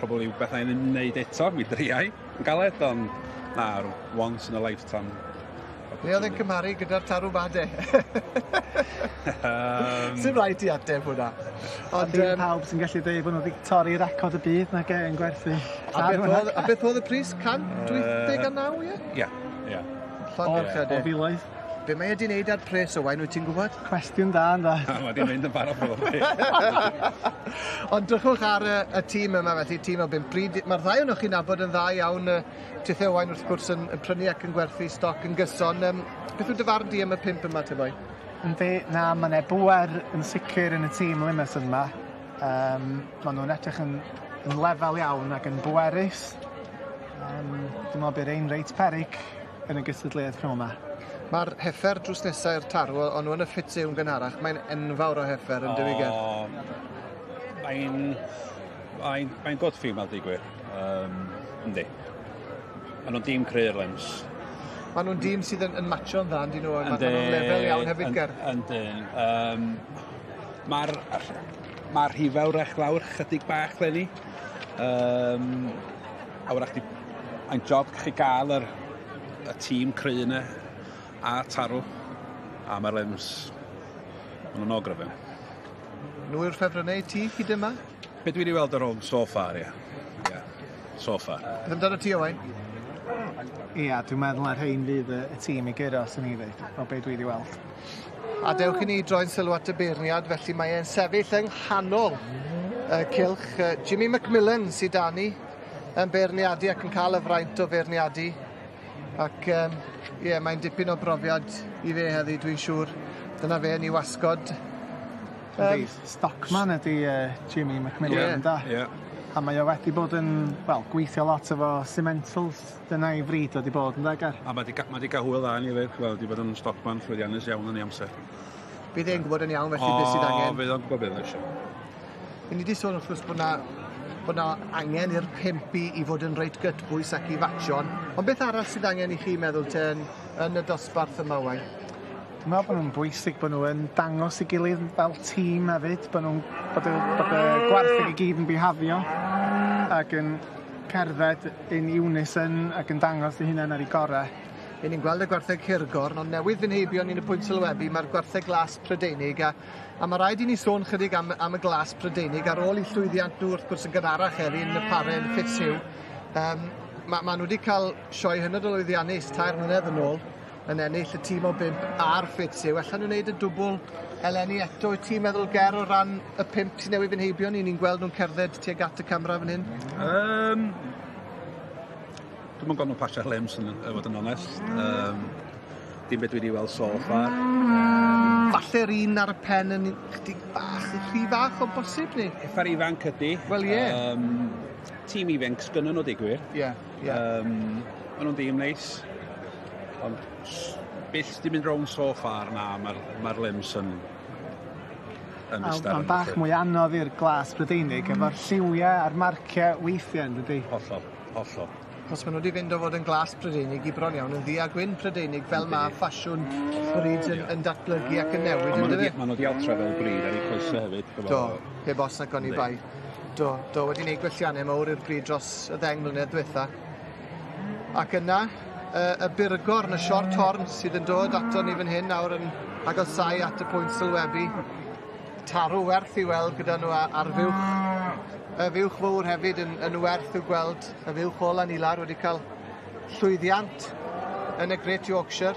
Probably bethau yn wneud eto, mi driau yn galed, ond na, once in a lifetime. Le oedd e'n cymharu gyda'r tarw bade? Sy'n rhaid i ateb hwnna. Ond pawb sy'n gallu dweud bod nhw wedi torri record y byd na yn gwerthu. A beth oedd y pris? 129, ie? Ie. Llongorchydau. O filoedd. Be mae wedi wneud ar pres o wain, wyt ti'n gwybod? Cwestiwn da, ynddo. Mae wedi mynd yn barod bod. Ond drychwch ar y tîm yma, felly tîm o 5 pryd. Mae'r ddau o'n chi'n nabod yn dda iawn. Tithau Owain wrth gwrs yn prynu ac yn gwerthu stoc yn gyson. Beth yw dy farn di am y 5 yma, te boi? Yndi, na, mae bwer yn sicr yn y tîm Limos yma. Maen nhw'n edrych yn lefel iawn ac yn bwerus. Dwi'n meddwl bydd ein reit peryg yn y gystadleuaeth crymo yma. Mae'r heffer drws nesaf i'r tarw, ond nhw'n y ffit yw'n gynharach. Mae'n enfawr o heffer yn dyfigedd. Mae'n god ffilm al digwyr. Yndi. Maen nhw'n dîm creu'r lems. Maen nhw'n dîm sydd yn matcho'n dda, yndyn nhw. Maen nhw'n lefel iawn hefyd ger. Yndyn. Mae'r rhifawr lawr chydig bach leni. A wrach di, ein job chi gael y tîm creu yna a tarw. A mae'r lems, maen nhw'n ogryfau. Nhw yw'r ffefrynnau ti hyd yma? Be dwi wedi weld ar ôl so far, ie. So far. Beth amdano ti, Owain? Ia, dwi'n meddwl ar hyn fydd y tîm i gyda os yn ei ddweud, o beth dwi wedi weld. A dewch i ni droi'n sylw at y beirniad, felly mae e'n sefyll yng nghanol y cylch. Jimmy Macmillan sydd da ni yn beirniadu ac yn cael y fraint o beirniadu. Ac mae'n dipyn o brofiad i fe heddi, dwi'n siŵr. Dyna fe yn ei wasgod. Stockman ydi Jimmy Macmillan, da. A mae o wedi bod yn, wel, gweithio lot efo cementals dyna i fryd wedi bod yn ddagar. A mae wedi cael hwyl dda ni fe, wel, wedi bod yn stocman llwyddiannus iawn yn ei amser. Bydd e'n gwybod yn iawn felly beth sydd angen? O, bydd o'n gwybod beth eisiau. Ni wedi sôn wrth gwrs bod na angen i'r pimpi i fod yn reit gytbwys ac i fatsio'n. Ond beth arall sydd angen i chi meddwl te yn y dosbarth yma wain? Dwi'n meddwl bod nhw'n bwysig bod nhw'n dangos i gilydd fel tîm hefyd, bod y gwartheg i gyd yn bihafio ac yn cerdded in unison ac yn dangos eu hunain ar ei gorau. Ni'n gweld y gwartheg Hirgorn, ond newydd fy'n heibio ni'n y pwynt sylwebu, mae'r gwartheg glas Prydeinig, a mae rhaid i ni sôn chydig am y glas Prydeinig ar ôl i llwyddiant nhw wrth gwrs yn gynharach yn y paren Ffitsyw. Mae nhw wedi cael sioe hynod o lwyddiannus 3 mlynedd yn ôl, yn ennill y tîm o 5 ar Ffitsyw. Allan nhw'n gwneud y dwbl eleni eto. Wyt ti'n meddwl ger o ran y 5 sy'n newydd fy'n heibio ni'n gweld nhw'n cerdded tuag at y camera fan hyn? Dwi'n gweld nhw'n pasio limbs yn fod yn onest. Dim beth wedi weld so far. Falle'r un ar y pen yn chydig bach, rhy fach o bosib ni? Effa'r ifanc ydi. Wel, ie. Tîm ifanc sgynnyn nhw digwyr. Ie. Maen nhw'n dîm neis. Ond beth di mynd rown so far na, mae'r limbs yn ystod. Mae'n bach mwy anodd i'r glas Brydeinig efo'r lliwiau a'r marciau weithiau yn dydi? Hollol. Os maen nhw wedi fynd o fod yn glas Prydeinig i bron iawn yn ddi a gwyn Prydeinig fel mae ffasiwn bryd yn datblygu ac yn newid yn dydi? Maen nhw wedi altra fel bryd ar ei coesau hefyd. Do, heb os na goni bai. Do, wedi gwneud gwelliannau mawr i'r bryd dros y 10 mlynedd diwetha. Ac yna, y Burgorn, y short horn sydd yn dod ato ni fan hyn nawr yn agosau at y pwynt sylwebu. Tarw werth i weld gyda nhw ar fuwch. Y fuwch fawr hefyd yn werth i'w gweld. Y fuwch ôl Anilar wedi cael llwyddiant yn y Great Yorkshire.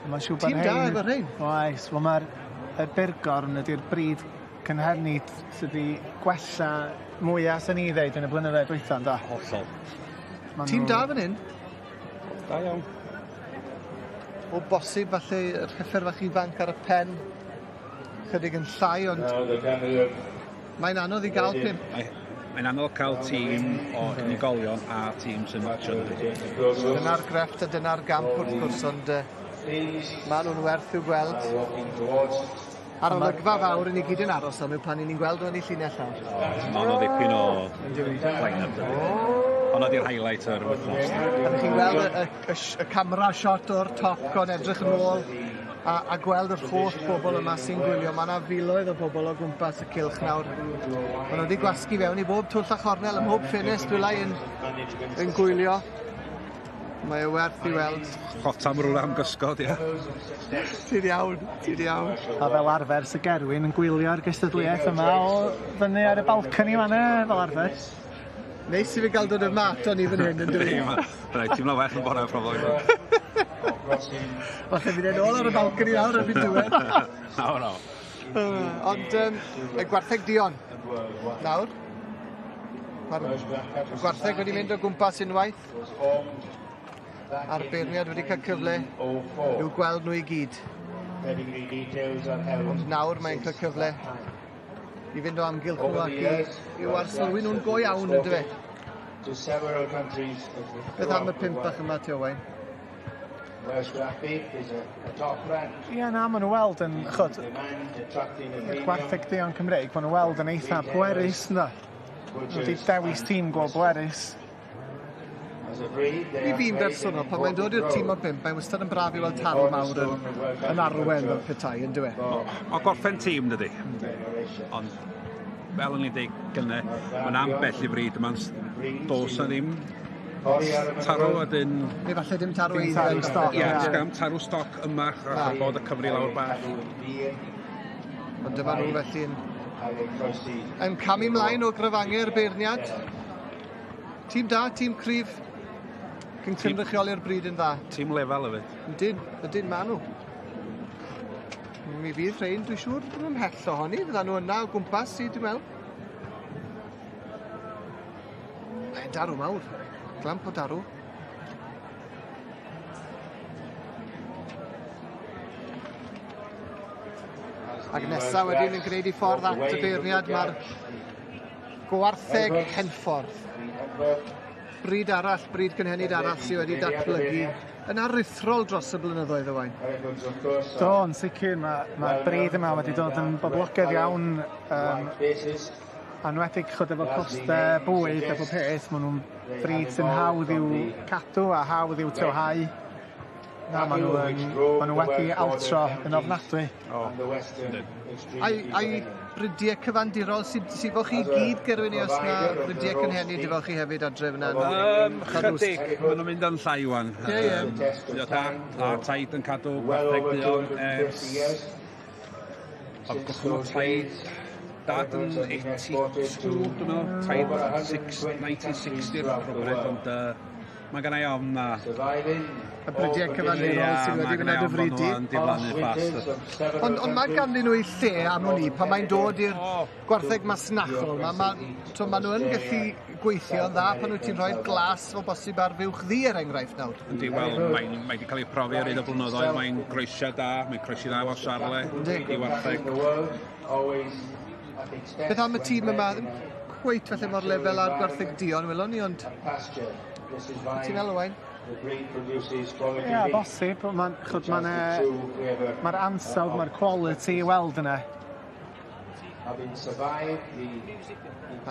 Tîm da efo rhain. Oes, wel mae'r Burgorn ydy'r bryd cynhernid sydd wedi gwella mwyaf sy'n ei ddeud yn y blynyddoedd dwytha, da? Hollol. Tîm da fan hyn? Da iawn. O bosib falle yr hyffer fach ifanc ar y pen chydig yn llai, ond mae'n anodd i gael pimp. Mae'n anodd cael tîm o unigolion a tîm sy'n matcho. Dyna'r grefft a dyna'r gamp wrth gwrs, ond maen nhw'n werth i'w gweld. Ar olygfa fawr yn ei gyd yn aros am yw pan ni'n gweld o'n ei llinell awr. Maen nhw ddipyn o line-up. Hwna di'r highlight o'r wythnos. A chi'n gweld y camera shot o'r top o'n edrych yn ôl a gweld yr holl bobl yma sy'n gwylio. Mae yna filoedd o bobl o gwmpas y cylch nawr. Maen nhw wedi gwasgu fewn i bob twll a chornel ym mhob ffenest dwylai yn gwylio. Mae e werth i weld. Hot am rŵl am gysgod, ie. Ti'n iawn. A fel arfer sy Gerwyn yn gwylio ar gystadleuaeth yma o fyny ar y balcony fan'na fel arfer. Neis i fi gael dod yma ato ni fan hyn yn dweud. Rhaid, ti'n well yn bore probably. Falle fi'n ôl ar y balcony nawr yn mynd diwedd. No. Ond y gwartheg Dion nawr. Mae'r gwartheg wedi mynd o gwmpas unwaith. A'r beirniad wedi cael cyfle i'w gweld nhw i gyd. Ond nawr mae'n cael cyfle i fynd o amgylch nhw ac i'w arsylwi nhw'n go iawn yn dyfe. Beth am y 5 bach yma ti Owain? Ie, na, maen nhw weld yn, chod, gwartheg Dion Cymreig, maen nhw weld yn eitha pwerus, ynddo? Wedi dewis tîm go bwerus. I fi'n bersonol, pan mae'n dod i'r tîm o 5, mae'n wastad yn braf i weld tarw mawr yn arwen o'r petai, yn dywe? Mae gorffen tîm, dydi. Ond, fel o'n i'n dweud gynne, mae'n ambell i bryd, mae'n dos na ddim tarw ydyn... Neu falle dim tarw eiddau stoc. Ie, sgam tarw stoc yma, a bod y Cymru lawr bach. Ond dyma nhw felly yn camu mlaen o gryfangu'r beirniad. Tîm da, tîm cryf. Cyn cynrychioli'r bryd yn dda. Tîm lefel hefyd. Ydyn, ma nhw. Mi fydd rhain, dwi'n siŵr, nhw'n ymhell ohoni. Fydda nhw yna o gwmpas, dwi'n meddwl. Mae'n darw mawr. Glamp o darw. Ac nesaf wedyn yn gwneud i ffordd at y beirniad. Mae'r Gwartheg Henffordd. Bryd arall, bryd cynhenid arall sydd wedi datblygu yn aruthrol dros y blynyddoedd o wain. Do, yn sicr, mae'r bryd yma wedi dod yn boblogaidd iawn, anwedig chod efo costau bwyd efo peth. Maen nhw'n bryd sy'n hawdd i'w cadw a hawdd i'w tywhau. Maen nhw wedi altro yn ofnadwy. A'i brydiau cyfandirol sydd fo chi gyd gerwyn os na brydiau cynhenid efo chi hefyd adre fyna? Chydig, maen nhw'n mynd yn llai wan. A taid yn cadw gwartheg buon ers... Oedd gychwyn o taid... Dad yn 82, dwi'n meddwl, taid 1960 ond mae gen i ofn na. Y brydiau cyfandirol sydd wedi gwneud y fridi. Ond mae ganddyn nhw i lle am hwnni pan mae'n dod i'r gwartheg masnachol. Mae nhw yn gallu gweithio yn dda pan wyt ti'n rhoi'r glas o bosib ar fuwch ddi enghraifft nawr. Yndi, wel, mae wedi cael ei profi ar un o blynyddoedd, mae'n groesiau da, mae'n groesiau da o Siarle i wartheg. Beth am y tîm yma, ddim cweit felly mor lefel ar gwartheg Dion, welon ni, ond... Ti'n meddwl, Wain? Ie, bosib. Mae'r ansawdd, mae'r quality i weld yna. A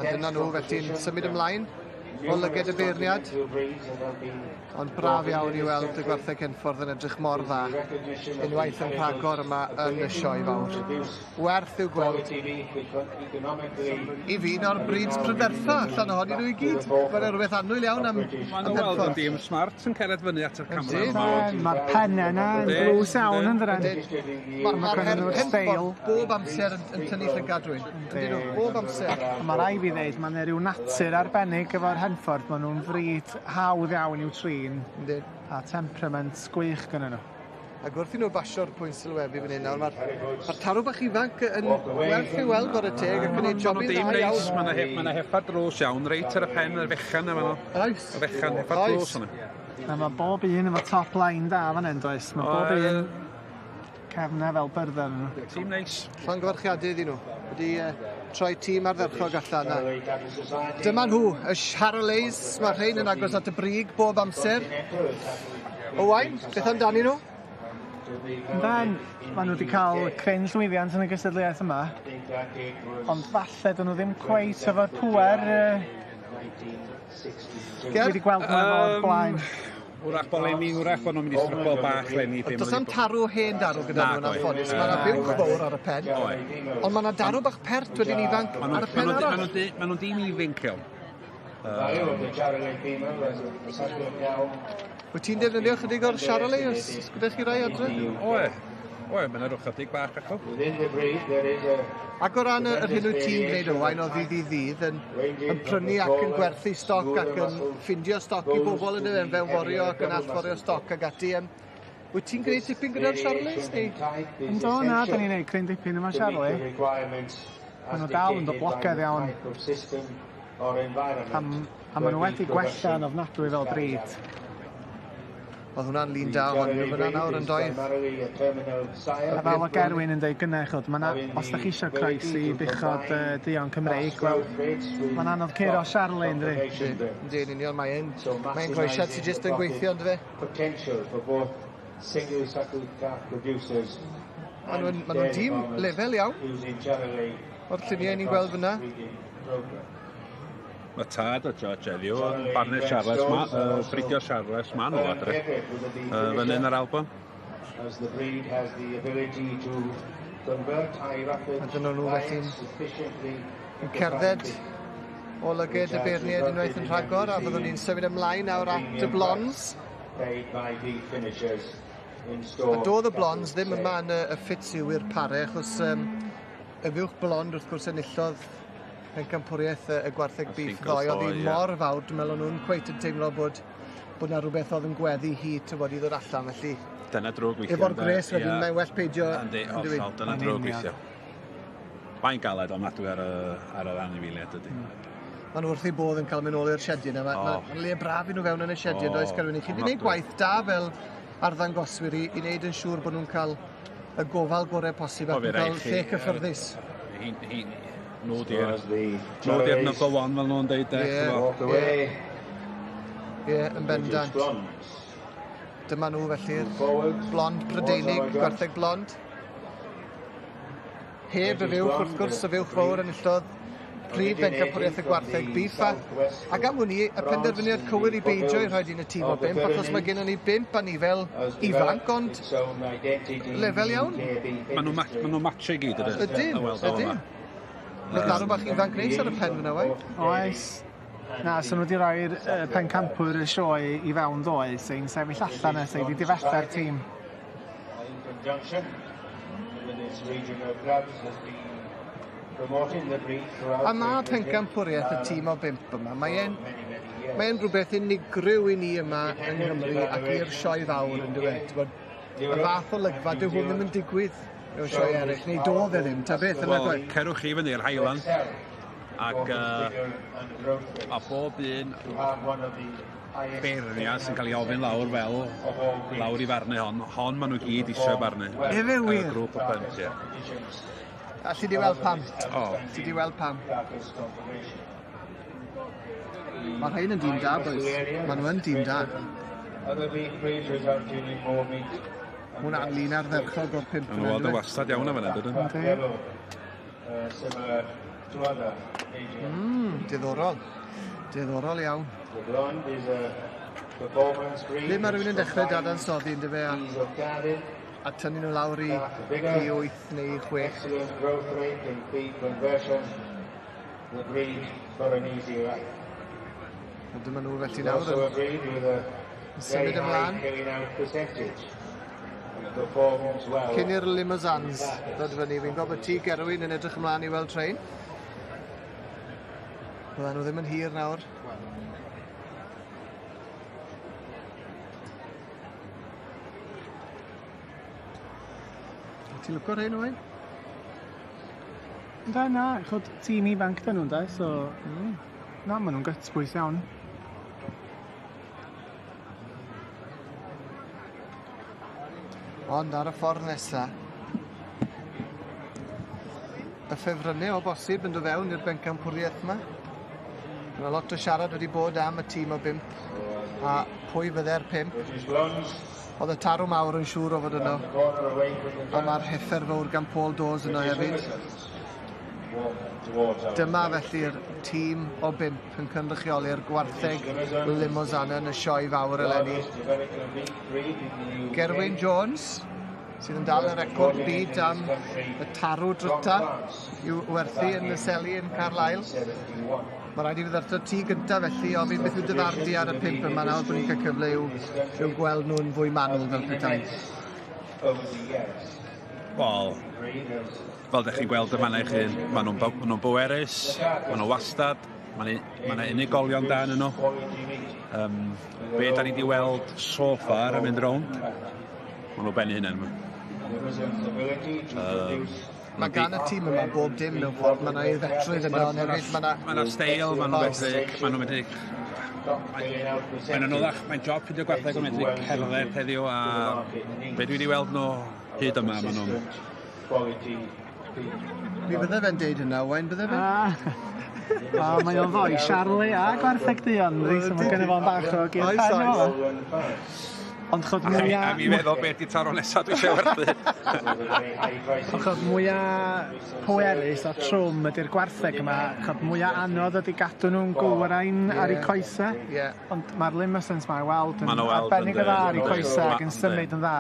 dyna nhw, felly'n symud ymlaen o lyged y beirniad. Ond braf iawn i weld y gwartheg Henffordd yn edrych mor dda. Unwaith yn rhagor yma yn y sioe fawr. Werth i'w gweld. I fi, o'r brids prydfertha allan ohoni nhw i gyd. Mae'n rhywbeth annwyl iawn am Henffordd. Mae'n weld yn dîm smart yn cered fyny at y camera. Mae'r pennau yna yn blws iawn yn dyrren. Mae'r Henffordd bob amser yn tynnu llygadwyn. Ydyn nhw, bob amser. Mae rai fi ddeud, mae'n rhyw natur arbennig efo'r Henffordd. Maen nhw'n fryd hawdd iawn i'w trin a temperament gwych gyda nhw. Ac wrth i nhw basio'r pwynt sylwebu fan hyn nawr, mae'r tarw bach ifanc yn werth i weld o'r y teg ac yn ei jobyn dda iawn. Mae yna heffad dros iawn, reit ar y pen, y fechan yma nhw. Oes. Y fechan, heffad dros yna. Mae bob un efo top line da fan hyn, does? Mae bob un cefnau fel byrddau nhw. Tîm neis. Llongyfarchiadydd i nhw. Wedi troi tîm ardderchog allan yna. Dyma nhw, y Charolais. Mae rhain yn agos at y brig bob amser. Owain, beth amdani nhw? Maen nhw wedi cael cryn llwyddiant yn y gystadleuaeth yma. Ond falle dyn nhw ddim cweit efo'r pŵer. Dwi wedi gweld nhw o'r blaen. Wrach bod nhw'n mynd i strygol bach lenni. Does am tarw hen darw gyda nhw'n anffodus. Mae yna buwch fawr ar y pen. Ond mae yna darw bach pert wedi'n ifanc ar y pen arall. Mae nhw'n dîm ifanc iawn. Wyt ti'n defnyddio chydig o'r Charolais os gyda chi rai adre? Oe, mae yna rwch chydig bach echo. Ac o ran yr hyn wyt ti'n gwneud Owain o ddydd i ddydd yn prynu ac yn gwerthu stoc ac yn ffindio stoc i bobl yn y fewnforio ac yn allforio stoc ag ati. Wyt ti'n gwneud tipyn gyda'r Charolais neu? Ynddo, na, da ni'n gwneud cryn dipyn yma Charolais. Maen nhw dal yn doblogaidd iawn. A maen nhw wedi gwella yn ofnadwy fel bryd. Oedd hwnna'n lun da ohonyn nhw fyna nawr yn doedd. A fel o Gerwyn yn dweud gynnech, os da chi eisiau croesi buchod Dion Cymreig, wel, mae'n anodd curo Charolais, ynddi? Ynddi'n union, mae'n croesiad sydd jyst yn gweithio, ynddi fe? Maen nhw'n dîm lefel iawn. O'r lluniau ni'n gweld fyna. Mae tad o George Elio yn barnau Charles bridio Charles man o adre fan hyn ar Alban. A dyna nhw felly'n cerdded o lyged y beirniad unwaith yn rhagor a fyddwn ni'n symud ymlaen nawr at y blons. A doedd y blons ddim yma yn y ffit sywyr pare achos y fywch blond wrth gwrs enillodd pencampwriaeth y gwartheg Builth ddoe. Oedd hi mor fawr, dwi'n meddwl nhw'n cweit yn teimlo bod yna rhywbeth oedd yn gweddi hi tywod i ddod allan, felly... Dyna drwg weithio. Efo'r gres wedyn, mae'n well peidio... Dyna drwg weithio. Mae'n galed ofnadwy ar yr anifeiliaid ydy. Maen nhw wrth ei bodd yn cael mynd ôl i'r siediau yna. Mae'n le braf i nhw fewn yn y siediau, does Gerwyn. Chi wedi gwneud gwaith da fel arddangoswyr i wneud yn siŵr bod nhw'n cael y gofal gorau posib ac yn cael lle cyffyrddus. nhw di'r number one fel nhw'n deud. Ie, yn bendant. Dyma nhw felly'r blond Prydeinig, gwartheg blond. Heb y fywch, wrth gwrs, y fywch fawr yn illodd pryd bencampwriaeth y gwartheg beef. Ac am hwnni, y penderfyniad cywir I beidio I rhaid i'n y tîm o 5, achos mae gennym ni 5 a ni fel ifanc, ond lefel iawn. Maen nhw'n match I gyd ydyn. Ydyn. Mae darw bach ifanc neis ar y pen fyna, wei? Oes. Na, so nhw wedi rhoi'r pencampwr y sioe I fewn ddoe, sy'n sefyll allan y sy'n wedi difetta'r tîm. A mae pencampwriaeth y tîm o 5 yma. Mae'n rhywbeth unigryw I ni yma yng Nghymru ac i'r sioe fawr yn dweud. Y fath o lygfa, dyw hwn ddim yn digwydd mewn sioe eraill, neu doedd e ddim, ta beth yna gwaith. Cerwch chi fyny'r Highland, ac a bob un beirnia sy'n cael ei ofyn lawr fel lawr I farnu hon maen nhw gyd eisiau barnu. Efe wir? Grŵp o bent, ie. Alli di weld pam. Alli di weld pam. Mae rhain yn dîm da, boys. Mae nhw yn dîm da. Hwna'n lun ardderchog o'r 5 yn ôl. Yn wastad iawn am yna, dydyn? Diddorol. Diddorol iawn. Le mae rhywun yn dechrau dadansoddi yn dyfe a tynnu nhw lawr I 8 neu 6. Dyma nhw felly nawr yn symud ymlaen. Cyn i'r limousines ddod fyny, fi'n gwybod bod ti Gerwyn yn edrych ymlaen I weld trein. Bydden nhw ddim yn hir nawr. Ti'n lwco rhain o'n? Na, chod tîm ifanc dyn nhw'n da, so... Na, maen nhw'n gytbwys iawn. Ond ar y ffordd nesaf, y ffefrynnau o bosib yn dod fewn i'r bencampwriaeth yma. Mae lot o siarad wedi bod am y tîm o 5 a pwy fydde'r 5. Oedd y tarw mawr yn siŵr o fod yno. A mae'r heffer fawr gan Paul Dawes yno hefyd. Dyma felly'r tîm o 5 yn cynrychioli'r gwartheg limousine yn y sioe fawr eleni. Gerwyn Jones, sydd yn dal y record byd am y tarw dryta i'w werthu yn y seli yn Carlisle. Mae rhaid I fydd arto ti gyntaf felly ofyn beth yw dyfardu ar y 5 yma nawr bod ni'n cael cyfle i'w gweld nhw'n fwy manwl fel petai. Wel, fel ydych chi'n gweld yma neu chi, maen nhw'n bwerus, maen nhw wastad, maen nhw unigolion da yn nhw. Be da ni wedi weld so far yn mynd rownd, maen nhw benni hynny yma. Mae gan y tîm yma bob dim mewn ffordd, mae yna ei ddetrydd yna, ond hefyd mae yna steil, mae nhw'n medru... Mae'n anoddach, mae'n job ffidio gwartheg o'n medru cerdded heddiw a be dwi wedi weld nhw hyd yma, mae nhw'n... Mi bydde fe'n deud hynna, Wain, bydde fe? Mae o'n ddoi, Charlie a gwartheg Dion, so mae gen i fo'n bach o gyr pen o. Ond chod mwyaf... A mi feddwl beth di taro nesaf dwi eisiau werthu. Chod mwyaf pwerus a trwm ydy'r gwartheg yma, chod mwyaf anodd ydy gadw nhw'n gywrain ar eu coesau. Ond mae'r limousines ma'n weld yn arbennig o dda ar eu coesau ac yn symud yn dda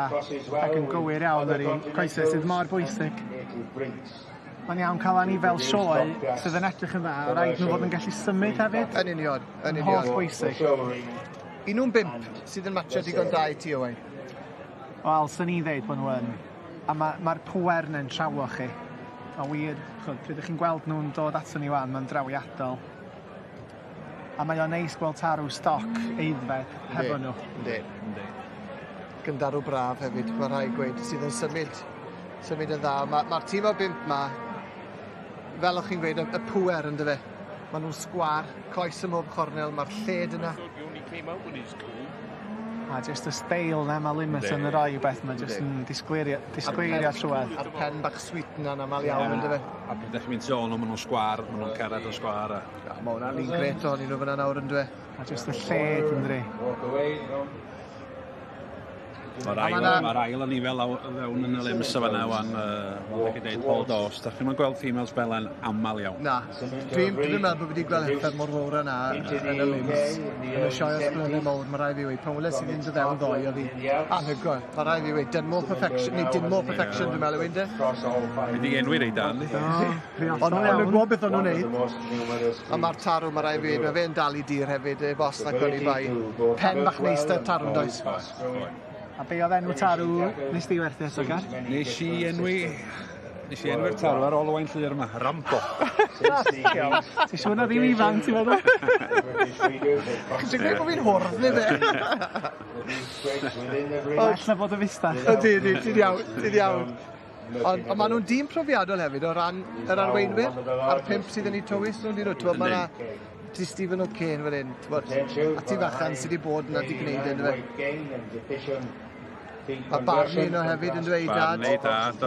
ac yn gywir iawn ar eu coesau sydd mor bwysig. Mae'n iawn cael ni fel sioe sydd yn edrych yn dda, rhaid nhw fod yn gallu symud hefyd. Yn union, yn union. Holl bwysig. Un nhw'n 5 sydd yn matcha digon da I ti, Owain? Wel, sy'n ni ddeud bod nhw yn. A mae'r pwer na'n trawo chi. A wir, pryd ydych chi'n gweld nhw'n dod ato ni wan, mae'n drawiadol. A mae o'n neis gweld tarw stoc eiddfed hefo nhw. Yndi. Gyndarw braf hefyd, mae rhai gweud, sydd yn symud yn dda. Mae'r tîm o 5 ma, fel o'ch chi'n gweud, y pwer yn dyfe. Mae nhw'n sgwar, coes ym mhob chornel, mae'r lled yna. A jyst y steil na mae limit yn yr oi beth mae jyst yn disgleirio trwad. A'r pen bach sweet na'n amal iawn yn dyfe. A beth ydych chi'n sôn o'n nhw'n sgwar, maen nhw'n cerdded o sgwar. Mae hwnna'n un gret o'n nhw fyna nawr yn dyfe. A jyst y lled yn dri. Mae'r ail yn i fel fewn yn y lims o fanna wan, fel ydych chi'n dweud Paul Dost. Dach chi'n gweld females belen aml iawn? Na, dwi'n meddwl bod wedi gweld effaith mor fawr yna yn y lims. Yn y sioe ysbrydau mawr, mae rai fi wei. Pan wyles i fynd y ddew ddoi, oedd hi anhygoel. Mae rai fi wei, done more perfection, neu did more perfection, dwi'n meddwl yw un. Wedi enwi rei dan, di? Ond yn gwybod beth o'n nhw'n neud. A mae'r tarw, mae rai fi, mae fe'n dal i dir hefyd, bos na gwni bai. Pen bach neis da tarw, does. A be oedd enw tarw nes di werthu eto, Gar? Nes i enwi'r tarw ar ôl y wain llyr yma, Rambo. Ti siŵr na ddim ifan, ti'n meddwl? Ti'n gwneud bod fi'n hwrdd, neu fe? Well na bod y fista. Ti'n iawn. Ond maen nhw'n dîm profiadol hefyd o ran yr arweinwyr, a'r pimp sydd yn ei tywys nhw'n dyn nhw. Mae yna ti Stephen O'Kane fan hyn, a ti fachan sydd wedi bod yna di gwneud yn dweud. A Barney yno hefyd yn dweud dad.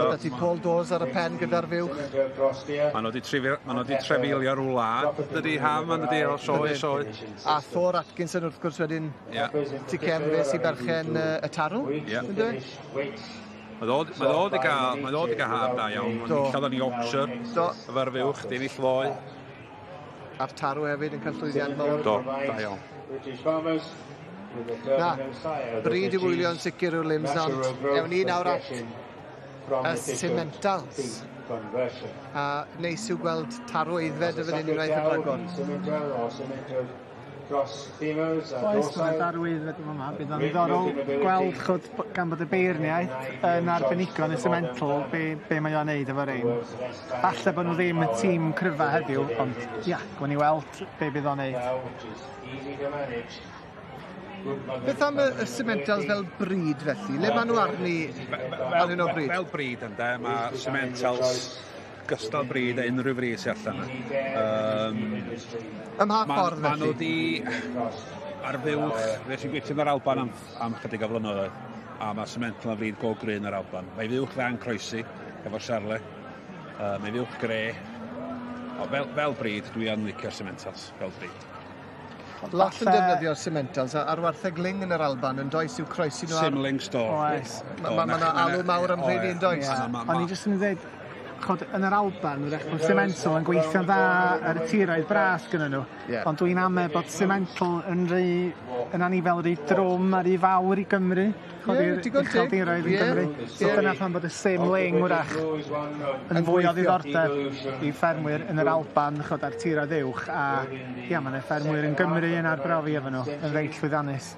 A ti Paul Dawes ar y pen gyda'r fiwch. Maen nhw wedi trefeilio rwlad, dydy ham, maen nhw wedi o Sioe. A Thor Atkinson wrth gwrs wedyn ti Cemfys i berchen y tarw, yn dweud. Mae ddod i gael ham da iawn. Mae'n dillad yn Yorkshire, efo'r fiwch, di ennill foi. A'r tarw hefyd yn cael llwyddiant mawr. Do, da iawn. Na, bryd i wylio yn sicr o'r lims, ond ewn ni nawr at y cementals. A neis yw gweld tarw eiddfed y fan hyn unwaith y rhagor. Oes, mae'n darwydd yma. Bydd o'n ddiddorol gweld chod gan bod y beirniaeth yn arbenigo yn y cemental be mae o'n neud efo rein. Falle bod nhw ddim y tîm cryfa heddiw, ond ia, gwn i weld be bydd o'n neud. Beth am y cementals fel bryd felly? Le maen nhw arni o bryd? Fel bryd ynddo, mae cementals gystal bryd a unrhyw fryd sy'n allan. Ym mha ffordd felly? Maen nhw di ar fywch, fe sy'n gweithio yn yr Alban am chydig o flynyddoedd, a mae cemental yn fryd go gryn yr Alban. Mae fywch dda'n croesi, efo Charle, mae fywch gre. Fel bryd, dwi yn licio'r cementals, fel bryd. Lot yn defnyddio'r cementals, a'r wartheg ling yn yr Alban yn does i'w croesi nhw ar... Simling store. Oes. Mae yna alw mawr am rhaid i'n does. O'n i jyst yn dweud, yn yr Alban, bod cemental yn gweithio'n dda ar y tiroedd bras gyda nhw. Ond dwi'n ame bod cemental yn anifel rhy drwm a rhy fawr i Gymru. Ucheldiroedd yn Gymru. So dyna pan bod y Simling wrach yn fwy o ddiddordeb i ffermwyr yn yr Alban ar tiroedd uwch. A ia, mae'n ffermwyr yn Gymru yn arbrofi efo nhw, yn reit llwyddiannus.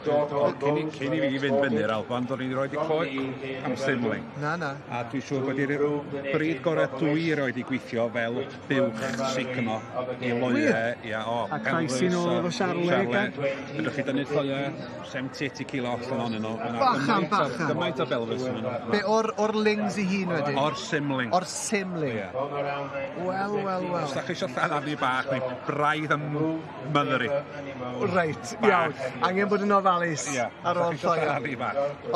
Cyn i fi fynd fyny'r Alban, do'n i wedi rhoi coed am Simling. Na. A dwi'n siŵr bod i'r bryd gorau dwi roed i gweithio fel buwch signo i loiau. A croesi nhw efo Charle. Ydych chi dynnu lloiau 70-80 kilo allan o'n nhw. Bachan. Gymaint o belfys yn nhw. Be, o'r lings i hun wedyn? O'r Simling. O'r Simling. Wel. Os da chi eisiau llanarni bach, mae braidd yn mynyru. Reit, iawn. Angen bod yn ofalus ar ôl lloiau.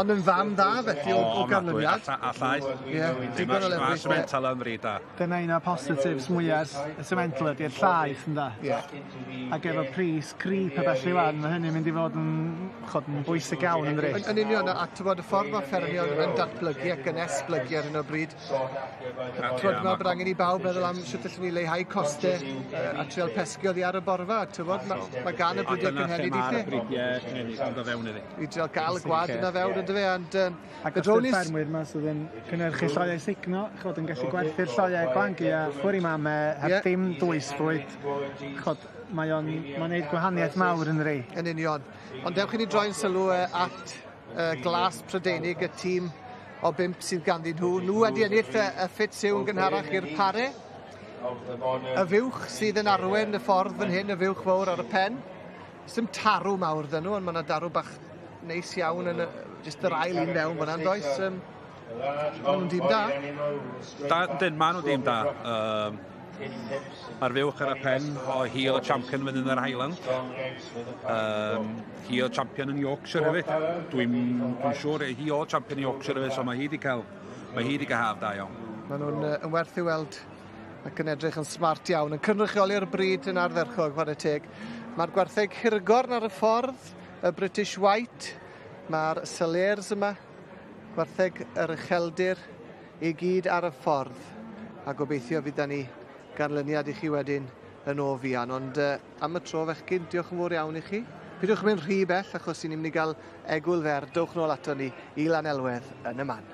Ond yn fan da felly o ganlyniad. A llaeth. Mae cemental yn fryd da. Dyna un o'r positives mwyaf y cemental ydy'r llaeth yn da. Ac efo pris creep a felly wan, mae hynny'n mynd i fod yn bwysig iawn yn rhaid. Yn union, a tywod y ffordd mae ffermion yn datblygu ac yn esblygu ar hyn o bryd. Tywod mae bod angen i bawb meddwl am sut allwn ni leihau costau a trial pesgio ddi ar y borfa. Tywod, mae gan y brydiau cynhenid i chi. I trial gael y gwad yna fewn yn dyfe. Ac os yw'r ffermwyr yma sydd yn cynnyrchu lloiau signo, chod yn gallu gwerthu'r lloiau glangu a ffwr i mam heb dim dwysfrwyd. Chod, mae'n gwneud gwahaniaeth mawr yn rei. Yn union. Ond dewch i ni droi'n sylw at Glas Prydeinig, y tîm o bimp sydd ganddyn nhw. Nhw wedi ennill y ffit Sioe yn gynharach i'r pare. Y fiwch sydd yn arwen y ffordd fan hyn, y fiwch fawr ar y pen. Dim tarw mawr dyn nhw, ond mae yna darw bach neis iawn yn just yr ail un mewn fyna'n does. Mae nhw'n dîm da. Maen nhw'n dîm da. Mae'r fuwch ar y pen o Heel y champion fynd yn yr Highland. Hi o champion yn Yorkshire hefyd. Dwi'n siŵr hi o champion Yorkshire hefyd, so mae hi wedi cael haf da iawn. Maen nhw'n yn werth i weld ac yn edrych yn smart iawn, yn cynrychioli'r bryd yn ardderchog, fod y teg. Mae'r gwartheg hirgorn ar y ffordd, y British White, mae'r Salers yma, gwartheg yr ucheldir i gyd ar y ffordd. A gobeithio fydd ni ganlyniad i chi wedyn yn o fuan, ond am y tro fechgyn, diolch yn fawr iawn i chi. Pidwch mynd rhy bell achos ni'n mynd i gael egwyl fer, dowch nôl ato ni i Lanelwedd yn y man.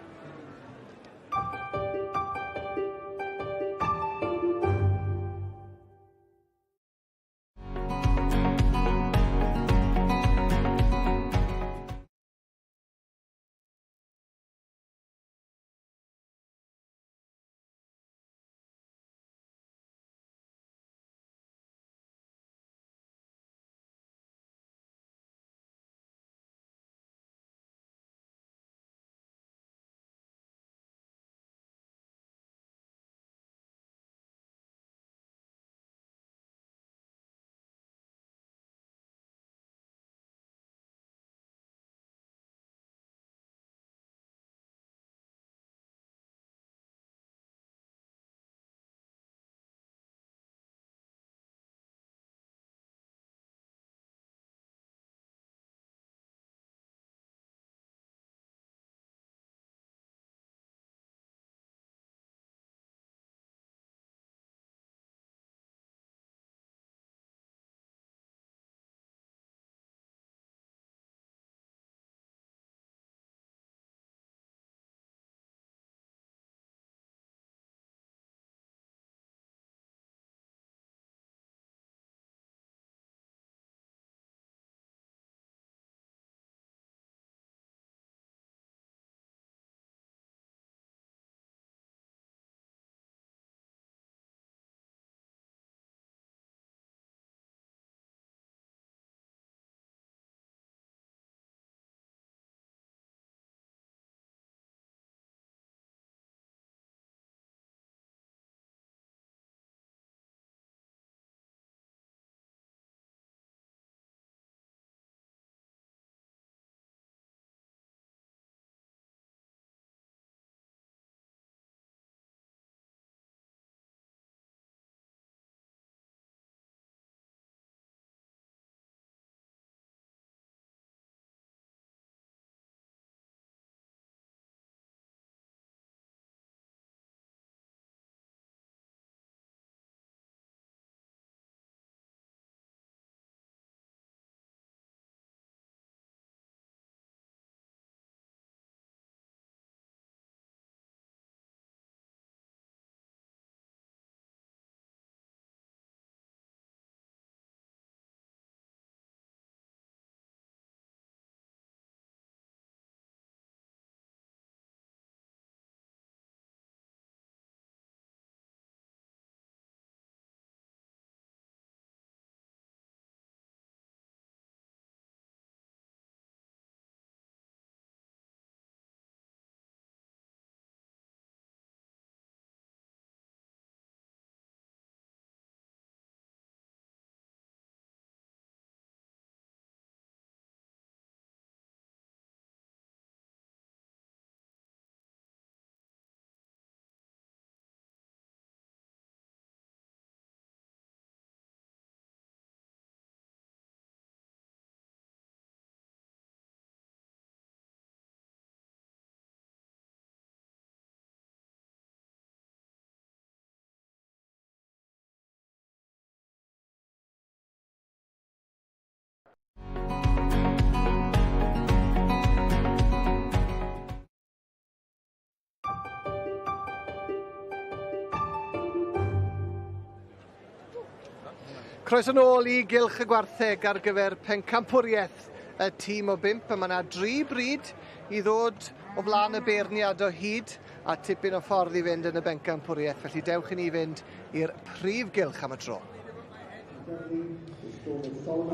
Croeso nôl i gylch y gwartheg ar gyfer pencampwriaeth y tîm o 5. Mae yna 3 bryd i ddod o flaen y beirniad o hyd a tipyn o ffordd i fynd yn y bencampwriaeth. Felly dewch i ni fynd i'r prif gylch am y tro.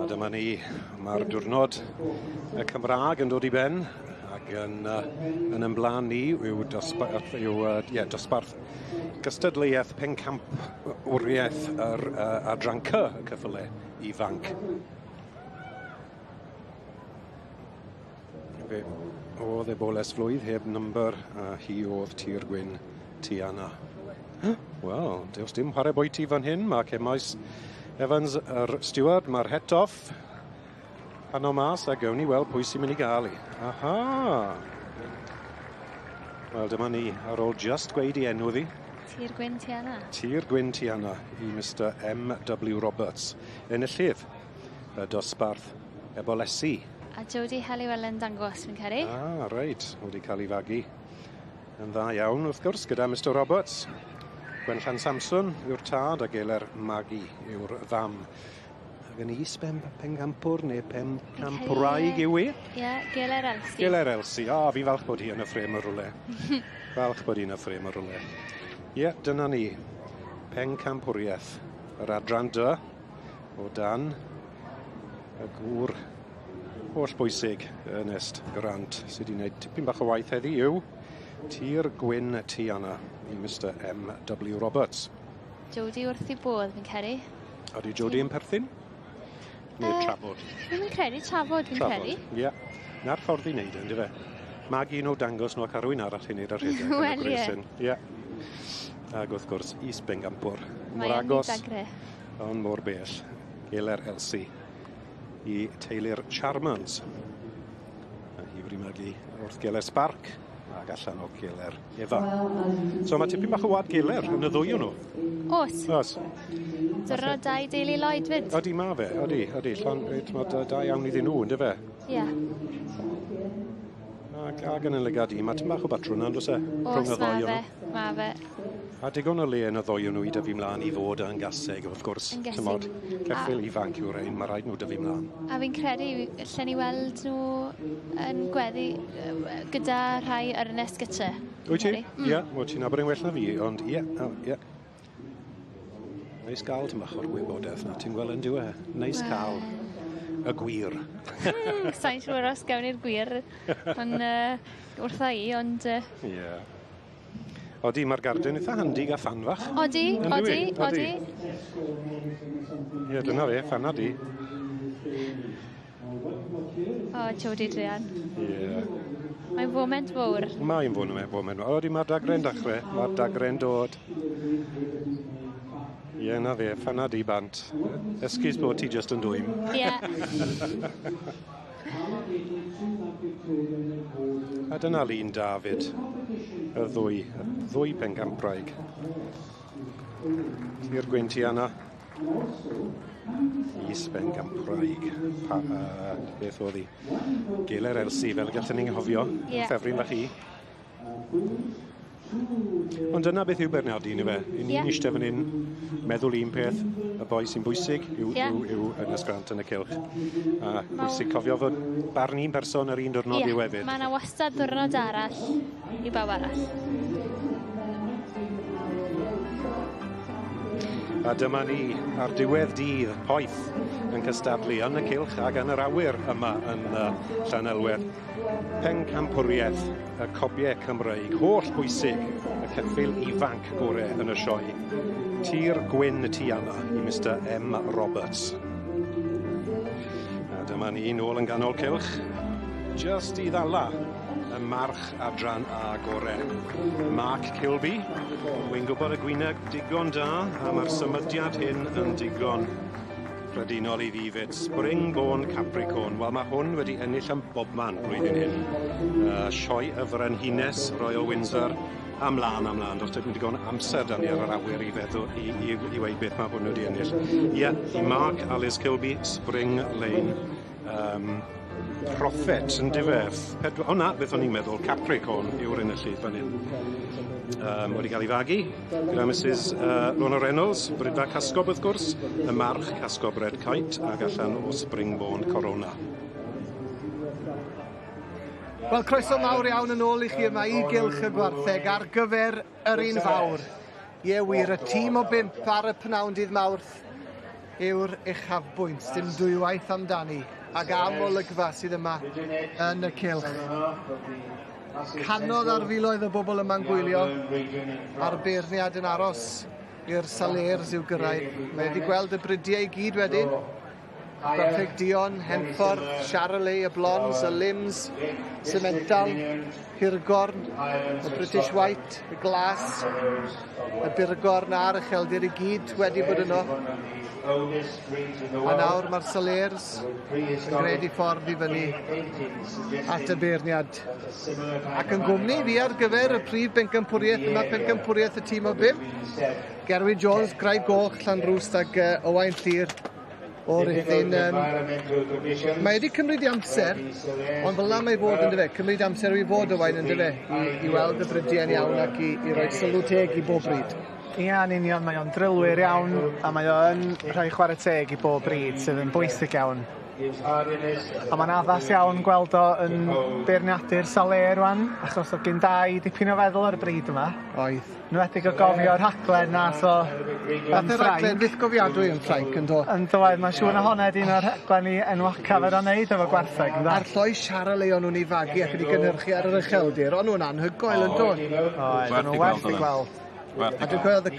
A dyma ni, mae'r diwrnod y Cymraeg yn dod i ben Ac yn ymlaen ni yw dosbarth gystadleuaeth pencampwriaeth yr adran C y cyffyle ifanc. Fe oedd e boles flwydd heb number a hi oedd tir gwyn Tiana. Wel, diolch dim chwarae bwyty fan hyn. Mae Cemais Evans yr steward, mae'r het-off. Hanno mas a gawn ni weld pwy sy'n mynd i gael i. Aha! Wel, dyma ni ar ôl just gweud i enw ddi. Tir gwyn Tiana. Tir gwyn Tiana i Mr M.W. Roberts. Enillydd y dosbarth ebolesi. A Jody Halliwell yn dangos, fi'n credu. Reit, wedi cael ei fagu. Yn dda iawn, wrth gwrs, gyda Mr Roberts. Gwenllan Samson yw'r tad a Geler Magi yw'r fam. Ac yn is pencampwr neu pencampwraig yw i? Ie, Geler Elsie. Geler Elsie, fi'n falch bod hi yn y ffrem y rwle. Falch bod hi yn y ffrem y rwle. Ie, dyna ni. Pencampwriaeth. Yr adran dy o dan y gŵr holl bwysig, Ernest Grant, sydd wedi gwneud tipyn bach o waith heddi yw tir gwyn Tiana i Mr M.W. Roberts. Jody wrth i bodd, fi'n credu. Ydy Jody yn perthyn? Neu trafod? Fi'n credu trafod, fi'n credu. Ie. Na'r ffordd i wneud yn, di fe? Magi nhw dangos nhw ac arwyn arall i wneud ar hyd. Wel, ie. Ie. Ac wrth gwrs, is bengampwr. Mor agos, ond mor bell. Geler Elsie i teulu'r Charmans. A hi wedi magu wrth Geler Spark ac allan o Geler Efa. So mae tipyn bach o wad Geler yn y ddwy o nhw. Oes. Oes. Dyrnod dau deulu Lloyd fyd. Odi ma fe, odi. Mae da iawn iddyn nhw, ynddo fe? Ie. Ac yn y legadi, mae tipyn bach o batrwn yn, dos e? Oes, ma fe. A digon o le yn y ddwy o nhw i dyfu mlaen i fod yn gaseg, wrth gwrs. Yn gaseg. Ceffil ifanc yw'r ein, mae rhaid nhw dyfu mlaen. A fi'n credu, allan ni weld nhw yn gweddi gyda rhai Ernest gytre. Wyt ti? Ie, wyt ti'n abod yn well na fi, ond ie. Neis gael ti'n bach o'r wybodaeth na, ti'n gweld yn diwe. Neis cael y gwir. Sa'n siŵr os gawn i'r gwir, ond wrtha i, ond... Ie. Odi, mae'r garden eitha handi a fan fach. Odi. Ie, dyna fe, fan adi. Jody Drian. Ie. Mae'n foment fawr. Mae'n foment fawr. Odi, mae'r dagren dachrau. Mae'r dagren dod. Ie, na fe, fan adi bant. Esgus bod ti just yn dwym. Ie. A dyna Lun David, y ddwy pencampwraig. Tir gwyn Tiana. Is pencampwraig. Beth oedd hi? Geler Elsie, fel y gallwn ni'n nghofio. Ffefryn bach i. Ond dyna beth yw Bernardi, ni fe? Ni'n eistedd fan hyn, meddwl un peth, y boi sy'n bwysig yw Ernest Grant yn y cylch. A bwysig cofio fod barn un person yr un diwrnod i hefyd. Mae yna wastad diwrnod arall i bawb arall. A dyma ni ar diwedd dydd poeth yn cystadlu yn y cylch ac yn yr awyr yma yn Llanelwedd. Pencampwriaeth y cobiau Cymreig, holl bwysig, y ceffil ifanc gorau yn y sioe. Tir gwyn Tiana i Mr M. Roberts. A dyma ni nôl yn ganol cylch, just i ddala y march adran a gorau. Mark Kilby, wy'n gwybod y gwyneb digon da, a mae'r symudiad hyn yn digon Fredinol i fi fyd. Springborn Capricorn. Wel, mae hwn wedi ennill yn bobman blwyddyn hyn. Sioe y Frenhines, Royal Windsor, amlan. Does dim digon amser dan ni ar yr awyr i feddwl i weid beth mae hwn wedi ennill. Ie, i Mark Alice Kilby, Spring Lane. Prophet yn difef. O na, beth o'n i'n meddwl, Capricorn yw'r enillydd fan hyn. Wedi cael ei fagu gyda Mrs Lorna Reynolds, brydfa casgob wrth gwrs, y march casgob Red Kite ac allan o Springborn Corona. Wel, croeso mawr iawn yn ôl i chi yma i gylch y gwartheg ar gyfer yr un fawr. Ie wir, y tîm o 5 ar y pnawn dydd Mawrth yw'r uchafbwynt, dim dwywaith amdani. ag am olygfa sydd yma yn y cylch. Canodd ar filoedd o bobl yma'n gwylio, a'r beirniad yn aros i'r salers i'w gyrraedd. Mae wedi gweld y brydiau i gyd wedyn. Gwartheg Dion, Henffordd, Charolais, y Blonds, y Lims, Cemental, Hirgorn, y British White, y Glas, y Birgorn a'r Ucheldir i gyd wedi bod yno. A nawr mae'r salers yn gwneud i ffordd i fyny at y beirniad. Ac yn gwmni fi ar gyfer y prif bencampwriaeth yma, bencampwriaeth y tîm o 5. Gerwyn Jones, Graig Goch, Llanrwst ac Owain Llyr. O'r Rhyddyn. Mae wedi cymryd i amser, ond fel yna mae fod yn dyfe, cymryd amser i fod Owain yn dyfe, i weld y brydiau'n iawn ac i roi sylw teg i bob bryd. Ia, yn union, mae o'n drylwyr iawn, a mae o'n rhoi chwarae teg i bob bryd sydd yn bwysig iawn. A mae'n addas iawn gweld o yn beirniadu'r saler rwan, achos o gyndau dipyn o feddwl ar y bryd yma. Oedd. Nwedig o gofio'r rhaglen nath o yn Ffrainc. Nath rhaglen fydd gofiadwy yn Ffrainc, yn do? Yn doedd, mae'n siŵr na hwnna un o'r rhaglen i enwocaf ar o'n neud efo gwartheg. A'r lloi Charolais o'n nhw'n ei fagu ac wedi gynhyrchu ar yr Ucheldir, o'n nhw'n anhygoel yn dod. Oedd, o'n nhw werth i gweld. A dwi'n gweld y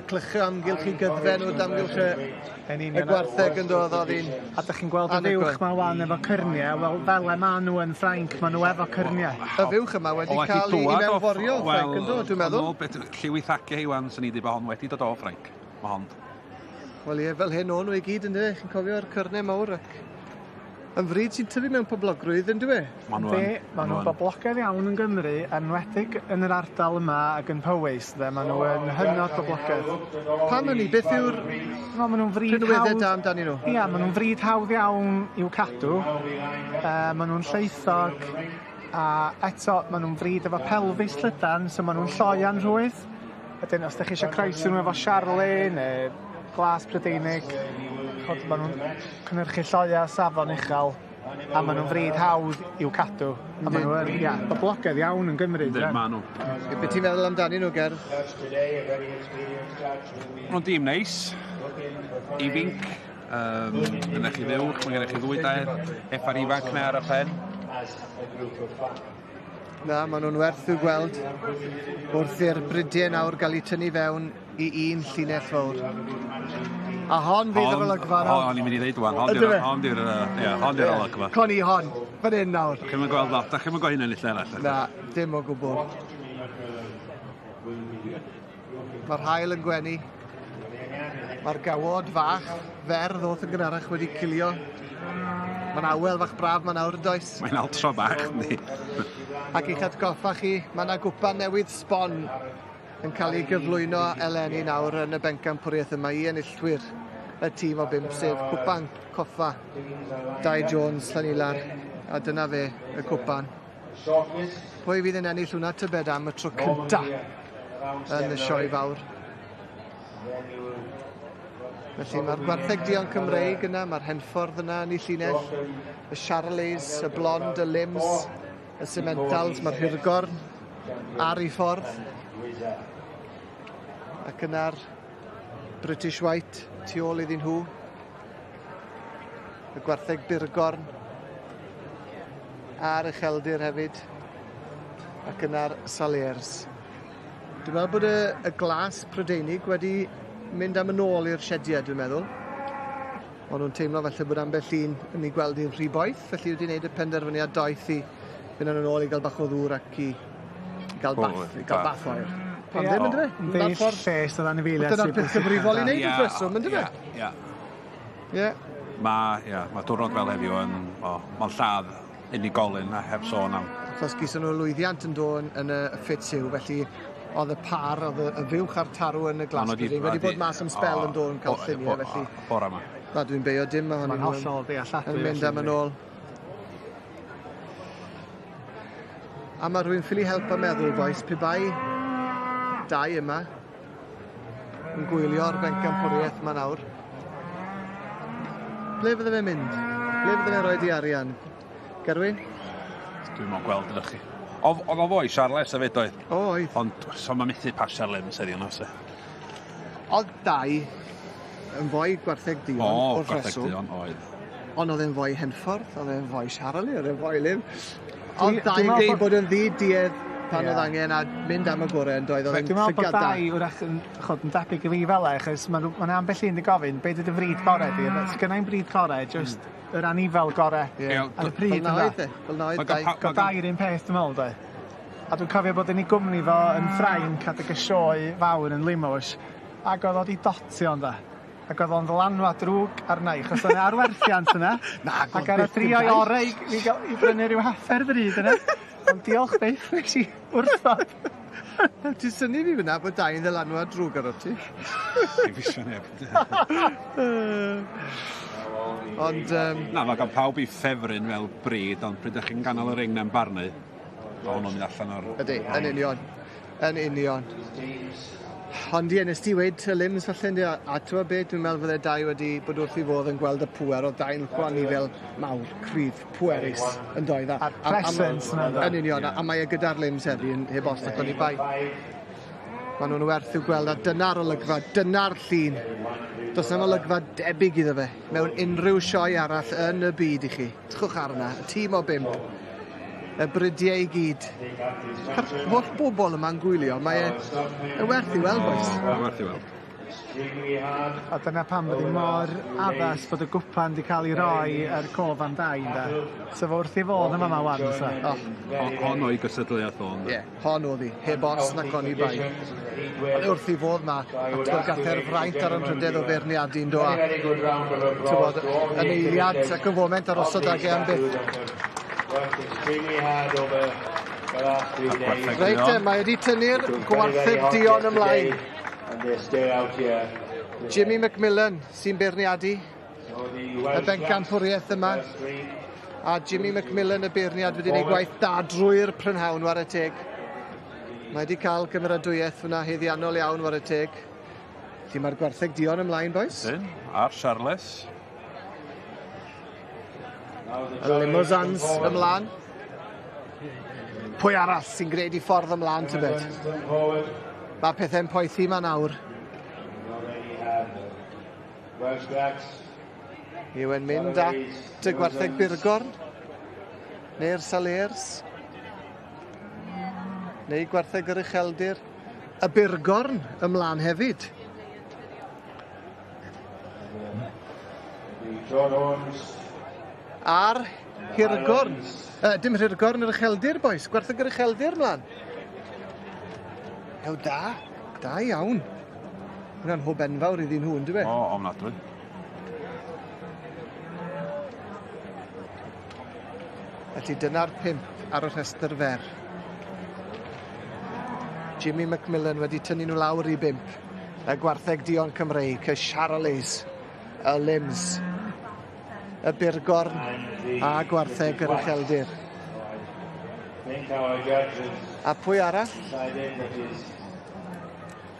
clychu amgylch i gyddfen wrth amgylch y gwartheg yn dod oedd un. A dych chi'n gweld y fiwch yma wan efo cyrniau, wel fel e ma nhw yn Ffrainc, ma nhw efo cyrniau. Y fiwch yma wedi cael ei mewnforio o Ffrainc yn dod, dwi'n meddwl. Lliwythagiau i wan sy'n ni wedi bod hon wedi dod o Ffrainc. Mae hon. Wel ie, fel hyn o'n nhw i gyd yn dweud, chi'n cofio'r cyrnau mawr ac yn fryd sy'n tyfu mewn poblogrwydd yn dweud. Maen nhw'n boblogaidd iawn yn Gymru, enwedig yn yr ardal yma ac yn Powys, maen nhw yn hynod boblogaidd. Pam yn ni, beth yw'r rhinweddau da amdani nhw? Ia, maen nhw'n fryd hawdd iawn i'w cadw, maen nhw'n lleithog, a eto maen nhw'n fryd efo pelfis llydan, so maen nhw'n lloian rhwydd. Wedyn, os ydych chi eisiau croesi nhw efo Charolais neu glas Prydeinig, maen nhw'n cynnyrchu lloia safon uchel, a maen nhw'n fryd hawdd i'w cadw. A maen nhw'n boblogaidd iawn yn Gymru. Maen nhw. Beth ti'n meddwl amdani nhw, Ger? Maen nhw'n dîm neis, ifinc, yna chi ddiwch, mae gennych chi ddwy dair effar ifanc na ar y pen. Na, maen nhw'n werth i'w gweld wrth i'r brydiau nawr gael eu tynnu fewn i un llinell fawr. A hon fydd yr olygfa nawr. Hon i'n mynd i ddeud wan, hon di'r olygfa. Coni hon, fan hyn nawr. Da chi'n mynd gweld lot, da chi'n mynd gweld hyn yn lle arall. Na, dim o gwbl. Mae'r haul yn gwenu. Mae'r gawod fach, ferdd o'r gynharach wedi cilio. Mae'n awel fach braf mae'n awr yn does. Mae'n altro bach, ni. Ac i'ch atgoffa chi, mae yna gwpan newydd sbon yn cael ei gyflwyno eleni nawr yn y bencampwriaeth yma i enillwyr y tîm o 5, sef cwpan coffa Dai Jones Llanilar, a dyna fe, y cwpan. Pwy fydd yn ennill hwnna tybed am y tro cynta yn y sioe fawr. Felly mae'r gwartheg Dion Cymreig yna, mae'r Henffordd yna yn ei llinell, y Charolais, y Blond, y Lims, y Cementals, mae'r Hirgorn ar ei ffordd. Ac yna'r British White tu ôl iddyn nhw. Y gwartheg Birgorn a'r Ucheldir hefyd. Ac yna'r Salers. Dwi'n meddwl bod y glas Prydeinig wedi mynd am yn ôl i'r siediau, dwi'n meddwl. Ond nhw'n teimlo felly bod ambell un yn ei gweld i'n rhy boeth, felly wedi gwneud y penderfyniad doeth i fynd yn ôl i gael bach o ddŵr ac i gael bath oer. Pan ddim yn dweud? Yn dweud lles oedd anifeiliad. Dyna'r peth cyfrifol i wneud wrth reswm, yn dweud? Ie. Mae diwrnod fel heddiw yn lladd unigolyn a heb sôn am. Achos gysyn nhw lwyddiant yn dod yn y ffit siw, felly oedd y par, oedd y fiwch a'r tarw yn y glas wedi bod mas am spel yn dod yn cael lluniau, felly... Bora yma. Na, dwi'n beio dim ma hwn yn mynd am yn ôl. A mae rhywun ffili help a meddwl, boes, pe bai dau yma yn gwylio'r bencampwriaeth yma nawr. Ble fydde fe'n mynd? Ble fydde fe'n rhoi di arian? Gerwyn? Dwi'n mwyn gweld ydych chi. Oedd o fwy Charles a fyd oedd? Oedd. Ond so mae methu pasio Lims edrych yna, se? Oedd dau yn fwy gwartheg Dion o'r reswm. Dion, oedd. Ond oedd e'n fwy henffordd, oedd e'n fwy siarali, oedd e'n fwy lim. Ond dau yn dweud bod yn ddiedd pan oedd angen a mynd am y gorau yn doedd. Dwi'n meddwl bod dau wrach yn debyg i fi fel achos mae'n ambell un i gofyn beth ydy'r fryd gorau di. Gynnau'n bryd gorau, just yr anifel gorau ar y pryd yna. Fel na oedd dau. Go dau yr un peth dwi'n meddwl, da. A dwi'n cofio bod yn ei gwmni fo yn Ffrainc adeg y sioe fawr yn Limos ac oedd o di dotio ond da. Ac oedd o'n ddylanwa drwg ar naich, os oedd arwerthiant yna. Ac ar y 3 o'i orau i brynu rhyw haffer ddryd yna. Ond diolch beth, nes i wrthod. Ti'n syni fi fyna bod dau yn ddylanwa drwg ar o ti? Ti'n fisio neb. Ond... Na, mae gan pawb i ffefryn fel bryd, ond pryd ydych chi'n ganol y ring na'n barnu, mae hwnnw'n mynd allan o'r... Ydy, yn union. Yn union. Ond ie, nes ti weid y limbs falle, a ti'n beth dwi'n meddwl fydde dau wedi bod wrth i fodd yn gweld y pwer, o dau'n chwani fel mawr, cryf, pwerus yn doedd. A'r presence yna. Yn union, a mae e gyda'r limbs heddi yn heb os ac o'n i bai. Maen nhw'n werth i'w gweld, a dyna'r olygfa, dyna'r llun. Does yna olygfa debyg iddo fe, mewn unrhyw sioe arall yn y byd i chi. Tchwch arna, y tîm o 5. Y brydiau i gyd. Holl bobl yma'n gwylio, mae e werth i weld, boes. Werth i weld. A dyna pam bod i mor addas bod y gwpan wedi cael ei roi ar cof am dau, da. So fo wrth i fod yma wan, sa. Hon o'i gysadleuaeth o'n. Ie, hon oedd hi, heb os nac o'n i bai. Ond wrth i fod ma, a gathe'r fraint ar yn rhydedd o ferniadu'n do a. Yn eiliad ac yn foment ar osod ag e am byth. Reit, mae wedi tynnu'r gwartheg Dion ymlaen. Jimmy McMillan sy'n beirniadu y bencampwriaeth yma. A Jimmy McMillan y beirniad wedi gwneud gwaith da drwy'r prynhawn war y teg. Mae wedi cael cymeradwyaeth hwnna heddiannol iawn war y teg. Felly mae'r gwartheg Dion ymlaen, boes? A'r Charles. Y Limosans ymlaen. Pwy arall sy'n gwneud i ffordd ymlaen, tybed? Mae pethau'n poethi ma nawr. Yw e'n mynd at y gwartheg Burgorn? Neu'r Salers? Neu gwartheg yr Ucheldir? Y Burgorn ymlaen hefyd. A'r Hirgorn. Dim Hirgorn yr Ucheldir, boes. Gwartheg yr Ucheldir mlaen. Ew, da. Da iawn. Hwna'n hob enfawr iddyn nhw, yn dwi? O, ofnadwy. Felly dyna'r 5 ar y rhestr fer. Jimmy McMillan wedi tynnu nhw lawr i 5. Y gwartheg Dion Cymreig, y Charolais, y Limbs, y Burgorn a gwartheg yr Ucheldir. A pwy arall?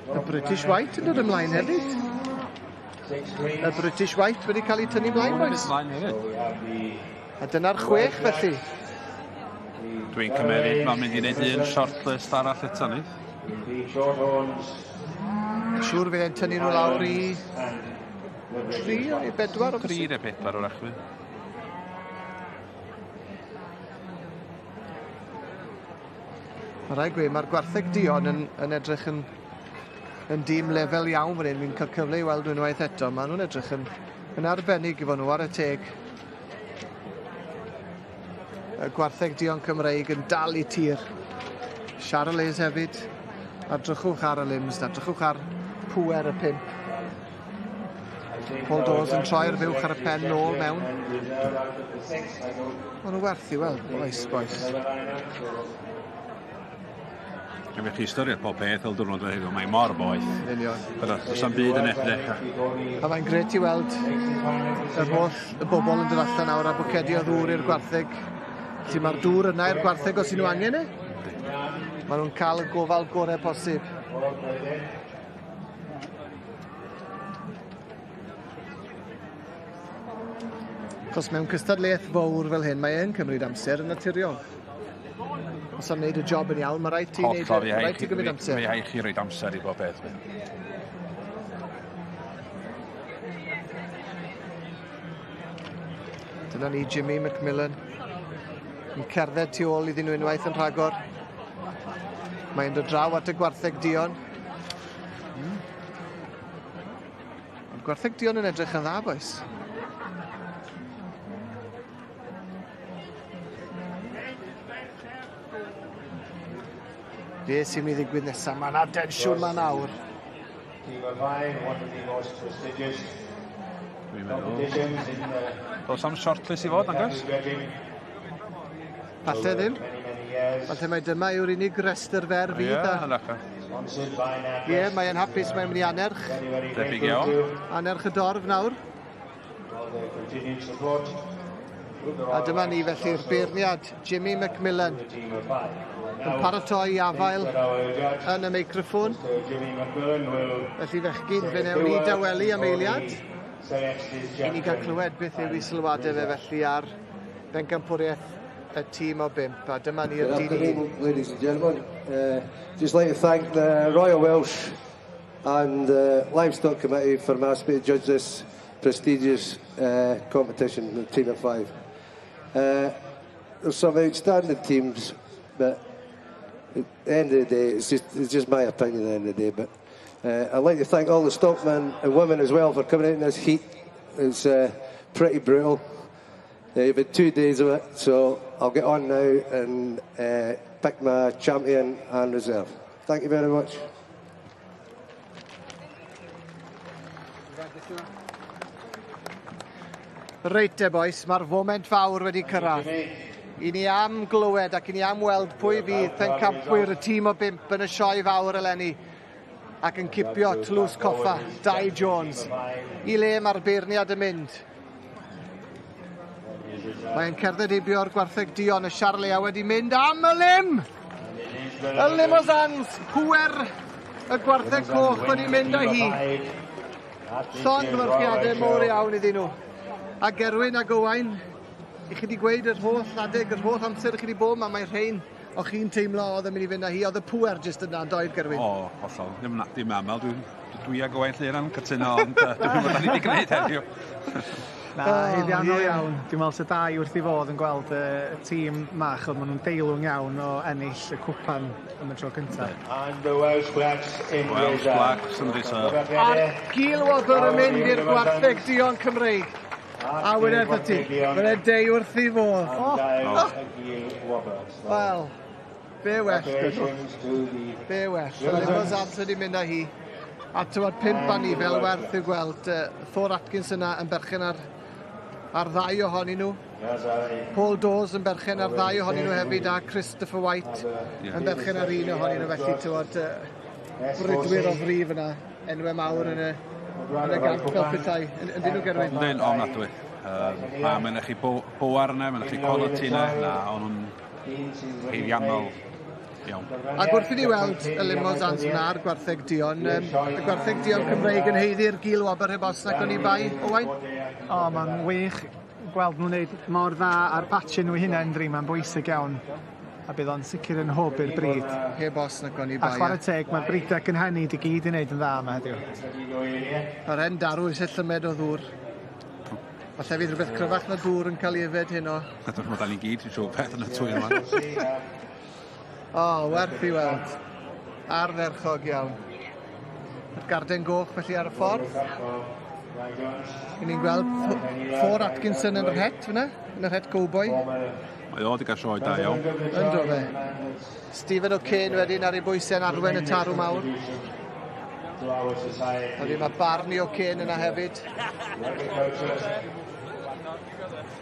Y British White yn dod ymlaen hefyd. Y British White wedi cael ei tynnu ymlaen, boes? A dyna'r 6 felly. Dwi'n cymeryd, mae'n mynd i wneud un shortlist arall eto ni. Siŵr fydd e'n tynnu nhw lawr i 3 neu 4? 3 neu 4 o'r achwy. Mae rai gwe, mae'r gwartheg Dion yn edrych yn dîm lefel iawn fan hyn. Fi'n cael cyfle i weld unwaith eto. Maen nhw'n edrych yn arbennig i fod nhw ar y teg. Y gwartheg Dion Cymreig yn dal i tir. Charolais hefyd. A drychwch ar y Limbs, a drychwch ar pwer y 5. Paul Dawes yn troi'r fuwch ar y pen nôl mewn. Maen nhw werth i weld, boes. Gymryd chi ystyried pob peth o'r diwrnod heddiw, mae mor boeth. Does am byd yn edrych. A mae'n gret i weld y bobl yn dod allan nawr a bwcedio ddŵr i'r gwartheg. Felly mae'r dŵr yna i'r gwartheg os ydyn nhw angen e. Maen nhw'n cael y gofal gorau posib. Os mewn cystadleuaeth fawr fel hyn, mae e'n cymryd amser yn naturiol. Os am wneud y job yn iawn, mae rhaid ti gymryd amser. Mae rhaid chi roed amser i bob beth. Dyna ni Jimmy McMillan. Yn cerdded tu ôl iddyn nhw unwaith yn rhagor. Mae'n dod draw at y gwartheg Dion. Ond gwartheg Dion yn edrych yn dda, boes. Be sy'n mynd i ddigwydd nesaf? Mae yna densiwn ma nawr. Dwi'n meddwl. Does am shortlist i fod, agos? Falle ddim. Falle mae dyma yw'r unig restr fer fydd. Ie, mae'n hapus, mae'n mynd i anerch. Debyg iawn. Anerch y dorf nawr. A dyma ni felly'r beirniad Jimmy McMillan. Yn paratoi afael yn y meicroffon. Felly fechgyn, fe newn ni dawelu am eiliad. I ni gael clywed beth yw I sylwadau fe felly ar bencampwriaeth y tîm o 5. A dyma ni'r Good afternoon, ladies and gentlemen. Just like to thank the Royal Welsh and Livestock Committee for asking me to judge this prestigious competition, the team of 5. There's some outstanding teams, but at the end of the day, it's just my opinion at the end of the day. But I'd like to thank all the stockmen and women as well for coming out in this heat. It's pretty brutal. You've had 2 days of it, so I'll get on now and pick my champion and reserve. Thank you very much. Reit boys, mae'r foment fawr wedi cyrraedd. I ni am glywed ac I ni am weld pwy fydd pencampwyr y tîm o 5 yn y sioe fawr eleni ac yn cipio tlws coffa, Dai Jones. I le mae'r beirniad yn mynd. Mae'n cerdded ibio'r gwartheg Dion, y Siarlea wedi mynd am y lim! Y limosans, pwer y gwartheg coch wedi mynd â hi. Llongyfarchiadau mor iawn iddyn nhw. A Gerwyn a Owain, I chi wedi gweud yr holl adeg, yr holl amser chi wedi bod, mae rhain o chi'n teimlo oedd yn mynd I fynd â hi, oedd y pwer jyst yna, doedd Gerwyn? O, hollol, ddim aml, dwi a Owain Lleran cytuno, ond dwi'n meddwl ni wedi gwneud heddiw. Na, hyddiannol iawn. Dwi'n meddwl sy'n dau wrth I fod yn gweld y tîm mach, oedd maen nhw'n deilwng iawn o ennill y cwpan yn y tro cyntaf. And the Welsh Blacks in Welsh Blacks yn reserve. A'r Gwylio yn mynd i'r gwartheg Dion Cymreig. A wyneb y ti, wyneb deu wrth I fodd. Wel, be well. Be well. Y limosans wedi mynd â hi. A tywod 5 a ni fel werth I gweld Thor Atkins yna yn berchen ar ddau ohonyn nhw. Paul Dawes yn berchen ar ddau ohonyn nhw hefyd a Christopher White yn berchen ar un ohonyn nhw felly tywod brydwyr o frif yna enwau mawr yn y gamp fel petai. Ydyn nhw Gerwyn? Yndyn, ofnadwy. Mae'n eich bwar yna, mae'n eich quality yna, ond nhw'n heiddiannol iawn. Ac wrth I ni weld y limosans yna'r gwartheg Dion, y gwartheg Dion Cymreig yn heiddi'r Gylwobr heb os nac o'n I bai, Owain? O, mae'n wych gweld nhw'n neud mor dda ar batchyn nhw hynna yn mae'n bwysig iawn. A bydd o'n sicr yn hwb i'r bryd. Heb os nac o'n I bai. A chwarae teg, mae'r brydau cynhenid I gyd I wneud yn dda yma heddiw. Yr hen darw eisiau llymed o ddŵr. Falle fydd rhywbeth cryfach na dŵr yn cael ei yfed hyn o. Dwi'n meddwl ni gyd, dwi'n siŵr beth yn y twyr yma. O, werth I weld. Arferchog iawn. Yr garden goch felly ar y ffordd. Yn ni'n gweld Thor Atkinson yn yr het fyna, yn yr het cowboy. Mae o wedi cael sioe da iawn. Ynddo fe. Stephen O'Kane wedyn ar ei bwysau yn arwen y tarw mawr. A fi mae Barney O'Kane yna hefyd.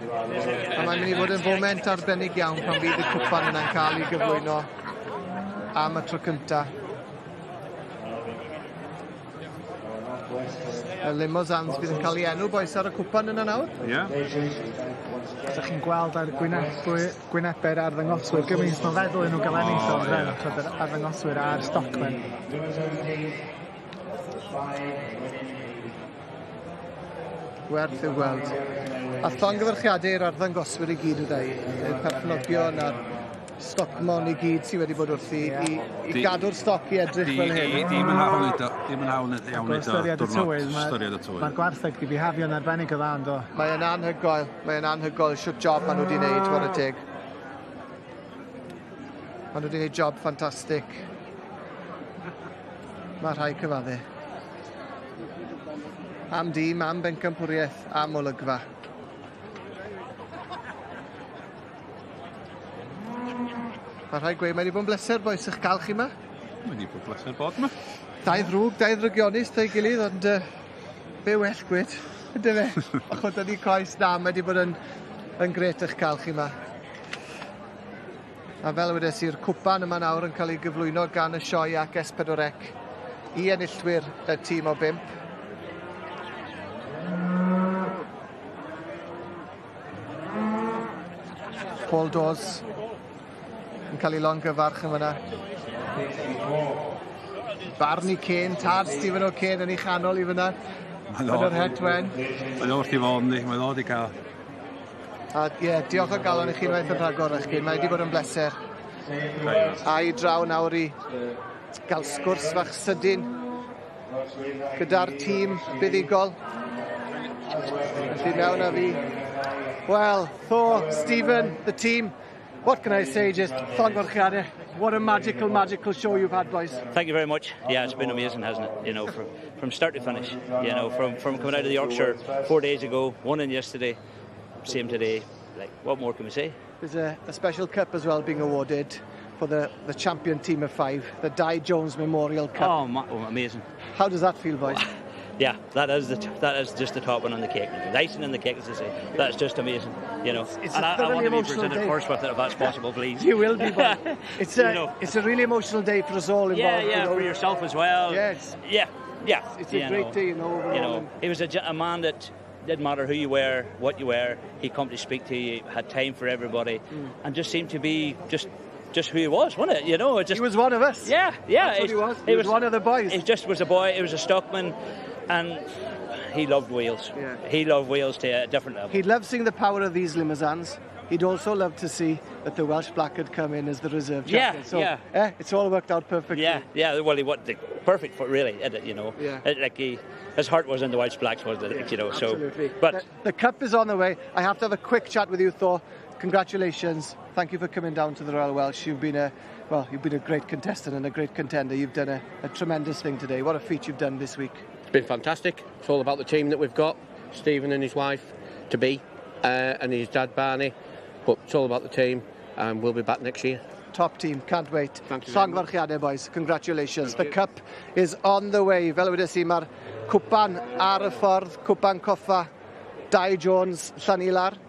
A mae'n mynd I fod yn foment arbennig iawn pan fydd y cwpan yna'n cael ei gyflwyno am y tro cyntaf. Y limosans fydd yn cael ei enw boes ar y cwpan yna nawr. Ie. Ydych chi'n gweld ar gwynebau'r arddangoswyr gymaint o'n feddwl nhw gael ennill o'n ren, achos yr arddangoswyr a'r stockmen. Werth i'w gweld. A llongyfarchiadau i'r arddangoswyr I gyd o dau. Y perchnogion a'r stocmon i gyd sydd wedi bod wrthi i gadw'r stoc i edrych fel hyn. Dim yn hawl i do. Dim yn hawl i do. Ystyried y tywydd. Mae'r gwartheg di bihafio'n arbennig o dda, yndo? Mae'n anhygoel. Mae'n anhygoel. Siwt job maen nhw wedi gwneud, war y teg. Maen nhw wedi gwneud job ffantastig. Mae rhai cyfadde. Am dîm, am bencampwriaeth, am olygfa. Mae rhai gweud, mae wedi bod yn bleser boes eich cael chi yma? Mae wedi bod yn bleser bod yma. Dau ddrwg, dau ddrygionus, dau gilydd, ond be well gwyd, ydy fe? Achos da ni coes na, mae wedi bod yn gret eich cael chi yma. A fel wedes i'r cwpan yma nawr yn cael ei gyflwyno gan y Sioe ac S4C i enillwyr y tîm o 5. Paul Dawes yn cael ei longyfarch yn fyna. Barney Kane, tad Stephen O'Kane yn ei chanol i fyna. Yn yr hedwen. Mae'n wrth i fod ni, mae'n ddod i cael. A diolch o galon i chi unwaith yn rhagor eich gyn. Mae wedi bod yn bleser. A i draw nawr i gael sgwrs fach sydyn gyda'r tîm buddigol. Felly mewn â fi. Well, Thor, Stephen, the team, what can I say? Just llongorchiadau. What a magical, magical show you've had, boys. Thank you very much. Yeah, it's been amazing, hasn't it? You know, from start to finish. You know, from coming out of the Yorkshire 4 days ago, one in yesterday, same today. Like, what more can we say? There's a special cup as well being awarded for the champion team of 5, the Dydd Jones Memorial Cup. Oh, amazing. How does that feel, boys? Yeah, that is just the top one on the cake. The icing on the cake, as I say. That's just amazing, you know. And I want to be presented first with it, if that's possible, please. You will be, boy. It's a really emotional day for us all involved. Yeah, you know. For yourself as well. Yes. Yeah. It's a great day, you know. You know, he was a man that didn't matter who you were, what you were. He'd come to speak to you, had time for everybody, and just seemed to be just who he was, wasn't it? You know, he was one of us. Yeah. That's what he was. He was one of the boys. He just was a boy. He was a stockman. And he loved Wales. Yeah. He loved Wales to a different level. He'd love seeing the power of these limousines. He'd also love to see that the Welsh Black had come in as the reserve champion. So, it's all worked out perfectly. Yeah. Well, he was perfect for really, you know. Yeah. His heart was in the Welsh Blacks, wasn't it? You know. Absolutely. So, but the cup is on the way. I have to have a quick chat with you, Thor. Congratulations. Thank you for coming down to the Royal Welsh. You've been a great contestant and a great contender. You've done a tremendous thing today. What a feat you've done this week. Been fantastic. It's all about the team that we've got, Stephen and his wife to be, and his dad Barney, but it's all about the team, and we'll be back next year. Top team, can't wait. Thank you. Llongfarchiadau, boys. Congratulations. The cup is on the way. Fel wedes I, mae'r cwpan ar y ffordd, cwpan coffa Dydd Jones Llanilar.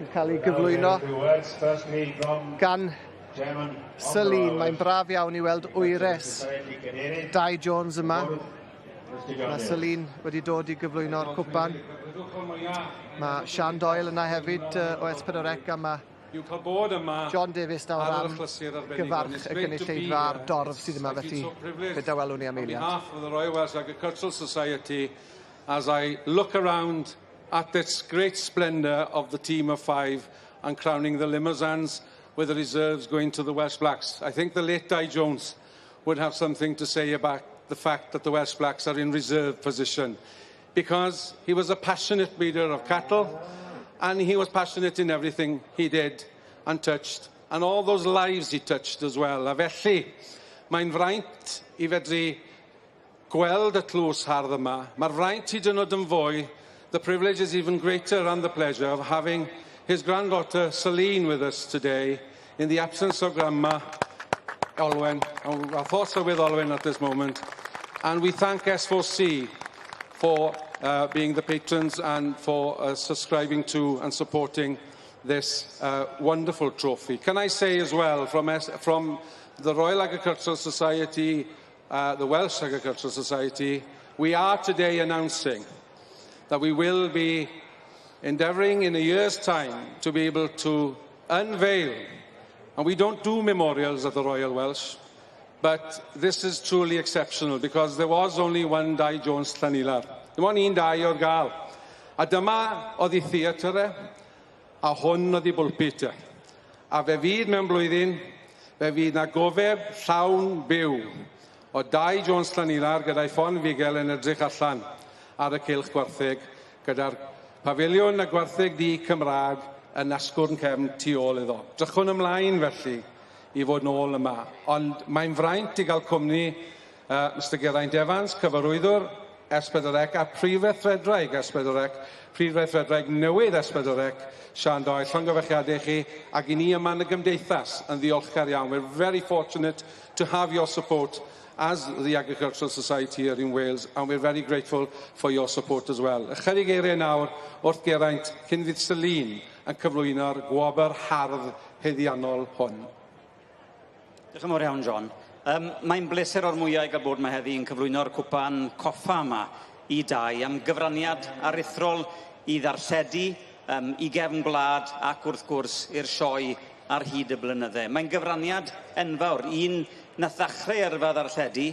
Yn cael ei gyflwyno gan Celine. Mae'n braf iawn i weld wyres Dydd Jones yma. Mae Celine wedi dod i gyflwyno'r cwpan. Mae Sian Doyle yna hefyd o S4C a mae John Davies nawr am gyfarch y gynulleidfa a'r dorf sydd yma felly gyda welwn ni am eiliad. On behalf of the Royal Welsh Agricultural Society, as I look around at this great splendour of the team of 5 and crowning the limousines with the reserves going to the Welsh Blacks. I think the late Dydd Jones would have something to say about the fact that the Welsh Blacks are in reserve position, because he was a passionate breeder of cattle and he was passionate in everything he did and touched, and all those lives he touched as well. A felly, mae'n fraint I fedru gweld y tlws hardd yma. Mae'r fraint hyd yn oed yn fwy. The privilege is even greater and the pleasure of having his granddaughter Celine with us today in the absence of Grandma Olwen. Our thoughts are with Olwen at this moment. And we thank S4C for being the patrons and for subscribing to and supporting this wonderful trophy. Can I say as well, from the Royal Agricultural Society, the Welsh Agricultural Society, we are today announcing that we will be endeavouring in a year's time to be able to unveil, and we don't do memorials at the Royal Welsh, but this is truly exceptional because there was only one Dydd Jones Llanilar. Dim ond un dau o'r gael. A dyma oedd ei theatr e, a hwn oedd ei bwlpit. A fe fydd mewn blwyddyn, fe fydd na gofeb llawn byw o 2 Jones Llanilar gyda'i ffon figel yn edrych allan ar y cylch gwartheg gyda'r pafiliwn y gwartheg di Cymraeg yn asgwrn cefn tu ôl iddo. Drychwn ymlaen felly i fod nôl yma. Ond mae'n fraint i gael cwmni Mr Geraint Evans, cyfarwyddwr S4C a prif weithredraig S4C, prif weithredraig newydd S4C, Sian Doyle, llongyfarchiadau chi, ac i ni yma yn y gymdeithas yn ddiolchgar iawn. We're very fortunate to have your support as the Agricultural Society here in Wales, and we're very grateful for your support as well. Ychydig eiriau nawr wrth Geraint cyn fydd Selin yn cyflwyno'r gwobr hardd heddiannol hwn. Diolch yn fawr iawn, John. Mae'n bleser o'r mwyaf i gael bod yma heddi yn cyflwyno'r cwpan coffa yma i 2 am gyfraniad aruthrol i ddarlledu i gefn gwlad ac wrth gwrs i'r sioe ar hyd y blynydde. Mae'n gyfraniad enfawr, un na ddechrau yrfa ddarlledu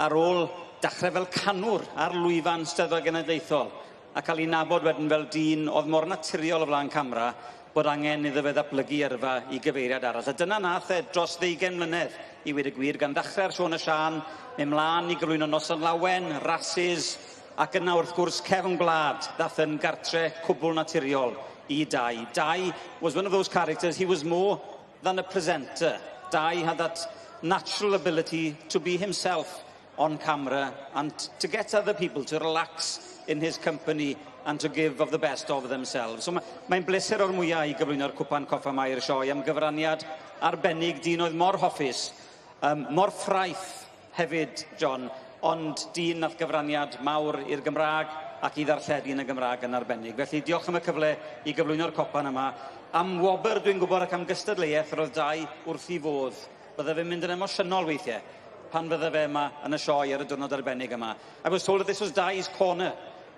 ar ôl dechrau fel canwr ar lwyfan Steddfod Genedlaethol a cael ei nabod wedyn fel dyn oedd mor naturiol o flaen camera bod angen iddo fe ddatblygu yrfa i gyfeiriad arall. A dyna nath dros 20 mlynedd i wedi gwir gan ddechrau'r Siôn y Sian, mynd mlaen i gyflwyno Noson Lawen, rhasys, ac yna wrth gwrs cefn gwlad dath yn gartre cwbl naturiol i 2. 2 was one of those characters, he was more than a presenter. 2 had that natural ability to be himself on camera and to get other people to relax in his company and to give of the best of themselves. So mae'n bleser o'r mwyaf i gyflwyno'r cwpan coffa yma i'r sioe am gyfraniad arbennig, dyn oedd mor hoffus, mor ffraith hefyd, John, ond dyn nath gyfraniad mawr i'r Gymraeg ac i ddarlledu yn y Gymraeg yn arbennig. Felly diolch am y cyfle i gyflwyno'r copan yma. Am wobr dwi'n gwybod ac am gystadleuaeth roedd 2 wrth i fodd. Bydde fe'n mynd yn emosiynol weithiau pan fydde fe yma yn y sioe ar y diwrnod arbennig yma. I was told that this was 2's corner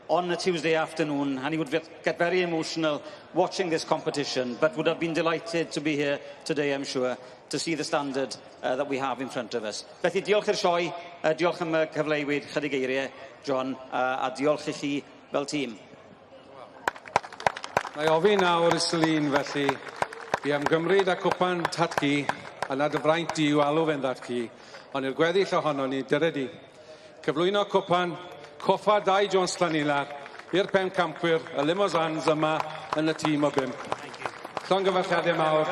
on a Tuesday afternoon, and he would get very emotional watching this competition, but would have been delighted to be here today, I'm sure, to see the standard that we have in front of us. Felly diolch i'r sioe, diolch am y cyfle i weid chydig eiriau, John, a diolch i chi fel tîm. Mae ofyn nawr i Selin felly i ymgymryd â cwpan tatgi, a nad y fraint di i'w alw fe'n ddatgi, ond i'r gweddill ohono ni, dyre di. Cyflwyno cwpan coffa 2 Jones Llanilar i'r pen campwyr y limosans yma yn y tîm o 5. Llongyfarchiadau mawr,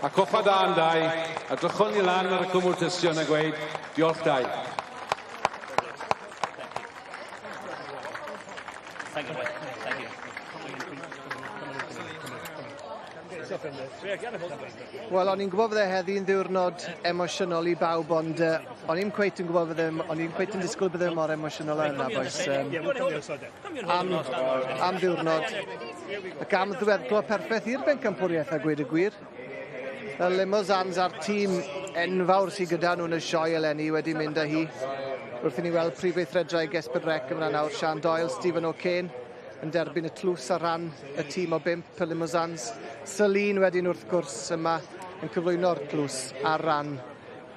a coffa da yn 2, a drychwn i lan ar y cwmwltysion a gweud, diolch 2. Wel, o'n i'n gwybod fydde heddi'n ddiwrnod emosiynol i bawb, ond o'n i'n cweit yn gwybod fydde, o'n i'n cweit yn disgwyl bydde mor emosiynol yna, boes. Am ddiwrnod, ac am ddiweddglo perffaith i'r bencampwriaeth a gweud y gwir. Y limosans a'r tîm enfawr sydd gyda nhw'n y sioe eleni wedi mynd â hi. Wrth i ni weld prif weithredraig S4C yma nawr, Sian Doyle, Stephen O'Kane, yn derbyn y tlws ar ran y tîm o 5 y limosans. Selin wedyn wrth gwrs yma yn cyflwyno'r tlws ar ran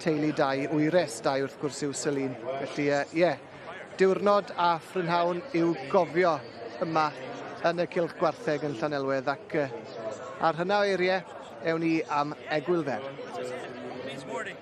teulu 2, wyres 2 wrth gwrs yw Selin. Felly, diwrnod a Frenhinol i'w gofio yma yn y cylch gwartheg yn Llanelwedd, ac ar hynna o eiriau, ewn ni am Gwylio S4C.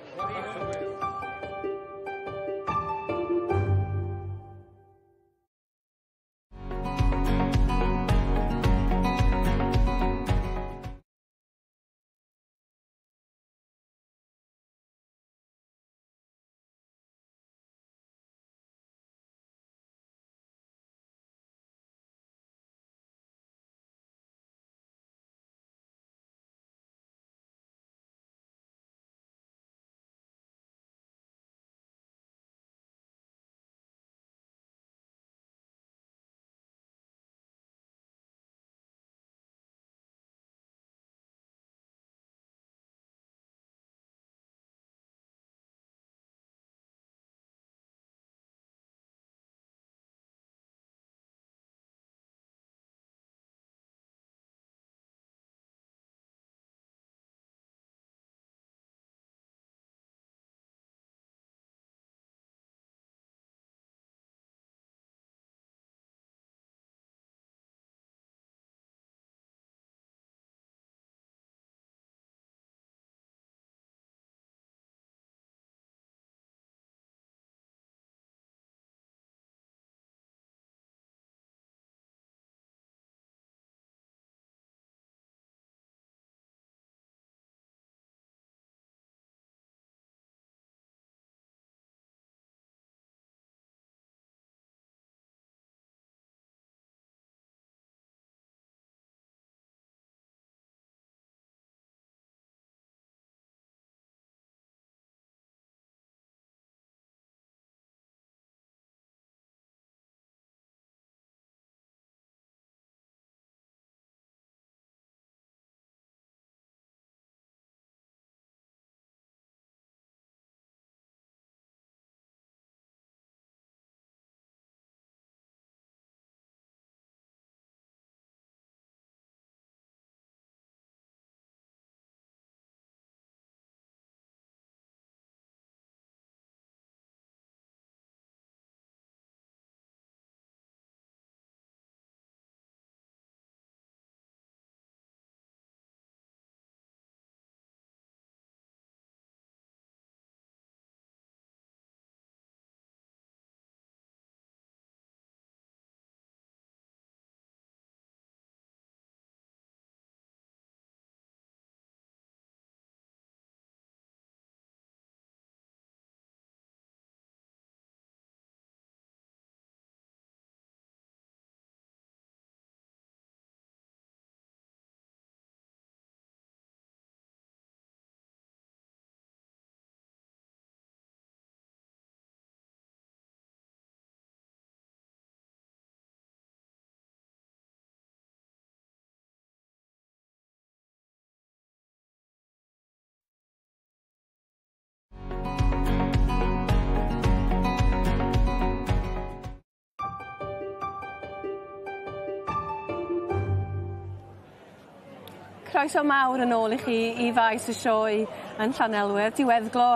Croeso mawr yn ôl i chi I faes y sioe yn Llanelwedd. Diweddglo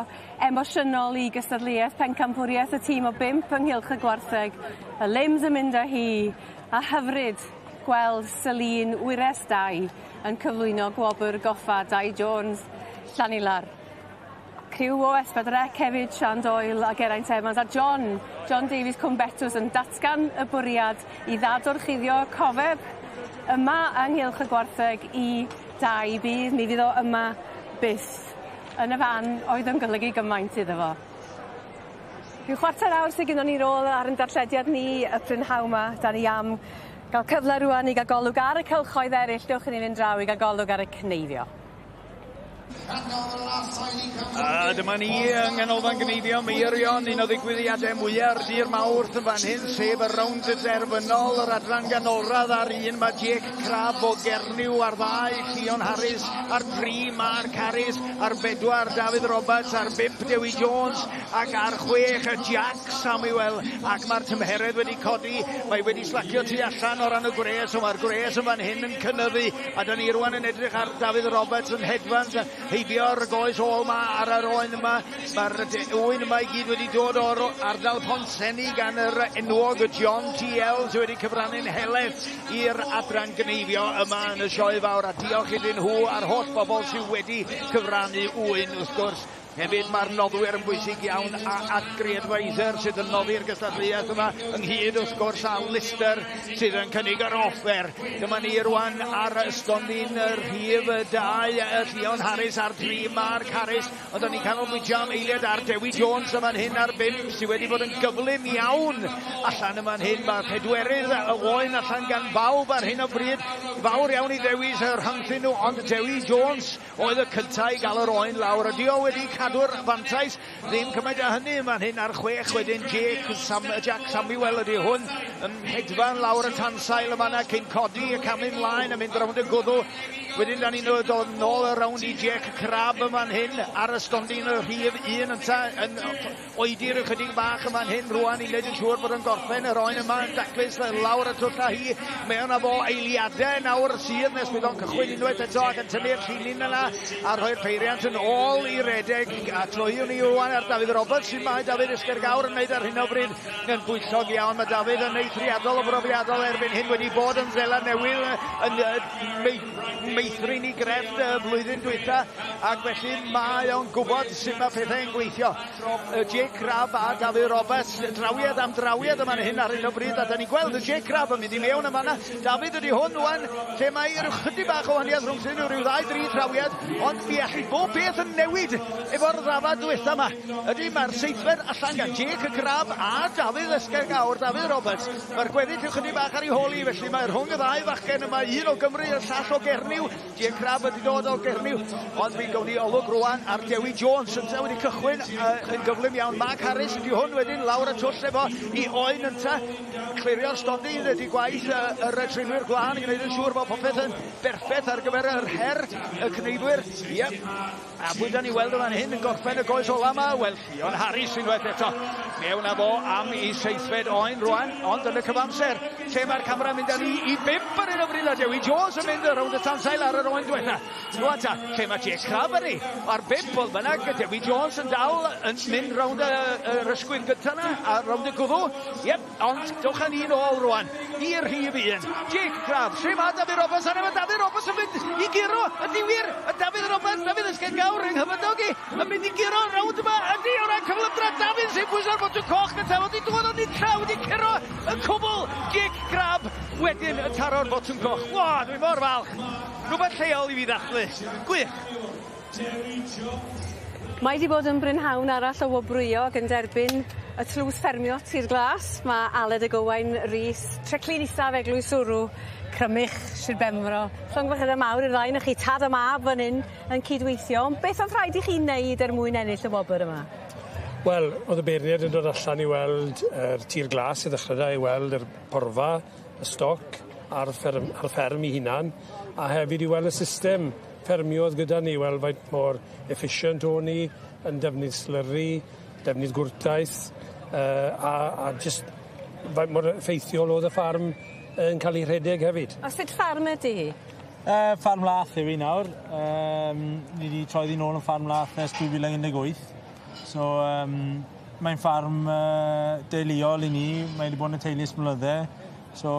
emosiynol I gystadleuaeth pencampwriaeth y tîm o 5 ynghylch y gwartheg. Y limbs yn mynd â hi a hyfryd gweld Sylwebaeth Gymraeg yn cyflwyno gwobr goffa Dai Jones Llanilar. Criw o S4C hefyd, Sian Doyle a Geraint Evans a John Davies Cwmbetws yn datgan y bwriad I ddadwrchuddio cofeb yma ynghylch y gwartheg I 2 bydd. Mi fydd o yma byth yn y fan oedd yn golygu gymaint iddo fo. Rhyw chwarter awr sydd gyda ni rôl ar ein darllediad ni y prynhawn yma. Da ni am gael cyfle rwan I gael golwg ar y cylchoedd eraill. Dewch I ni fynd draw I gael golwg ar y cneifio. Dyma ni yng nghanolfan gneifio Meirion, un o ddigwyddiadau mwyaf Dydd Mawrth yn fan hyn, sef y rownd y derfynol, yr adran ganolradd ar un, mae Jake Crab o Gernyw ar 2, Sion Harris ar 3, Mark Harris ar 4, David Roberts ar 5, Dewi Jones ac ar 6, Jack Samuel, ac mae'r tymheredd wedi codi, mae wedi slacio tu allan o ran y gwres, o mae'r gwres yn fan hyn yn cynyddu, a da ni rwan yn edrych ar David Roberts yn hedfan, heibio'r goes ôl yma ar yr oen yma. Mae'r oen yma I gyd wedi dod o'r ardal Ponsenni gan yr enwog John T.L. sydd wedi cyfrannu'n heledd i'r adran gneifio yma yn y sioe fawr. A diolch iddyn nhw a'r holl bobl sydd wedi cyfrannu wyn wrth gwrs. Hefyd mae'r noddwyr yn bwysig iawn a Great Weiser sydd yn noddi'r gystadleuaeth yma ynghyd wrth gwrs a Lister sydd yn cynnig yr offer. Dyma ni rwan ar stondin y rhif 2, Sion Harris ar 3, Mark Harris, ond da ni'n canolbwyntio am eiliad ar Dewi Jones yma'n hyn ar 5 sydd wedi bod yn gyflym iawn allan yma'n hyn. Mae pedwerydd y oen allan gan bawb ar hyn o bryd. Fawr iawn I ddewis yr rhangthyn nhw, ond Dewi Jones oedd y cyntaf I gael yr oen lawr. Ydi o wedi cadw'r fantais, ddim cymaint â hynny yma'n hyn ar 6 wedyn Jack Samuel ydi hwn yn hedfan lawr y tansail yma na cyn codi y camu'n mlaen a mynd rownd y gwddw. Wedyn da ni'n dod nôl y rownd I Jack Crab yma'n hyn ar y stondin y rhif 1 yn oedi'r ychydig bach yma'n hyn rwan I wneud yn siŵr bod yn gorffen yr oen yma yn daclus lawr y twlla hi. Mae yna fo eiliadau nawr sydd nes bydd o'n cychwyn unwaith eto ac yn tynnu'r llunyn yna a rhoi'r peiriant yn ôl I redeg a troiwn ni rwan ar David Roberts sy'n mae David Ysgergawr yn neud ar hyn o bryd yn bwysog iawn. Mae David yn eithriadol o brofiadol erbyn hyn wedi bod yn Zela Newydd yn meithrin I grefft y blwyddyn dwytha ac felly mae o'n gwybod sut mae pethau'n gweithio. Jake Crab a David Roberts drawiad am drawiad yma'n hyn ar hyn o bryd a da ni'n gweld y Jake Crab yn mynd I mewn yma. David ydi hwn rwan lle mae'r chydig bach o wahaniaeth rhwng sy'n rhyw 2-3 trawiad ond fi allu bob beth yn newid efo'r ddafad dwytha yma. Ydy mae'r seithfed allan gan Jake Crab a David Ysgergawr, David Roberts. Mae'r gweddill yw chydig bach ar ei holi felly mae rhwng y ddau fachgen yma, un o Gymru a llall o Gernyw. Jake Crab wedi dod o Gernyw ond fi'n gawn ni olwg rwan ar Dewi Jones yn wedi cychwyn yn gyflym iawn. Mark Harris ydi hwn wedyn lawr y twll efo I oen ynta clirio'r stondin ydi gwaith yr treinwyr glân I gwneud yn siŵr bod popeth yn berffeth ar gyfer yr her y cneifwyr. A pwy da ni weld yma'n hyn yn gorffen y goes ola yma? Wel, Sion Harris unwaith eto. Mewn a fo am I 7fed oen rwan, ond yn y cyfamser lle mae'r camera mynd â ni I 5 ar hyn o bryd a Dewi Jones yn mynd rownd y tansail ar yr oen diwetha. Rwan ta, lle mae Jake Crab ar ni? Ar 5 oedd bynnag, Dewi Jones yn dal yn mynd rownd yr ysgwyn gyntaf yna a rownd y gwddw. Ond dowch â ni nôl rwan i'r rhif 1. Jake Crab, lle mae David Roberts? Mae David Roberts yn mynd I giro, ydi wir, David Roberts, David Ysgergawr yng nghyfydogi, yn mynd I giro rownd yma, ydi o'r cyflymdra David sy'n pwysau'r botwm coch gyntaf, wedi dod o'n nitra, wedi curo y cwbl, Jake Crab, wedyn y taro'r botwm coch. Dwi'n mor falch. Rhywbeth lleol I fi ddathlu. Gwych. Mae wedi bod yn brynhawn arall o wobrwyo yn derbyn y tlws ffermio tir glas. Mae Aled y Gowain Rhys, treclin isaf Eglwys Wrw, Crymych, Sir Benfro. Llongyfarchiadau mawr i'r ddau, chi tad y mab fan hyn yn cydweithio. Ond beth oedd rhaid I chi wneud mwyn ennill y wobr yma? Wel, oedd y beirniad yn dod allan I weld yr tir glas I ddechrau I weld yr porfa, y stoc a'r fferm I hunan, a hefyd I weld y system ffermiodd gyda ni, wel faint mor efficient o'n ni yn defnydd slurry, defnydd gwrtaeth, a just faint mor effeithiol oedd y ffarm yn cael ei rhedeg hefyd. A sut ffarm ydy hi? Ffarm Lath yw i nawr. Ni wedi troeddi nôl yn Ffarm Lath ers 2018. So, mae'n ffarm deuluol i ni. Mae wedi bod yn y teulu ers mlynydde. So,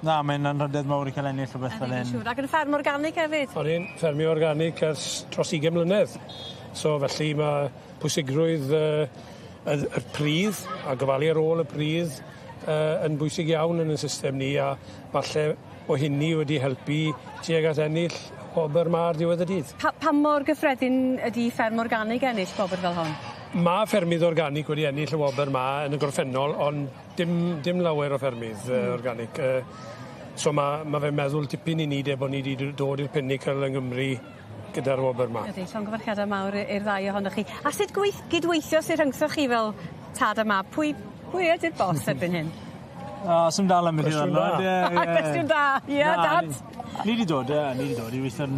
mae'n anrhydedd mawr i cael ennill rhywbeth fel hyn. Ac yn ffarm organic hefyd? O'n i'n ffermi organic ers dros 20 mlynedd. So felly mae pwysigrwydd y pridd a gofalu ar ôl y pridd yn bwysig iawn yn y system ni a falle o hynny wedi helpu tuag at ennill wobr ma'r diwedd y dydd. Pa mor gyffredin ydi fferm organic ennill wobr fel hon? Mae ffermydd organic wedi ennill y wobr ma yn y gorffennol, ond dim lawer o ffermydd organic. So mae fe'n meddwl tipyn i ni bod ni wedi dod i'r pinnacle yng Nghymru gyda'r wobr ma. Ydy, llongyfarchiadau mawr i'r ddau ohonoch chi. A sut gydweithio sy'n rhyngthoch chi fel tad yma? Pwy ydy'r bos erbyn hyn? Sym dal am beth i ddod. Cwestiwn da, dad. Ni wedi dod i weithio'n...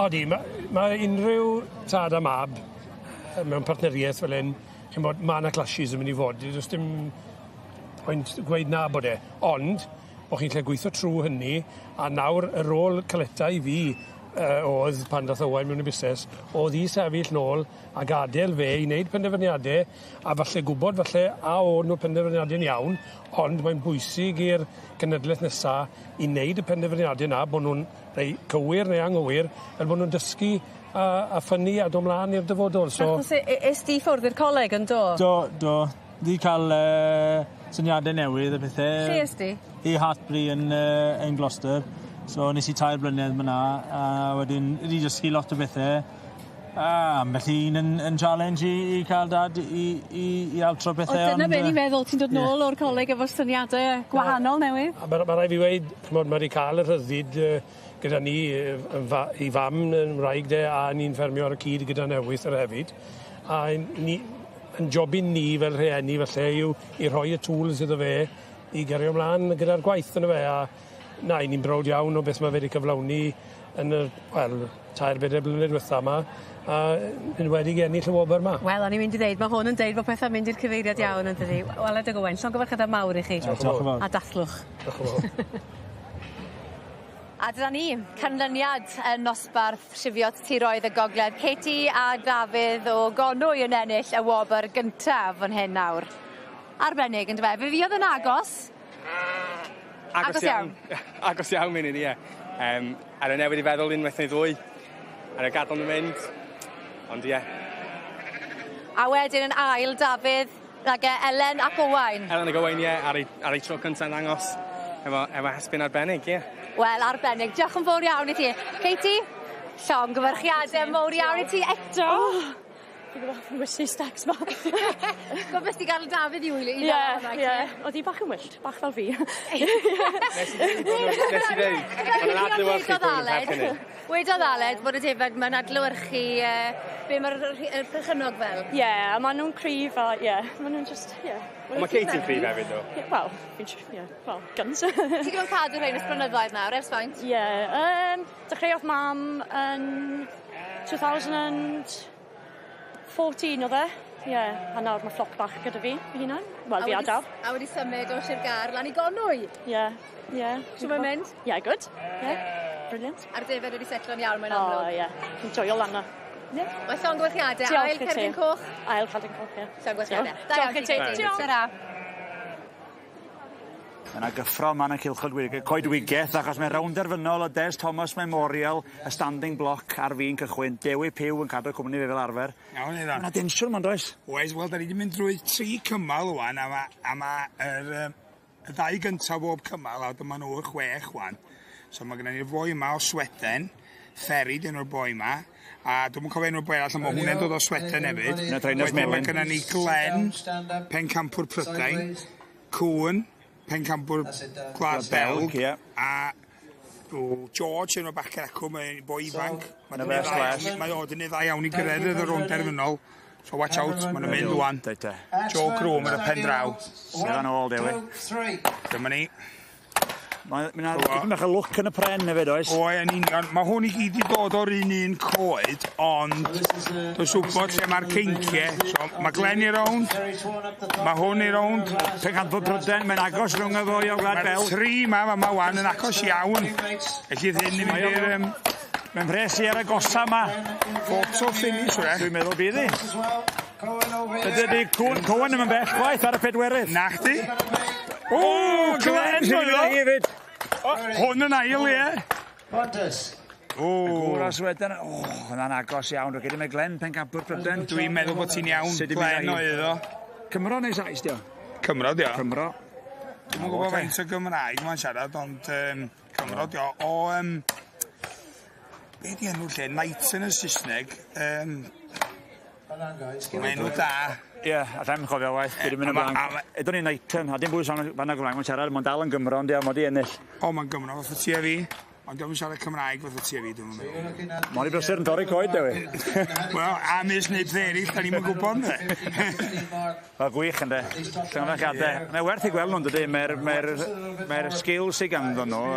Odi, mae unrhyw tad a mab mewn partneriaeth fel hyn, chi'n bod mae yna clashes yn mynd i fod. Does dim pwynt gweud na bod e. Ond, bod chi'n lle gweithio trwy hynny, a nawr y rôl caleta i fi oedd pan dath Owain mewn y busnes, oedd i sefyll nôl a gadael fe i wneud penderfyniadau a falle gwybod falle a o'n nhw penderfyniadau'n iawn, ond mae'n bwysig i'r cenedlaeth nesaf i wneud y penderfyniadau yna bod nhw'n cywir neu anghywir, fel bod nhw'n dysgu a ffynnu a dod mlaen i'r dyfodol. Est ti ffwrdd i'r coleg yn do? Do. Di cael syniadau newydd y pethau. Lle est ti? I Hartbury yn Gloucester. So nes i 2 blynedd myna, a wedyn wedi dysgu lot o bethau. Felly yn challenge i cael dad i altro bethau. O, dyna be ni'n meddwl, ti'n dod nôl o'r coleg efo syniadau gwahanol newydd? Mae rai fi weid, mae wedi cael y rhyddid gyda ni i fam yn wraig a ni'n ffermio ar y cyd gyda newydd ar hefyd. A yn jobyn ni fel rhieni falle yw i rhoi y tools iddo fe i gerio ymlaen gyda'r gwaith yn y fe. A ni'n brod iawn o beth mae fe wedi cyflawni yn y, 3-4 blynedd diwetha yma. A ni'n wedi ennill y wobr yma. Wel, o'n i'n mynd i ddeud, mae hwn yn deud bod pethau'n mynd i'r cyfeiriad iawn yn dydi. Wel, edrych Owain, llongyfarchiadau mawr i chi. A dathlwch. A dyna ni, canlyniad yn nosbarth Sylwebaeth tiroedd y gogledd. Katie a Dafydd o Gonwy yn ennill y wobr gyntaf fan hyn nawr. Arbennig, yn dyfe. Fe fi oedd yn agos? Agos iawn. Agos iawn mynd i ni, ie. Ar y newid i feddwl unwaith neu ddwy. Ar y gadael yn mynd. Ond ie. A wedyn yn ail, Dafydd, nag Elen ac Owain. Elen ac Owain, ie, ar ei tro cyntaf yn angos. Efo hesbyn arbennig, ie. Wel, arbennig. Diolch yn fawr iawn i ti. Katie, llongyfarchiadau mawr iawn i ti eto. Fi'n gwybod yn wysi stecs ma. Gobeth ti gael Dafydd i wylio? Ie. Oedd hi bach yn wyllt, bach fel fi. Nes i ddeud, mae'n adlewyrchu pwynt heb hynny. Wedodd Aled bod y tefod mae'n adlewyrchu be mae'r perchynog fel. Ie, a maen nhw'n cryf a maen nhw'n just, Mae Katie'n cryf hefyd, do? Wel, guns. Ti'n gwybod cadw rhain ysbrynyddoedd nawr, ers faint? Ie, dechreuodd mam yn 2014 oedd e. Ie, a nawr mae ffloc bach gyda fi hunan. Wel, fi adael. A wedi symud o Sir Gar lan i Gonwy? Ie. Ti'n mynd mynd? Ie, good. Ie, brilliant. A'r defed wedi setlo'n iawn mae'n amlwg? O, ie. Yn joio lan na. Mae llongyfarchiadau, ail Cerdyn Coch? Ail Cerdyn Coch, ie. Llongyfarchiadau. Da iawn, Katie. Tara. Yna gyffro man y Cylchod Coedwigaeth achos mae rownd derfynol o Des Thomas Memorial, y standing block ar fi'n cychwyn. Dewi Piw yn cadw cwmni fe fel arfer. Iawn, Eddan. Yna densiwn ma'n does? Oes, wel, da ni wedi mynd drwy 3 cymal wan, a mae y 2 gyntaf bob cymal, a dyma nhw'r 6 wan. So mae gennym ni'r boi yma o Sweden, Ferry dyn nhw'r boi yma, a dwi'n cofio enw'r boi allan, mae hwnna'n dod o Sweden hefyd. Mae gennym ni Glen, Pencampwr Prydain, Cwn, Pencampwr Gwlad Belg, a George yn o Bacr Acw, mae'n boi ifanc. Mae oedd yn dda iawn i gyrraedd y rownd derfynol. So watch out, mae'n mynd wan. Joe Groom yn y pen draw. Sydd yn ôl, Dewi. Dyma ni. Mae'n eich look yn y pren hefyd, oes? O, yn union. Mae hwn i gyd i dod o'r un coed, ond dwi'n gwybod lle mae'r cinciau. So, mae Glen i rownd, mae hwn i rownd. Pencampwr Pryden, mae'n agos rhwng y ddwy o Gwlad Bel. Mae'r tri yma wan yn agos iawn. Felly ddyn i fynd i'r... Mae'n presi ar y gosa yma. Photo finish, we? Dwi'n meddwl bydd hi. Ydy Cowan yn bell gwaith ar y pedwerydd. Na chdi? O, Glen hefyd. Hwn yn ail, ie. Y gwrs wedyn, hwnna'n agos iawn. Rwy'n gedi mae Glen Pencampwr Pryden. Dwi'n meddwl bod ti'n iawn, Glen oedd o. Cymro neu sais, dio? Cymro, dio. Cymro. Dwi'n gwybod faint o Gymraeg mae'n siarad, ond Cymro, dio. O, be di enw lle? Night yn y Saesneg. Mae enw da. Ie, a ddim yn cofio waith. Dwi'n mynd y blanc. Edwn ni'n Nighton, a dim bwys fan y Gymraeg mae'n siarad. Mae'n dal yn Gymro, ond mod i ennill. O, mae'n Gymro, fath o ti a fi. Ond dwi'n siarad Cymraeg fath o ti a fi, dwi'n meddwl. Mae'n i brysur yn torri coed, dewi. Wel, a mis wneud dderyll, da ni'n mynd gwybod, ne? Wel, gwych, ynddo. Mae'n werth i gweld nhw'n dydy. Mae'r skills i ganddon nhw.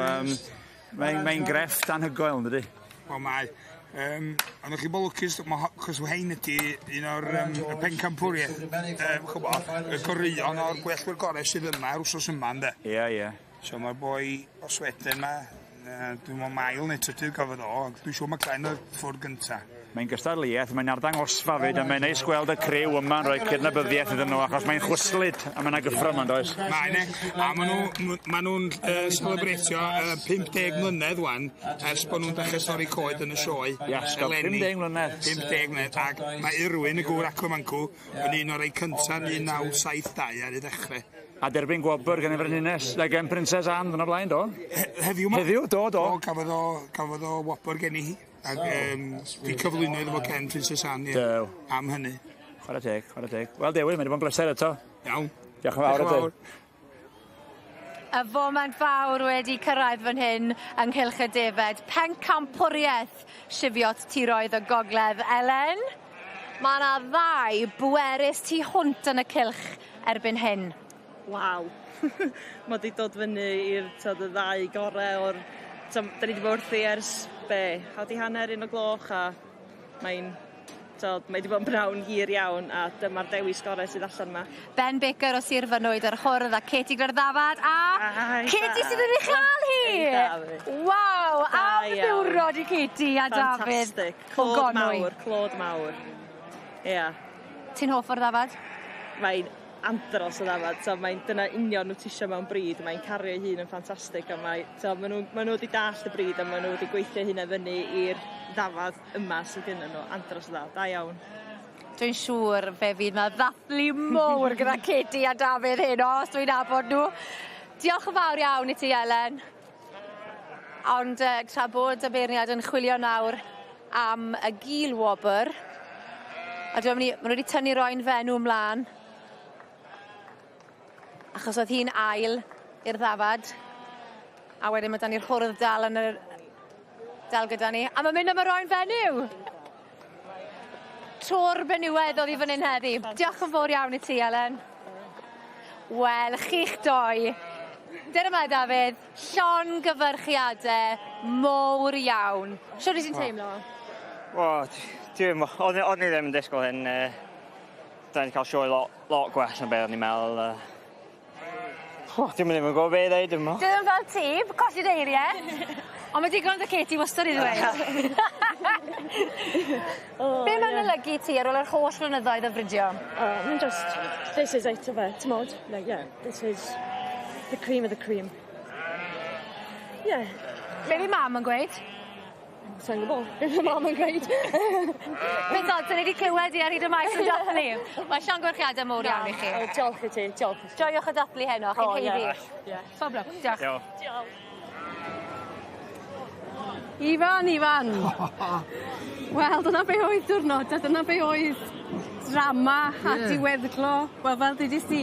Mae'n grefft anhygoel, ynddo. Wel, mae. Ond chi bod lwcus, chos hein ydy un o'r pencampwriaeth, y goreuon o'r gwellwyr gorau sydd yma, wrsos yma, ynddo. Ie. So mae'r boi o Sweden yma, dwi'n meddwl mail neu trydydd gofod o, dwi'n siŵr mae Glen o'r ffwrdd gyntaf. Mae'n gystadleuaeth, mae'n ardangosfa fyd, a mae'n neis gweld y criw yma'n rhoi cydnabyddiaeth iddyn nhw, achos mae'n chwyslyd, a mae'n agryffro yma'n does. Mae'n a maen nhw'n celebratio 50 mlynedd wan, ers bod nhw'n dechrau stori coed yn y sioe. Iasgob, 50 mlynedd. 50 mlynedd, ac mae Irwin y gŵr acw mancw, yn un o'r ei cyntaf 1972 ar ei ddechrau. A derbyn gwobr gan y Frenhines, gen Princess Anne yn y blaen, do? Heddiw ma? Heddiw, do. Cafodd o wobr gen i hi. Ac di cyflwyno iddo fo Ken Princess Anne, Dew. Am hynny. Chwarae teg. Wel, Dewi, mae'n bod yn bleser eto. Iawn. Diolch yn fawr eto. Y foment fawr wedi cyrraedd fan hyn ynghylch y defed. Pencampwriaeth sifiot tiroedd y gogledd. Elen, mae yna ddau bwerus tu hwnt yn y cylch erbyn hyn. Waw. Mae wedi dod fyny i'r ddau gorau o'r... Da ni wedi bod wrthi ers hawdi hanner 1:00 a mae wedi bod yn brawn hir iawn a dyma'r dewis gorau sydd allan yma. Ben Baker o Sir Fynwyd ar chwrdd a Katie Gwerddafad a Katie sydd wedi chael hi! Waw! Am ddiwrnod i Katie a Dafydd. Fantastic. Clod mawr. Ia. Ti'n hoff o'r Ddafad? Mae'n andros o Ddafad. Dyna union nhw tisio mewn bryd. Mae'n cario hun yn ffantastig. Mae nhw wedi dallt y bryd a mae nhw wedi gweithio hynna fyny i'r Ddafad yma sydd gyda nhw. Andros o dda. Da iawn. Dwi'n siŵr fe fydd yna ddathlu mowr gyda Katie a Dafydd hyn os dwi'n abod nhw. Diolch yn fawr iawn i ti, Elen. Ond tra bod y beirniad yn chwilio nawr am y gilwobr, a maen nhw wedi tynnu roi'n fenw ymlaen, achos oedd hi'n ail i'r Ddafad, a wedyn mae dan ni'r hwrdd dal yn dal gyda ni, a mae'n mynd am y roi'n fenyw. Tôr benywedd oedd hi fan hyn heddi. Diolch yn fawr iawn i ti, Elen. Wel, chi'ch doi. Dyna Dafydd, llon gyfyrchiadau mowr iawn. Siwr i ti'n teimlo? O'n i ddim yn disgwyl hyn. Da ni cael sioe lot gwell yn beth o'n i'n meddwl. Dwi'n mynd i'n gwybod beth i ddeud yma. Dim fel ti, colli'r eiriau. Ond mae digon o Katie wastad i ddweud. Be mae'n olygu ti ar ôl yr holl flynyddoedd o fridio? This is it of it, t'mod. This is the cream of the cream. Be fi mam yn gweud? Sa'n gwybod, be fi mam yn gweud. Beth dod, ni wedi clywed i ar hyd y maes yn dathlu. Mae Sian gwerchiadau mowr iawn i chi. Diolch i ti, diolch. Joiwch y dathlu heno, chi'n heiddi. Ffoblwch, diolch. Ifan. Wel, dyna be oedd diwrnod, a dyna be oedd drama a diweddglo. Wel, fel dwi di si,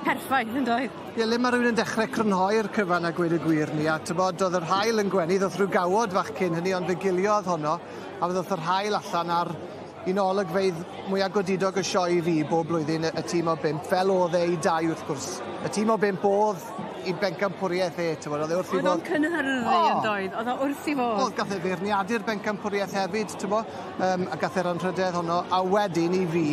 perffaith yn doedd. Ie, le mae rhywun yn dechrau crynhoi'r cyfan a gweud y gwir ni, a tybod, oedd yr hael yn gwenu, ddoth rhyw gawod fach cyn hynny, ond fe giliodd honno, a ddoth yr hael allan ar un o olygfeydd mwyaf godidog y sioe i fi bob blwyddyn, y tîm o 5, fel oedd e i 2 wrth gwrs. Y tîm o 5 oedd i bencampwriaeth ti'n bod, oedd e wrth i Oedd o'n cynhyrru yn doedd, oedd o wrth i fod. Oedd gath e feirniadu'r bencampwriaeth hefyd, ti'n bod, a gath e'r anrhydedd honno, a wedyn i fi,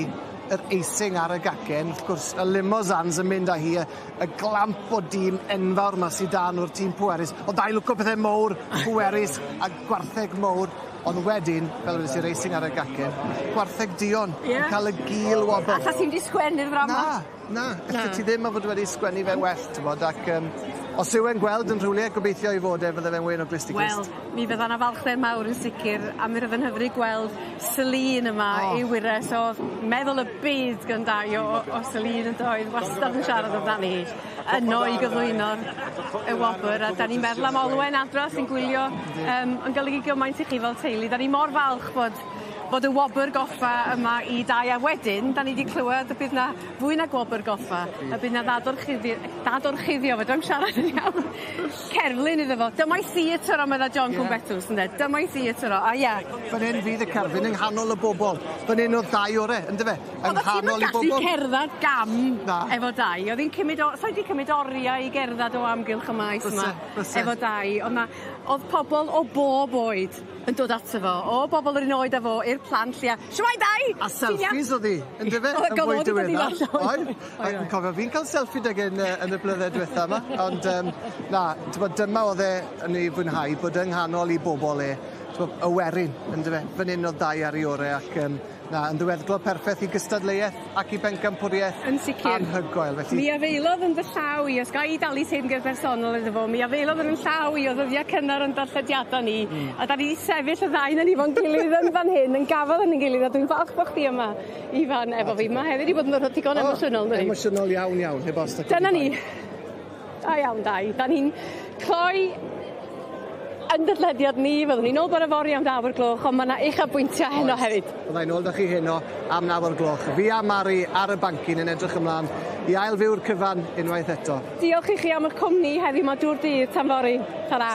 yr eising ar y gacen, wrth gwrs, y limosans yn mynd â hi, y glamp o dîm enfawr ma sydd dan o'r tîm pwerus. O dau lwco pethau mowr, pwerus a gwartheg mowr. Ond wedyn, fel ydys i'r eising ar y gacen, gwartheg Dion, yn cael y gil wobl. A ta ti'n di sgwennu'r fram? Na. Ti ddim a fod wedi sgwennu fe well, ti'n bod, ac os yw e'n gweld yn rhywle, gobeithio i fod fydde fe'n wein o glist i glist. Wel, mi fydda na falchder mawr yn sicr, a mi roedd yn hyfryd gweld Celine yma i wires o meddwl y byd gan dau o Celine yn doedd, wastad yn siarad amdani yno i gyflwyno'r y wobr, a da ni'n meddwl am Olwen adra sy'n gwylio yn golygu gymaint i chi fel teulu. Da ni mor falch bod y wobr goffa yma i dau, a wedyn, da ni wedi clywed y bydd na fwy na gwobr goffa, a bydd na ddadorchuddio, fe dwi'n siarad yn iawn, cerflun iddo fo. Dyma'i theatr o medda John Cwmbetws, ynddo? Dyma'i theatr o, a ia. Fan hyn fydd y cerflun yng nghanol y bobl. Fan hyn o 2 ore, ynddo fe? Yng nghanol i bobl. Oedd ti'n gallu cerdded gam efo dau. Oedd hi'n cymryd oriau i gerdded o amgylch y maes yma efo dau. Oedd pobl o bob oed yn dod ato fo, o bobl yr un oed â fo, i'r plant lia. Siwai dau! A selfies oedd hi, ynddo fe? Yn fwy diweddar. Yn cofio fi'n cael selfie deg yn y blynedd diwetha yma. Ond dyma oedd e yn ei fwynhau bod yng nghanol i bobl y werin, ynddo fe? Fan hyn oedd 2 ar ei ore ac yn ddiweddglo perffaith i gystadleuaeth ac i bencampwriaeth anhygoel. Mi afeilodd yn fy llaw i, os ga i dalu teimgedd bersonol iddo fo, mi afeilodd yn llaw i o ddyddiau cynnar yn darllediadau ni, a da ni wedi sefyll y ddau na ni fo'n gilydd yn fan hyn, yn gafodd yn ein gilydd, a dwi'n falch bod chdi yma i fan efo fi. Mae hefyd i bod yn rhoi digon emosiynol. Emosiynol iawn, heb os. Dyna ni. Da iawn, dau. Da ni'n cloi yn dydlediad ni, fyddwn ni'n ôl bod y fori am 9 o'r gloch, ond mae yna uchafbwyntiau heno hefyd. Byddai'n ôl da chi heno am 9 o'r gloch. Fi a Mari ar y bancyn yn edrych ymlaen i ailfyw'r cyfan unwaith eto. Diolch i chi am eich cwmni heddi, mae dŵr dydd tan fori. Ta-ra.